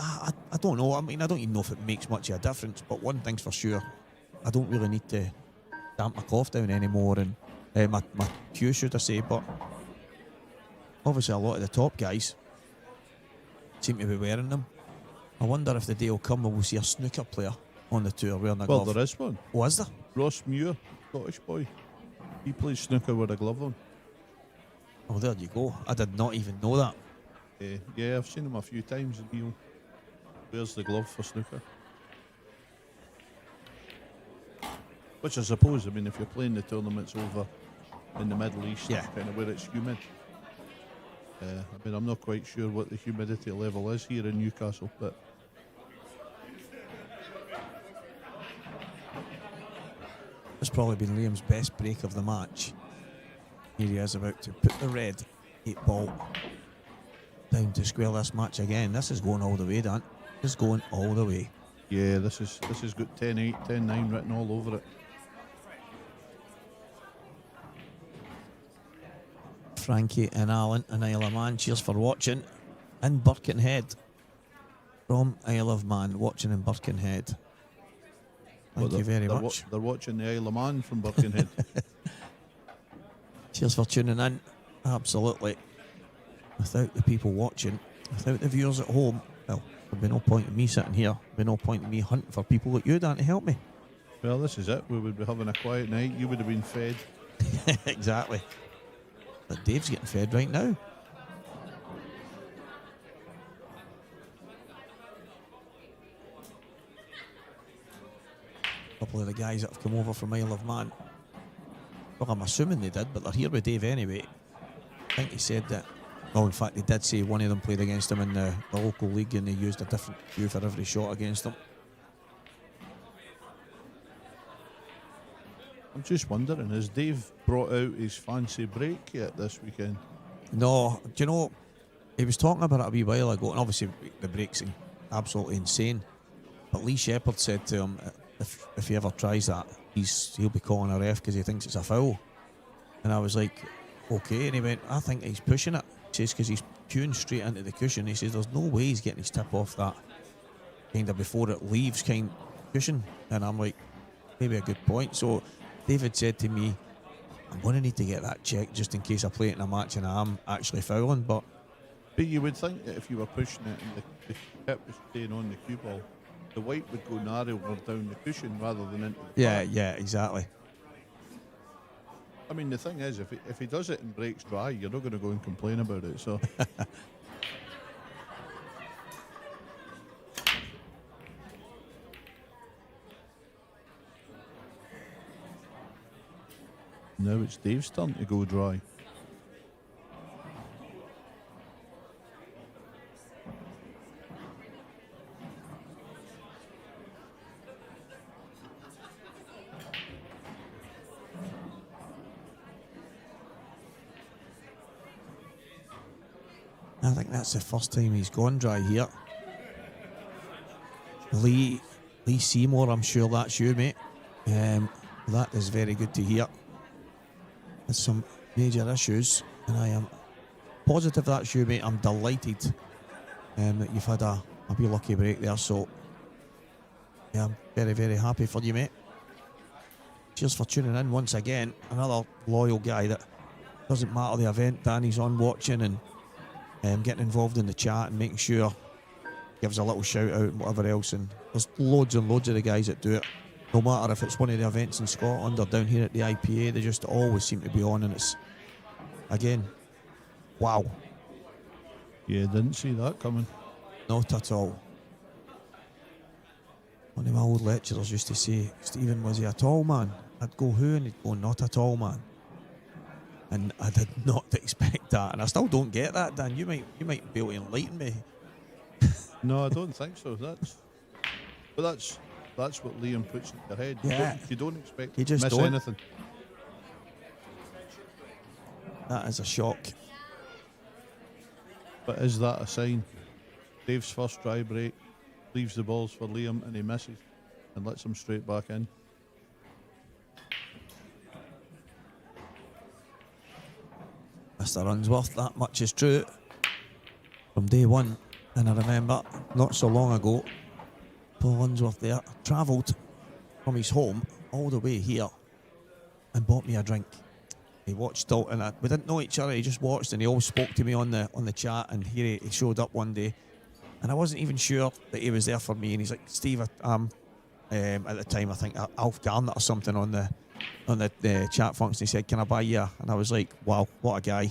I don't know. I mean, I don't even know if it makes much of a difference, but one thing's for sure, I don't really need to damp my cough down anymore, and my cue, should I say. But obviously a lot of the top guys seem to be wearing them. I wonder if the day will come when we'll see a snooker player on the tour wearing a glove. Well, there is one. Oh, is there? Ross Muir, Scottish boy. He plays snooker with a glove on. Oh, there you go. I did not even know that. Yeah, I've seen him a few times, and he wears the glove for snooker. Which I suppose, I mean, if you're playing the tournaments over in the Middle East, yeah, kind of where it's humid. I mean, I'm not quite sure what the humidity level is here in Newcastle, but it's probably been Liam's best break of the match. Here he is about to put the red 8-ball down to square this match again. This is going all the way, Dan. This is going all the way. Yeah, this has got 10-8, 10-9 written all over it. Frankie and Alan and Isle of Man, cheers for watching in Birkenhead. From Isle of Man, watching in Birkenhead. Thank you very much. They're watching the Isle of Man from Birkenhead. Cheers for tuning in. Absolutely. Without the people watching, without the viewers at home, well, there'd be no point in me sitting here. There'd be no point in me hunting for people like you, Dan, to help me. Well, this is it. We would be having a quiet night. You would have been fed. Exactly. But Dave's getting fed right now. A couple of the guys that have come over from Isle of Man, well, I'm assuming they did, but they're here with Dave anyway. I think he said that, well, in fact, he did say one of them played against him in the local league and they used a different cue for every shot against him. I'm just wondering, has Dave brought out his fancy break yet this weekend? No, do you know, he was talking about it a wee while ago, and obviously the break's absolutely insane. But Lee Shepherd said to him, if he ever tries that, he'll be calling a ref because he thinks it's a foul. And I was like, okay. And he went, I think he's pushing it. He says, because he's cueing straight into the cushion. He says, there's no way he's getting his tip off that kind of before it leaves kind of cushion. And I'm like, maybe a good point. So David said to me, I'm going to need to get that checked just in case I play it in a match and I am actually fouling. But you would think that if you were pushing it and the tip was staying on the cue ball, the white would go narrower down the cushion rather than into the back. Yeah, exactly. I mean, the thing is, if he does it and breaks dry, you're not going to go and complain about it. So now it's Dave's turn to go dry. I think that's the first time he's gone dry here. Lee Seymour, I'm sure that's you, mate. That is very good to hear. There's some major issues, and I am positive that's you, mate. I'm delighted that you've had a wee lucky break there. So, yeah, I'm very, very happy for you, mate. Cheers for tuning in once again. Another loyal guy that doesn't matter the event, Danny's on watching and getting involved in the chat and making sure gives a little shout out and whatever else. And there's loads and loads of the guys that do it. No matter if it's one of the events in Scotland or down here at the IPA, they just always seem to be on, and it's, again, wow. Yeah, didn't see that coming. Not at all. One of my old lecturers used to say, Stephen, was he a tall man? I'd go, who? And he'd go, not a tall man. And I did not expect that, and I still don't get that, Dan. You might be able to enlighten me. No, I don't think so. That's what Liam puts in your head. Yeah. You don't expect You just to miss don't. anything. That is a shock. But is that a sign? Dave's first dry break, leaves the balls for Liam and he misses and lets him straight back in. Mr. Unsworth, that much is true from day one. And I remember not so long ago, Paul Unsworth there travelled from his home all the way here and bought me a drink. He watched all, and we didn't know each other. He just watched, and he always spoke to me on the chat. And here he showed up one day, and I wasn't even sure that he was there for me. And he's like, "Steve, at the time I think Alf Garnett or something on the chat function." He said, "Can I buy you?" And I was like, "Wow, what a guy!"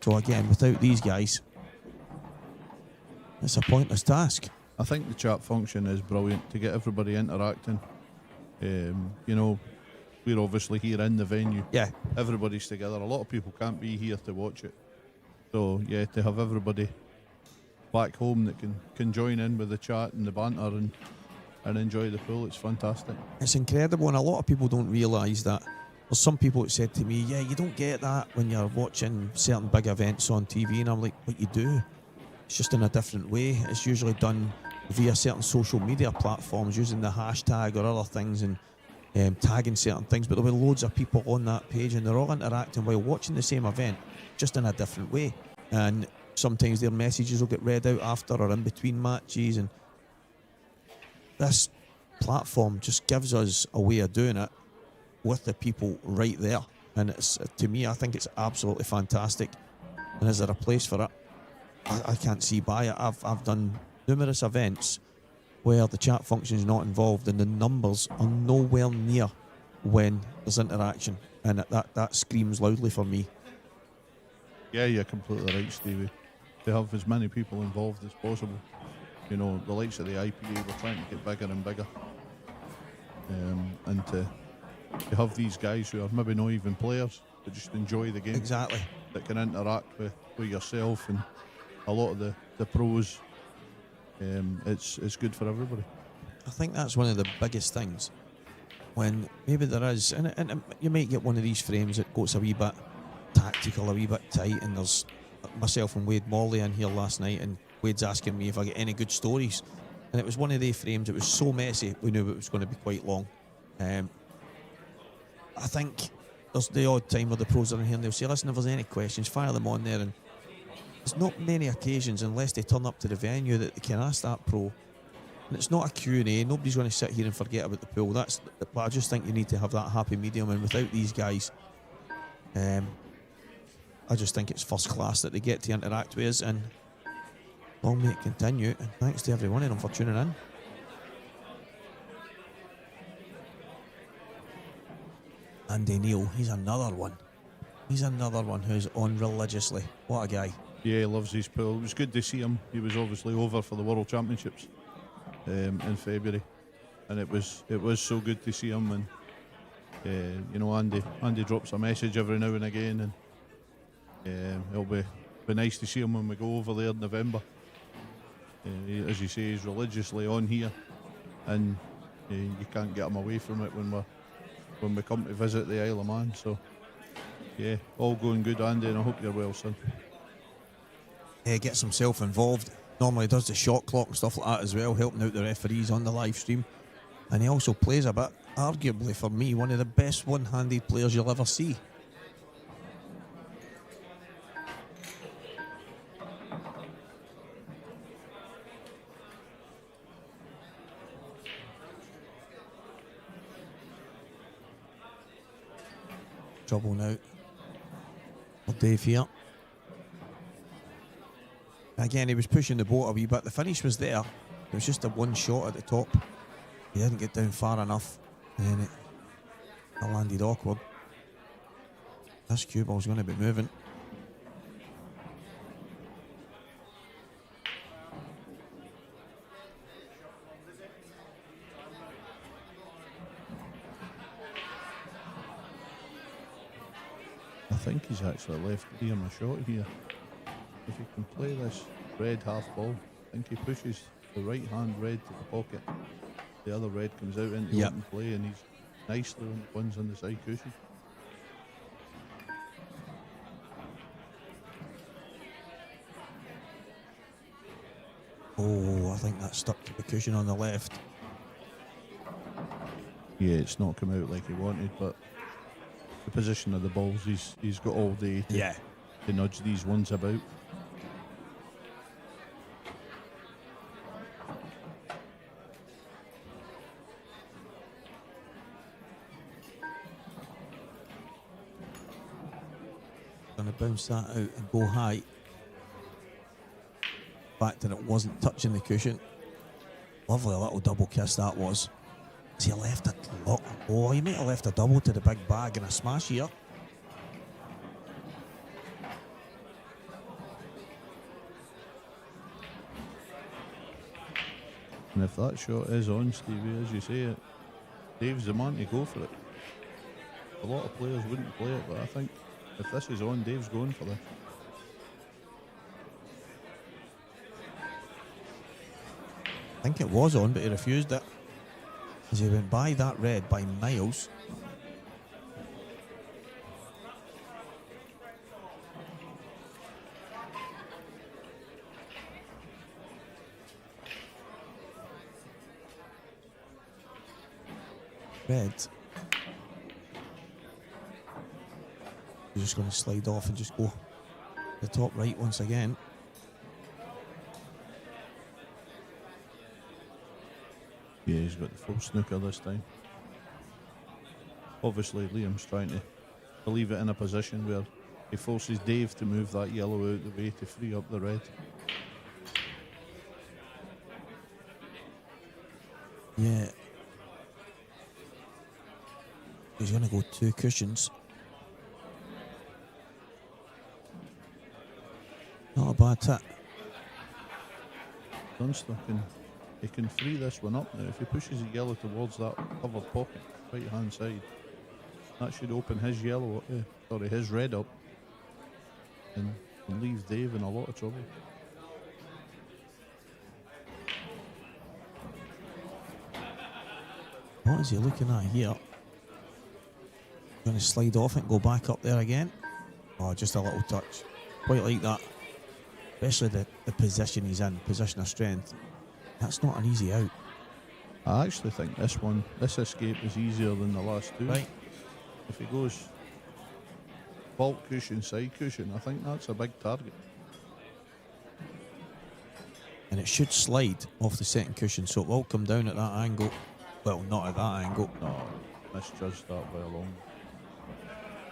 So again, without these guys, it's a pointless task. I think the chat function is brilliant to get everybody interacting. You know, we're obviously here in the venue. Yeah. Everybody's together. A lot of people can't be here to watch it. So, yeah, to have everybody back home that can join in with the chat and the banter and enjoy the pool, it's fantastic. It's incredible, and a lot of people don't realise that. There's some people that said to me, "Yeah, you don't get that when you're watching certain big events on TV," and I'm like, "But you do. It's just in a different way. It's usually done via certain social media platforms, using the hashtag or other things and tagging certain things, but there'll be loads of people on that page and they're all interacting while watching the same event, just in a different way. And sometimes their messages will get read out after or in between matches, and this platform just gives us a way of doing it with the people right there. And it's, to me, I think it's absolutely fantastic. And is there a place for it? I can't see by it. I've done numerous events where the chat function is not involved and the numbers are nowhere near when there's interaction, and that screams loudly for me. Yeah, you're completely right, Stevie. To have as many people involved as possible. You know, the likes of the IPA, we're trying to get bigger and bigger. And to have these guys who are maybe not even players, but just enjoy the game. Exactly. That can interact with yourself and a lot of the pros. It's good for everybody. I think that's one of the biggest things. When maybe there is, and you might get one of these frames that goes a wee bit tactical, a wee bit tight, and there's myself and Wade Morley in here last night, and Wade's asking me if I get any good stories. And it was one of the frames, it was so messy, we knew it was going to be quite long. I think there's the odd time where the pros are in here and they'll say, "Listen, if there's any questions, fire them on there." And there's not many occasions, unless they turn up to the venue, that they can ask that pro. And it's not a Q&A. Nobody's going to sit here and forget about the pool. But I just think you need to have that happy medium. And without these guys, I just think it's first class that they get to interact with us. And long may it continue. And thanks to every one of them for tuning in. Andy Neal, he's another one. He's another one who's on religiously. What a guy. Yeah, he loves his pool. It was good to see him. He was obviously over for the World Championships in February, and it was so good to see him. And you know, Andy drops a message every now and again, and it'll be nice to see him when we go over there in November. As you say, he's religiously on here, and you can't get him away from it when we come to visit the Isle of Man. So yeah, all going good, Andy, and I hope you're well, son. Gets himself involved. Normally does the shot clock and stuff like that as well, helping out the referees on the live stream. And he also plays a bit, arguably for me, one of the best one-handed players you'll ever see. trouble now for Dave here. Again, he was pushing the boat a wee bit. The finish was there. It was just a one shot at the top. He didn't get down far enough, and then it landed awkward. This cue ball's going to be moving. I think he's actually left Liam a shot here. If he can play this red half ball, I think he pushes the right hand red to the pocket. The other red comes out into open play, and he's nicely on the ones on the side cushion. Oh, I think that stuck to the cushion on the left. Yeah, it's not come out like he wanted, but the position of the balls, he's got all day to nudge these ones about. Going to bounce that out and go high. The fact that it wasn't touching the cushion. Lovely little double kiss that was. Has he left a lot? Oh, he might have left a double to the big bag and a smash here. And if that shot is on, Stevie, as you say it, Dave's the man to go for it. A lot of players wouldn't play it, but I think if this is on, Dave's going for this. I think it was on, but he refused it. As he went by that red by miles. Red. He's just going to slide off and just go the top right once again. Yeah, he's got the full snooker this time. Obviously, Liam's trying to leave it in a position where he forces Dave to move that yellow out the way to free up the red. Yeah. He's going to go 2 cushions. Not a bad tip. Dunster can free this one up now. If he pushes the yellow towards that covered pocket, right hand side, that should open his yellow, his red up, and leave Dave in a lot of trouble. What is he looking at here? Going to slide off and go back up there again. Oh, just a little touch. Quite like that. Especially the position he's in, position of strength. That's not an easy out. I actually think this escape is easier than the last two. Right. If he goes vault cushion, side cushion, I think that's a big target. And it should slide off the second cushion, so it will come down at that angle. Well, not at that angle. No, misjudged that by a long.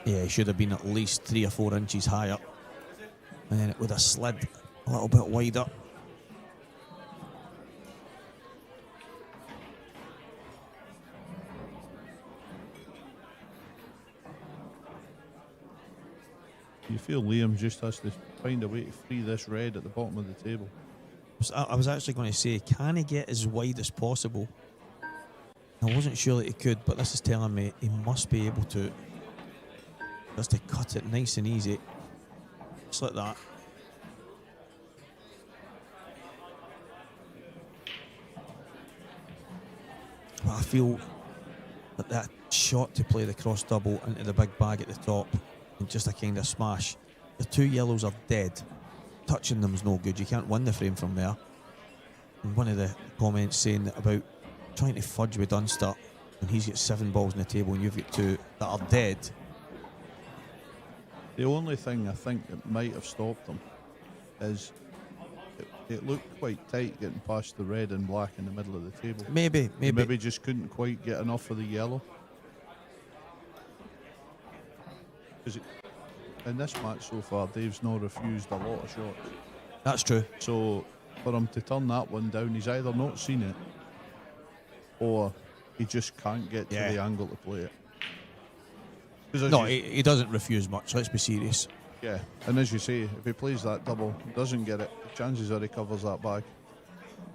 Yeah, it should have been at least 3 or 4 inches higher. And then it would have slid a little bit wider. You feel Liam just has to find a way to free this red at the bottom of the table. I was actually going to say, can he get as wide as possible? I wasn't sure that he could, but this is telling me he must be able to. Just to cut it nice and easy. Just like that. But I feel that shot to play the cross double into the big bag at the top and just a kind of smash. The 2 yellows are dead. Touching them is no good. You can't win the frame from there. And one of the comments saying about trying to fudge with Dunster when he's got 7 balls on the table and you've got 2 that are dead. The only thing I think that might have stopped them is it looked quite tight getting past the red and black in the middle of the table. Maybe Just couldn't quite get enough of the yellow. because in this match so far, Dave's not refused a lot of shots. That's true. So for him to turn that one down, he's either not seen it or he just can't get to the angle to play it. No, he doesn't refuse much, let's be serious. Yeah, and as you say, if he plays that double, doesn't get it, the chances are he covers that back.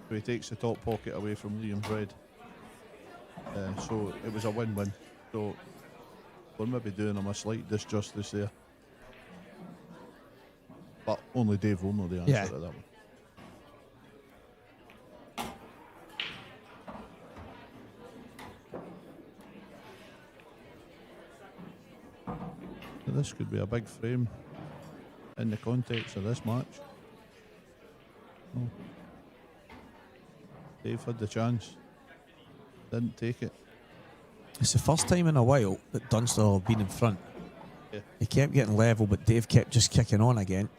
So he takes the top pocket away from Liam's red. So it was a win-win. So we're maybe doing him a slight disjustice there. But only Dave will know the answer to that one. So this could be a big frame in the context of this match. Oh. Dave had the chance, didn't take it. It's the first time in a while that Dunster have been in front. Yeah. He kept getting level, but Dave kept just kicking on again.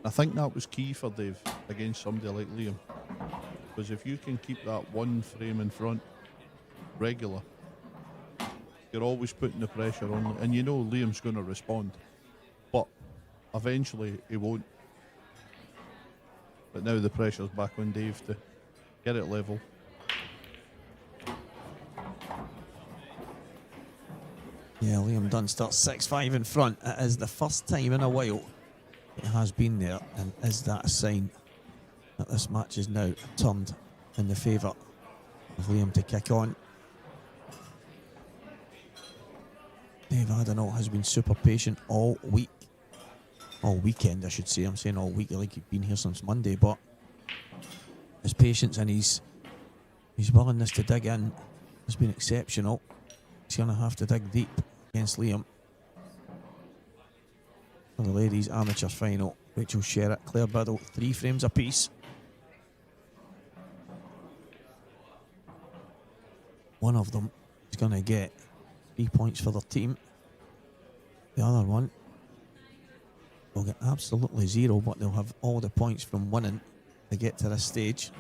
I think that was key for Dave against somebody like Liam. Because if you can keep that one frame in front regular, you're always putting the pressure on. And you know Liam's going to respond. But eventually he won't. But now the pressure's back on Dave to get it level. Yeah, Liam Dunster 6-5 in front. It is the first time in a while it has been there, and is that a sign that this match is now turned in the favour of Liam to kick on? Dave Adenauer has been super patient all week. All weekend, I should say. I'm saying all week, like he's been here since Monday, but his patience and his willingness to dig in has been exceptional. He's going to have to dig deep against Liam. For the ladies' amateur final, Rachel Sherritt, Claire Biddle, 3 frames apiece. One of them is going to get 3 points for their team. The other one will get absolutely 0, but they'll have all the points from winning to get to this stage.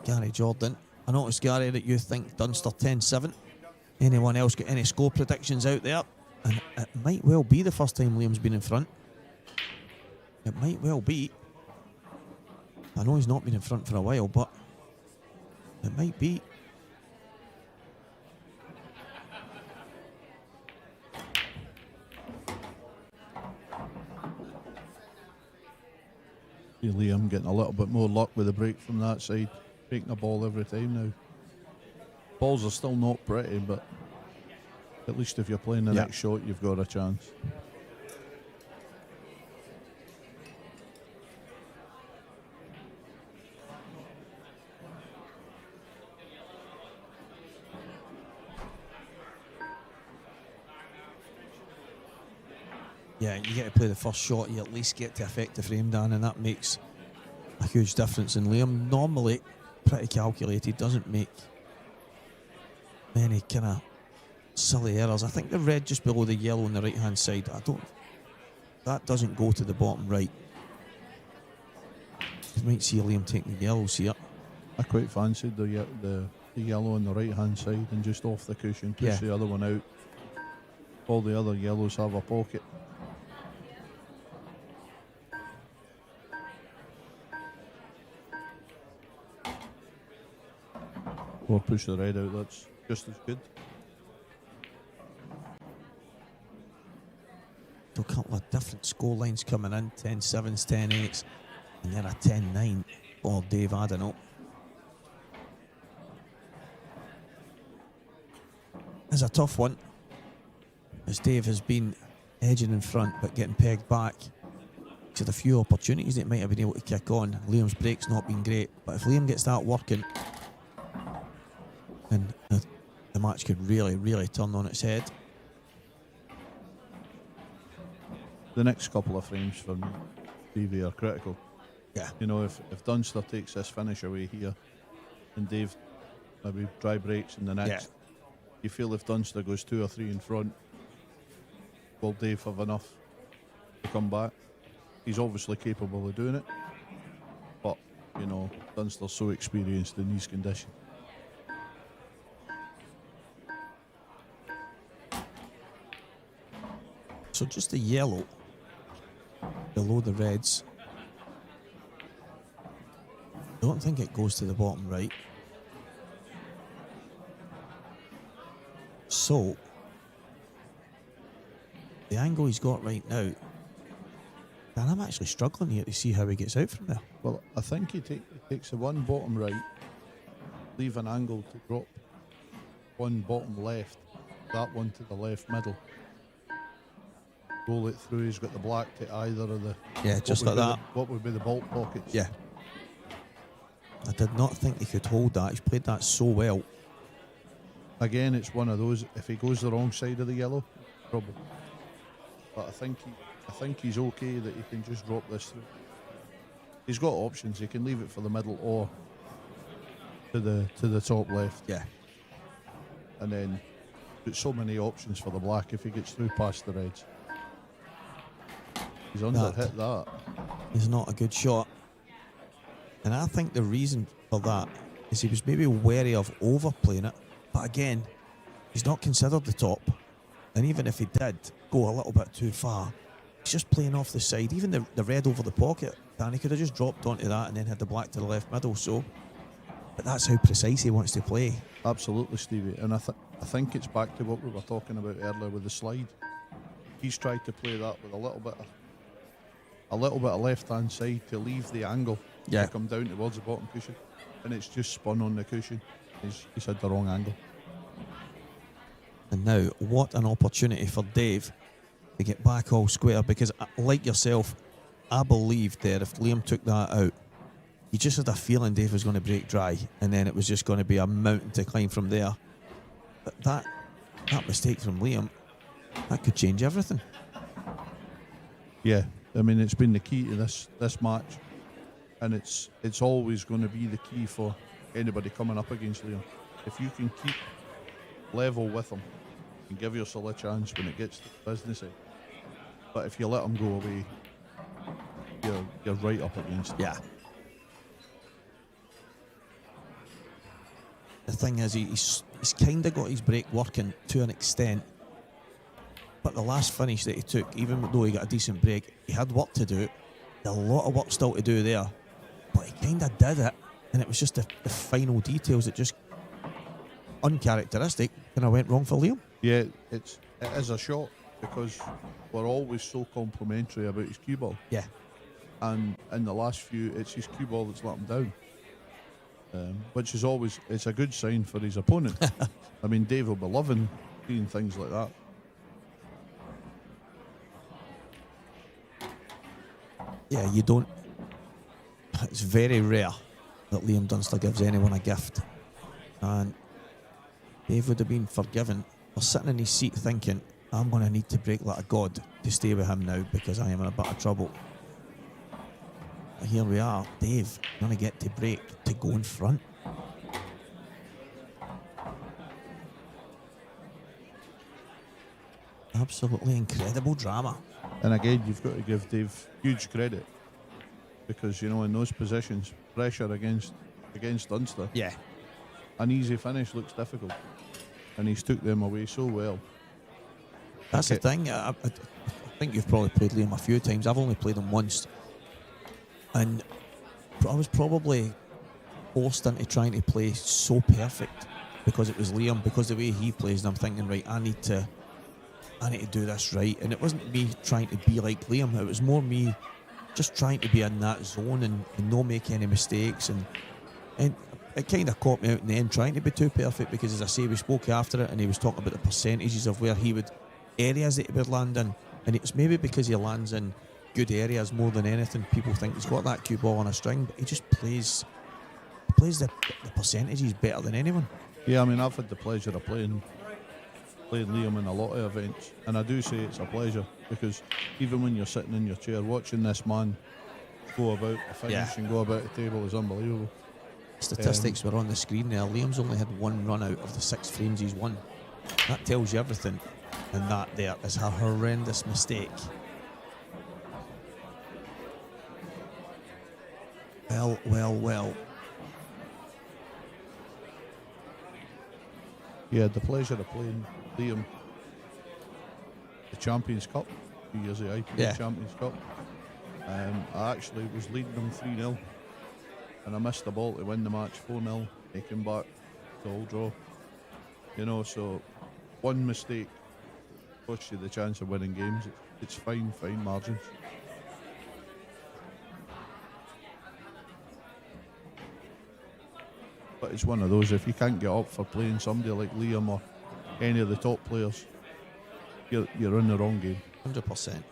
Gary Jordan. I noticed, Gary, that you think Dunster 10-7. Anyone else got any score predictions out there? And it might well be the first time Liam's been in front. It might well be. I know he's not been in front for a while, but it might be. See Liam getting a little bit more luck with the break from that side. Taking the ball every time now. Balls are still not pretty, but at least if you're playing the next shot, you've got a chance. Yeah, you get to play the first shot, you at least get to affect the frame, Dan, and that makes a huge difference. And Liam, normally pretty calculated, doesn't make many kind of silly errors. I think the red just below the yellow on the right hand side, that doesn't go to the bottom right. You might see Liam taking the yellows here. I quite fancied the yellow on the right hand side and just off the cushion, push the other one out. All the other yellows have a pocket. Or push the red out, that's just as good. So a couple of different score lines coming in, 10-7s, 10-8s, and then a 10-9 for Dave Adenauer. It's a tough one, as Dave has been edging in front but getting pegged back. He's had a few opportunities that he might have been able to kick on. Liam's break's not been great, but if Liam gets that working, then the match could really, really turn on its head. The next couple of frames from Davy are critical. Yeah. You know, if Dunster takes this finish away here and Dave maybe dry breaks in the next, you feel if Dunster goes 2 or 3 in front, will Dave have enough to come back? He's obviously capable of doing it, but you know, Dunster's so experienced in these conditions. So just a yellow below the reds. Don't think it goes to the bottom right. So the angle he's got right now, and I'm actually struggling here to see how he gets out from there. Well, I think he takes the one bottom right, leave an angle to drop one bottom left, that one to the left middle. Roll it through, he's got the black to either of the... Yeah, just like that. What would be the bolt pockets. Yeah. I did not think he could hold that. He's played that so well. Again, it's one of those, if he goes the wrong side of the yellow, trouble. But I think he's okay that he can just drop this through. He's got options, he can leave it for the middle or to the top left. Yeah. And then got so many options for the black if he gets through past the reds. He's under-hit that. Is not a good shot. And I think the reason for that is he was maybe wary of overplaying it. But again, he's not considered the top. And even if he did go a little bit too far, he's just playing off the side. Even the red over the pocket, Danny could have just dropped onto that and then had the black to the left middle. So, but that's how precise he wants to play. Absolutely, Stevie. And I think it's back to what we were talking about earlier with the slide. He's tried to play that with a little bit of left-hand side to leave the angle to come down towards the bottom cushion, and it's just spun on the cushion. He's had the wrong angle. And now, what an opportunity for Dave to get back all square, because like yourself, I believed there if Liam took that out, you just had a feeling Dave was going to break dry, and then it was just going to be a mountain to climb from there. But that mistake from Liam, that could change everything. Yeah, I mean, it's been the key to this match, and it's always going to be the key for anybody coming up against Liam. If you can keep level with him and give yourself a chance when it gets to the business end. But if you let him go away, you're right up against him. Yeah. The thing is, he's kind of got his break working to an extent. But the last finish that he took, even though he got a decent break, he had work to do. A lot of work still to do there. But he kind of did it. And it was just the final details that just uncharacteristic kind of went wrong for Liam. Yeah, it is a shot because we're always so complimentary about his cue ball. Yeah. And in the last few, it's his cue ball that's let him down. Which is always, it's a good sign for his opponent. I mean, Dave will be loving seeing things like that. Yeah, you don't. It's very rare that Liam Dunster gives anyone a gift. And Dave would have been forgiven for sitting in his seat thinking, I'm going to need to break like a god to stay with him now because I am in a bit of trouble. But here we are, Dave going to get to break to go in front. Absolutely incredible drama. And again, you've got to give Dave huge credit because, you know, in those positions, pressure against Dunster. Yeah. An easy finish looks difficult. And he's took them away so well. That's the thing. I think you've probably played Liam a few times. I've only played him once. And I was probably forced into trying to play so perfect because it was Liam, because the way he plays, and I'm thinking, right, I need to do this right. And it wasn't me trying to be like Liam. It was more me just trying to be in that zone and not make any mistakes. And it kind of caught me out in the end trying to be too perfect because, as I say, we spoke after it and he was talking about the percentages of where he would, areas that he would land in. And it's maybe because he lands in good areas more than anything. People think he's got that cue ball on a string, but he just plays the percentages better than anyone. Yeah, I mean, I've had the pleasure of playing Liam in a lot of events, and I do say it's a pleasure because even when you're sitting in your chair watching this man go about a finish and go about a table is unbelievable. Statistics were on the screen there. Liam's only had one run out of the 6 frames he's won. That tells you everything, and that there is a horrendous mistake. Well. Yeah, had the pleasure of playing Liam the Champions Cup, 2 years of the IPA Champions Cup. I actually was leading them 3-0 and I missed the ball to win the match 4-0. They came back to all draw. You know, so one mistake costs you the chance of winning games. It's fine margins. But it's one of those, if you can't get up for playing somebody like Liam or any of the top players, you're in the wrong game. 100%.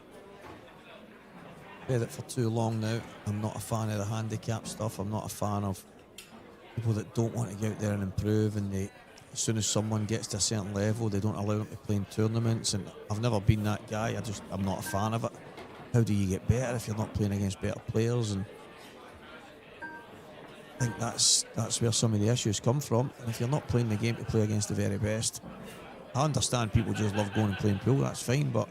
Said it for too long now. I'm not a fan of the handicap stuff. I'm not a fan of people that don't want to get out there and improve, and they, as soon as someone gets to a certain level, they don't allow them to play in tournaments. And I've never been that guy. I'm not a fan of it. How do you get better if you're not playing against better players? And I think that's where some of the issues come from. And if you're not playing the game to play against the very best, I understand people just love going and playing pool, that's fine, but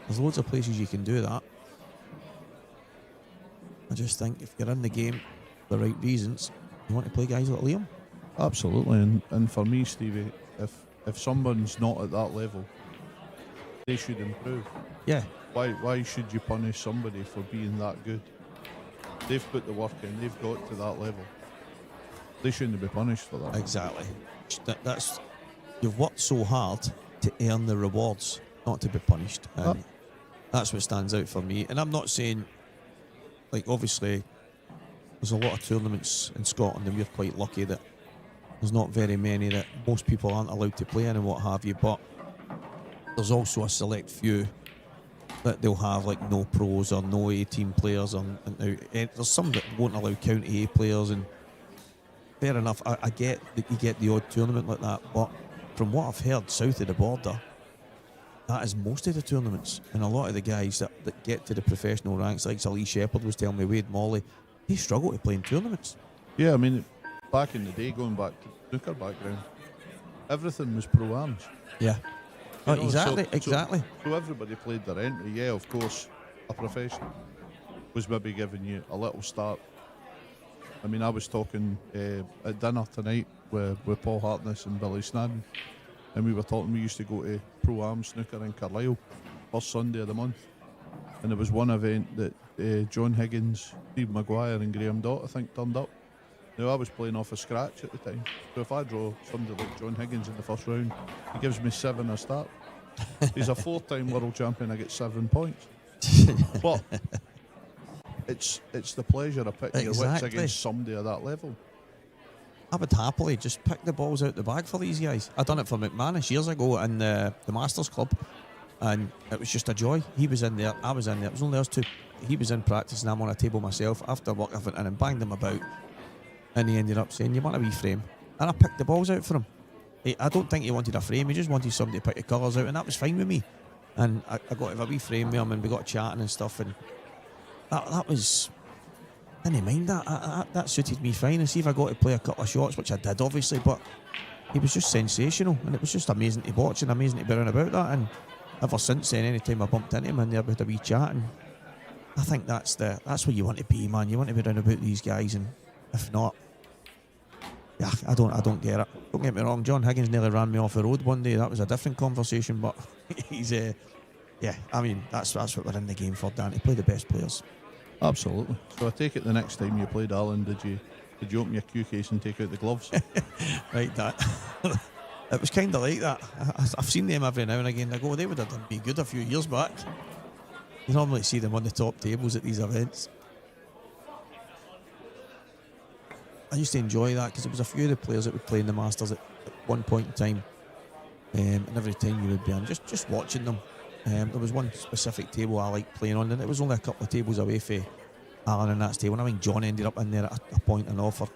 there's loads of places you can do that. I just think if you're in the game for the right reasons, you want to play guys like Liam. Absolutely, and for me, Stevie, if someone's not at that level, they should improve. Yeah. Why should you punish somebody for being that good? They've put the work in, they've got to that level. They shouldn't be punished for that. Exactly. That's you've worked so hard to earn the rewards, not to be punished. And that's what stands out for me. And I'm not saying, like, obviously there's a lot of tournaments in Scotland and we're quite lucky that there's not very many that most people aren't allowed to play in and what have you, but there's also a select few that they'll have, like, no pros or no A-team players, and there's some that won't allow county A players, and fair enough, I get that you get the odd tournament like that, but from what I've heard south of the border, that is most of the tournaments. And a lot of the guys that get to the professional ranks, like Lee Shepherd was telling me, Wade Molly, they struggle to play in tournaments. Yeah, I mean, back in the day, going back to the snooker background, everything was pro-ams. Yeah. You know, exactly. So everybody played their entry. Yeah, of course, a professional was maybe giving you a little start. I mean, I was talking at dinner tonight with Paul Hartness and Billy Snadden, and we were talking, we used to go to Pro-Am snooker in Carlisle first Sunday of the month, and there was one event that John Higgins, Steve Maguire and Graham Dott, I think, turned up. Now, I was playing off a scratch at the time, so if I draw somebody like John Higgins in the first round, he gives me 7 a start. He's a 4-time world champion, I get 7 points. But it's the pleasure of picking your wits against somebody at that level. I would happily just pick the balls out the bag for these guys. I done it for McManus years ago in the Masters Club, and it was just a joy. He was in there, I was in there, it was only us two. He was in practice and I'm on a table myself. After work I went in and banged him about, and he ended up saying, "You want a wee frame?" And I picked the balls out for him. I don't think he wanted a frame, he just wanted somebody to pick the colours out, and that was fine with me. And I got to have a wee frame with him, and we got chatting and stuff, and that was, I didn't mind that suited me fine. And see if I got to play a couple of shots, which I did obviously, but he was just sensational, and it was just amazing to watch and amazing to be around about that. And ever since then, any time I bumped into him in there, we had a wee chat, and I think that's where you want to be, man. You want to be around about these guys, and if not, yeah, I don't get it. Don't get me wrong, John Higgins nearly ran me off the road one day. That was a different conversation, but he's yeah, I mean, that's what we're in the game for, Dan, to play the best players. Absolutely. So I take it the next time you played Alan, did you open your cue case and take out the gloves? Right, that. It was kind of like that. I've seen them every now and again. I go, they would have done me good a few years back. You normally see them on the top tables at these events. I used to enjoy that because it was a few of the players that would play in the Masters at one point in time, and every time you would be on, just watching them. There was one specific table I liked playing on, and it was only a couple of tables away from Alan and that table. And I think John ended up in there at a point and off for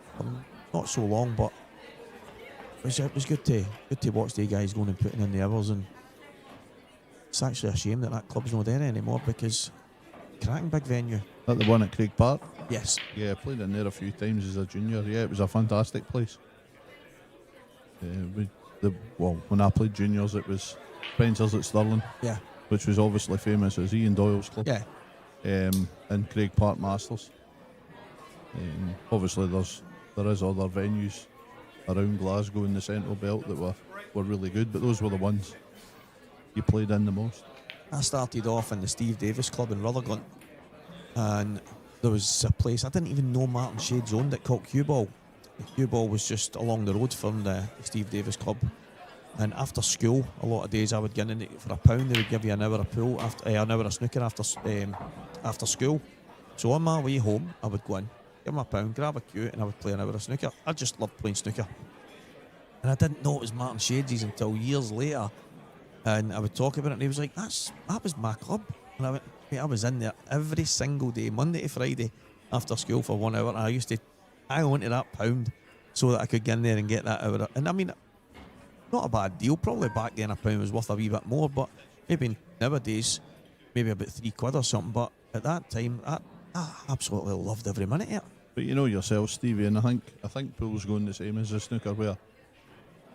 not so long, but it was good to watch the guys going and putting in the hours. And it's actually a shame that club's not there anymore, because cracking big venue. That the one at Craig Park? Yes. Yeah, I played in there a few times as a junior. Yeah, it was a fantastic place. When I played juniors, it was Spencer's at Stirling. Yeah. Which was obviously famous as Ian Doyle's club. Yeah. And Craig Park Masters. Obviously, there is other venues around Glasgow in the Central Belt that were really good, but those were the ones you played in the most. I started off in the Steve Davis Club in Rutherglen, and there was a place I didn't even know Martin Shades owned it called Cueball. Cueball was just along the road from the Steve Davis Club, and after school, a lot of days I would get in it for £1. They would give you an hour of pool after an hour of snooker after school. So on my way home, I would go in, give him £1, grab a cue, and I would play an hour of snooker. I just loved playing snooker, and I didn't know it was Martin Shades until years later. And I would talk about it, and he was like, that was my club. And I went, mate, I was in there every single day, Monday to Friday, after school for 1 hour. And I used to hang on to that £1 so that I could get in there and get that hour. And I mean, not a bad deal. Probably back then £1 was worth a wee bit more, but maybe nowadays, maybe about £3 or something. But at that time, I absolutely loved every minute of it. But you know yourself, Stevie, and I think pool's going the same as the snooker, where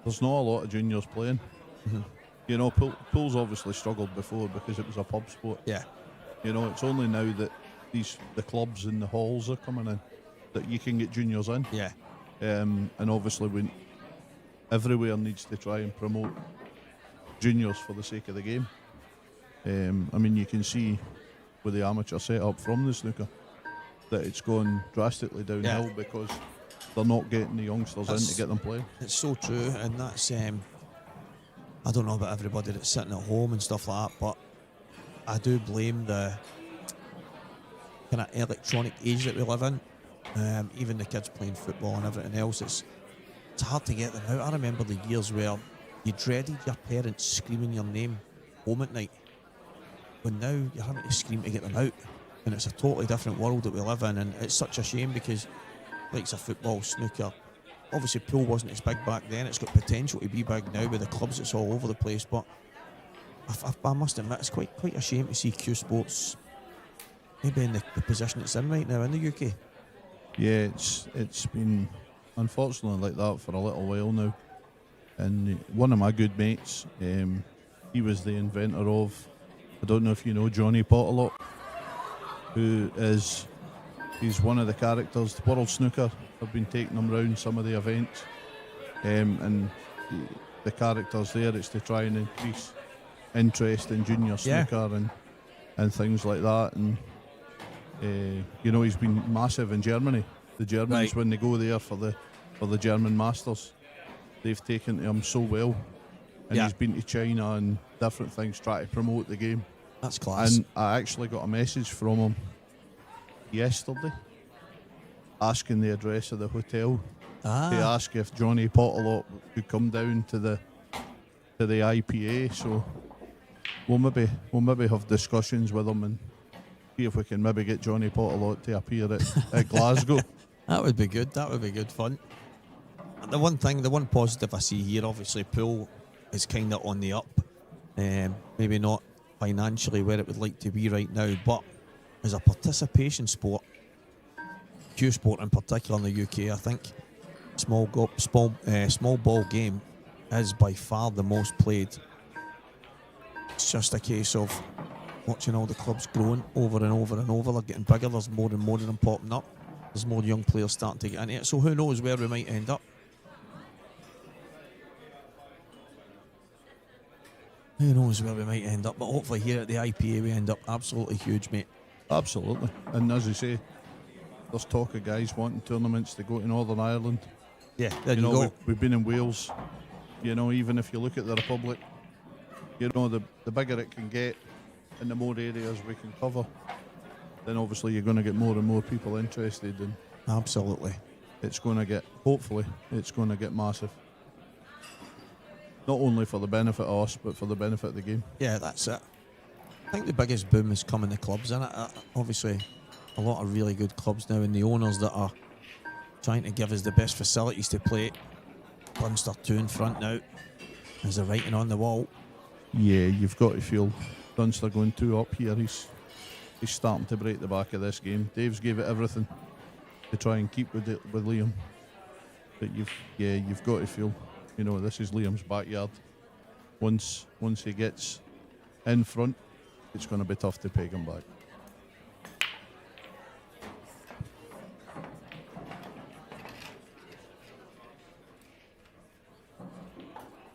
there's not a lot of juniors playing. Mm-hmm. You know, pool's obviously struggled before because it was a pub sport. Yeah. You know, it's only now that the clubs and the halls are coming in that you can get juniors in. Yeah. And obviously everywhere needs to try and promote juniors for the sake of the game. I mean, you can see with the amateur setup from the snooker that it's gone drastically downhill because they're not getting the youngsters in to get them playing. It's so true, and that's I don't know about everybody that's sitting at home and stuff like that, but I do blame the kind of electronic age that we live in. Even the kids playing football and everything else, it's hard to get them out. I remember the years where you dreaded your parents screaming your name home at night, when now you're having to scream to get them out, and it's a totally different world that we live in. And it's such a shame because likes of football, snooker, obviously pool wasn't as big back then. It's got potential to be big now with the clubs. It's all over the place, but I must admit it's quite a shame to see Cuesports maybe in the position it's in right now in the UK. Yeah, it's been unfortunately like that for a little while now. And one of my good mates, he was the inventor of, I don't know if you know Johnny Potterlot, he's one of the characters. The World Snooker have been taking him round some of the events, and the characters there, it's to try and increase interest in junior snooker and things like that. And you know, he's been massive in Germany. The Germans, when they go there for the German Masters, they've taken to him so well, and he's been to China and different things, try to promote the game. That's class. And I actually got a message from him yesterday asking the address of the hotel to ask if Johnny Potterlot could come down to the IPA. So we'll maybe have discussions with him and see if we can maybe get Johnny Potterlot to appear at Glasgow. That would be good. That would be good fun. The one positive I see here, obviously, pool is kind of on the up. Maybe not financially where it would like to be right now, but as a participation sport, Cuesport in particular in the UK, I think small ball game is by far the most played. It's just a case of watching all the clubs growing over and over and over. They're getting bigger. There's more and more of them popping up. There's more young players starting to get into it. So who knows where we might end up? Who knows where we might end up? But hopefully here at the IPA we end up absolutely huge, mate. Absolutely. And as you say, there's talk of guys wanting tournaments to go to Northern Ireland. Yeah, there you know, go. We've been in Wales. You know, even if you look at the Republic, you know, the bigger it can get and the more areas we can cover, then obviously you're going to get more and more people interested. And absolutely, hopefully it's going to get massive. Not only for the benefit of us, but for the benefit of the game. Yeah, that's it. I think the biggest boom has come in the clubs, and obviously a lot of really good clubs now, and the owners that are trying to give us the best facilities to play. Dunster 2 in front now. There's the writing on the wall. Yeah, you've got to feel Dunster going 2 up here. He's starting to break the back of this game. Dave's gave it everything to try and keep with Liam. But you've got to feel, you know, this is Liam's backyard. Once he gets in front, it's going to be tough to peg him back.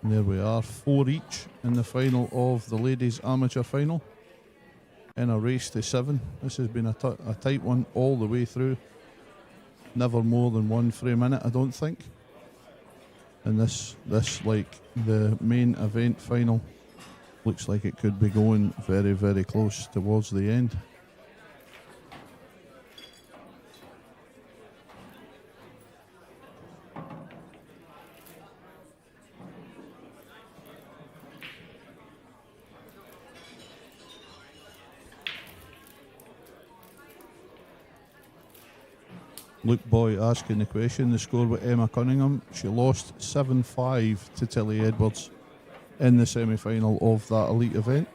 And there we are, 4 each in the final of the ladies' amateur final. In a race to 7. This has been a tight one all the way through. Never more than 1 frame in it, I don't think. And this like the main event final, looks like it could be going very, very close towards the end. Luke Boy asking the question, the score with Emma Cunningham. She lost 7-5 to Tilly Edwards in the semi-final of that elite event.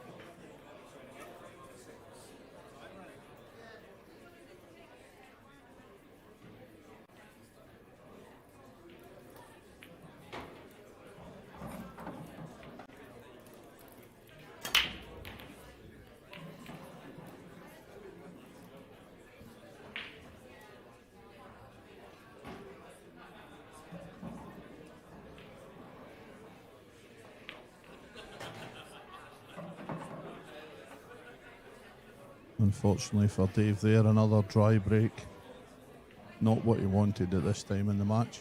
Unfortunately for Dave there, another dry break. Not what he wanted at this time in the match.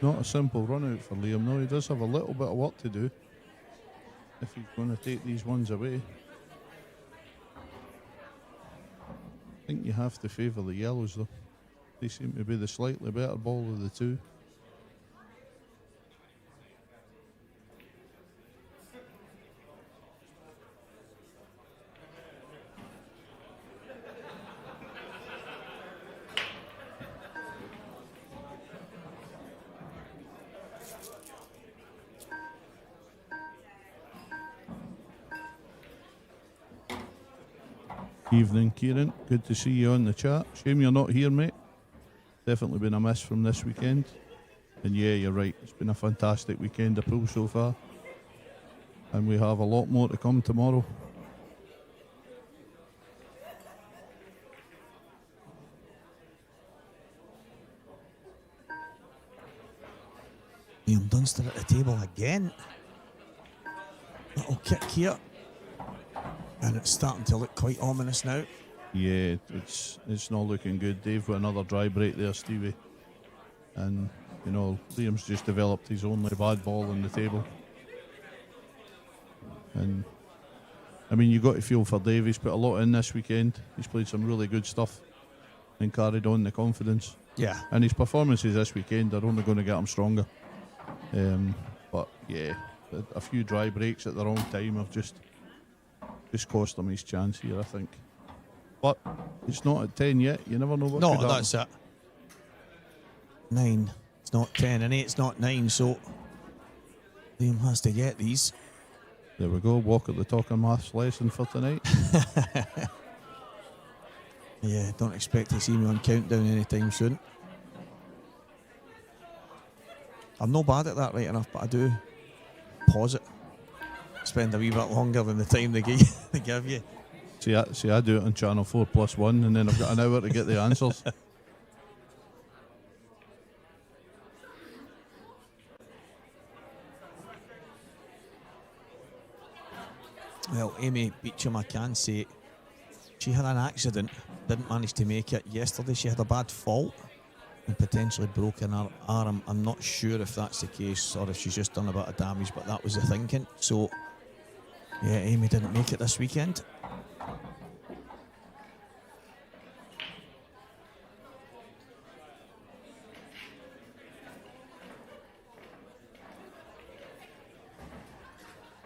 Not a simple run out for Liam, though. He does have a little bit of work to do if he's going to take these ones away. I think you have to favour the yellows, though. They seem to be the slightly better ball of the two. Evening, Kieran. Good to see you on the chat. Shame you're not here, mate. Definitely been a miss from this weekend. And yeah, you're right. It's been a fantastic weekend of pool so far. And we have a lot more to come tomorrow. Liam Dunster at the table again. Little kick here. And it's starting to look quite ominous now. Yeah, it's not looking good. Dave with another dry break there, Stevie. And, you know, Liam's just developed his only bad ball on the table. And, I mean, you got to feel for Dave. He's put a lot in this weekend. He's played some really good stuff and carried on the confidence. Yeah. And his performances this weekend are only going to get him stronger. But, yeah, a few dry breaks at the wrong time have just cost him his chance here, I think. But it's not at 10 yet. You never know what could happen. No, that's it. 9. It's not 10, and 8's not 9, so Liam has to get these. There we go. Walk at the talk and maths lesson for tonight. Yeah, don't expect to see me on countdown anytime soon. I'm not bad at that right enough, but I do pause it. Spend a wee bit longer than the time they give you. See, I do it on channel 4+1, and then I've got an hour to get the answers. Well, Amy Beecham, I can say, she had an accident, didn't manage to make it yesterday. She had a bad fall and potentially broken her arm. I'm not sure if that's the case or if she's just done a bit of damage, but that was the thinking. So, yeah, Amy didn't make it this weekend.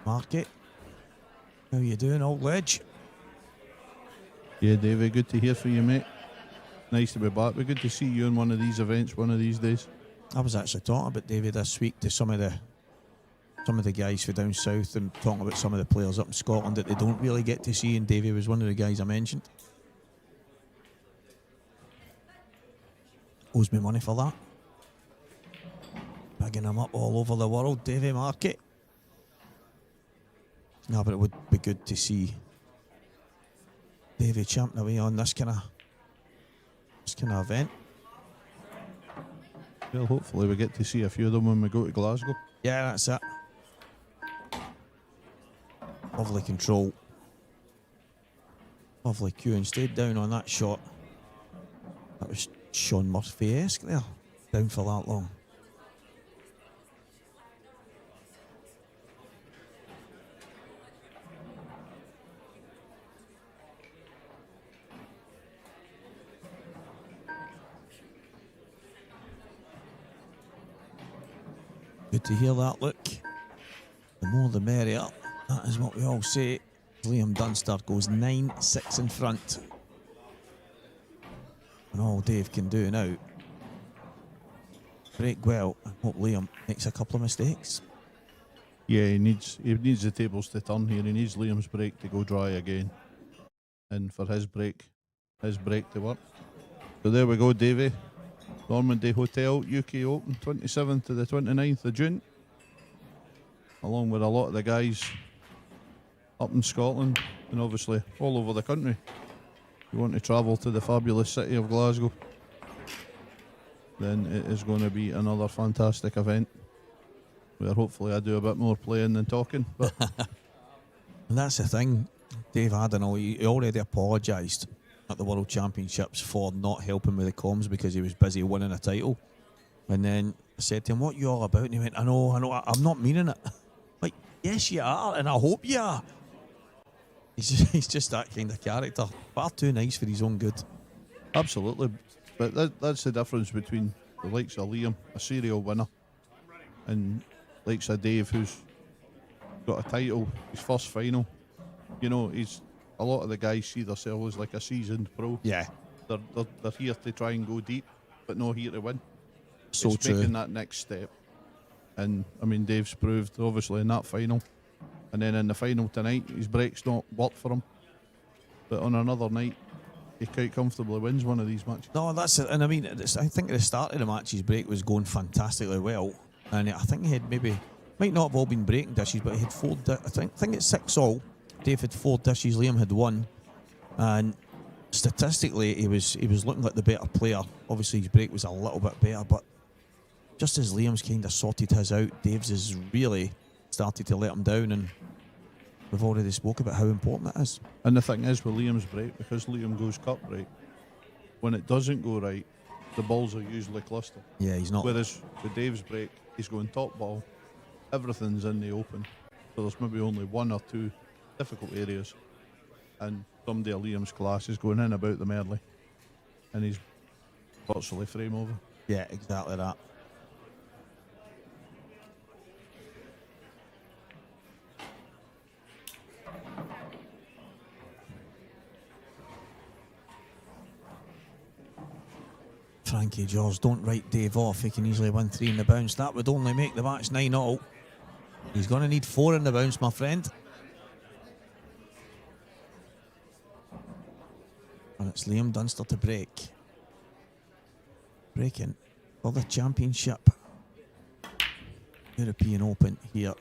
Market, how you doing, old ledge? Yeah, Davey, good to hear from you, mate. Nice to be back. We're good to see you in one of these events one of these days. I was actually talking about Davey this week to some of the guys from down south and talking about some of the players up in Scotland that they don't really get to see, and Davey was one of the guys I mentioned. Owes me money for that. Bigging him up all over the world, Davey Market. No, but it would be good to see Davey champing away on this kind of event. Well, hopefully we get to see a few of them when we go to Glasgow. Yeah, that's it. Lovely control. Lovely cue and stayed down on that shot. That was Sean Murphy-esque there. Down for that long. Good to hear that, look. The more the merrier. That is what we all say. Liam Dunster goes 9-6 in front. And all Dave can do now, break well and hope Liam makes a couple of mistakes. Yeah, he needs the tables to turn here. He needs Liam's break to go dry again. And for his break to work. So there we go, Davy. Normandy Hotel, UK Open, 27th to the 29th of June. Along with a lot of the guys up in Scotland and obviously all over the country. If you want to travel to the fabulous city of Glasgow, then it is going to be another fantastic event where hopefully I do a bit more playing than talking. But and that's the thing, Dave Adenall, he already apologised at the World Championships for not helping with the comms because he was busy winning a title. And then I said to him, "What are you all about?" And he went, I know, I'm not meaning it. Like, yes you are, and I hope you are. He's just that kind of character. Far too nice for his own good. Absolutely. But that's the difference between the likes of Liam, a serial winner, and likes of Dave, who's got a title, his first final. You know, a lot of the guys see themselves as like a seasoned pro. Yeah. They're here to try and go deep, but not here to win. So it's true. making that next step. And, I mean, Dave's proved, obviously, in that final. And then in the final tonight, his break's not worked for him. But on another night, he quite comfortably wins one of these matches. No, that's it. And I mean, I think at the start of the match, his break was going fantastically well. And I think he had might not have all been breaking dishes, but he had four. I think it's 6-all. Dave had 4 dishes, Liam had 1. And statistically, he was looking like the better player. Obviously, his break was a little bit better, but just as Liam's kind of sorted his out, Dave's has really started to let him down, and we've already spoke about how important it is. And the thing is with Liam's break, because Liam goes cup break, when it doesn't go right, the balls are usually clustered. Yeah, he's not. Whereas with Dave's break, he's going top ball, everything's in the open, so there's maybe only 1 or 2 difficult areas, and somebody of Liam's class is going in about them early, and he's virtually frame over. Yeah, exactly that. Frankie Jaws, don't write Dave off. He can easily win 3 in the bounce. That would only make the match 9-all. He's going to need 4 in the bounce, my friend. And it's Liam Dunster to break. Breaking for the championship. European Open here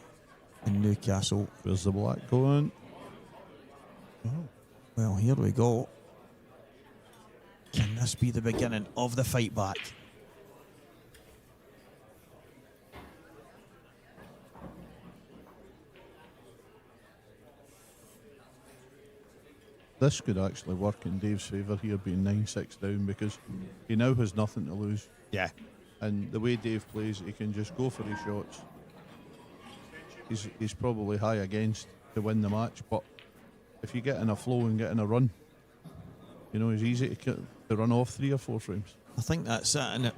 in Newcastle. Where's the black going? Oh, well, here we go. Can this be the beginning of the fight back? This could actually work in Dave's favour here, being 9-6 down, because he now has nothing to lose. Yeah. And the way Dave plays, he can just go for his shots. He's probably high against to win the match, but if you get in a flow and get in a run, you know, it's easy to run off 3 or 4 frames. I think that's it, and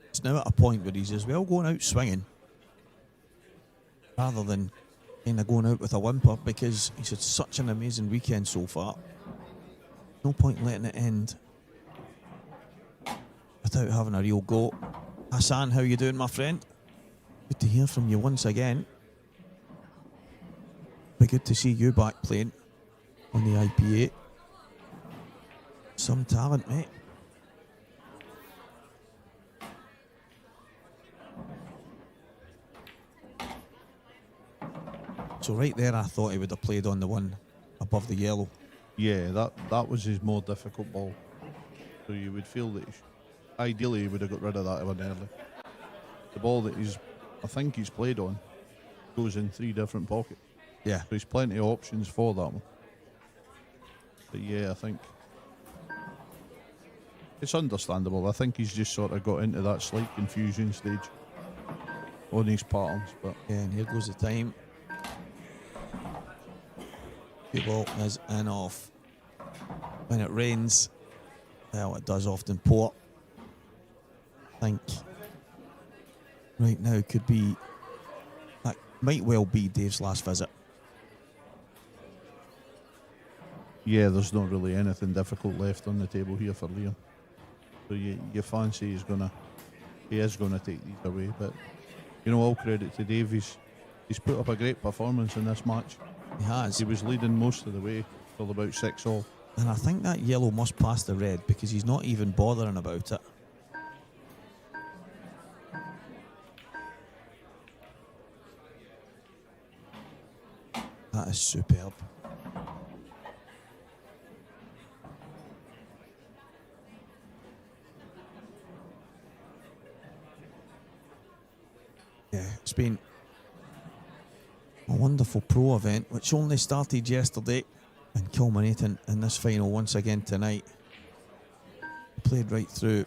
it's now at a point where he's as well going out swinging rather than kind of going out with a whimper, because he's had such an amazing weekend so far. No point letting it end without having a real go. Hassan, how you doing, my friend? Good to hear from you once again. Be good to see you back playing on the IPA. Some talent, mate. So right there, I thought he would have played on the one above the yellow. Yeah, that was his more difficult ball. So you would feel that ideally he would have got rid of that one early. the ball that I think he's played on goes in 3 different pockets. Yeah. So he's plenty of options for that one. But yeah, I think it's understandable. I think he's just sort of got into that slight confusion stage on his patterns. But yeah, and here goes the time. The ball is in off. When it rains, well, it does often pour. I think right now that might well be Dave's last visit. yeah, there's not really anything difficult left on the table here for Liam. So you fancy he is gonna take these away. But you know, all credit to Dave. He's put up a great performance in this match. He has. He was leading most of the way till about 6-all. And I think that yellow must pass the red because he's not even bothering about it. That is superb. Yeah, it's been a wonderful pro event which only started yesterday and culminating in this final once again tonight. Played right through,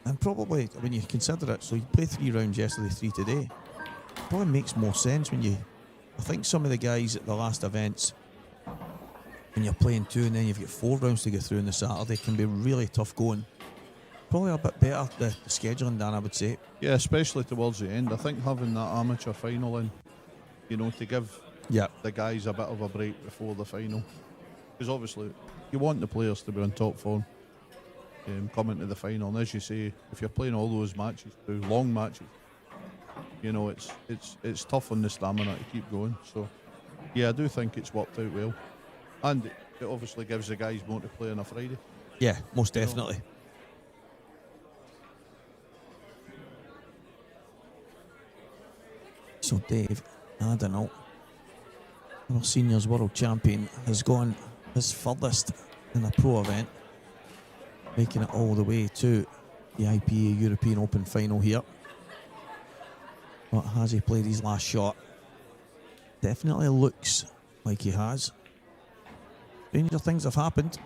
and probably when you consider it, so you played 3 rounds yesterday, 3 today. Probably makes more sense when I think some of the guys at the last events, when you're playing 2 and then you've got 4 rounds to go through on the Saturday, can be really tough going. Probably a bit better the scheduling, Dan, I would say. Yeah, especially towards the end. I think having that amateur final in, to give the guys a bit of a break before the final. Because obviously you want the players to be on top form coming to the final. And as you say, if you're playing all those matches, long matches, it's tough on the stamina to keep going. So yeah, I do think it's worked out well. And it obviously gives the guys more to play on a Friday. Yeah, most definitely. So Dave, I don't know, our seniors world champion has gone his furthest in a pro event, making it all the way to the IPA European Open final here. But has he played his last shot? Definitely looks like he has. Stranger things have happened.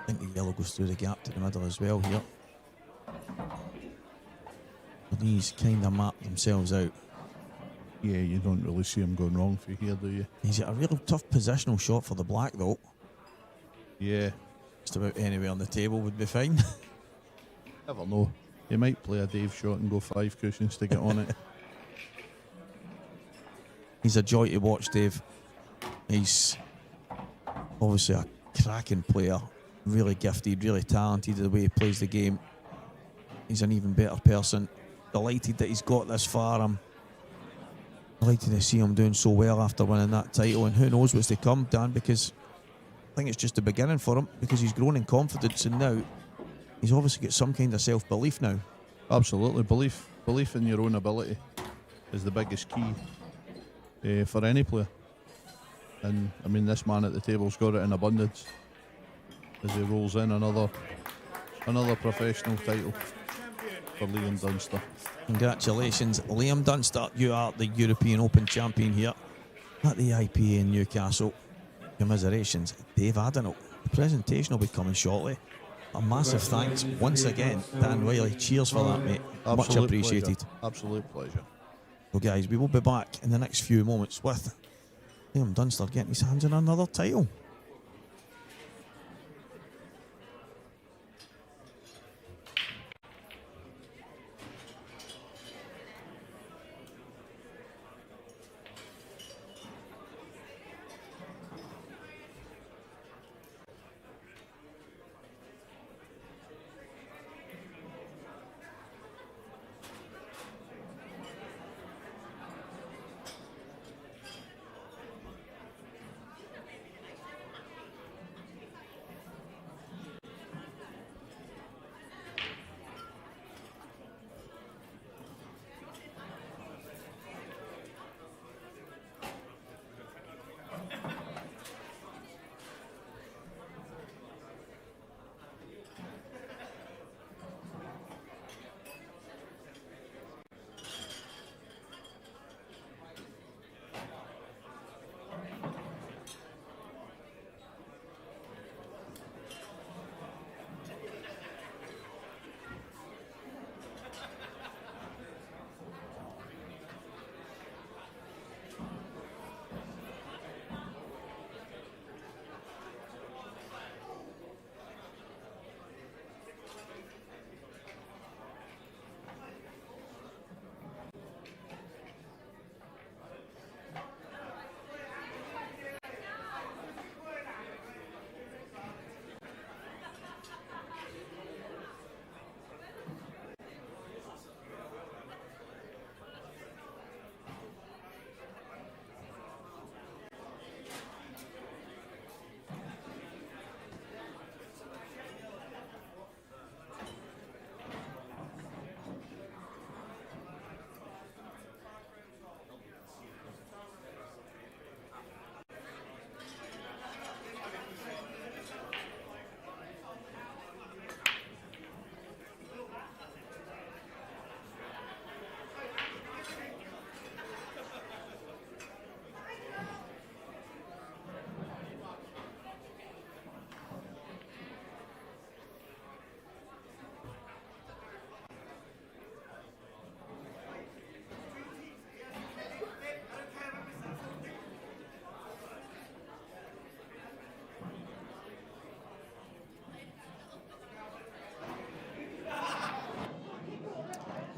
I think the yellow goes through the gap to the middle as well here. But these kind of map themselves out. Yeah, you don't really see him going wrong for here, do you? He's got a real tough positional shot for the black though. Yeah. Just about anywhere on the table would be fine. Never know. He might play a Dave shot and go 5 cushions to get on it. He's a joy to watch, Dave. He's obviously a cracking player. Really gifted, really talented the way he plays the game. He's an even better person. Delighted that he's got this far. I'm delighted to see him doing so well after winning that title. And who knows what's to come, Dan, because I think it's just the beginning for him, because he's grown in confidence and now he's obviously got some kind of self-belief now. Absolutely. Belief in your own ability is the biggest key for any player. And I mean, this man at the table's got it in abundance as he rolls in another professional title for Liam Dunster. Congratulations, Liam Dunster. You are the European Open champion here at the IPA in Newcastle. Commiserations, Dave Adenau. The presentation will be coming shortly. A massive thanks once again, Dan Wiley. Cheers for that, mate. Much appreciated. Pleasure. Absolute pleasure. Well, guys, we will be back in the next few moments with Liam Dunster getting his hands on another title.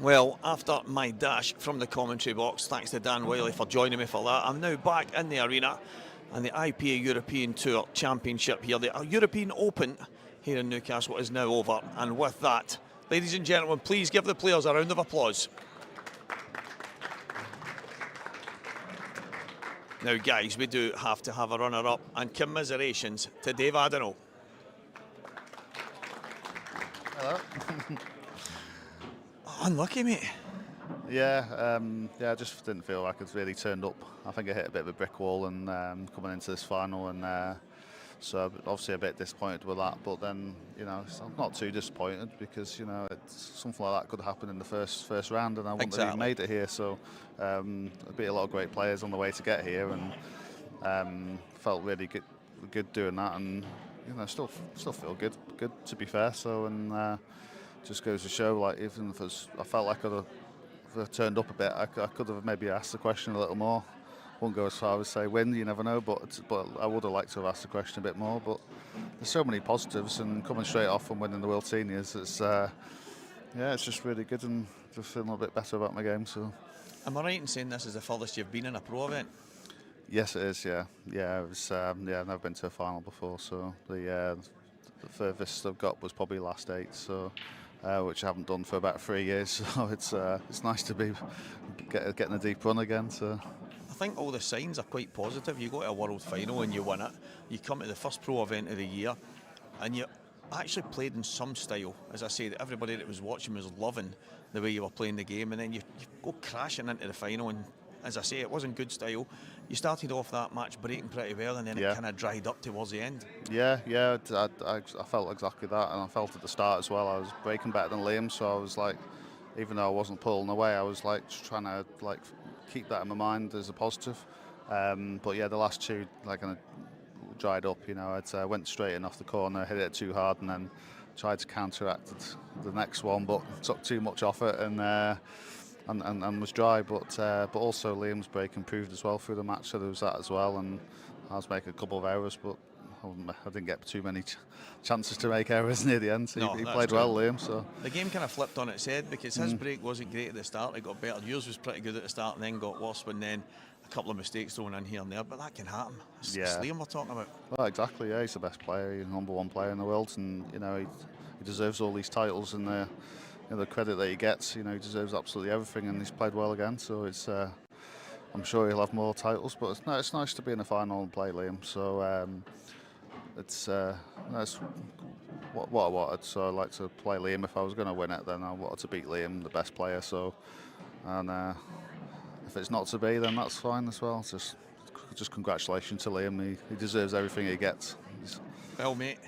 Well, after my dash from the commentary box, thanks to Dan Wiley for joining me for that, I'm now back in the arena and the IPA European Tour Championship here. The European Open here in Newcastle is now over, and with that, ladies and gentlemen, please give the players a round of applause. Now guys, we do have to have a runner-up, and commiserations to Dave Adenau. Hello. Unlucky, mate. Yeah, I just didn't feel like I'd really turned up. I think I hit a bit of a brick wall and coming into this final, and so obviously a bit disappointed with that. But then, you know, I'm not too disappointed because, you know, it's something like that could happen in the first round, and I wouldn't have even made it here. So there'd be a lot of great players on the way to get here, and felt really good doing that, and you know, still feel good to be fair. So and. Just goes to show, like, even if I felt like if I turned up a bit, I could have maybe asked the question a little more. Won't go as far as say win, you never know, but I would have liked to have asked the question a bit more. But there's so many positives, and coming straight off and winning the World Seniors, it's just really good, and just feeling a bit better about my game. So, am I right in saying this is the furthest you've been in a pro event? Yes, it is. Yeah. It was. I've never been to a final before, so the furthest I've got was probably last 8. So. Which I haven't done for about 3 years, so it's nice to be getting a deep run again. So I think all the signs are quite positive. You go to a world final and you win it. You come to the first pro event of the year, and you actually played in some style. As I said, everybody that was watching was loving the way you were playing the game, and then you go crashing into the final. And as I say, it wasn't good style. You started off that match breaking pretty well, and then it kind of dried up towards the end. Yeah, I felt exactly that, and I felt at the start as well. I was breaking better than Liam, so I was like, even though I wasn't pulling away, I was like just trying to like keep that in my mind as a positive. But yeah, the last 2 like kind of dried up. You know, I went straight in off the corner, hit it too hard, and then tried to counteract the next one, but took too much off it and was dry, but also Liam's break improved as well through the match, so there was that as well, and I was making a couple of errors, but I didn't get too many chances to make errors near the end. So he played well, Liam. So the game kind of flipped on its head because his break wasn't great at the start. It got better. Yours was pretty good at the start, and then got worse, and then a couple of mistakes thrown in here and there. But that can happen. It's Liam we're talking about. Well, exactly. Yeah, he's the best player, he's the #1 player in the world, and you know he deserves all these titles and the credit that he gets. You know, he deserves absolutely everything, and he's played well again. So it's. I'm sure he'll have more titles, but it's nice to be in the final and play Liam. So that's what I wanted. So I'd like to play Liam. If I was going to win it, then I wanted to beat Liam, the best player. So, and if it's not to be, then that's fine as well. Just congratulations to Liam. He deserves everything he gets. Well, mate,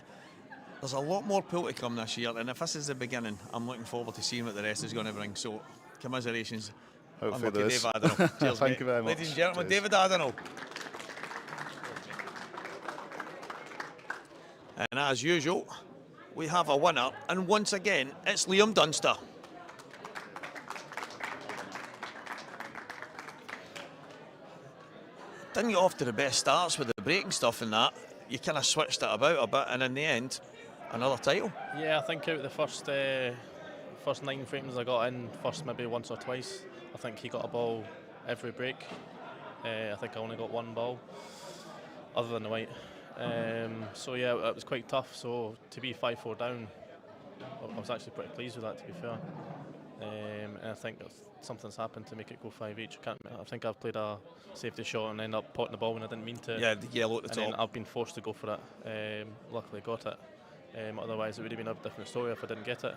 there's a lot more pool to come this year, and if this is the beginning, I'm looking forward to seeing what the rest is going to bring. So, commiserations. Hopefully there is. Dave Adenau. Cheers, Thank mate. you very much. Ladies and gentlemen, Cheers. David Adenau. And as usual, we have a winner, and once again, it's Liam Dunster. Didn't get off to the best starts with the breaking stuff and that. You kind of switched it about a bit, and in the end, another title. Yeah, I think out of the first 9 frames I got in, first maybe once or twice, I think he got a ball every break. I think I only got 1 ball, other than the white. So yeah, it was quite tough. So to be 5-4 down, I was actually pretty pleased with that, to be fair. And I think something's happened to make it go 5 each. I think I've played a safety shot and ended up potting the ball when I didn't mean to. Yeah, the yellow at the top. And then I've been forced to go for it. Luckily got it. Otherwise it would have been a different story if I didn't get it.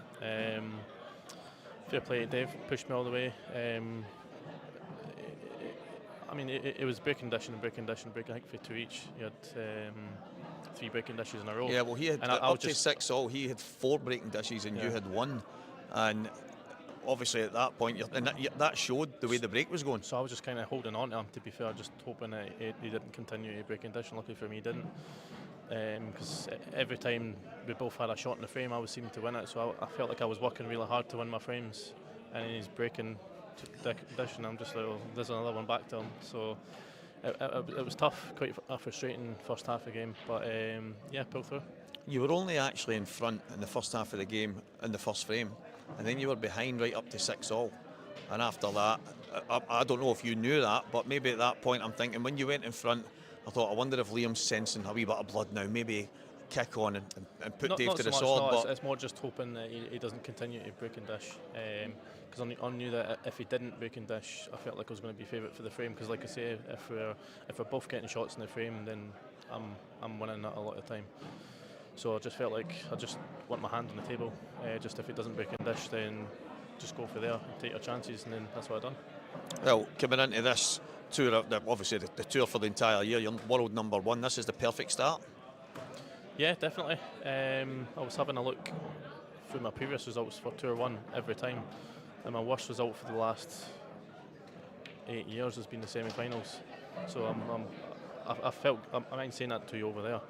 Fair play to Dave, pushed me all the way. I mean, it was breaking dish and breaking dish and breaking. I think for 2 each, you had 3 breaking dishes in a row. Yeah, well, he had and up to 6 all. He had 4 breaking dishes, and you had 1. And obviously, at that point, that showed the way the break was going. So I was just kind of holding on to him, to be fair, just hoping that he didn't continue breaking dish. And luckily for me, he didn't. Because every time we both had a shot in the frame, I was seeming to win it. So I felt like I was working really hard to win my frames, and he's breaking dish, and I'm just like, well, there's another one back to him. So it was tough, quite a frustrating first half of the game, but yeah, pulled through. You were only actually in front in the first half of the game in the first frame, and then you were behind right up to 6-all. And after that, I don't know if you knew that, but maybe at that point I'm thinking when you went in front, I thought, I wonder if Liam's sensing a wee bit of blood now, maybe kick on and put Dave to the sword. But it's more just hoping that he doesn't continue to book and dish. Because I knew that if he didn't book and dish, I felt like I was going to be favourite for the frame. Because like I say, if we're both getting shots in the frame, then I'm winning that a lot of the time. So I just felt like I just want my hand on the table. Just if he doesn't book and dish, then just go for there and take your chances, and then that's what I've done. Well, coming into this tour, obviously the tour for the entire year, you're world number 1. This is the perfect start. Yeah, definitely. I was having a look through my previous results for Tour 1 every time, and my worst result for the last 8 years has been the semi-finals. So I felt, I mind saying that to you over there,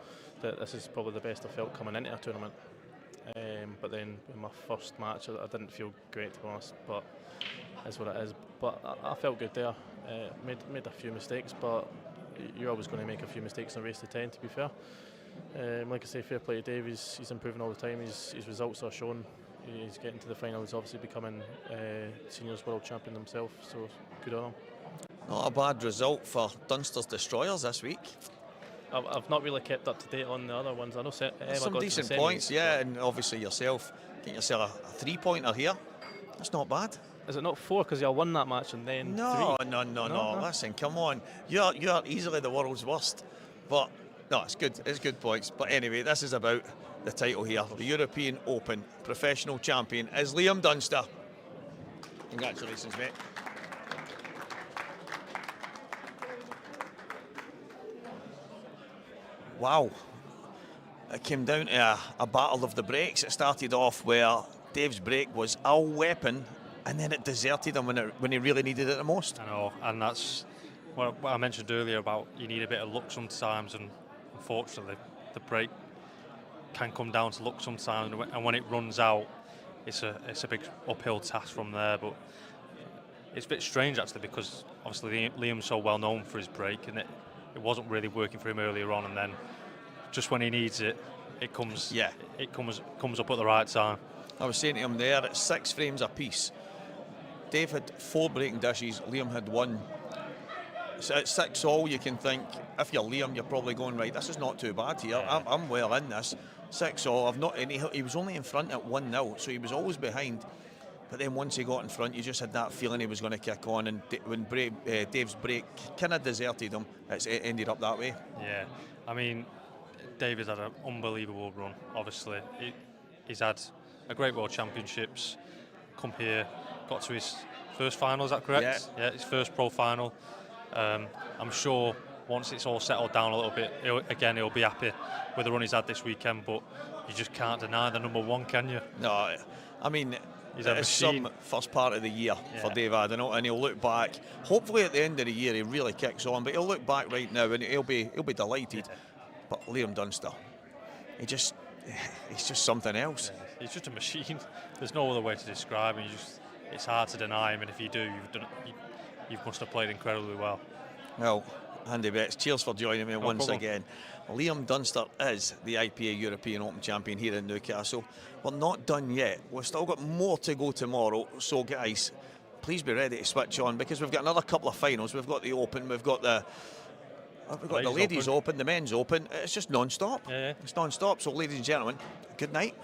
that this is probably the best I felt coming into a tournament. But then in my first match, I didn't feel great, to be honest, but that's what it is. But I felt good there. Made a few mistakes, but you're always going to make a few mistakes in a race to 10, to be fair. Like I say, fair play to Dave. He's improving all the time. His results are shown. He's getting to the final. He's obviously becoming seniors world champion himself. So good on him. Not a bad result for Dunster's Destroyers this week. I've not really kept up to date on the other ones. I know some decent points, yeah, and obviously yourself getting yourself a 3-pointer here. That's not bad. Is it not 4 because you won that match and then No. 3? No. Listen, come on. You're easily the world's worst, but no, it's good. It's good points. But anyway, this is about the title here. The European Open professional champion is Liam Dunster. Congratulations, mate. Wow. It came down to a battle of the breaks. It started off where Dave's break was a weapon, and then it deserted him when he really needed it the most. I know, and that's what I mentioned earlier about you need a bit of luck sometimes, and unfortunately the break can come down to luck sometimes, and when it runs out, it's a big uphill task from there. But it's a bit strange actually, because obviously Liam's so well known for his break, and it wasn't really working for him earlier on, and then just when he needs it, it comes up at the right time. I was saying to him there, it's 6 frames apiece. Dave had 4 breaking dishes, Liam had 1. So at 6-all, you can think, if you're Liam, you're probably going, right, this is not too bad here. I'm well in this. 6-all, he was only in front at 1-0, so he was always behind. But then once he got in front, you just had that feeling he was going to kick on, and when Dave's break kind of deserted him, it ended up that way. Yeah, I mean, David's had an unbelievable run, obviously. He's had a great World Championships, come here, got to his first final, is that correct? Yeah, his first pro final. I'm sure once it's all settled down a little bit, he'll be happy with the run he's had this weekend, but you just can't deny the number 1, can you? No, I mean, it's some first part of the year for Dave Adeno, and he'll look back. Hopefully at the end of the year he really kicks on, but he'll look back right now and he'll be delighted. But Liam Dunster, he's just something else. Yeah, he's just a machine. There's no other way to describe him. It's hard to deny him, and if you do, you must have played incredibly well. Well, Andy Betts, cheers for joining me once again. Liam Dunster is the IPA European Open champion here in Newcastle. We're not done yet. We've still got more to go tomorrow. So guys, please be ready to switch on, because we've got another couple of finals. We've got the Open, we've got the Ladies Open, the Men's Open. It's just non-stop. Yeah. It's non-stop. So ladies and gentlemen, good night.